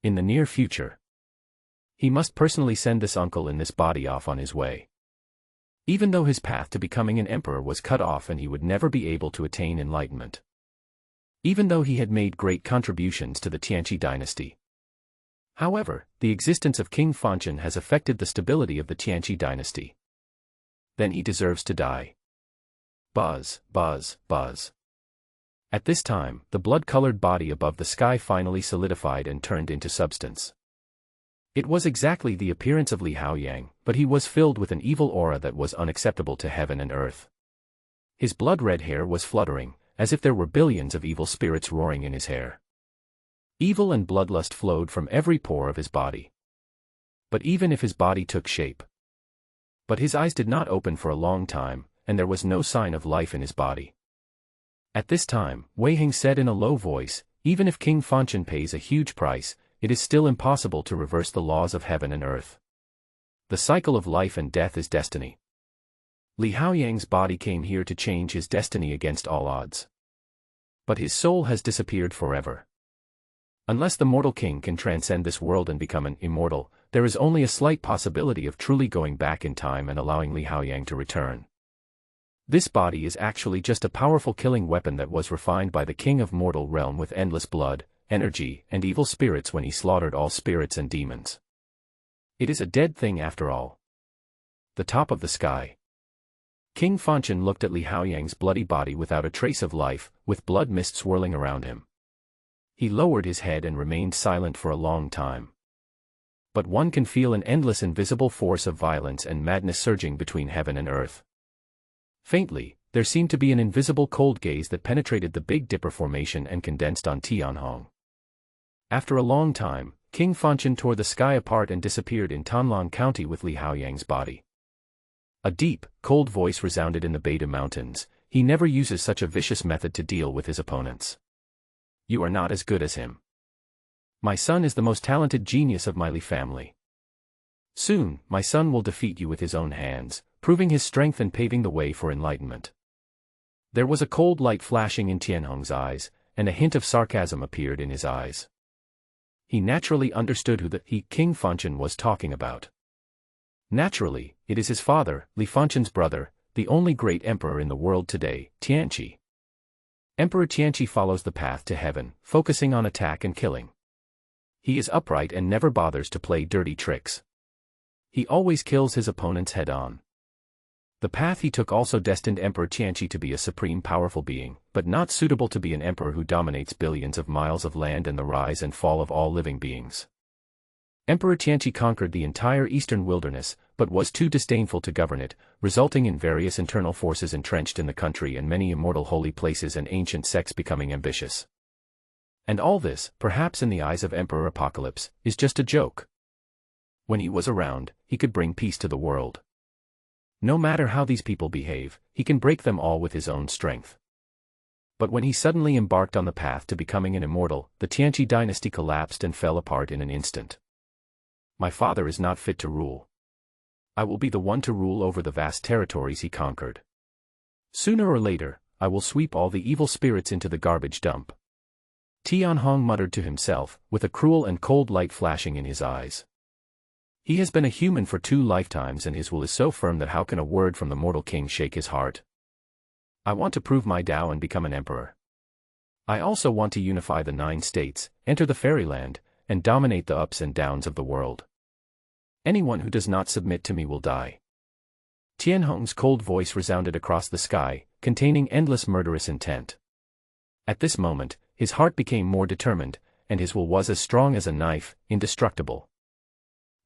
In the near future, he must personally send this uncle in this body off on his way. Even though his path to becoming an emperor was cut off and he would never be able to attain enlightenment. Even though he had made great contributions to the Tianqi dynasty. However, the existence of King Fanchen has affected the stability of the Tianqi dynasty. Then he deserves to die. Buzz, buzz, buzz. At this time, the blood-colored body above the sky finally solidified and turned into substance. It was exactly the appearance of Li Haoyang, but he was filled with an evil aura that was unacceptable to heaven and earth. His blood-red hair was fluttering, as if there were billions of evil spirits roaring in his hair. Evil and bloodlust flowed from every pore of his body. But even if his body took shape. But his eyes did not open for a long time, and there was no sign of life in his body. At this time, Wei Heng said in a low voice, even if King Fanchen pays a huge price, it is still impossible to reverse the laws of heaven and earth. The cycle of life and death is destiny. Li Haoyang's body came here to change his destiny against all odds. But his soul has disappeared forever. Unless the mortal king can transcend this world and become an immortal, there is only a slight possibility of truly going back in time and allowing Li Haoyang to return. This body is actually just a powerful killing weapon that was refined by the king of mortal realm with endless blood, energy, and evil spirits when he slaughtered all spirits and demons. It is a dead thing after all. The top of the sky. King Fanchen looked at Li Haoyang's bloody body without a trace of life, with blood mist swirling around him. He lowered his head and remained silent for a long time. But one can feel an endless invisible force of violence and madness surging between heaven and earth. Faintly, there seemed to be an invisible cold gaze that penetrated the Big Dipper Formation and condensed on Tianhong. After a long time, King Fanchen tore the sky apart and disappeared in Tanlang County with Li Haoyang's body. A deep, cold voice resounded in the Beta Mountains. He never uses such a vicious method to deal with his opponents. You are not as good as him. My son is the most talented genius of my Li family. Soon, my son will defeat you with his own hands, proving his strength and paving the way for enlightenment. There was a cold light flashing in Tianhong's eyes, and a hint of sarcasm appeared in his eyes. He naturally understood who King Fanchen was talking about. Naturally, it is his father, Li Fanchen's brother, the only great emperor in the world today, Tianqi. Emperor Tianqi follows the path to heaven, focusing on attack and killing. He is upright and never bothers to play dirty tricks. He always kills his opponents head-on. The path he took also destined Emperor Tianqi to be a supreme powerful being, but not suitable to be an emperor who dominates billions of miles of land and the rise and fall of all living beings. Emperor Tianqi conquered the entire eastern wilderness, but was too disdainful to govern it, resulting in various internal forces entrenched in the country and many immortal holy places and ancient sects becoming ambitious. And all this, perhaps in the eyes of Emperor Apocalypse, is just a joke. When he was around, he could bring peace to the world. No matter how these people behave, he can break them all with his own strength. But when he suddenly embarked on the path to becoming an immortal, the Tianqi dynasty collapsed and fell apart in an instant. My father is not fit to rule. I will be the one to rule over the vast territories he conquered. Sooner or later, I will sweep all the evil spirits into the garbage dump. Tianhong muttered to himself, with a cruel and cold light flashing in his eyes. He has been a human for 2 lifetimes and his will is so firm that how can a word from the mortal king shake his heart? I want to prove my Tao and become an emperor. I also want to unify the 9 states, enter the fairyland, and dominate the ups and downs of the world. Anyone who does not submit to me will die. Tianhong's cold voice resounded across the sky, containing endless murderous intent. At this moment, his heart became more determined, and his will was as strong as a knife, indestructible.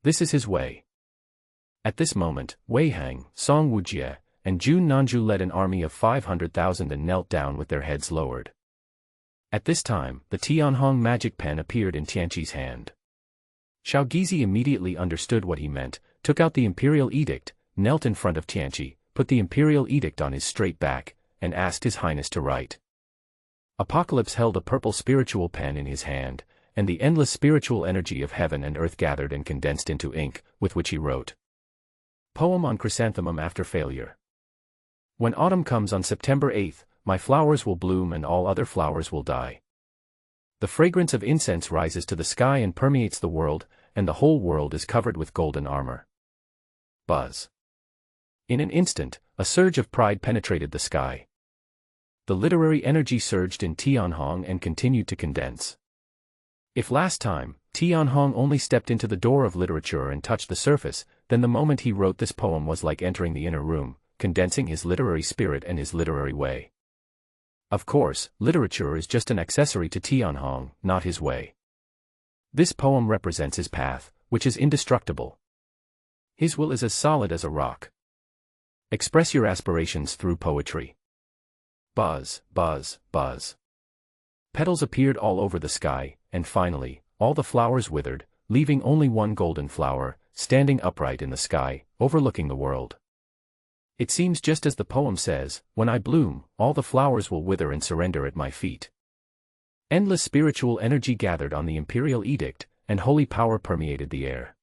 This is his way. At this moment, Wei Hang, Song Wujie, and Jun Nanju led an army of 500,000 and knelt down with their heads lowered. At this time, the Tianhong magic pen appeared in Tianqi's hand. Xiao Gizi immediately understood what he meant, took out the imperial edict, knelt in front of Tianqi, put the imperial edict on his straight back, and asked His Highness to write. Apocalypse held a purple spiritual pen in his hand, and the endless spiritual energy of heaven and earth gathered and condensed into ink, with which he wrote. Poem on Chrysanthemum after failure. When autumn comes on September 8th, my flowers will bloom and all other flowers will die. The fragrance of incense rises to the sky and permeates the world, and the whole world is covered with golden armor. Buzz. In an instant, a surge of pride penetrated the sky. The literary energy surged in Tianhong and continued to condense. If last time, Tianhong only stepped into the door of literature and touched the surface, then the moment he wrote this poem was like entering the inner room, condensing his literary spirit and his literary way. Of course, literature is just an accessory to Tianhong, not his way. This poem represents his path, which is indestructible. His will is as solid as a rock. Express your aspirations through poetry. Buzz, buzz, buzz. Petals appeared all over the sky, and finally, all the flowers withered, leaving only one golden flower, standing upright in the sky, overlooking the world. It seems just as the poem says, when I bloom, all the flowers will wither and surrender at my feet. Endless spiritual energy gathered on the imperial edict, and holy power permeated the air.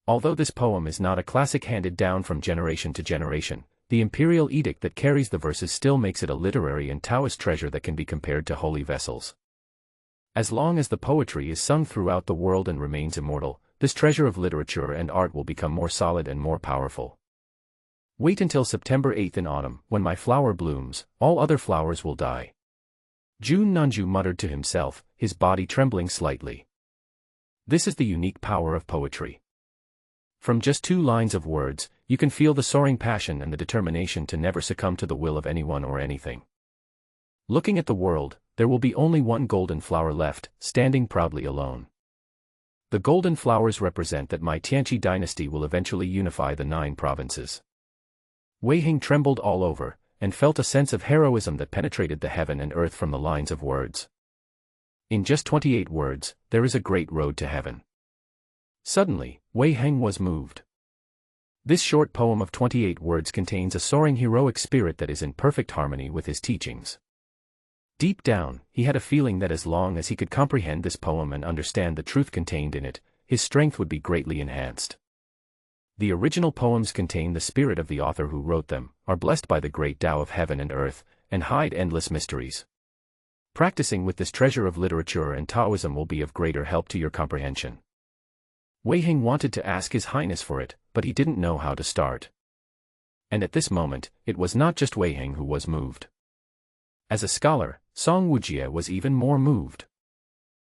Although this poem is not a classic handed down from generation to generation, the imperial edict that carries the verses still makes it a literary and Taoist treasure that can be compared to holy vessels. As long as the poetry is sung throughout the world and remains immortal, this treasure of literature and art will become more solid and more powerful. Wait until September 8th in autumn, when my flower blooms, all other flowers will die. Jun Nanju muttered to himself, his body trembling slightly. This is the unique power of poetry. From just 2 lines of words, you can feel the soaring passion and the determination to never succumb to the will of anyone or anything. Looking at the world, there will be only one golden flower left, standing proudly alone. The golden flowers represent that my Tianqi dynasty will eventually unify the 9 provinces. Wei Hing trembled all over, and felt a sense of heroism that penetrated the heaven and earth from the lines of words. In just 28 words, there is a great road to heaven. Suddenly, Wei Hing was moved. This short poem of 28 words contains a soaring heroic spirit that is in perfect harmony with his teachings. Deep down, he had a feeling that as long as he could comprehend this poem and understand the truth contained in it, his strength would be greatly enhanced. The original poems contain the spirit of the author who wrote them, are blessed by the great Tao of heaven and earth, and hide endless mysteries. Practicing with this treasure of literature and Taoism will be of greater help to your comprehension. Wei Hing wanted to ask His Highness for it, but he didn't know how to start. And at this moment, it was not just Wei Hing who was moved. As a scholar, Song Wujie was even more moved.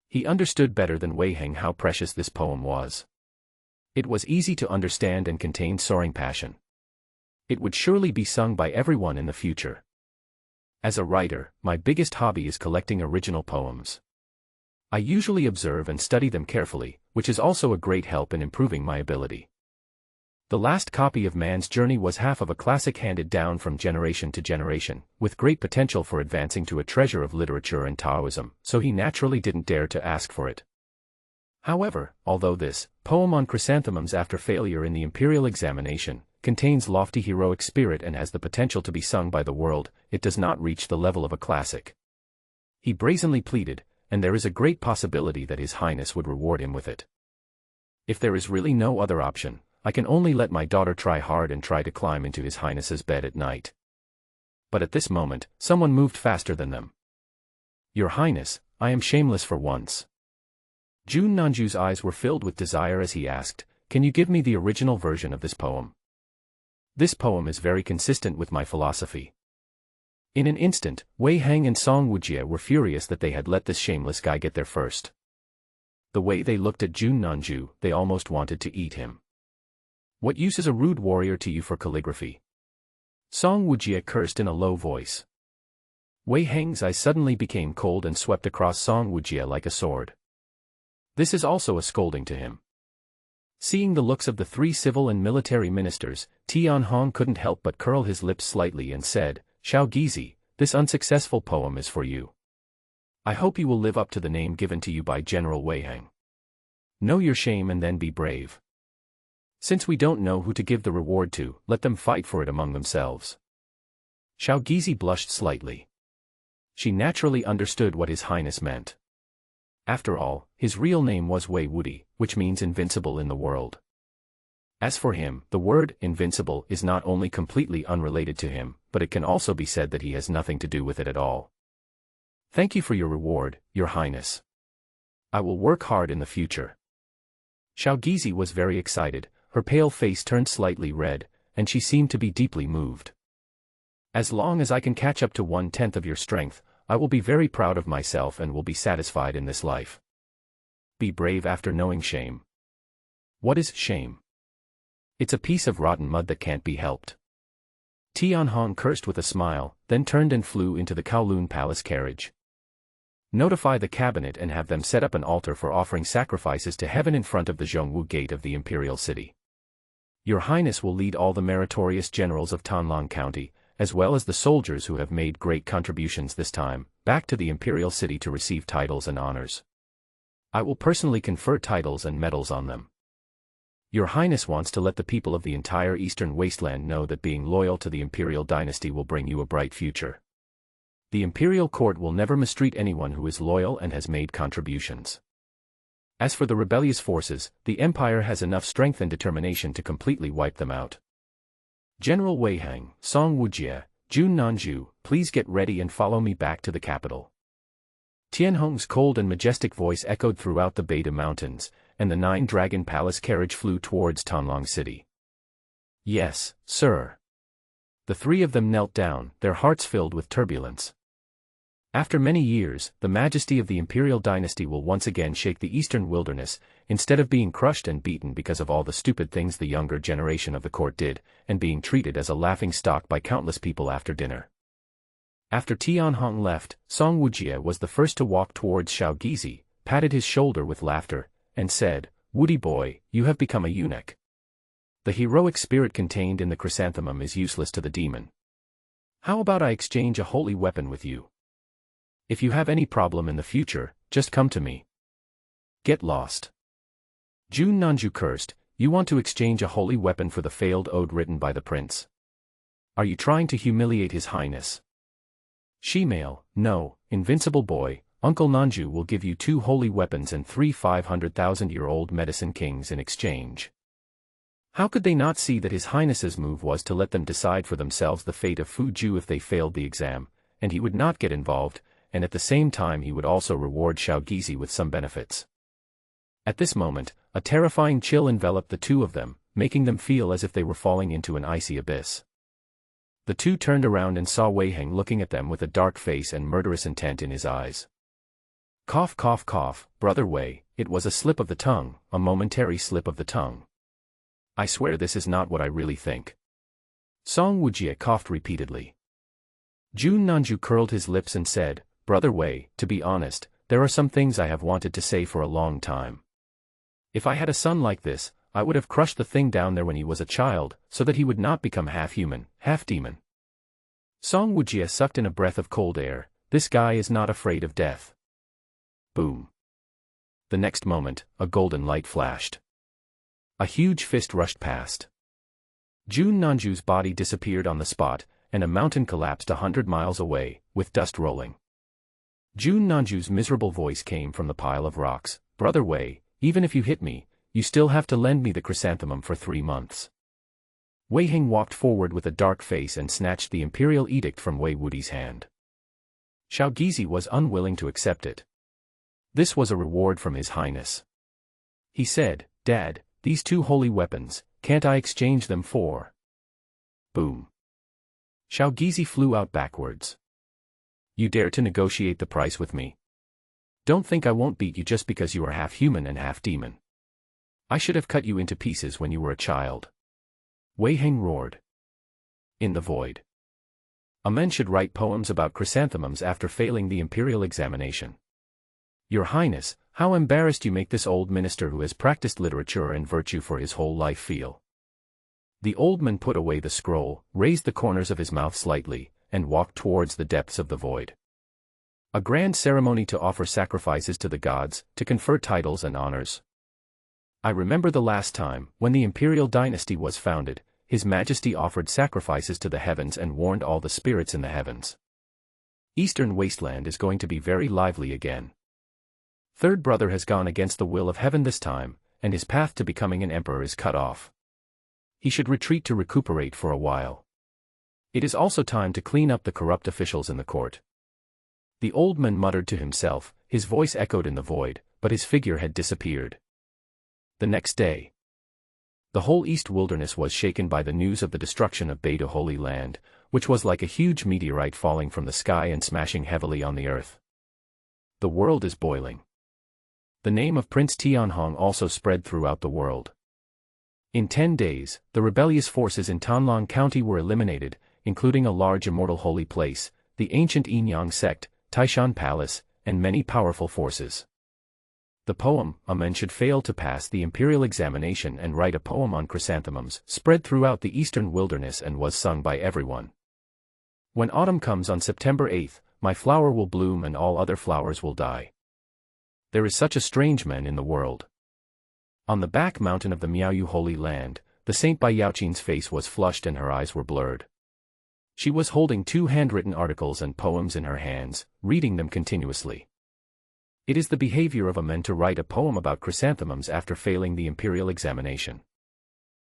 He understood better than Wei Hing how precious this poem was. It was easy to understand and contained soaring passion. It would surely be sung by everyone in the future. As a writer, my biggest hobby is collecting original poems. I usually observe and study them carefully, which is also a great help in improving my ability. The last copy of Man's Journey was half of a classic handed down from generation to generation, with great potential for advancing to a treasure of literature and Taoism, so he naturally didn't dare to ask for it. However, although this poem on chrysanthemums after failure in the imperial examination contains lofty heroic spirit and has the potential to be sung by the world, it does not reach the level of a classic. He brazenly pleaded, and there is a great possibility that His Highness would reward him with it. If there is really no other option, I can only let my daughter try hard and try to climb into His Highness's bed at night. But at this moment, someone moved faster than them. Your Highness, I am shameless for once. Jun Nanju's eyes were filled with desire as he asked, can you give me the original version of this poem? This poem is very consistent with my philosophy. In an instant, Wei Hing and Song Wujie were furious that they had let this shameless guy get there first. The way they looked at Jun Nanju, they almost wanted to eat him. What use is a rude warrior to you for calligraphy? Song Wujie cursed in a low voice. Wei Hing's eyes suddenly became cold and swept across Song Wujie like a sword. This is also a scolding to him. Seeing the looks of the 3 civil and military ministers, Tianhong couldn't help but curl his lips slightly and said, Xiao Gizi, this unsuccessful poem is for you. I hope you will live up to the name given to you by General Wei Hing. Know your shame and then be brave. Since we don't know who to give the reward to, let them fight for it among themselves. Xiao Gizi blushed slightly. She naturally understood what His Highness meant. After all, his real name was Wei Wudi, which means invincible in the world. As for him, the word invincible is not only completely unrelated to him, but it can also be said that he has nothing to do with it at all. Thank you for your reward, Your Highness. I will work hard in the future. Xiao Gizi was very excited, her pale face turned slightly red, and she seemed to be deeply moved. As long as I can catch up to 1/10 of your strength, I will be very proud of myself and will be satisfied in this life. Be brave after knowing shame. What is shame? It's a piece of rotten mud that can't be helped. Tianhong cursed with a smile, then turned and flew into the Kowloon Palace carriage. Notify the cabinet and have them set up an altar for offering sacrifices to heaven in front of the Zhongwu gate of the imperial city. Your Highness will lead all the meritorious generals of Tanlang County, as well as the soldiers who have made great contributions this time, back to the imperial city to receive titles and honors. I will personally confer titles and medals on them. Your Highness wants to let the people of the entire eastern wasteland know that being loyal to the imperial dynasty will bring you a bright future. The imperial court will never mistreat anyone who is loyal and has made contributions. As for the rebellious forces, the empire has enough strength and determination to completely wipe them out. General Wei Hing, Song Wujie, Jun Nanju, please get ready and follow me back to the capital. Tianhong's cold and majestic voice echoed throughout the Beta Mountains, and the 9-dragon palace carriage flew towards Tanlang City. Yes, sir. The three of them knelt down, their hearts filled with turbulence. After many years, the majesty of the imperial dynasty will once again shake the eastern wilderness, instead of being crushed and beaten because of all the stupid things the younger generation of the court did, and being treated as a laughingstock by countless people after dinner. After Tianhong left, Song Wujie was the first to walk towards Xiaogizi, patted his shoulder with laughter, and said, "Woody boy, you have become a eunuch. The heroic spirit contained in the chrysanthemum is useless to the demon. How about I exchange a holy weapon with you? If you have any problem in the future, just come to me. Get lost." Jun Nanju cursed, "You want to exchange a holy weapon for the failed ode written by the prince? Are you trying to humiliate his highness?" Shemale, "No, invincible boy, Uncle Nanju will give you 2 holy weapons and 3 500,000-year-old medicine kings in exchange." How could they not see that his highness's move was to let them decide for themselves the fate of Fu Ju if they failed the exam, and he would not get involved, and at the same time he would also reward Xiaogizi with some benefits. At this moment, a terrifying chill enveloped the two of them, making them feel as if they were falling into an icy abyss. The two turned around and saw Wei Heng looking at them with a dark face and murderous intent in his eyes. Cough cough cough, brother Wei, it was a slip of the tongue, a momentary slip of the tongue. I swear this is not what I really think. Song Wujie coughed repeatedly. Jun Nanju curled his lips and said, "Brother Wei, to be honest, there are some things I have wanted to say for a long time. If I had a son like this, I would have crushed the thing down there when he was a child, so that he would not become half human, half demon." Song Wujie sucked in a breath of cold air. This guy is not afraid of death. Boom. The next moment, a golden light flashed. A huge fist rushed past. Jun Nanju's body disappeared on the spot, and a mountain collapsed 100 miles away, with dust rolling. Jun Nanju's miserable voice came from the pile of rocks, "Brother Wei, even if you hit me, you still have to lend me the chrysanthemum for 3 months." Wei Heng walked forward with a dark face and snatched the imperial edict from Wei Wudi's hand. Xiaogizi was unwilling to accept it. This was a reward from his highness. He said, "Dad, these 2 holy weapons, can't I exchange them for?" Boom. Xiaogizi flew out backwards. "You dare to negotiate the price with me? Don't think I won't beat you just because you are half human and half demon. I should have cut you into pieces when you were a child." Wei Heng roared. In the void. A man should write poems about chrysanthemums after failing the imperial examination. Your Highness, how embarrassed you make this old minister who has practiced literature and virtue for his whole life feel. The old man put away the scroll, raised the corners of his mouth slightly, and walked towards the depths of the void. A grand ceremony to offer sacrifices to the gods, to confer titles and honors. I remember the last time, when the imperial dynasty was founded, His Majesty offered sacrifices to the heavens and warned all the spirits in the heavens. Eastern Wasteland is going to be very lively again. Third brother has gone against the will of heaven this time, and his path to becoming an emperor is cut off. He should retreat to recuperate for a while. It is also time to clean up the corrupt officials in the court. The old man muttered to himself, his voice echoed in the void, but his figure had disappeared. The next day, the whole East Wilderness was shaken by the news of the destruction of Beta Holy Land, which was like a huge meteorite falling from the sky and smashing heavily on the earth. The world is boiling. The name of Prince Tianhong also spread throughout the world. In 10 days, the rebellious forces in Donghuang County were eliminated, including a large immortal holy place, the ancient Yinyang sect, Taishan Palace, and many powerful forces. The poem, "A Man Should Fail to Pass the Imperial Examination and Write a Poem on Chrysanthemums," spread throughout the eastern wilderness and was sung by everyone. When autumn comes on September 8th, my flower will bloom and all other flowers will die. There is such a strange man in the world. On the back mountain of the Miaoyu Holy Land, the Saint Bai Yaoqin's face was flushed and her eyes were blurred. She was holding 2 handwritten articles and poems in her hands, reading them continuously. It is the behavior of a man to write a poem about chrysanthemums after failing the imperial examination.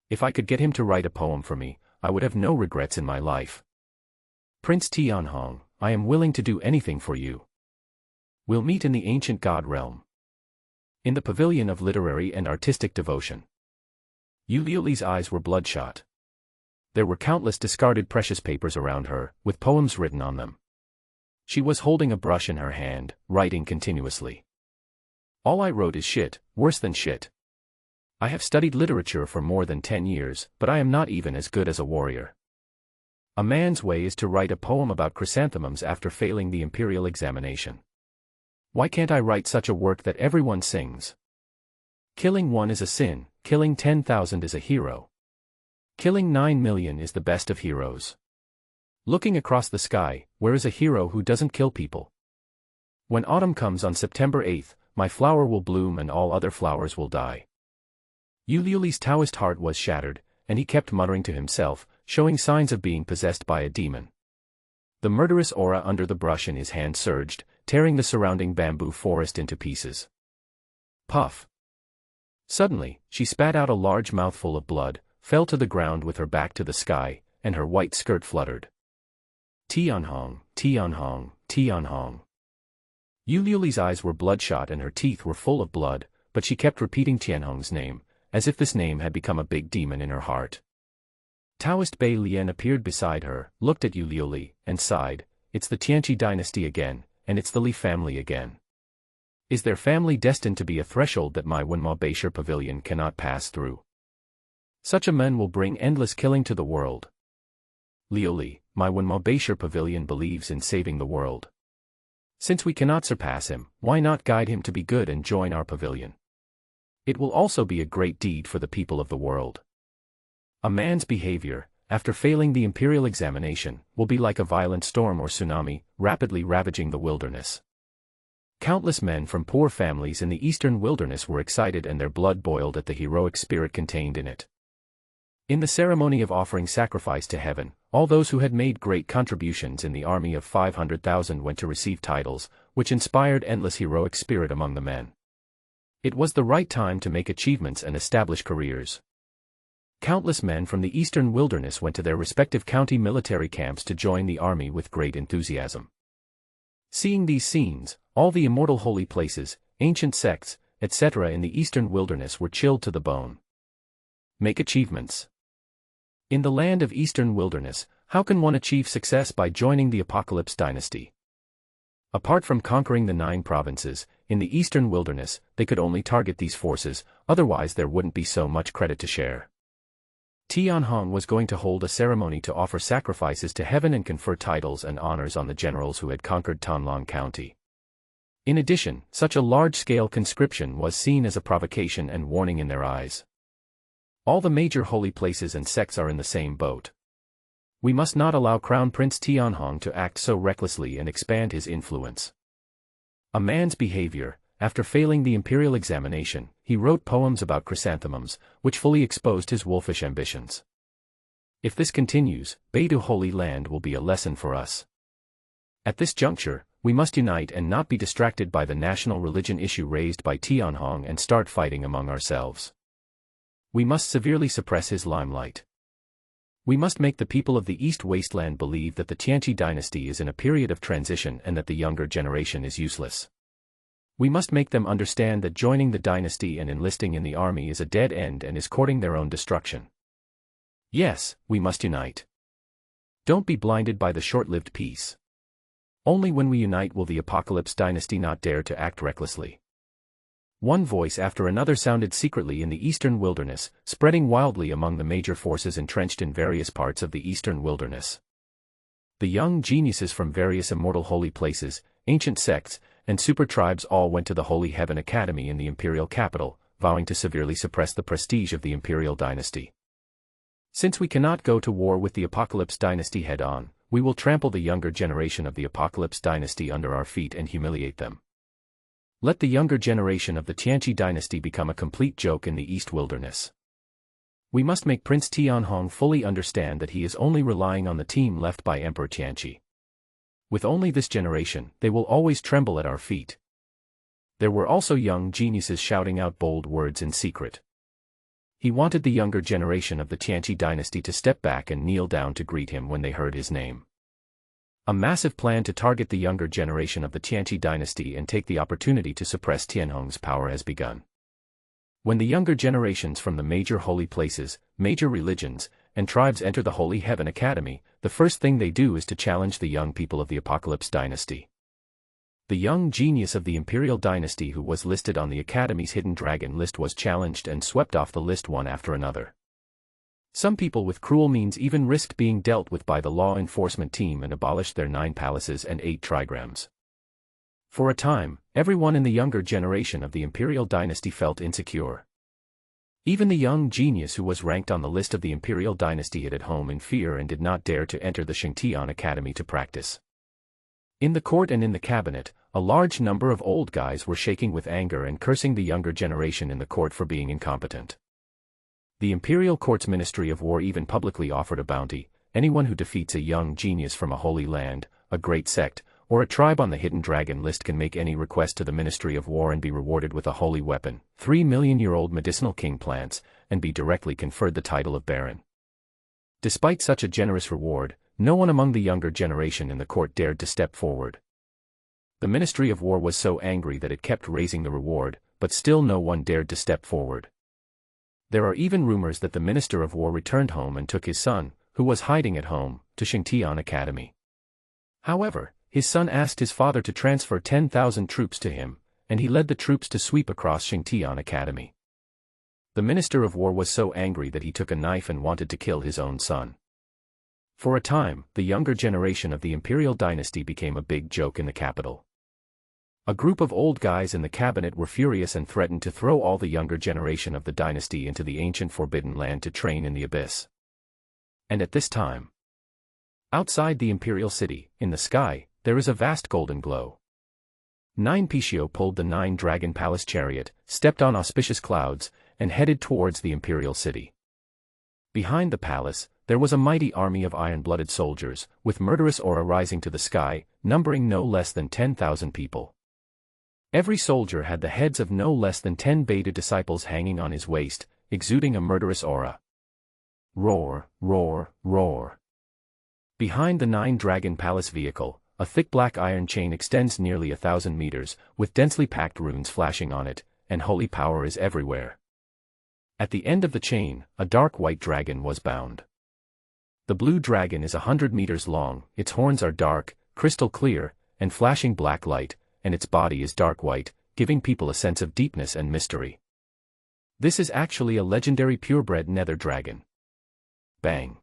If I could get him to write a poem for me, I would have no regrets in my life. Prince Tianhong, I am willing to do anything for you. We'll meet in the ancient god realm. In the pavilion of literary and artistic devotion. Yu Liuli's eyes were bloodshot. There were countless discarded precious papers around her, with poems written on them. She was holding a brush in her hand, writing continuously. All I wrote is shit, worse than shit. I have studied literature for more than 10 years, but I am not even as good as a warrior. A man's way is to write a poem about chrysanthemums after failing the imperial examination. Why can't I write such a work that everyone sings? Killing one is a sin, killing 10,000 is a hero. Killing 9 million is the best of heroes. Looking across the sky, where is a hero who doesn't kill people? When autumn comes on September 8th, my flower will bloom and all other flowers will die. Yuliuli's Taoist heart was shattered, and he kept muttering to himself, showing signs of being possessed by a demon. The murderous aura under the brush in his hand surged, tearing the surrounding bamboo forest into pieces. Puff. Suddenly, she spat out a large mouthful of blood, fell to the ground with her back to the sky, and her white skirt fluttered. Tianhong, Tianhong, Tianhong. Yuliuli's eyes were bloodshot and her teeth were full of blood, but she kept repeating Tianhong's name, as if this name had become a big demon in her heart. Taoist Bei Lian appeared beside her, looked at Yuliuli, and sighed, "It's the Tianqi dynasty again, and it's the Li family again. Is their family destined to be a threshold that my Wenma Beishir pavilion cannot pass through? Such a man will bring endless killing to the world. Liuli, my Wenma Beishir pavilion believes in saving the world. Since we cannot surpass him, why not guide him to be good and join our pavilion? It will also be a great deed for the people of the world. A man's behavior, after failing the imperial examination, will be like a violent storm or tsunami, rapidly ravaging the wilderness." Countless men from poor families in the eastern wilderness were excited and their blood boiled at the heroic spirit contained in it. In the ceremony of offering sacrifice to heaven, all those who had made great contributions in the army of 500,000 went to receive titles, which inspired endless heroic spirit among the men. It was the right time to make achievements and establish careers. Countless men from the eastern wilderness went to their respective county military camps to join the army with great enthusiasm. Seeing these scenes, all the immortal holy places, ancient sects, etc. in the eastern wilderness were chilled to the bone. Make achievements. In the land of eastern wilderness, how can one achieve success by joining the Apocalypse dynasty? Apart from conquering the 9 provinces, in the eastern wilderness, they could only target these forces, otherwise there wouldn't be so much credit to share. Tianhong was going to hold a ceremony to offer sacrifices to heaven and confer titles and honors on the generals who had conquered Tonglong County. In addition, such a large-scale conscription was seen as a provocation and warning in their eyes. All the major holy places and sects are in the same boat. We must not allow Crown Prince Tianhong to act so recklessly and expand his influence. A man's behavior. After failing the imperial examination, he wrote poems about chrysanthemums, which fully exposed his wolfish ambitions. If this continues, Beidu Holy Land will be a lesson for us. At this juncture, we must unite and not be distracted by the national religion issue raised by Tianhong and start fighting among ourselves. We must severely suppress his limelight. We must make the people of the East Wasteland believe that the Tianqi dynasty is in a period of transition and that the younger generation is useless. We must make them understand that joining the dynasty and enlisting in the army is a dead end and is courting their own destruction. Yes, we must unite. Don't be blinded by the short-lived peace. Only when we unite will the Apocalypse dynasty not dare to act recklessly. One voice after another sounded secretly in the eastern wilderness, spreading wildly among the major forces entrenched in various parts of the eastern wilderness. The young geniuses from various immortal holy places, ancient sects, and super tribes all went to the Holy Heaven Academy in the imperial capital, vowing to severely suppress the prestige of the imperial dynasty. Since we cannot go to war with the Apocalypse dynasty head-on, we will trample the younger generation of the Apocalypse dynasty under our feet and humiliate them. Let the younger generation of the Tianqi dynasty become a complete joke in the East Wilderness. We must make Prince Tianhong fully understand that he is only relying on the team left by Emperor Tianqi. With only this generation, they will always tremble at our feet. There were also young geniuses shouting out bold words in secret. He wanted the younger generation of the Tianqi dynasty to step back and kneel down to greet him when they heard his name. A massive plan to target the younger generation of the Tianqi dynasty and take the opportunity to suppress Tianhong's power has begun. When the younger generations from the major holy places, major religions, and tribes enter the Holy Heaven Academy, the first thing they do is to challenge the young people of the Apocalypse dynasty. The young genius of the Imperial dynasty who was listed on the Academy's hidden dragon list was challenged and swept off the list one after another. Some people with cruel means even risked being dealt with by the law enforcement team and abolished their 9 palaces and 8 trigrams. For a time, everyone in the younger generation of the Imperial dynasty felt insecure. Even the young genius who was ranked on the list of the Imperial dynasty hid at home in fear and did not dare to enter the Xingtian Academy to practice. In the court and in the cabinet, a large number of old guys were shaking with anger and cursing the younger generation in the court for being incompetent. The Imperial Court's Ministry of War even publicly offered a bounty: anyone who defeats a young genius from a holy land, a great sect, or a tribe on the hidden dragon list can make any request to the Ministry of War and be rewarded with a holy weapon, 3 million-year-old medicinal king plants, and be directly conferred the title of Baron. Despite such a generous reward, no one among the younger generation in the court dared to step forward. The Ministry of War was so angry that it kept raising the reward, but still no one dared to step forward. There are even rumors that the Minister of War returned home and took his son, who was hiding at home, to Xingtian Academy. However, his son asked his father to transfer 10,000 troops to him, and he led the troops to sweep across Xingtian Academy. The Minister of War was so angry that he took a knife and wanted to kill his own son. For a time, the younger generation of the Imperial dynasty became a big joke in the capital. A group of old guys in the cabinet were furious and threatened to throw all the younger generation of the dynasty into the ancient Forbidden Land to train in the abyss. And at this time, outside the Imperial City, in the sky, there is a vast golden glow. 9 Pishio pulled the 9 dragon palace chariot, stepped on auspicious clouds, and headed towards the Imperial City. Behind the palace, there was a mighty army of iron-blooded soldiers, with murderous aura rising to the sky, numbering no less than 10,000 people. Every soldier had the heads of no less than 10 Beta disciples hanging on his waist, exuding a murderous aura. Roar, roar, roar. Behind the 9 dragon palace vehicle, a thick black iron chain extends nearly 1,000 meters, with densely packed runes flashing on it, and holy power is everywhere. At the end of the chain, a dark white dragon was bound. The blue dragon is 100 meters long, its horns are dark, crystal clear, and flashing black light, and its body is dark white, giving people a sense of deepness and mystery. This is actually a legendary purebred nether dragon. Bang!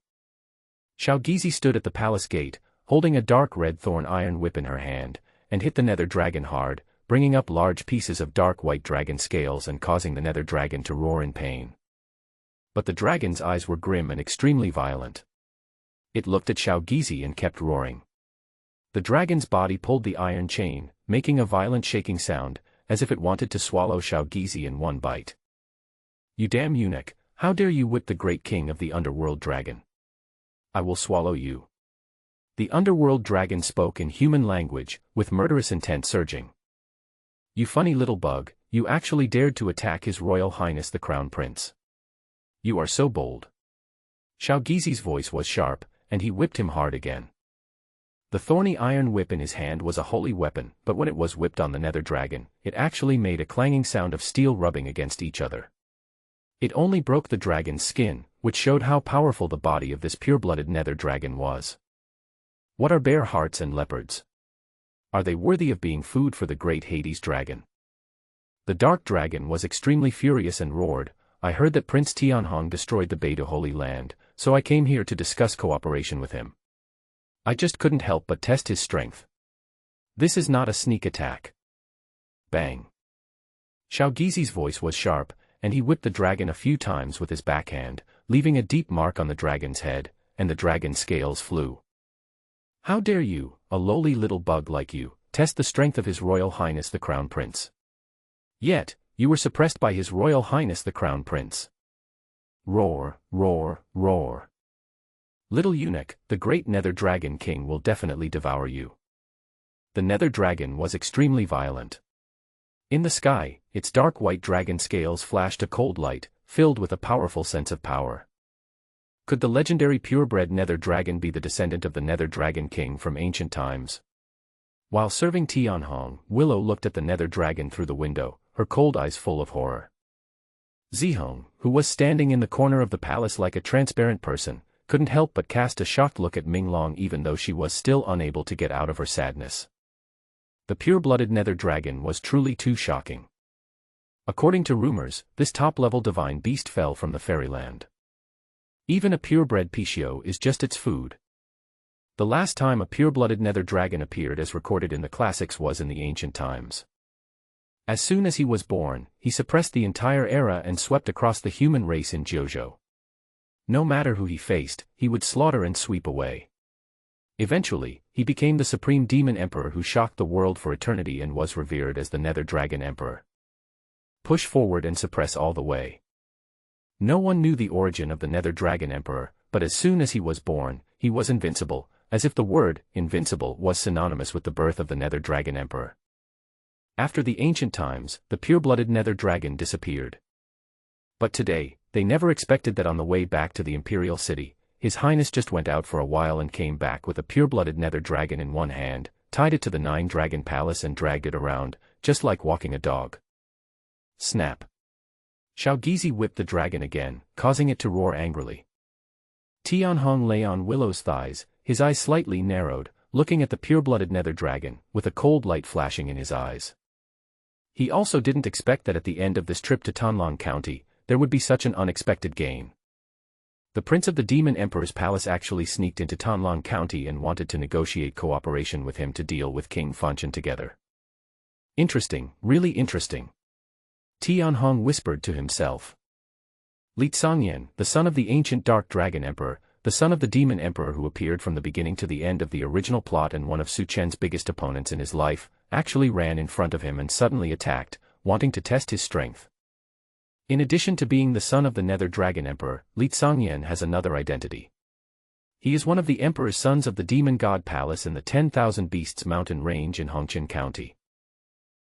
Xiaogizi stood at the palace gate, holding a dark red thorn iron whip in her hand, and hit the nether dragon hard, bringing up large pieces of dark white dragon scales and causing the nether dragon to roar in pain. But the dragon's eyes were grim and extremely violent. It looked at Xiaogizi and kept roaring. The dragon's body pulled the iron chain, making a violent shaking sound, as if it wanted to swallow Xiaogizi in one bite. "You damn eunuch, how dare you whip the great king of the underworld dragon? I will swallow you." The underworld dragon spoke in human language, with murderous intent surging. "You funny little bug, you actually dared to attack His Royal Highness the Crown Prince. You are so bold." Xiaogizi's voice was sharp, and he whipped him hard again. The thorny iron whip in his hand was a holy weapon, but when it was whipped on the nether dragon, it actually made a clanging sound of steel rubbing against each other. It only broke the dragon's skin, which showed how powerful the body of this pure-blooded nether dragon was. What are bear hearts and leopards? Are they worthy of being food for the great Hades dragon? The dark dragon was extremely furious and roared, "I heard that Prince Tianhong destroyed the Beta Holy Land, so I came here to discuss cooperation with him. I just couldn't help but test his strength. This is not a sneak attack." Bang! Xiaogizi's voice was sharp, and he whipped the dragon a few times with his backhand, leaving a deep mark on the dragon's head, and the dragon's scales flew. "How dare you, a lowly little bug like you, test the strength of His Royal Highness the Crown Prince? Yet, you were suppressed by His Royal Highness the Crown Prince." Roar, roar, roar. "Little eunuch, the great nether dragon king will definitely devour you." The nether dragon was extremely violent. In the sky, its dark white dragon scales flashed a cold light, filled with a powerful sense of power. Could the legendary purebred nether dragon be the descendant of the nether dragon king from ancient times? While serving Tianhong, Willow looked at the nether dragon through the window, her cold eyes full of horror. "Zihong, who was standing in the corner of the palace like a transparent person, couldn't help but cast a shocked look at Minglong even though she was still unable to get out of her sadness. The pure-blooded nether dragon was truly too shocking. According to rumors, this top-level divine beast fell from the fairyland. Even a purebred Pishio is just its food. The last time a pure-blooded nether dragon appeared as recorded in the classics was in the ancient times. As soon as he was born, he suppressed the entire era and swept across the human race in Jiuzhou. No matter who he faced, he would slaughter and sweep away. Eventually, he became the supreme demon emperor who shocked the world for eternity and was revered as the Nether Dragon Emperor. Push forward and suppress all the way. No one knew the origin of the Nether Dragon Emperor, but as soon as he was born, he was invincible, as if the word invincible was synonymous with the birth of the Nether Dragon Emperor. After the ancient times, the pure-blooded Nether Dragon disappeared. But today, they never expected that on the way back to the imperial city, His Highness just went out for a while and came back with a pure-blooded nether dragon in one hand, tied it to the nine-dragon palace and dragged it around, just like walking a dog. Snap. Xiaogizi whipped the dragon again, causing it to roar angrily. Tianhong lay on Willow's thighs, his eyes slightly narrowed, looking at the pure-blooded nether dragon, with a cold light flashing in his eyes. He also didn't expect that at the end of this trip to Donghuang County, there would be such an unexpected gain. The Prince of the Demon Emperor's palace actually sneaked into Donghuang County and wanted to negotiate cooperation with him to deal with King Fanchen together. Interesting, really interesting. Tianhong whispered to himself. Li Tsangyan, the son of the ancient Dark Dragon Emperor, the son of the Demon Emperor who appeared from the beginning to the end of the original plot and one of Su Chen's biggest opponents in his life, actually ran in front of him and suddenly attacked, wanting to test his strength. In addition to being the son of the Nether Dragon Emperor, Li Tsangyan has another identity. He is one of the Emperor's sons of the Demon God Palace in the 10,000 Beasts mountain range in Hongqin County.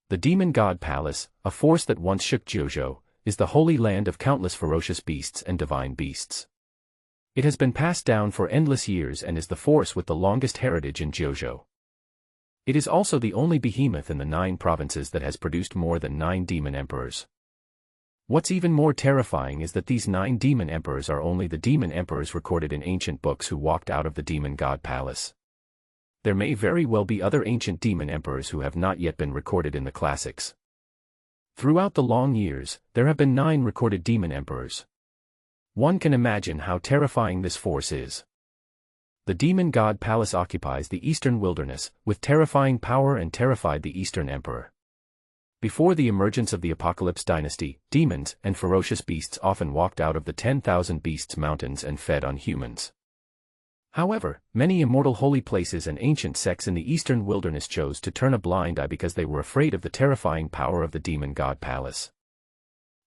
The Demon God Palace, a force that once shook Jiuzhou, is the holy land of countless ferocious beasts and divine beasts. It has been passed down for endless years and is the force with the longest heritage in Jiuzhou. It is also the only behemoth in the 9 provinces that has produced more than 9 demon emperors. What's even more terrifying is that these 9 demon emperors are only the demon emperors recorded in ancient books who walked out of the Demon God Palace. There may very well be other ancient demon emperors who have not yet been recorded in the classics. Throughout the long years, there have been 9 recorded demon emperors. One can imagine how terrifying this force is. The Demon God Palace occupies the eastern wilderness, with terrifying power and terrified the Eastern Emperor. Before the emergence of the Apocalypse Dynasty, demons and ferocious beasts often walked out of the 10,000 Beasts mountains and fed on humans. However, many immortal holy places and ancient sects in the eastern wilderness chose to turn a blind eye because they were afraid of the terrifying power of the Demon God Palace.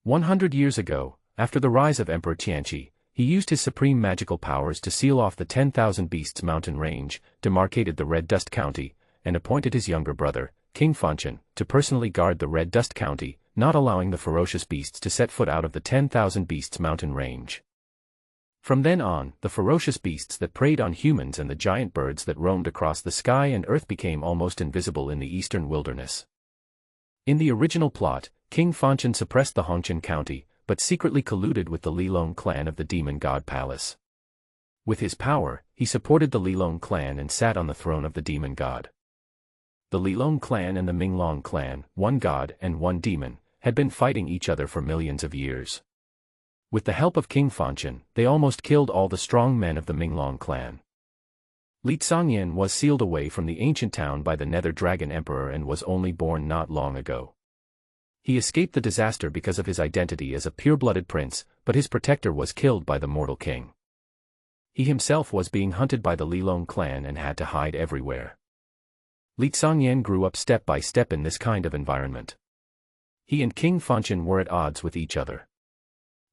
100 years ago, after the rise of Emperor Tianqi, he used his supreme magical powers to seal off the 10,000 Beasts mountain range, demarcated the Red Dust County, and appointed his younger brother, King Fanchen, to personally guard the Red Dust County, not allowing the ferocious beasts to set foot out of the 10,000 Beasts mountain range. From then on, the ferocious beasts that preyed on humans and the giant birds that roamed across the sky and earth became almost invisible in the eastern wilderness. In the original plot, King Fanchen suppressed the Hongqin County, but secretly colluded with the Lilong clan of the Demon God Palace. With his power, he supported the Lilong clan and sat on the throne of the Demon God. The Lilong clan and the Minglong clan, one god and one demon, had been fighting each other for millions of years. With the help of King Fanchen, they almost killed all the strong men of the Minglong clan. Li Tsangyan was sealed away from the ancient town by the Nether Dragon Emperor and was only born not long ago. He escaped the disaster because of his identity as a pure-blooded prince, but his protector was killed by the mortal king. He himself was being hunted by the Lilong clan and had to hide everywhere. Li Tsangyan grew up step by step in this kind of environment. He and King Fanchen were at odds with each other.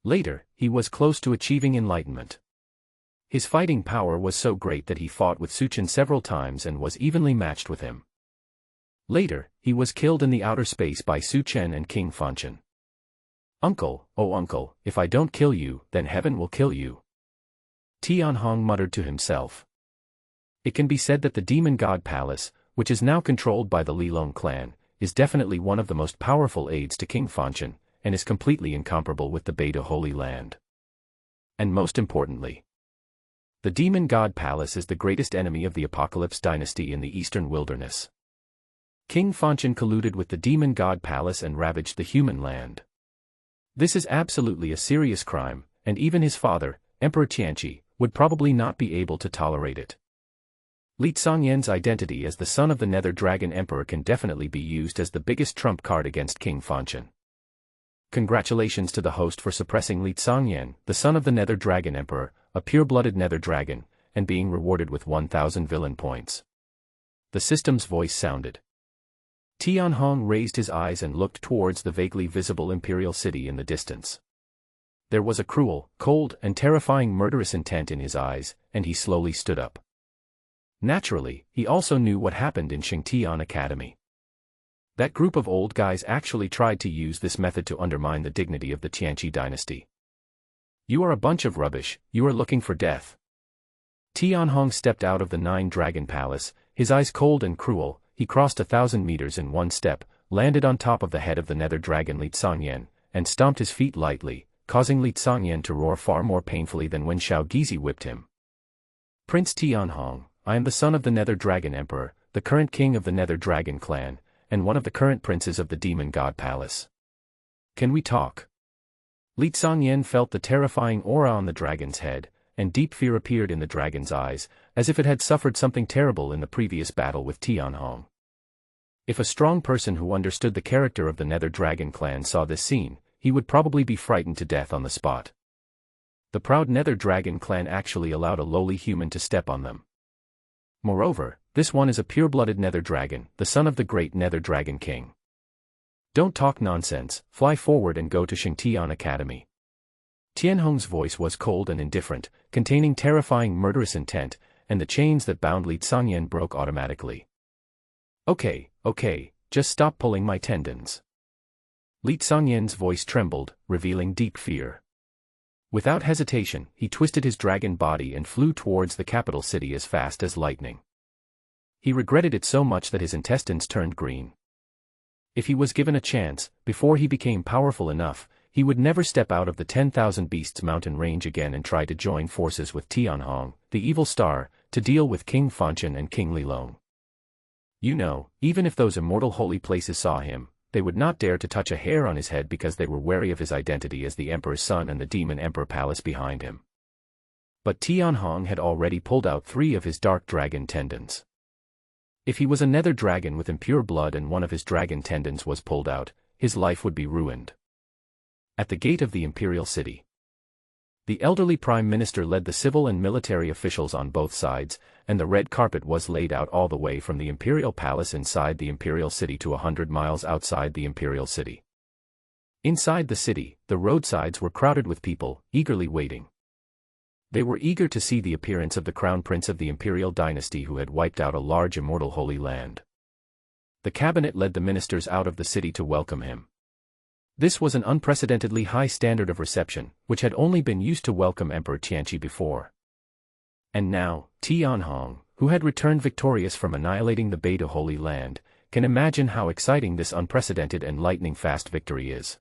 Later, he was close to achieving enlightenment. His fighting power was so great that he fought with Su Chen several times and was evenly matched with him. Later, he was killed in the outer space by Su Chen and King Fanchen. "Uncle, oh uncle, if I don't kill you, then heaven will kill you," Tianhong muttered to himself. It can be said that the Demon God Palace, which is now controlled by the Lilong clan, is definitely one of the most powerful aides to King Fanchen, and is completely incomparable with the Beta Holy Land. And most importantly, the demon god palace is the greatest enemy of the Apocalypse dynasty in the eastern wilderness. King Fanchen colluded with the demon god palace and ravaged the human land. This is absolutely a serious crime, and even his father, Emperor Tianqi, would probably not be able to tolerate it. Li Tsongyen's identity as the son of the Nether Dragon Emperor can definitely be used as the biggest trump card against King Fanchen. Congratulations to the host for suppressing Li Tsongyen, the son of the Nether Dragon Emperor, a pure-blooded Nether Dragon, and being rewarded with 1,000 villain points. The system's voice sounded. Tianhong raised his eyes and looked towards the vaguely visible imperial city in the distance. There was a cruel, cold, and terrifying murderous intent in his eyes, and he slowly stood up. Naturally, he also knew what happened in Xingtian Academy. That group of old guys actually tried to use this method to undermine the dignity of the Tianqi dynasty. You are a bunch of rubbish, you are looking for death. Tianhong stepped out of the Nine-Dragon Palace, his eyes cold and cruel. He crossed 1,000 meters in one step, landed on top of the head of the Nether Dragon Li Tsongyen, and stomped his feet lightly, causing Li Tsongyen to roar far more painfully than when Xiao Gizi whipped him. Prince Tianhong, I am the son of the Nether Dragon Emperor, the current king of the Nether Dragon clan, and one of the current princes of the Demon God Palace. Can we talk? Li Tsongyen felt the terrifying aura on the dragon's head, and deep fear appeared in the dragon's eyes, as if it had suffered something terrible in the previous battle with Tianhong. If a strong person who understood the character of the Nether Dragon clan saw this scene, he would probably be frightened to death on the spot. The proud Nether Dragon clan actually allowed a lowly human to step on them. Moreover, this one is a pure-blooded Nether Dragon, the son of the great Nether Dragon King. Don't talk nonsense, fly forward and go to Xingtian Academy. Tianhong's voice was cold and indifferent, containing terrifying murderous intent, and the chains that bound Li Tsongyen broke automatically. Okay, just stop pulling my tendons. Li Tsongyen's voice trembled, revealing deep fear. Without hesitation, he twisted his dragon body and flew towards the capital city as fast as lightning. He regretted it so much that his intestines turned green. If he was given a chance, before he became powerful enough, he would never step out of the 10,000 Beasts mountain range again and try to join forces with Tianhong, the evil star, to deal with King Fanchen and King Lilong. You know, even if those immortal holy places saw him, they would not dare to touch a hair on his head because they were wary of his identity as the Emperor's son and the Demon Emperor Palace behind him. But Tianhong had already pulled out 3 of his dark dragon tendons. If he was a Nether Dragon with impure blood and one of his dragon tendons was pulled out, his life would be ruined. At the gate of the imperial city, the elderly Prime Minister led the civil and military officials on both sides, and the red carpet was laid out all the way from the imperial palace inside the imperial city to 100 miles outside the imperial city. Inside the city, the roadsides were crowded with people, eagerly waiting. They were eager to see the appearance of the crown prince of the imperial dynasty who had wiped out a large immortal holy land. The cabinet led the ministers out of the city to welcome him. This was an unprecedentedly high standard of reception, which had only been used to welcome Emperor Tianqi before. And now, Tianhong, who had returned victorious from annihilating the Beta Holy Land, can imagine how exciting this unprecedented and lightning-fast victory is.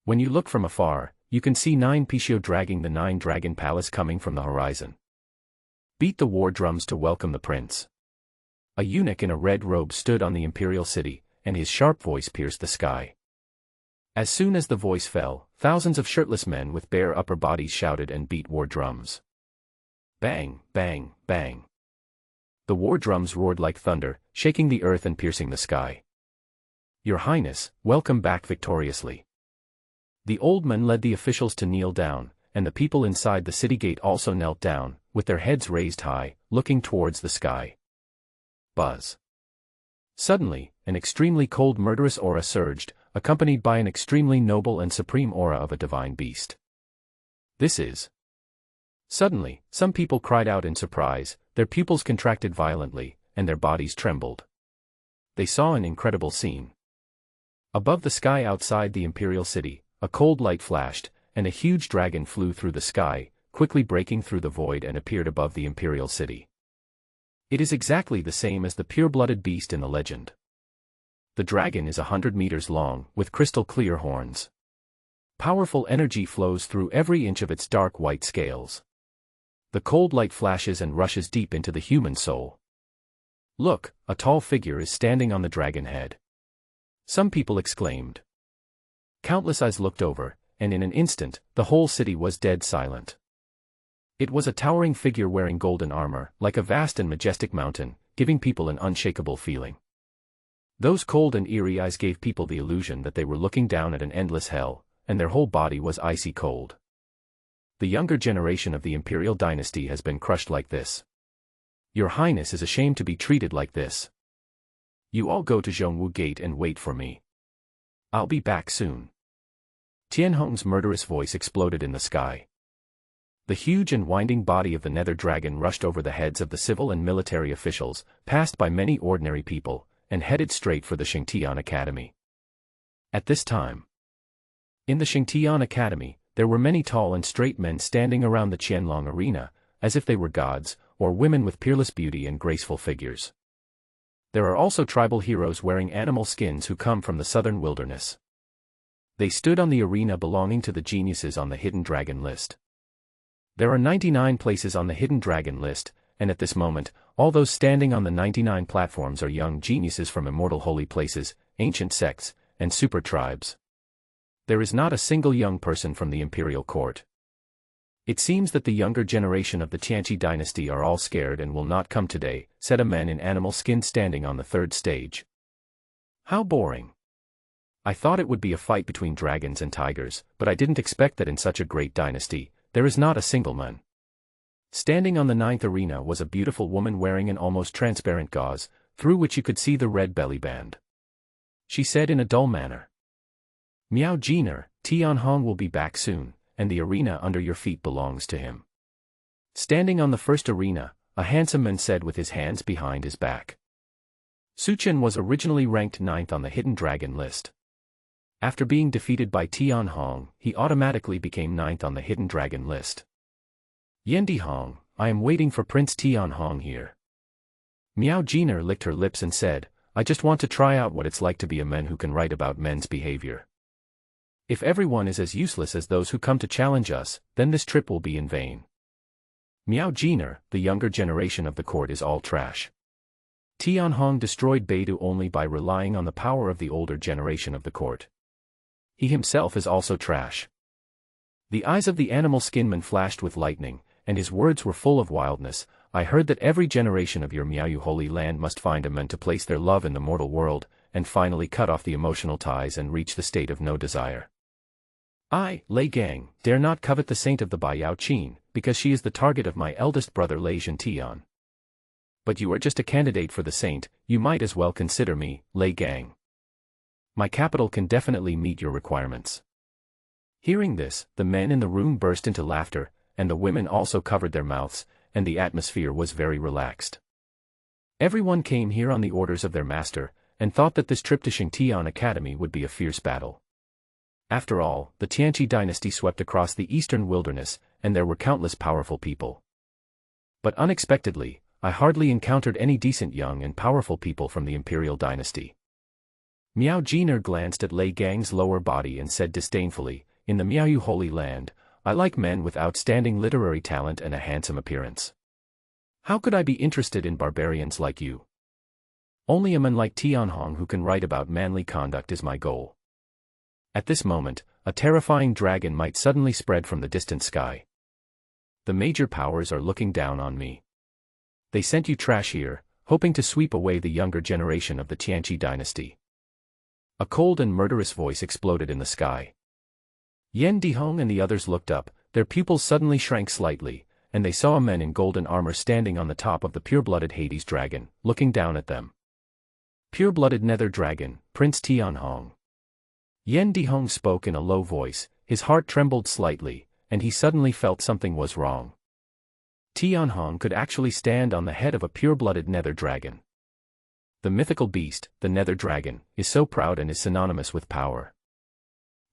When you look from afar, you can see 9 Pishio dragging the 9-Dragon Palace coming from the horizon. Beat the war drums to welcome the prince. A eunuch in a red robe stood on the imperial city, and his sharp voice pierced the sky. As soon as the voice fell, thousands of shirtless men with bare upper bodies shouted and beat war drums. Bang, bang, bang. The war drums roared like thunder, shaking the earth and piercing the sky. Your Highness, welcome back victoriously. The old man led the officials to kneel down, and the people inside the city gate also knelt down, with their heads raised high, looking towards the sky. Buzz. Suddenly, an extremely cold murderous aura surged, accompanied by an extremely noble and supreme aura of a divine beast. This is... Suddenly, some people cried out in surprise, their pupils contracted violently, and their bodies trembled. They saw an incredible scene. Above the sky outside the imperial city, a cold light flashed, and a huge dragon flew through the sky, quickly breaking through the void and appeared above the imperial city. It is exactly the same as the pure-blooded beast in the legend. The dragon is 100 meters long, with crystal-clear horns. Powerful energy flows through every inch of its dark white scales. The cold light flashes and rushes deep into the human soul. Look, a tall figure is standing on the dragon head. Some people exclaimed. Countless eyes looked over, and in an instant, the whole city was dead silent. It was a towering figure wearing golden armor, like a vast and majestic mountain, giving people an unshakable feeling. Those cold and eerie eyes gave people the illusion that they were looking down at an endless hell, and their whole body was icy cold. The younger generation of the imperial dynasty has been crushed like this. Your Highness is ashamed to be treated like this. You all go to Zhongwu Gate and wait for me. I'll be back soon. Tianhong's murderous voice exploded in the sky. The huge and winding body of the nether dragon rushed over the heads of the civil and military officials, passed by many ordinary people, and headed straight for the Xingtian Academy. At this time, in the Xingtian Academy, there were many tall and straight men standing around the Qianlong arena, as if they were gods, or women with peerless beauty and graceful figures. There are also tribal heroes wearing animal skins who come from the southern wilderness. They stood on the arena belonging to the geniuses on the Hidden Dragon list. There are 99 places on the Hidden Dragon list, and at this moment, all those standing on the 99 platforms are young geniuses from immortal holy places, ancient sects, and super tribes. There is not a single young person from the imperial court. It seems that the younger generation of the Tianqi dynasty are all scared and will not come today, said a man in animal skin standing on the third stage. How boring. I thought it would be a fight between dragons and tigers, but I didn't expect that in such a great dynasty, there is not a single man. Standing on the ninth arena was a beautiful woman wearing an almost transparent gauze, through which you could see the red belly band. She said in a dull manner. Miao Jiner, Tianhong will be back soon, and the arena under your feet belongs to him. Standing on the first arena, a handsome man said with his hands behind his back. Suchen was originally ranked 9th on the Hidden Dragon list. After being defeated by Tianhong, he automatically became 9th on the Hidden Dragon list. Yendihong, I am waiting for Prince Tianhong here. Miao Jiner licked her lips and said, I just want to try out what it's like to be a man who can write about men's behavior. If everyone is as useless as those who come to challenge us, then this trip will be in vain. Miao Jiner, the younger generation of the court is all trash. Tianhong destroyed Beidou only by relying on the power of the older generation of the court. He himself is also trash. The eyes of the animal skinman flashed with lightning, and his words were full of wildness. I heard that every generation of your Miaoyu holy land must find a man to place their love in the mortal world, and finally cut off the emotional ties and reach the state of no desire. I, Lei Gang, dare not covet the saint of the Baiyao Qin, because she is the target of my eldest brother Lei Zhentian. But you are just a candidate for the saint, you might as well consider me, Lei Gang. My capital can definitely meet your requirements. Hearing this, the men in the room burst into laughter, and the women also covered their mouths, and the atmosphere was very relaxed. Everyone came here on the orders of their master, and thought that this trip to Xingtian Academy would be a fierce battle. After all, the Tianqi dynasty swept across the eastern wilderness, and there were countless powerful people. But unexpectedly, I hardly encountered any decent young and powerful people from the imperial dynasty. Miao Jiner glanced at Lei Gang's lower body and said disdainfully, in the Miaoyu Holy Land, I like men with outstanding literary talent and a handsome appearance. How could I be interested in barbarians like you? Only a man like Tianhong who can write about manly conduct is my goal. At this moment, a terrifying dragon might suddenly spread from the distant sky. The major powers are looking down on me. They sent you trash here, hoping to sweep away the younger generation of the Tianqi dynasty. A cold and murderous voice exploded in the sky. Yan Dihong and the others looked up, their pupils suddenly shrank slightly, and they saw a man in golden armor standing on the top of the pure-blooded Hades dragon, looking down at them. Pure-blooded nether dragon, Prince Tianhong. Yan Dihong spoke in a low voice, his heart trembled slightly, and he suddenly felt something was wrong. Tianhong could actually stand on the head of a pure-blooded nether dragon. The mythical beast, the nether dragon, is so proud and is synonymous with power.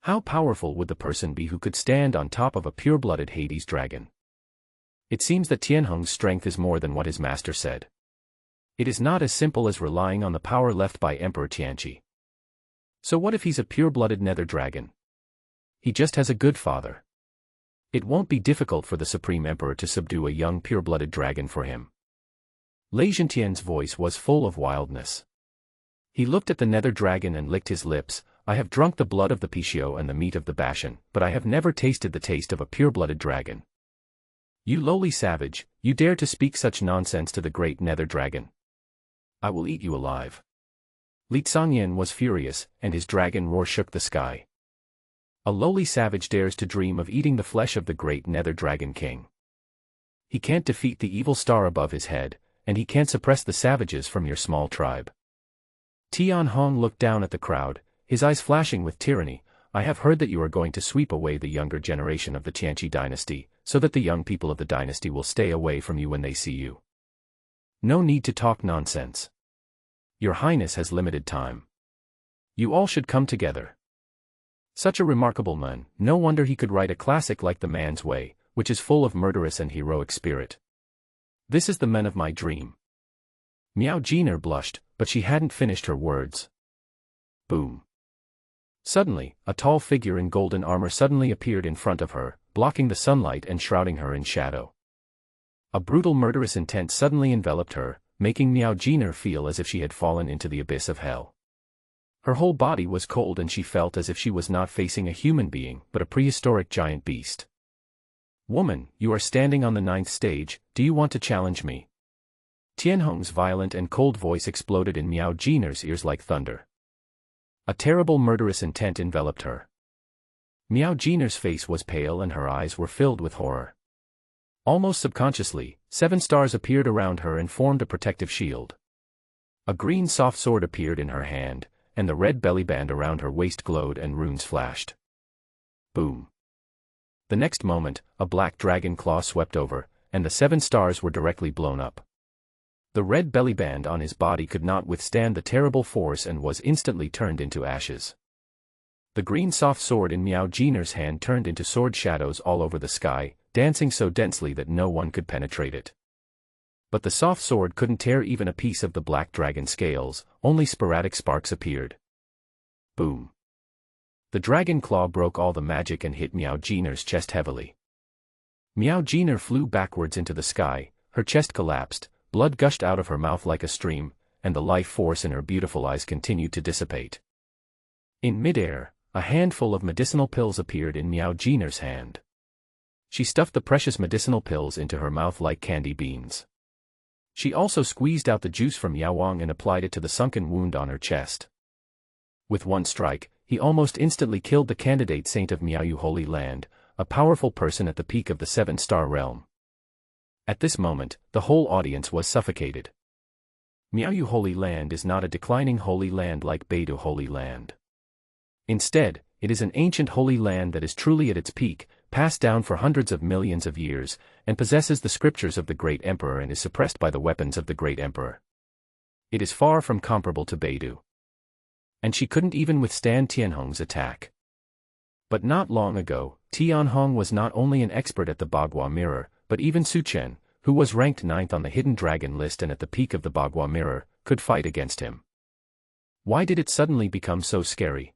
How powerful would the person be who could stand on top of a pure-blooded Hades dragon? It seems that Tianhong's strength is more than what his master said. It is not as simple as relying on the power left by Emperor Tianqi. So what if he's a pure-blooded nether dragon? He just has a good father. It won't be difficult for the Supreme Emperor to subdue a young pure-blooded dragon for him. Lei Zhentian's voice was full of wildness. He looked at the nether dragon and licked his lips. I have drunk the blood of the Pishio and the meat of the Bashan, but I have never tasted the taste of a pure-blooded dragon. You lowly savage, you dare to speak such nonsense to the great nether dragon. I will eat you alive. Li Zhongyan was furious, and his dragon roar shook the sky. A lowly savage dares to dream of eating the flesh of the great nether dragon king. He can't defeat the evil star above his head, and he can't suppress the savages from your small tribe. Tianhong looked down at the crowd, his eyes flashing with tyranny. I have heard that you are going to sweep away the younger generation of the Tianqi dynasty, so that the young people of the dynasty will stay away from you when they see you. No need to talk nonsense. Your Highness has limited time. You all should come together. Such a remarkable man, no wonder he could write a classic like The Man's Way, which is full of murderous and heroic spirit. This is the man of my dream. Miao Jiner blushed, but she hadn't finished her words. Boom. Suddenly, a tall figure in golden armor suddenly appeared in front of her, blocking the sunlight and shrouding her in shadow. A brutal murderous intent suddenly enveloped her, making Miao Jiner feel as if she had fallen into the abyss of hell. Her whole body was cold and she felt as if she was not facing a human being, but a prehistoric giant beast. Woman, you are standing on the 9th stage, do you want to challenge me? Tianhong's violent and cold voice exploded in Miao Jiner's ears like thunder. A terrible murderous intent enveloped her. Miao Jiner's face was pale and her eyes were filled with horror. Almost subconsciously, 7 stars appeared around her and formed a protective shield. A green soft sword appeared in her hand, and the red belly band around her waist glowed and runes flashed. Boom. The next moment, a black dragon claw swept over, and the 7 stars were directly blown up. The red belly band on his body could not withstand the terrible force and was instantly turned into ashes. The green soft sword in Miao Jiner's hand turned into sword shadows all over the sky, dancing so densely that no one could penetrate it. But the soft sword couldn't tear even a piece of the black dragon scales, only sporadic sparks appeared. Boom. The dragon claw broke all the magic and hit Miao Jiner's chest heavily. Miao Jiner flew backwards into the sky, her chest collapsed, blood gushed out of her mouth like a stream, and the life force in her beautiful eyes continued to dissipate. In midair, a handful of medicinal pills appeared in Miao Jiner's hand. She stuffed the precious medicinal pills into her mouth like candy beans. She also squeezed out the juice from Yaowang and applied it to the sunken wound on her chest. With one strike, he almost instantly killed the candidate saint of Miaoyu Holy Land, a powerful person at the peak of the 7-star realm. At this moment, the whole audience was suffocated. Miaoyu Holy Land is not a declining holy land like Beidou Holy Land. Instead, it is an ancient holy land that is truly at its peak, passed down for hundreds of millions of years, and possesses the scriptures of the great emperor and is suppressed by the weapons of the great emperor. It is far from comparable to Beidou. And she couldn't even withstand Tianhong's attack. But not long ago, Tianhong was not only an expert at the Bagua mirror, but even Su Chen, who was ranked 9th on the hidden dragon list and at the peak of the Bagua mirror, could fight against him. Why did it suddenly become so scary?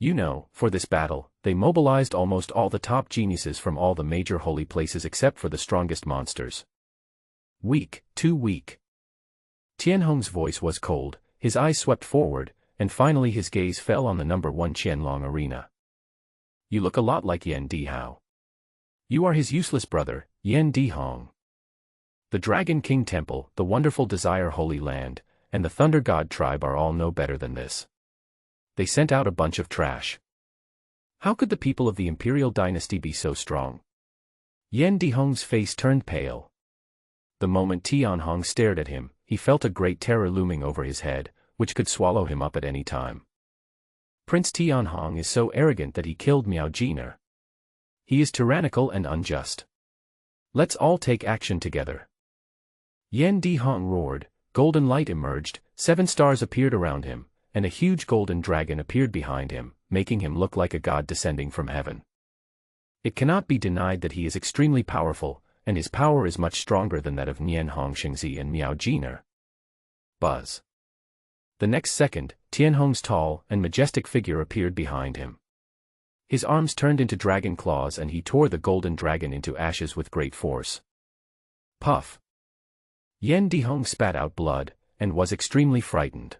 You know, for this battle, they mobilized almost all the top geniuses from all the major holy places except for the strongest monsters. Weak, too weak. Tianhong's voice was cold, his eyes swept forward, and finally his gaze fell on the number 1 Qianlong arena. You look a lot like Yan Dihao. You are his useless brother, Yan Dihong. The Dragon King Temple, the wonderful Desire Holy Land, and the Thunder God tribe are all no better than this. They sent out a bunch of trash. How could the people of the imperial dynasty be so strong? Yan Dihong's face turned pale. The moment Tianhong stared at him, he felt a great terror looming over his head, which could swallow him up at any time. Prince Tianhong is so arrogant that he killed Miao Jiner. He is tyrannical and unjust. Let's all take action together. Yan Dihong roared, golden light emerged, 7 stars appeared around him, and a huge golden dragon appeared behind him, making him look like a god descending from heaven. It cannot be denied that he is extremely powerful, and his power is much stronger than that of Nianhong Shengzi and Miao Jiner. Buzz. The next second, Tianhong's tall and majestic figure appeared behind him. His arms turned into dragon claws and he tore the golden dragon into ashes with great force. Puff! Yan Dihong spat out blood, and was extremely frightened.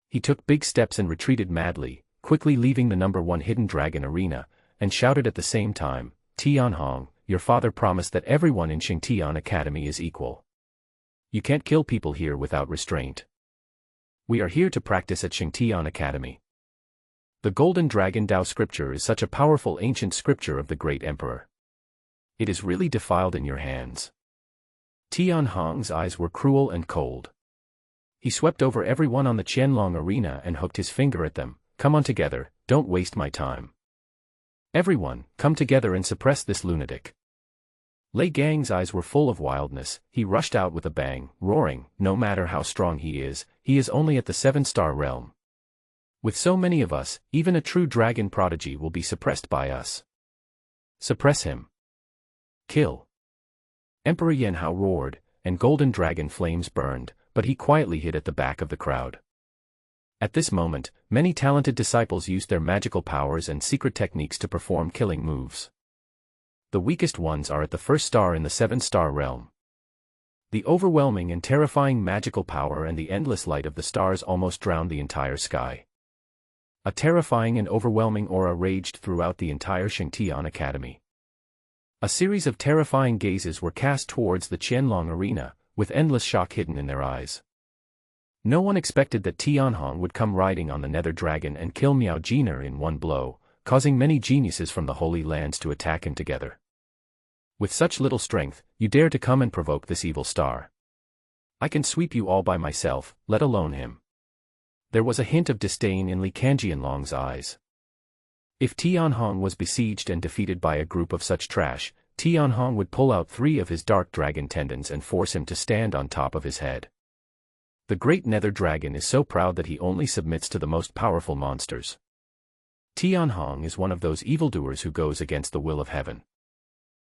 He took big steps and retreated madly, quickly leaving the #1 hidden dragon arena, and shouted at the same time, "Tianhong, your father promised that everyone in Xingtian Academy is equal. You can't kill people here without restraint. We are here to practice at Xingtian Academy." The Golden Dragon Tao scripture is such a powerful ancient scripture of the great emperor. It is really defiled in your hands. Tianhong's eyes were cruel and cold. He swept over everyone on the Qianlong arena and hooked his finger at them. "Come on together, don't waste my time. Everyone, come together and suppress this lunatic." Lei Gang's eyes were full of wildness. He rushed out with a bang, roaring, "No matter how strong he is only at the 7-star realm. With so many of us, even a true dragon prodigy will be suppressed by us. Suppress him. Kill." Emperor Yanhao roared, and golden dragon flames burned, but he quietly hid at the back of the crowd. At this moment, many talented disciples used their magical powers and secret techniques to perform killing moves. The weakest ones are at the 1st star in the 7-star realm. The overwhelming and terrifying magical power and the endless light of the stars almost drowned the entire sky. A terrifying and overwhelming aura raged throughout the entire Xingtian Academy. A series of terrifying gazes were cast towards the Qianlong arena, with endless shock hidden in their eyes. No one expected that Tianhong would come riding on the Nether Dragon and kill Miao Jiner in one blow, causing many geniuses from the Holy Lands to attack him together. "With such little strength, you dare to come and provoke this evil star. I can sweep you all by myself, let alone him." There was a hint of disdain in Li Kanjianlong's eyes. If Tianhong was besieged and defeated by a group of such trash, Tianhong would pull out 3 of his dark dragon tendons and force him to stand on top of his head. The great Nether Dragon is so proud that he only submits to the most powerful monsters. Tianhong is one of those evildoers who goes against the will of heaven.